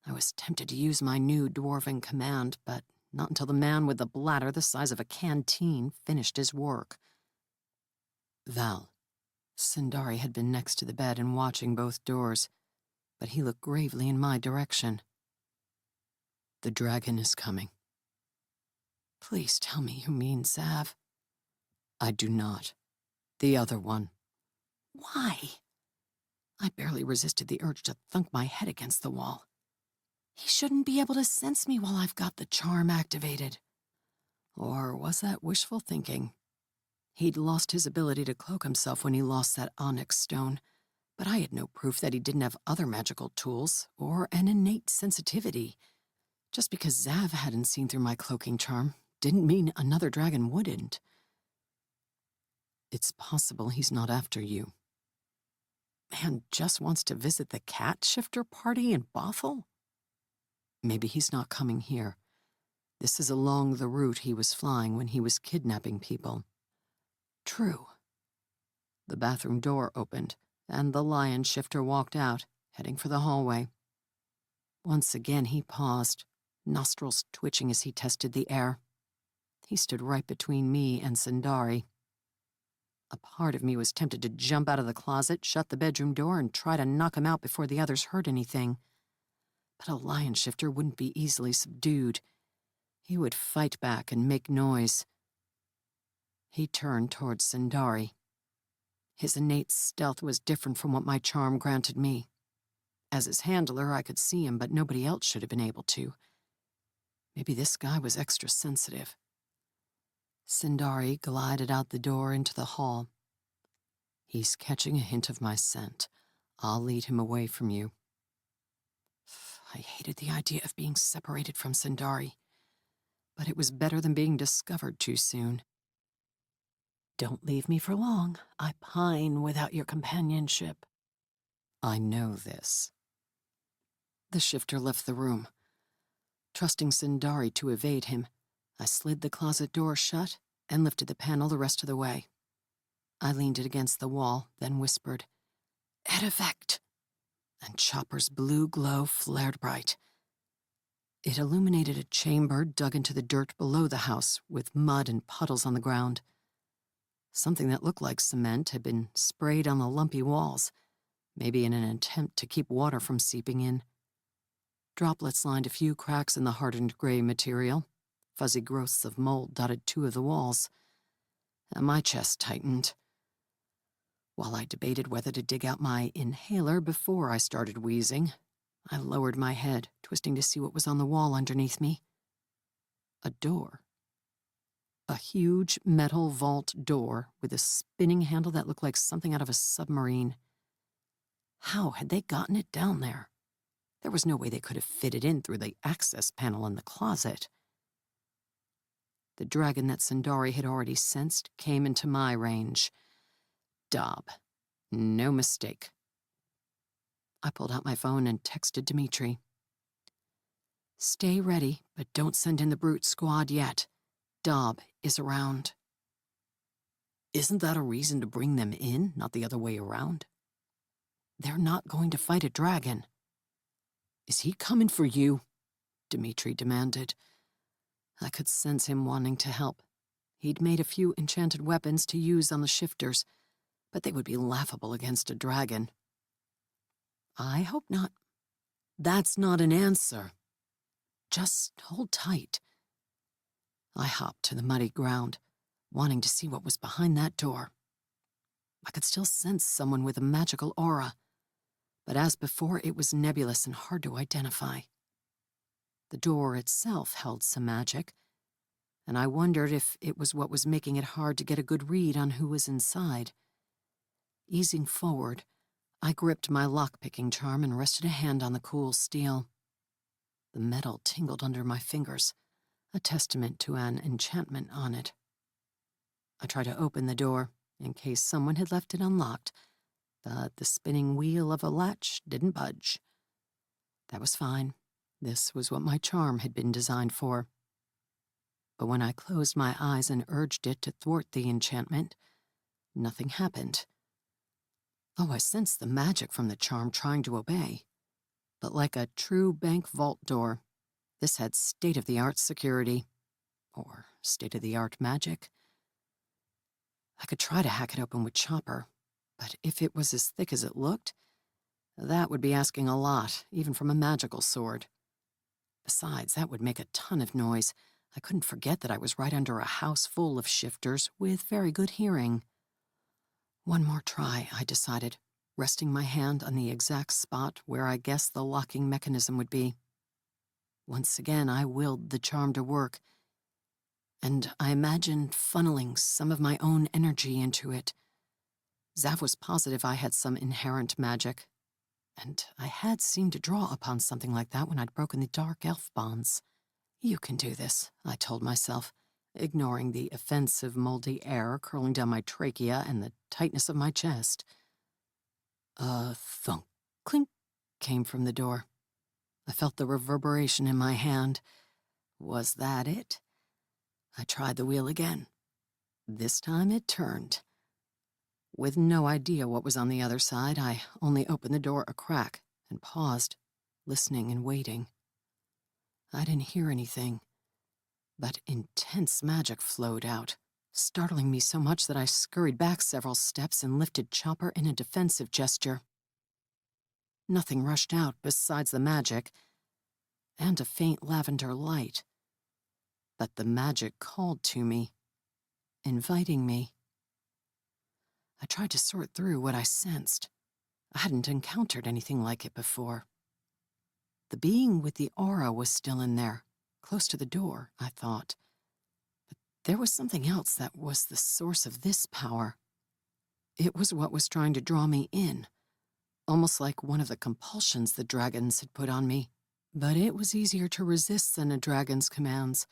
I was tempted to use my new dwarven command, but not until the man with the bladder the size of a canteen finished his work. "Val." Sindari had been next to the bed and watching both doors, but he looked gravely in my direction. "The dragon is coming." "Please tell me you mean Zav." "I do not. The other one." "Why?" I barely resisted the urge to thunk my head against the wall. "He shouldn't be able to sense me while I've got the charm activated." Or was that wishful thinking? He'd lost his ability to cloak himself when he lost that onyx stone, but I had no proof that he didn't have other magical tools or an innate sensitivity. Just because Zav hadn't seen through my cloaking charm didn't mean another dragon wouldn't. It's possible he's not after you. And just wants to visit the cat shifter party in Bothell? Maybe he's not coming here. This is along the route he was flying when he was kidnapping people. True. The bathroom door opened, and the lion shifter walked out, heading for the hallway. Once again he paused, nostrils twitching as he tested the air. He stood right between me and Sundari. A part of me was tempted to jump out of the closet, shut the bedroom door, and try to knock him out before the others heard anything. But a lion shifter wouldn't be easily subdued. He would fight back and make noise. He turned towards Sundari. His innate stealth was different from what my charm granted me. As his handler, I could see him, but nobody else should have been able to. Maybe this guy was extra sensitive. Sundari glided out the door into the hall. He's catching a hint of my scent. I'll lead him away from you. I hated the idea of being separated from Sundari, but it was better than being discovered too soon. Don't leave me for long. I pine without your companionship. I know this. The shifter left the room. Trusting Sundari to evade him, I slid the closet door shut and lifted the panel the rest of the way. I leaned it against the wall, then whispered, "Edivect!" And Chopper's blue glow flared bright. It illuminated a chamber dug into the dirt below the house, with mud and puddles on the ground. Something that looked like cement had been sprayed on the lumpy walls, maybe in an attempt to keep water from seeping in. Droplets lined a few cracks in the hardened gray material. Fuzzy growths of mold dotted two of the walls. And my chest tightened. While I debated whether to dig out my inhaler before I started wheezing, I lowered my head, twisting to see what was on the wall underneath me. A door. A huge metal vault door with a spinning handle that looked like something out of a submarine. How had they gotten it down there? There was no way they could have fit it in through the access panel in the closet. The dragon that Sundari had already sensed came into my range. Dob. No mistake. I pulled out my phone and texted Dimitri. Stay ready, but don't send in the brute squad yet. Dob is around. Isn't that a reason to bring them in, not the other way around? They're not going to fight a dragon. Is he coming for you? Dimitri demanded. I could sense him wanting to help. He'd made a few enchanted weapons to use on the shifters, but they would be laughable against a dragon. I hope not. That's not an answer. Just hold tight. I hopped to the muddy ground, wanting to see what was behind that door. I could still sense someone with a magical aura, but as before, it was nebulous and hard to identify. The door itself held some magic, and I wondered if it was what was making it hard to get a good read on who was inside. Easing forward, I gripped my lock-picking charm and rested a hand on the cool steel. The metal tingled under my fingers, a testament to an enchantment on it. I tried to open the door, in case someone had left it unlocked, but the spinning wheel of a latch didn't budge. That was fine. This was what my charm had been designed for. But when I closed my eyes and urged it to thwart the enchantment, nothing happened. Oh, I sensed the magic from the charm trying to obey. But like a true bank vault door, this had state-of-the-art security. Or state-of-the-art magic. I could try to hack it open with Chopper, but if it was as thick as it looked, that would be asking a lot, even from a magical sword. Besides, that would make a ton of noise. I couldn't forget that I was right under a house full of shifters with very good hearing. One more try, I decided, resting my hand on the exact spot where I guessed the locking mechanism would be. Once again, I willed the charm to work, and I imagined funneling some of my own energy into it. Zav was positive I had some inherent magic, and I had seemed to draw upon something like that when I'd broken the dark elf bonds. You can do this, I told myself, ignoring the offensive moldy air curling down my trachea and the tightness of my chest. A thunk, clink came from the door. I felt the reverberation in my hand. Was that it? I tried the wheel again. This time it turned. With no idea what was on the other side, I only opened the door a crack and paused, listening and waiting. I didn't hear anything, but intense magic flowed out, startling me so much that I scurried back several steps and lifted Chopper in a defensive gesture. Nothing rushed out besides the magic and a faint lavender light. But the magic called to me, inviting me. I tried to sort through what I sensed. I hadn't encountered anything like it before. The being with the aura was still in there, close to the door, I thought. But there was something else that was the source of this power. It was what was trying to draw me in, almost like one of the compulsions the dragons had put on me. But it was easier to resist than a dragon's commands,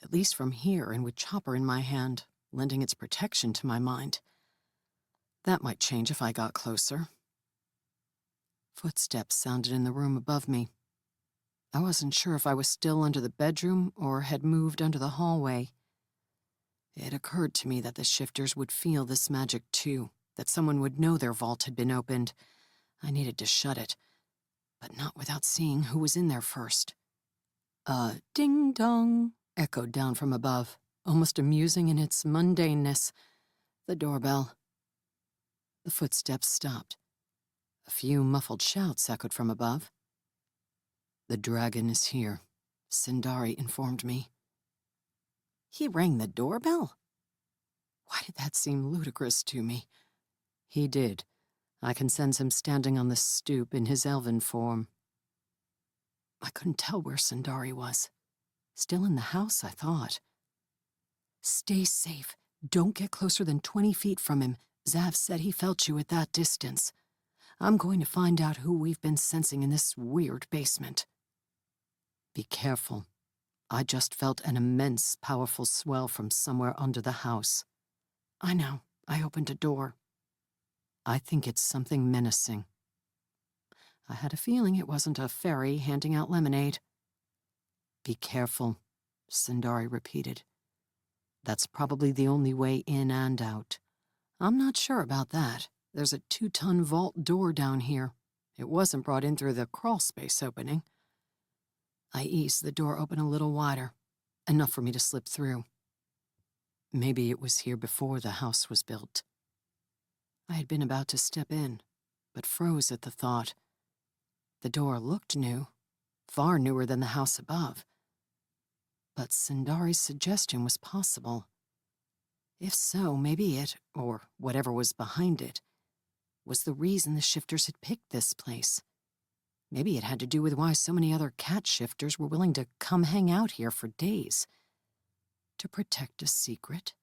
at least from here and with Chopper in my hand, lending its protection to my mind. That might change if I got closer. Footsteps sounded in the room above me. I wasn't sure if I was still under the bedroom or had moved under the hallway. It occurred to me that the shifters would feel this magic too, that someone would know their vault had been opened. I needed to shut it, but not without seeing who was in there first. A ding-dong echoed down from above, almost amusing in its mundaneness. The doorbell. The footsteps stopped. A few muffled shouts echoed from above. The dragon is here, Sindari informed me. He rang the doorbell? Why did that seem ludicrous to me? He did. I can sense him standing on the stoop in his elven form. I couldn't tell where Sindari was. Still in the house, I thought. Stay safe. Don't get closer than 20 feet from him. Zav said he felt you at that distance. I'm going to find out who we've been sensing in this weird basement. Be careful. I just felt an immense, powerful swell from somewhere under the house. I know. I opened a door. I think it's something menacing. I had a feeling it wasn't a fairy handing out lemonade. Be careful, Sindari repeated. That's probably the only way in and out. I'm not sure about that. There's a 2-ton vault door down here. It wasn't brought in through the crawlspace opening. I eased the door open a little wider, enough for me to slip through. Maybe it was here before the house was built. I had been about to step in, but froze at the thought. The door looked new, far newer than the house above. But Sindari's suggestion was possible. If so, maybe it, or whatever was behind it, was the reason the shifters had picked this place. Maybe it had to do with why so many other cat shifters were willing to come hang out here for days. To protect a secret?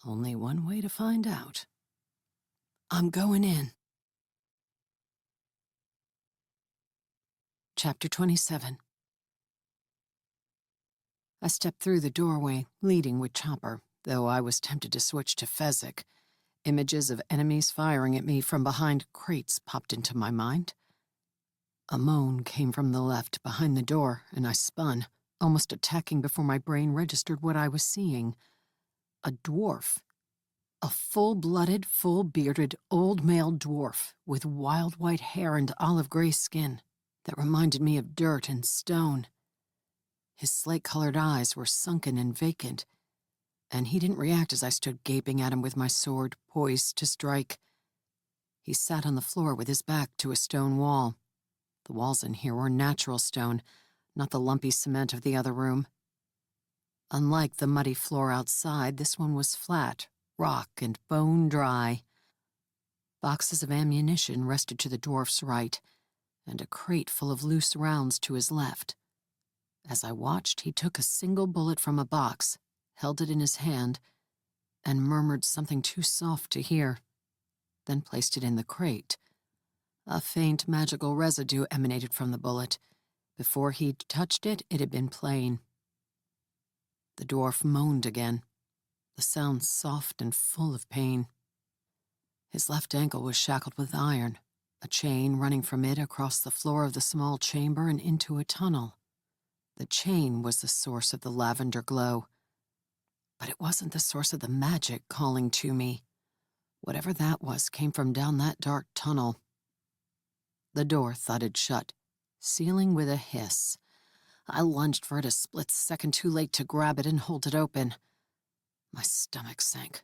Only one way to find out. I'm going in. Chapter 27. I stepped through the doorway, leading with Chopper, though I was tempted to switch to Fezzik. Images of enemies firing at me from behind crates popped into my mind. A moan came from the left behind the door, and I spun, almost attacking before my brain registered what I was seeing. A dwarf. A full-blooded, full-bearded, old male dwarf with wild white hair and olive-gray skin that reminded me of dirt and stone. His slate-colored eyes were sunken and vacant, and he didn't react as I stood gaping at him with my sword poised to strike. He sat on the floor with his back to a stone wall. The walls in here were natural stone, not the lumpy cement of the other room. Unlike the muddy floor outside, this one was flat, rock and bone dry. Boxes of ammunition rested to the dwarf's right, and a crate full of loose rounds to his left. As I watched, he took a single bullet from a box, held it in his hand, and murmured something too soft to hear, then placed it in the crate. A faint magical residue emanated from the bullet. Before he'd touched it, it had been plain. The dwarf moaned again, the sound soft and full of pain. His left ankle was shackled with iron, a chain running from it across the floor of the small chamber and into a tunnel. The chain was the source of the lavender glow, but it wasn't the source of the magic calling to me. Whatever that was came from down that dark tunnel. The door thudded shut, sealing with a hiss. I lunged for it a split second too late to grab it and hold it open. My stomach sank.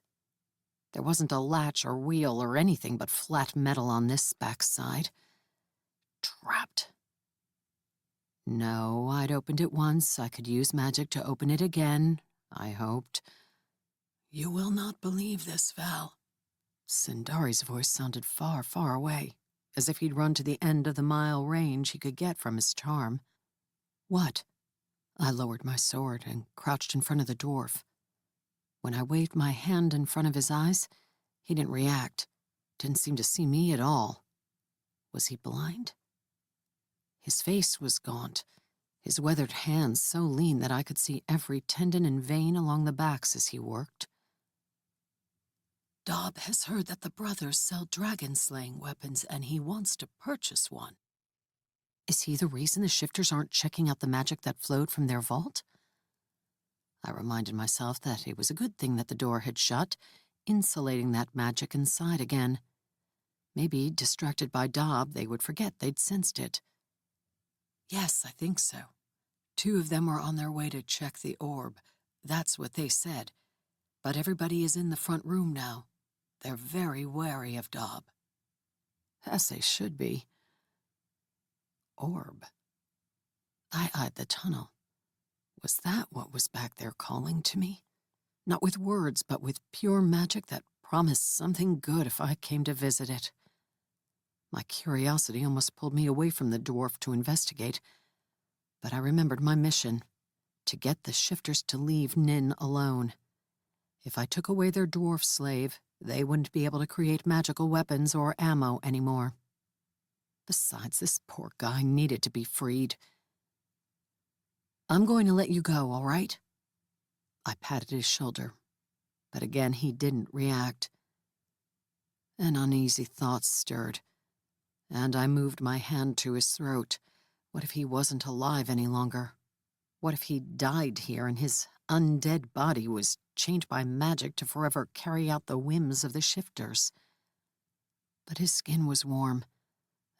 There wasn't a latch or wheel or anything but flat metal on this backside. Trapped. No, I'd opened it once. I could use magic to open it again, I hoped. You will not believe this, Val. Sindari's voice sounded far, far away, as if he'd run to the end of the mile range he could get from his charm. What? I lowered my sword and crouched in front of the dwarf. When I waved my hand in front of his eyes, he didn't react, didn't seem to see me at all. Was he blind? His face was gaunt, his weathered hands so lean that I could see every tendon and vein along the backs as he worked. Dob has heard that the brothers sell dragon-slaying weapons, and he wants to purchase one. Is he the reason the shifters aren't checking out the magic that flowed from their vault? I reminded myself that it was a good thing that the door had shut, insulating that magic inside again. Maybe, distracted by Dob, they would forget they'd sensed it. Yes, I think so. 2 of them are on their way to check the orb. That's what they said. But everybody is in the front room now. They're very wary of Dob. As they should be. Orb. I eyed the tunnel. Was that what was back there calling to me? Not with words, but with pure magic that promised something good if I came to visit it. My curiosity almost pulled me away from the dwarf to investigate, but I remembered my mission, to get the shifters to leave Nin alone. If I took away their dwarf slave, they wouldn't be able to create magical weapons or ammo anymore. Besides, this poor guy needed to be freed. I'm going to let you go, all right? I patted his shoulder, but again he didn't react. An uneasy thought stirred, and I moved my hand to his throat. What if he wasn't alive any longer? What if he died here and his undead body was chained by magic to forever carry out the whims of the shifters? But his skin was warm,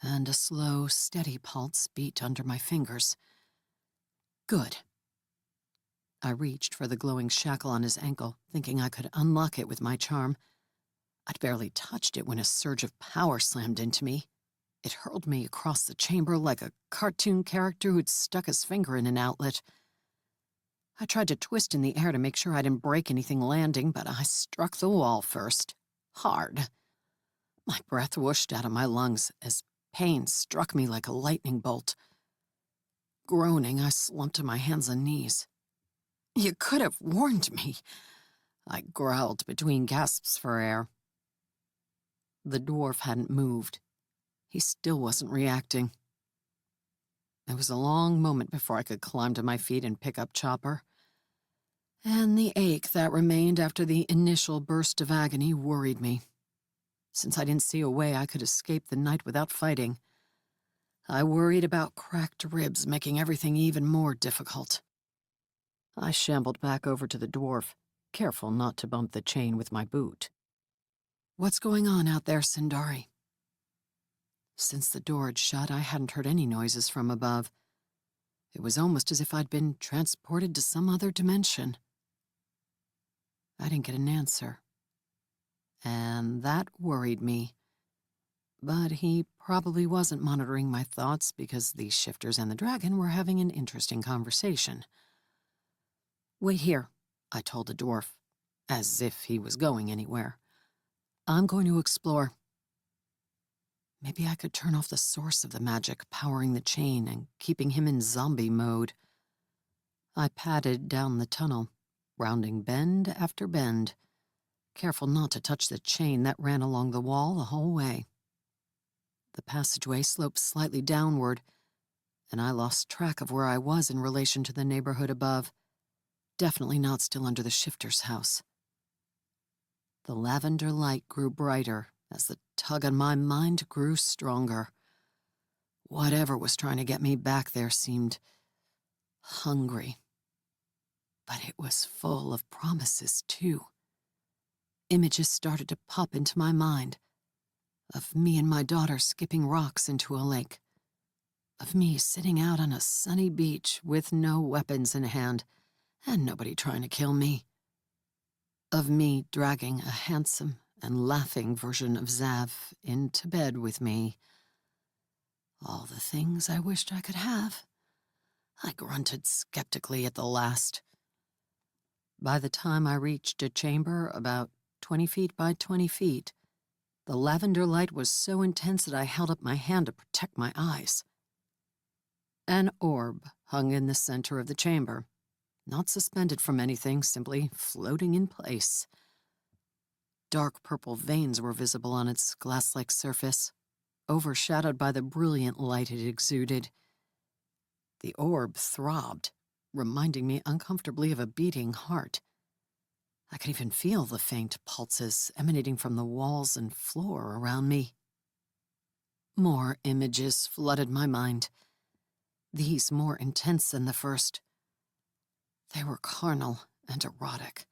and a slow, steady pulse beat under my fingers. Good. I reached for the glowing shackle on his ankle, thinking I could unlock it with my charm. I'd barely touched it when a surge of power slammed into me. It hurled me across the chamber like a cartoon character who'd stuck his finger in an outlet. I tried to twist in the air to make sure I didn't break anything landing, but I struck the wall first. Hard. My breath whooshed out of my lungs as pain struck me like a lightning bolt. Groaning, I slumped to my hands and knees. You could have warned me, I growled between gasps for air. The dwarf hadn't moved. He still wasn't reacting. It was a long moment before I could climb to my feet and pick up Chopper. And the ache that remained after the initial burst of agony worried me. Since I didn't see a way I could escape the night without fighting, I worried about cracked ribs making everything even more difficult. I shambled back over to the dwarf, careful not to bump the chain with my boot. What's going on out there, Sindari? Since the door had shut, I hadn't heard any noises from above. It was almost as if I'd been transported to some other dimension. I didn't get an answer. And that worried me. But he probably wasn't monitoring my thoughts because the shifters and the dragon were having an interesting conversation. Wait here, I told the dwarf, as if he was going anywhere. I'm going to explore. Maybe I could turn off the source of the magic powering the chain and keeping him in zombie mode. I padded down the tunnel, rounding bend after bend, careful not to touch the chain that ran along the wall the whole way. The passageway sloped slightly downward, and I lost track of where I was in relation to the neighborhood above. definitely not still under the shifter's house. The lavender light grew brighter as the tug on my mind grew stronger. Whatever was trying to get me back there seemed hungry. But it was full of promises, too. Images started to pop into my mind, of me and my daughter skipping rocks into a lake, of me sitting out on a sunny beach with no weapons in hand and nobody trying to kill me, of me dragging a handsome and laughing version of Zav into bed with me. All the things I wished I could have. I grunted skeptically at the last. By the time I reached a chamber about 20 feet by 20 feet, the lavender light was so intense that I held up my hand to protect my eyes. An orb hung in the center of the chamber, not suspended from anything, simply floating in place. Dark purple veins were visible on its glass-like surface, overshadowed by the brilliant light it exuded. The orb throbbed, reminding me uncomfortably of a beating heart. I could even feel the faint pulses emanating from the walls and floor around me. More images flooded my mind, these more intense than the first. They were carnal and erotic,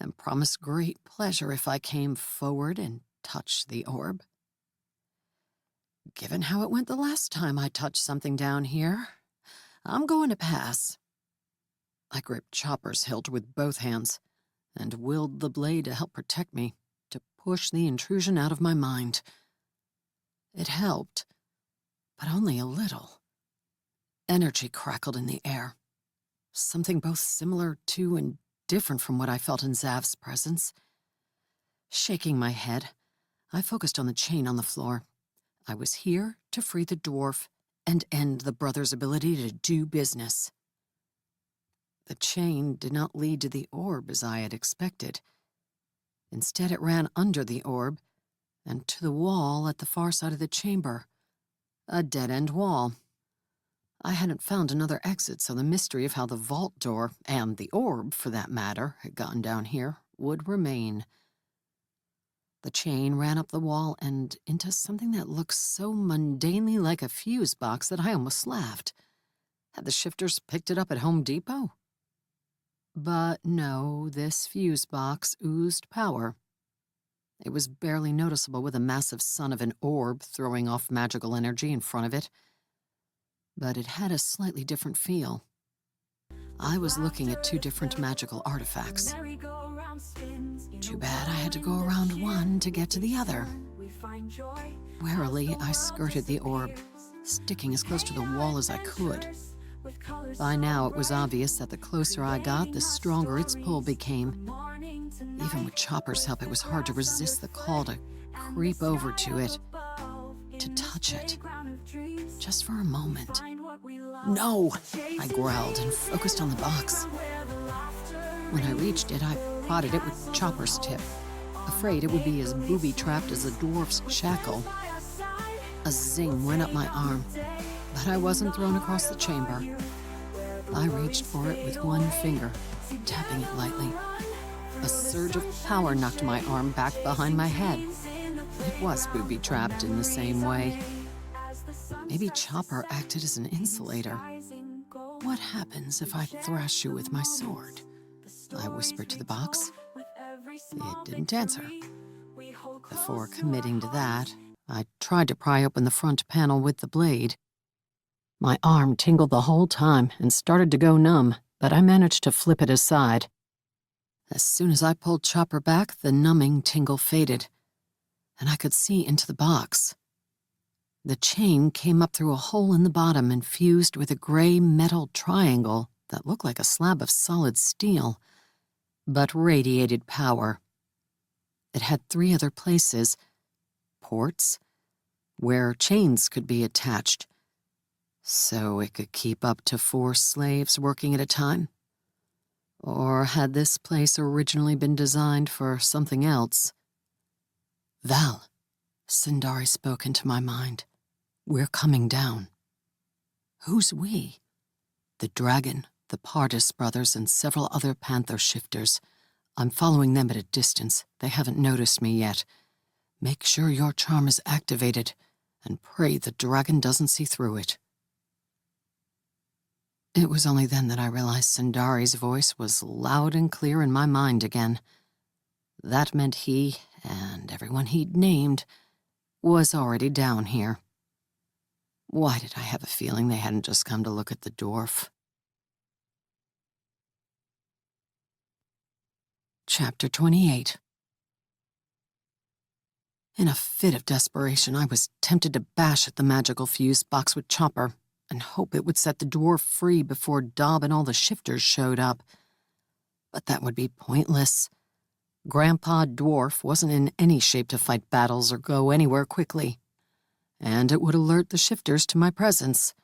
and promised great pleasure if I came forward and touched the orb. Given how it went the last time I touched something down here, I'm going to pass. I gripped Chopper's hilt with both hands and willed the blade to help protect me, to push the intrusion out of my mind. It helped, but only a little. Energy crackled in the air, something both similar to and different from what I felt in Zav's presence. Shaking my head, I focused on the chain on the floor. I was here to free the dwarf and end the brothers' ability to do business. The chain did not lead to the orb as I had expected. Instead, it ran under the orb and to the wall at the far side of the chamber. A dead-end wall. I hadn't found another exit, so the mystery of how the vault door, and the orb for that matter, had gotten down here would remain. The chain ran up the wall and into something that looked so mundanely like a fuse box that I almost laughed. Had the shifters picked it up at Home Depot? But no, this fuse box oozed power. It was barely noticeable with a massive sun of an orb throwing off magical energy in front of it. But it had a slightly different feel. I was looking at two different magical artifacts. Too bad I had to go around one to get to the other. Warily, I skirted the orb, sticking as close to the wall as I could. By now, it was obvious that the closer I got, the stronger its pull became. Even with Chopper's help, it was hard to resist the call to creep over to it, to touch it, just for a moment. No! I growled and focused on the box. When I reached it, I prodded it with Chopper's tip, afraid it would be as booby-trapped as a dwarf's shackle. A zing went up my arm, but I wasn't thrown across the chamber. I reached for it with one finger, tapping it lightly. A surge of power knocked my arm back behind my head. It was booby-trapped in the same way. Maybe Chopper acted as an insulator. What happens if I thrash you with my sword? I whispered to the box. It didn't answer. Before committing to that, I tried to pry open the front panel with the blade. My arm tingled the whole time and started to go numb, but I managed to flip it aside. As soon as I pulled Chopper back, the numbing tingle faded, and I could see into the box. The chain came up through a hole in the bottom and fused with a gray metal triangle that looked like a slab of solid steel, but radiated power. It had 3 other places, ports, where chains could be attached, so it could keep up to 4 slaves working at a time. Or had this place originally been designed for something else? Val, Sindari spoke into my mind. We're coming down. Who's we? The dragon The Pardis brothers and several other panther shifters. I'm following them at a distance. They haven't noticed me yet. Make sure your charm is activated, and pray the dragon doesn't see through it." It was only then that I realized Sundari's voice was loud and clear in my mind again. That meant he, and everyone he'd named, was already down here. Why did I have a feeling they hadn't just come to look at the dwarf? Chapter 28. In a fit of desperation, I was tempted to bash at the magical fuse box with Chopper and hope it would set the dwarf free before Dob and all the shifters showed up. But that would be pointless. Grandpa Dwarf wasn't in any shape to fight battles or go anywhere quickly, and it would alert the shifters to my presence.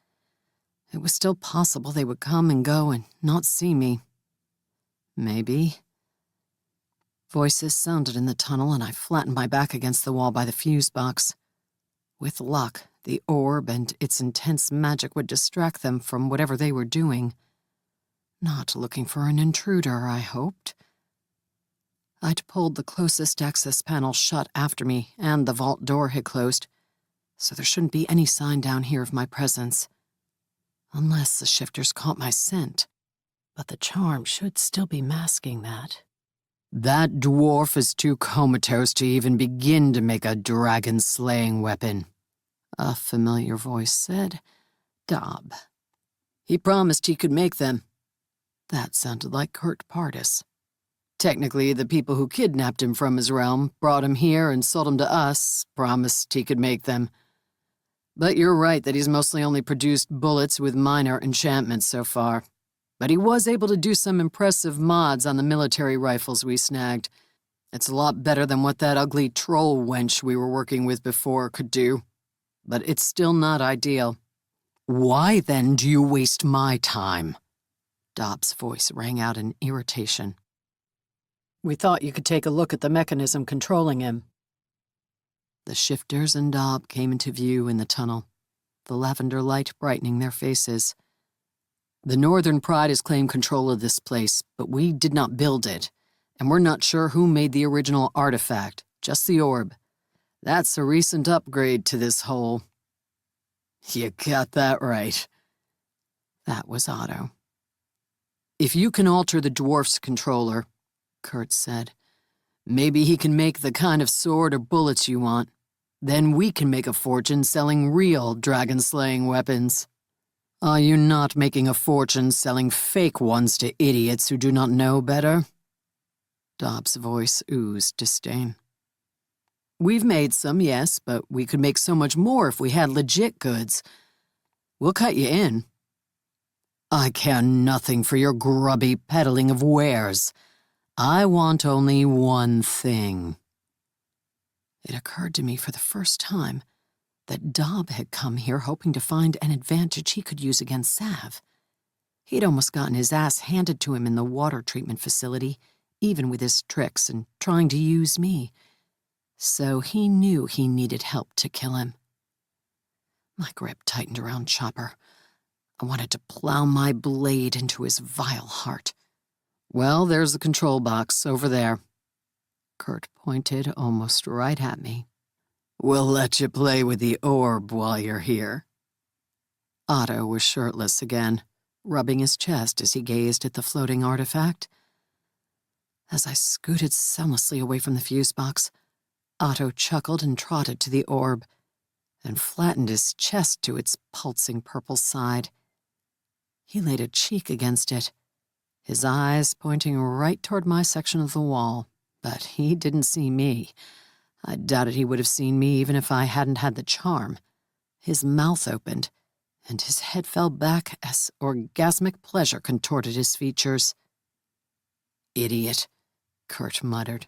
It was still possible they would come and go and not see me. Maybe. Voices sounded in the tunnel, and I flattened my back against the wall by the fuse box. With luck, the orb and its intense magic would distract them from whatever they were doing. Not looking for an intruder, I hoped. I'd pulled the closest access panel shut after me, and the vault door had closed, so there shouldn't be any sign down here of my presence. Unless the shifters caught my scent. But the charm should still be masking that. "That dwarf is too comatose to even begin to make a dragon-slaying weapon," a familiar voice said. Dob. "He promised he could make them." That sounded like Kurt Pardis. "Technically, the people who kidnapped him from his realm, brought him here and sold him to us, promised he could make them. But you're right that he's mostly only produced bullets with minor enchantments so far. But he was able to do some impressive mods on the military rifles we snagged. It's a lot better than what that ugly troll wench we were working with before could do. But it's still not ideal." "Why then do you waste my time?" Dob's voice rang out in irritation. "We thought you could take a look at the mechanism controlling him." The shifters and Dob came into view in the tunnel, the lavender light brightening their faces. "The Northern Pride has claimed control of this place, but we did not build it, and we're not sure who made the original artifact, just the orb. That's a recent upgrade to this hole." "You got that right." That was Otto. "If you can alter the dwarf's controller," Kurt said, "maybe he can make the kind of sword or bullets you want. Then we can make a fortune selling real dragon-slaying weapons. Are you not making a fortune selling fake ones to idiots who do not know better?" Dob's voice oozed disdain. "We've made some, yes, but we could make so much more if we had legit goods. We'll cut you in." "I care nothing for your grubby peddling of wares. I want only one thing." It occurred to me for the first time that Dob had come here hoping to find an advantage he could use against Sav. He'd almost gotten his ass handed to him in the water treatment facility, even with his tricks and trying to use me. So he knew he needed help to kill him. My grip tightened around Chopper. I wanted to plow my blade into his vile heart. "Well, there's the control box, over there." Kurt pointed almost right at me. "We'll let you play with the orb while you're here." Otto was shirtless again, rubbing his chest as he gazed at the floating artifact. As I scooted soundlessly away from the fuse box, Otto chuckled and trotted to the orb and flattened his chest to its pulsing purple side. He laid a cheek against it, his eyes pointing right toward my section of the wall, but he didn't see me. I doubted he would have seen me even if I hadn't had the charm. His mouth opened, and his head fell back as orgasmic pleasure contorted his features. "Idiot," Kurt muttered.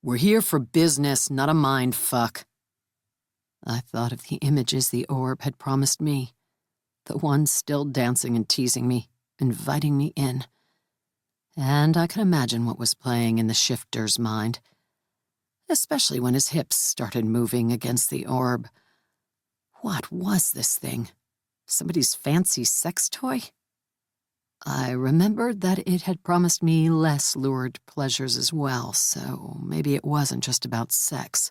"We're here for business, not a mind fuck." I thought of the images the orb had promised me, the one still dancing and teasing me, inviting me in. And I could imagine what was playing in the shifter's mind, especially when his hips started moving against the orb. What was this thing? Somebody's fancy sex toy? I remembered that it had promised me less lurid pleasures as well, so maybe it wasn't just about sex,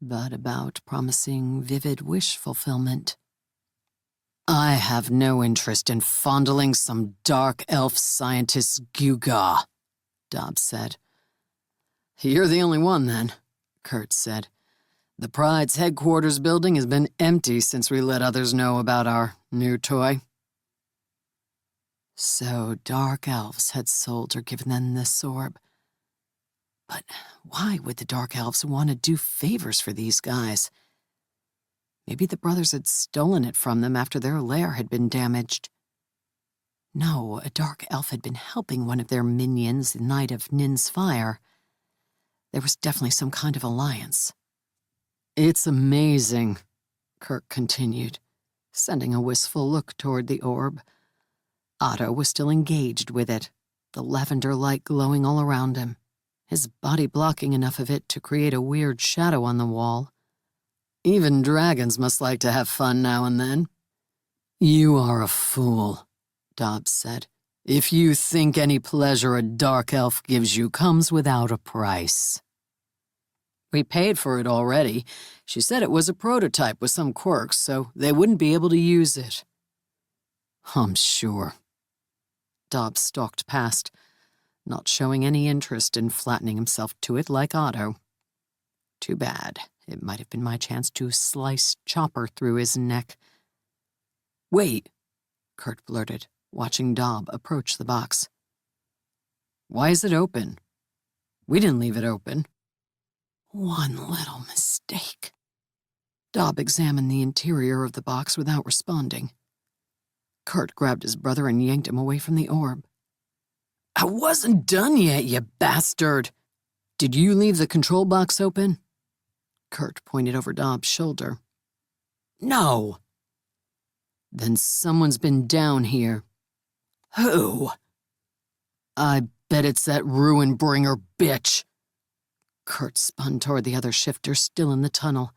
but about promising vivid wish fulfillment. I have no interest in fondling some dark elf scientist's gewgaw, Dobbs said. You're the only one, then, Kurt said. The Pride's headquarters building has been empty since we let others know about our new toy. So dark elves had sold or given them this orb. But why would the dark elves want to do favors for these guys? Maybe the brothers had stolen it from them after their lair had been damaged. No, a dark elf had been helping one of their minions the night of Nin's fire. There was definitely some kind of alliance. It's amazing, Kirk continued, sending a wistful look toward the orb. Otto was still engaged with it, the lavender light glowing all around him, his body blocking enough of it to create a weird shadow on the wall. Even dragons must like to have fun now and then. You are a fool, Dobbs said. If you think any pleasure a dark elf gives you comes without a price. We paid for it already. She said it was a prototype with some quirks, so they wouldn't be able to use it. I'm sure. Dobbs stalked past, not showing any interest in flattening himself to it like Otto. Too bad. It might have been my chance to slice Chopper through his neck. Wait, Kurt blurted, watching Dobb approach the box. Why is it open? We didn't leave it open. One little mistake. Dobb examined the interior of the box without responding. Kurt grabbed his brother and yanked him away from the orb. I wasn't done yet, you bastard! Did you leave the control box open? Kurt pointed over Dobbs' shoulder. No. Then someone's been down here. Who? I bet it's that ruin-bringer bitch. Kurt spun toward the other shifter still in the tunnel.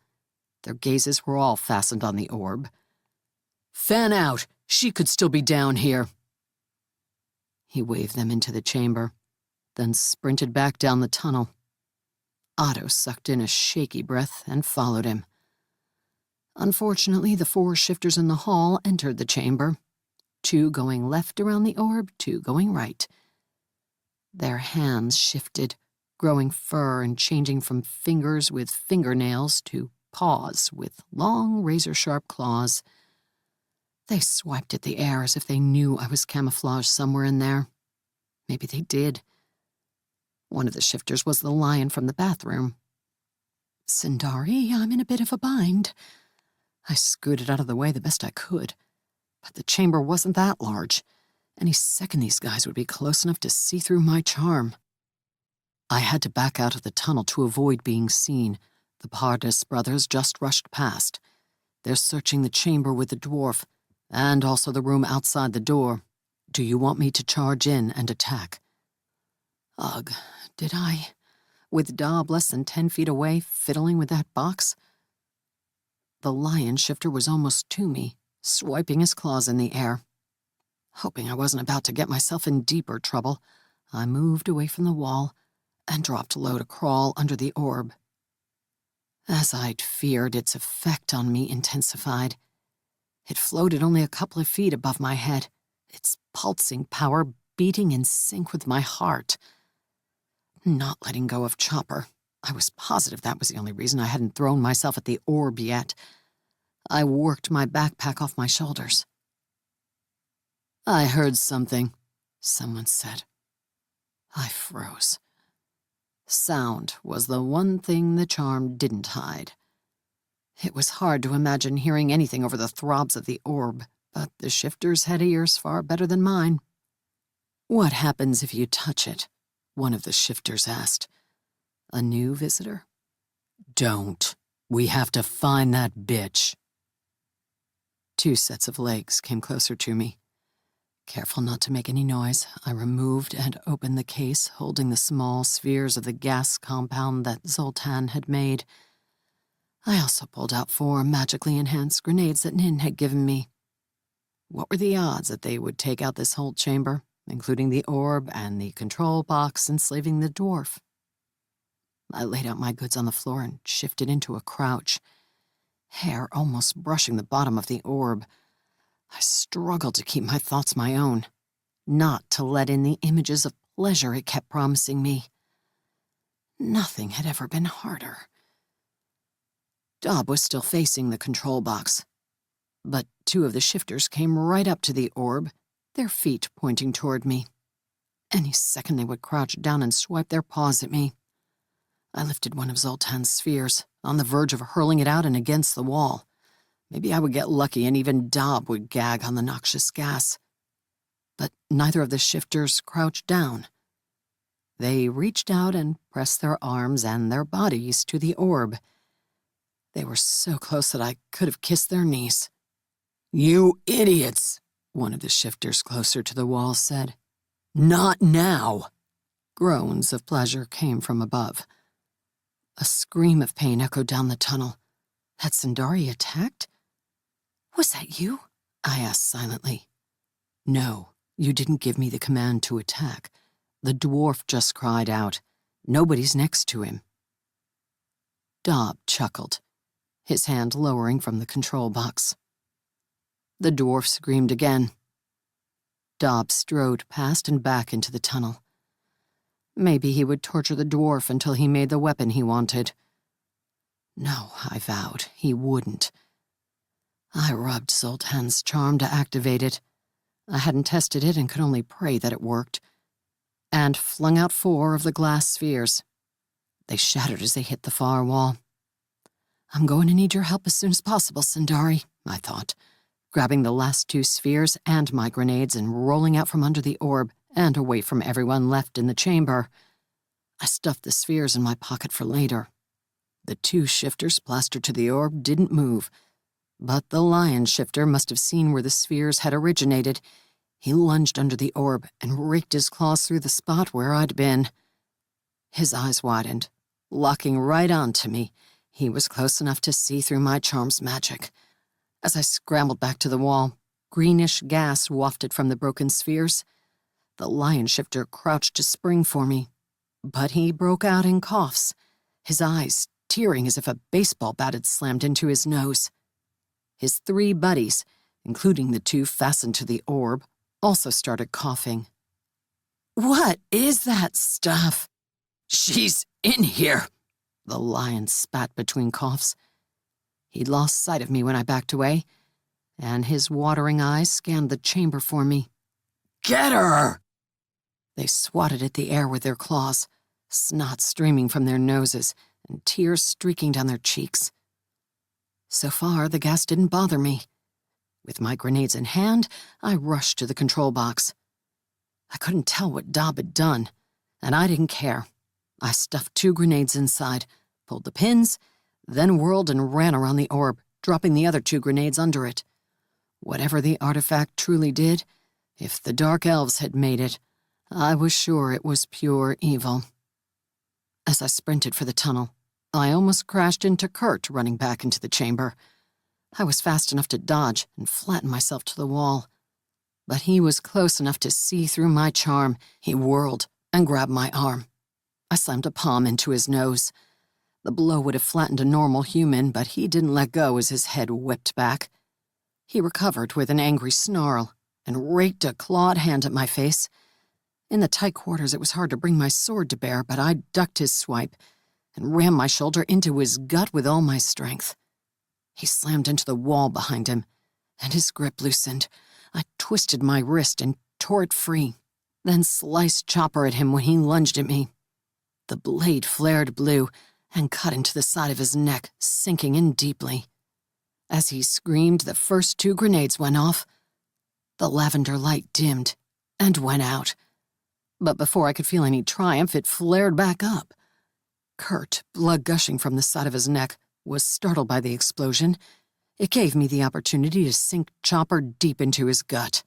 Their gazes were all fastened on the orb. Fan out! She could still be down here. He waved them into the chamber, then sprinted back down the tunnel. Otto sucked in a shaky breath and followed him. Unfortunately, the 4 shifters in the hall entered the chamber, 2 going left around the orb, 2 going right. Their hands shifted, growing fur and changing from fingers with fingernails to paws with long, razor-sharp claws. They swiped at the air as if they knew I was camouflaged somewhere in there. Maybe they did. One of the shifters was the lion from the bathroom. Sindari, I'm in a bit of a bind. I scooted out of the way the best I could, but the chamber wasn't that large. Any second these guys would be close enough to see through my charm. I had to back out of the tunnel to avoid being seen. The Pardis brothers just rushed past. They're searching the chamber with the dwarf, and also the room outside the door. Do you want me to charge in and attack? Ugh, did I? With Dobb less than 10 feet away, fiddling with that box? The lion shifter was almost to me, swiping his claws in the air. Hoping I wasn't about to get myself in deeper trouble, I moved away from the wall and dropped low to crawl under the orb. As I'd feared, its effect on me intensified. It floated only a couple of feet above my head, its pulsing power beating in sync with my heart. Not letting go of Chopper. I was positive that was the only reason I hadn't thrown myself at the orb yet. I worked my backpack off my shoulders. I heard something, someone said. I froze. Sound was the one thing the charm didn't hide. It was hard to imagine hearing anything over the throbs of the orb, but the shifters had ears far better than mine. What happens if you touch it? One of the shifters asked. A new visitor? Don't. We have to find that bitch. 2 sets of legs came closer to me. Careful not to make any noise, I removed and opened the case holding the small spheres of the gas compound that Zoltan had made. I also pulled out 4 magically enhanced grenades that Nin had given me. What were the odds that they would take out this whole chamber, including the orb and the control box, enslaving the dwarf? I laid out my goods on the floor and shifted into a crouch, hair almost brushing the bottom of the orb. I struggled to keep my thoughts my own, not to let in the images of pleasure it kept promising me. Nothing had ever been harder. Dob was still facing the control box, but two of the shifters came right up to the orb, their feet pointing toward me. Any second they would crouch down and swipe their paws at me. I lifted one of Zoltan's spheres, on the verge of hurling it out and against the wall. Maybe I would get lucky and even Dob would gag on the noxious gas. But neither of the shifters crouched down. They reached out and pressed their arms and their bodies to the orb. They were so close that I could have kissed their knees. "You idiots," one of the shifters closer to the wall said. "Not now." Groans of pleasure came from above. A scream of pain echoed down the tunnel. Had Sindari attacked? "Was that you?" I asked silently. "No, you didn't give me the command to attack. The dwarf just cried out. Nobody's next to him." Dob chuckled, his hand lowering from the control box. The dwarf screamed again. Dob strode past and back into the tunnel. Maybe he would torture the dwarf until he made the weapon he wanted. No, I vowed, he wouldn't. I rubbed Zoltan's charm to activate it. I hadn't tested it and could only pray that it worked. And flung out 4 of the glass spheres. They shattered as they hit the far wall. "I'm going to need your help as soon as possible, Sindari," I thought, grabbing the last 2 spheres and my grenades and rolling out from under the orb and away from everyone left in the chamber. I stuffed the spheres in my pocket for later. The 2 shifters plastered to the orb didn't move, but the lion shifter must have seen where the spheres had originated. He lunged under the orb and raked his claws through the spot where I'd been. His eyes widened, locking right onto me. He was close enough to see through my charm's magic. As I scrambled back to the wall, greenish gas wafted from the broken spheres. The lion shifter crouched to spring for me, but he broke out in coughs, his eyes tearing as if a baseball bat had slammed into his nose. His 3 buddies, including the 2 fastened to the orb, also started coughing. "What is that stuff?" "She's in here," the lion spat between coughs. He'd lost sight of me when I backed away, and his watering eyes scanned the chamber for me. "Get her!" They swatted at the air with their claws, snot streaming from their noses and tears streaking down their cheeks. So far, the gas didn't bother me. With my grenades in hand, I rushed to the control box. I couldn't tell what Dob had done, and I didn't care. I stuffed 2 grenades inside, pulled the pins, then whirled and ran around the orb, dropping the other 2 grenades under it. Whatever the artifact truly did, if the Dark Elves had made it, I was sure it was pure evil. As I sprinted for the tunnel, I almost crashed into Kurt running back into the chamber. I was fast enough to dodge and flatten myself to the wall. But he was close enough to see through my charm. He whirled and grabbed my arm. I slammed a palm into his nose. The blow would have flattened a normal human, but he didn't let go as his head whipped back. He recovered with an angry snarl and raked a clawed hand at my face. In the tight quarters, it was hard to bring my sword to bear, but I ducked his swipe and rammed my shoulder into his gut with all my strength. He slammed into the wall behind him, and his grip loosened. I twisted my wrist and tore it free, then sliced Chopper at him when he lunged at me. The blade flared blue and cut into the side of his neck, sinking in deeply. As he screamed, the first 2 grenades went off. The lavender light dimmed and went out. But before I could feel any triumph, it flared back up. Kurt, blood gushing from the side of his neck, was startled by the explosion. It gave me the opportunity to sink Chopper deep into his gut.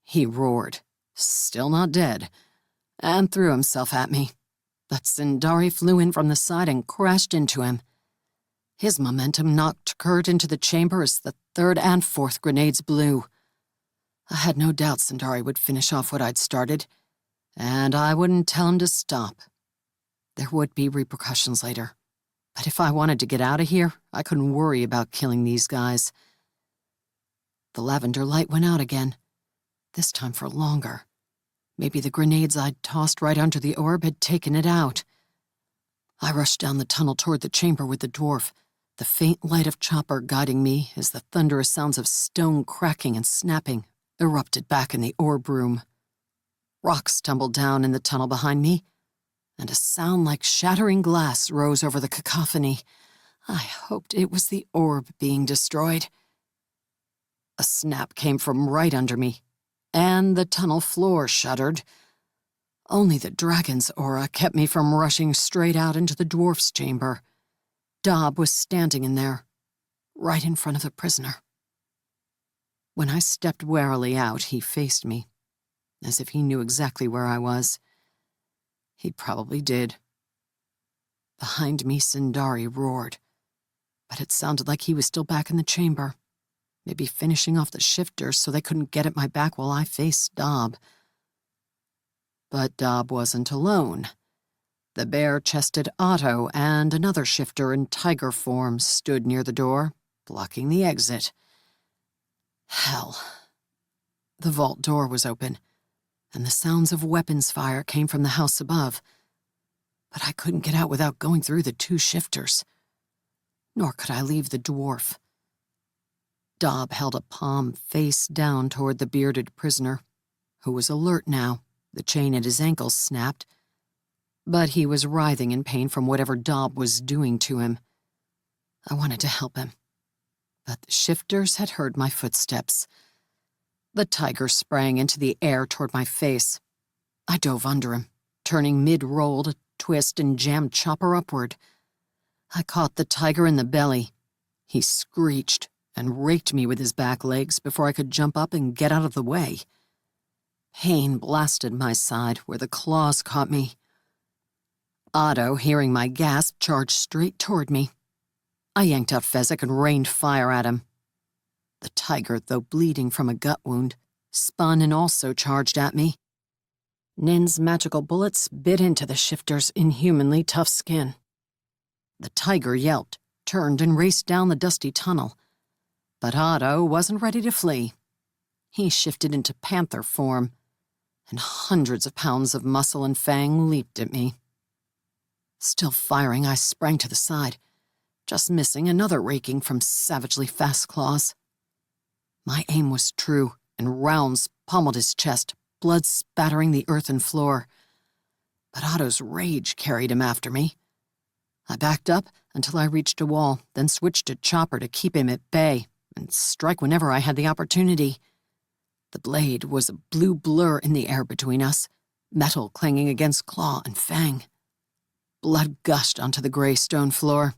He roared, still not dead, and threw himself at me. But Sindari flew in from the side and crashed into him. His momentum knocked Kurt into the chamber as the 3rd and 4th grenades blew. I had no doubt Sundari would finish off what I'd started, and I wouldn't tell him to stop. There would be repercussions later, but if I wanted to get out of here, I couldn't worry about killing these guys. The lavender light went out again, this time for longer. Maybe the grenades I'd tossed right under the orb had taken it out. I rushed down the tunnel toward the chamber with the dwarf, the faint light of Chopper guiding me as the thunderous sounds of stone cracking and snapping erupted back in the orb room. Rocks tumbled down in the tunnel behind me, and a sound like shattering glass rose over the cacophony. I hoped it was the orb being destroyed. A snap came from right under me, and the tunnel floor shuddered. Only the dragon's aura kept me from rushing straight out into the dwarf's chamber. Dob was standing in there, right in front of the prisoner. When I stepped warily out, he faced me, as if he knew exactly where I was. He probably did. Behind me, Sundari roared, but it sounded like he was still back in the chamber, maybe finishing off the shifters so they couldn't get at my back while I faced Dob. But Dob wasn't alone. The bare-chested Otto and another shifter in tiger form stood near the door, blocking the exit. Hell. The vault door was open, and the sounds of weapons fire came from the house above. But I couldn't get out without going through the two shifters. Nor could I leave the dwarf. Dob held a palm face down toward the bearded prisoner, who was alert now. The chain at his ankles snapped, but he was writhing in pain from whatever Dob was doing to him. I wanted to help him, but the shifters had heard my footsteps. The tiger sprang into the air toward my face. I dove under him, turning mid-roll to twist and jam Chopper upward. I caught the tiger in the belly. He screeched and raked me with his back legs before I could jump up and get out of the way. Pain blasted my side where the claws caught me. Otto, hearing my gasp, charged straight toward me. I yanked out Fezzik and rained fire at him. The tiger, though bleeding from a gut wound, spun and also charged at me. Nin's magical bullets bit into the shifter's inhumanly tough skin. The tiger yelped, turned, and raced down the dusty tunnel. But Otto wasn't ready to flee. He shifted into panther form, and hundreds of pounds of muscle and fang leaped at me. Still firing, I sprang to the side, just missing another raking from savagely fast claws. My aim was true, and rounds pummeled his chest, blood spattering the earthen floor. But Otto's rage carried him after me. I backed up until I reached a wall, then switched to Chopper to keep him at bay and strike whenever I had the opportunity. The blade was a blue blur in the air between us, metal clanging against claw and fang. Blood gushed onto the gray stone floor.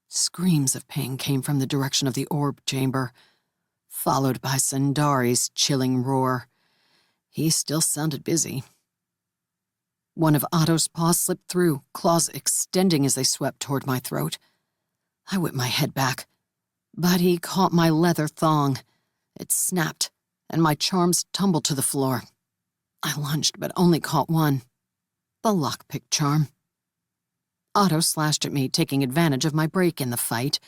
Screams of pain came from the direction of the orb chamber, followed by Sundari's chilling roar. He still sounded busy. One of Otto's paws slipped through, claws extending as they swept toward my throat. I whipped my head back, but he caught my leather thong. It snapped, and my charms tumbled to the floor. I lunged, but only caught one. The lockpick charm. Otto slashed at me, taking advantage of my break in the fight.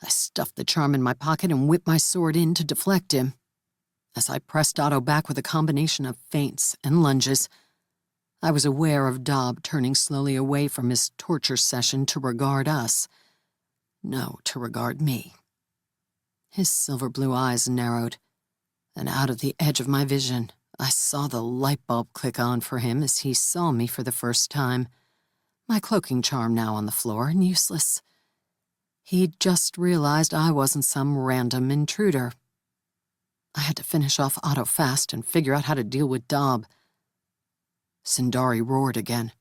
I stuffed the charm in my pocket and whipped my sword in to deflect him. As I pressed Otto back with a combination of feints and lunges, I was aware of Dob turning slowly away from his torture session to regard us. No, to regard me. His silver blue eyes narrowed, and out of the edge of my vision, I saw the light bulb click on for him as he saw me for the first time. My cloaking charm now on the floor and useless. He'd just realized I wasn't some random intruder. I had to finish off Otto fast and figure out how to deal with Dob. Sundari roared again,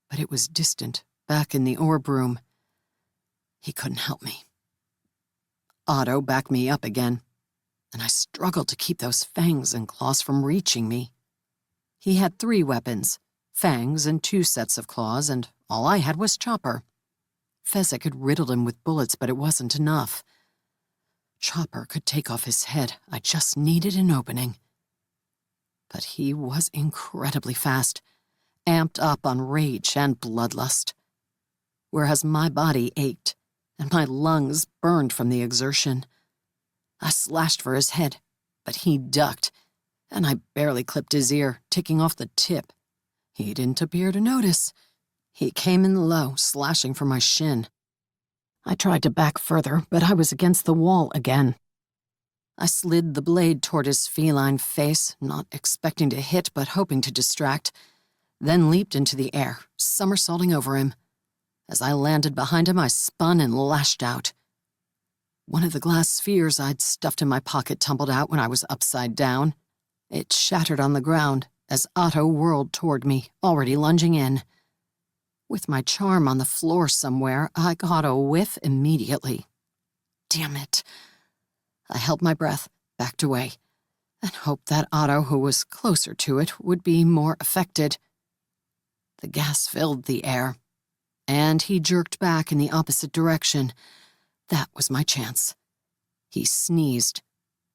but it was distant, back in the orb room. He couldn't help me. Otto backed me up again, and I struggled to keep those fangs and claws from reaching me. He had 3 weapons, fangs and 2 sets of claws, and all I had was Chopper. Fezzik had riddled him with bullets, but it wasn't enough. Chopper could take off his head. I just needed an opening. But he was incredibly fast, amped up on rage and bloodlust. Whereas my body ached, and my lungs burned from the exertion. I slashed for his head, but he ducked, and I barely clipped his ear, taking off the tip. He didn't appear to notice. He came in low, slashing for my shin. I tried to back further, but I was against the wall again. I slid the blade toward his feline face, not expecting to hit but hoping to distract, then leaped into the air, somersaulting over him. As I landed behind him, I spun and lashed out. One of the glass spheres I'd stuffed in my pocket tumbled out when I was upside down. It shattered on the ground as Otto whirled toward me, already lunging in. With my charm on the floor somewhere, I got a whiff immediately. Damn it. I held my breath, backed away, and hoped that Otto, who was closer to it, would be more affected. The gas filled the air, and he jerked back in the opposite direction. That was my chance. He sneezed,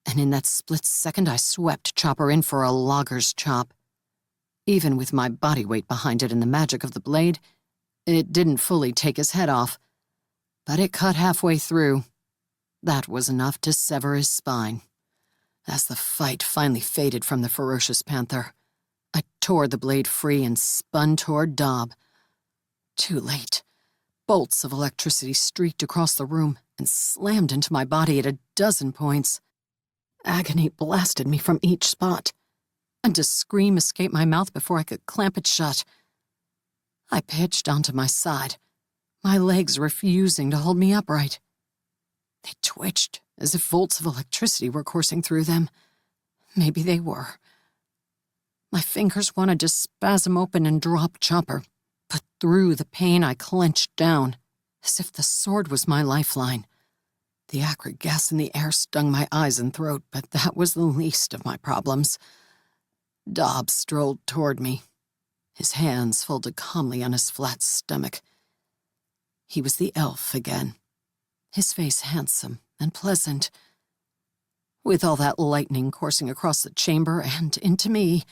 and in that split second I swept Chopper in for a logger's chop. Even with my body weight behind it and the magic of the blade, it didn't fully take his head off, but it cut halfway through. That was enough to sever his spine. As the fight finally faded from the ferocious panther, I tore the blade free and spun toward Dob. Too late. Bolts of electricity streaked across the room and slammed into my body at a dozen points. Agony blasted me from each spot, and a scream escaped my mouth before I could clamp it shut. I pitched onto my side, my legs refusing to hold me upright. They twitched as if volts of electricity were coursing through them. Maybe they were. My fingers wanted to spasm open and drop Chopper, but through the pain I clenched down, as if the sword was my lifeline. The acrid gas in the air stung my eyes and throat, but that was the least of my problems. Dob strolled toward me, his hands folded calmly on his flat stomach. He was the elf again, his face handsome and pleasant. With all that lightning coursing across the chamber and into me,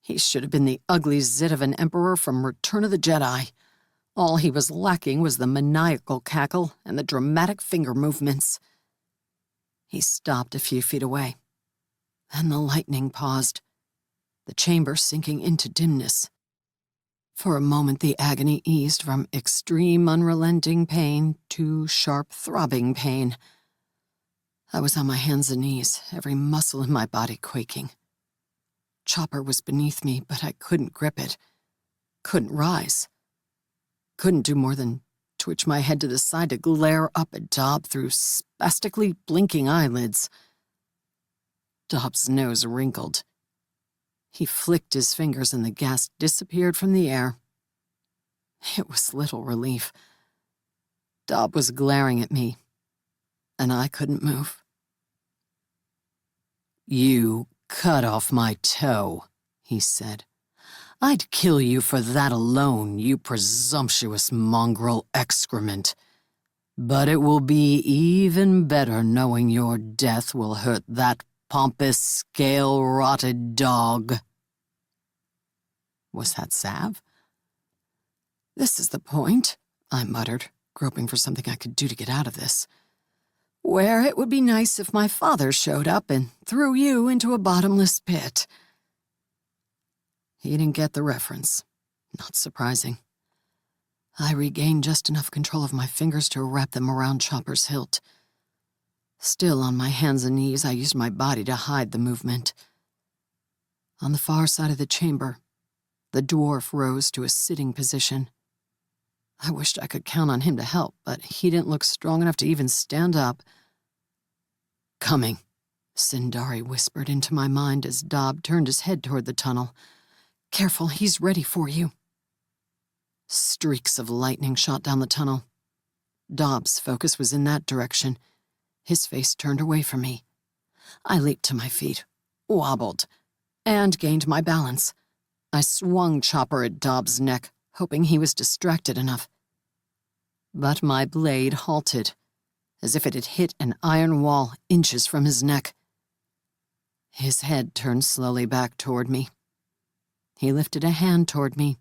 he should have been the ugly zit of an emperor from Return of the Jedi. All he was lacking was the maniacal cackle and the dramatic finger movements. He stopped a few feet away. Then the lightning paused, the chamber sinking into dimness. For a moment the agony eased from extreme unrelenting pain to sharp throbbing pain. I was on my hands and knees, every muscle in my body quaking. Chopper was beneath me, but I couldn't grip it, couldn't rise. Couldn't do more than twitch my head to the side to glare up at Dob through spastically blinking eyelids. Dob's nose wrinkled. He flicked his fingers and the gas disappeared from the air. It was little relief. Dob was glaring at me, and I couldn't move. "You cut off my toe," he said. "I'd kill you for that alone, you presumptuous mongrel excrement. But it will be even better knowing your death will hurt that pompous, scale-rotted dog." Was that salve? "This is the point," I muttered, groping for something I could do to get out of this. "Where it would be nice if my father showed up and threw you into a bottomless pit." He didn't get the reference. Not surprising. I regained just enough control of my fingers to wrap them around Chopper's hilt. Still on my hands and knees, I used my body to hide the movement. On the far side of the chamber, the dwarf rose to a sitting position. I wished I could count on him to help, but he didn't look strong enough to even stand up. "Coming," Sindari whispered into my mind as Dob turned his head toward the tunnel. "Careful, he's ready for you." Streaks of lightning shot down the tunnel. Dob's focus was in that direction, his face turned away from me. I leaped to my feet, wobbled, and gained my balance. I swung Chopper at Dob's neck, hoping he was distracted enough. But my blade halted. as if it had hit an iron wall inches from his neck. His head turned slowly back toward me. He lifted a hand toward me.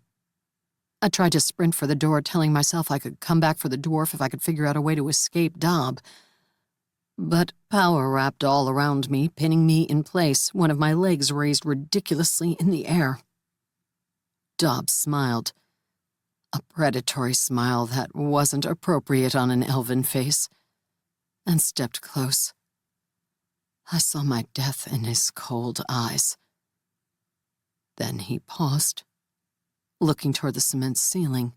I tried to sprint for the door, telling myself I could come back for the dwarf if I could figure out a way to escape Dob. But power wrapped all around me, pinning me in place, one of my legs raised ridiculously in the air. Dob smiled. A predatory smile that wasn't appropriate on an elven face, and stepped close. I saw my death in his cold eyes. Then he paused, looking toward the cement ceiling.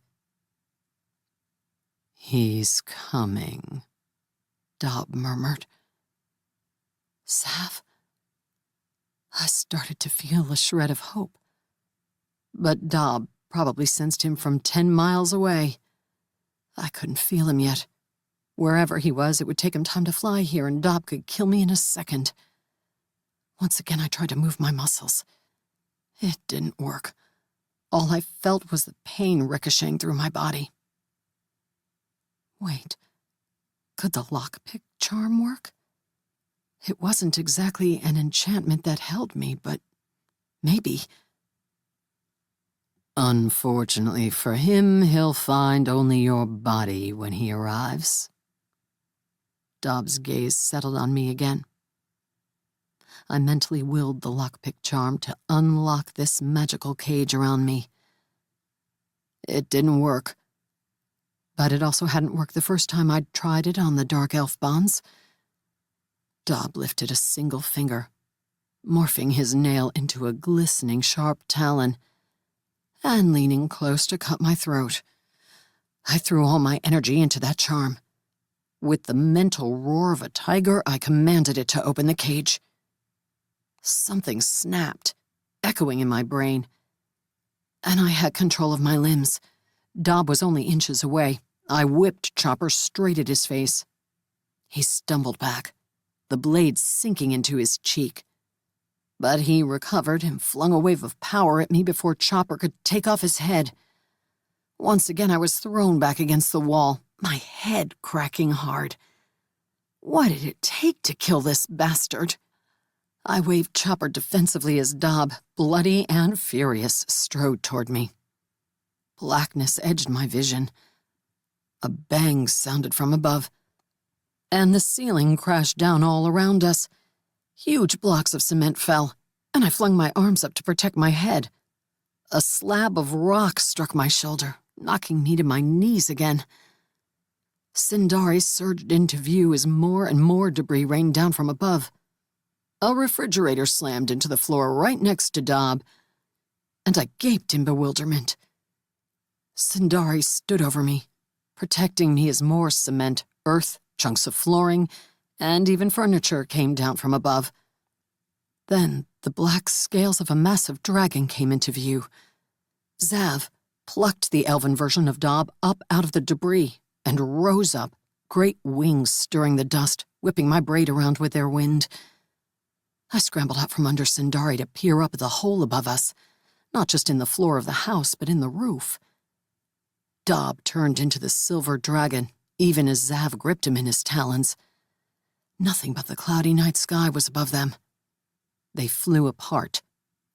"He's coming," Dob murmured. "Sav?" I started to feel a shred of hope. But Dob probably sensed him from 10 miles away. I couldn't feel him yet. Wherever he was, it would take him time to fly here, and Dob could kill me in a second. Once again, I tried to move my muscles. It didn't work. All I felt was the pain ricocheting through my body. Wait, could the lockpick charm work? It wasn't exactly an enchantment that held me, but maybe. "Unfortunately for him, he'll find only your body when he arrives." Dob's gaze settled on me again. I mentally willed the lockpick charm to unlock this magical cage around me. It didn't work. But it also hadn't worked the first time I'd tried it on the dark elf bonds. Dob lifted a single finger, morphing his nail into a glistening sharp talon, and leaning close to cut my throat. I threw all my energy into that charm. With the mental roar of a tiger, I commanded it to open the cage. Something snapped, echoing in my brain, and I had control of my limbs. Dob was only inches away. I whipped Chopper straight at his face. He stumbled back, the blade sinking into his cheek. But he recovered and flung a wave of power at me before Chopper could take off his head. Once again, I was thrown back against the wall, my head cracking hard. What did it take to kill this bastard? I waved Chopper defensively as Dob, bloody and furious, strode toward me. Blackness edged my vision. A bang sounded from above, and the ceiling crashed down all around us. Huge blocks of cement fell, and I flung my arms up to protect my head. A slab of rock struck my shoulder, knocking me to my knees again. Sindari surged into view as more and more debris rained down from above. A refrigerator slammed into the floor right next to Dob, and I gaped in bewilderment. Sindari stood over me, protecting me as more cement, earth, chunks of flooring, and even furniture came down from above. Then the black scales of a massive dragon came into view. Zav plucked the elven version of Dob up out of the debris and rose up, great wings stirring the dust, whipping my braid around with their wind. I scrambled out from under Sindari to peer up at the hole above us, not just in the floor of the house, but in the roof. Dob turned into the silver dragon, even as Zav gripped him in his talons. Nothing but the cloudy night sky was above them. They flew apart,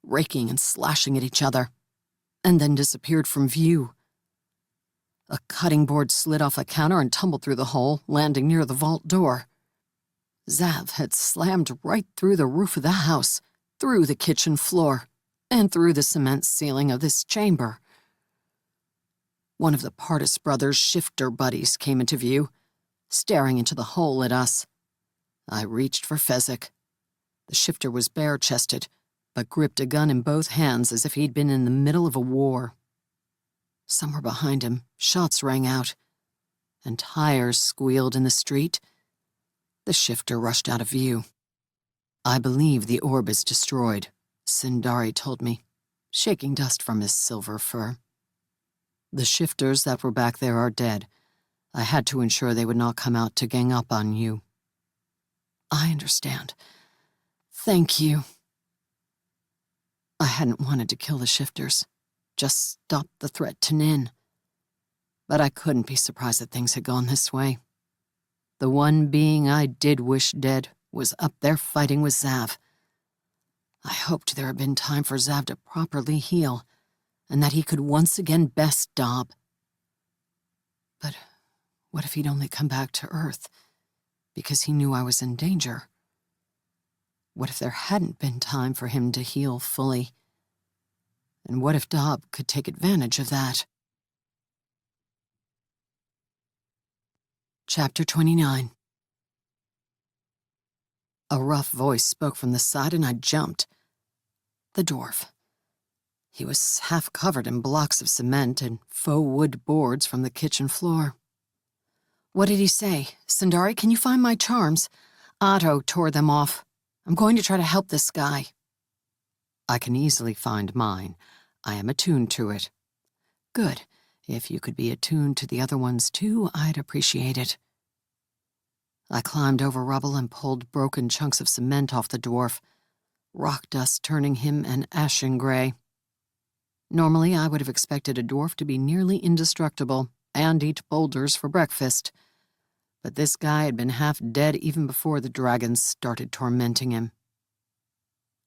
raking and slashing at each other, and then disappeared from view. A cutting board slid off a counter and tumbled through the hole, landing near the vault door. Zav had slammed right through the roof of the house, through the kitchen floor, and through the cement ceiling of this chamber. One of the Pardis brothers' shifter buddies came into view, staring into the hole at us. I reached for Fezzik. The shifter was bare-chested, but gripped a gun in both hands as if he'd been in the middle of a war. Somewhere behind him, shots rang out, and tires squealed in the street. The shifter rushed out of view. "I believe the orb is destroyed," Sindari told me, shaking dust from his silver fur. "The shifters that were back there are dead. I had to ensure they would not come out to gang up on you." "I understand. Thank you." I hadn't wanted to kill the shifters, just stop the threat to Nin. But I couldn't be surprised that things had gone this way. the one being I did wish dead was up there fighting with Zav. I hoped there had been time for Zav to properly heal, and that he could once again best Dob. But what if he'd only come back to Earth because he knew I was in danger? What if there hadn't been time for him to heal fully? And what if Dob could take advantage of that? Chapter 29. A rough voice spoke from the side and I jumped. The dwarf. He was half covered in blocks of cement and faux wood boards from the kitchen floor. What did he say? Sundari, can you find my charms? Otto tore them off. I'm going to try to help this guy. I can easily find mine. I am attuned to it. Good. If you could be attuned to the other ones too, I'd appreciate it. I climbed over rubble and pulled broken chunks of cement off the dwarf, rock dust turning him an ashen gray. Normally, I would have expected a dwarf to be nearly indestructible and eat boulders for breakfast. But this guy had been half dead even before the dragons started tormenting him.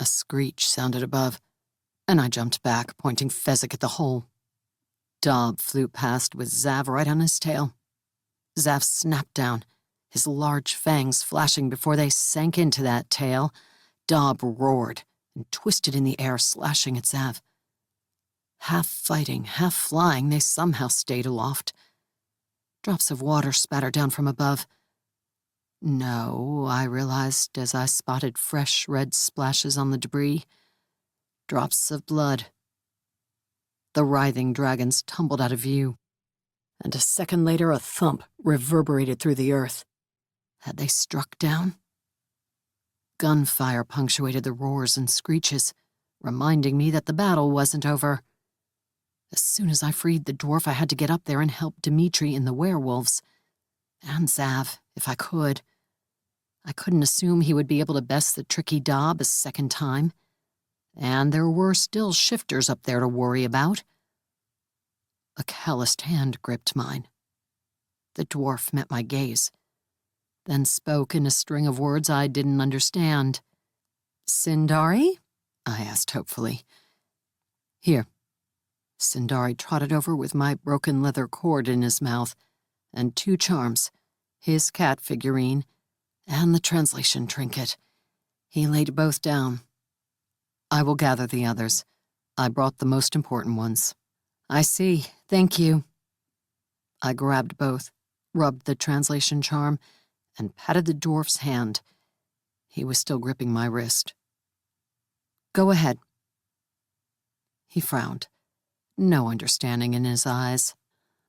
A screech sounded above, and I jumped back, pointing Fezzik at the hole. Dob flew past with Zav right on his tail. Zav snapped down, his large fangs flashing before they sank into that tail. Dob roared and twisted in the air, slashing at Zav. Half fighting, half flying, they somehow stayed aloft. Drops of water spattered down from above. No, I realized as I spotted fresh red splashes on the debris. Drops of blood. The writhing dragons tumbled out of view, and a second later a thump reverberated through the earth. Had they struck down? Gunfire punctuated the roars and screeches, reminding me that the battle wasn't over. As soon as I freed the dwarf, I had to get up there and help Dimitri and the werewolves. And Zav, if I could. I couldn't assume he would be able to best the tricky Dob a second time. And there were still shifters up there to worry about. A calloused hand gripped mine. The dwarf met my gaze, then spoke in a string of words I didn't understand. Sindari? I asked hopefully. Here. Sindari trotted over with my broken leather cord in his mouth, and 2 charms, his cat figurine, and the translation trinket. He laid both down. I will gather the others. I brought the most important ones. I see. Thank you. I grabbed both, rubbed the translation charm, and patted the dwarf's hand. He was still gripping my wrist. Go ahead. He frowned. No understanding in his eyes.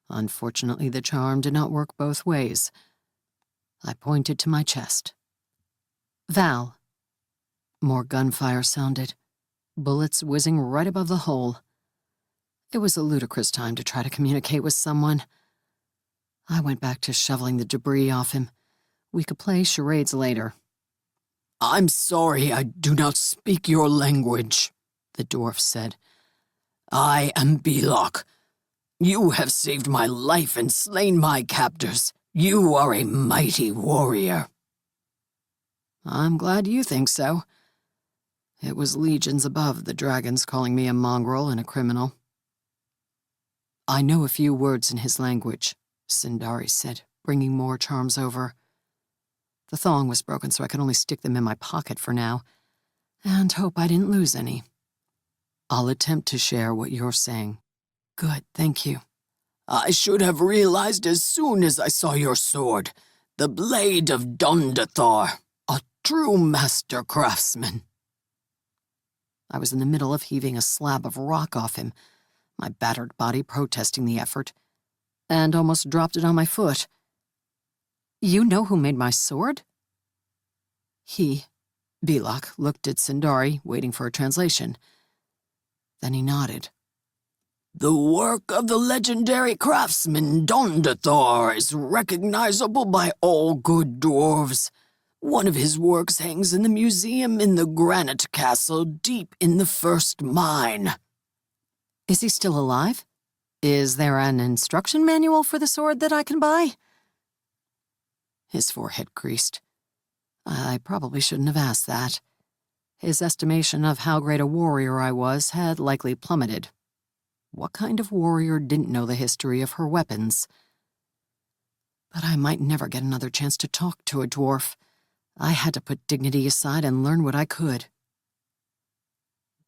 Unfortunately, the charm did not work both ways. I pointed to my chest. Val. More gunfire sounded, bullets whizzing right above the hole. It was a ludicrous time to try to communicate with someone. I went back to shoveling the debris off him. We could play charades later. I'm sorry I do not speak your language, the dwarf said. I am Belok. You have saved my life and slain my captors. You are a mighty warrior. I'm glad you think so. It was legions above the dragons calling me a mongrel and a criminal. I know a few words in his language, Sindari said, bringing more charms over. The thong was broken, so I could only stick them in my pocket for now, and hope I didn't lose any. I'll attempt to share what you're saying. Good, thank you. I should have realized as soon as I saw your sword, the blade of Dondathor, a true master craftsman. I was in the middle of heaving a slab of rock off him, my battered body protesting the effort, and almost dropped it on my foot. You know who made my sword? He, Belok, looked at Sindari, waiting for a translation. Then he nodded. The work of the legendary craftsman Dondathor is recognizable by all good dwarves. One of his works hangs in the museum in the granite castle deep in the first mine. Is he still alive? Is there an instruction manual for the sword that I can buy? His forehead creased. I probably shouldn't have asked that. His estimation of how great a warrior I was had likely plummeted. What kind of warrior didn't know the history of her weapons? But I might never get another chance to talk to a dwarf. I had to put dignity aside and learn what I could.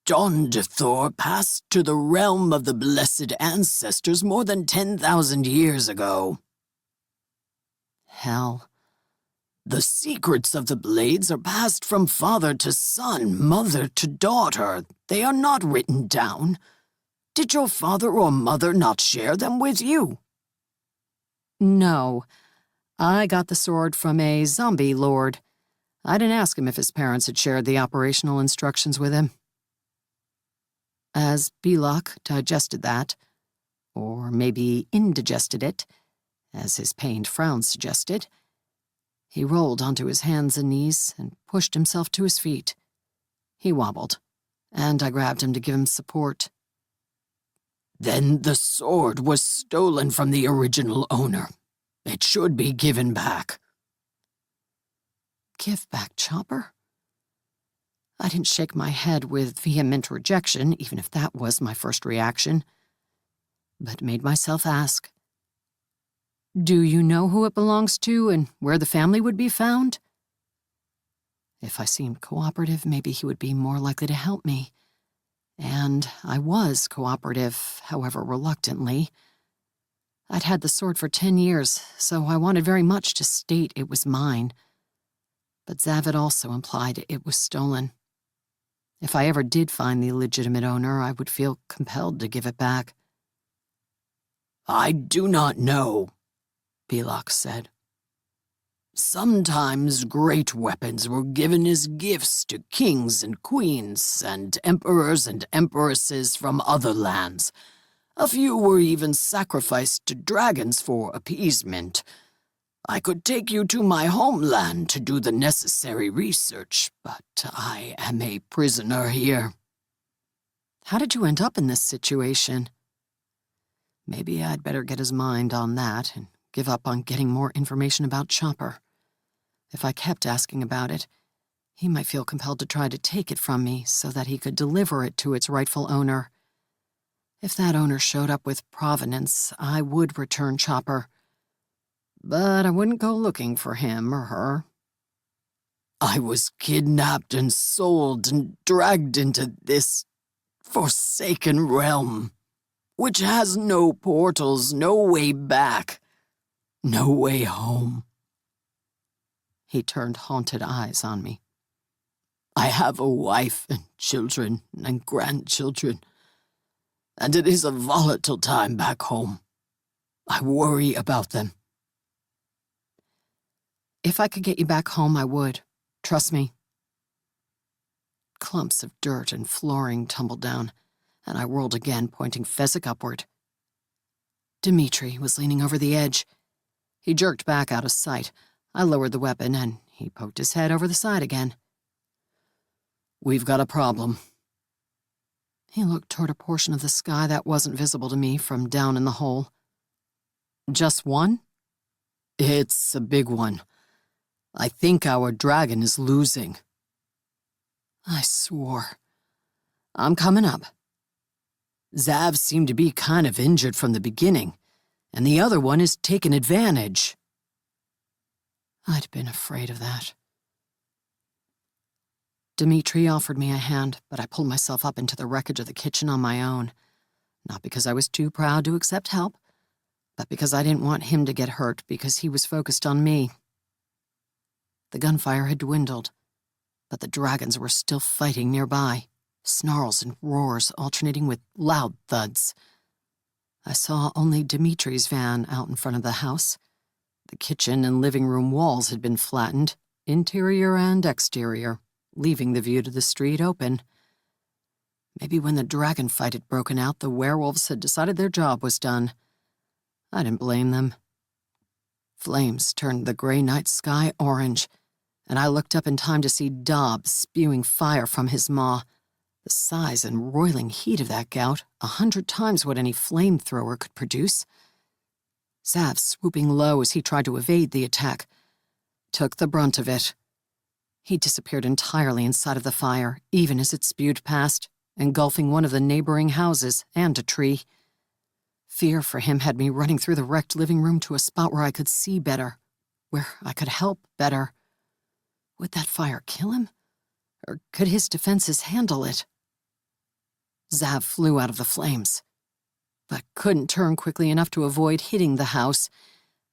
Don de Thor passed to the realm of the blessed ancestors more than 10,000 years ago. Hell. The secrets of the blades are passed from father to son, mother to daughter. They are not written down. Did your father or mother not share them with you? No. I got the sword from a zombie lord. I didn't ask him if his parents had shared the operational instructions with him. As Belok digested that, or maybe indigested it, as his pained frown suggested, he rolled onto his hands and knees and pushed himself to his feet. He wobbled, and I grabbed him to give him support. Then the sword was stolen from the original owner. It should be given back. Give back Chopper? I didn't shake my head with vehement rejection, even if that was my first reaction, but made myself ask, "Do you know who it belongs to and where the family would be found?" If I seemed cooperative, maybe he would be more likely to help me. And I was cooperative, however reluctantly. I'd had the sword for 10 years, so I wanted very much to state it was mine. But Zav had also implied it was stolen. If I ever did find the legitimate owner, I would feel compelled to give it back. I do not know, Belok said. Sometimes great weapons were given as gifts to kings and queens and emperors and empresses from other lands. A few were even sacrificed to dragons for appeasement. I could take you to my homeland to do the necessary research, but I am a prisoner here. How did you end up in this situation? Maybe I'd better get his mind on that and give up on getting more information about Chopper. If I kept asking about it, he might feel compelled to try to take it from me so that he could deliver it to its rightful owner. If that owner showed up with provenance, I would return Chopper. But I wouldn't go looking for him or her. I was kidnapped and sold and dragged into this forsaken realm, which has no portals, no way back, no way home. He turned haunted eyes on me. I have a wife and children and grandchildren, and it is a volatile time back home. I worry about them. If I could get you back home, I would. Trust me. Clumps of dirt and flooring tumbled down, and I whirled again, pointing Fezzik upward. Dmitri was leaning over the edge. He jerked back out of sight. I lowered the weapon, and he poked his head over the side again. We've got a problem. He looked toward a portion of the sky that wasn't visible to me from down in the hole. Just one? It's a big one. I think our dragon is losing. I swore. I'm coming up. Zav seemed to be kind of injured from the beginning, and the other one is taking advantage. I'd been afraid of that. Dmitri offered me a hand, but I pulled myself up into the wreckage of the kitchen on my own. Not because I was too proud to accept help, but because I didn't want him to get hurt because he was focused on me. The gunfire had dwindled, but the dragons were still fighting nearby, snarls and roars alternating with loud thuds. I saw only Dimitri's van out in front of the house. The kitchen and living room walls had been flattened, interior and exterior, leaving the view to the street open. Maybe when the dragon fight had broken out, the werewolves had decided their job was done. I didn't blame them. Flames turned the gray night sky orange, and I looked up in time to see Dobbs spewing fire from his maw. The size and roiling heat of that gout, 100 times what any flamethrower could produce. Zav swooping low as he tried to evade the attack, took the brunt of it. He disappeared entirely inside of the fire, even as it spewed past, engulfing one of the neighboring houses and a tree. Fear for him had me running through the wrecked living room to a spot where I could see better, where I could help better. Would that fire kill him? Or could his defenses handle it? Zav flew out of the flames, but couldn't turn quickly enough to avoid hitting the house.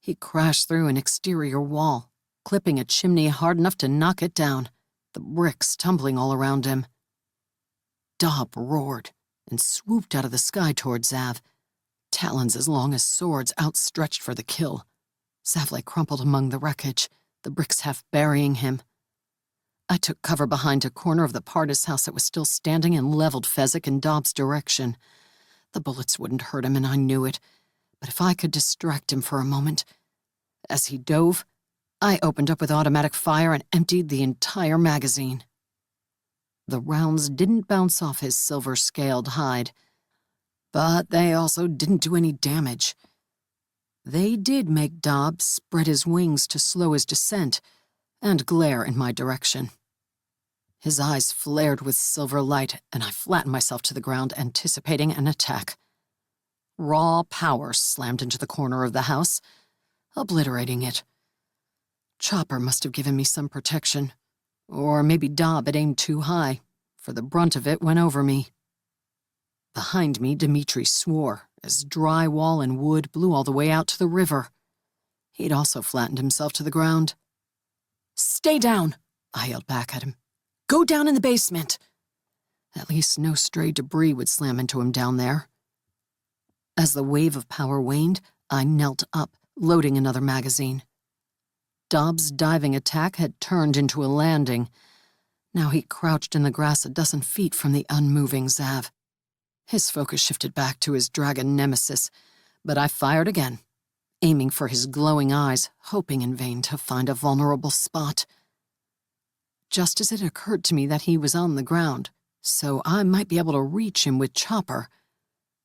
He crashed through an exterior wall, clipping a chimney hard enough to knock it down, the bricks tumbling all around him. Dob roared and swooped out of the sky toward Zav, talons as long as swords outstretched for the kill. Zav lay crumpled among the wreckage, the bricks half burying him. I took cover behind a corner of the Pardis house that was still standing and leveled Fezzik in Dob's direction. The bullets wouldn't hurt him, and I knew it, but if I could distract him for a moment. As he dove, I opened up with automatic fire and emptied the entire magazine. The rounds didn't bounce off his silver-scaled hide, but they also didn't do any damage. They did make Dob spread his wings to slow his descent and glare in my direction. His eyes flared with silver light, and I flattened myself to the ground, anticipating an attack. Raw power slammed into the corner of the house, obliterating it. Chopper must have given me some protection, or maybe Dob had aimed too high, for the brunt of it went over me. Behind me, Dmitri swore as dry wall and wood blew all the way out to the river. He'd also flattened himself to the ground. "Stay down," I yelled back at him. "Go down in the basement." At least no stray debris would slam into him down there. As the wave of power waned, I knelt up, loading another magazine. Dob's diving attack had turned into a landing. Now he crouched in the grass a dozen feet from the unmoving Zav. His focus shifted back to his dragon nemesis, but I fired again, aiming for his glowing eyes, hoping in vain to find a vulnerable spot. Just as it occurred to me that he was on the ground, so I might be able to reach him with Chopper,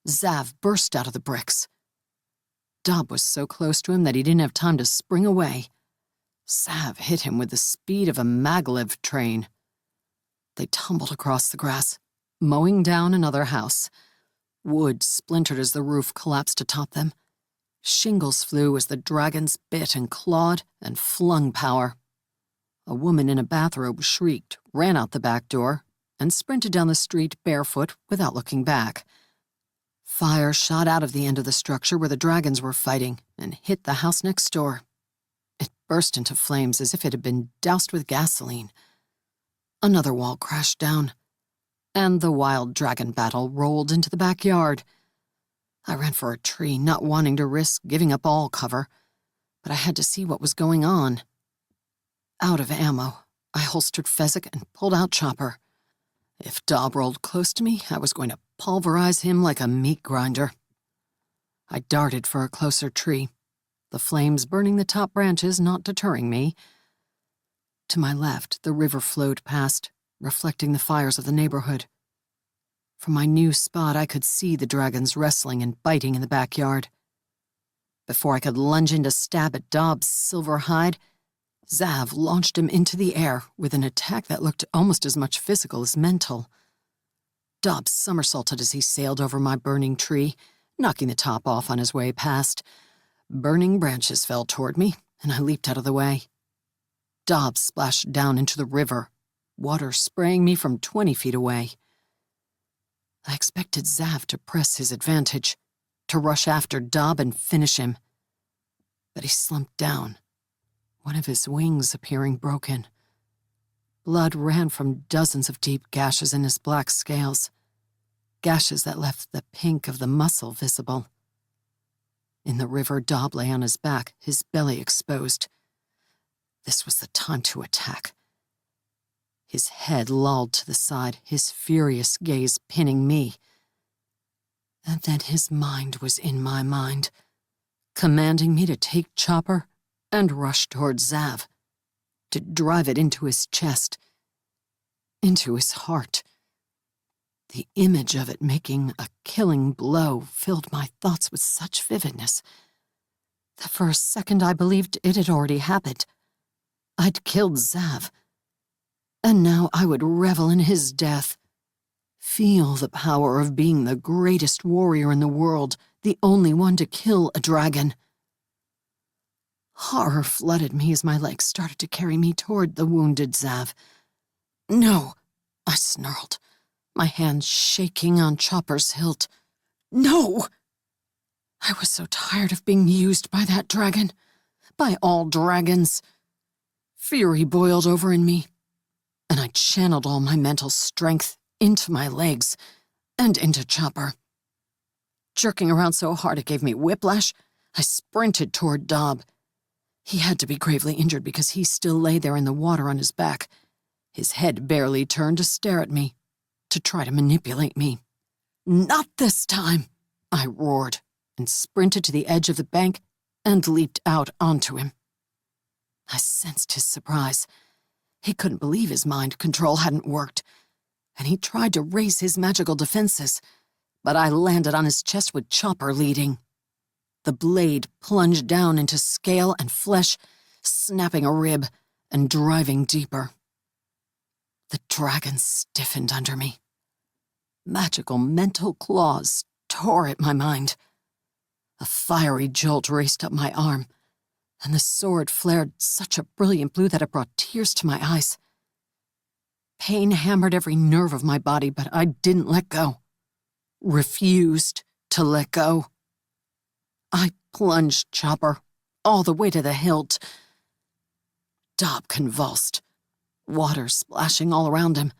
Zav burst out of the bricks. Dob was so close to him that he didn't have time to spring away. Zav hit him with the speed of a maglev train. They tumbled across the grass, mowing down another house. Wood splintered as the roof collapsed atop them. Shingles flew as the dragons bit and clawed and flung power. A woman in a bathrobe shrieked, ran out the back door, and sprinted down the street barefoot without looking back. Fire shot out of the end of the structure where the dragons were fighting and hit the house next door. It burst into flames as if it had been doused with gasoline. Another wall crashed down, and the wild dragon battle rolled into the backyard. I ran for a tree, not wanting to risk giving up all cover, but I had to see what was going on. Out of ammo, I holstered Fezzik and pulled out Chopper. If Dob rolled close to me, I was going to pulverize him like a meat grinder. I darted for a closer tree, the flames burning the top branches not deterring me. To my left, the river flowed past, reflecting the fires of the neighborhood. From my new spot, I could see the dragons wrestling and biting in the backyard. Before I could lunge in to stab at Dob's silver hide, Zav launched him into the air with an attack that looked almost as much physical as mental. Dob somersaulted as he sailed over my burning tree, knocking the top off on his way past. Burning branches fell toward me, and I leaped out of the way. Dob splashed down into the river, water spraying me from 20 feet away. I expected Zav to press his advantage, to rush after Dob and finish him. But he slumped down, one of his wings appearing broken. Blood ran from dozens of deep gashes in his black scales, gashes that left the pink of the muscle visible. In the river, Dob lay on his back, his belly exposed. This was the time to attack. His head lolled to the side, his furious gaze pinning me. And then his mind was in my mind, commanding me to take Chopper and rush towards Zav, to drive it into his chest, into his heart. The image of it making a killing blow filled my thoughts with such vividness that for a second I believed it had already happened. I'd killed Zav, and now I would revel in his death. Feel the power of being the greatest warrior in the world, the only one to kill a dragon. Horror flooded me as my legs started to carry me toward the wounded Zav. "No," I snarled, my hands shaking on Chopper's hilt. "No!" I was so tired of being used by that dragon, by all dragons. Fury boiled over in me, and I channeled all my mental strength into my legs and into Chopper. Jerking around so hard it gave me whiplash, I sprinted toward Dob. He had to be gravely injured because he still lay there in the water on his back, his head barely turned to stare at me, to try to manipulate me. "Not this time!" I roared, and sprinted to the edge of the bank and leaped out onto him. I sensed his surprise. He couldn't believe his mind control hadn't worked, and he tried to raise his magical defenses, but I landed on his chest with Chopper leading. The blade plunged down into scale and flesh, snapping a rib and driving deeper. The dragon stiffened under me. Magical mental claws tore at my mind. A fiery jolt raced up my arm, and the sword flared such a brilliant blue that it brought tears to my eyes. Pain hammered every nerve of my body, but I didn't let go. Refused to let go. I plunged Chopper all the way to the hilt. Dob convulsed, water splashing all around him.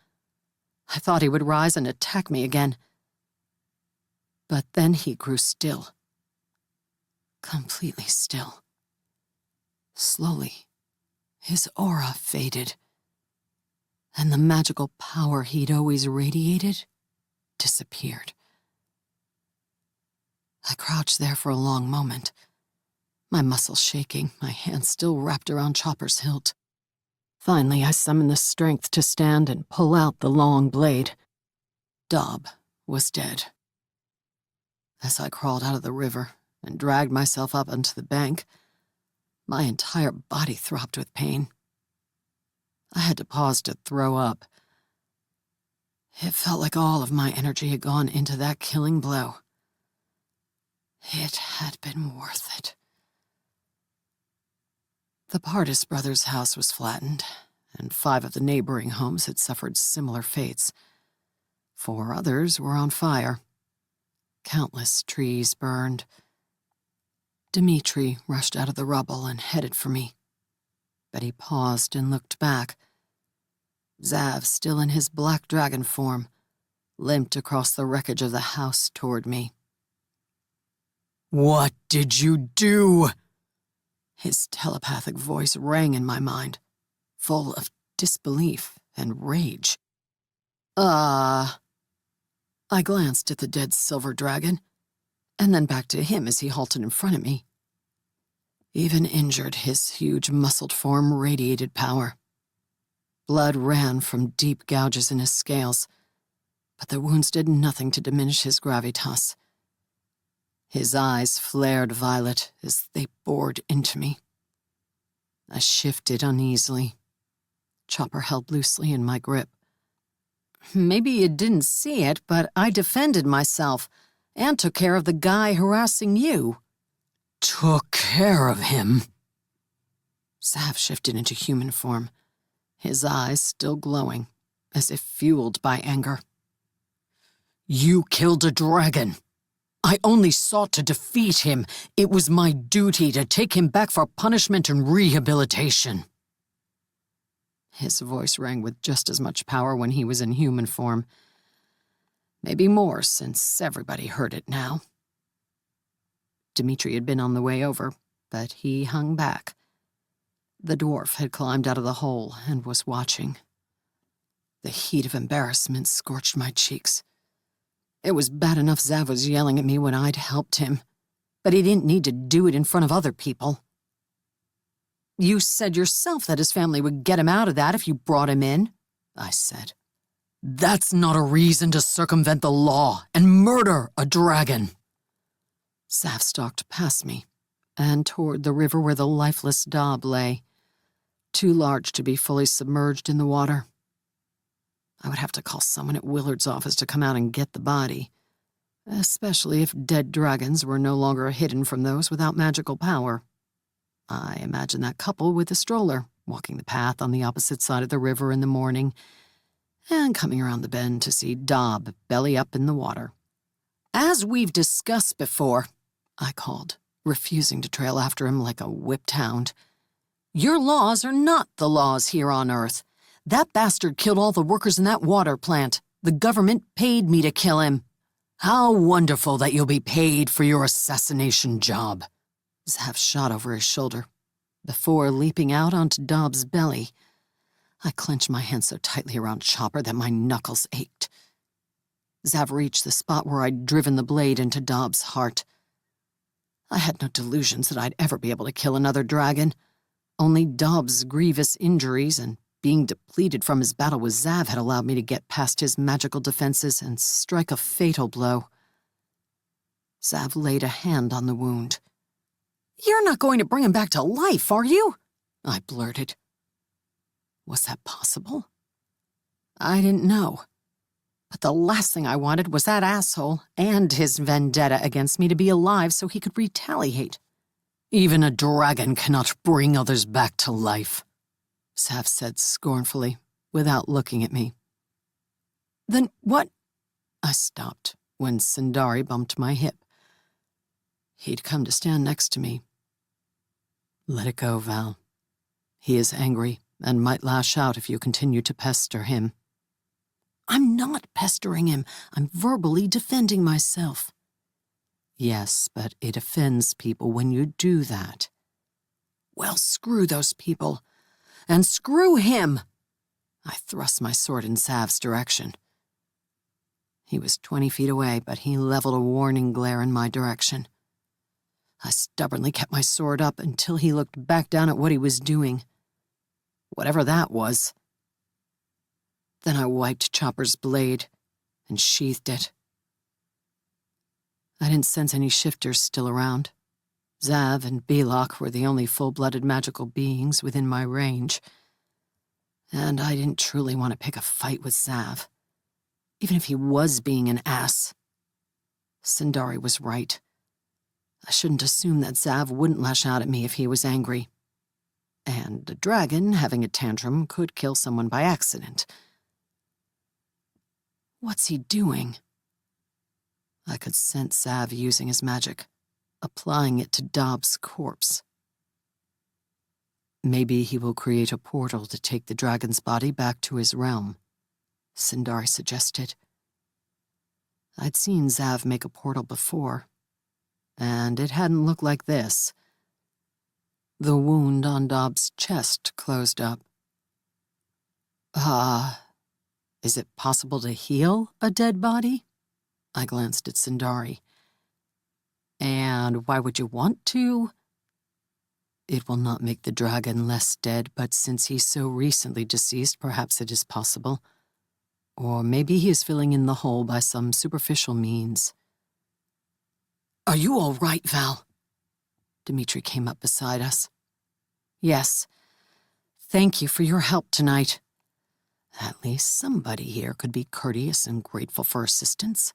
I thought he would rise and attack me again. But then he grew still. Completely still. Slowly, his aura faded, and the magical power he'd always radiated disappeared. I crouched there for a long moment, my muscles shaking, my hands still wrapped around Chopper's hilt. Finally, I summoned the strength to stand and pull out the long blade. Dob was dead. As I crawled out of the river and dragged myself up onto the bank, my entire body throbbed with pain. I had to pause to throw up. It felt like all of my energy had gone into that killing blow. It had been worth it. The Pardis brothers' house was flattened, and 5 of the neighboring homes had suffered similar fates. 4 others were on fire. Countless trees burned. Dmitri rushed out of the rubble and headed for me, but he paused and looked back. Zav, still in his black dragon form, limped across the wreckage of the house toward me. "What did you do?" His telepathic voice rang in my mind, full of disbelief and rage. I glanced at the dead silver dragon, and then back to him as he halted in front of me. Even injured, his huge muscled form radiated power. Blood ran from deep gouges in his scales, but the wounds did nothing to diminish his gravitas. His eyes flared violet as they bored into me. I shifted uneasily. Chopper held loosely in my grip. "Maybe you didn't see it, but I defended myself and took care of the guy harassing you." "Took care of him?" Zav shifted into human form, his eyes still glowing, as if fueled by anger. "You killed a dragon. I only sought to defeat him. It was my duty to take him back for punishment and rehabilitation." His voice rang with just as much power when he was in human form. Maybe more, since everybody heard it now. Dmitri had been on the way over, but he hung back. The dwarf had climbed out of the hole and was watching. The heat of embarrassment scorched my cheeks. It was bad enough Zav was yelling at me when I'd helped him, but he didn't need to do it in front of other people. "You said yourself that his family would get him out of that if you brought him in," I said. "That's not a reason to circumvent the law and murder a dragon." Zav stalked past me and toward the river where the lifeless Dob lay. too large to be fully submerged in the water. I would have to call someone at Willard's office to come out and get the body, especially if dead dragons were no longer hidden from those without magical power. I imagine that couple with the stroller, walking the path on the opposite side of the river in the morning, and coming around the bend to see Dob belly up in the water. "As we've discussed before," I called, refusing to trail after him like a whipped hound, "your laws are not the laws here on Earth. That bastard killed all the workers in that water plant. The government paid me to kill him." "How wonderful that you'll be paid for your assassination job," Zav shot over his shoulder, before leaping out onto Dob's belly. I clenched my hand so tightly around Chopper that my knuckles ached. Zav reached the spot where I'd driven the blade into Dob's heart. I had no delusions that I'd ever be able to kill another dragon. Only Dob's grievous injuries and being depleted from his battle with Zav had allowed me to get past his magical defenses and strike a fatal blow. Zav laid a hand on the wound. "You're not going to bring him back to life, are you?" I blurted. Was that possible? I didn't know. But the last thing I wanted was that asshole and his vendetta against me to be alive so he could retaliate. "Even a dragon cannot bring others back to life," Zav said scornfully, without looking at me. "Then what?" I stopped when Sundari bumped my hip. He'd come to stand next to me. "Let it go, Val. He is angry and might lash out if you continue to pester him." "I'm not pestering him. I'm verbally defending myself." "Yes, but it offends people when you do that." "Well, screw those people. And screw him!" I thrust my sword in Zav's direction. He was 20 feet away, but he leveled a warning glare in my direction. I stubbornly kept my sword up until he looked back down at what he was doing. Whatever that was. Then I wiped Chopper's blade and sheathed it. I didn't sense any shifters still around. Zav and Belok were the only full-blooded magical beings within my range. And I didn't truly want to pick a fight with Zav, even if he was being an ass. Sundari was right. I shouldn't assume that Zav wouldn't lash out at me if he was angry. And a dragon having a tantrum could kill someone by accident. What's he doing? I could sense Zav using his magic, applying it to Dob's corpse. "Maybe he will create a portal to take the dragon's body back to his realm," Sundari suggested. I'd seen Zav make a portal before, and it hadn't looked like this. The wound on Dob's chest closed up. Is it possible to heal a dead body?" I glanced at Sundari. "And why would you want to?" "It will not make the dragon less dead, but since he's so recently deceased, perhaps it is possible. Or maybe he is filling in the hole by some superficial means." "Are you all right, Val?" Dmitri came up beside us. "Yes. Thank you for your help tonight." At least somebody here could be courteous and grateful for assistance.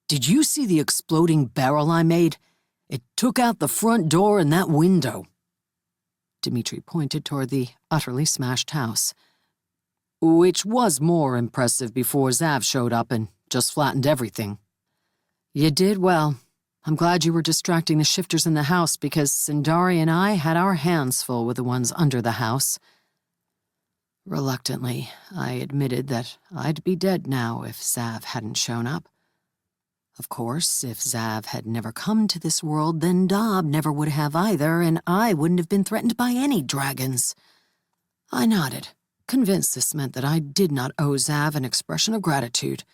"Did you see the exploding barrel I made? It took out the front door and that window." Dmitri pointed toward the utterly smashed house, which was more impressive before Zav showed up and just flattened everything. "You did well. I'm glad you were distracting the shifters in the house because Sundari and I had our hands full with the ones under the house." Reluctantly, I admitted that I'd be dead now if Zav hadn't shown up. Of course, if Zav had never come to this world, then Dob never would have either, and I wouldn't have been threatened by any dragons. I nodded, convinced this meant that I did not owe Zav an expression of gratitude,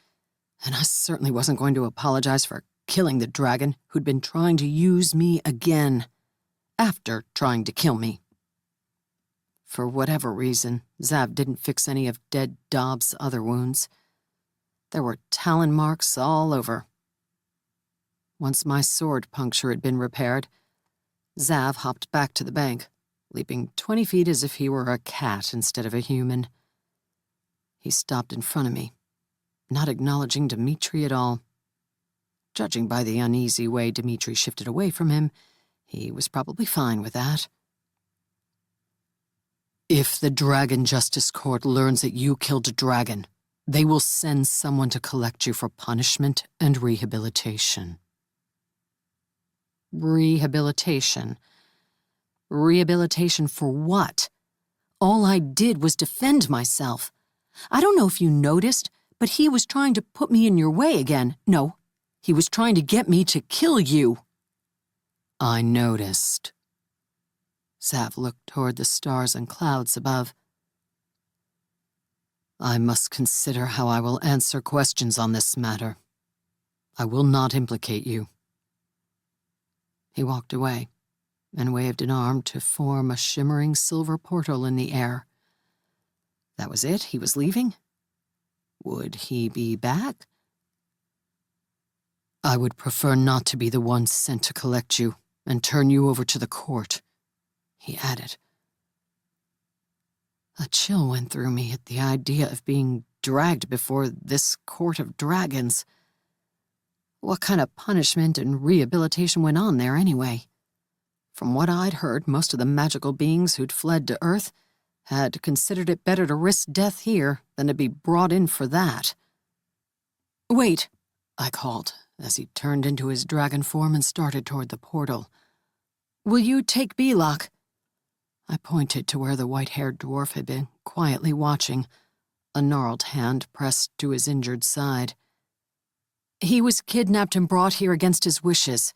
and I certainly wasn't going to apologize for killing the dragon who'd been trying to use me again, after trying to kill me. For whatever reason, Zav didn't fix any of dead Dob's other wounds. There were talon marks all over. Once my sword puncture had been repaired, Zav hopped back to the bank, leaping 20 feet as if he were a cat instead of a human. He stopped in front of me, not acknowledging Dmitri at all. Judging by the uneasy way Dmitri shifted away from him, he was probably fine with that. If the Dragon Justice Court learns that you killed a dragon, they will send someone to collect you for punishment and rehabilitation. Rehabilitation? Rehabilitation for what? All I did was defend myself. I don't know if you noticed, but he was trying to put me in your way again. No, he was trying to get me to kill you. I noticed. Zav looked toward the stars and clouds above. I must consider how I will answer questions on this matter. I will not implicate you. He walked away and waved an arm to form a shimmering silver portal in the air. That was it? He was leaving? Would he be back? I would prefer not to be the one sent to collect you and turn you over to the court, he added. A chill went through me at the idea of being dragged before this court of dragons. What kind of punishment and rehabilitation went on there anyway? From what I'd heard, most of the magical beings who'd fled to Earth had considered it better to risk death here than to be brought in for that. Wait, I called as he turned into his dragon form and started toward the portal. Will you take Belok? I pointed to where the white-haired dwarf had been, quietly watching, a gnarled hand pressed to his injured side. He was kidnapped and brought here against his wishes.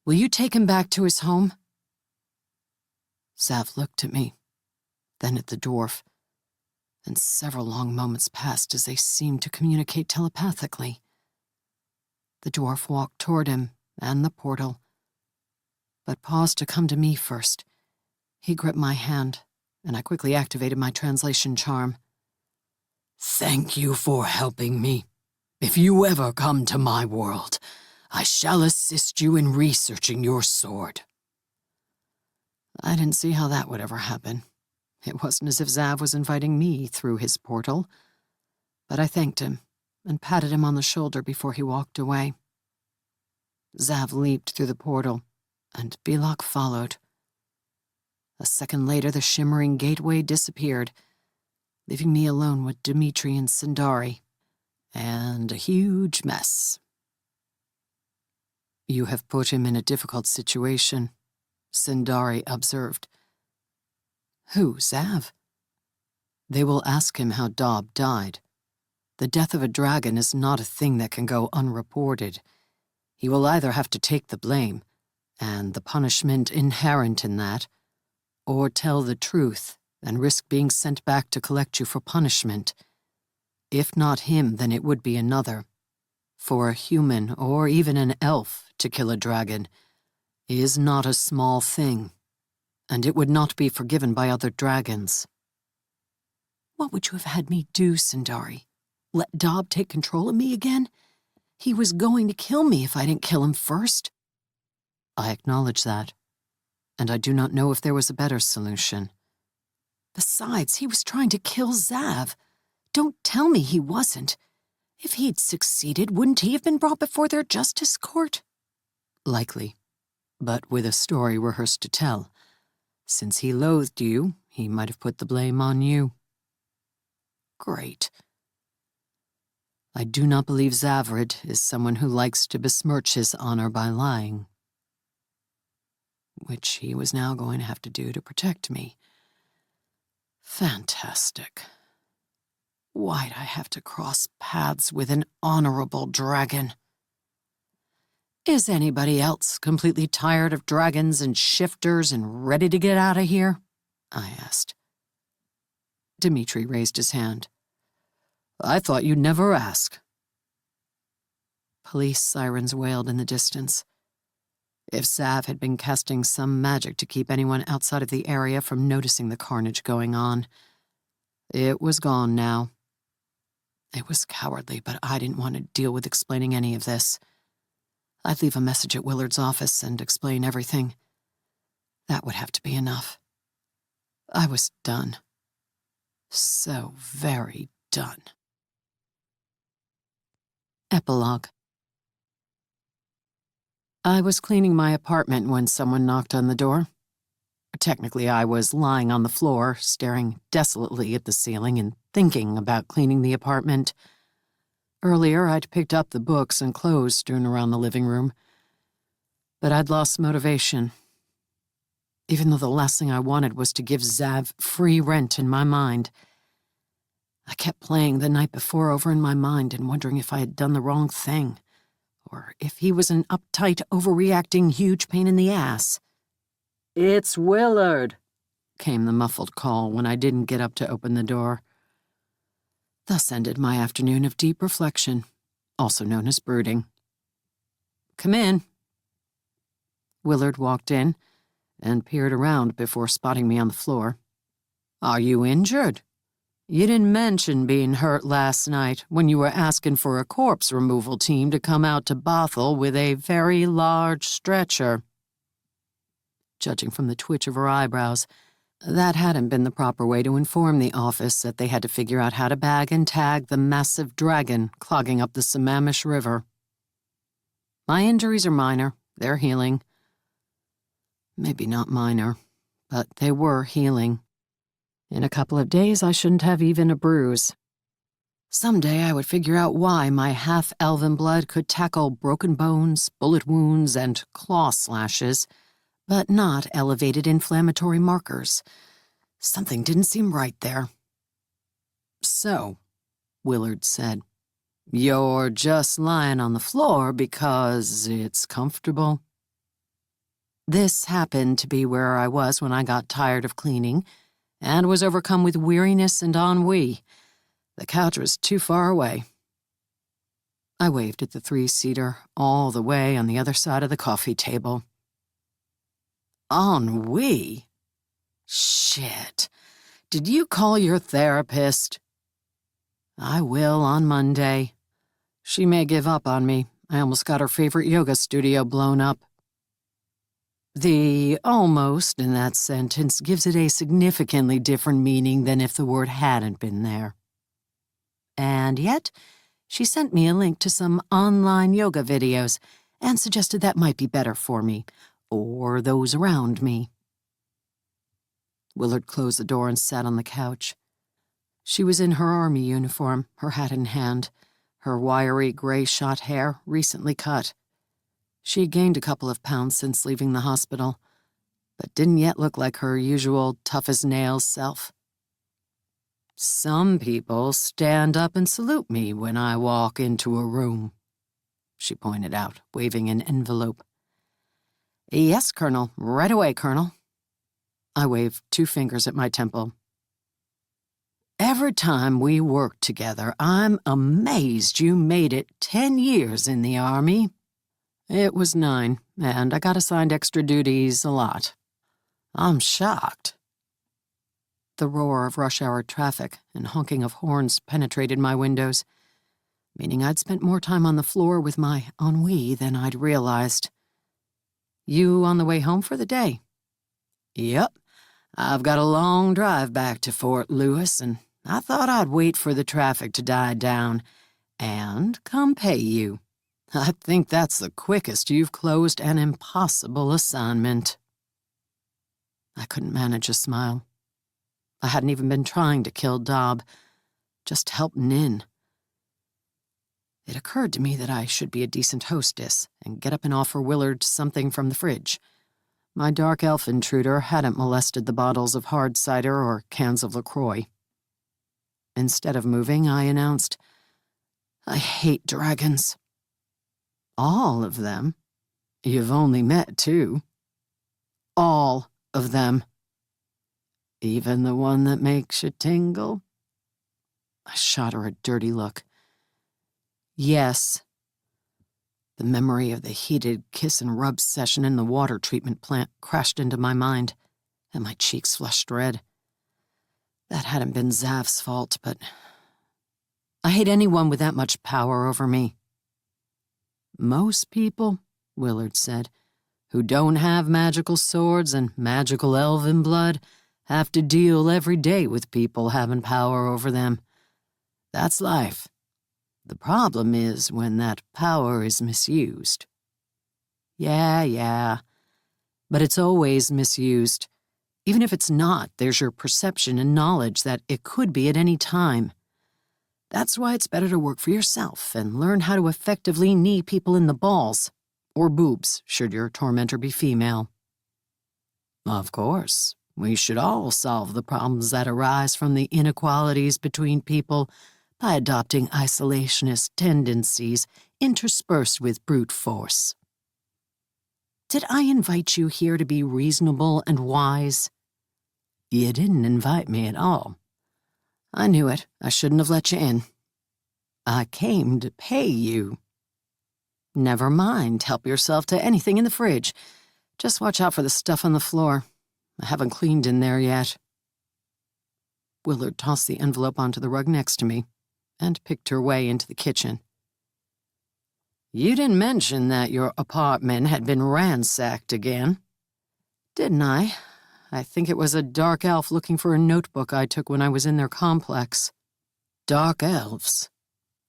Will you take him back to his home? Zav looked at me, then at the dwarf, and several long moments passed as they seemed to communicate telepathically. The dwarf walked toward him and the portal, but paused to come to me first. He gripped my hand, and I quickly activated my translation charm. Thank you for helping me. If you ever come to my world, I shall assist you in researching your sword. I didn't see how that would ever happen. It wasn't as if Zav was inviting me through his portal, but I thanked him and patted him on the shoulder before he walked away. Zav leaped through the portal, and Belok followed. A second later, the shimmering gateway disappeared, leaving me alone with Dmitri and Sindari, and a huge mess. You have put him in a difficult situation, Sindari observed. Who, Zav? They will ask him how Dob died. The death of a dragon is not a thing that can go unreported. He will either have to take the blame, and the punishment inherent in that, or tell the truth and risk being sent back to collect you for punishment. If not him, then it would be another. For a human, or even an elf, to kill a dragon is not a small thing, and it would not be forgiven by other dragons. What would you have had me do, Sindari? Let Dob take control of me again? He was going to kill me if I didn't kill him first. I acknowledge that, and I do not know if there was a better solution. Besides, he was trying to kill Zav. Don't tell me he wasn't. If he'd succeeded, wouldn't he have been brought before their justice court? Likely, but with a story rehearsed to tell. Since he loathed you, he might have put the blame on you. Great. I do not believe Zavrid is someone who likes to besmirch his honor by lying, which he was now going to have to do to protect me. Fantastic. Why'd I have to cross paths with an honorable dragon? Is anybody else completely tired of dragons and shifters and ready to get out of here? I asked. Dmitri raised his hand. I thought you'd never ask. Police sirens wailed in the distance. If Zav had been casting some magic to keep anyone outside of the area from noticing the carnage going on, it was gone now. It was cowardly, but I didn't want to deal with explaining any of this. I'd leave a message at Willard's office and explain everything. That would have to be enough. I was done. So very done. Epilogue. I was cleaning my apartment when someone knocked on the door. Technically, I was lying on the floor, staring desolately at the ceiling and thinking about cleaning the apartment. Earlier, I'd picked up the books and clothes strewn around the living room. But I'd lost motivation. Even though the last thing I wanted was to give Zav free rent in my mind. I kept playing the night before over in my mind and wondering if I had done the wrong thing, or if he was an uptight, overreacting, huge pain in the ass. "It's Willard," came the muffled call when I didn't get up to open the door. Thus ended my afternoon of deep reflection, also known as brooding. "Come in." Willard walked in and peered around before spotting me on the floor. "Are you injured? You didn't mention being hurt last night when you were asking for a corpse removal team to come out to Bothell with a very large stretcher." Judging from the twitch of her eyebrows, that hadn't been the proper way to inform the office that they had to figure out how to bag and tag the massive dragon clogging up the Sammamish River. "My injuries are minor. They're healing." Maybe not minor, but they were healing. In a couple of days, I shouldn't have even a bruise. Someday I would figure out why my half-elven blood could tackle broken bones, bullet wounds, and claw slashes, but not elevated inflammatory markers. Something didn't seem right there. "So," Willard said, "you're just lying on the floor because it's comfortable?" This happened to be where I was when I got tired of cleaning and was overcome with weariness and ennui. The couch was too far away. I waved at the three-seater all the way on the other side of the coffee table. "Ennui? Shit. Did you call your therapist?" "I will on Monday. She may give up on me. I almost got her favorite yoga studio blown up." The almost in that sentence gives it a significantly different meaning than if the word hadn't been there. And yet, she sent me a link to some online yoga videos and suggested that might be better for me, or those around me. Willard closed the door and sat on the couch. She was in her army uniform, her hat in hand, her wiry gray-shot hair recently cut. She had gained a couple of pounds since leaving the hospital, but didn't yet look like her usual tough-as-nails self. "Some people stand up and salute me when I walk into a room," she pointed out, waving an envelope. "Yes, Colonel. Right away, Colonel." I waved 2 fingers at my temple. "Every time we work together, I'm amazed you made it 10 years in the Army." "It was 9, and I got assigned extra duties a lot." "I'm shocked." The roar of rush-hour traffic and honking of horns penetrated my windows, meaning I'd spent more time on the floor with my ennui than I'd realized. "You on the way home for the day?" "Yep. I've got a long drive back to Fort Lewis, and I thought I'd wait for the traffic to die down and come pay you. I think that's the quickest you've closed an impossible assignment." I couldn't manage a smile. I hadn't even been trying to kill Dob, just help Nin. It occurred to me that I should be a decent hostess and get up and offer Willard something from the fridge. My dark elf intruder hadn't molested the bottles of hard cider or cans of LaCroix. Instead of moving, I announced, "I hate dragons." "All of them? You've only met 2. "All of them." "Even the one that makes you tingle?" I shot her a dirty look. "Yes." The memory of the heated kiss and rub session in the water treatment plant crashed into my mind, and my cheeks flushed red. That hadn't been Zav's fault, but I hate anyone with that much power over me. "Most people," Willard said, "who don't have magical swords and magical elven blood have to deal every day with people having power over them. That's life. The problem is when that power is misused. Yeah, but it's always misused. Even if it's not, there's your perception and knowledge that it could be at any time. That's why it's better to work for yourself and learn how to effectively knee people in the balls, or boobs, should your tormentor be female. Of course, we should all solve the problems that arise from the inequalities between people by adopting isolationist tendencies interspersed with brute force. Did I invite you here to be reasonable and wise? You didn't invite me at all. I knew it. I shouldn't have let you in. I came to pay you. Never mind. Help yourself to anything in the fridge. Just watch out for the stuff on the floor. I haven't cleaned in there yet. Willard tossed the envelope onto the rug next to me and picked her way into the kitchen. You didn't mention that your apartment had been ransacked again. Didn't I? I think it was a dark elf looking for a notebook I took when I was in their complex. Dark elves?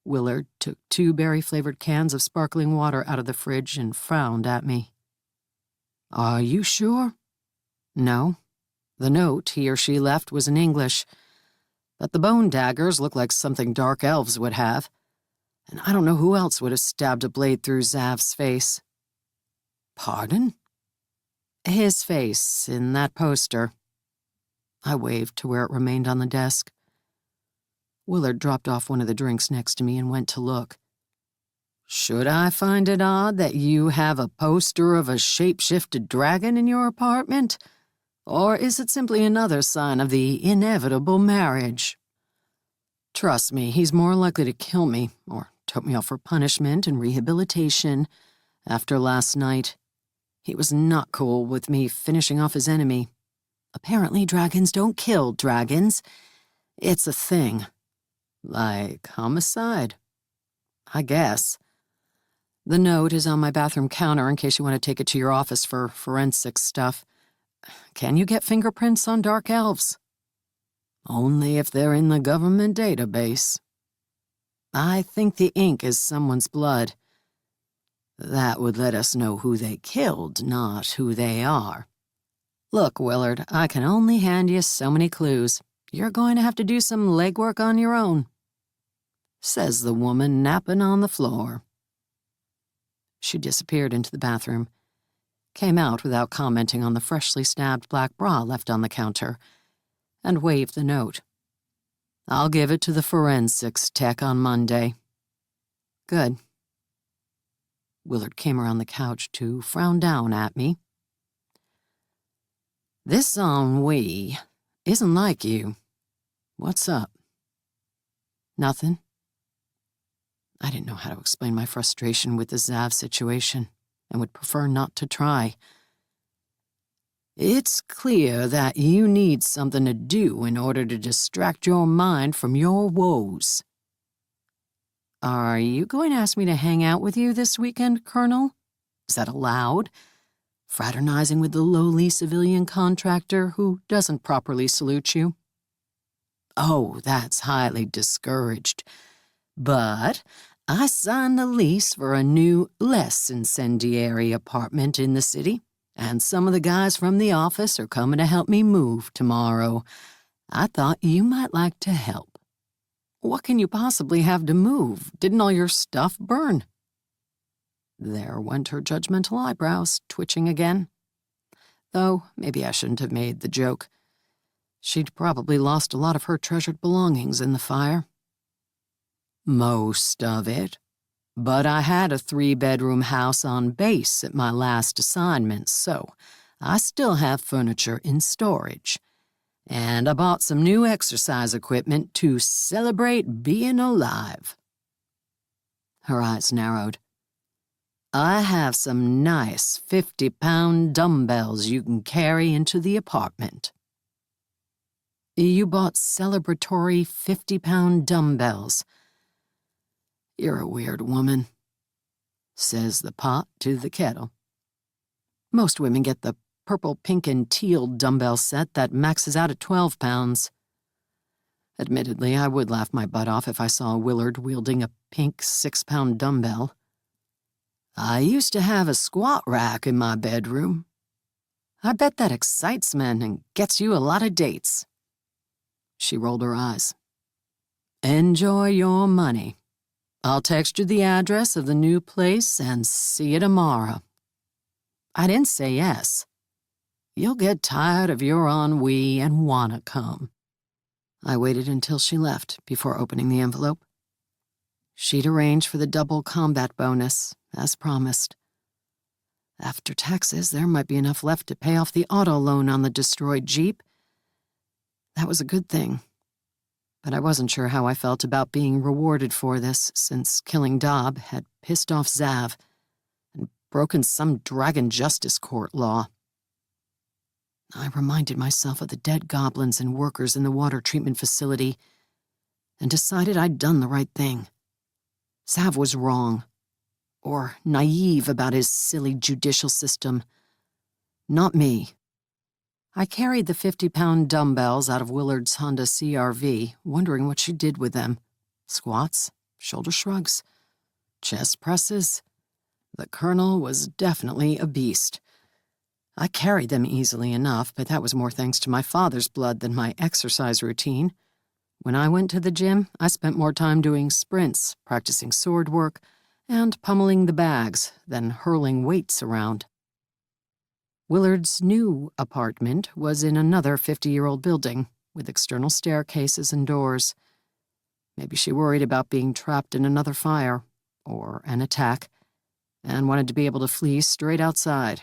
Willard took 2 berry-flavored cans of sparkling water out of the fridge and frowned at me. Are you sure? No. The note he or she left was in English, but the bone daggers look like something dark elves would have, and I don't know who else would have stabbed a blade through Zav's face. Pardon? His face, in that poster. I waved to where it remained on the desk. Willard dropped off one of the drinks next to me and went to look. Should I find it odd that you have a poster of a shape-shifted dragon in your apartment? Or is it simply another sign of the inevitable marriage? Trust me, he's more likely to kill me or took me off for punishment and rehabilitation after last night. He was not cool with me finishing off his enemy. Apparently, dragons don't kill dragons. It's a thing. Like homicide. I guess. The note is on my bathroom counter in case you want to take it to your office for forensic stuff. Can you get fingerprints on dark elves? Only if they're in the government database. I think the ink is someone's blood. That would let us know who they killed, not who they are. Look, Willard, I can only hand you so many clues. You're going to have to do some legwork on your own, says the woman napping on the floor. She disappeared into the bathroom, came out without commenting on the freshly stabbed black bra left on the counter, and waved the note. I'll give it to the forensics tech on Monday. Good. Willard came around the couch to frown down at me. This ennui isn't like you. What's up? Nothing. I didn't know how to explain my frustration with the Zav situation and would prefer not to try. It's clear that you need something to do in order to distract your mind from your woes. Are you going to ask me to hang out with you this weekend, Colonel? Is that allowed? Fraternizing with the lowly civilian contractor who doesn't properly salute you? Oh, that's highly discouraged. But I signed the lease for a new, less incendiary apartment in the city, and some of the guys from the office are coming to help me move tomorrow. I thought you might like to help. What can you possibly have to move? Didn't all your stuff burn? There went her judgmental eyebrows, twitching again. Though maybe I shouldn't have made the joke. She'd probably lost a lot of her treasured belongings in the fire. Most of it. But I had a 3-bedroom house on base at my last assignment, so I still have furniture in storage. And I bought some new exercise equipment to celebrate being alive. Her eyes narrowed. I have some nice 50-pound dumbbells you can carry into the apartment. You bought celebratory 50-pound dumbbells. You're a weird woman, says the pot to the kettle. Most women get the purple, pink, and teal dumbbell set that maxes out at 12 pounds. Admittedly, I would laugh my butt off if I saw Willard wielding a pink 6-pound dumbbell. I used to have a squat rack in my bedroom. I bet that excites men and gets you a lot of dates. She rolled her eyes. Enjoy your money. I'll text you the address of the new place and see you tomorrow. I didn't say yes. You'll get tired of your ennui and wanna come. I waited until she left before opening the envelope. She'd arranged for the double combat bonus, as promised. After taxes, there might be enough left to pay off the auto loan on the destroyed Jeep. That was a good thing. But I wasn't sure how I felt about being rewarded for this, since killing Dobb had pissed off Zav and broken some dragon justice court law. I reminded myself of the dead goblins and workers in the water treatment facility and decided I'd done the right thing. Zav was wrong, or naive about his silly judicial system. Not me. I carried the 50-pound dumbbells out of Willard's Honda CR-V, wondering what she did with them. Squats, shoulder shrugs, chest presses. The Colonel was definitely a beast. I carried them easily enough, but that was more thanks to my father's blood than my exercise routine. When I went to the gym, I spent more time doing sprints, practicing sword work, and pummeling the bags than hurling weights around. Willard's new apartment was in another 50-year-old building, with external staircases and doors. Maybe she worried about being trapped in another fire, or an attack, and wanted to be able to flee straight outside.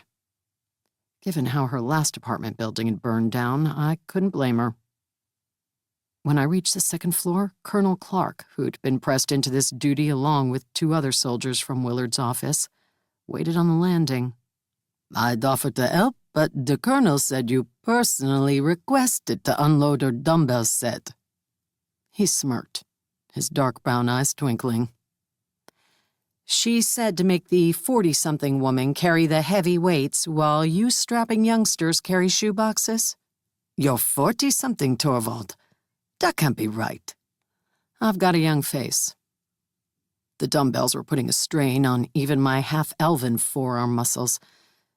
Given how her last apartment building had burned down, I couldn't blame her. When I reached the second floor, Colonel Clark, who'd been pressed into this duty along with 2 other soldiers from Willard's office, waited on the landing. I'd offered to help, but the Colonel said you personally requested to unload her dumbbell set. He smirked, his dark brown eyes twinkling. She said to make the 40-something woman carry the heavy weights while you strapping youngsters carry shoeboxes? You're 40-something, Thorvald. That can't be right. I've got a young face. The dumbbells were putting a strain on even my half-elven forearm muscles,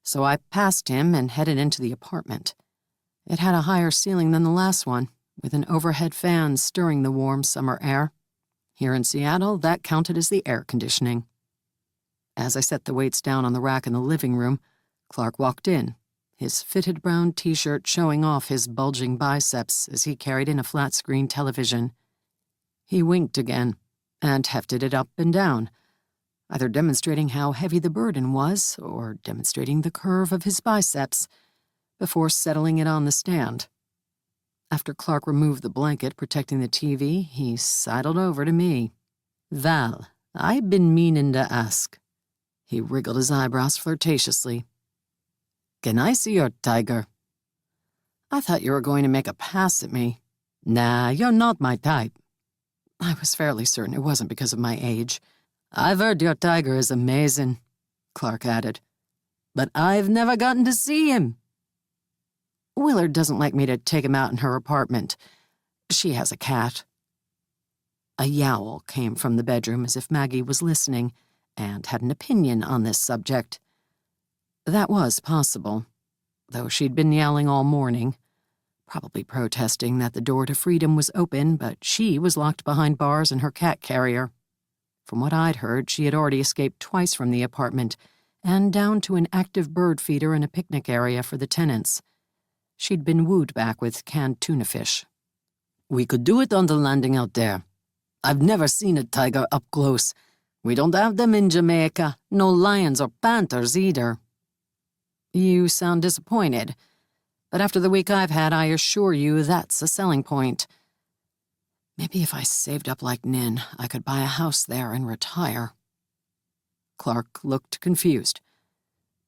so I passed him and headed into the apartment. It had a higher ceiling than the last one, with an overhead fan stirring the warm summer air. Here in Seattle, that counted as the air conditioning. As I set the weights down on the rack in the living room, Clark walked in, his fitted brown t-shirt showing off his bulging biceps as he carried in a flat-screen television. He winked again and hefted it up and down, either demonstrating how heavy the burden was or demonstrating the curve of his biceps, before settling it on the stand. After Clark removed the blanket protecting the TV, he sidled over to me. Val, I've been meaning to ask. He wriggled his eyebrows flirtatiously. Can I see your tiger? I thought you were going to make a pass at me. Nah, you're not my type. I was fairly certain it wasn't because of my age. I've heard your tiger is amazing, Clark added. But I've never gotten to see him. Willard doesn't like me to take him out in her apartment. She has a cat. A yowl came from the bedroom as if Maggie was listening and had an opinion on this subject. That was possible, though she'd been yowling all morning, probably protesting that the door to freedom was open, but she was locked behind bars in her cat carrier. From what I'd heard, she had already escaped twice from the apartment and down to an active bird feeder and a picnic area for the tenants. She'd been wooed back with canned tuna fish. We could do it on the landing out there. I've never seen a tiger up close. We don't have them in Jamaica. No lions or panthers either. You sound disappointed, but after the week I've had, I assure you that's a selling point. Maybe if I saved up like Nin, I could buy a house there and retire. Clark looked confused,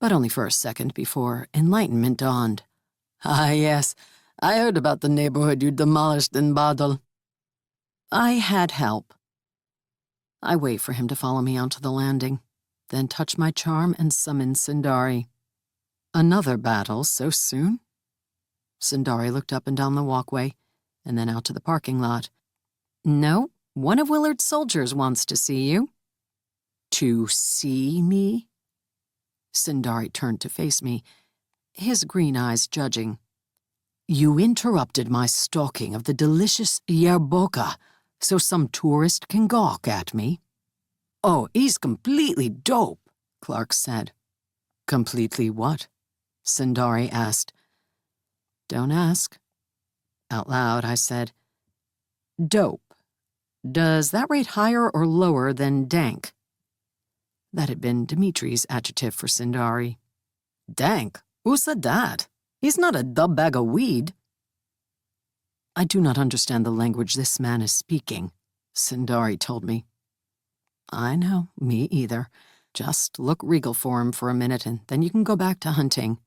but only for a second before enlightenment dawned. Ah, yes, I heard about the neighborhood you demolished in Badal. I had help. I wait for him to follow me onto the landing, then touch my charm and summon Sindari. Another battle so soon? Sundari looked up and down the walkway, and then out to the parking lot. No, one of Willard's soldiers wants to see you. To see me? Sundari turned to face me, his green eyes judging. You interrupted my stalking of the delicious yerboka so some tourist can gawk at me. Oh, he's completely dope, Clark said. Completely what? Sundari asked. Don't ask. Out loud, I said, dope. Does that rate higher or lower than dank? That had been Dimitri's adjective for Sundari. Dank? Who said that? He's not a dub bag of weed. I do not understand the language this man is speaking, Sundari told me. I know, me either. Just look regal for him for a minute and then you can go back to hunting.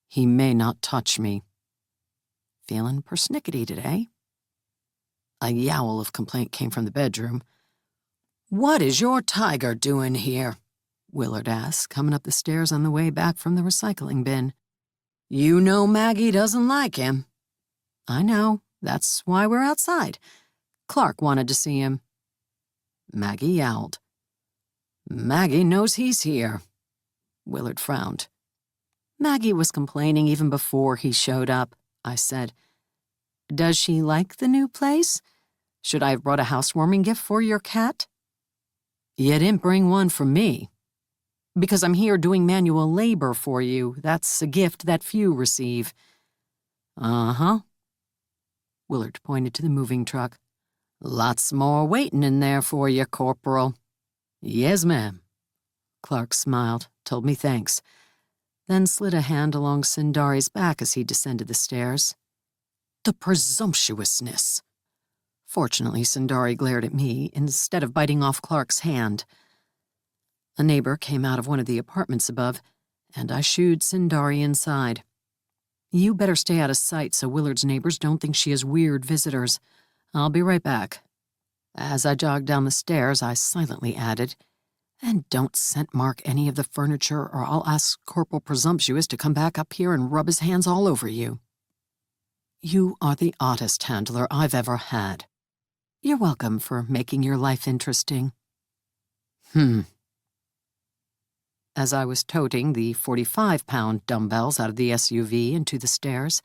He may not touch me. Feeling persnickety today? A yowl of complaint came from the bedroom. What is your tiger doing here? Willard asked, coming up the stairs on the way back from the recycling bin. You know Maggie doesn't like him. I know. That's why we're outside. Clark wanted to see him. Maggie yowled. Maggie knows he's here. Willard frowned. Maggie was complaining even before he showed up, I said. Does she like the new place? Should I have brought a housewarming gift for your cat? You didn't bring one for me. Because I'm here doing manual labor for you. That's a gift that few receive. Uh-huh. Willard pointed to the moving truck. Lots more waiting in there for you, Corporal. Yes, ma'am. Clark smiled, told me thanks, then slid a hand along Sundari's back as he descended the stairs. The presumptuousness. Fortunately, Sundari glared at me instead of biting off Clark's hand. A neighbor came out of one of the apartments above, and I shooed Sundari inside. You better stay out of sight so Willard's neighbors don't think she has weird visitors. I'll be right back. As I jogged down the stairs, I silently added, and don't scent mark any of the furniture or I'll ask Corporal Presumptuous to come back up here and rub his hands all over you. You are the oddest handler I've ever had. You're welcome for making your life interesting. As I was toting the 45-pound dumbbells out of the SUV into the stairs,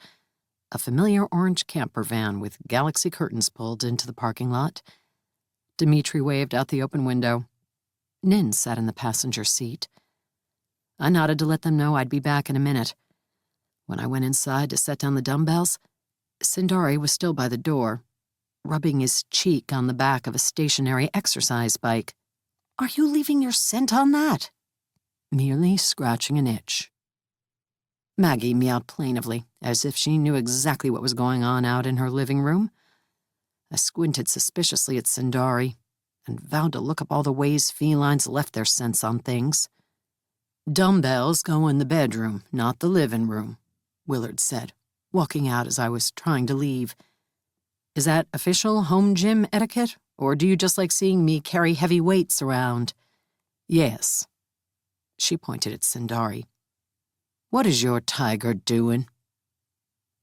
a familiar orange camper van with galaxy curtains pulled into the parking lot. Dimitri waved out the open window. Nin sat in the passenger seat. I nodded to let them know I'd be back in a minute. When I went inside to set down the dumbbells, Sundari was still by the door, rubbing his cheek on the back of a stationary exercise bike. Are you leaving your scent on that? Merely scratching an itch. Maggie meowed plaintively, as if she knew exactly what was going on out in her living room. I squinted suspiciously at Sundari and vowed to look up all the ways felines left their scents on things. Dumbbells go in the bedroom, not the living room, Willard said, walking out as I was trying to leave. Is that official home gym etiquette, or do you just like seeing me carry heavy weights around? Yes. She pointed at Sundari. What is your tiger doing?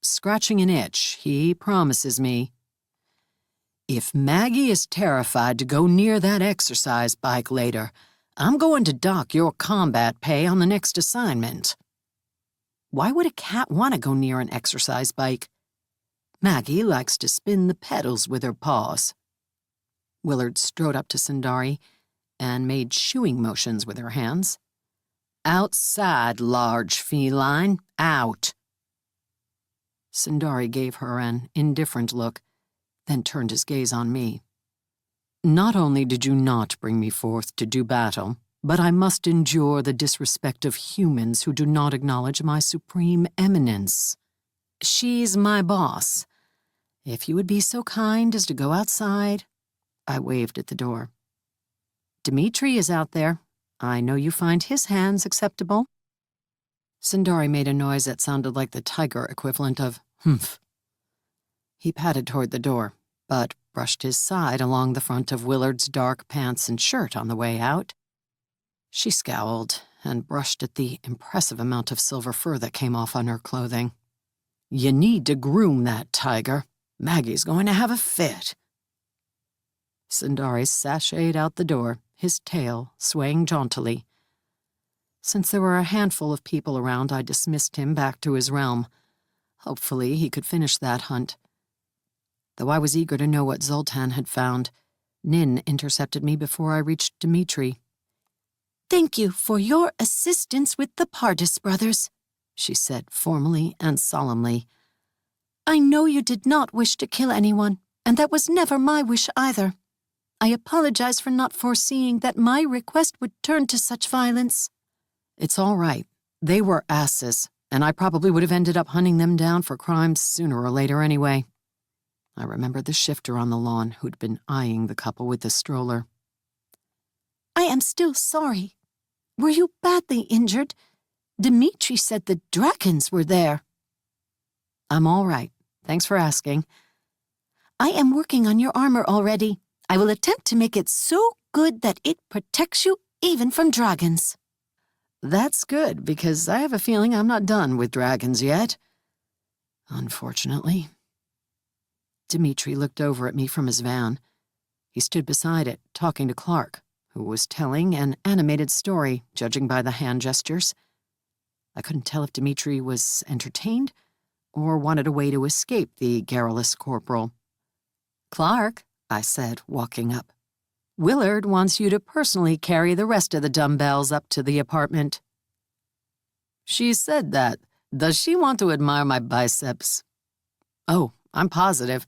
Scratching an itch, he promises me. If Maggie is terrified to go near that exercise bike later, I'm going to dock your combat pay on the next assignment. Why would a cat want to go near an exercise bike? Maggie likes to spin the pedals with her paws. Willard strode up to Sundari and made shooing motions with her hands. Outside, large feline, out. Sundari gave her an indifferent look, then turned his gaze on me. Not only did you not bring me forth to do battle, but I must endure the disrespect of humans who do not acknowledge my supreme eminence. She's my boss. If you would be so kind as to go outside. I waved at the door. Dimitri is out there. I know you find his hands acceptable. Sundari made a noise that sounded like the tiger equivalent of humph. He padded toward the door, but brushed his side along the front of Willard's dark pants and shirt on the way out. She scowled and brushed at the impressive amount of silver fur that came off on her clothing. "You need to groom that tiger. Maggie's going to have a fit." Sundari sashayed out the door, his tail swaying jauntily. Since there were a handful of people around, I dismissed him back to his realm. Hopefully he could finish that hunt. Though I was eager to know what Zoltan had found, Nin intercepted me before I reached Dmitri. "Thank you for your assistance with the Pardis brothers," she said formally and solemnly. "I know you did not wish to kill anyone, and that was never my wish either. I apologize for not foreseeing that my request would turn to such violence." "It's all right. They were asses, and I probably would have ended up hunting them down for crimes sooner or later anyway." I remembered the shifter on the lawn who'd been eyeing the couple with the stroller. "I am still sorry. Were you badly injured? Dmitri said the dragons were there." "I'm all right. Thanks for asking." "I am working on your armor already. I will attempt to make it so good that it protects you even from dragons." "That's good, because I have a feeling I'm not done with dragons yet. Unfortunately." Dmitri looked over at me from his van. He stood beside it, talking to Clark, who was telling an animated story, judging by the hand gestures. I couldn't tell if Dmitri was entertained or wanted a way to escape the garrulous corporal. "Clark," I said, walking up, "Willard wants you to personally carry the rest of the dumbbells up to the apartment." "She said that. Does she want to admire my biceps?" "Oh, I'm positive.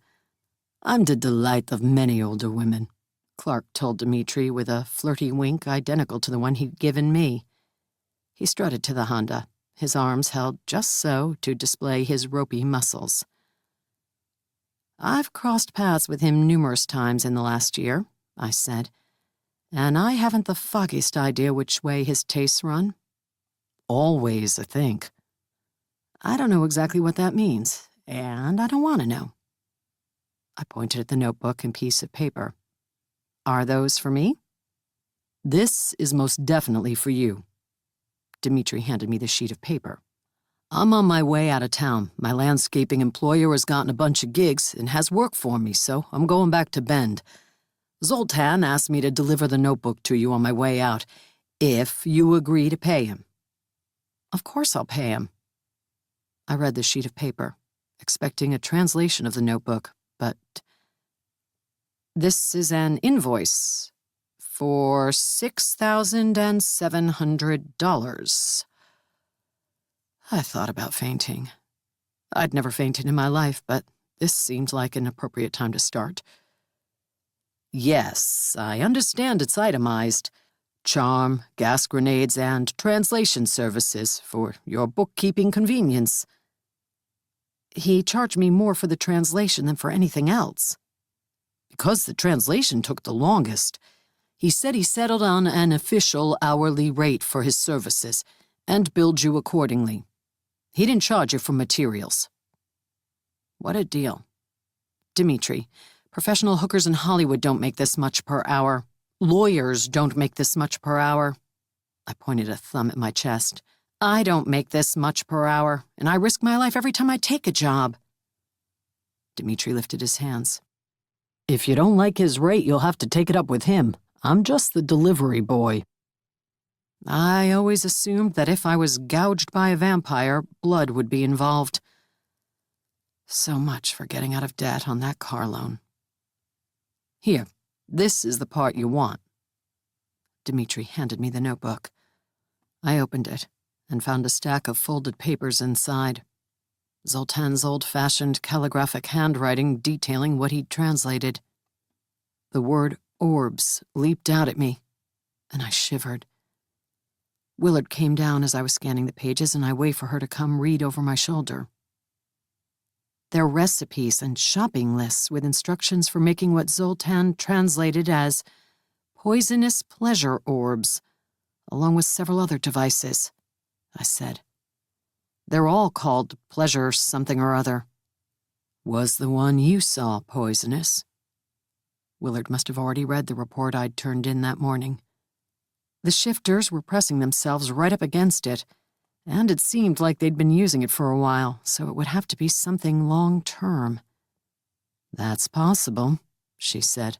I'm the delight of many older women," Clark told Dmitri with a flirty wink identical to the one he'd given me. He strutted to the Honda, his arms held just so to display his ropey muscles. "I've crossed paths with him numerous times in the last year," I said, "and I haven't the foggiest idea which way his tastes run. Always, I think. I don't know exactly what that means, and I don't want to know." I pointed at the notebook and piece of paper. "Are those for me?" "This is most definitely for you." Dmitri handed me the sheet of paper. "I'm on my way out of town. My landscaping employer has gotten a bunch of gigs and has work for me, so I'm going back to Bend. Zoltan asked me to deliver the notebook to you on my way out, if you agree to pay him." "Of course I'll pay him." I read the sheet of paper, expecting a translation of the notebook, but this is an invoice for $6,700. I thought about fainting. I'd never fainted in my life, but this seemed like an appropriate time to start. "Yes, I understand it's itemized. Charm, gas grenades, and translation services for your bookkeeping convenience." He charged me more for the translation than for anything else. "Because the translation took the longest. He said he settled on an official hourly rate for his services and billed you accordingly. He didn't charge you for materials." What a deal. "Dmitri, professional hookers in Hollywood don't make this much per hour. Lawyers don't make this much per hour." I pointed a thumb at my chest. "I don't make this much per hour, and I risk my life every time I take a job." Dmitri lifted his hands. "If you don't like his rate, you'll have to take it up with him. I'm just the delivery boy." I always assumed that if I was gouged by a vampire, blood would be involved. So much for getting out of debt on that car loan. "Here, this is the part you want." Dmitri handed me the notebook. I opened it and found a stack of folded papers inside. Zoltan's old-fashioned calligraphic handwriting detailing what he'd translated. The word orbs leaped out at me, and I shivered. Willard came down as I was scanning the pages, and I waited for her to come read over my shoulder. They're recipes and shopping lists with instructions for making what Zoltan translated as poisonous pleasure orbs, along with several other devices, I said. "They're all called pleasure something or other." "Was the one you saw poisonous?" Willard must have already read the report I'd turned in that morning. The shifters were pressing themselves right up against it, and it seemed like they'd been using it for a while, so it would have to be something long-term. "That's possible," she said.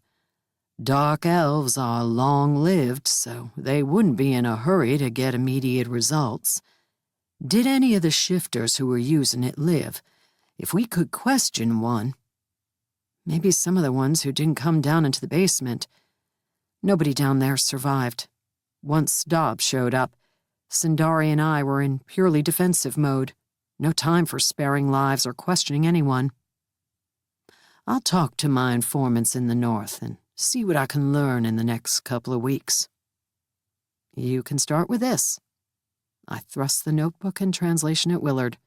"Dark elves are long-lived, so they wouldn't be in a hurry to get immediate results. Did any of the shifters who were using it live? If we could question one." "Maybe some of the ones who didn't come down into the basement. Nobody down there survived. Once Dobb showed up, Sindari and I were in purely defensive mode. No time for sparing lives or questioning anyone. I'll talk to my informants in the north and see what I can learn in the next couple of weeks. You can start with this." I thrust the notebook and translation at Willard.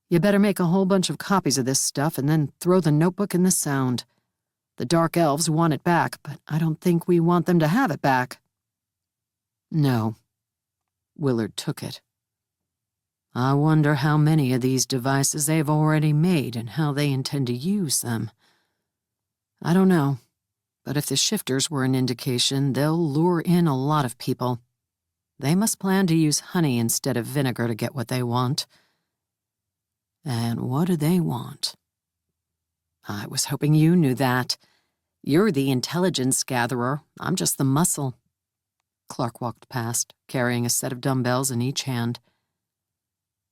"You better make a whole bunch of copies of this stuff and then throw the notebook in the Sound. The Dark Elves want it back, but I don't think we want them to have it back." "No." Willard took it. "I wonder how many of these devices they've already made and how they intend to use them. I don't know, but if the shifters were an indication, they'll lure in a lot of people. They must plan to use honey instead of vinegar to get what they want. And what do they want? I was hoping you knew that. You're the intelligence gatherer. I'm just the muscle." Clark walked past, carrying a set of dumbbells in each hand.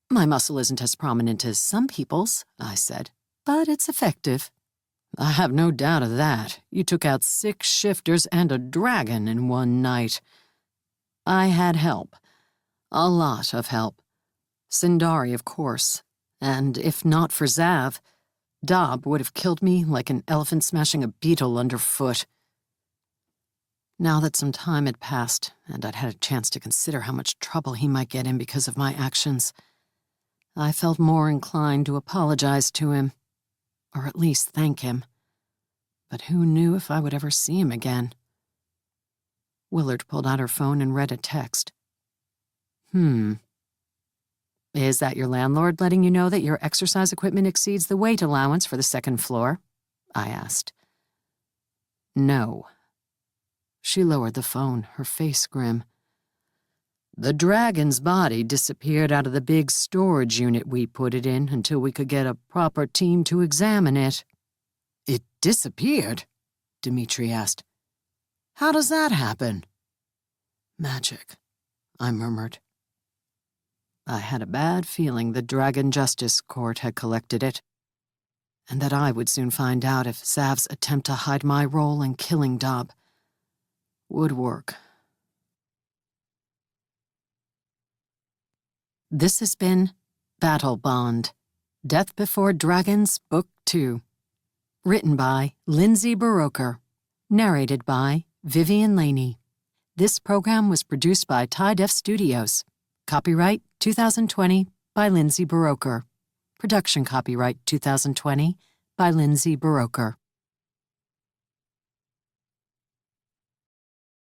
"My muscle isn't as prominent as some people's," I said, "but it's effective." "I have no doubt of that. You took out 6 shifters and a dragon in one night." "I had help. A lot of help. Sindari, of course. And if not for Zav, Dobb would have killed me like an elephant smashing a beetle underfoot." Now that some time had passed, and I'd had a chance to consider how much trouble he might get in because of my actions, I felt more inclined to apologize to him, or at least thank him. But who knew if I would ever see him again? Willard pulled out her phone and read a text. "Is that your landlord letting you know that your exercise equipment exceeds the weight allowance for the second floor?" I asked. "No." She lowered the phone, her face grim. "The dragon's body disappeared out of the big storage unit we put it in until we could get a proper team to examine it." "It disappeared?" Dmitri asked. "How does that happen?" "Magic," I murmured. I had a bad feeling the Dragon Justice Court had collected it, and that I would soon find out if Zav's attempt to hide my role in killing Dobb would work. This has been Battle Bond, Death Before Dragons, Book 2. Written by Lindsay Baroker. Narrated by Vivian Laney. This program was produced by Tie Def Studios. Copyright 2020 by Lindsay Baroker. Production copyright 2020 by Lindsay Baroker.